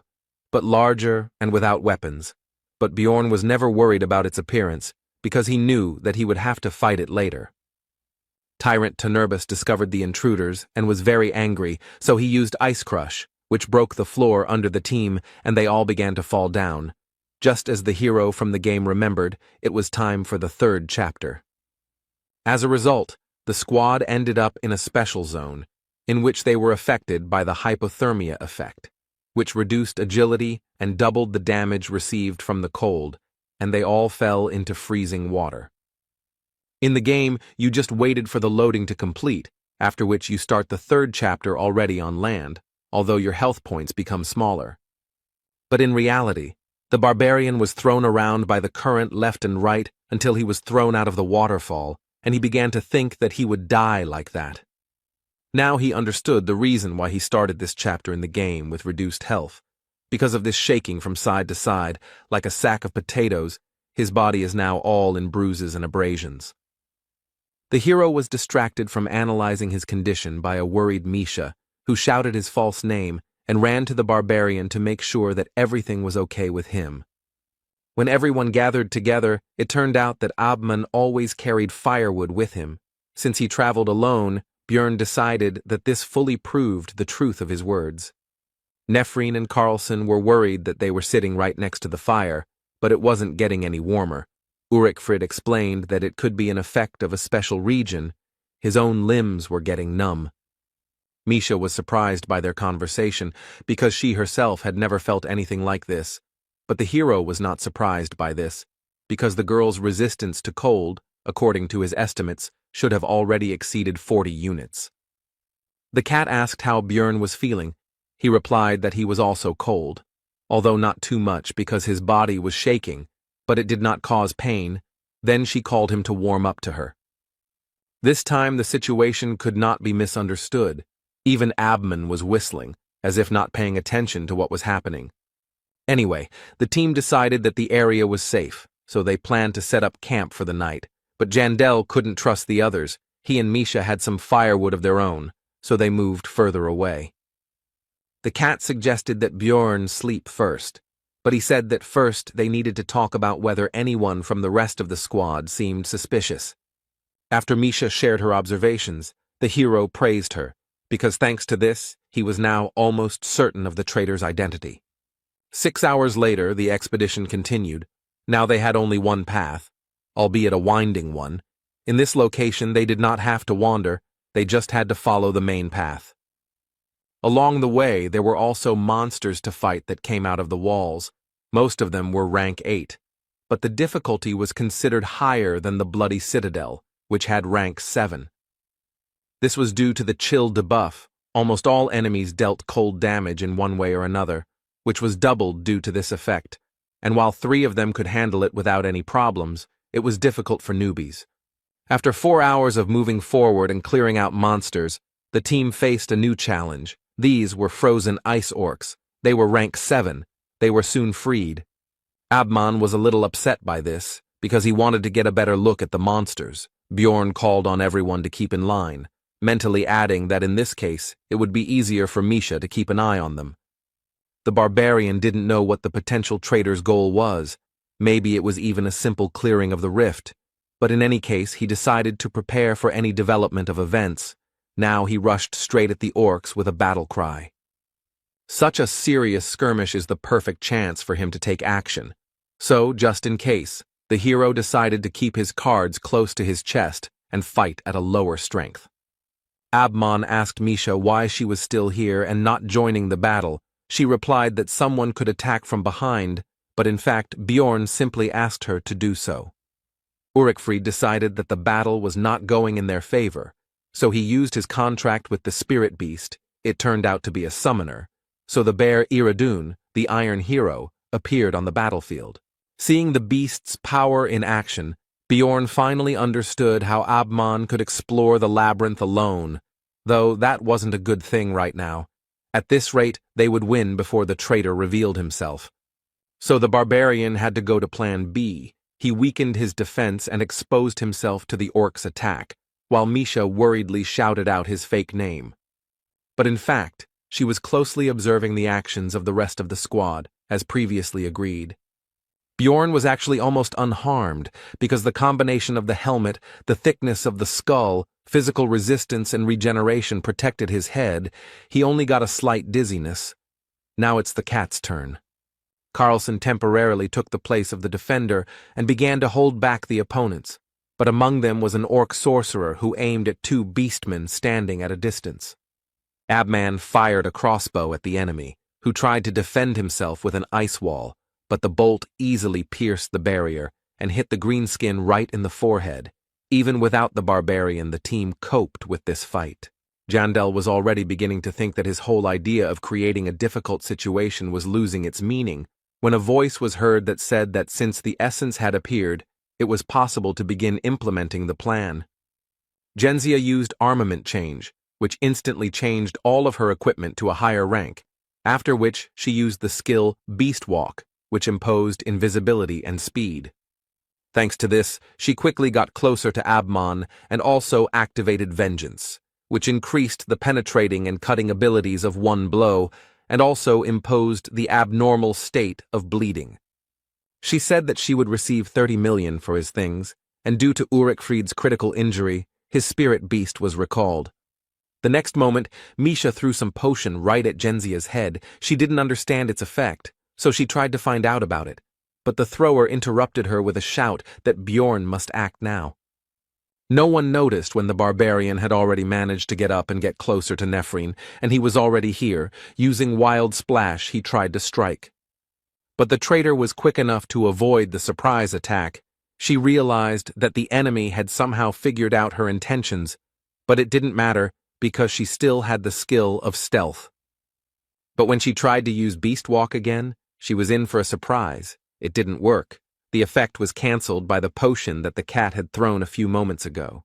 but larger and without weapons. But Björn was never worried about its appearance, because he knew that he would have to fight it later. Tyrant Tenerbus discovered the intruders and was very angry, so he used Ice Crush, which broke the floor under the team, and they all began to fall down. Just as the hero from the game remembered, it was time for the 3rd chapter. As a result, the squad ended up in a special zone, in which they were affected by the hypothermia effect, which reduced agility and doubled the damage received from the cold, and they all fell into freezing water. In the game, you just waited for the loading to complete, after which you start the 3rd chapter already on land, although your health points become smaller. But in reality, the barbarian was thrown around by the current left and right until he was thrown out of the waterfall, and he began to think that he would die like that. Now he understood the reason why he started this chapter in the game with reduced health. Because of this shaking from side to side, like a sack of potatoes, his body is now all in bruises and abrasions. The hero was distracted from analyzing his condition by a worried Misha, who shouted his false name and ran to the barbarian to make sure that everything was okay with him. When everyone gathered together, it turned out that Abman always carried firewood with him, Since he traveled alone, Björn decided that this fully proved the truth of his words. Nefreen and Carlson were worried that they were sitting right next to the fire, but it wasn't getting any warmer. Ulrichfrid explained that it could be an effect of a special region. His own limbs were getting numb. Misha was surprised by their conversation because she herself had never felt anything like this, but the hero was not surprised by this because the girl's resistance to cold, according to his estimates, should have already exceeded 40 units. The cat asked how Björn was feeling. He replied that he was also cold, although not too much because his body was shaking, but it did not cause pain. Then she called him to warm up to her. This time the situation could not be misunderstood. Even Abman was whistling, as if not paying attention to what was happening. Anyway, the team decided that the area was safe, so they planned to set up camp for the night. But Jandel couldn't trust the others. He and Misha had some firewood of their own, so they moved further away. The cat suggested that Björn sleep first, but he said that first they needed to talk about whether anyone from the rest of the squad seemed suspicious. After Misha shared her observations, the hero praised her, because thanks to this, he was now almost certain of the traitor's identity. 6 hours later, the expedition continued. Now they had only one path, albeit a winding one. In this location, they did not have to wander, they just had to follow the main path. Along the way, there were also monsters to fight that came out of the walls. Most of them were rank 8, but the difficulty was considered higher than the Bloody Citadel, which had rank 7. This was due to the chill debuff. Almost all enemies dealt cold damage in one way or another, which was doubled due to this effect, and while 3 of them could handle it without any problems, it was difficult for newbies. After 4 hours of moving forward and clearing out monsters, the team faced a new challenge. These were frozen ice orcs. They were rank 7. They were soon freed. Abman was a little upset by this, because he wanted to get a better look at the monsters. Björn called on everyone to keep in line, mentally adding that in this case, it would be easier for Misha to keep an eye on them. The barbarian didn't know what the potential traitor's goal was. Maybe it was even a simple clearing of the rift. But in any case, he decided to prepare for any development of events. Now he rushed straight at the orcs with a battle cry. Such a serious skirmish is the perfect chance for him to take action. So, just in case, the hero decided to keep his cards close to his chest and fight at a lower strength. Abman asked Misha why she was still here and not joining the battle. She replied that someone could attack from behind, but in fact Björn simply asked her to do so. Ulrichfrid decided that the battle was not going in their favor, so he used his contract with the spirit beast. It turned out to be a summoner, so the bear Iradun, the Iron Hero, appeared on the battlefield. Seeing the beast's power in action, Björn finally understood how Abman could explore the labyrinth alone, though that wasn't a good thing right now. At this rate, they would win before the traitor revealed himself. So the barbarian had to go to plan B. He weakened his defense and exposed himself to the orc's attack, while Misha worriedly shouted out his fake name. But in fact, she was closely observing the actions of the rest of the squad, as previously agreed. Björn was actually almost unharmed, because the combination of the helmet, the thickness of the skull, physical resistance and regeneration protected his head. He only got a slight dizziness. Now it's the cat's turn. Carlson temporarily took the place of the defender and began to hold back the opponents, but among them was an orc sorcerer who aimed at 2 beastmen standing at a distance. Abman fired a crossbow at the enemy, who tried to defend himself with an ice wall, but the bolt easily pierced the barrier and hit the greenskin right in the forehead. Even without the barbarian, the team coped with this fight. Jandel was already beginning to think that his whole idea of creating a difficult situation was losing its meaning, when a voice was heard that said that since the essence had appeared, it was possible to begin implementing the plan. Genzia used armament change, which instantly changed all of her equipment to a higher rank, after which she used the skill Beast Walk, which imposed invisibility and speed. Thanks to this, she quickly got closer to Abman and also activated Vengeance, which increased the penetrating and cutting abilities of one blow and also imposed the abnormal state of bleeding. She said that she would receive 30 million for his things, and due to Ulrichfried's critical injury, his spirit beast was recalled. The next moment, Misha threw some potion right at Genzia's head. She didn't understand its effect, so she tried to find out about it. But the thrower interrupted her with a shout that Bjorn must act now. No one noticed when the barbarian had already managed to get up and get closer to Nephrine, and he was already here. Using Wild Splash, he tried to strike. But the traitor was quick enough to avoid the surprise attack. She realized that the enemy had somehow figured out her intentions, but it didn't matter because she still had the skill of stealth. But when she tried to use Beast Walk again, she was in for a surprise. It didn't work. The effect was cancelled by the potion that the cat had thrown a few moments ago.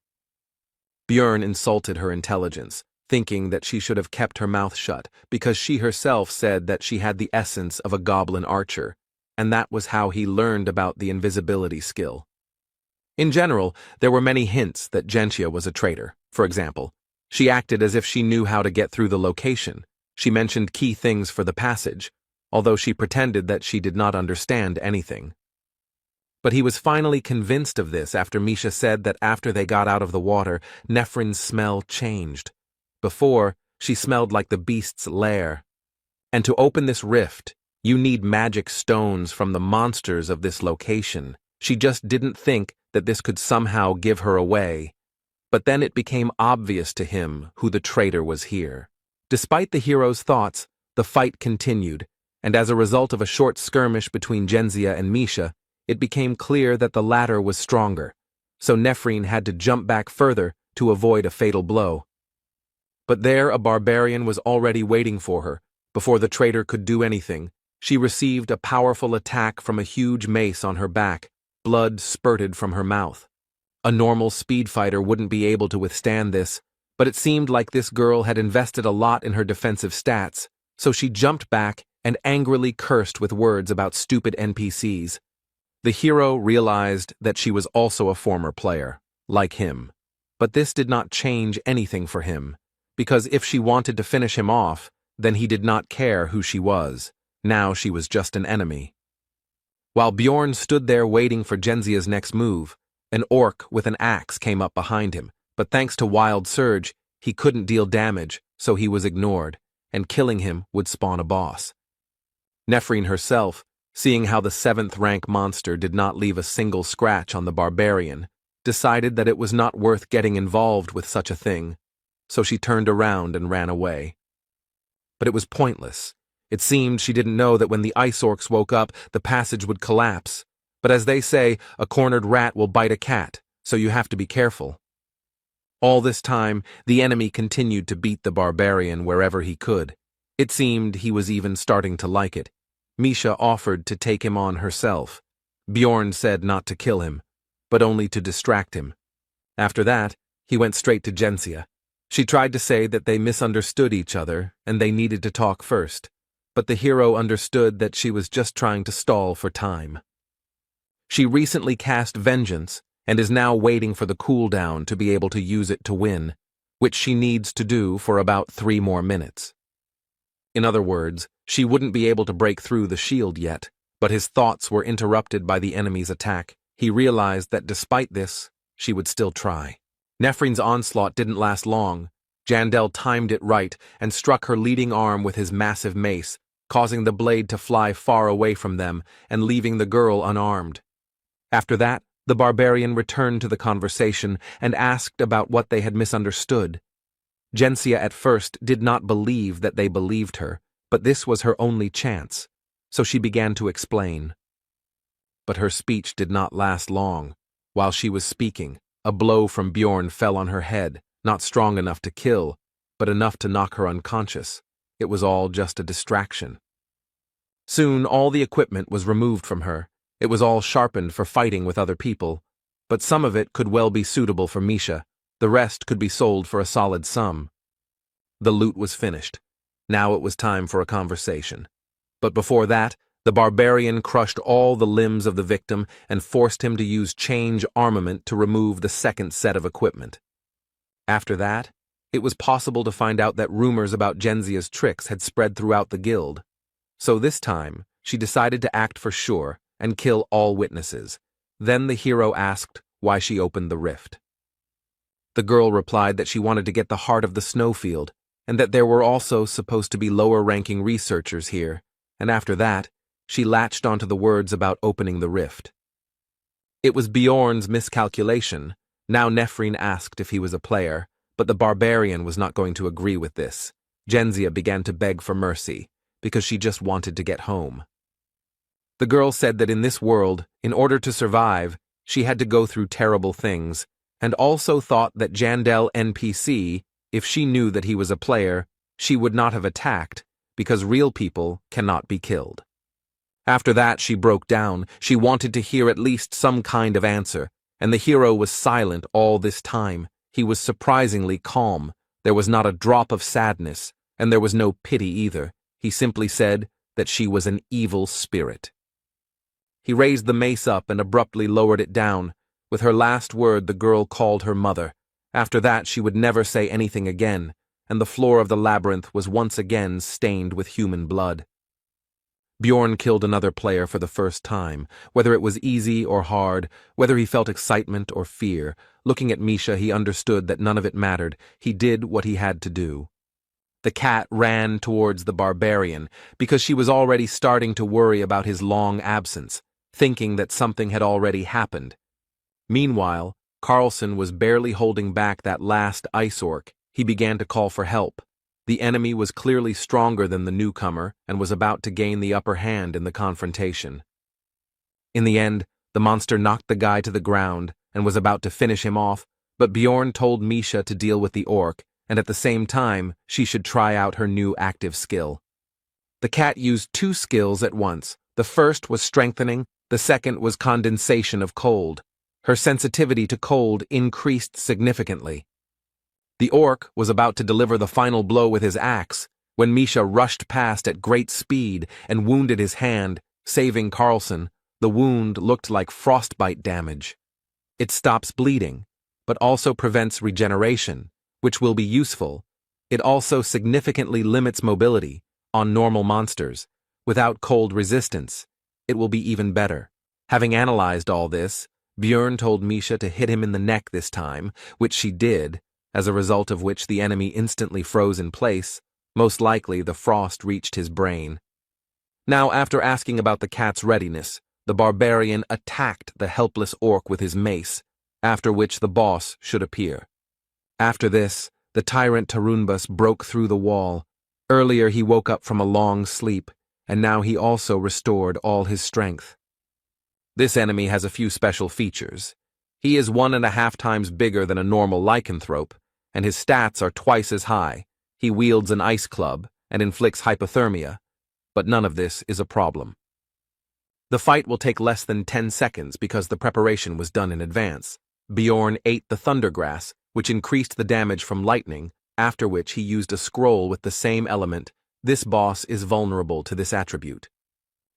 Bjorn insulted her intelligence, thinking that she should have kept her mouth shut because she herself said that she had the essence of a goblin archer, and that was how he learned about the invisibility skill. In general, there were many hints that Gentia was a traitor. For example, she acted as if she knew how to get through the location. She mentioned key things for the passage, although she pretended that she did not understand anything. But he was finally convinced of this after Misha said that after they got out of the water, Nephrin's smell changed. Before, she smelled like the beast's lair. And to open this rift, you need magic stones from the monsters of this location. She just didn't think that this could somehow give her away. But then it became obvious to him who the traitor was here. Despite the hero's thoughts, the fight continued, and as a result of a short skirmish between Genzia and Misha, it became clear that the latter was stronger, so Nephrine had to jump back further to avoid a fatal blow. But there a barbarian was already waiting for her. Before the traitor could do anything, she received a powerful attack from a huge mace on her back. Blood spurted from her mouth. A normal speed fighter wouldn't be able to withstand this, but it seemed like this girl had invested a lot in her defensive stats, so she jumped back and angrily cursed with words about stupid NPCs. The hero realized that she was also a former player, like him. But this did not change anything for him, because if she wanted to finish him off, then he did not care who she was. Now she was just an enemy. While Bjorn stood there waiting for Genzia's next move, an orc with an axe came up behind him, but thanks to Wild Surge, he couldn't deal damage, so he was ignored, and killing him would spawn a boss. Nephrine herself, seeing how the 7th-rank monster did not leave a single scratch on the barbarian, decided that it was not worth getting involved with such a thing, so she turned around and ran away. But it was pointless. It seemed she didn't know that when the ice orcs woke up, the passage would collapse. But as they say, a cornered rat will bite a cat, so you have to be careful. All this time, the enemy continued to beat the barbarian wherever he could. It seemed he was even starting to like it. Misha offered to take him on herself. Bjorn said not to kill him, but only to distract him. After that, he went straight to Genzia. She tried to say that they misunderstood each other and they needed to talk first, but the hero understood that she was just trying to stall for time. She recently cast Vengeance and is now waiting for the cooldown to be able to use it to win, which she needs to do for about 3 more minutes. In other words, she wouldn't be able to break through the shield yet, but his thoughts were interrupted by the enemy's attack. He realized that despite this, she would still try. Nephrine's onslaught didn't last long. Jandel timed it right and struck her leading arm with his massive mace, causing the blade to fly far away from them and leaving the girl unarmed. After that, the barbarian returned to the conversation and asked about what they had misunderstood. Genzia at first did not believe that they believed her, but this was her only chance, so she began to explain. But her speech did not last long. While she was speaking, a blow from Bjorn fell on her head, not strong enough to kill, but enough to knock her unconscious. It was all just a distraction. Soon all the equipment was removed from her. It was all sharpened for fighting with other people, but some of it could well be suitable for Misha. The rest could be sold for a solid sum. The loot was finished. Now it was time for a conversation. But before that, the barbarian crushed all the limbs of the victim and forced him to use change armament to remove the second set of equipment. After that, it was possible to find out that rumors about Genzia's tricks had spread throughout the guild. So this time, she decided to act for sure and kill all witnesses. Then the hero asked why she opened the rift. The girl replied that she wanted to get the heart of the snowfield, and that there were also supposed to be lower-ranking researchers here, and after that, she latched onto the words about opening the rift. It was Bjorn's miscalculation. Now Nephrine asked if he was a player, but the barbarian was not going to agree with this. Genzia began to beg for mercy, because she just wanted to get home. The girl said that in this world, in order to survive, she had to go through terrible things, and also thought that Jandel NPC, if she knew that he was a player, she would not have attacked, because real people cannot be killed. After that, she broke down. She wanted to hear at least some kind of answer, and the hero was silent all this time. He was surprisingly calm. There was not a drop of sadness, and there was no pity either. He simply said that she was an evil spirit. He raised the mace up and abruptly lowered it down. With her last word, the girl called her mother. After that, she would never say anything again, and the floor of the labyrinth was once again stained with human blood. Bjorn killed another player for the first time, whether it was easy or hard, whether he felt excitement or fear. Looking at Misha, he understood that none of it mattered. He did what he had to do. The cat ran towards the barbarian, because she was already starting to worry about his long absence, thinking that something had already happened. Meanwhile, Carlson was barely holding back that last ice orc. He began to call for help. The enemy was clearly stronger than the newcomer and was about to gain the upper hand in the confrontation. In the end, the monster knocked the guy to the ground and was about to finish him off, but Bjorn told Misha to deal with the orc, and at the same time, she should try out her new active skill. The cat used two skills at once. The first was strengthening, the second was condensation of cold. Her sensitivity to cold increased significantly. The orc was about to deliver the final blow with his axe when Misha rushed past at great speed and wounded his hand, saving Carlson. The wound looked like frostbite damage. It stops bleeding, but also prevents regeneration, which will be useful. It also significantly limits mobility on normal monsters. Without cold resistance, it will be even better. Having analyzed all this, Bjorn told Misha to hit him in the neck this time, which she did, as a result of which the enemy instantly froze in place. Most likely the frost reached his brain. Now, after asking about the cat's readiness, the barbarian attacked the helpless orc with his mace, after which the boss should appear. After this, the tyrant Tarunbus broke through the wall. Earlier he woke up from a long sleep, and now he also restored all his strength. This enemy has a few special features. He is 1.5 times bigger than a normal lycanthrope, and his stats are twice as high. He wields an ice club and inflicts hypothermia, but none of this is a problem. The fight will take less than 10 seconds because the preparation was done in advance. Bjorn ate the thundergrass, which increased the damage from lightning, after which he used a scroll with the same element. This boss is vulnerable to this attribute.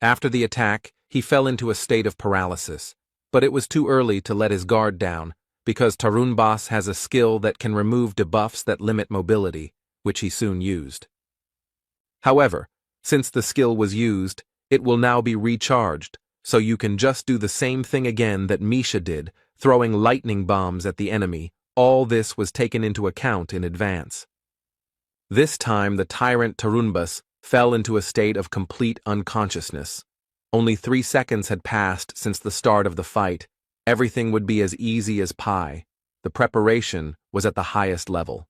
After the attack, he fell into a state of paralysis, but it was too early to let his guard down, because Tarunbas has a skill that can remove debuffs that limit mobility, which he soon used. However, since the skill was used, it will now be recharged, so you can just do the same thing again that Misha did, throwing lightning bombs at the enemy. All this was taken into account in advance. This time the tyrant Tarunbas fell into a state of complete unconsciousness. Only 3 seconds had passed since the start of the fight. Everything would be as easy as pie. The preparation was at the highest level.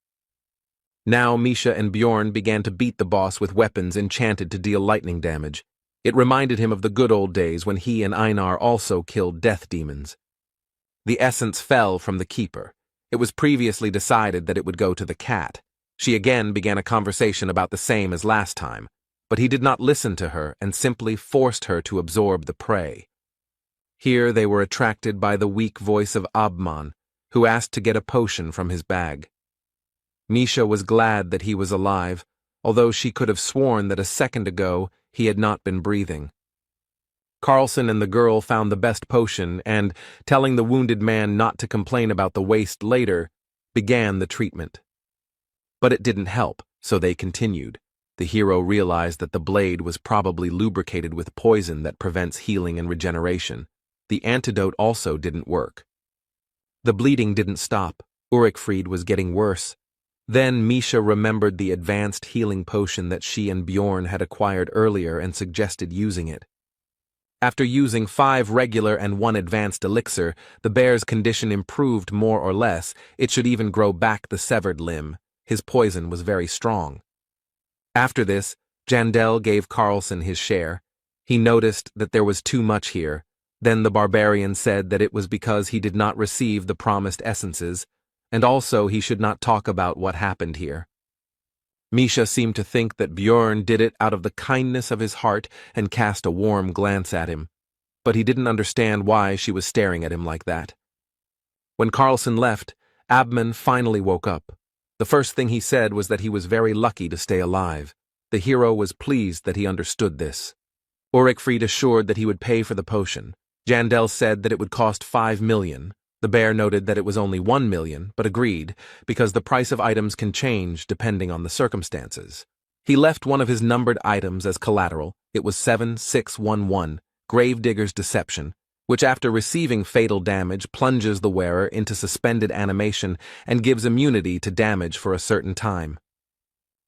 Now Misha and Bjorn began to beat the boss with weapons enchanted to deal lightning damage. It reminded him of the good old days when he and Einar also killed death demons. The essence fell from the keeper. It was previously decided that it would go to the cat. She again began a conversation about the same as last time, but he did not listen to her and simply forced her to absorb the prey. Here they were attracted by the weak voice of Abman, who asked to get a potion from his bag. Misha was glad that he was alive, although she could have sworn that a second ago he had not been breathing. Carlson and the girl found the best potion and, telling the wounded man not to complain about the waste later, began the treatment. But it didn't help, so they continued. The hero realized that the blade was probably lubricated with poison that prevents healing and regeneration. The antidote also didn't work. The bleeding didn't stop. Ulrichfried was getting worse. Then Misha remembered the advanced healing potion that she and Bjorn had acquired earlier and suggested using it. After using 5 regular and 1 advanced elixir, the bear's condition improved more or less. It should even grow back the severed limb. His poison was very strong. After this, Jandel gave Carlson his share. He noticed that there was too much here. Then the barbarian said that it was because he did not receive the promised essences, and also he should not talk about what happened here. Misha seemed to think that Bjorn did it out of the kindness of his heart and cast a warm glance at him, but he didn't understand why she was staring at him like that. When Carlson left, Abman finally woke up. The first thing he said was that he was very lucky to stay alive. The hero was pleased that he understood this. Ulrichfried assured that he would pay for the potion. Jandel said that it would cost 5 million. The bear noted that it was only 1 million, but agreed, because the price of items can change depending on the circumstances. He left one of his numbered items as collateral. It was 7611, Gravedigger's Deception, which after receiving fatal damage plunges the wearer into suspended animation and gives immunity to damage for a certain time.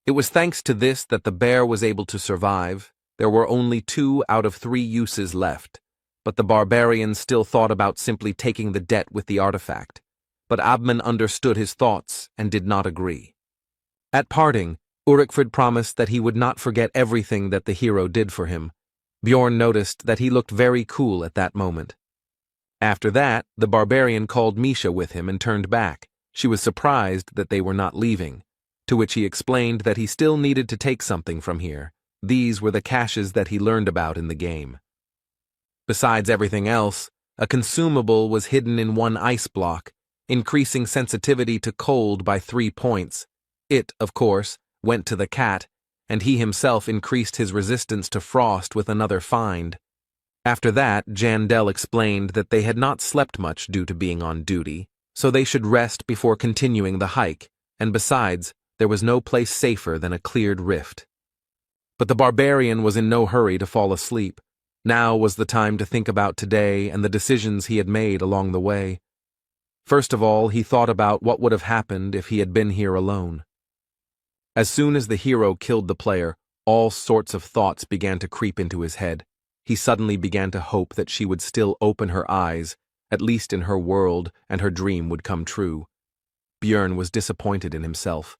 It was thanks to this that the bear was able to survive. There were only 2 out of 3 uses left. But the barbarian still thought about simply taking the debt with the artifact. But Abman understood his thoughts and did not agree. At parting, Ulrichfried promised that he would not forget everything that the hero did for him. Bjorn noticed that he looked very cool at that moment. After that, the barbarian called Misha with him and turned back. She was surprised that they were not leaving, to which he explained that he still needed to take something from here. These were the caches that he learned about in the game. Besides everything else, a consumable was hidden in 1 ice block, increasing sensitivity to cold by 3 points. It, of course, went to the cat, and he himself increased his resistance to frost with another find. After that, Jandel explained that they had not slept much due to being on duty, so they should rest before continuing the hike, and besides, there was no place safer than a cleared rift. But the barbarian was in no hurry to fall asleep. Now was the time to think about today and the decisions he had made along the way. First of all, he thought about what would have happened if he had been here alone. As soon as the hero killed the player, all sorts of thoughts began to creep into his head. He suddenly began to hope that she would still open her eyes, at least in her world, and her dream would come true. Bjorn was disappointed in himself.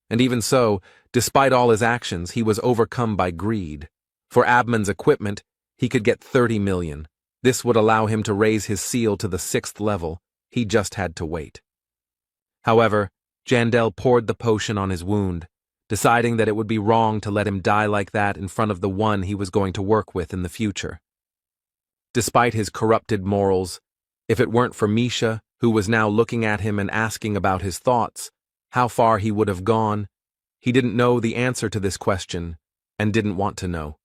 And even so, despite all his actions, he was overcome by greed. For Abman's equipment, he could get 30 million. This would allow him to raise his seal to the 6th level. He just had to wait. However, Jandel poured the potion on his wound, deciding that it would be wrong to let him die like that in front of the one he was going to work with in the future. Despite his corrupted morals, if it weren't for Misha, who was now looking at him and asking about his thoughts, how far he would have gone, he didn't know the answer to this question and didn't want to know.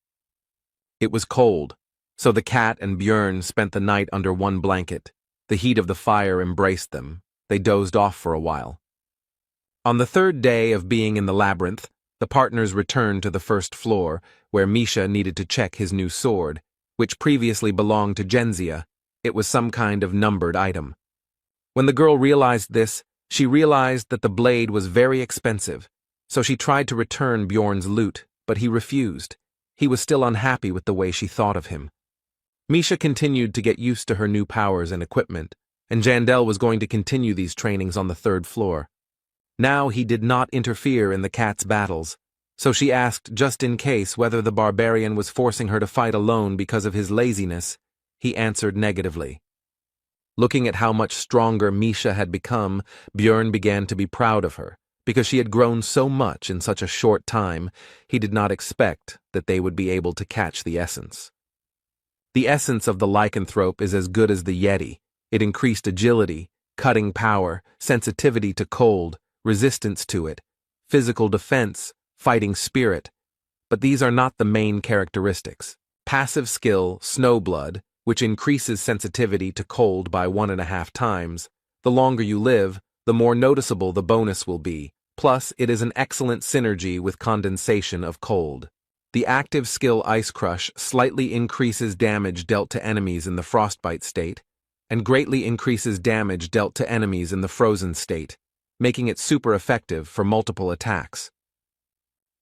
It was cold, so the cat and Bjorn spent the night under 1 blanket. The heat of the fire embraced them. They dozed off for a while. On the 3rd day of being in the labyrinth, the partners returned to the 1st floor, where Misha needed to check his new sword, which previously belonged to Genzia. It was some kind of numbered item. When the girl realized this, she realized that the blade was very expensive, so she tried to return Bjorn's loot, but he refused. He was still unhappy with the way she thought of him. Misha continued to get used to her new powers and equipment, and Jandel was going to continue these trainings on the 3rd floor. Now he did not interfere in the cat's battles, so she asked just in case whether the barbarian was forcing her to fight alone because of his laziness. He answered negatively. Looking at how much stronger Misha had become, Bjorn began to be proud of her. Because she had grown so much in such a short time, he did not expect that they would be able to catch the essence. The essence of the lycanthrope is as good as the Yeti. It increased agility, cutting power, sensitivity to cold, resistance to it, physical defense, fighting spirit. But these are not the main characteristics. Passive skill, Snowblood, which increases sensitivity to cold by 1.5 times. The longer you live, the more noticeable the bonus will be. Plus, it is an excellent synergy with condensation of cold. The active skill Ice Crush slightly increases damage dealt to enemies in the frostbite state. and greatly increases damage dealt to enemies in the frozen state, making it super effective for multiple attacks.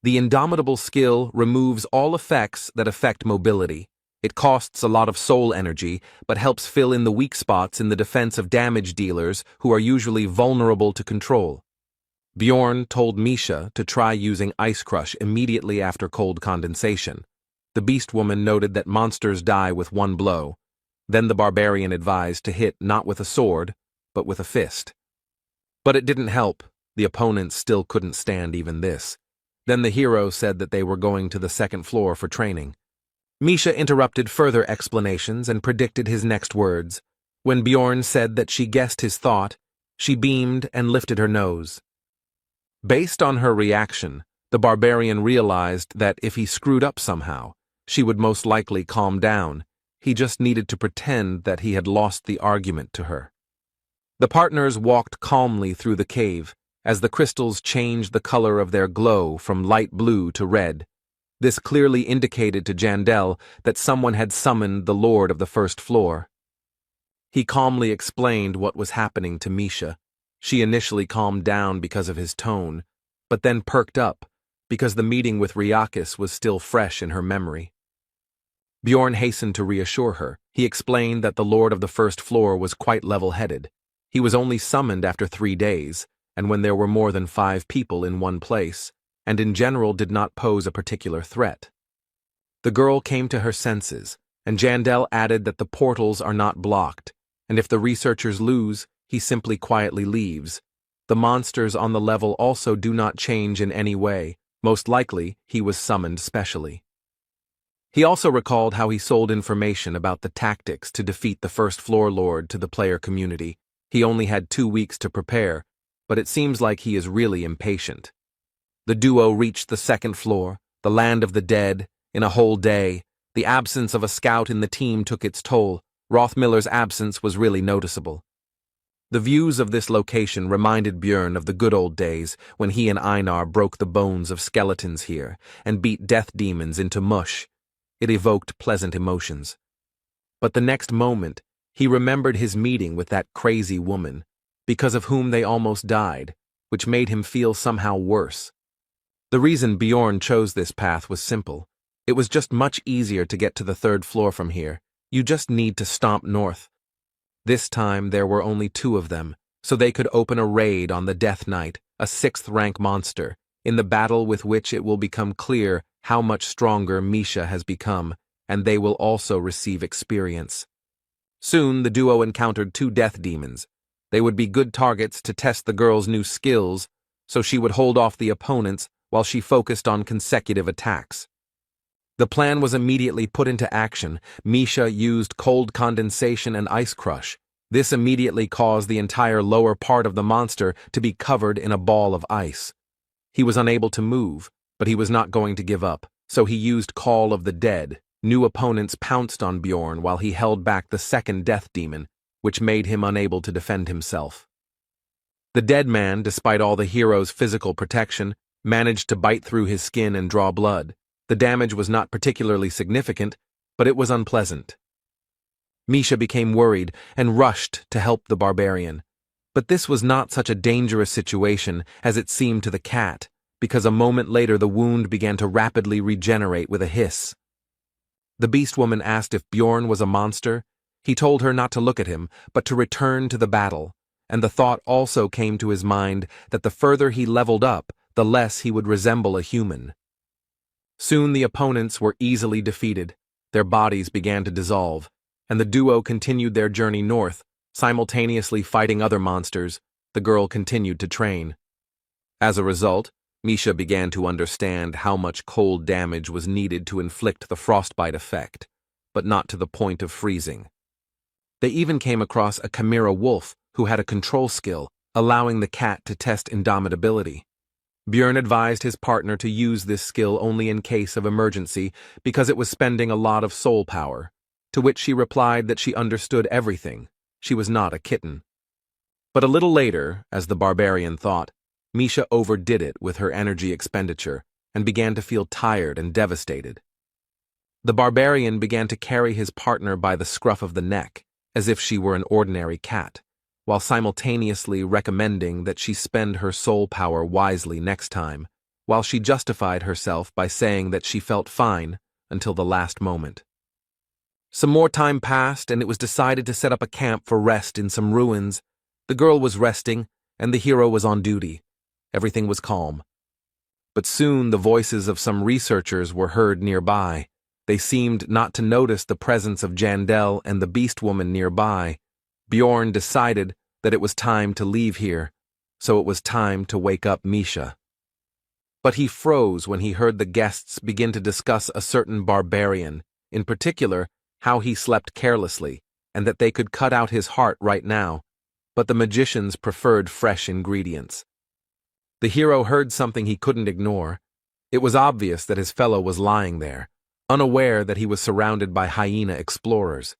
The Indomitable skill removes all effects that affect mobility. It costs a lot of soul energy, but helps fill in the weak spots in the defense of damage dealers who are usually vulnerable to control. Bjorn told Misha to try using Ice Crush immediately after cold condensation. The Beast Woman noted that monsters die with one blow. Then the barbarian advised to hit not with a sword, but with a fist. But it didn't help. The opponents still couldn't stand even this. Then the hero said that they were going to the second floor for training. Misha interrupted further explanations and predicted his next words. When Bjorn said that she guessed his thought, she beamed and lifted her nose. Based on her reaction, the barbarian realized that if he screwed up somehow, she would most likely calm down. He just needed to pretend that he had lost the argument to her. The partners walked calmly through the cave, as the crystals changed the color of their glow from light blue to red. This clearly indicated to Jandel that someone had summoned the Lord of the First Floor. He calmly explained what was happening to Misha. She initially calmed down because of his tone, but then perked up because the meeting with Ryakis was still fresh in her memory. Bjorn hastened to reassure her. He explained that the Lord of the First Floor was quite level-headed. He was only summoned after 3 days, and when there were more than 5 people in one place, and in general did not pose a particular threat. The girl came to her senses, and Jandel added that the portals are not blocked, and if the researchers lose, he simply quietly leaves. The monsters on the level also do not change in any way. Most likely, he was summoned specially. He also recalled how he sold information about the tactics to defeat the First Floor Lord to the player community. He only had 2 weeks to prepare, but it seems like he is really impatient. The duo reached the second floor, the land of the dead, in a whole day. The absence of a scout in the team took its toll. Rothmiller's absence was really noticeable. The views of this location reminded Bjorn of the good old days when he and Einar broke the bones of skeletons here and beat death demons into mush. It evoked pleasant emotions. But the next moment, he remembered his meeting with that crazy woman, because of whom they almost died, which made him feel somehow worse. The reason Bjorn chose this path was simple. It was just much easier to get to the 3rd floor from here. You just need to stomp north. This time there were only 2 of them, so they could open a raid on the Death Knight, a 6th-rank monster, in the battle with which it will become clear how much stronger Misha has become, and they will also receive experience. Soon the duo encountered 2 death demons. They would be good targets to test the girl's new skills, so she would hold off the opponents while she focused on consecutive attacks. The plan was immediately put into action. Misha used cold condensation and ice crush. This immediately caused the entire lower part of the monster to be covered in a ball of ice. He was unable to move, but he was not going to give up, so he used Call of the Dead. New opponents pounced on Bjorn while he held back the second death demon, which made him unable to defend himself. The dead man, despite all the hero's physical protection, managed to bite through his skin and draw blood. The damage was not particularly significant, but it was unpleasant. Misha became worried and rushed to help the barbarian. But this was not such a dangerous situation as it seemed to the cat, because a moment later the wound began to rapidly regenerate with a hiss. The beast woman asked if Bjorn was a monster. He told her not to look at him, but to return to the battle, and the thought also came to his mind that the further he leveled up, the less he would resemble a human. Soon the opponents were easily defeated. Their bodies began to dissolve, and the duo continued their journey north, simultaneously fighting other monsters. The girl continued to train. As a result, Misha began to understand how much cold damage was needed to inflict the frostbite effect, but not to the point of freezing. They even came across a chimera wolf who had a control skill, allowing the cat to test indomitability. Bjorn advised his partner to use this skill only in case of emergency because it was spending a lot of soul power, to which she replied that she understood everything. She was not a kitten. But a little later, as the barbarian thought, Misha overdid it with her energy expenditure and began to feel tired and devastated. The barbarian began to carry his partner by the scruff of the neck as if she were an ordinary cat, while simultaneously recommending that she spend her soul power wisely next time, while she justified herself by saying that she felt fine until the last moment. Some more time passed, and it was decided to set up a camp for rest in some ruins. The girl was resting, and the hero was on duty. Everything was calm. But soon the voices of some researchers were heard nearby. They seemed not to notice the presence of Jandel and the beast woman nearby. Bjorn decided that it was time to leave here, so it was time to wake up Misha. But he froze when he heard the guests begin to discuss a certain barbarian, in particular, how he slept carelessly, and that they could cut out his heart right now, but the magicians preferred fresh ingredients. The hero heard something he couldn't ignore. It was obvious that his fellow was lying there, unaware that he was surrounded by hyena explorers.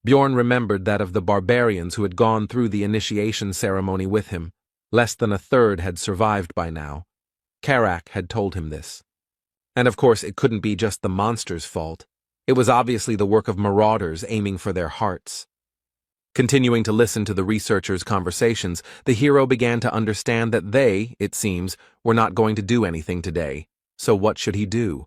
Bjorn remembered that of the barbarians who had gone through the initiation ceremony with him, less than a third had survived by now. Karak had told him this. And of course it couldn't be just the monster's fault. It was obviously the work of marauders aiming for their hearts. Continuing to listen to the researchers' conversations, the hero began to understand that they, it seems, were not going to do anything today. So what should he do?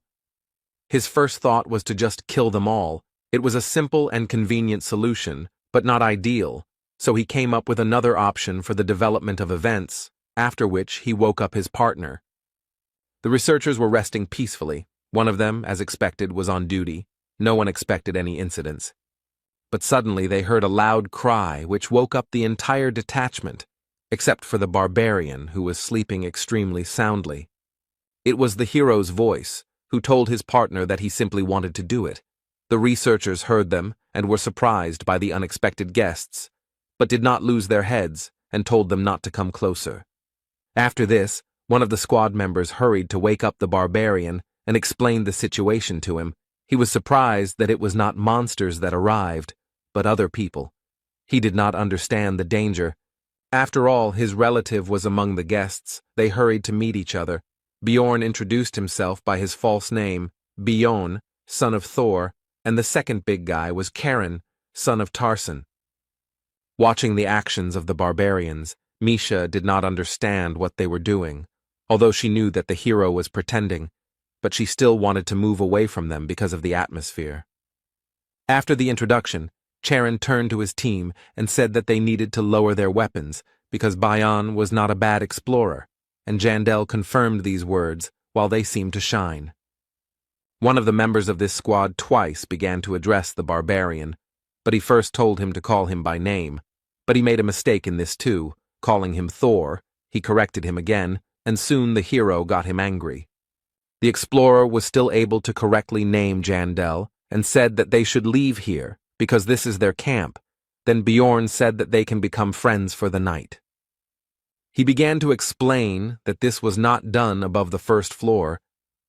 His first thought was to just kill them all. It was a simple and convenient solution, but not ideal, so he came up with another option for the development of events, after which he woke up his partner. The researchers were resting peacefully. One of them, as expected, was on duty. No one expected any incidents. But suddenly they heard a loud cry which woke up the entire detachment, except for the barbarian who was sleeping extremely soundly. It was the hero's voice, who told his partner that he simply wanted to do it. The researchers heard them and were surprised by the unexpected guests, but did not lose their heads and told them not to come closer. After this, one of the squad members hurried to wake up the barbarian and explained the situation to him. He was surprised that it was not monsters that arrived, but other people. He did not understand the danger. After all, his relative was among the guests. They hurried to meet each other. Bjorn introduced himself by his false name, Bjorn, son of Thor, and the second big guy was Karen, son of Tarson. Watching the actions of the barbarians, Misha did not understand what they were doing, although she knew that the hero was pretending, but she still wanted to move away from them because of the atmosphere. After the introduction, Charon turned to his team and said that they needed to lower their weapons because Bayan was not a bad explorer, and Jandel confirmed these words while they seemed to shine. One of the members of this squad twice began to address the barbarian, but he first told him to call him by name, but he made a mistake in this too, calling him Thor. He corrected him again, and soon the hero got him angry. The explorer was still able to correctly name Jandel and said that they should leave here because this is their camp. Then Bjorn said that they can become friends for the night. He began to explain that this was not done above the first floor,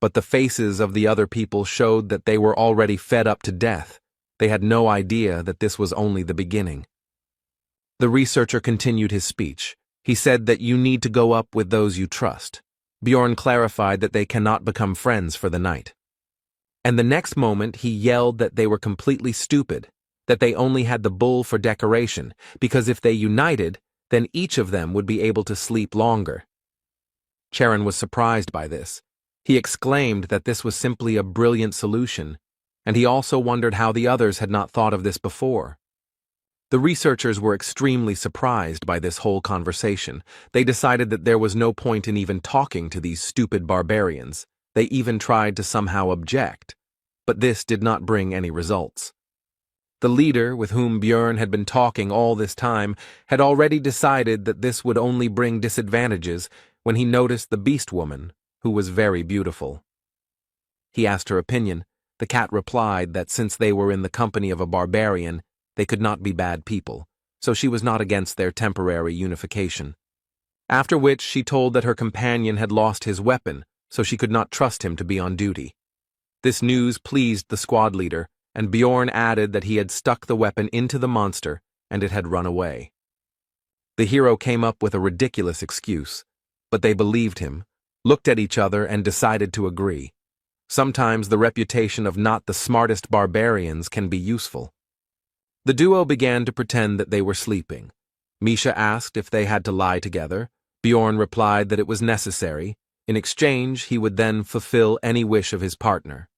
but the faces of the other people showed that they were already fed up to death. They had no idea that this was only the beginning. The researcher continued his speech. He said that you need to go up with those you trust. Bjorn clarified that they cannot become friends for the night. And the next moment he yelled that they were completely stupid, that they only had the bull for decoration, because if they united, then each of them would be able to sleep longer. Charon was surprised by this. He exclaimed that this was simply a brilliant solution, and he also wondered how the others had not thought of this before. The researchers were extremely surprised by this whole conversation. They decided that there was no point in even talking to these stupid barbarians. They even tried to somehow object, but this did not bring any results. The leader, with whom Bjorn had been talking all this time, had already decided that this would only bring disadvantages when he noticed the beast woman, who was very beautiful. He asked her opinion. The cat replied that since they were in the company of a barbarian, they could not be bad people, so she was not against their temporary unification. After which she told that her companion had lost his weapon, so she could not trust him to be on duty. This news pleased the squad leader, and Bjorn added that he had stuck the weapon into the monster and it had run away. The hero came up with a ridiculous excuse, but they believed him, looked at each other and decided to agree. Sometimes the reputation of not the smartest barbarians can be useful. The duo began to pretend that they were sleeping. Misha asked if they had to lie together. Bjorn replied that it was necessary. In exchange, he would then fulfill any wish of his partner.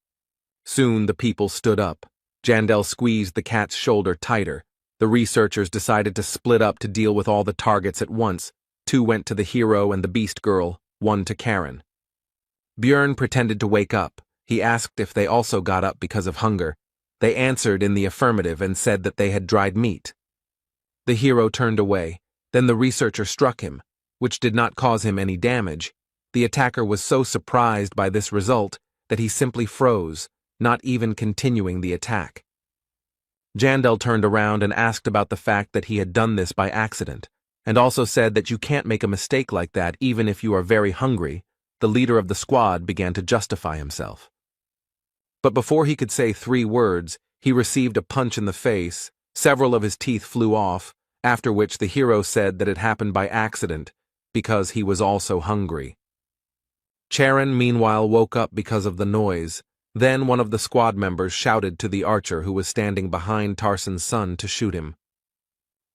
Soon the people stood up. Jandel squeezed the cat's shoulder tighter. The researchers decided to split up to deal with all the targets at once. 2 went to the hero and the beast girl, 1 to Karen. Bjorn pretended to wake up. He asked if they also got up because of hunger. They answered in the affirmative and said that they had dried meat. The hero turned away. Then the researcher struck him, which did not cause him any damage. The attacker was so surprised by this result that he simply froze, not even continuing the attack. Jandel turned around and asked about the fact that he had done this by accident, and also said that you can't make a mistake like that even if you are very hungry. The leader of the squad began to justify himself. But before he could say 3 words, he received a punch in the face. Several of his teeth flew off, after which the hero said that it happened by accident because he was also hungry. Charon, meanwhile, woke up because of the noise. Then one of the squad members shouted to the archer who was standing behind Tarson's son to shoot him.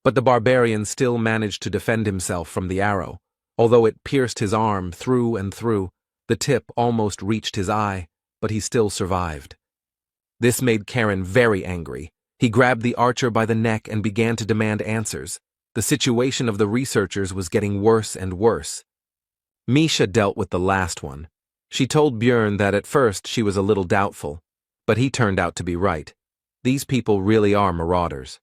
But the barbarian still managed to defend himself from the arrow. Although it pierced his arm through and through, the tip almost reached his eye, but he still survived. This made Karen very angry. He grabbed the archer by the neck and began to demand answers. The situation of the researchers was getting worse and worse. Misha dealt with the last one. She told Bjorn that at first she was a little doubtful, but he turned out to be right. These people really are marauders.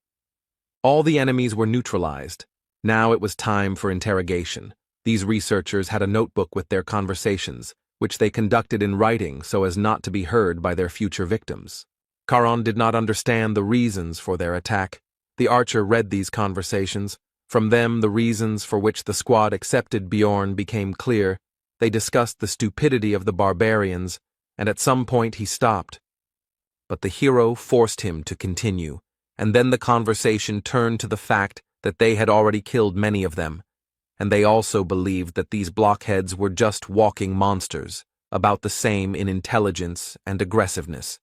All the enemies were neutralized. Now it was time for interrogation. These researchers had a notebook with their conversations, which they conducted in writing so as not to be heard by their future victims. Charon did not understand the reasons for their attack. The archer read these conversations. From them, the reasons for which the squad accepted Bjorn became clear. They discussed the stupidity of the barbarians, and at some point he stopped. But the hero forced him to continue, and then the conversation turned to the fact that they had already killed many of them, and they also believed that these blockheads were just walking monsters, about the same in intelligence and aggressiveness.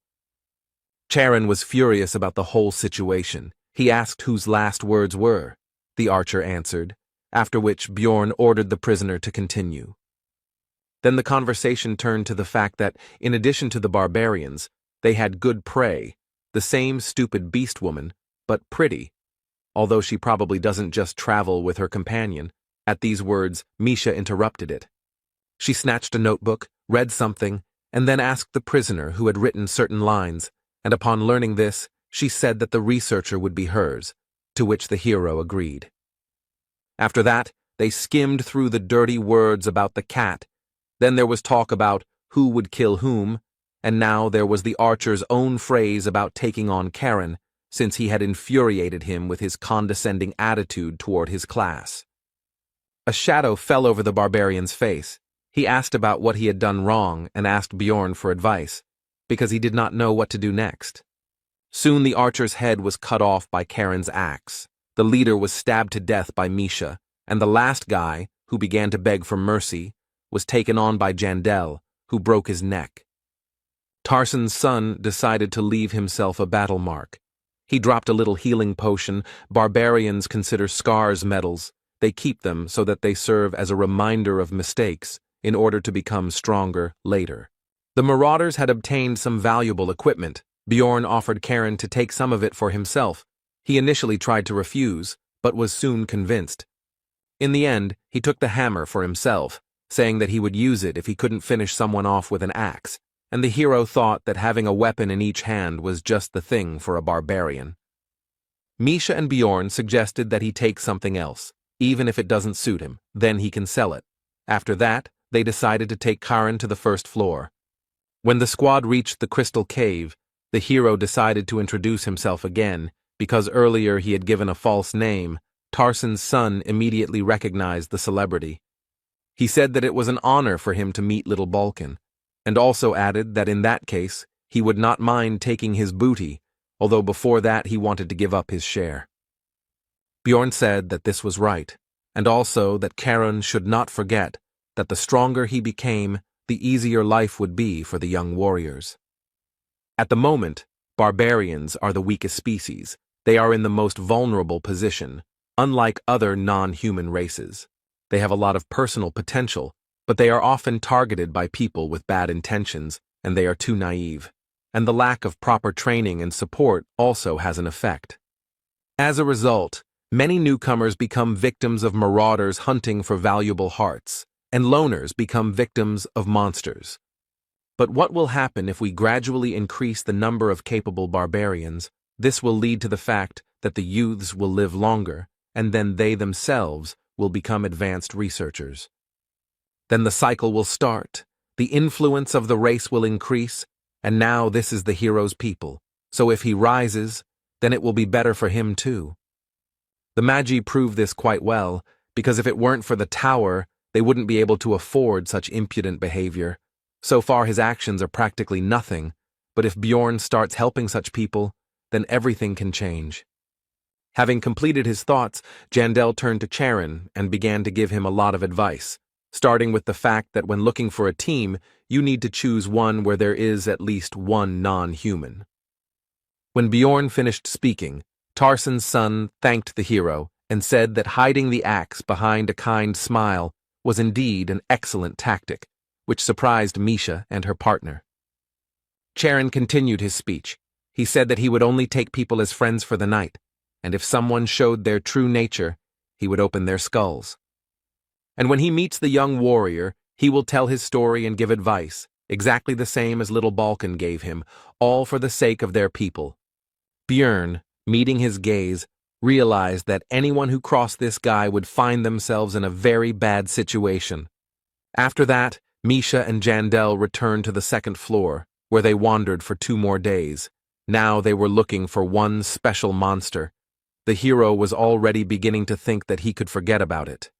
Charon was furious about the whole situation. He asked whose last words were. The archer answered, after which Bjorn ordered the prisoner to continue. Then the conversation turned to the fact that, in addition to the barbarians, they had good prey, the same stupid beast woman, but pretty, although she probably doesn't just travel with her companion. At these words, Misha interrupted it. She snatched a notebook, read something, and then asked the prisoner who had written certain lines, and upon learning this, she said that the researcher would be hers, to which the hero agreed. After that, they skimmed through the dirty words about the cat. Then there was talk about who would kill whom, and now there was the archer's own phrase about taking on Karen, since he had infuriated him with his condescending attitude toward his class. A shadow fell over the barbarian's face. He asked about what he had done wrong and asked Bjorn for advice, because he did not know what to do next. Soon the archer's head was cut off by Karen's axe. The leader was stabbed to death by Misha, and the last guy, who began to beg for mercy, was taken on by Jandel, who broke his neck. Tarson's son decided to leave himself a battle mark. He dropped a little healing potion. Barbarians consider scars medals. They keep them so that they serve as a reminder of mistakes in order to become stronger later. The marauders had obtained some valuable equipment. Bjorn offered Karen to take some of it for himself. He initially tried to refuse, but was soon convinced. In the end, he took the hammer for himself, saying that he would use it if he couldn't finish someone off with an axe, and the hero thought that having a weapon in each hand was just the thing for a barbarian. Misha and Bjorn suggested that he take something else, even if it doesn't suit him, then he can sell it. After that, they decided to take Karen to the first floor. When the squad reached the crystal cave, the hero decided to introduce himself again, because earlier he had given a false name. Tarson's son immediately recognized the celebrity. He said that it was an honor for him to meet little Balkan, and also added that in that case, he would not mind taking his booty, although before that he wanted to give up his share. Bjorn said that this was right, and also that Karen should not forget that the stronger he became, the easier life would be for the young warriors. At the moment, barbarians are the weakest species. They are in the most vulnerable position, unlike other non-human races. They have a lot of personal potential, but they are often targeted by people with bad intentions, and they are too naive. And the lack of proper training and support also has an effect. As a result, many newcomers become victims of marauders hunting for valuable hearts, and loners become victims of monsters. But what will happen if we gradually increase the number of capable barbarians? This will lead to the fact that the youths will live longer, and then they themselves will become advanced researchers. Then the cycle will start, the influence of the race will increase, and now this is the hero's people, so if he rises, then it will be better for him too. The Magi prove this quite well, because if it weren't for the tower, they wouldn't be able to afford such impudent behavior. So far his actions are practically nothing, but if Bjorn starts helping such people, then everything can change. Having completed his thoughts, Jandel turned to Charon and began to give him a lot of advice, starting with the fact that when looking for a team, you need to choose one where there is at least one non-human. When Bjorn finished speaking, Tarson's son thanked the hero and said that hiding the axe behind a kind smile was indeed an excellent tactic, which surprised Misha and her partner. Charon continued his speech. He said that he would only take people as friends for the night, and if someone showed their true nature, he would open their skulls. And when he meets the young warrior, he will tell his story and give advice, exactly the same as little Balkan gave him, all for the sake of their people. Björn, meeting his gaze, realized that anyone who crossed this guy would find themselves in a very bad situation. After that, Misha and Jandel returned to the second floor, where they wandered for 2 more days. Now they were looking for one special monster. The hero was already beginning to think that he could forget about it.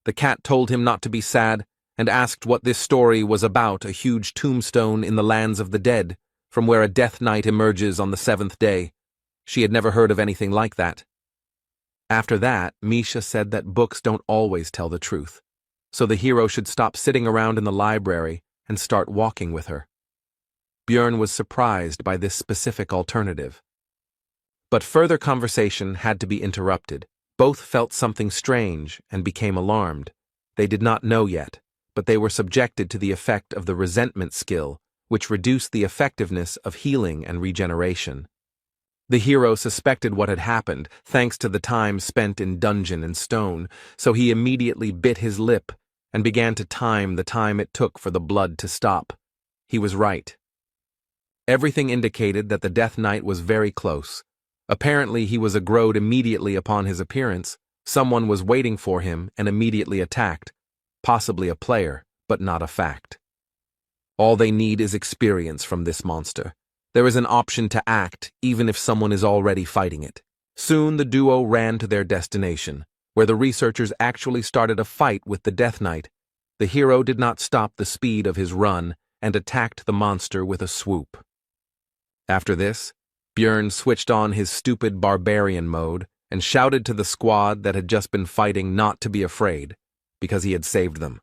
The cat told him not to be sad and asked what this story was about, a huge tombstone in the lands of the dead, from where a death knight emerges on the 7th day. She had never heard of anything like that. After that, Misha said that books don't always tell the truth, so the hero should stop sitting around in the library and start walking with her. Björn was surprised by this specific alternative. But further conversation had to be interrupted. Both felt something strange and became alarmed. They did not know yet, but they were subjected to the effect of the resentment skill, which reduced the effectiveness of healing and regeneration. The hero suspected what had happened, thanks to the time spent in dungeon and stone, so he immediately bit his lip and began to time the time it took for the blood to stop. He was right. Everything indicated that the Death Knight was very close. Apparently he was aggroed immediately upon his appearance. Someone was waiting for him and immediately attacked. Possibly a player, but not a fact. All they need is experience from this monster. There is an option to act, even if someone is already fighting it. Soon the duo ran to their destination, where the researchers actually started a fight with the Death Knight. The hero did not stop the speed of his run and attacked the monster with a swoop. After this, Björn switched on his stupid barbarian mode and shouted to the squad that had just been fighting not to be afraid, because he had saved them.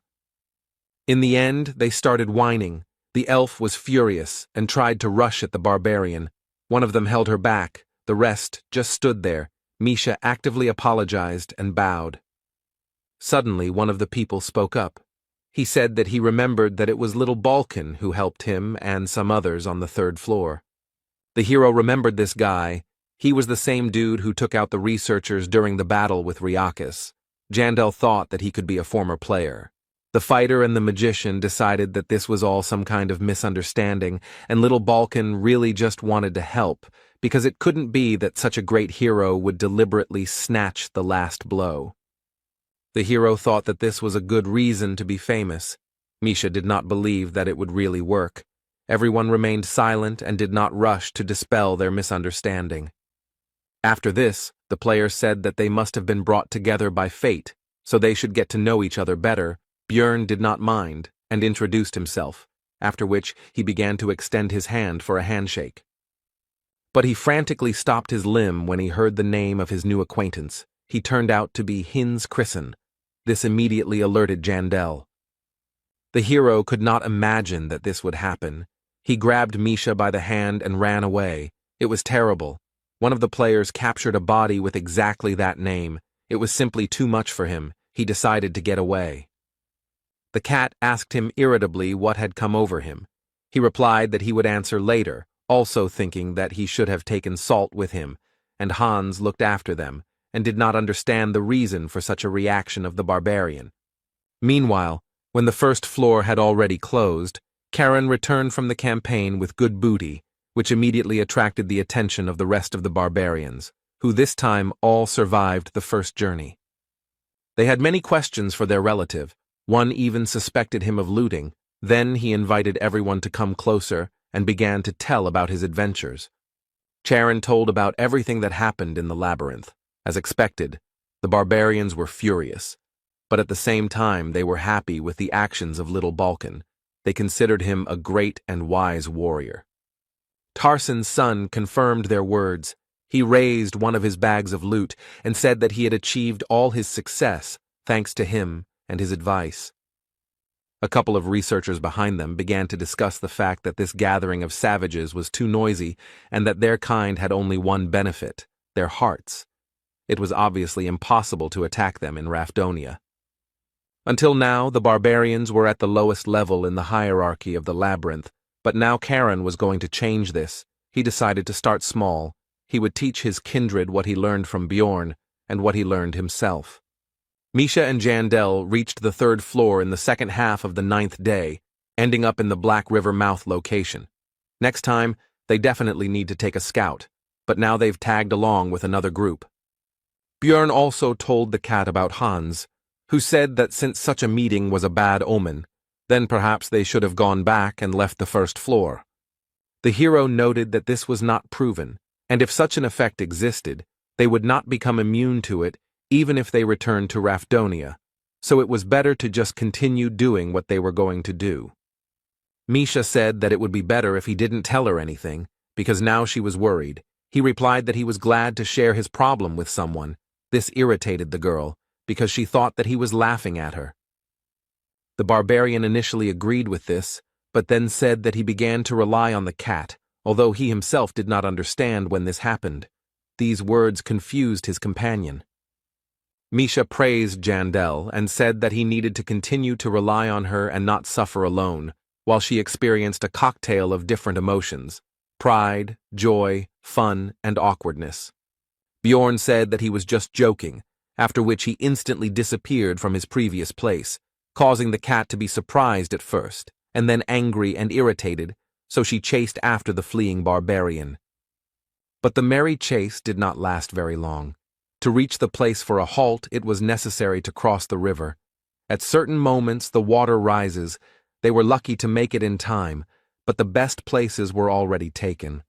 In the end, they started whining. The elf was furious and tried to rush at the barbarian. One of them held her back, the rest just stood there. Misha actively apologized and bowed. Suddenly, one of the people spoke up. He said that he remembered that it was little Balkan who helped him and some others on the 3rd floor. The hero remembered this guy. He was the same dude who took out the researchers during the battle with Riakis. Jandel thought that he could be a former player. The fighter and the magician decided that this was all some kind of misunderstanding, and little Balkan really just wanted to help, because it couldn't be that such a great hero would deliberately snatch the last blow. The hero thought that this was a good reason to be famous. Misha did not believe that it would really work. Everyone remained silent and did not rush to dispel their misunderstanding. After this, the players said that they must have been brought together by fate, so they should get to know each other better. Björn did not mind and introduced himself, after which he began to extend his hand for a handshake. But he frantically stopped his limb when he heard the name of his new acquaintance. He turned out to be Hinz Christen. This immediately alerted Jandel. The hero could not imagine that this would happen. He grabbed Misha by the hand and ran away. It was terrible. One of the players captured a body with exactly that name. It was simply too much for him. He decided to get away. The cat asked him irritably what had come over him. He replied that he would answer later, also thinking that he should have taken salt with him, and Hans looked after them, and did not understand the reason for such a reaction of the barbarian. Meanwhile, when the first floor had already closed, Karen returned from the campaign with good booty, which immediately attracted the attention of the rest of the barbarians, who this time all survived the first journey. They had many questions for their relative. One even suspected him of looting. Then he invited everyone to come closer and began to tell about his adventures. Charon told about everything that happened in the labyrinth. As expected, the barbarians were furious, but at the same time they were happy with the actions of little Balkan. They considered him a great and wise warrior. Tarsen's son confirmed their words. He raised one of his bags of loot and said that he had achieved all his success thanks to him and his advice. A couple of researchers behind them began to discuss the fact that this gathering of savages was too noisy and that their kind had only one benefit, their hearts. It was obviously impossible to attack them in Rafdonia. Until now, the barbarians were at the lowest level in the hierarchy of the labyrinth, but now Karen was going to change this. He decided to start small. He would teach his kindred what he learned from Bjorn and what he learned himself. Misha and Jandel reached the 3rd floor in the second half of the 9th day, ending up in the Black River mouth location. Next time, they definitely need to take a scout, but now they've tagged along with another group. Bjorn also told the cat about Hans, who said that since such a meeting was a bad omen, then perhaps they should have gone back and left the 1st floor. The hero noted that this was not proven, and if such an effect existed, they would not become immune to it even if they returned to Rafdonia, so it was better to just continue doing what they were going to do. Misha said that it would be better if he didn't tell her anything, because now she was worried. He replied that he was glad to share his problem with someone. This irritated the girl, because she thought that he was laughing at her. The barbarian initially agreed with this, but then said that he began to rely on the cat, although he himself did not understand when this happened. These words confused his companion. Misha praised Jandel and said that he needed to continue to rely on her and not suffer alone, while she experienced a cocktail of different emotions: pride, joy, fun, and awkwardness. Bjorn said that he was just joking, after which he instantly disappeared from his previous place, causing the cat to be surprised at first, and then angry and irritated, so she chased after the fleeing barbarian. But the merry chase did not last very long. To reach the place for a halt, it was necessary to cross the river. At certain moments, the water rises. They were lucky to make it in time, but the best places were already taken.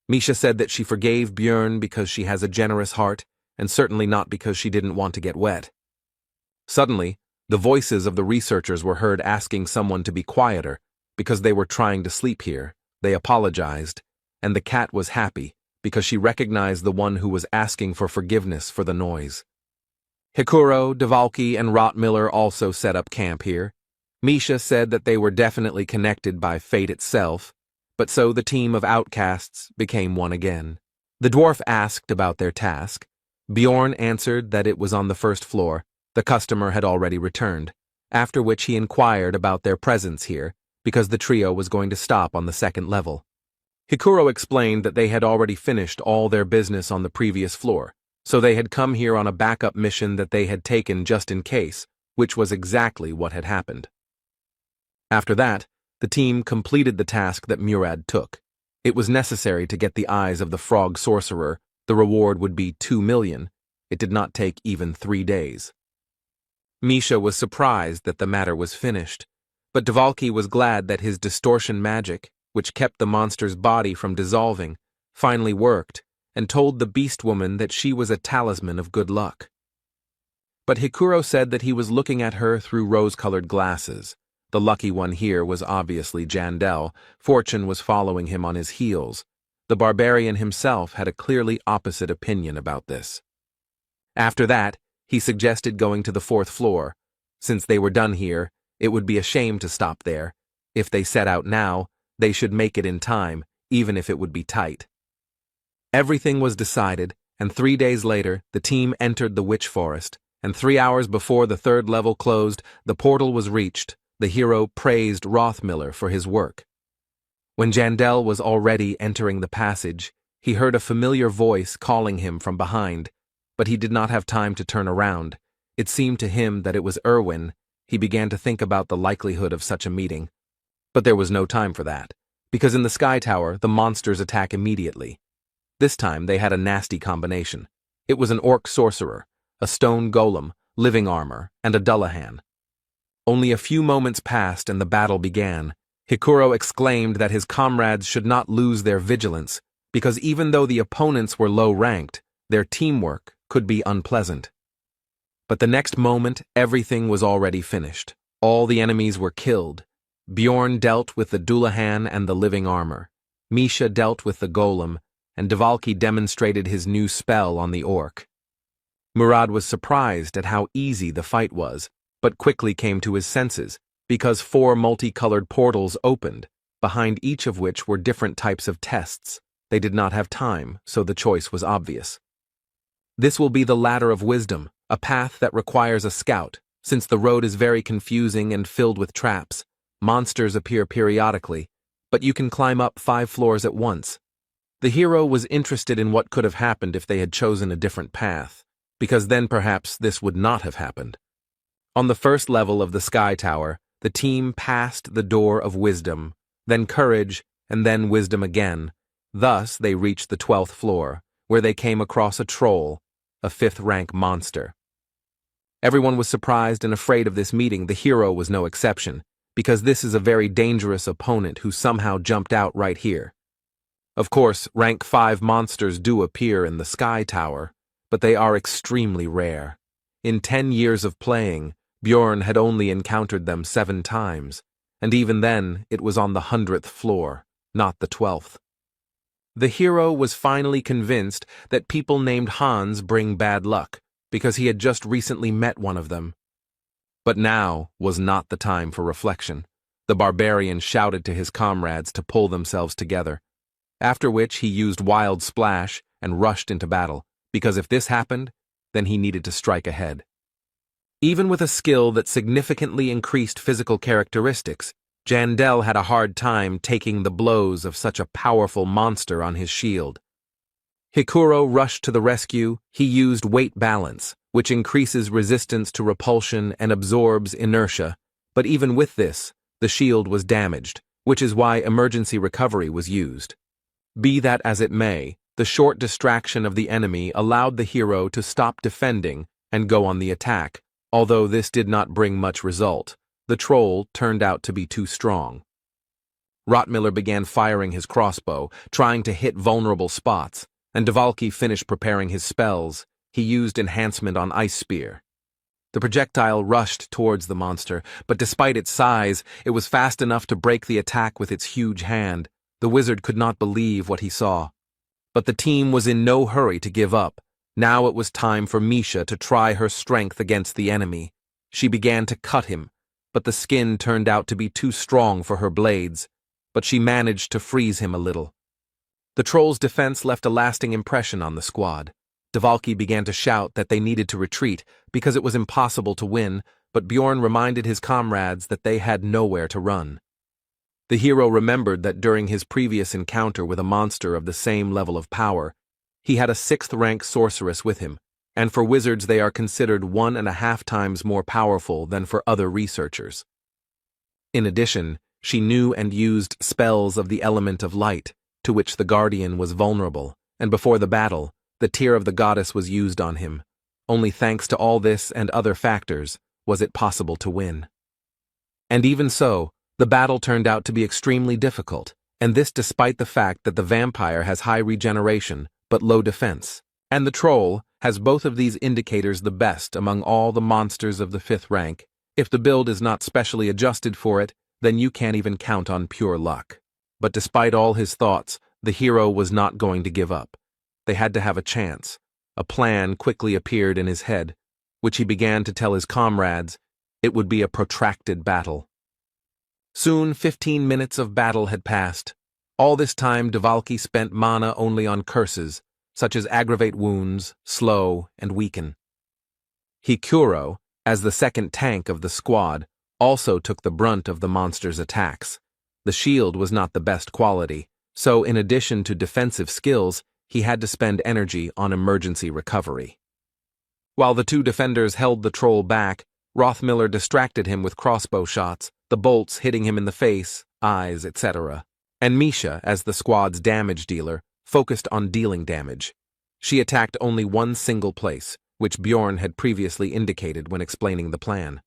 Misha said that she forgave Bjorn because she has a generous heart, and certainly not because she didn't want to get wet. Suddenly, the voices of the researchers were heard asking someone to be quieter, because they were trying to sleep here. They apologized, and the cat was happy, because she recognized the one who was asking for forgiveness for the noise. Hikuro, Devalki, and Rottmiller also set up camp here. Misha said that they were definitely connected by fate itself, but so the team of outcasts became one again. The dwarf asked about their task. Bjorn answered that it was on the 1st floor. The customer had already returned, after which he inquired about their presence here, because the trio was going to stop on the 2nd level. Hikuro explained that they had already finished all their business on the previous floor, so they had come here on a backup mission that they had taken just in case, which was exactly what had happened. After that, the team completed the task that Murad took. It was necessary to get the eyes of the frog sorcerer. The reward would be 2 million. It did not take even 3 days. Misha was surprised that the matter was finished, but Devalki was glad that his distortion magic, which kept the monster's body from dissolving, finally worked, and told the beast woman that she was a talisman of good luck. But Hikuro said that he was looking at her through rose-colored glasses. The lucky one here was obviously Jandel. Fortune was following him on his heels. The barbarian himself had a clearly opposite opinion about this. After that, he suggested going to the 4th floor. Since they were done here, it would be a shame to stop there. If they set out now, they should make it in time, even if it would be tight. Everything was decided, and 3 days later, the team entered the witch forest, and 3 hours before the third level closed, the portal was reached. The hero praised Rothmiller for his work. When Jandel was already entering the passage, he heard a familiar voice calling him from behind, but he did not have time to turn around. It seemed to him that it was Erwin. He began to think about the likelihood of such a meeting. But there was no time for that, because in the Sky Tower, the monsters attack immediately. This time they had a nasty combination. It was an orc sorcerer, a stone golem, living armor, and a Dullahan. Only a few moments passed and the battle began. Hikuro exclaimed that his comrades should not lose their vigilance, because even though the opponents were low-ranked, their teamwork could be unpleasant. But the next moment, everything was already finished. All the enemies were killed. Bjorn dealt with the Dullahan and the living armor. Misha dealt with the golem, and Dvalki demonstrated his new spell on the orc. Murad was surprised at how easy the fight was, but quickly came to his senses, because 4 multicolored portals opened, behind each of which were different types of tests. They did not have time, so the choice was obvious. This will be the Ladder of Wisdom, a path that requires a scout, since the road is very confusing and filled with traps. Monsters appear periodically, but you can climb up 5 floors at once. The hero was interested in what could have happened if they had chosen a different path, because then perhaps this would not have happened. On the first level of the Sky Tower, the team passed the Door of Wisdom, then Courage, and then Wisdom again. Thus, they reached the 12th floor, where they came across a troll, a 5th-rank monster. Everyone was surprised and afraid of this meeting. The hero was no exception, because this is a very dangerous opponent who somehow jumped out right here. Of course, rank 5 monsters do appear in the Sky Tower, but they are extremely rare. In 10 years of playing, Bjorn had only encountered them 7 times, and even then it was on the 100th floor, not the 12th. The hero was finally convinced that people named Hans bring bad luck, because he had just recently met one of them. But now was not the time for reflection. The barbarian shouted to his comrades to pull themselves together, after which he used Wild Splash and rushed into battle, because if this happened, then he needed to strike ahead. Even with a skill that significantly increased physical characteristics, Jandel had a hard time taking the blows of such a powerful monster on his shield. Hikuro rushed to the rescue. He used weight balance, which increases resistance to repulsion and absorbs inertia, but even with this, the shield was damaged, which is why emergency recovery was used. Be that as it may, the short distraction of the enemy allowed the hero to stop defending and go on the attack. Although this did not bring much result, the troll turned out to be too strong. Rothmiller began firing his crossbow, trying to hit vulnerable spots, and Dvalki finished preparing his spells. He used enhancement on Ice Spear. The projectile rushed towards the monster, but despite its size, it was fast enough to break the attack with its huge hand. The wizard could not believe what he saw. But the team was in no hurry to give up. Now it was time for Misha to try her strength against the enemy. She began to cut him, but the skin turned out to be too strong for her blades, but she managed to freeze him a little. The troll's defense left a lasting impression on the squad. Dvalki began to shout that they needed to retreat because it was impossible to win, but Bjorn reminded his comrades that they had nowhere to run. The hero remembered that during his previous encounter with a monster of the same level of power, he had a 6th-rank sorceress with him, and for wizards they are considered 1.5 times more powerful than for other researchers. In addition, she knew and used spells of the element of light, to which the Guardian was vulnerable, and before the battle, the tear of the goddess was used on him. Only thanks to all this and other factors was it possible to win. And even so, the battle turned out to be extremely difficult, and this despite the fact that the vampire has high regeneration, but low defense, and the troll has both of these indicators the best among all the monsters of the 5th rank. If the build is not specially adjusted for it, then you can't even count on pure luck. But despite all his thoughts, the hero was not going to give up. They had to have a chance. A plan quickly appeared in his head, which he began to tell his comrades. It would be a protracted battle. Soon 15 minutes of battle had passed. All this time, Dvalki spent mana only on curses, such as aggravate wounds, slow, and weaken. Hikuro, as the second tank of the squad, also took the brunt of the monster's attacks. The shield was not the best quality, so in addition to defensive skills, he had to spend energy on emergency recovery. While the two defenders held the troll back, Rothmiller distracted him with crossbow shots, the bolts hitting him in the face, eyes, etc. And Misha, as the squad's damage dealer, focused on dealing damage. She attacked only one single place, which Bjorn had previously indicated when explaining the plan.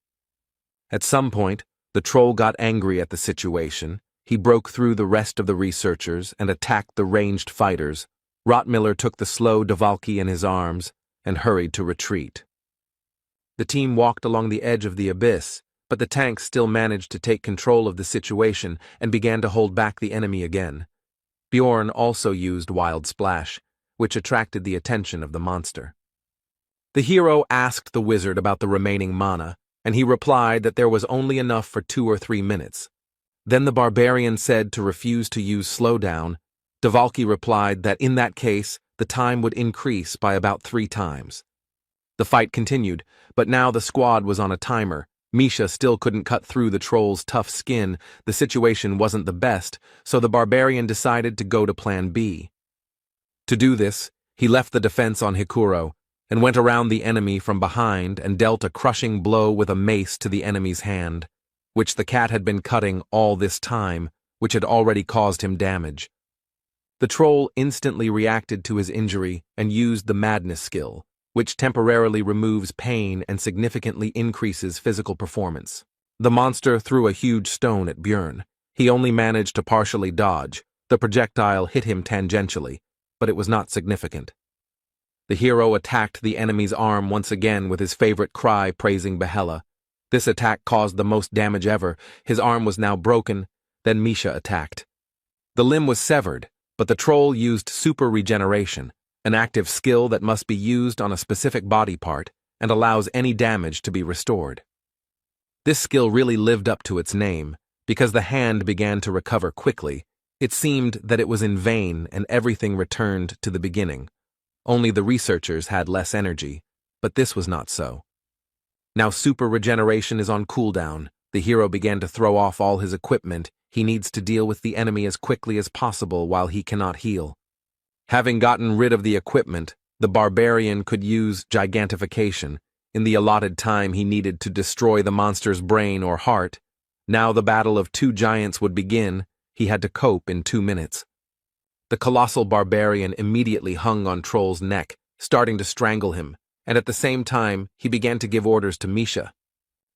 At some point, the troll got angry at the situation. He broke through the rest of the researchers and attacked the ranged fighters. Rothmiller took the slow Dvalki in his arms and hurried to retreat. The team walked along the edge of the abyss, but the tanks still managed to take control of the situation and began to hold back the enemy again. Bjorn also used Wild Splash, which attracted the attention of the monster. The hero asked the wizard about the remaining mana, and he replied that there was only enough for 2 or 3 minutes. Then the barbarian said to refuse to use slowdown. Dvalki replied that in that case, the time would increase by about 3 times. The fight continued, but now the squad was on a timer. Misha still couldn't cut through the troll's tough skin. The situation wasn't the best, so the barbarian decided to go to plan B. To do this, he left the defense on Hikuro and went around the enemy from behind and dealt a crushing blow with a mace to the enemy's hand, which the cat had been cutting all this time, which had already caused him damage. The troll instantly reacted to his injury and used the madness skill, which temporarily removes pain and significantly increases physical performance. The monster threw a huge stone at Bjorn. He only managed to partially dodge. The projectile hit him tangentially, but it was not significant. The hero attacked the enemy's arm once again with his favorite cry praising Yahello. This attack caused the most damage ever. His arm was now broken. Then Misha attacked. The limb was severed, but the troll used super regeneration, an active skill that must be used on a specific body part and allows any damage to be restored. This skill really lived up to its name, because the hand began to recover quickly. It seemed that it was in vain and everything returned to the beginning. Only the researchers had less energy, but this was not so. Now super regeneration is on cooldown. The hero began to throw off all his equipment. He needs to deal with the enemy as quickly as possible while he cannot heal. Having gotten rid of the equipment, the barbarian could use gigantification. In the allotted time he needed to destroy the monster's brain or heart. Now the battle of 2 giants would begin. He had to cope in 2 minutes. The colossal barbarian immediately hung on Troll's neck, starting to strangle him, and at the same time he began to give orders to Misha.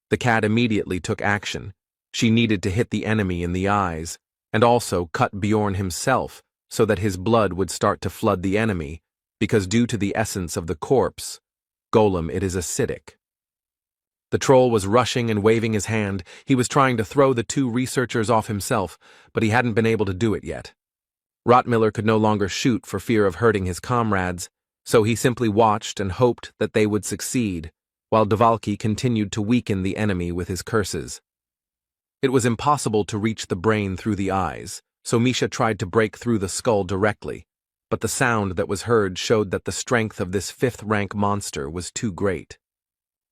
The cat immediately took action. She needed to hit the enemy in the eyes, and also cut Bjorn himself, so that his blood would start to flood the enemy, because due to the essence of the corpse, golem, it is acidic. The troll was rushing and waving his hand. He was trying to throw the 2 researchers off himself, but he hadn't been able to do it yet. Rothmiller could no longer shoot for fear of hurting his comrades, so he simply watched and hoped that they would succeed, while Dvalki continued to weaken the enemy with his curses. It was impossible to reach the brain through the eyes, so Misha tried to break through the skull directly, but the sound that was heard showed that the strength of this 5th-rank monster was too great.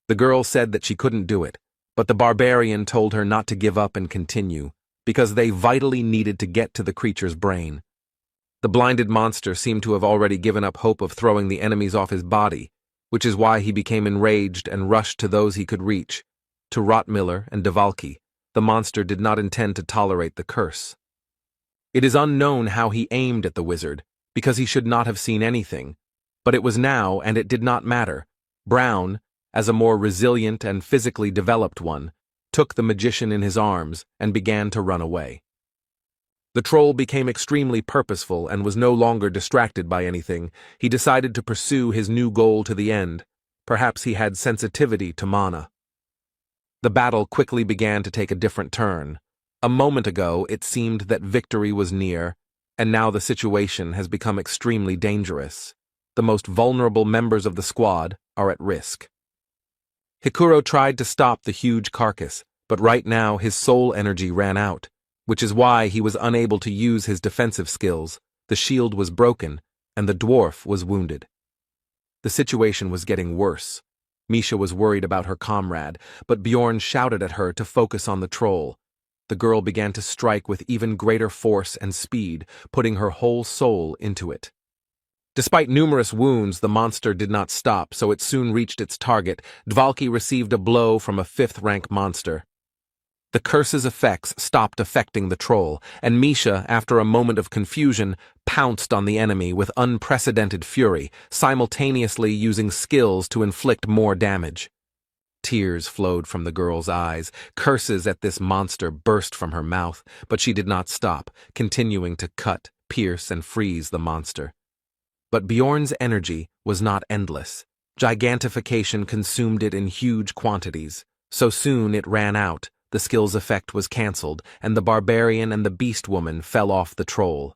The girl said that she couldn't do it, but the barbarian told her not to give up and continue, because they vitally needed to get to the creature's brain. The blinded monster seemed to have already given up hope of throwing the enemies off his body, which is why he became enraged and rushed to those he could reach. To Rothmiller and Dvalki, the monster did not intend to tolerate the curse. It is unknown how he aimed at the wizard, because he should not have seen anything, but it was now and it did not matter. Brown, as a more resilient and physically developed one, took the magician in his arms and began to run away. The troll became extremely purposeful and was no longer distracted by anything. He decided to pursue his new goal to the end. Perhaps he had sensitivity to mana. The battle quickly began to take a different turn. A moment ago, it seemed that victory was near, and now the situation has become extremely dangerous. The most vulnerable members of the squad are at risk. Hikuro tried to stop the huge carcass, but right now his soul energy ran out. which is why he was unable to use his defensive skills. The shield was broken, and the dwarf was wounded. The situation was getting worse. Misha was worried about her comrade, but Bjorn shouted at her to focus on the troll. The girl began to strike with even greater force and speed, putting her whole soul into it. Despite numerous wounds, the monster did not stop, so it soon reached its target. Dvalki received a blow from a 5th-rank monster. The curse's effects stopped affecting the troll, and Misha, after a moment of confusion, pounced on the enemy with unprecedented fury, simultaneously using skills to inflict more damage. Tears flowed from the girl's eyes. Curses at this monster burst from her mouth, but she did not stop, continuing to cut, pierce, and freeze the monster. But Bjorn's energy was not endless. Gigantification consumed it in huge quantities. So soon it ran out. The skill's effect was cancelled, and the barbarian and the beast woman fell off the troll.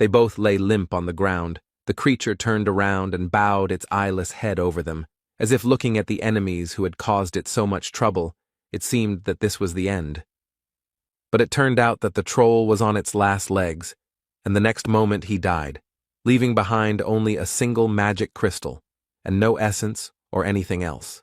They both lay limp on the ground. The creature turned around and bowed its eyeless head over them, as if looking at the enemies who had caused it so much trouble. It seemed that this was the end. But it turned out that the troll was on its last legs, and the next moment he died, leaving behind only a single magic crystal, and no essence or anything else.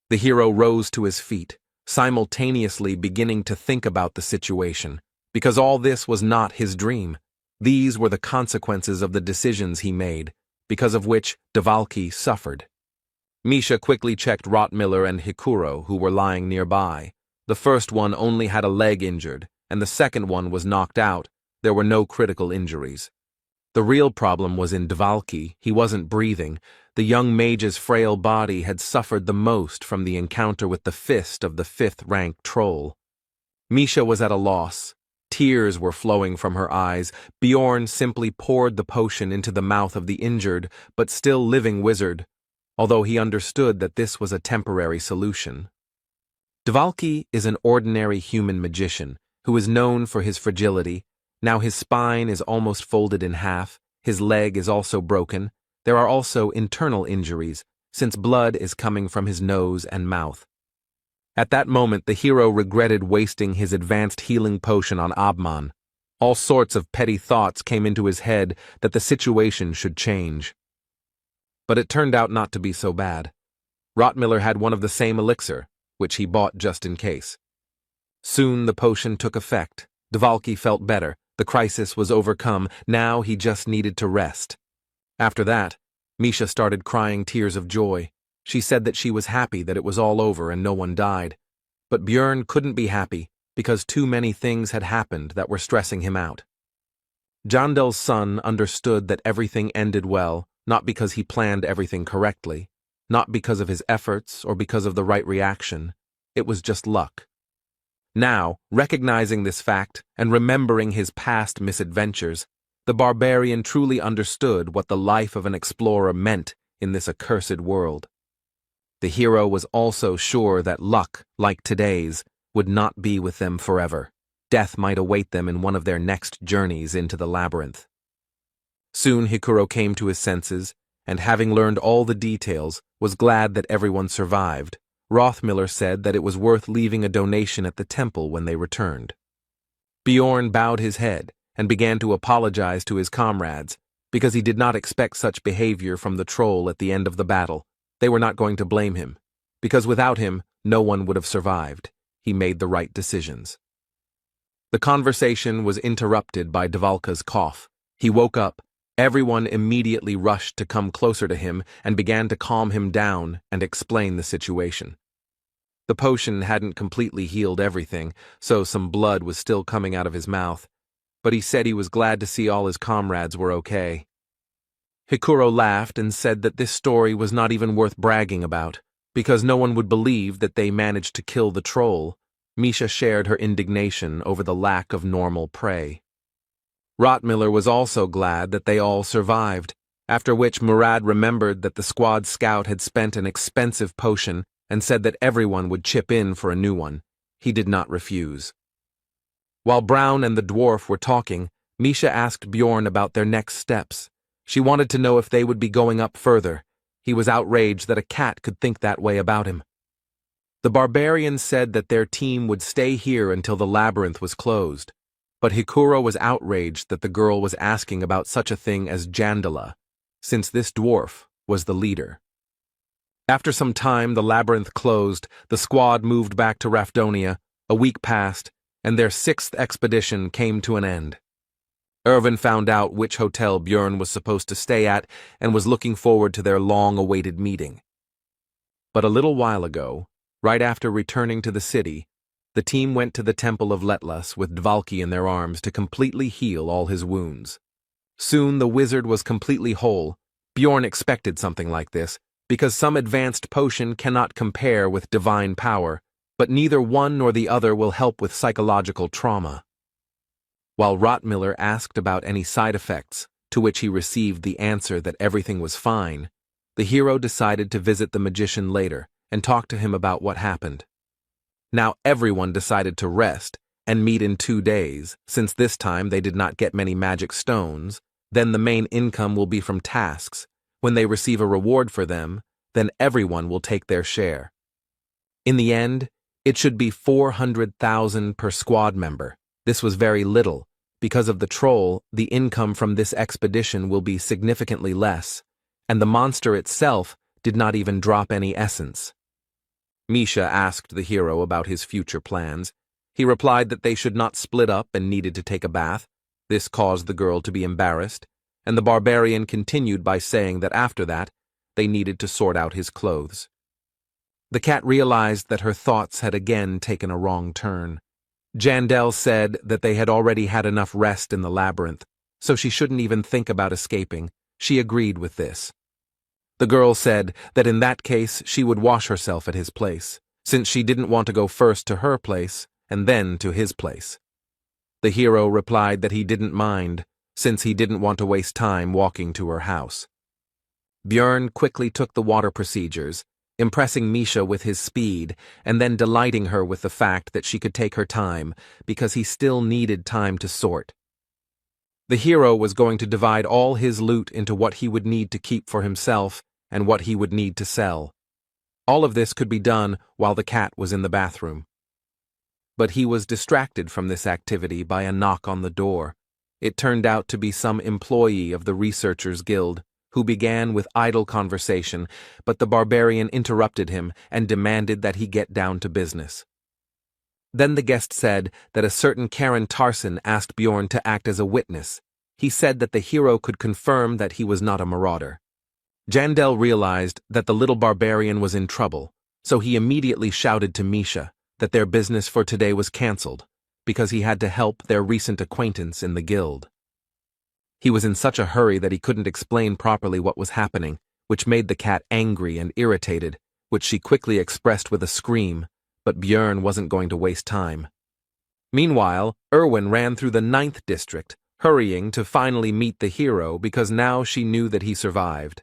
The hero rose to his feet, simultaneously beginning to think about the situation, because all this was not his dream. These were the consequences of the decisions he made, because of which Dvalki suffered. Misha quickly checked Rottmiller and Hikuro, who were lying nearby. The first one only had a leg injured, and the second one was knocked out. There were no critical injuries. The real problem was in Dvalki. He wasn't breathing. The young mage's frail body had suffered the most from the encounter with the fist of the 5th-rank troll. Misha was at a loss. Tears were flowing from her eyes. Bjorn simply poured the potion into the mouth of the injured, but still living wizard, although he understood that this was a temporary solution. Dvalki is an ordinary human magician who is known for his fragility. Now his spine is almost folded in half, his leg is also broken. There are also internal injuries, since blood is coming from his nose and mouth. At that moment, the hero regretted wasting his advanced healing potion on Abman. All sorts of petty thoughts came into his head that the situation should change. But it turned out not to be so bad. Rottmiller had one of the same elixir, which he bought just in case. Soon the potion took effect. Dvalki felt better. The crisis was overcome. Now he just needed to rest. After that, Misha started crying tears of joy. She said that she was happy that it was all over and no one died. But Bjorn couldn't be happy because too many things had happened that were stressing him out. Jandel's son understood that everything ended well, not because he planned everything correctly, not because of his efforts or because of the right reaction. It was just luck. Now, recognizing this fact and remembering his past misadventures, the barbarian truly understood what the life of an explorer meant in this accursed world. The hero was also sure that luck, like today's, would not be with them forever. Death might await them in one of their next journeys into the labyrinth. Soon Hikuro came to his senses, and having learned all the details, was glad that everyone survived. Rothmiller said that it was worth leaving a donation at the temple when they returned. Bjorn bowed his head and began to apologize to his comrades, because he did not expect such behavior from the troll at the end of the battle. They were not going to blame him, because without him, no one would have survived. He made the right decisions. The conversation was interrupted by Dvalka's cough. He woke up. Everyone immediately rushed to come closer to him and began to calm him down and explain the situation. The potion hadn't completely healed everything, so some blood was still coming out of his mouth, but he said he was glad to see all his comrades were okay. Hikuro laughed and said that this story was not even worth bragging about, because no one would believe that they managed to kill the troll. Misha shared her indignation over the lack of normal prey. Rottmiller was also glad that they all survived, after which Murad remembered that the squad scout had spent an expensive potion and said that everyone would chip in for a new one. He did not refuse. While Brown and the dwarf were talking, Misha asked Bjorn about their next steps. She wanted to know if they would be going up further. He was outraged that a cat could think that way about him. The barbarians said that their team would stay here until the labyrinth was closed, but Hikuro was outraged that the girl was asking about such a thing as Jandala, since this dwarf was the leader. After some time, the labyrinth closed, the squad moved back to Rafdonia, a week passed, and their 6th expedition came to an end. Irvin found out which hotel Björn was supposed to stay at and was looking forward to their long-awaited meeting. But a little while ago, right after returning to the city, the team went to the Temple of Letlas with Dvalki in their arms to completely heal all his wounds. Soon the wizard was completely whole. Bjorn expected something like this, because some advanced potion cannot compare with divine power, but neither one nor the other will help with psychological trauma. While Rottmiller asked about any side effects, to which he received the answer that everything was fine, the hero decided to visit the magician later and talk to him about what happened. Now everyone decided to rest and meet in 2 days, since this time they did not get many magic stones. Then the main income will be from tasks. When they receive a reward for them, then everyone will take their share. In the end, it should be 400,000 per squad member. This was very little. Because of the troll, the income from this expedition will be significantly less, and the monster itself did not even drop any essence. Misha asked the hero about his future plans. He replied that they should not split up and needed to take a bath. This caused the girl to be embarrassed, and the barbarian continued by saying that after that, they needed to sort out his clothes. The cat realized that her thoughts had again taken a wrong turn. Jandel said that they had already had enough rest in the labyrinth, so she shouldn't even think about escaping. She agreed with this. The girl said that in that case she would wash herself at his place, since she didn't want to go first to her place and then to his place. The hero replied that he didn't mind, since he didn't want to waste time walking to her house. Björn quickly took the water procedures, impressing Misha with his speed and then delighting her with the fact that she could take her time because he still needed time to sort. The hero was going to divide all his loot into what he would need to keep for himself and what he would need to sell. All of this could be done while the cat was in the bathroom. But he was distracted from this activity by a knock on the door. It turned out to be some employee of the Researchers Guild, who began with idle conversation, but the barbarian interrupted him and demanded that he get down to business. Then the guest said that a certain Karen Tarson asked Bjorn to act as a witness. He said that the hero could confirm that he was not a marauder. Jandel realized that the little barbarian was in trouble, so he immediately shouted to Misha that their business for today was cancelled, because he had to help their recent acquaintance in the guild. He was in such a hurry that he couldn't explain properly what was happening, which made the cat angry and irritated, which she quickly expressed with a scream, but Björn wasn't going to waste time. Meanwhile, Erwin ran through the 9th district, hurrying to finally meet the hero because now she knew that he survived.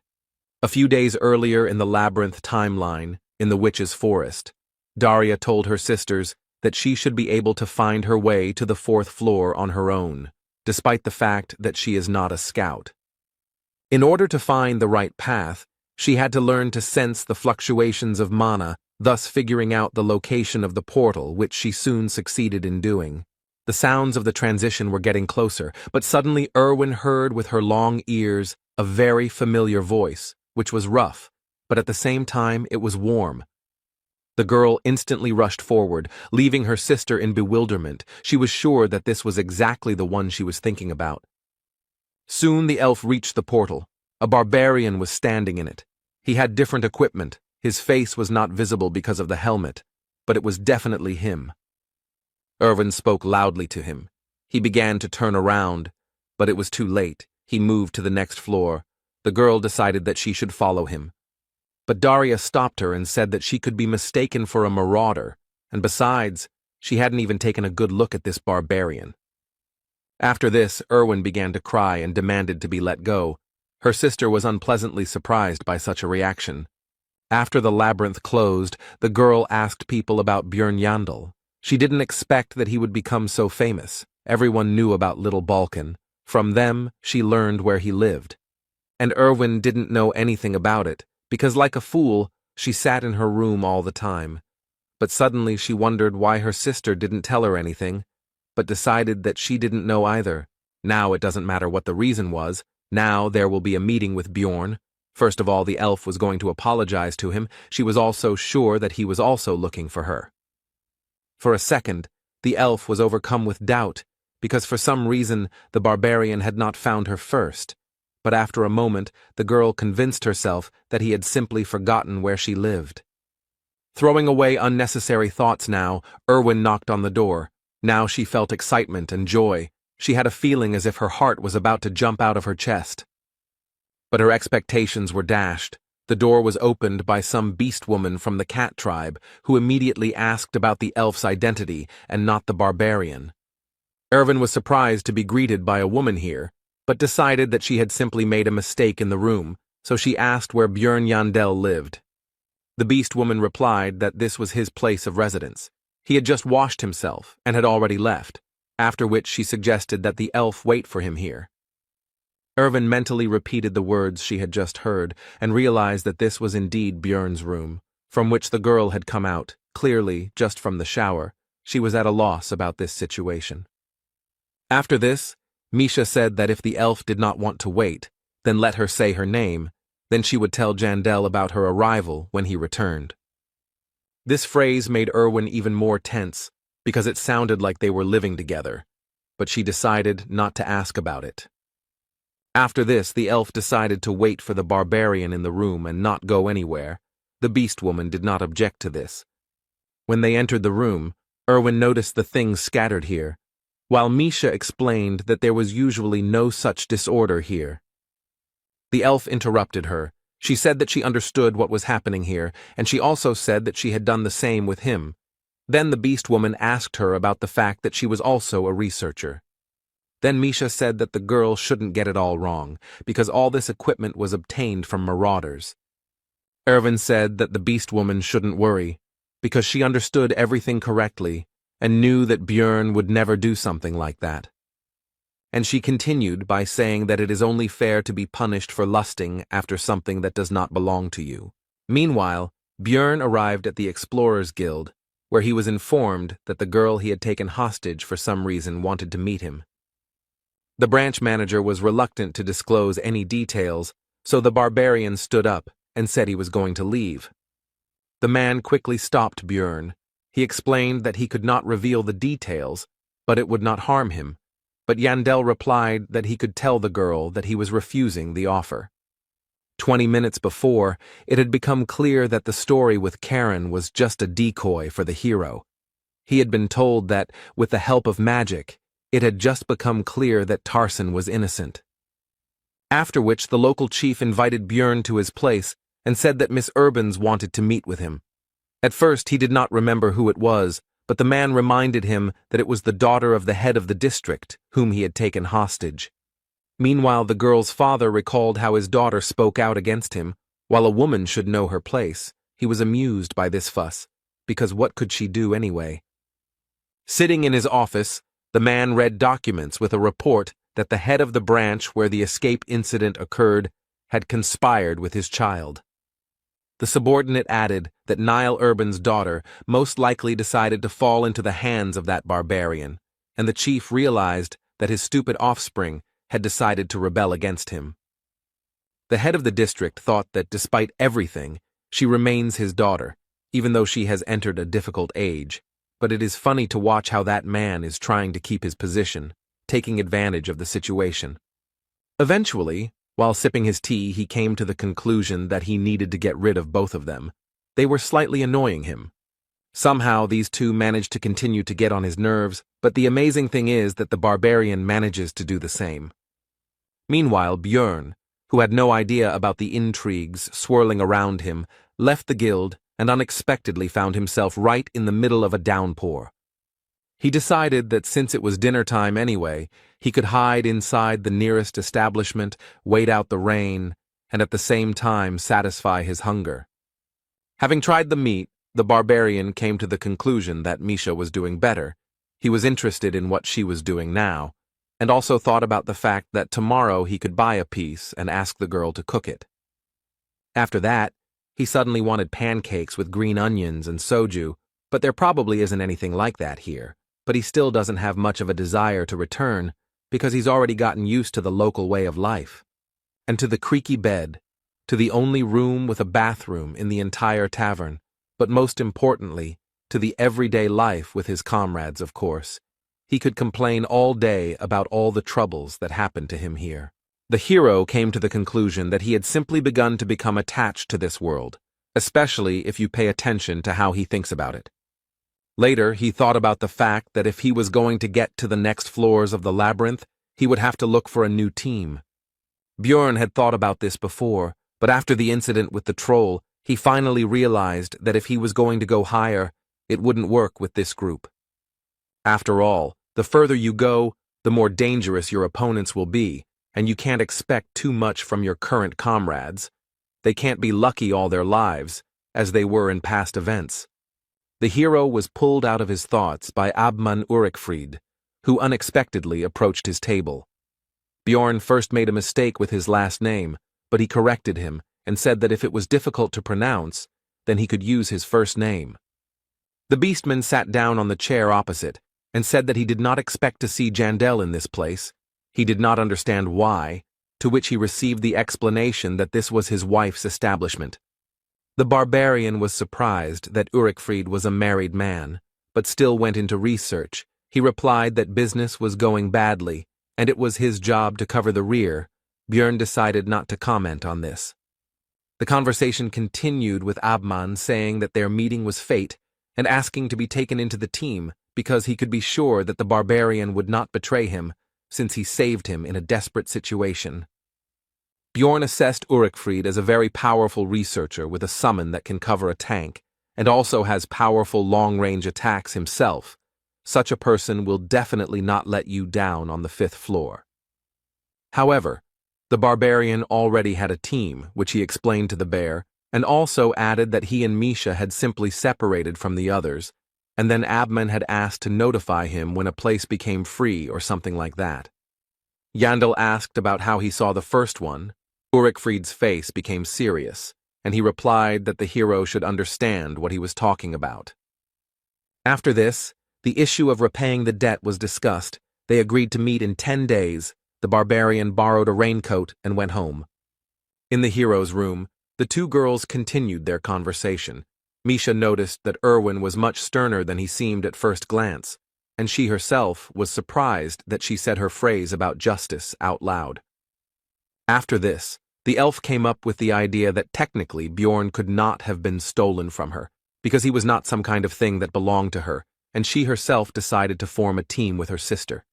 A few days earlier in the labyrinth timeline, in the witch's forest, Daria told her sisters that she should be able to find her way to the 4th floor on her own, despite the fact that she is not a scout. In order to find the right path, she had to learn to sense the fluctuations of mana, thus figuring out the location of the portal, which she soon succeeded in doing. The sounds of the transition were getting closer, but suddenly Erwin heard with her long ears a very familiar voice, which was rough, but at the same time it was warm. The girl instantly rushed forward, leaving her sister in bewilderment. She was sure that this was exactly the one she was thinking about. Soon the elf reached the portal. A barbarian was standing in it. He had different equipment. His face was not visible because of the helmet, but it was definitely him. Irvin spoke loudly to him. He began to turn around, but it was too late. He moved to the next floor. The girl decided that she should follow him. But Daria stopped her and said that she could be mistaken for a marauder, and besides, she hadn't even taken a good look at this barbarian. After this, Erwin began to cry and demanded to be let go. Her sister was unpleasantly surprised by such a reaction. After the labyrinth closed, the girl asked people about Björn Yandel. She didn't expect that he would become so famous. Everyone knew about Little Balkan. From them, she learned where he lived. And Erwin didn't know anything about it, because like a fool, she sat in her room all the time. but suddenly she wondered why her sister didn't tell her anything, but decided that she didn't know either. Now it doesn't matter what the reason was. Now there will be a meeting with Bjorn. First of all, the elf was going to apologize to him. She was also sure that he was also looking for her. For a second, the elf was overcome with doubt, because for some reason the barbarian had not found her first. But after a moment, the girl convinced herself that he had simply forgotten where she lived. Throwing away unnecessary thoughts now, Erwin knocked on the door. Now she felt excitement and joy. She had a feeling as if her heart was about to jump out of her chest. But her expectations were dashed. The door was opened by some beast woman from the cat tribe, who immediately asked about the elf's identity and not the barbarian. Erwin was surprised to be greeted by a woman here, but decided that she had simply made a mistake in the room, so she asked where Bjorn Yahello lived. The beast woman replied that this was his place of residence. He had just washed himself and had already left, after which she suggested that the elf wait for him here. Erwin mentally repeated the words she had just heard and realized that this was indeed Bjorn's room, from which the girl had come out, clearly just from the shower. She was at a loss about this situation. After this, Misha said that if the elf did not want to wait, then let her say her name, then she would tell Jandel about her arrival when he returned. This phrase made Erwin even more tense, because it sounded like they were living together, but she decided not to ask about it. After this, the elf decided to wait for the barbarian in the room and not go anywhere. The beast woman did not object to this. When they entered the room, Erwin noticed the things scattered here, while Misha explained that there was usually no such disorder here. The elf interrupted her. She said that she understood what was happening here, and she also said that she had done the same with him. Then the beast woman asked her about the fact that she was also a researcher. Then Misha said that the girl shouldn't get it all wrong, because all this equipment was obtained from marauders. Erwin said that the beast woman shouldn't worry, because she understood everything correctly and knew that Bjorn would never do something like that. And she continued by saying that it is only fair to be punished for lusting after something that does not belong to you. Meanwhile, Bjorn arrived at the Explorers Guild, where he was informed that the girl he had taken hostage for some reason wanted to meet him. The branch manager was reluctant to disclose any details, so the barbarian stood up and said he was going to leave. The man quickly stopped Bjorn. He explained that he could not reveal the details, but it would not harm him. But Yandel replied that he could tell the girl that he was refusing the offer. 20 minutes before, it had become clear that the story with Karen was just a decoy for the hero. He had been told that, with the help of magic, it had just become clear that Tarson was innocent. After which the local chief invited Bjorn to his place and said that Miss Urbans wanted to meet with him. At first he did not remember who it was, but the man reminded him that it was the daughter of the head of the district, whom he had taken hostage. Meanwhile, the girl's father recalled how his daughter spoke out against him, while a woman should know her place. He was amused by this fuss, because what could she do anyway? Sitting in his office, the man read documents with a report that the head of the branch where the escape incident occurred had conspired with his child. The subordinate added that Niall Urban's daughter most likely decided to fall into the hands of that barbarian, and the chief realized that his stupid offspring had decided to rebel against him. The head of the district thought that despite everything, she remains his daughter, even though she has entered a difficult age. But it is funny to watch how that man is trying to keep his position, taking advantage of the situation. Eventually, while sipping his tea, he came to the conclusion that he needed to get rid of both of them. They were slightly annoying him. Somehow these two managed to continue to get on his nerves, but the amazing thing is that the barbarian manages to do the same. Meanwhile, Bjorn, who had no idea about the intrigues swirling around him, left the guild and unexpectedly found himself right in the middle of a downpour. He decided that since it was dinner time anyway, he could hide inside the nearest establishment, wait out the rain, and at the same time satisfy his hunger. Having tried the meat, the barbarian came to the conclusion that Misha was doing better. He was interested in what she was doing now, and also thought about the fact that tomorrow he could buy a piece and ask the girl to cook it. After that, he suddenly wanted pancakes with green onions and soju, But there probably isn't anything like that here, but he still doesn't have much of a desire to return because he's already gotten used to the local way of life. And to the creaky bed, to the only room with a bathroom in the entire tavern, but most importantly, to the everyday life with his comrades, of course. He could complain all day about all the troubles that happened to him here. The hero came to the conclusion that he had simply begun to become attached to this world, especially if you pay attention to how he thinks about it. Later, he thought about the fact that if he was going to get to the next floors of the labyrinth, he would have to look for a new team. Bjorn had thought about this before, but after the incident with the troll, he finally realized that if he was going to go higher, it wouldn't work with this group. After all, the further you go, the more dangerous your opponents will be, and you can't expect too much from your current comrades. They can't be lucky all their lives, as they were in past events. The hero was pulled out of his thoughts by Abman Urikfried, who unexpectedly approached his table. Bjorn first made a mistake with his last name, but he corrected him and said that if it was difficult to pronounce, then he could use his first name. The beastman sat down on the chair opposite and said that he did not expect to see Jandel in this place. He did not understand why, to which he received the explanation that this was his wife's establishment. The barbarian was surprised that Urikfried was a married man, but still went into research. He replied that business was going badly, and it was his job to cover the rear. Bjorn decided not to comment on this. The conversation continued with Abman saying that their meeting was fate and asking to be taken into the team because he could be sure that the barbarian would not betray him since he saved him in a desperate situation. Bjorn assessed Urikfried as a very powerful researcher with a summon that can cover a tank and also has powerful long-range attacks himself. Such a person will definitely not let you down on the 5th floor. However, the barbarian already had a team, which he explained to the bear, and also added that he and Misha had simply separated from the others, and then Abman had asked to notify him when a place became free or something like that. Yandel asked about how he saw the first one. Urikfried's face became serious, and he replied that the hero should understand what he was talking about. After this, the issue of repaying the debt was discussed. They agreed to meet in 10 days. The barbarian borrowed a raincoat and went home. In the hero's room, the two girls continued their conversation. Misha noticed that Erwin was much sterner than he seemed at first glance, and she herself was surprised that she said her phrase about justice out loud. After this, the elf came up with the idea that technically Bjorn could not have been stolen from her, because he was not some kind of thing that belonged to her, and she herself decided to form a team with her sister.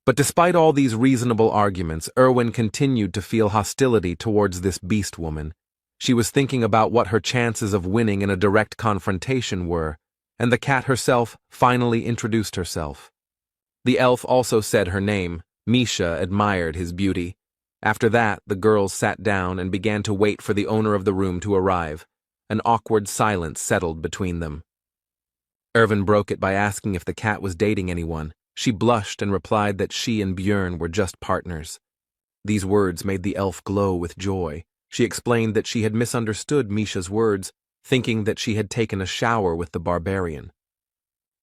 But despite all these reasonable arguments, Erwin continued to feel hostility towards this beast woman. She was thinking about what her chances of winning in a direct confrontation were, and the cat herself finally introduced herself. The elf also said her name. Misha admired his beauty. After that, the girls sat down and began to wait for the owner of the room to arrive. An awkward silence settled between them. Erwin broke it by asking if the cat was dating anyone. She blushed and replied that she and Bjorn were just partners. These words made the elf glow with joy. She explained that she had misunderstood Misha's words, thinking that she had taken a shower with the barbarian.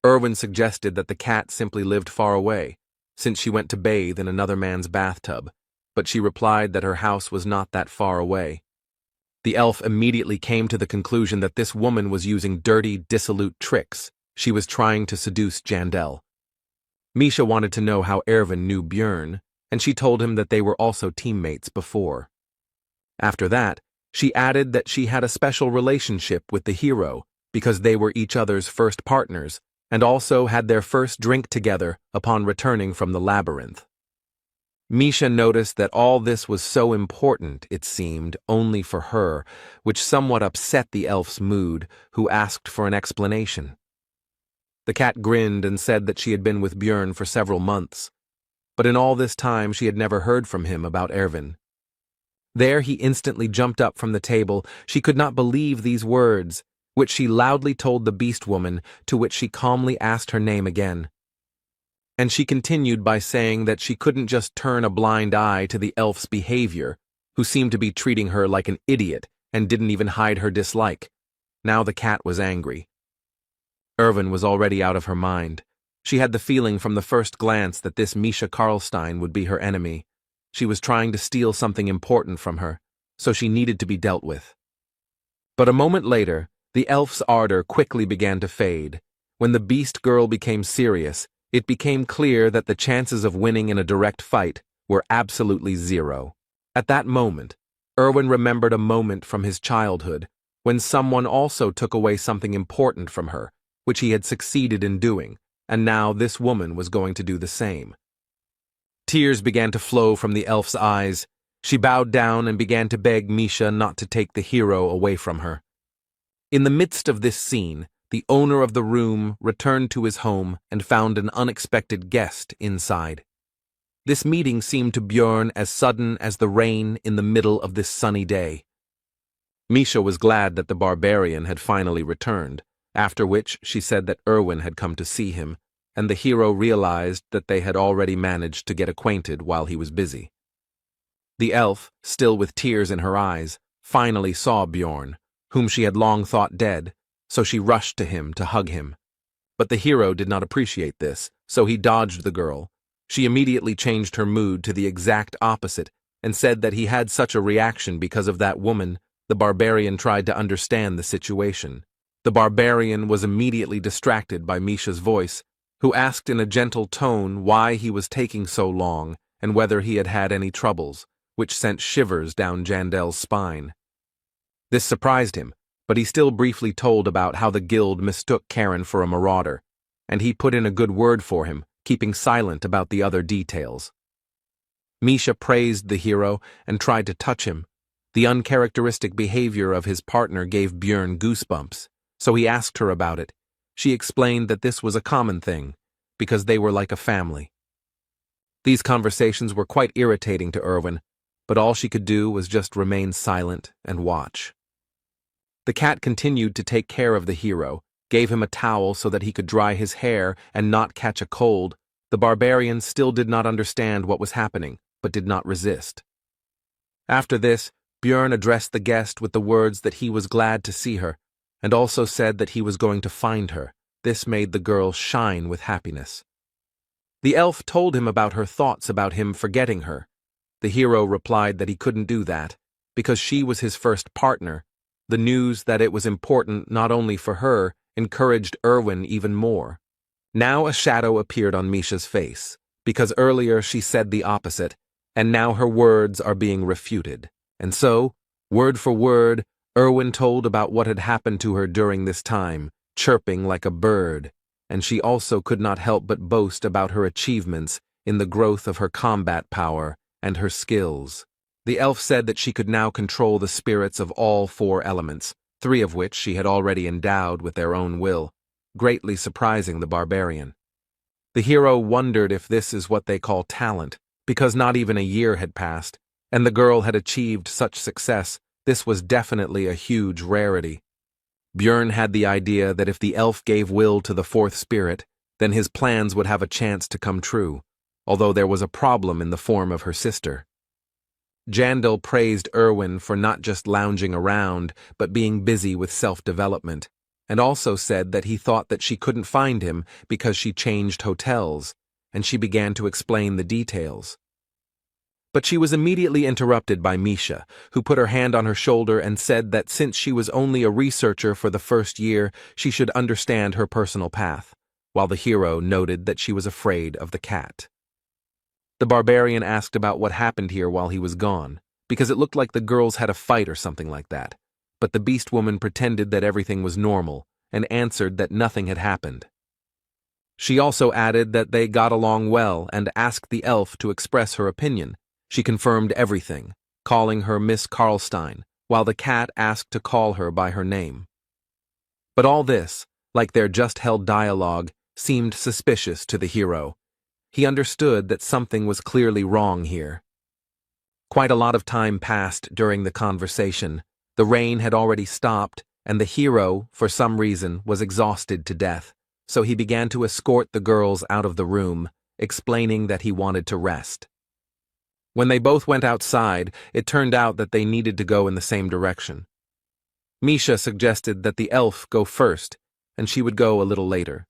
Erwin suggested that the cat simply lived far away, since she went to bathe in another man's bathtub, but she replied that her house was not that far away. The elf immediately came to the conclusion that this woman was using dirty, dissolute tricks. She was trying to seduce Jandel. Misha wanted to know how Erwin knew Bjorn, and she told him that they were also teammates before. After that, she added that she had a special relationship with the hero because they were each other's first partners and also had their first drink together upon returning from the labyrinth. Misha noticed that all this was so important, it seemed, only for her, which somewhat upset the elf's mood, who asked for an explanation. The cat grinned and said that she had been with Bjorn for several months, but in all this time she had never heard from him about Erwin. There he instantly jumped up from the table. She could not believe these words, which she loudly told the beast woman, to which she calmly asked her name again. And she continued by saying that she couldn't just turn a blind eye to the elf's behavior, who seemed to be treating her like an idiot and didn't even hide her dislike. Now the cat was angry. Irwin was already out of her mind. She had the feeling from the first glance that this Misha Karlstein would be her enemy. She was trying to steal something important from her, so she needed to be dealt with. But a moment later, the elf's ardor quickly began to fade. When the beast girl became serious, it became clear that the chances of winning in a direct fight were absolutely zero. At that moment, Irwin remembered a moment from his childhood when someone also took away something important from her, which he had succeeded in doing, and now this woman was going to do the same. Tears began to flow from the elf's eyes. She bowed down and began to beg Misha not to take the hero away from her. In the midst of this scene, the owner of the room returned to his home and found an unexpected guest inside. This meeting seemed to Björn as sudden as the rain in the middle of this sunny day. Misha was glad that the barbarian had finally returned, after which she said that Irwin had come to see him, and the hero realized that they had already managed to get acquainted while he was busy. The elf, still with tears in her eyes, finally saw Björn, whom she had long thought dead, so she rushed to him to hug him. But the hero did not appreciate this, so he dodged the girl. She immediately changed her mood to the exact opposite and said that he had such a reaction because of that woman. The barbarian tried to understand the situation. The barbarian was immediately distracted by Misha's voice, who asked in a gentle tone why he was taking so long and whether he had had any troubles, which sent shivers down Jandel's spine. This surprised him, but he still briefly told about how the guild mistook Karen for a marauder, and he put in a good word for him, keeping silent about the other details. Misha praised the hero and tried to touch him. The uncharacteristic behavior of his partner gave Björn goosebumps, so he asked her about it. She explained that this was a common thing, because they were like a family. These conversations were quite irritating to Irwin, but all she could do was just remain silent and watch. The cat continued to take care of the hero, gave him a towel so that he could dry his hair and not catch a cold. The barbarian still did not understand what was happening, but did not resist. After this, Björn addressed the guest with the words that he was glad to see her, and also said that he was going to find her. This made the girl shine with happiness. The elf told him about her thoughts about him forgetting her. The hero replied that he couldn't do that, because she was his first partner. The news that it was important not only for her encouraged Irwin even more. Now a shadow appeared on Misha's face, because earlier she said the opposite, and now her words are being refuted. And so, word for word, Irwin told about what had happened to her during this time, chirping like a bird, and she also could not help but boast about her achievements in the growth of her combat power and her skills. The elf said that she could now control the spirits of all 4 elements, 3 of which she had already endowed with their own will, greatly surprising the barbarian. The hero wondered if this is what they call talent, because not even a year had passed, and the girl had achieved such success. This was definitely a huge rarity. Björn had the idea that if the elf gave will to the 4th spirit, then his plans would have a chance to come true, although there was a problem in the form of her sister. Jandel praised Irwin for not just lounging around, but being busy with self-development, and also said that he thought that she couldn't find him because she changed hotels, and she began to explain the details. But she was immediately interrupted by Misha, who put her hand on her shoulder and said that since she was only a researcher for the first year, she should understand her personal path, while the hero noted that she was afraid of the cat. The barbarian asked about what happened here while he was gone, because it looked like the girls had a fight or something like that, but the beast woman pretended that everything was normal and answered that nothing had happened. She also added that they got along well and asked the elf to express her opinion. She confirmed everything, calling her Miss Karlstein, while the cat asked to call her by her name. But all this, like their just-held dialogue, seemed suspicious to the hero. He understood that something was clearly wrong here. Quite a lot of time passed during the conversation. The rain had already stopped, and the hero, for some reason, was exhausted to death, so he began to escort the girls out of the room, explaining that he wanted to rest. When they both went outside, it turned out that they needed to go in the same direction. Misha suggested that the elf go first, and she would go a little later.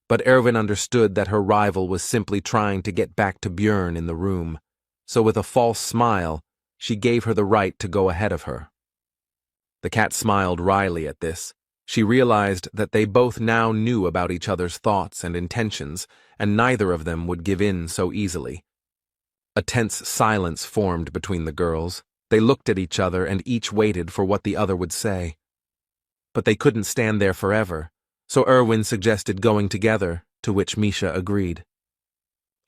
But Erwin understood that her rival was simply trying to get back to Björn in the room, so with a false smile, she gave her the right to go ahead of her. The cat smiled wryly at this. She realized that they both now knew about each other's thoughts and intentions, and neither of them would give in so easily. A tense silence formed between the girls. They looked at each other and each waited for what the other would say. But they couldn't stand there forever, so Erwin suggested going together, to which Misha agreed.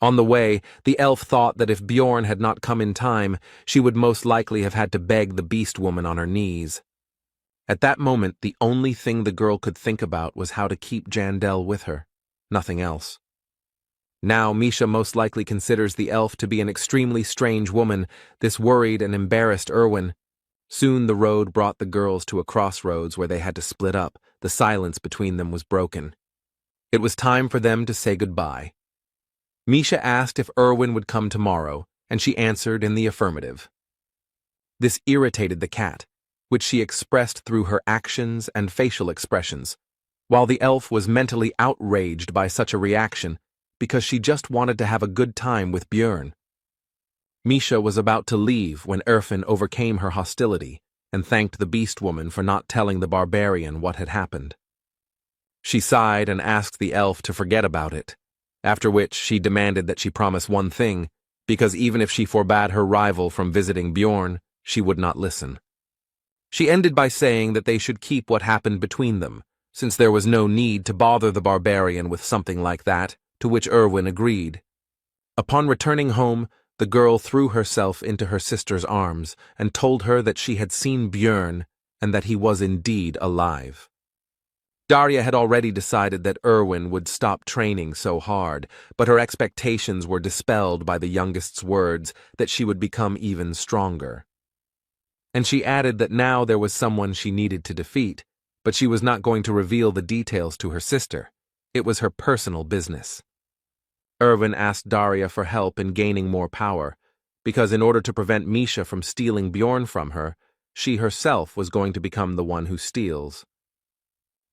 On the way, the elf thought that if Bjorn had not come in time, she would most likely have had to beg the beast woman on her knees. At that moment, the only thing the girl could think about was how to keep Jandel with her, nothing else. Now Misha most likely considers the elf to be an extremely strange woman, this worried and embarrassed Erwin. Soon the road brought the girls to a crossroads where they had to split up. The silence between them was broken. It was time for them to say goodbye. Misha asked if Erwin would come tomorrow, and she answered in the affirmative. This irritated the cat, which she expressed through her actions and facial expressions, while the elf was mentally outraged by such a reaction because she just wanted to have a good time with Björn. Misha was about to leave when Erfin overcame her hostility and thanked the beast woman for not telling the barbarian what had happened. She sighed and asked the elf to forget about it, after which she demanded that she promise one thing, because even if she forbade her rival from visiting Bjorn, she would not listen. She ended by saying that they should keep what happened between them, since there was no need to bother the barbarian with something like that, to which Erwin agreed. Upon returning home, the girl threw herself into her sister's arms and told her that she had seen Björn and that he was indeed alive. Darya had already decided that Erwin would stop training so hard, but her expectations were dispelled by the youngest's words that she would become even stronger. And she added that now there was someone she needed to defeat, but she was not going to reveal the details to her sister. It was her personal business. Erwin asked Darya for help in gaining more power, because in order to prevent Misha from stealing Bjorn from her, she herself was going to become the one who steals.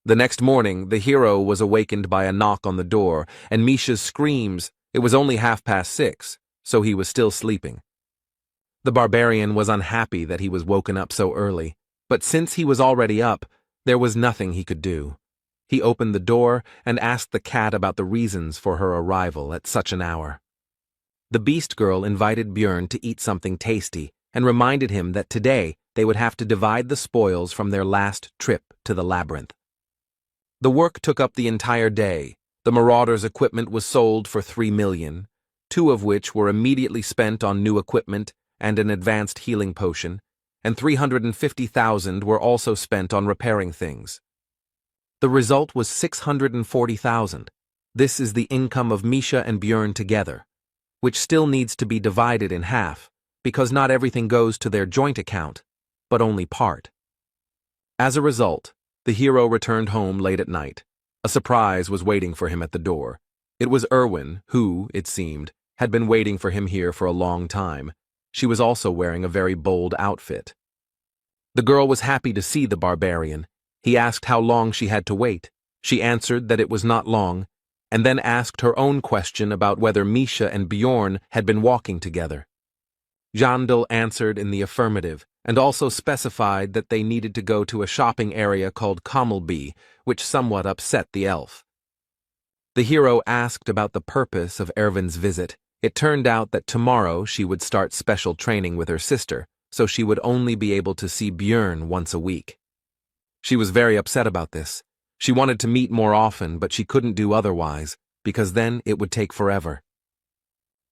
The next morning, the hero was awakened by a knock on the door, and Misha's screams. It was only 6:30, so he was still sleeping. The barbarian was unhappy that he was woken up so early, but since he was already up, there was nothing he could do. He opened the door and asked the cat about the reasons for her arrival at such an hour. The beast girl invited Björn to eat something tasty and reminded him that today they would have to divide the spoils from their last trip to the labyrinth. The work took up the entire day. The Marauders' equipment was sold for 3 million, 2 of which were immediately spent on new equipment and an advanced healing potion, and 350,000 were also spent on repairing things. The result was 640,000. This is the income of Misha and Björn together, which still needs to be divided in half, because not everything goes to their joint account, but only part. As a result, the hero returned home late at night. A surprise was waiting for him at the door. It was Erwin, who, it seemed, had been waiting for him here for a long time. She was also wearing a very bold outfit. The girl was happy to see the barbarian. He asked how long she had to wait. She answered that it was not long, and then asked her own question about whether Misha and Bjorn had been walking together. Jandel answered in the affirmative, and also specified that they needed to go to a shopping area called Kommelby, which somewhat upset the elf. The hero asked about the purpose of Erwin's visit. It turned out that tomorrow she would start special training with her sister, so she would only be able to see Björn once a week. She was very upset about this. She wanted to meet more often, but she couldn't do otherwise, because then it would take forever.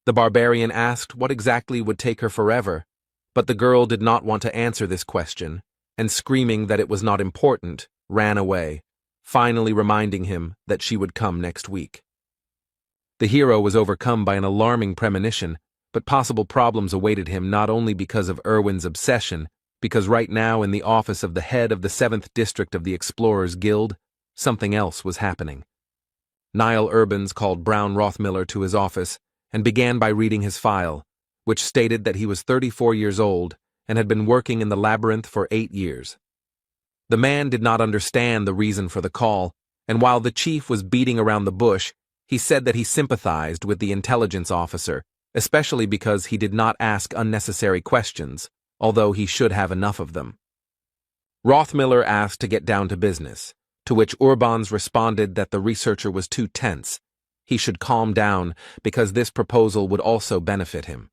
The barbarian asked what exactly would take her forever, but the girl did not want to answer this question, and screaming that it was not important, ran away, finally reminding him that she would come next week. The hero was overcome by an alarming premonition, but possible problems awaited him not only because of Erwin's obsession, because right now in the office of the head of the 7th District of the Explorers Guild, something else was happening. Niall Urbans called Brown Rothmiller to his office and began by reading his file, which stated that he was 34 years old and had been working in the labyrinth for 8 years. The man did not understand the reason for the call, and while the chief was beating around the bush, he said that he sympathized with the intelligence officer, especially because he did not ask unnecessary questions, although he should have enough of them. Rothmiller asked to get down to business, to which Urbans responded that the researcher was too tense. He should calm down because this proposal would also benefit him.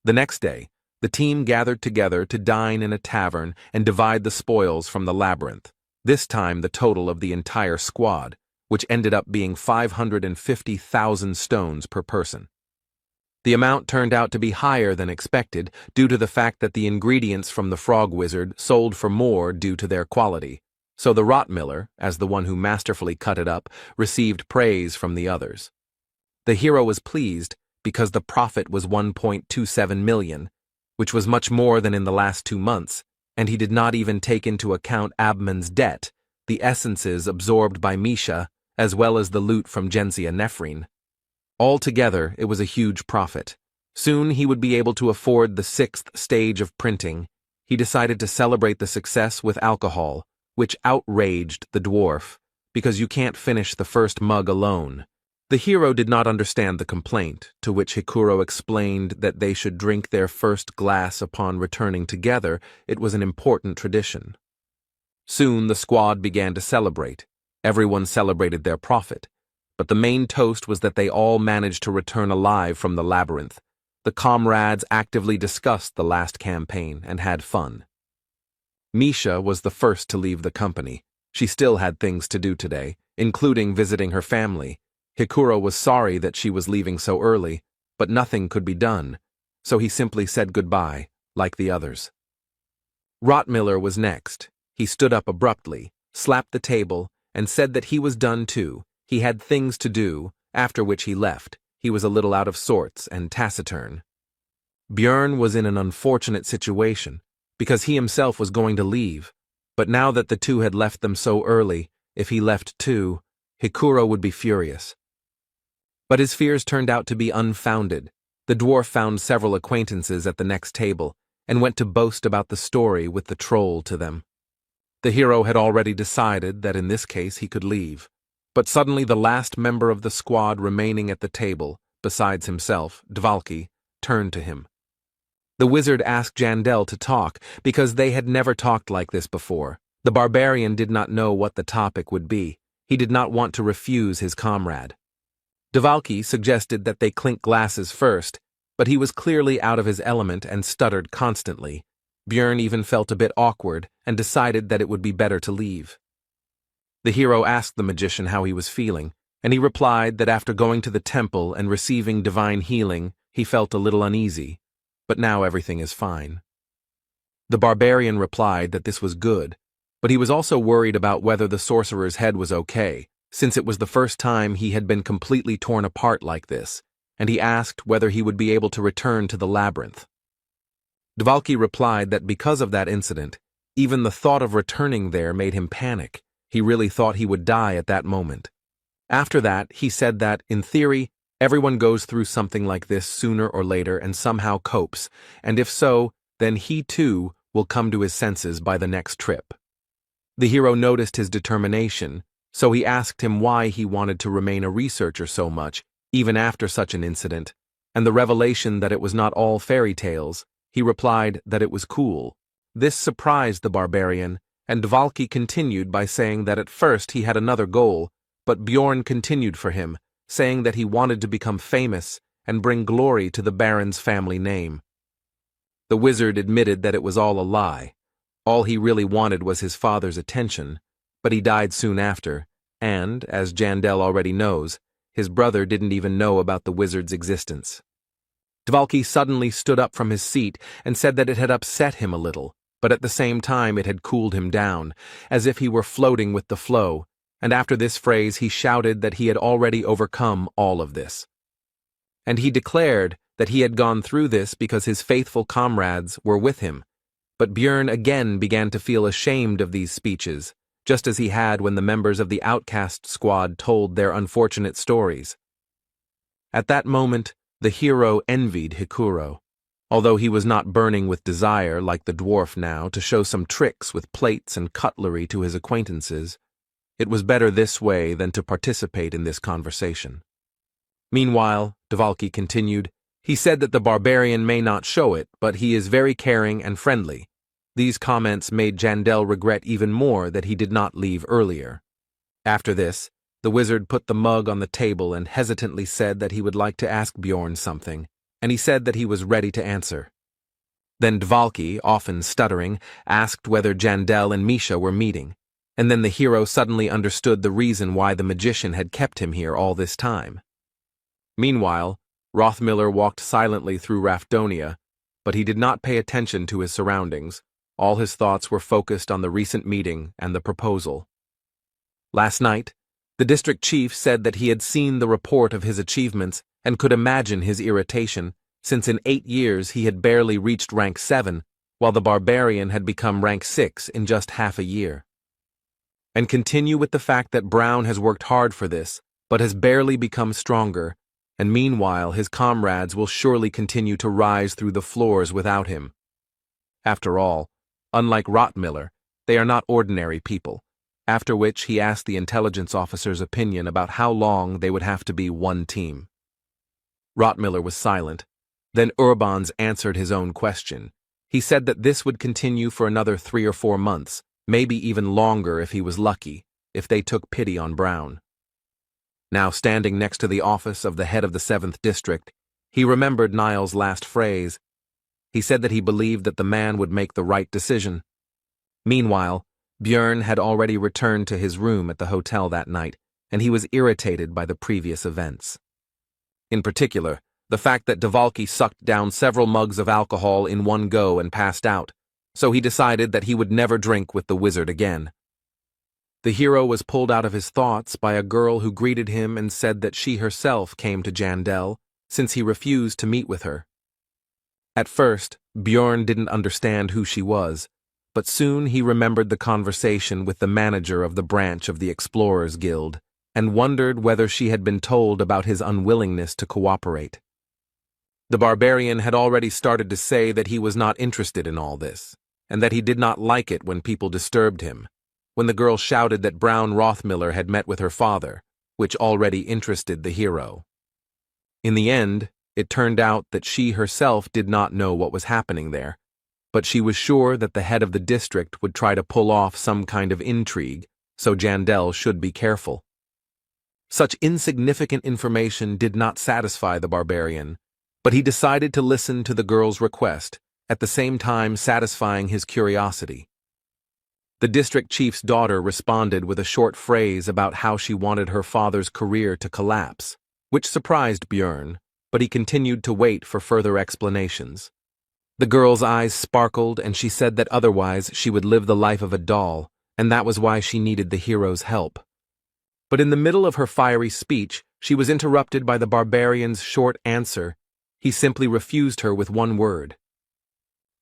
The next day, the team gathered together to dine in a tavern and divide the spoils from the labyrinth, this time the total of the entire squad, which ended up being 550,000 stones per person. The amount turned out to be higher than expected due to the fact that the ingredients from the frog wizard sold for more due to their quality, so the Rothmiller, as the one who masterfully cut it up, received praise from the others. The hero was pleased because the profit was 1.27 million, which was much more than in the last 2 months, and he did not even take into account Abman's debt, the essences absorbed by Misha, as well as the loot from Genzia Nephrine. Altogether, it was a huge profit. Soon he would be able to afford the 6th stage of printing. He decided to celebrate the success with alcohol, which outraged the dwarf, because you can't finish the first mug alone. The hero did not understand the complaint, to which Hikuro explained that they should drink their first glass upon returning together. It was an important tradition. Soon the squad began to celebrate. Everyone celebrated their profit, but the main toast was that they all managed to return alive from the labyrinth. The comrades actively discussed the last campaign and had fun. Misha was the first to leave the company. She still had things to do today, including visiting her family. Hikuro was sorry that she was leaving so early, but nothing could be done, so he simply said goodbye, like the others. Rothmiller was next. He stood up abruptly, slapped the table, and said that he was done too. He had things to do, after which he left. He was a little out of sorts and taciturn. Björn was in an unfortunate situation, because he himself was going to leave, but now that the two had left them so early, if he left too, Hikuro would be furious. But his fears turned out to be unfounded. The dwarf found several acquaintances at the next table, and went to boast about the story with the troll to them. The hero had already decided that in this case he could leave, but suddenly the last member of the squad remaining at the table, besides himself, Dvalki, turned to him. The wizard asked Jandel to talk, because they had never talked like this before. The barbarian did not know what the topic would be. He did not want to refuse his comrade. Dvalki suggested that they clink glasses first, but he was clearly out of his element and stuttered constantly. Björn even felt a bit awkward and decided that it would be better to leave. The hero asked the magician how he was feeling, and he replied that after going to the temple and receiving divine healing, he felt a little uneasy, but now everything is fine. The barbarian replied that this was good, but he was also worried about whether the sorcerer's head was okay, since it was the first time he had been completely torn apart like this, and he asked whether he would be able to return to the labyrinth. Dvalki replied that because of that incident, even the thought of returning there made him panic. He really thought he would die at that moment. After that, he said that, in theory, everyone goes through something like this sooner or later and somehow copes, and if so, then he too will come to his senses by the next trip. The hero noticed his determination, so he asked him why he wanted to remain a researcher so much, even after such an incident, and the revelation that it was not all fairy tales. He replied that it was cool. This surprised the barbarian, and Dvalki continued by saying that at first he had another goal, but Bjorn continued for him, saying that he wanted to become famous and bring glory to the Baron's family name. The wizard admitted that it was all a lie. All he really wanted was his father's attention, but he died soon after, and, as Jandel already knows, his brother didn't even know about the wizard's existence. Dvalki suddenly stood up from his seat and said that it had upset him a little, but at the same time it had cooled him down, as if he were floating with the flow, and after this phrase he shouted that he had already overcome all of this. And he declared that he had gone through this because his faithful comrades were with him, but Björn again began to feel ashamed of these speeches, just as he had when the members of the outcast squad told their unfortunate stories. At that moment, the hero envied Hikuro, although he was not burning with desire like the dwarf now to show some tricks with plates and cutlery to his acquaintances. It was better this way than to participate in this conversation. Meanwhile, Dvalki continued, he said that the barbarian may not show it, but he is very caring and friendly. These comments made Jandel regret even more that he did not leave earlier. After this, the wizard put the mug on the table and hesitantly said that he would like to ask Bjorn something, and he said that he was ready to answer. Then Dvalki, often stuttering, asked whether Jandel and Misha were meeting, and then the hero suddenly understood the reason why the magician had kept him here all this time. Meanwhile, Rothmiller walked silently through Rafdonia, but he did not pay attention to his surroundings. All his thoughts were focused on the recent meeting and the proposal. Last night, the district chief said that he had seen the report of his achievements and could imagine his irritation, since in 8 years he had barely reached rank 7, while the barbarian had become rank 6 in just half a year. And continue with the fact that Brown has worked hard for this, but has barely become stronger, and meanwhile his comrades will surely continue to rise through the floors without him. After all, unlike Rothmiller, they are not ordinary people, after which he asked the intelligence officer's opinion about how long they would have to be one team. Rothmiller was silent. Then Urbans answered his own question. He said that this would continue for another 3 or 4 months, maybe even longer if he was lucky, if they took pity on Brown. Now standing next to the office of the head of the 7th district, he remembered Niall's last phrase. He said that he believed that the man would make the right decision. Meanwhile, Björn had already returned to his room at the hotel that night, and he was irritated by the previous events. In particular, the fact that Dvalki sucked down several mugs of alcohol in one go and passed out, so he decided that he would never drink with the wizard again. The hero was pulled out of his thoughts by a girl who greeted him and said that she herself came to Jandel, since he refused to meet with her. At first, Bjorn didn't understand who she was, but soon he remembered the conversation with the manager of the branch of the Explorers Guild, and wondered whether she had been told about his unwillingness to cooperate. The barbarian had already started to say that he was not interested in all this, and that he did not like it when people disturbed him, when the girl shouted that Brown Rothmiller had met with her father, which already interested the hero. In the end, it turned out that she herself did not know what was happening there, but she was sure that the head of the district would try to pull off some kind of intrigue, so Jandel should be careful. Such insignificant information did not satisfy the barbarian, but he decided to listen to the girl's request, at the same time satisfying his curiosity. The district chief's daughter responded with a short phrase about how she wanted her father's career to collapse, which surprised Björn, but he continued to wait for further explanations. The girl's eyes sparkled, and she said that otherwise she would live the life of a doll, and that was why she needed the hero's help. But in the middle of her fiery speech, she was interrupted by the barbarian's short answer. He simply refused her with one word.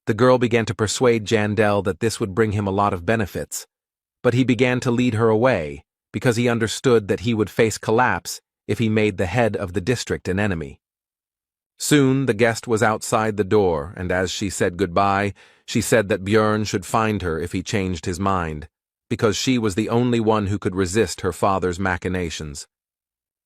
The girl began to persuade Jandel that this would bring him a lot of benefits, but he began to lead her away because he understood that he would face collapse if he made the head of the district an enemy. Soon the guest was outside the door, and as she said goodbye, she said that Björn should find her if he changed his mind, because she was the only one who could resist her father's machinations.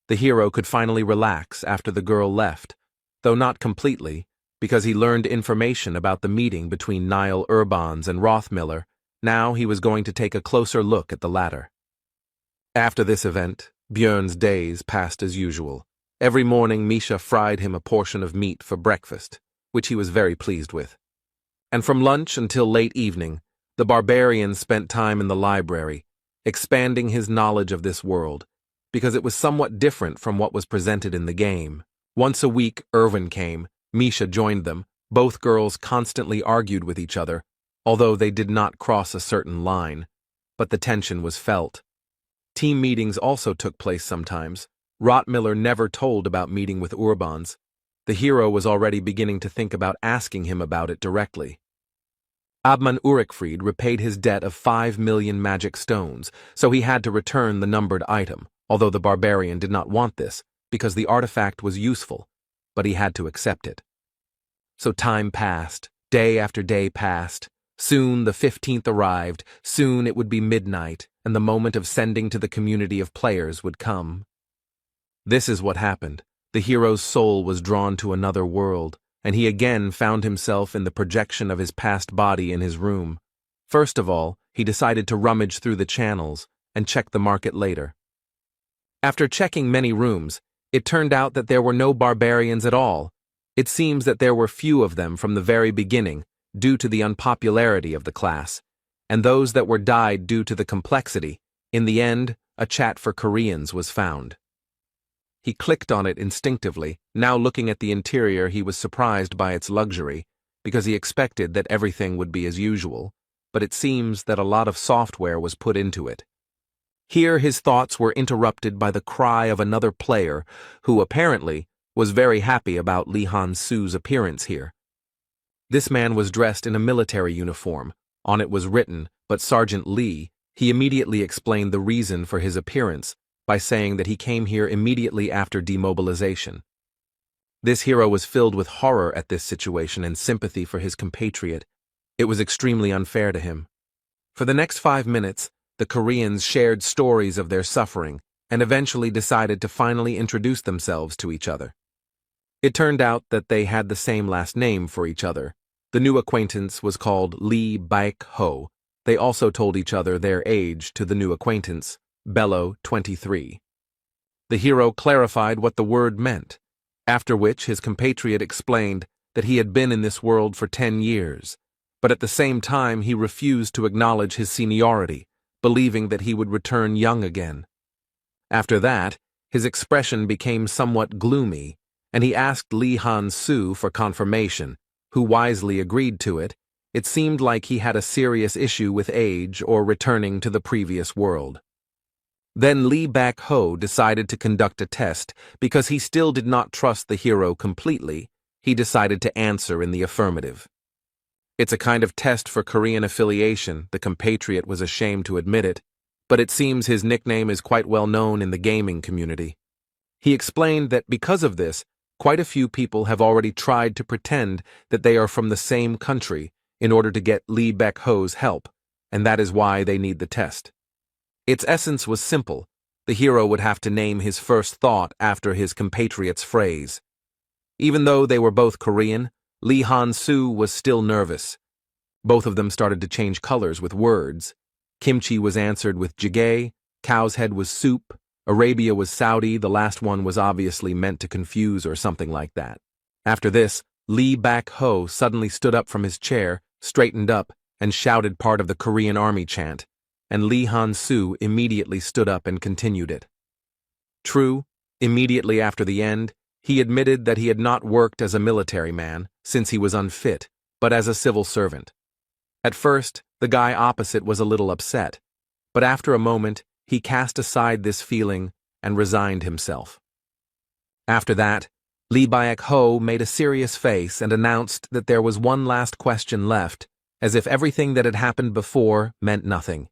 The hero could finally relax after the girl left, though not completely, because he learned information about the meeting between Niall Urbans and Rothmiller. Now he was going to take a closer look at the latter. After this event, Björn's days passed as usual. Every morning Misha fried him a portion of meat for breakfast, which he was very pleased with. And from lunch until late evening, the barbarian spent time in the library, expanding his knowledge of this world, because it was somewhat different from what was presented in the game. Once a week, Irvin came. Misha joined them. Both girls constantly argued with each other, although they did not cross a certain line, but the tension was felt. Team meetings also took place sometimes. Rothmiller never told about meeting with Urbans. The hero was already beginning to think about asking him about it directly. Abman Urikfried repaid his debt of 5 million magic stones, so he had to return the numbered item, although the barbarian did not want this, because the artifact was useful, but he had to accept it. So time passed, day after day passed. Soon the 15th arrived, soon it would be midnight, and the moment of sending to the community of players would come. This is what happened. The hero's soul was drawn to another world, and he again found himself in the projection of his past body in his room. First of all, he decided to rummage through the channels and check the market later. After checking many rooms, it turned out that there were no barbarians at all. It seems that there were few of them from the very beginning, due to the unpopularity of the class, and those that were died due to the complexity. In the end, a chat for Koreans was found. He clicked on it instinctively. Now looking at the interior, he was surprised by its luxury, because he expected that everything would be as usual, but it seems that a lot of software was put into it. Here his thoughts were interrupted by the cry of another player who, apparently, was very happy about Lee Han-soo's appearance here. This man was dressed in a military uniform. On it was written, "But Sergeant Lee." He immediately explained the reason for his appearance by saying that he came here immediately after demobilization. This hero was filled with horror at this situation and sympathy for his compatriot. It was extremely unfair to him. For the next 5 minutes, the Koreans shared stories of their suffering and eventually decided to finally introduce themselves to each other. It turned out that they had the same last name for each other. The new acquaintance was called Lee Baek-ho. They also told each other their age to the new acquaintance, Bello, 23. The hero clarified what the word meant, after which his compatriot explained that he had been in this world for 10 years, but at the same time he refused to acknowledge his seniority, believing that he would return young again. After that, his expression became somewhat gloomy, and he asked Lee Han-soo for confirmation, who wisely agreed to it. It seemed like he had a serious issue with age or returning to the previous world. Then Lee Baek-ho decided to conduct a test. Because he still did not trust the hero completely, he decided to answer in the affirmative. It's a kind of test for Korean affiliation. The compatriot was ashamed to admit it, but it seems his nickname is quite well known in the gaming community. He explained that because of this, quite a few people have already tried to pretend that they are from the same country in order to get Lee Baek-ho's help, and that is why they need the test. Its essence was simple. The hero would have to name his first thought after his compatriot's phrase. Even though they were both Korean, Lee Han-soo was still nervous. Both of them started to change colors with words. Kimchi was answered with jjigae, cow's head was soup, Arabia was Saudi. The last one was obviously meant to confuse or something like that. After this, Lee Baek-ho suddenly stood up from his chair, straightened up, and shouted part of the Korean army chant, and Lee Han-soo immediately stood up and continued it. True, immediately after the end, he admitted that he had not worked as a military man, since he was unfit, but as a civil servant. At first, the guy opposite was a little upset, but after a moment, he cast aside this feeling and resigned himself. After that, Lee Baek-ho made a serious face and announced that there was one last question left, as if everything that had happened before meant nothing.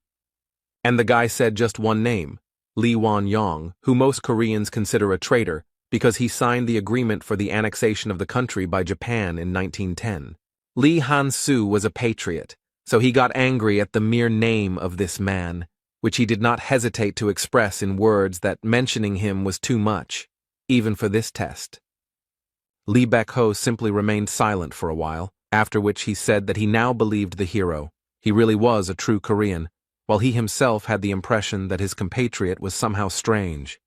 And the guy said just one name, Lee Won-yong, who most Koreans consider a traitor because he signed the agreement for the annexation of the country by Japan in 1910. Lee Han-soo was a patriot, so he got angry at the mere name of this man, which he did not hesitate to express in words that mentioning him was too much, even for this test. Lee Baek-ho simply remained silent for a while, after which he said that he now believed the hero. He really was a true Korean, while he himself had the impression that his compatriot was somehow strange.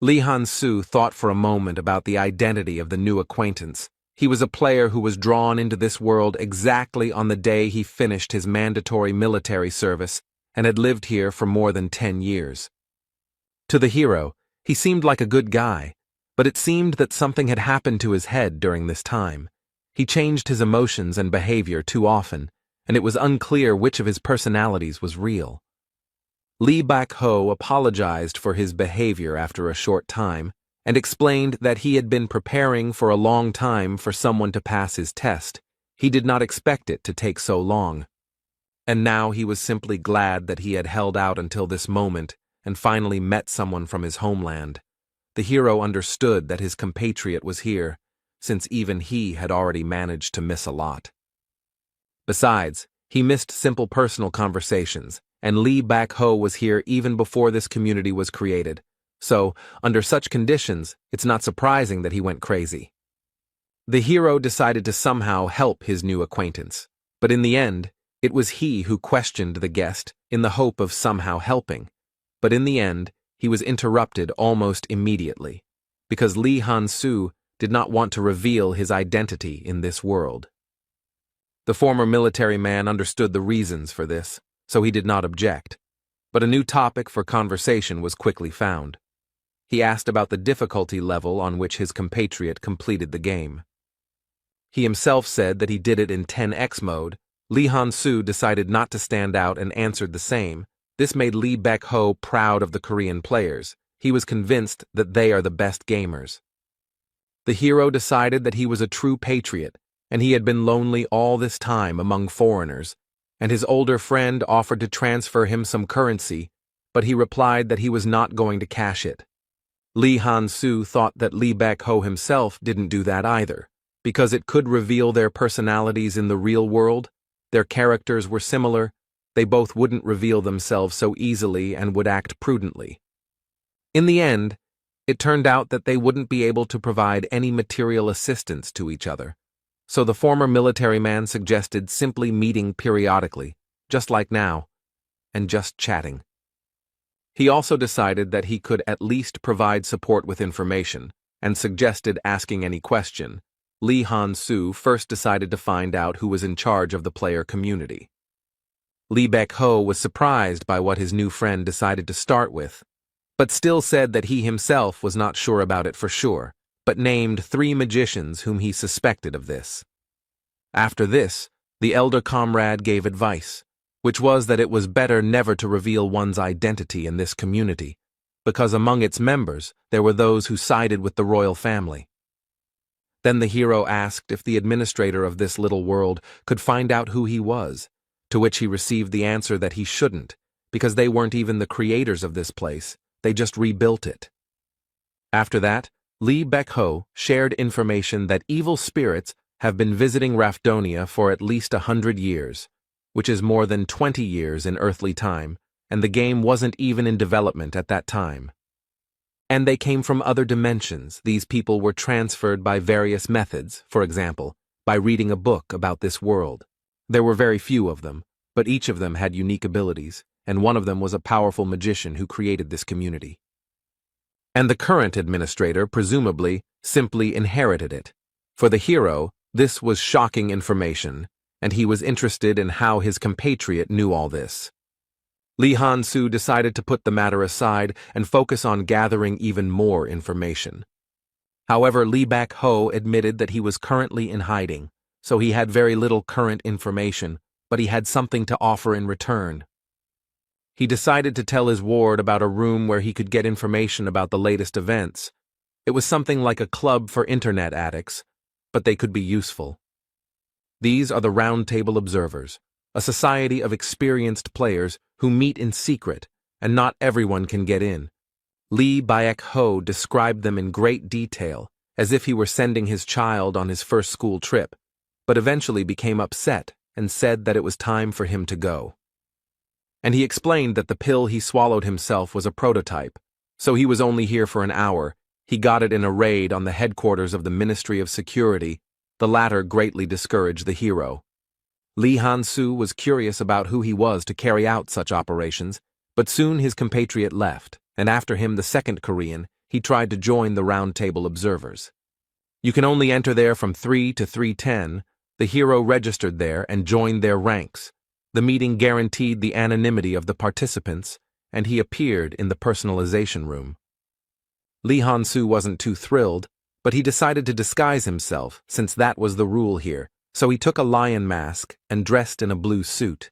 Lee Han-soo thought for a moment about the identity of the new acquaintance. He was a player who was drawn into this world exactly on the day he finished his mandatory military service and had lived here for more than 10 years. To the hero, he seemed like a good guy, but it seemed that something had happened to his head during this time. He changed his emotions and behavior too often, and it was unclear which of his personalities was real. Lee Baek-ho apologized for his behavior after a short time and explained that he had been preparing for a long time for someone to pass his test. He did not expect it to take so long. And now he was simply glad that he had held out until this moment and finally met someone from his homeland. The hero understood that his compatriot was here, since even he had already managed to miss a lot. Besides, he missed simple personal conversations, and Lee Bak-ho was here even before this community was created. So, under such conditions, it's not surprising that he went crazy. The hero decided to somehow help his new acquaintance, but in the end, it was he who questioned the guest in the hope of somehow helping. But in the end, he was interrupted almost immediately, because Lee Han-soo did not want to reveal his identity in this world. The former military man understood the reasons for this, so he did not object, but a new topic for conversation was quickly found. He asked about the difficulty level on which his compatriot completed the game. He himself said that he did it in 10x mode. Lee Han-soo decided not to stand out and answered the same. This made Lee Bak-ho proud of the Korean players. He was convinced that they are the best gamers. The hero decided that he was a true patriot, and he had been lonely all this time among foreigners, and his older friend offered to transfer him some currency, but he replied that he was not going to cash it. Lee Han-soo thought that Lee Bak-ho himself didn't do that either, because it could reveal their personalities in the real world. Their characters were similar, they both wouldn't reveal themselves so easily and would act prudently. In the end, it turned out that they wouldn't be able to provide any material assistance to each other, so the former military man suggested simply meeting periodically, just like now, and just chatting. He also decided that he could at least provide support with information, and suggested asking any question. Lee Han-soo first decided to find out who was in charge of the player community. Lee Bak-ho was surprised by what his new friend decided to start with, but still said that he himself was not sure about it for sure, but named 3 magicians whom he suspected of this. After this, the elder comrade gave advice, which was that it was better never to reveal one's identity in this community, because among its members there were those who sided with the royal family. Then the hero asked if the administrator of this little world could find out who he was, to which he received the answer that he shouldn't, because they weren't even the creators of this place, they just rebuilt it. After that, Lee Bak-ho shared information that evil spirits have been visiting Rafdonia for at least 100 years, which is more than 20 years in earthly time, and the game wasn't even in development at that time. And they came from other dimensions. These people were transferred by various methods, for example, by reading a book about this world. There were very few of them, but each of them had unique abilities, and one of them was a powerful magician who created this community. And the current administrator, presumably, simply inherited it. For the hero, this was shocking information, and he was interested in how his compatriot knew all this. Lee Han-soo decided to put the matter aside and focus on gathering even more information. However, Lee Bak-ho admitted that he was currently in hiding, so he had very little current information, but he had something to offer in return. He decided to tell his ward about a room where he could get information about the latest events. It was something like a club for internet addicts, but they could be useful. These are the Round Table Observers, a society of experienced players who meet in secret, and not everyone can get in. Lee Bak-ho described them in great detail, as if he were sending his child on his first school trip, but eventually became upset and said that it was time for him to go. And he explained that the pill he swallowed himself was a prototype, so he was only here for an hour. He got it in a raid on the headquarters of the Ministry of Security. The latter greatly discouraged the hero. Lee Han-soo was curious about who he was to carry out such operations, but soon his compatriot left, and after him the second Korean, he tried to join the Round Table Observers. You can only enter there from 3 to 3:10. The hero registered there and joined their ranks. The meeting guaranteed the anonymity of the participants, and he appeared in the personalization room. Lee Han-soo wasn't too thrilled, but he decided to disguise himself, since that was the rule here, so he took a lion mask and dressed in a blue suit.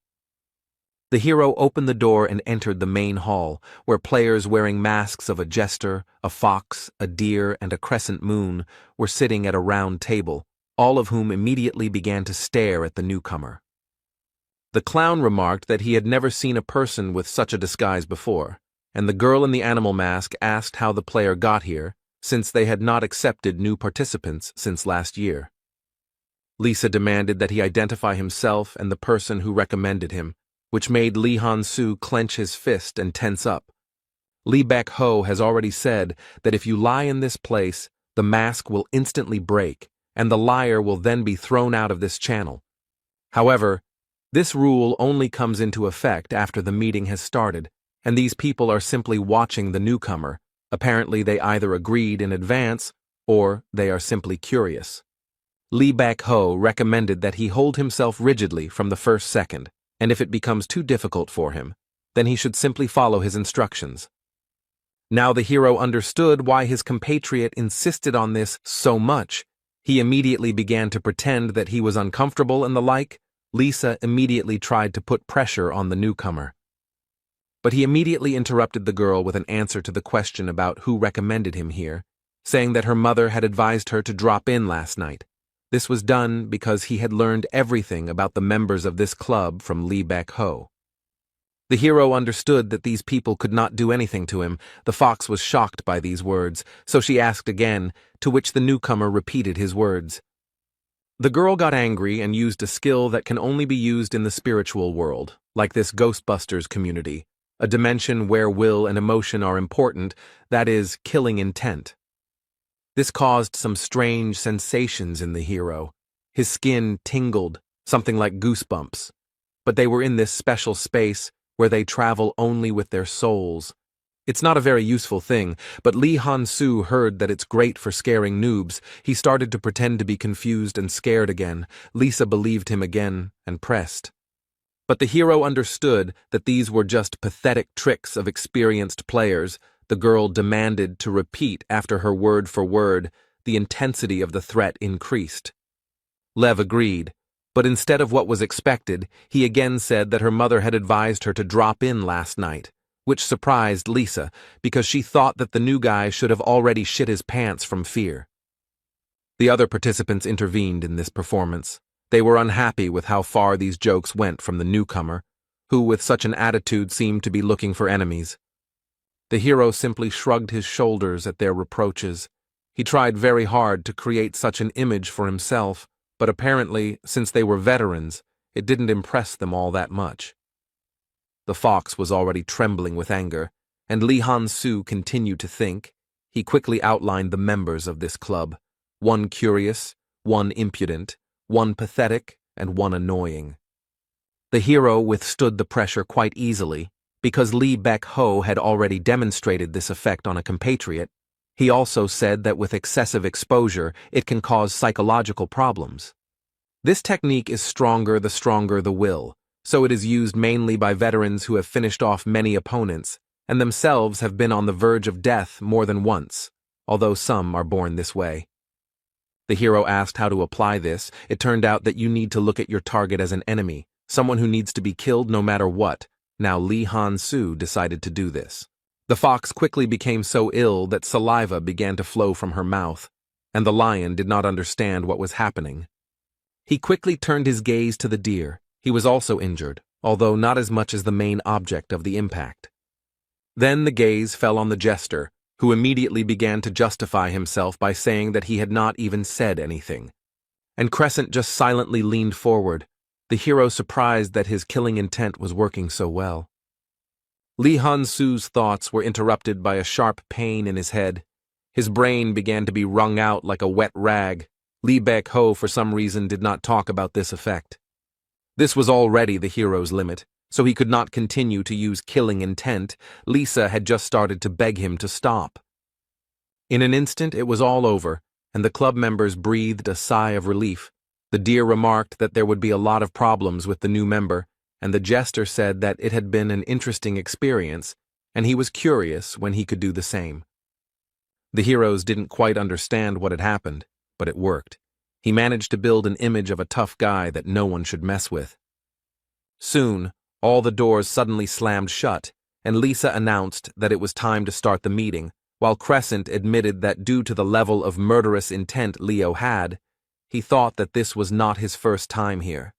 The hero opened the door and entered the main hall, where players wearing masks of a jester, a fox, a deer, and a crescent moon were sitting at a round table, all of whom immediately began to stare at the newcomer. The clown remarked that he had never seen a person with such a disguise before, and the girl in the animal mask asked how the player got here, since they had not accepted new participants since last year. Lisa demanded that he identify himself and the person who recommended him, which made Lee Han-soo clench his fist and tense up. Lee Baek-ho has already said that if you lie in this place, the mask will instantly break, and the liar will then be thrown out of this channel. However, this rule only comes into effect after the meeting has started, and these people are simply watching the newcomer. Apparently they either agreed in advance, or they are simply curious. Lee Baek-ho recommended that he hold himself rigidly from the first second, and if it becomes too difficult for him, then he should simply follow his instructions. Now the hero understood why his compatriot insisted on this so much. He immediately began to pretend that he was uncomfortable and the like. Lisa immediately tried to put pressure on the newcomer. But he immediately interrupted the girl with an answer to the question about who recommended him here, saying that her mother had advised her to drop in last night. This was done because he had learned everything about the members of this club from Lee Baek-ho. The hero understood that these people could not do anything to him. The fox was shocked by these words, so she asked again, to which the newcomer repeated his words. The girl got angry and used a skill that can only be used in the spiritual world, like this Ghostbusters community, a dimension where will and emotion are important, that is, killing intent. This caused some strange sensations in the hero. His skin tingled, something like goosebumps. But they were in this special space where they travel only with their souls. It's not a very useful thing, but Lee Han-soo heard that it's great for scaring noobs. He started to pretend to be confused and scared again. Lisa believed him again and pressed. But the hero understood that these were just pathetic tricks of experienced players. The girl demanded to repeat after her word for word. The intensity of the threat increased. Lev agreed. But instead of what was expected, he again said that her mother had advised her to drop in last night, which surprised Lisa because she thought that the new guy should have already shit his pants from fear. The other participants intervened in this performance. They were unhappy with how far these jokes went from the newcomer, who with such an attitude seemed to be looking for enemies. The hero simply shrugged his shoulders at their reproaches. He tried very hard to create such an image for himself, but apparently, since they were veterans, it didn't impress them all that much. The fox was already trembling with anger, and Lee Han-soo continued to think. He quickly outlined the members of this club, one curious, one impudent, one pathetic, and one annoying. The hero withstood the pressure quite easily, because Lee Baek-ho had already demonstrated this effect on a compatriot. He also said that with excessive exposure, it can cause psychological problems. This technique is stronger the will, so it is used mainly by veterans who have finished off many opponents and themselves have been on the verge of death more than once, although some are born this way. The hero asked how to apply this. It turned out that you need to look at your target as an enemy, someone who needs to be killed no matter what. Now Lee Han-soo decided to do this. The fox quickly became so ill that saliva began to flow from her mouth, and the lion did not understand what was happening. He quickly turned his gaze to the deer. He was also injured, although not as much as the main object of the impact. Then the gaze fell on the jester, who immediately began to justify himself by saying that he had not even said anything. And Crescent just silently leaned forward, the hero surprised that his killing intent was working so well. Lee Han-soo's thoughts were interrupted by a sharp pain in his head. His brain began to be wrung out like a wet rag. Lee Baek-ho, for some reason, did not talk about this effect. This was already the hero's limit, so he could not continue to use killing intent. Lisa had just started to beg him to stop. In an instant, it was all over, and the club members breathed a sigh of relief. The deer remarked that there would be a lot of problems with the new member, and the jester said that it had been an interesting experience, and he was curious when he could do the same. The heroes didn't quite understand what had happened, but it worked. He managed to build an image of a tough guy that no one should mess with. Soon, all the doors suddenly slammed shut, and Lisa announced that it was time to start the meeting, while Crescent admitted that due to the level of murderous intent Leo had, he thought that this was not his first time here.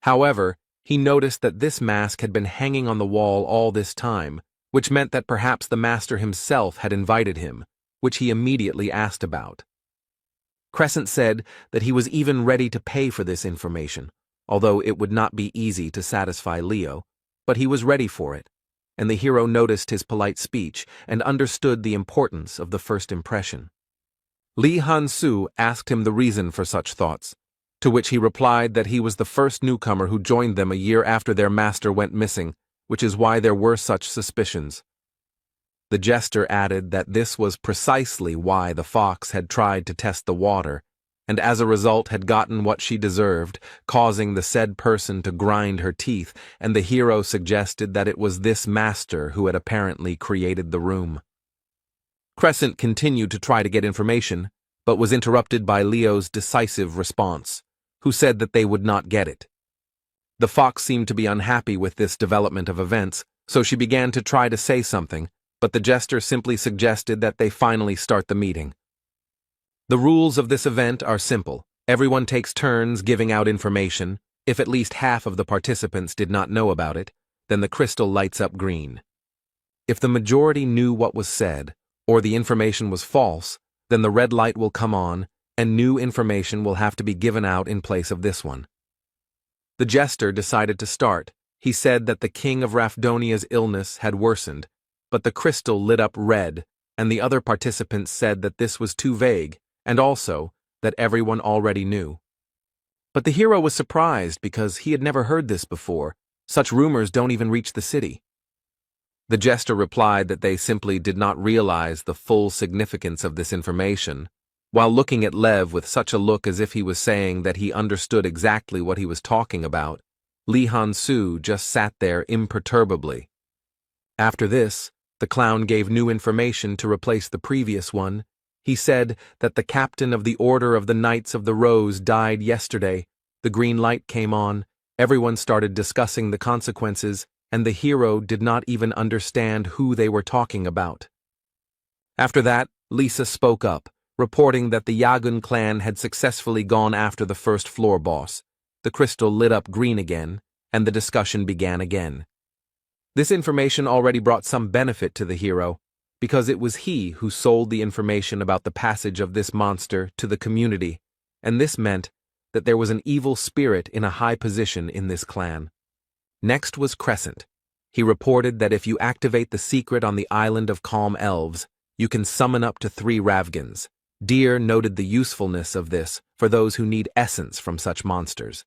However, he noticed that this mask had been hanging on the wall all this time, which meant that perhaps the master himself had invited him, which he immediately asked about. Crescent said that he was even ready to pay for this information, although it would not be easy to satisfy Leo, but he was ready for it, and the hero noticed his polite speech and understood the importance of the first impression. Li Han-su asked him the reason for such thoughts, to which he replied that he was the first newcomer who joined them a year after their master went missing, which is why there were such suspicions. The jester added that this was precisely why the fox had tried to test the water, and as a result had gotten what she deserved, causing the said person to grind her teeth, and the hero suggested that it was this master who had apparently created the room. Crescent continued to try to get information, but was interrupted by Leo's decisive response, who said that they would not get it. The fox seemed to be unhappy with this development of events, so she began to try to say something, but the jester simply suggested that they finally start the meeting. The rules of this event are simple. Everyone takes turns giving out information. If at least half of the participants did not know about it, then the crystal lights up green. If the majority knew what was said, or the information was false, then the red light will come on, and new information will have to be given out in place of this one. The jester decided to start. He said that the king of Rafdonia's illness had worsened, but the crystal lit up red, and the other participants said that this was too vague, and also that everyone already knew. But the hero was surprised because he had never heard this before. Such rumors don't even reach the city. The jester replied that they simply did not realize the full significance of this information, while looking at Lev with such a look as if he was saying that he understood exactly what he was talking about. Li Han-su just sat there imperturbably. After this, the clown gave new information to replace the previous one. He said that the captain of the Order of the Knights of the Rose died yesterday. The green light came on, everyone started discussing the consequences, and the hero did not even understand who they were talking about. After that, Lisa spoke up, reporting that the Yagun clan had successfully gone after the first floor boss. The crystal lit up green again, and the discussion began again. This information already brought some benefit to the hero, because it was he who sold the information about the passage of this monster to the community, and this meant that there was an evil spirit in a high position in this clan. Next was Crescent. He reported that if you activate the secret on the island of Calm Elves, you can summon up to 3 Ravgans. Deer noted the usefulness of this for those who need essence from such monsters.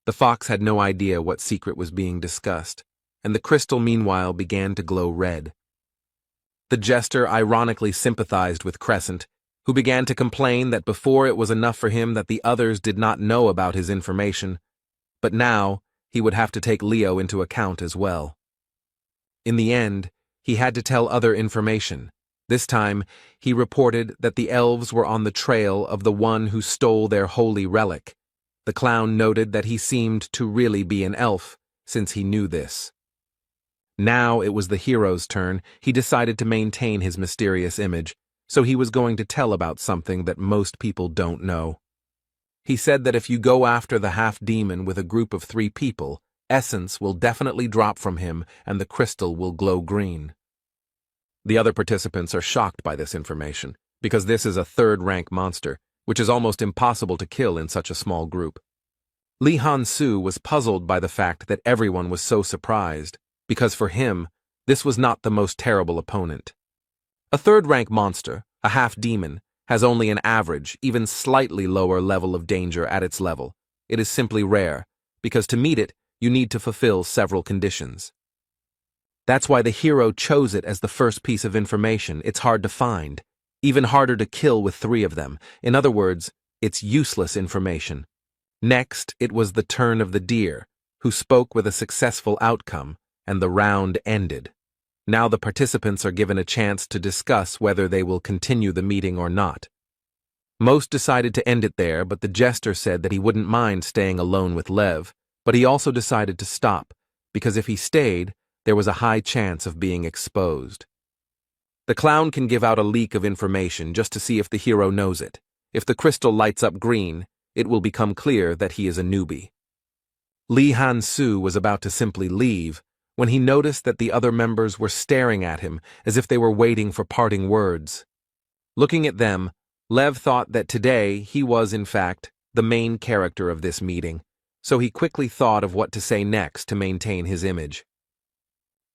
The fox had no idea what secret was being discussed, and the crystal meanwhile began to glow red. The jester ironically sympathized with Crescent, who began to complain that before it was enough for him that the others did not know about his information, but now he would have to take Leo into account as well. In the end, he had to tell other information. This time, he reported that the elves were on the trail of the one who stole their holy relic. The clown noted that he seemed to really be an elf, since he knew this. Now it was the hero's turn. He decided to maintain his mysterious image, so he was going to tell about something that most people don't know. He said that if you go after the half-demon with a group of 3 people, essence will definitely drop from him and the crystal will glow green. The other participants are shocked by this information, because this is a 3rd-rank monster, which is almost impossible to kill in such a small group. Li Han-su was puzzled by the fact that everyone was so surprised, because for him, this was not the most terrible opponent. A 3rd-rank monster, a half-demon, has only an average, even slightly lower level of danger at its level. It is simply rare, because to meet it, you need to fulfill several conditions. That's why the hero chose it as the first piece of information. It's hard to find, even harder to kill with 3 of them. In other words, it's useless information. Next, it was the turn of the deer, who spoke with a successful outcome, and the round ended. Now the participants are given a chance to discuss whether they will continue the meeting or not. Most decided to end it there, but the jester said that he wouldn't mind staying alone with Lev, but he also decided to stop, because if he stayed, there was a high chance of being exposed. The clown can give out a leak of information just to see if the hero knows it. If the crystal lights up green, it will become clear that he is a newbie. Li Han-su was about to simply leave, when he noticed that the other members were staring at him as if they were waiting for parting words. Looking at them, Lev thought that today he was, in fact, the main character of this meeting, so he quickly thought of what to say next to maintain his image.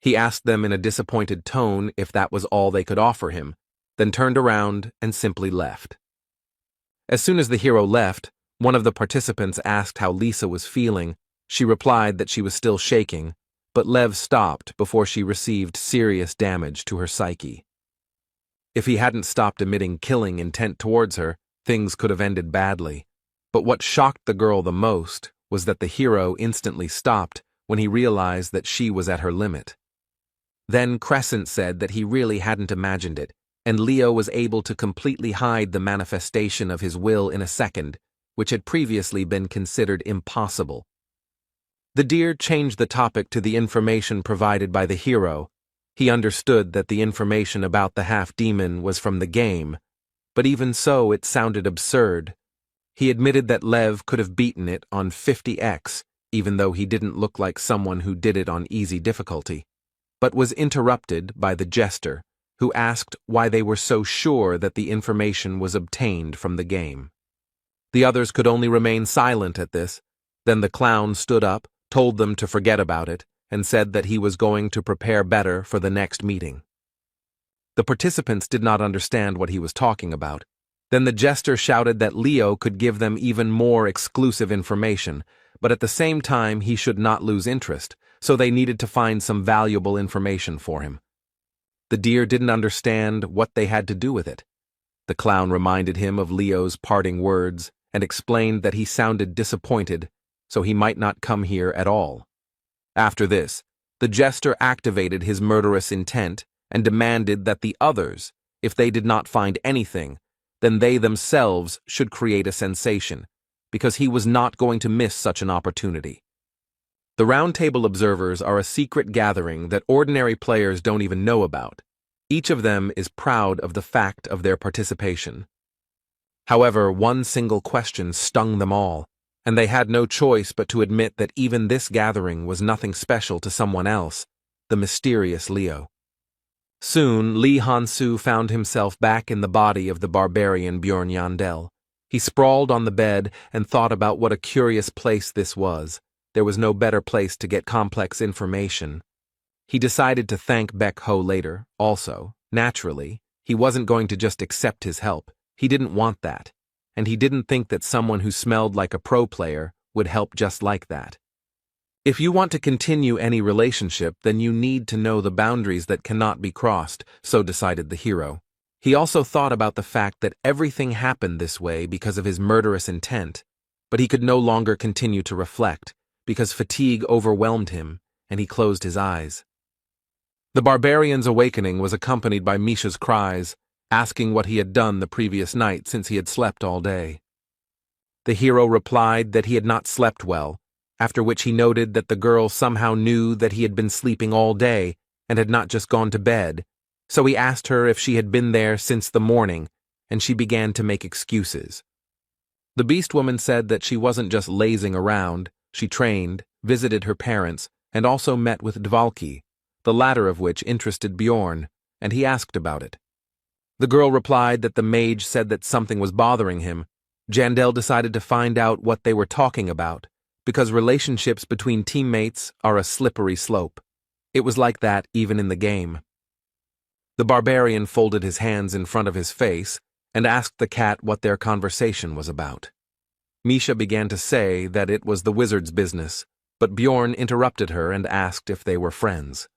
He asked them in a disappointed tone if that was all they could offer him, then turned around and simply left. As soon as the hero left, one of the participants asked how Lisa was feeling. She replied that she was still shaking, but Lev stopped before she received serious damage to her psyche. If he hadn't stopped emitting killing intent towards her, things could have ended badly. But what shocked the girl the most was that the hero instantly stopped when he realized that she was at her limit. Then Crescent said that he really hadn't imagined it, and Leo was able to completely hide the manifestation of his will in a second, which had previously been considered impossible. The deer changed the topic to the information provided by the hero. He understood that the information about the half-demon was from the game, but even so it sounded absurd. He admitted that Lev could have beaten it on 50x, even though he didn't look like someone who did it on easy difficulty, but was interrupted by the jester, who asked why they were so sure that the information was obtained from the game. The others could only remain silent at this. Then the clown stood up, told them to forget about it, and said that he was going to prepare better for the next meeting. The participants did not understand what he was talking about. Then the jester shouted that Leo could give them even more exclusive information, but at the same time he should not lose interest, so they needed to find some valuable information for him. The deer didn't understand what they had to do with it. The clown reminded him of Leo's parting words and explained that he sounded disappointed, so he might not come here at all. After this, the jester activated his murderous intent and demanded that the others, if they did not find anything, then they themselves should create a sensation, because he was not going to miss such an opportunity. The Round Table observers are a secret gathering that ordinary players don't even know about. Each of them is proud of the fact of their participation. However, one single question stung them all, and they had no choice but to admit that even this gathering was nothing special to someone else, the mysterious Leo. Soon, Lee Han-soo found himself back in the body of the barbarian Bjorn Yandel. He sprawled on the bed and thought about what a curious place this was. There was no better place to get complex information. He decided to thank Baek Ho later, also. Naturally, he wasn't going to just accept his help. He didn't want that. And he didn't think that someone who smelled like a pro player would help just like that. If you want to continue any relationship, then you need to know the boundaries that cannot be crossed, so decided the hero. He also thought about the fact that everything happened this way because of his murderous intent, but he could no longer continue to reflect, because fatigue overwhelmed him, and he closed his eyes. The barbarian's awakening was accompanied by Misha's cries, asking what he had done the previous night since he had slept all day. The hero replied that he had not slept well, after which he noted that the girl somehow knew that he had been sleeping all day and had not just gone to bed, so he asked her if she had been there since the morning, and she began to make excuses. The beast woman said that she wasn't just lazing around, she trained, visited her parents, and also met with Dvalki, the latter of which interested Bjorn, and he asked about it. The girl replied that the mage said that something was bothering him. Jandel decided to find out what they were talking about, because relationships between teammates are a slippery slope. It was like that even in the game. The barbarian folded his hands in front of his face and asked the cat what their conversation was about. Misha began to say that it was the wizard's business, but Bjorn interrupted her and asked if they were friends.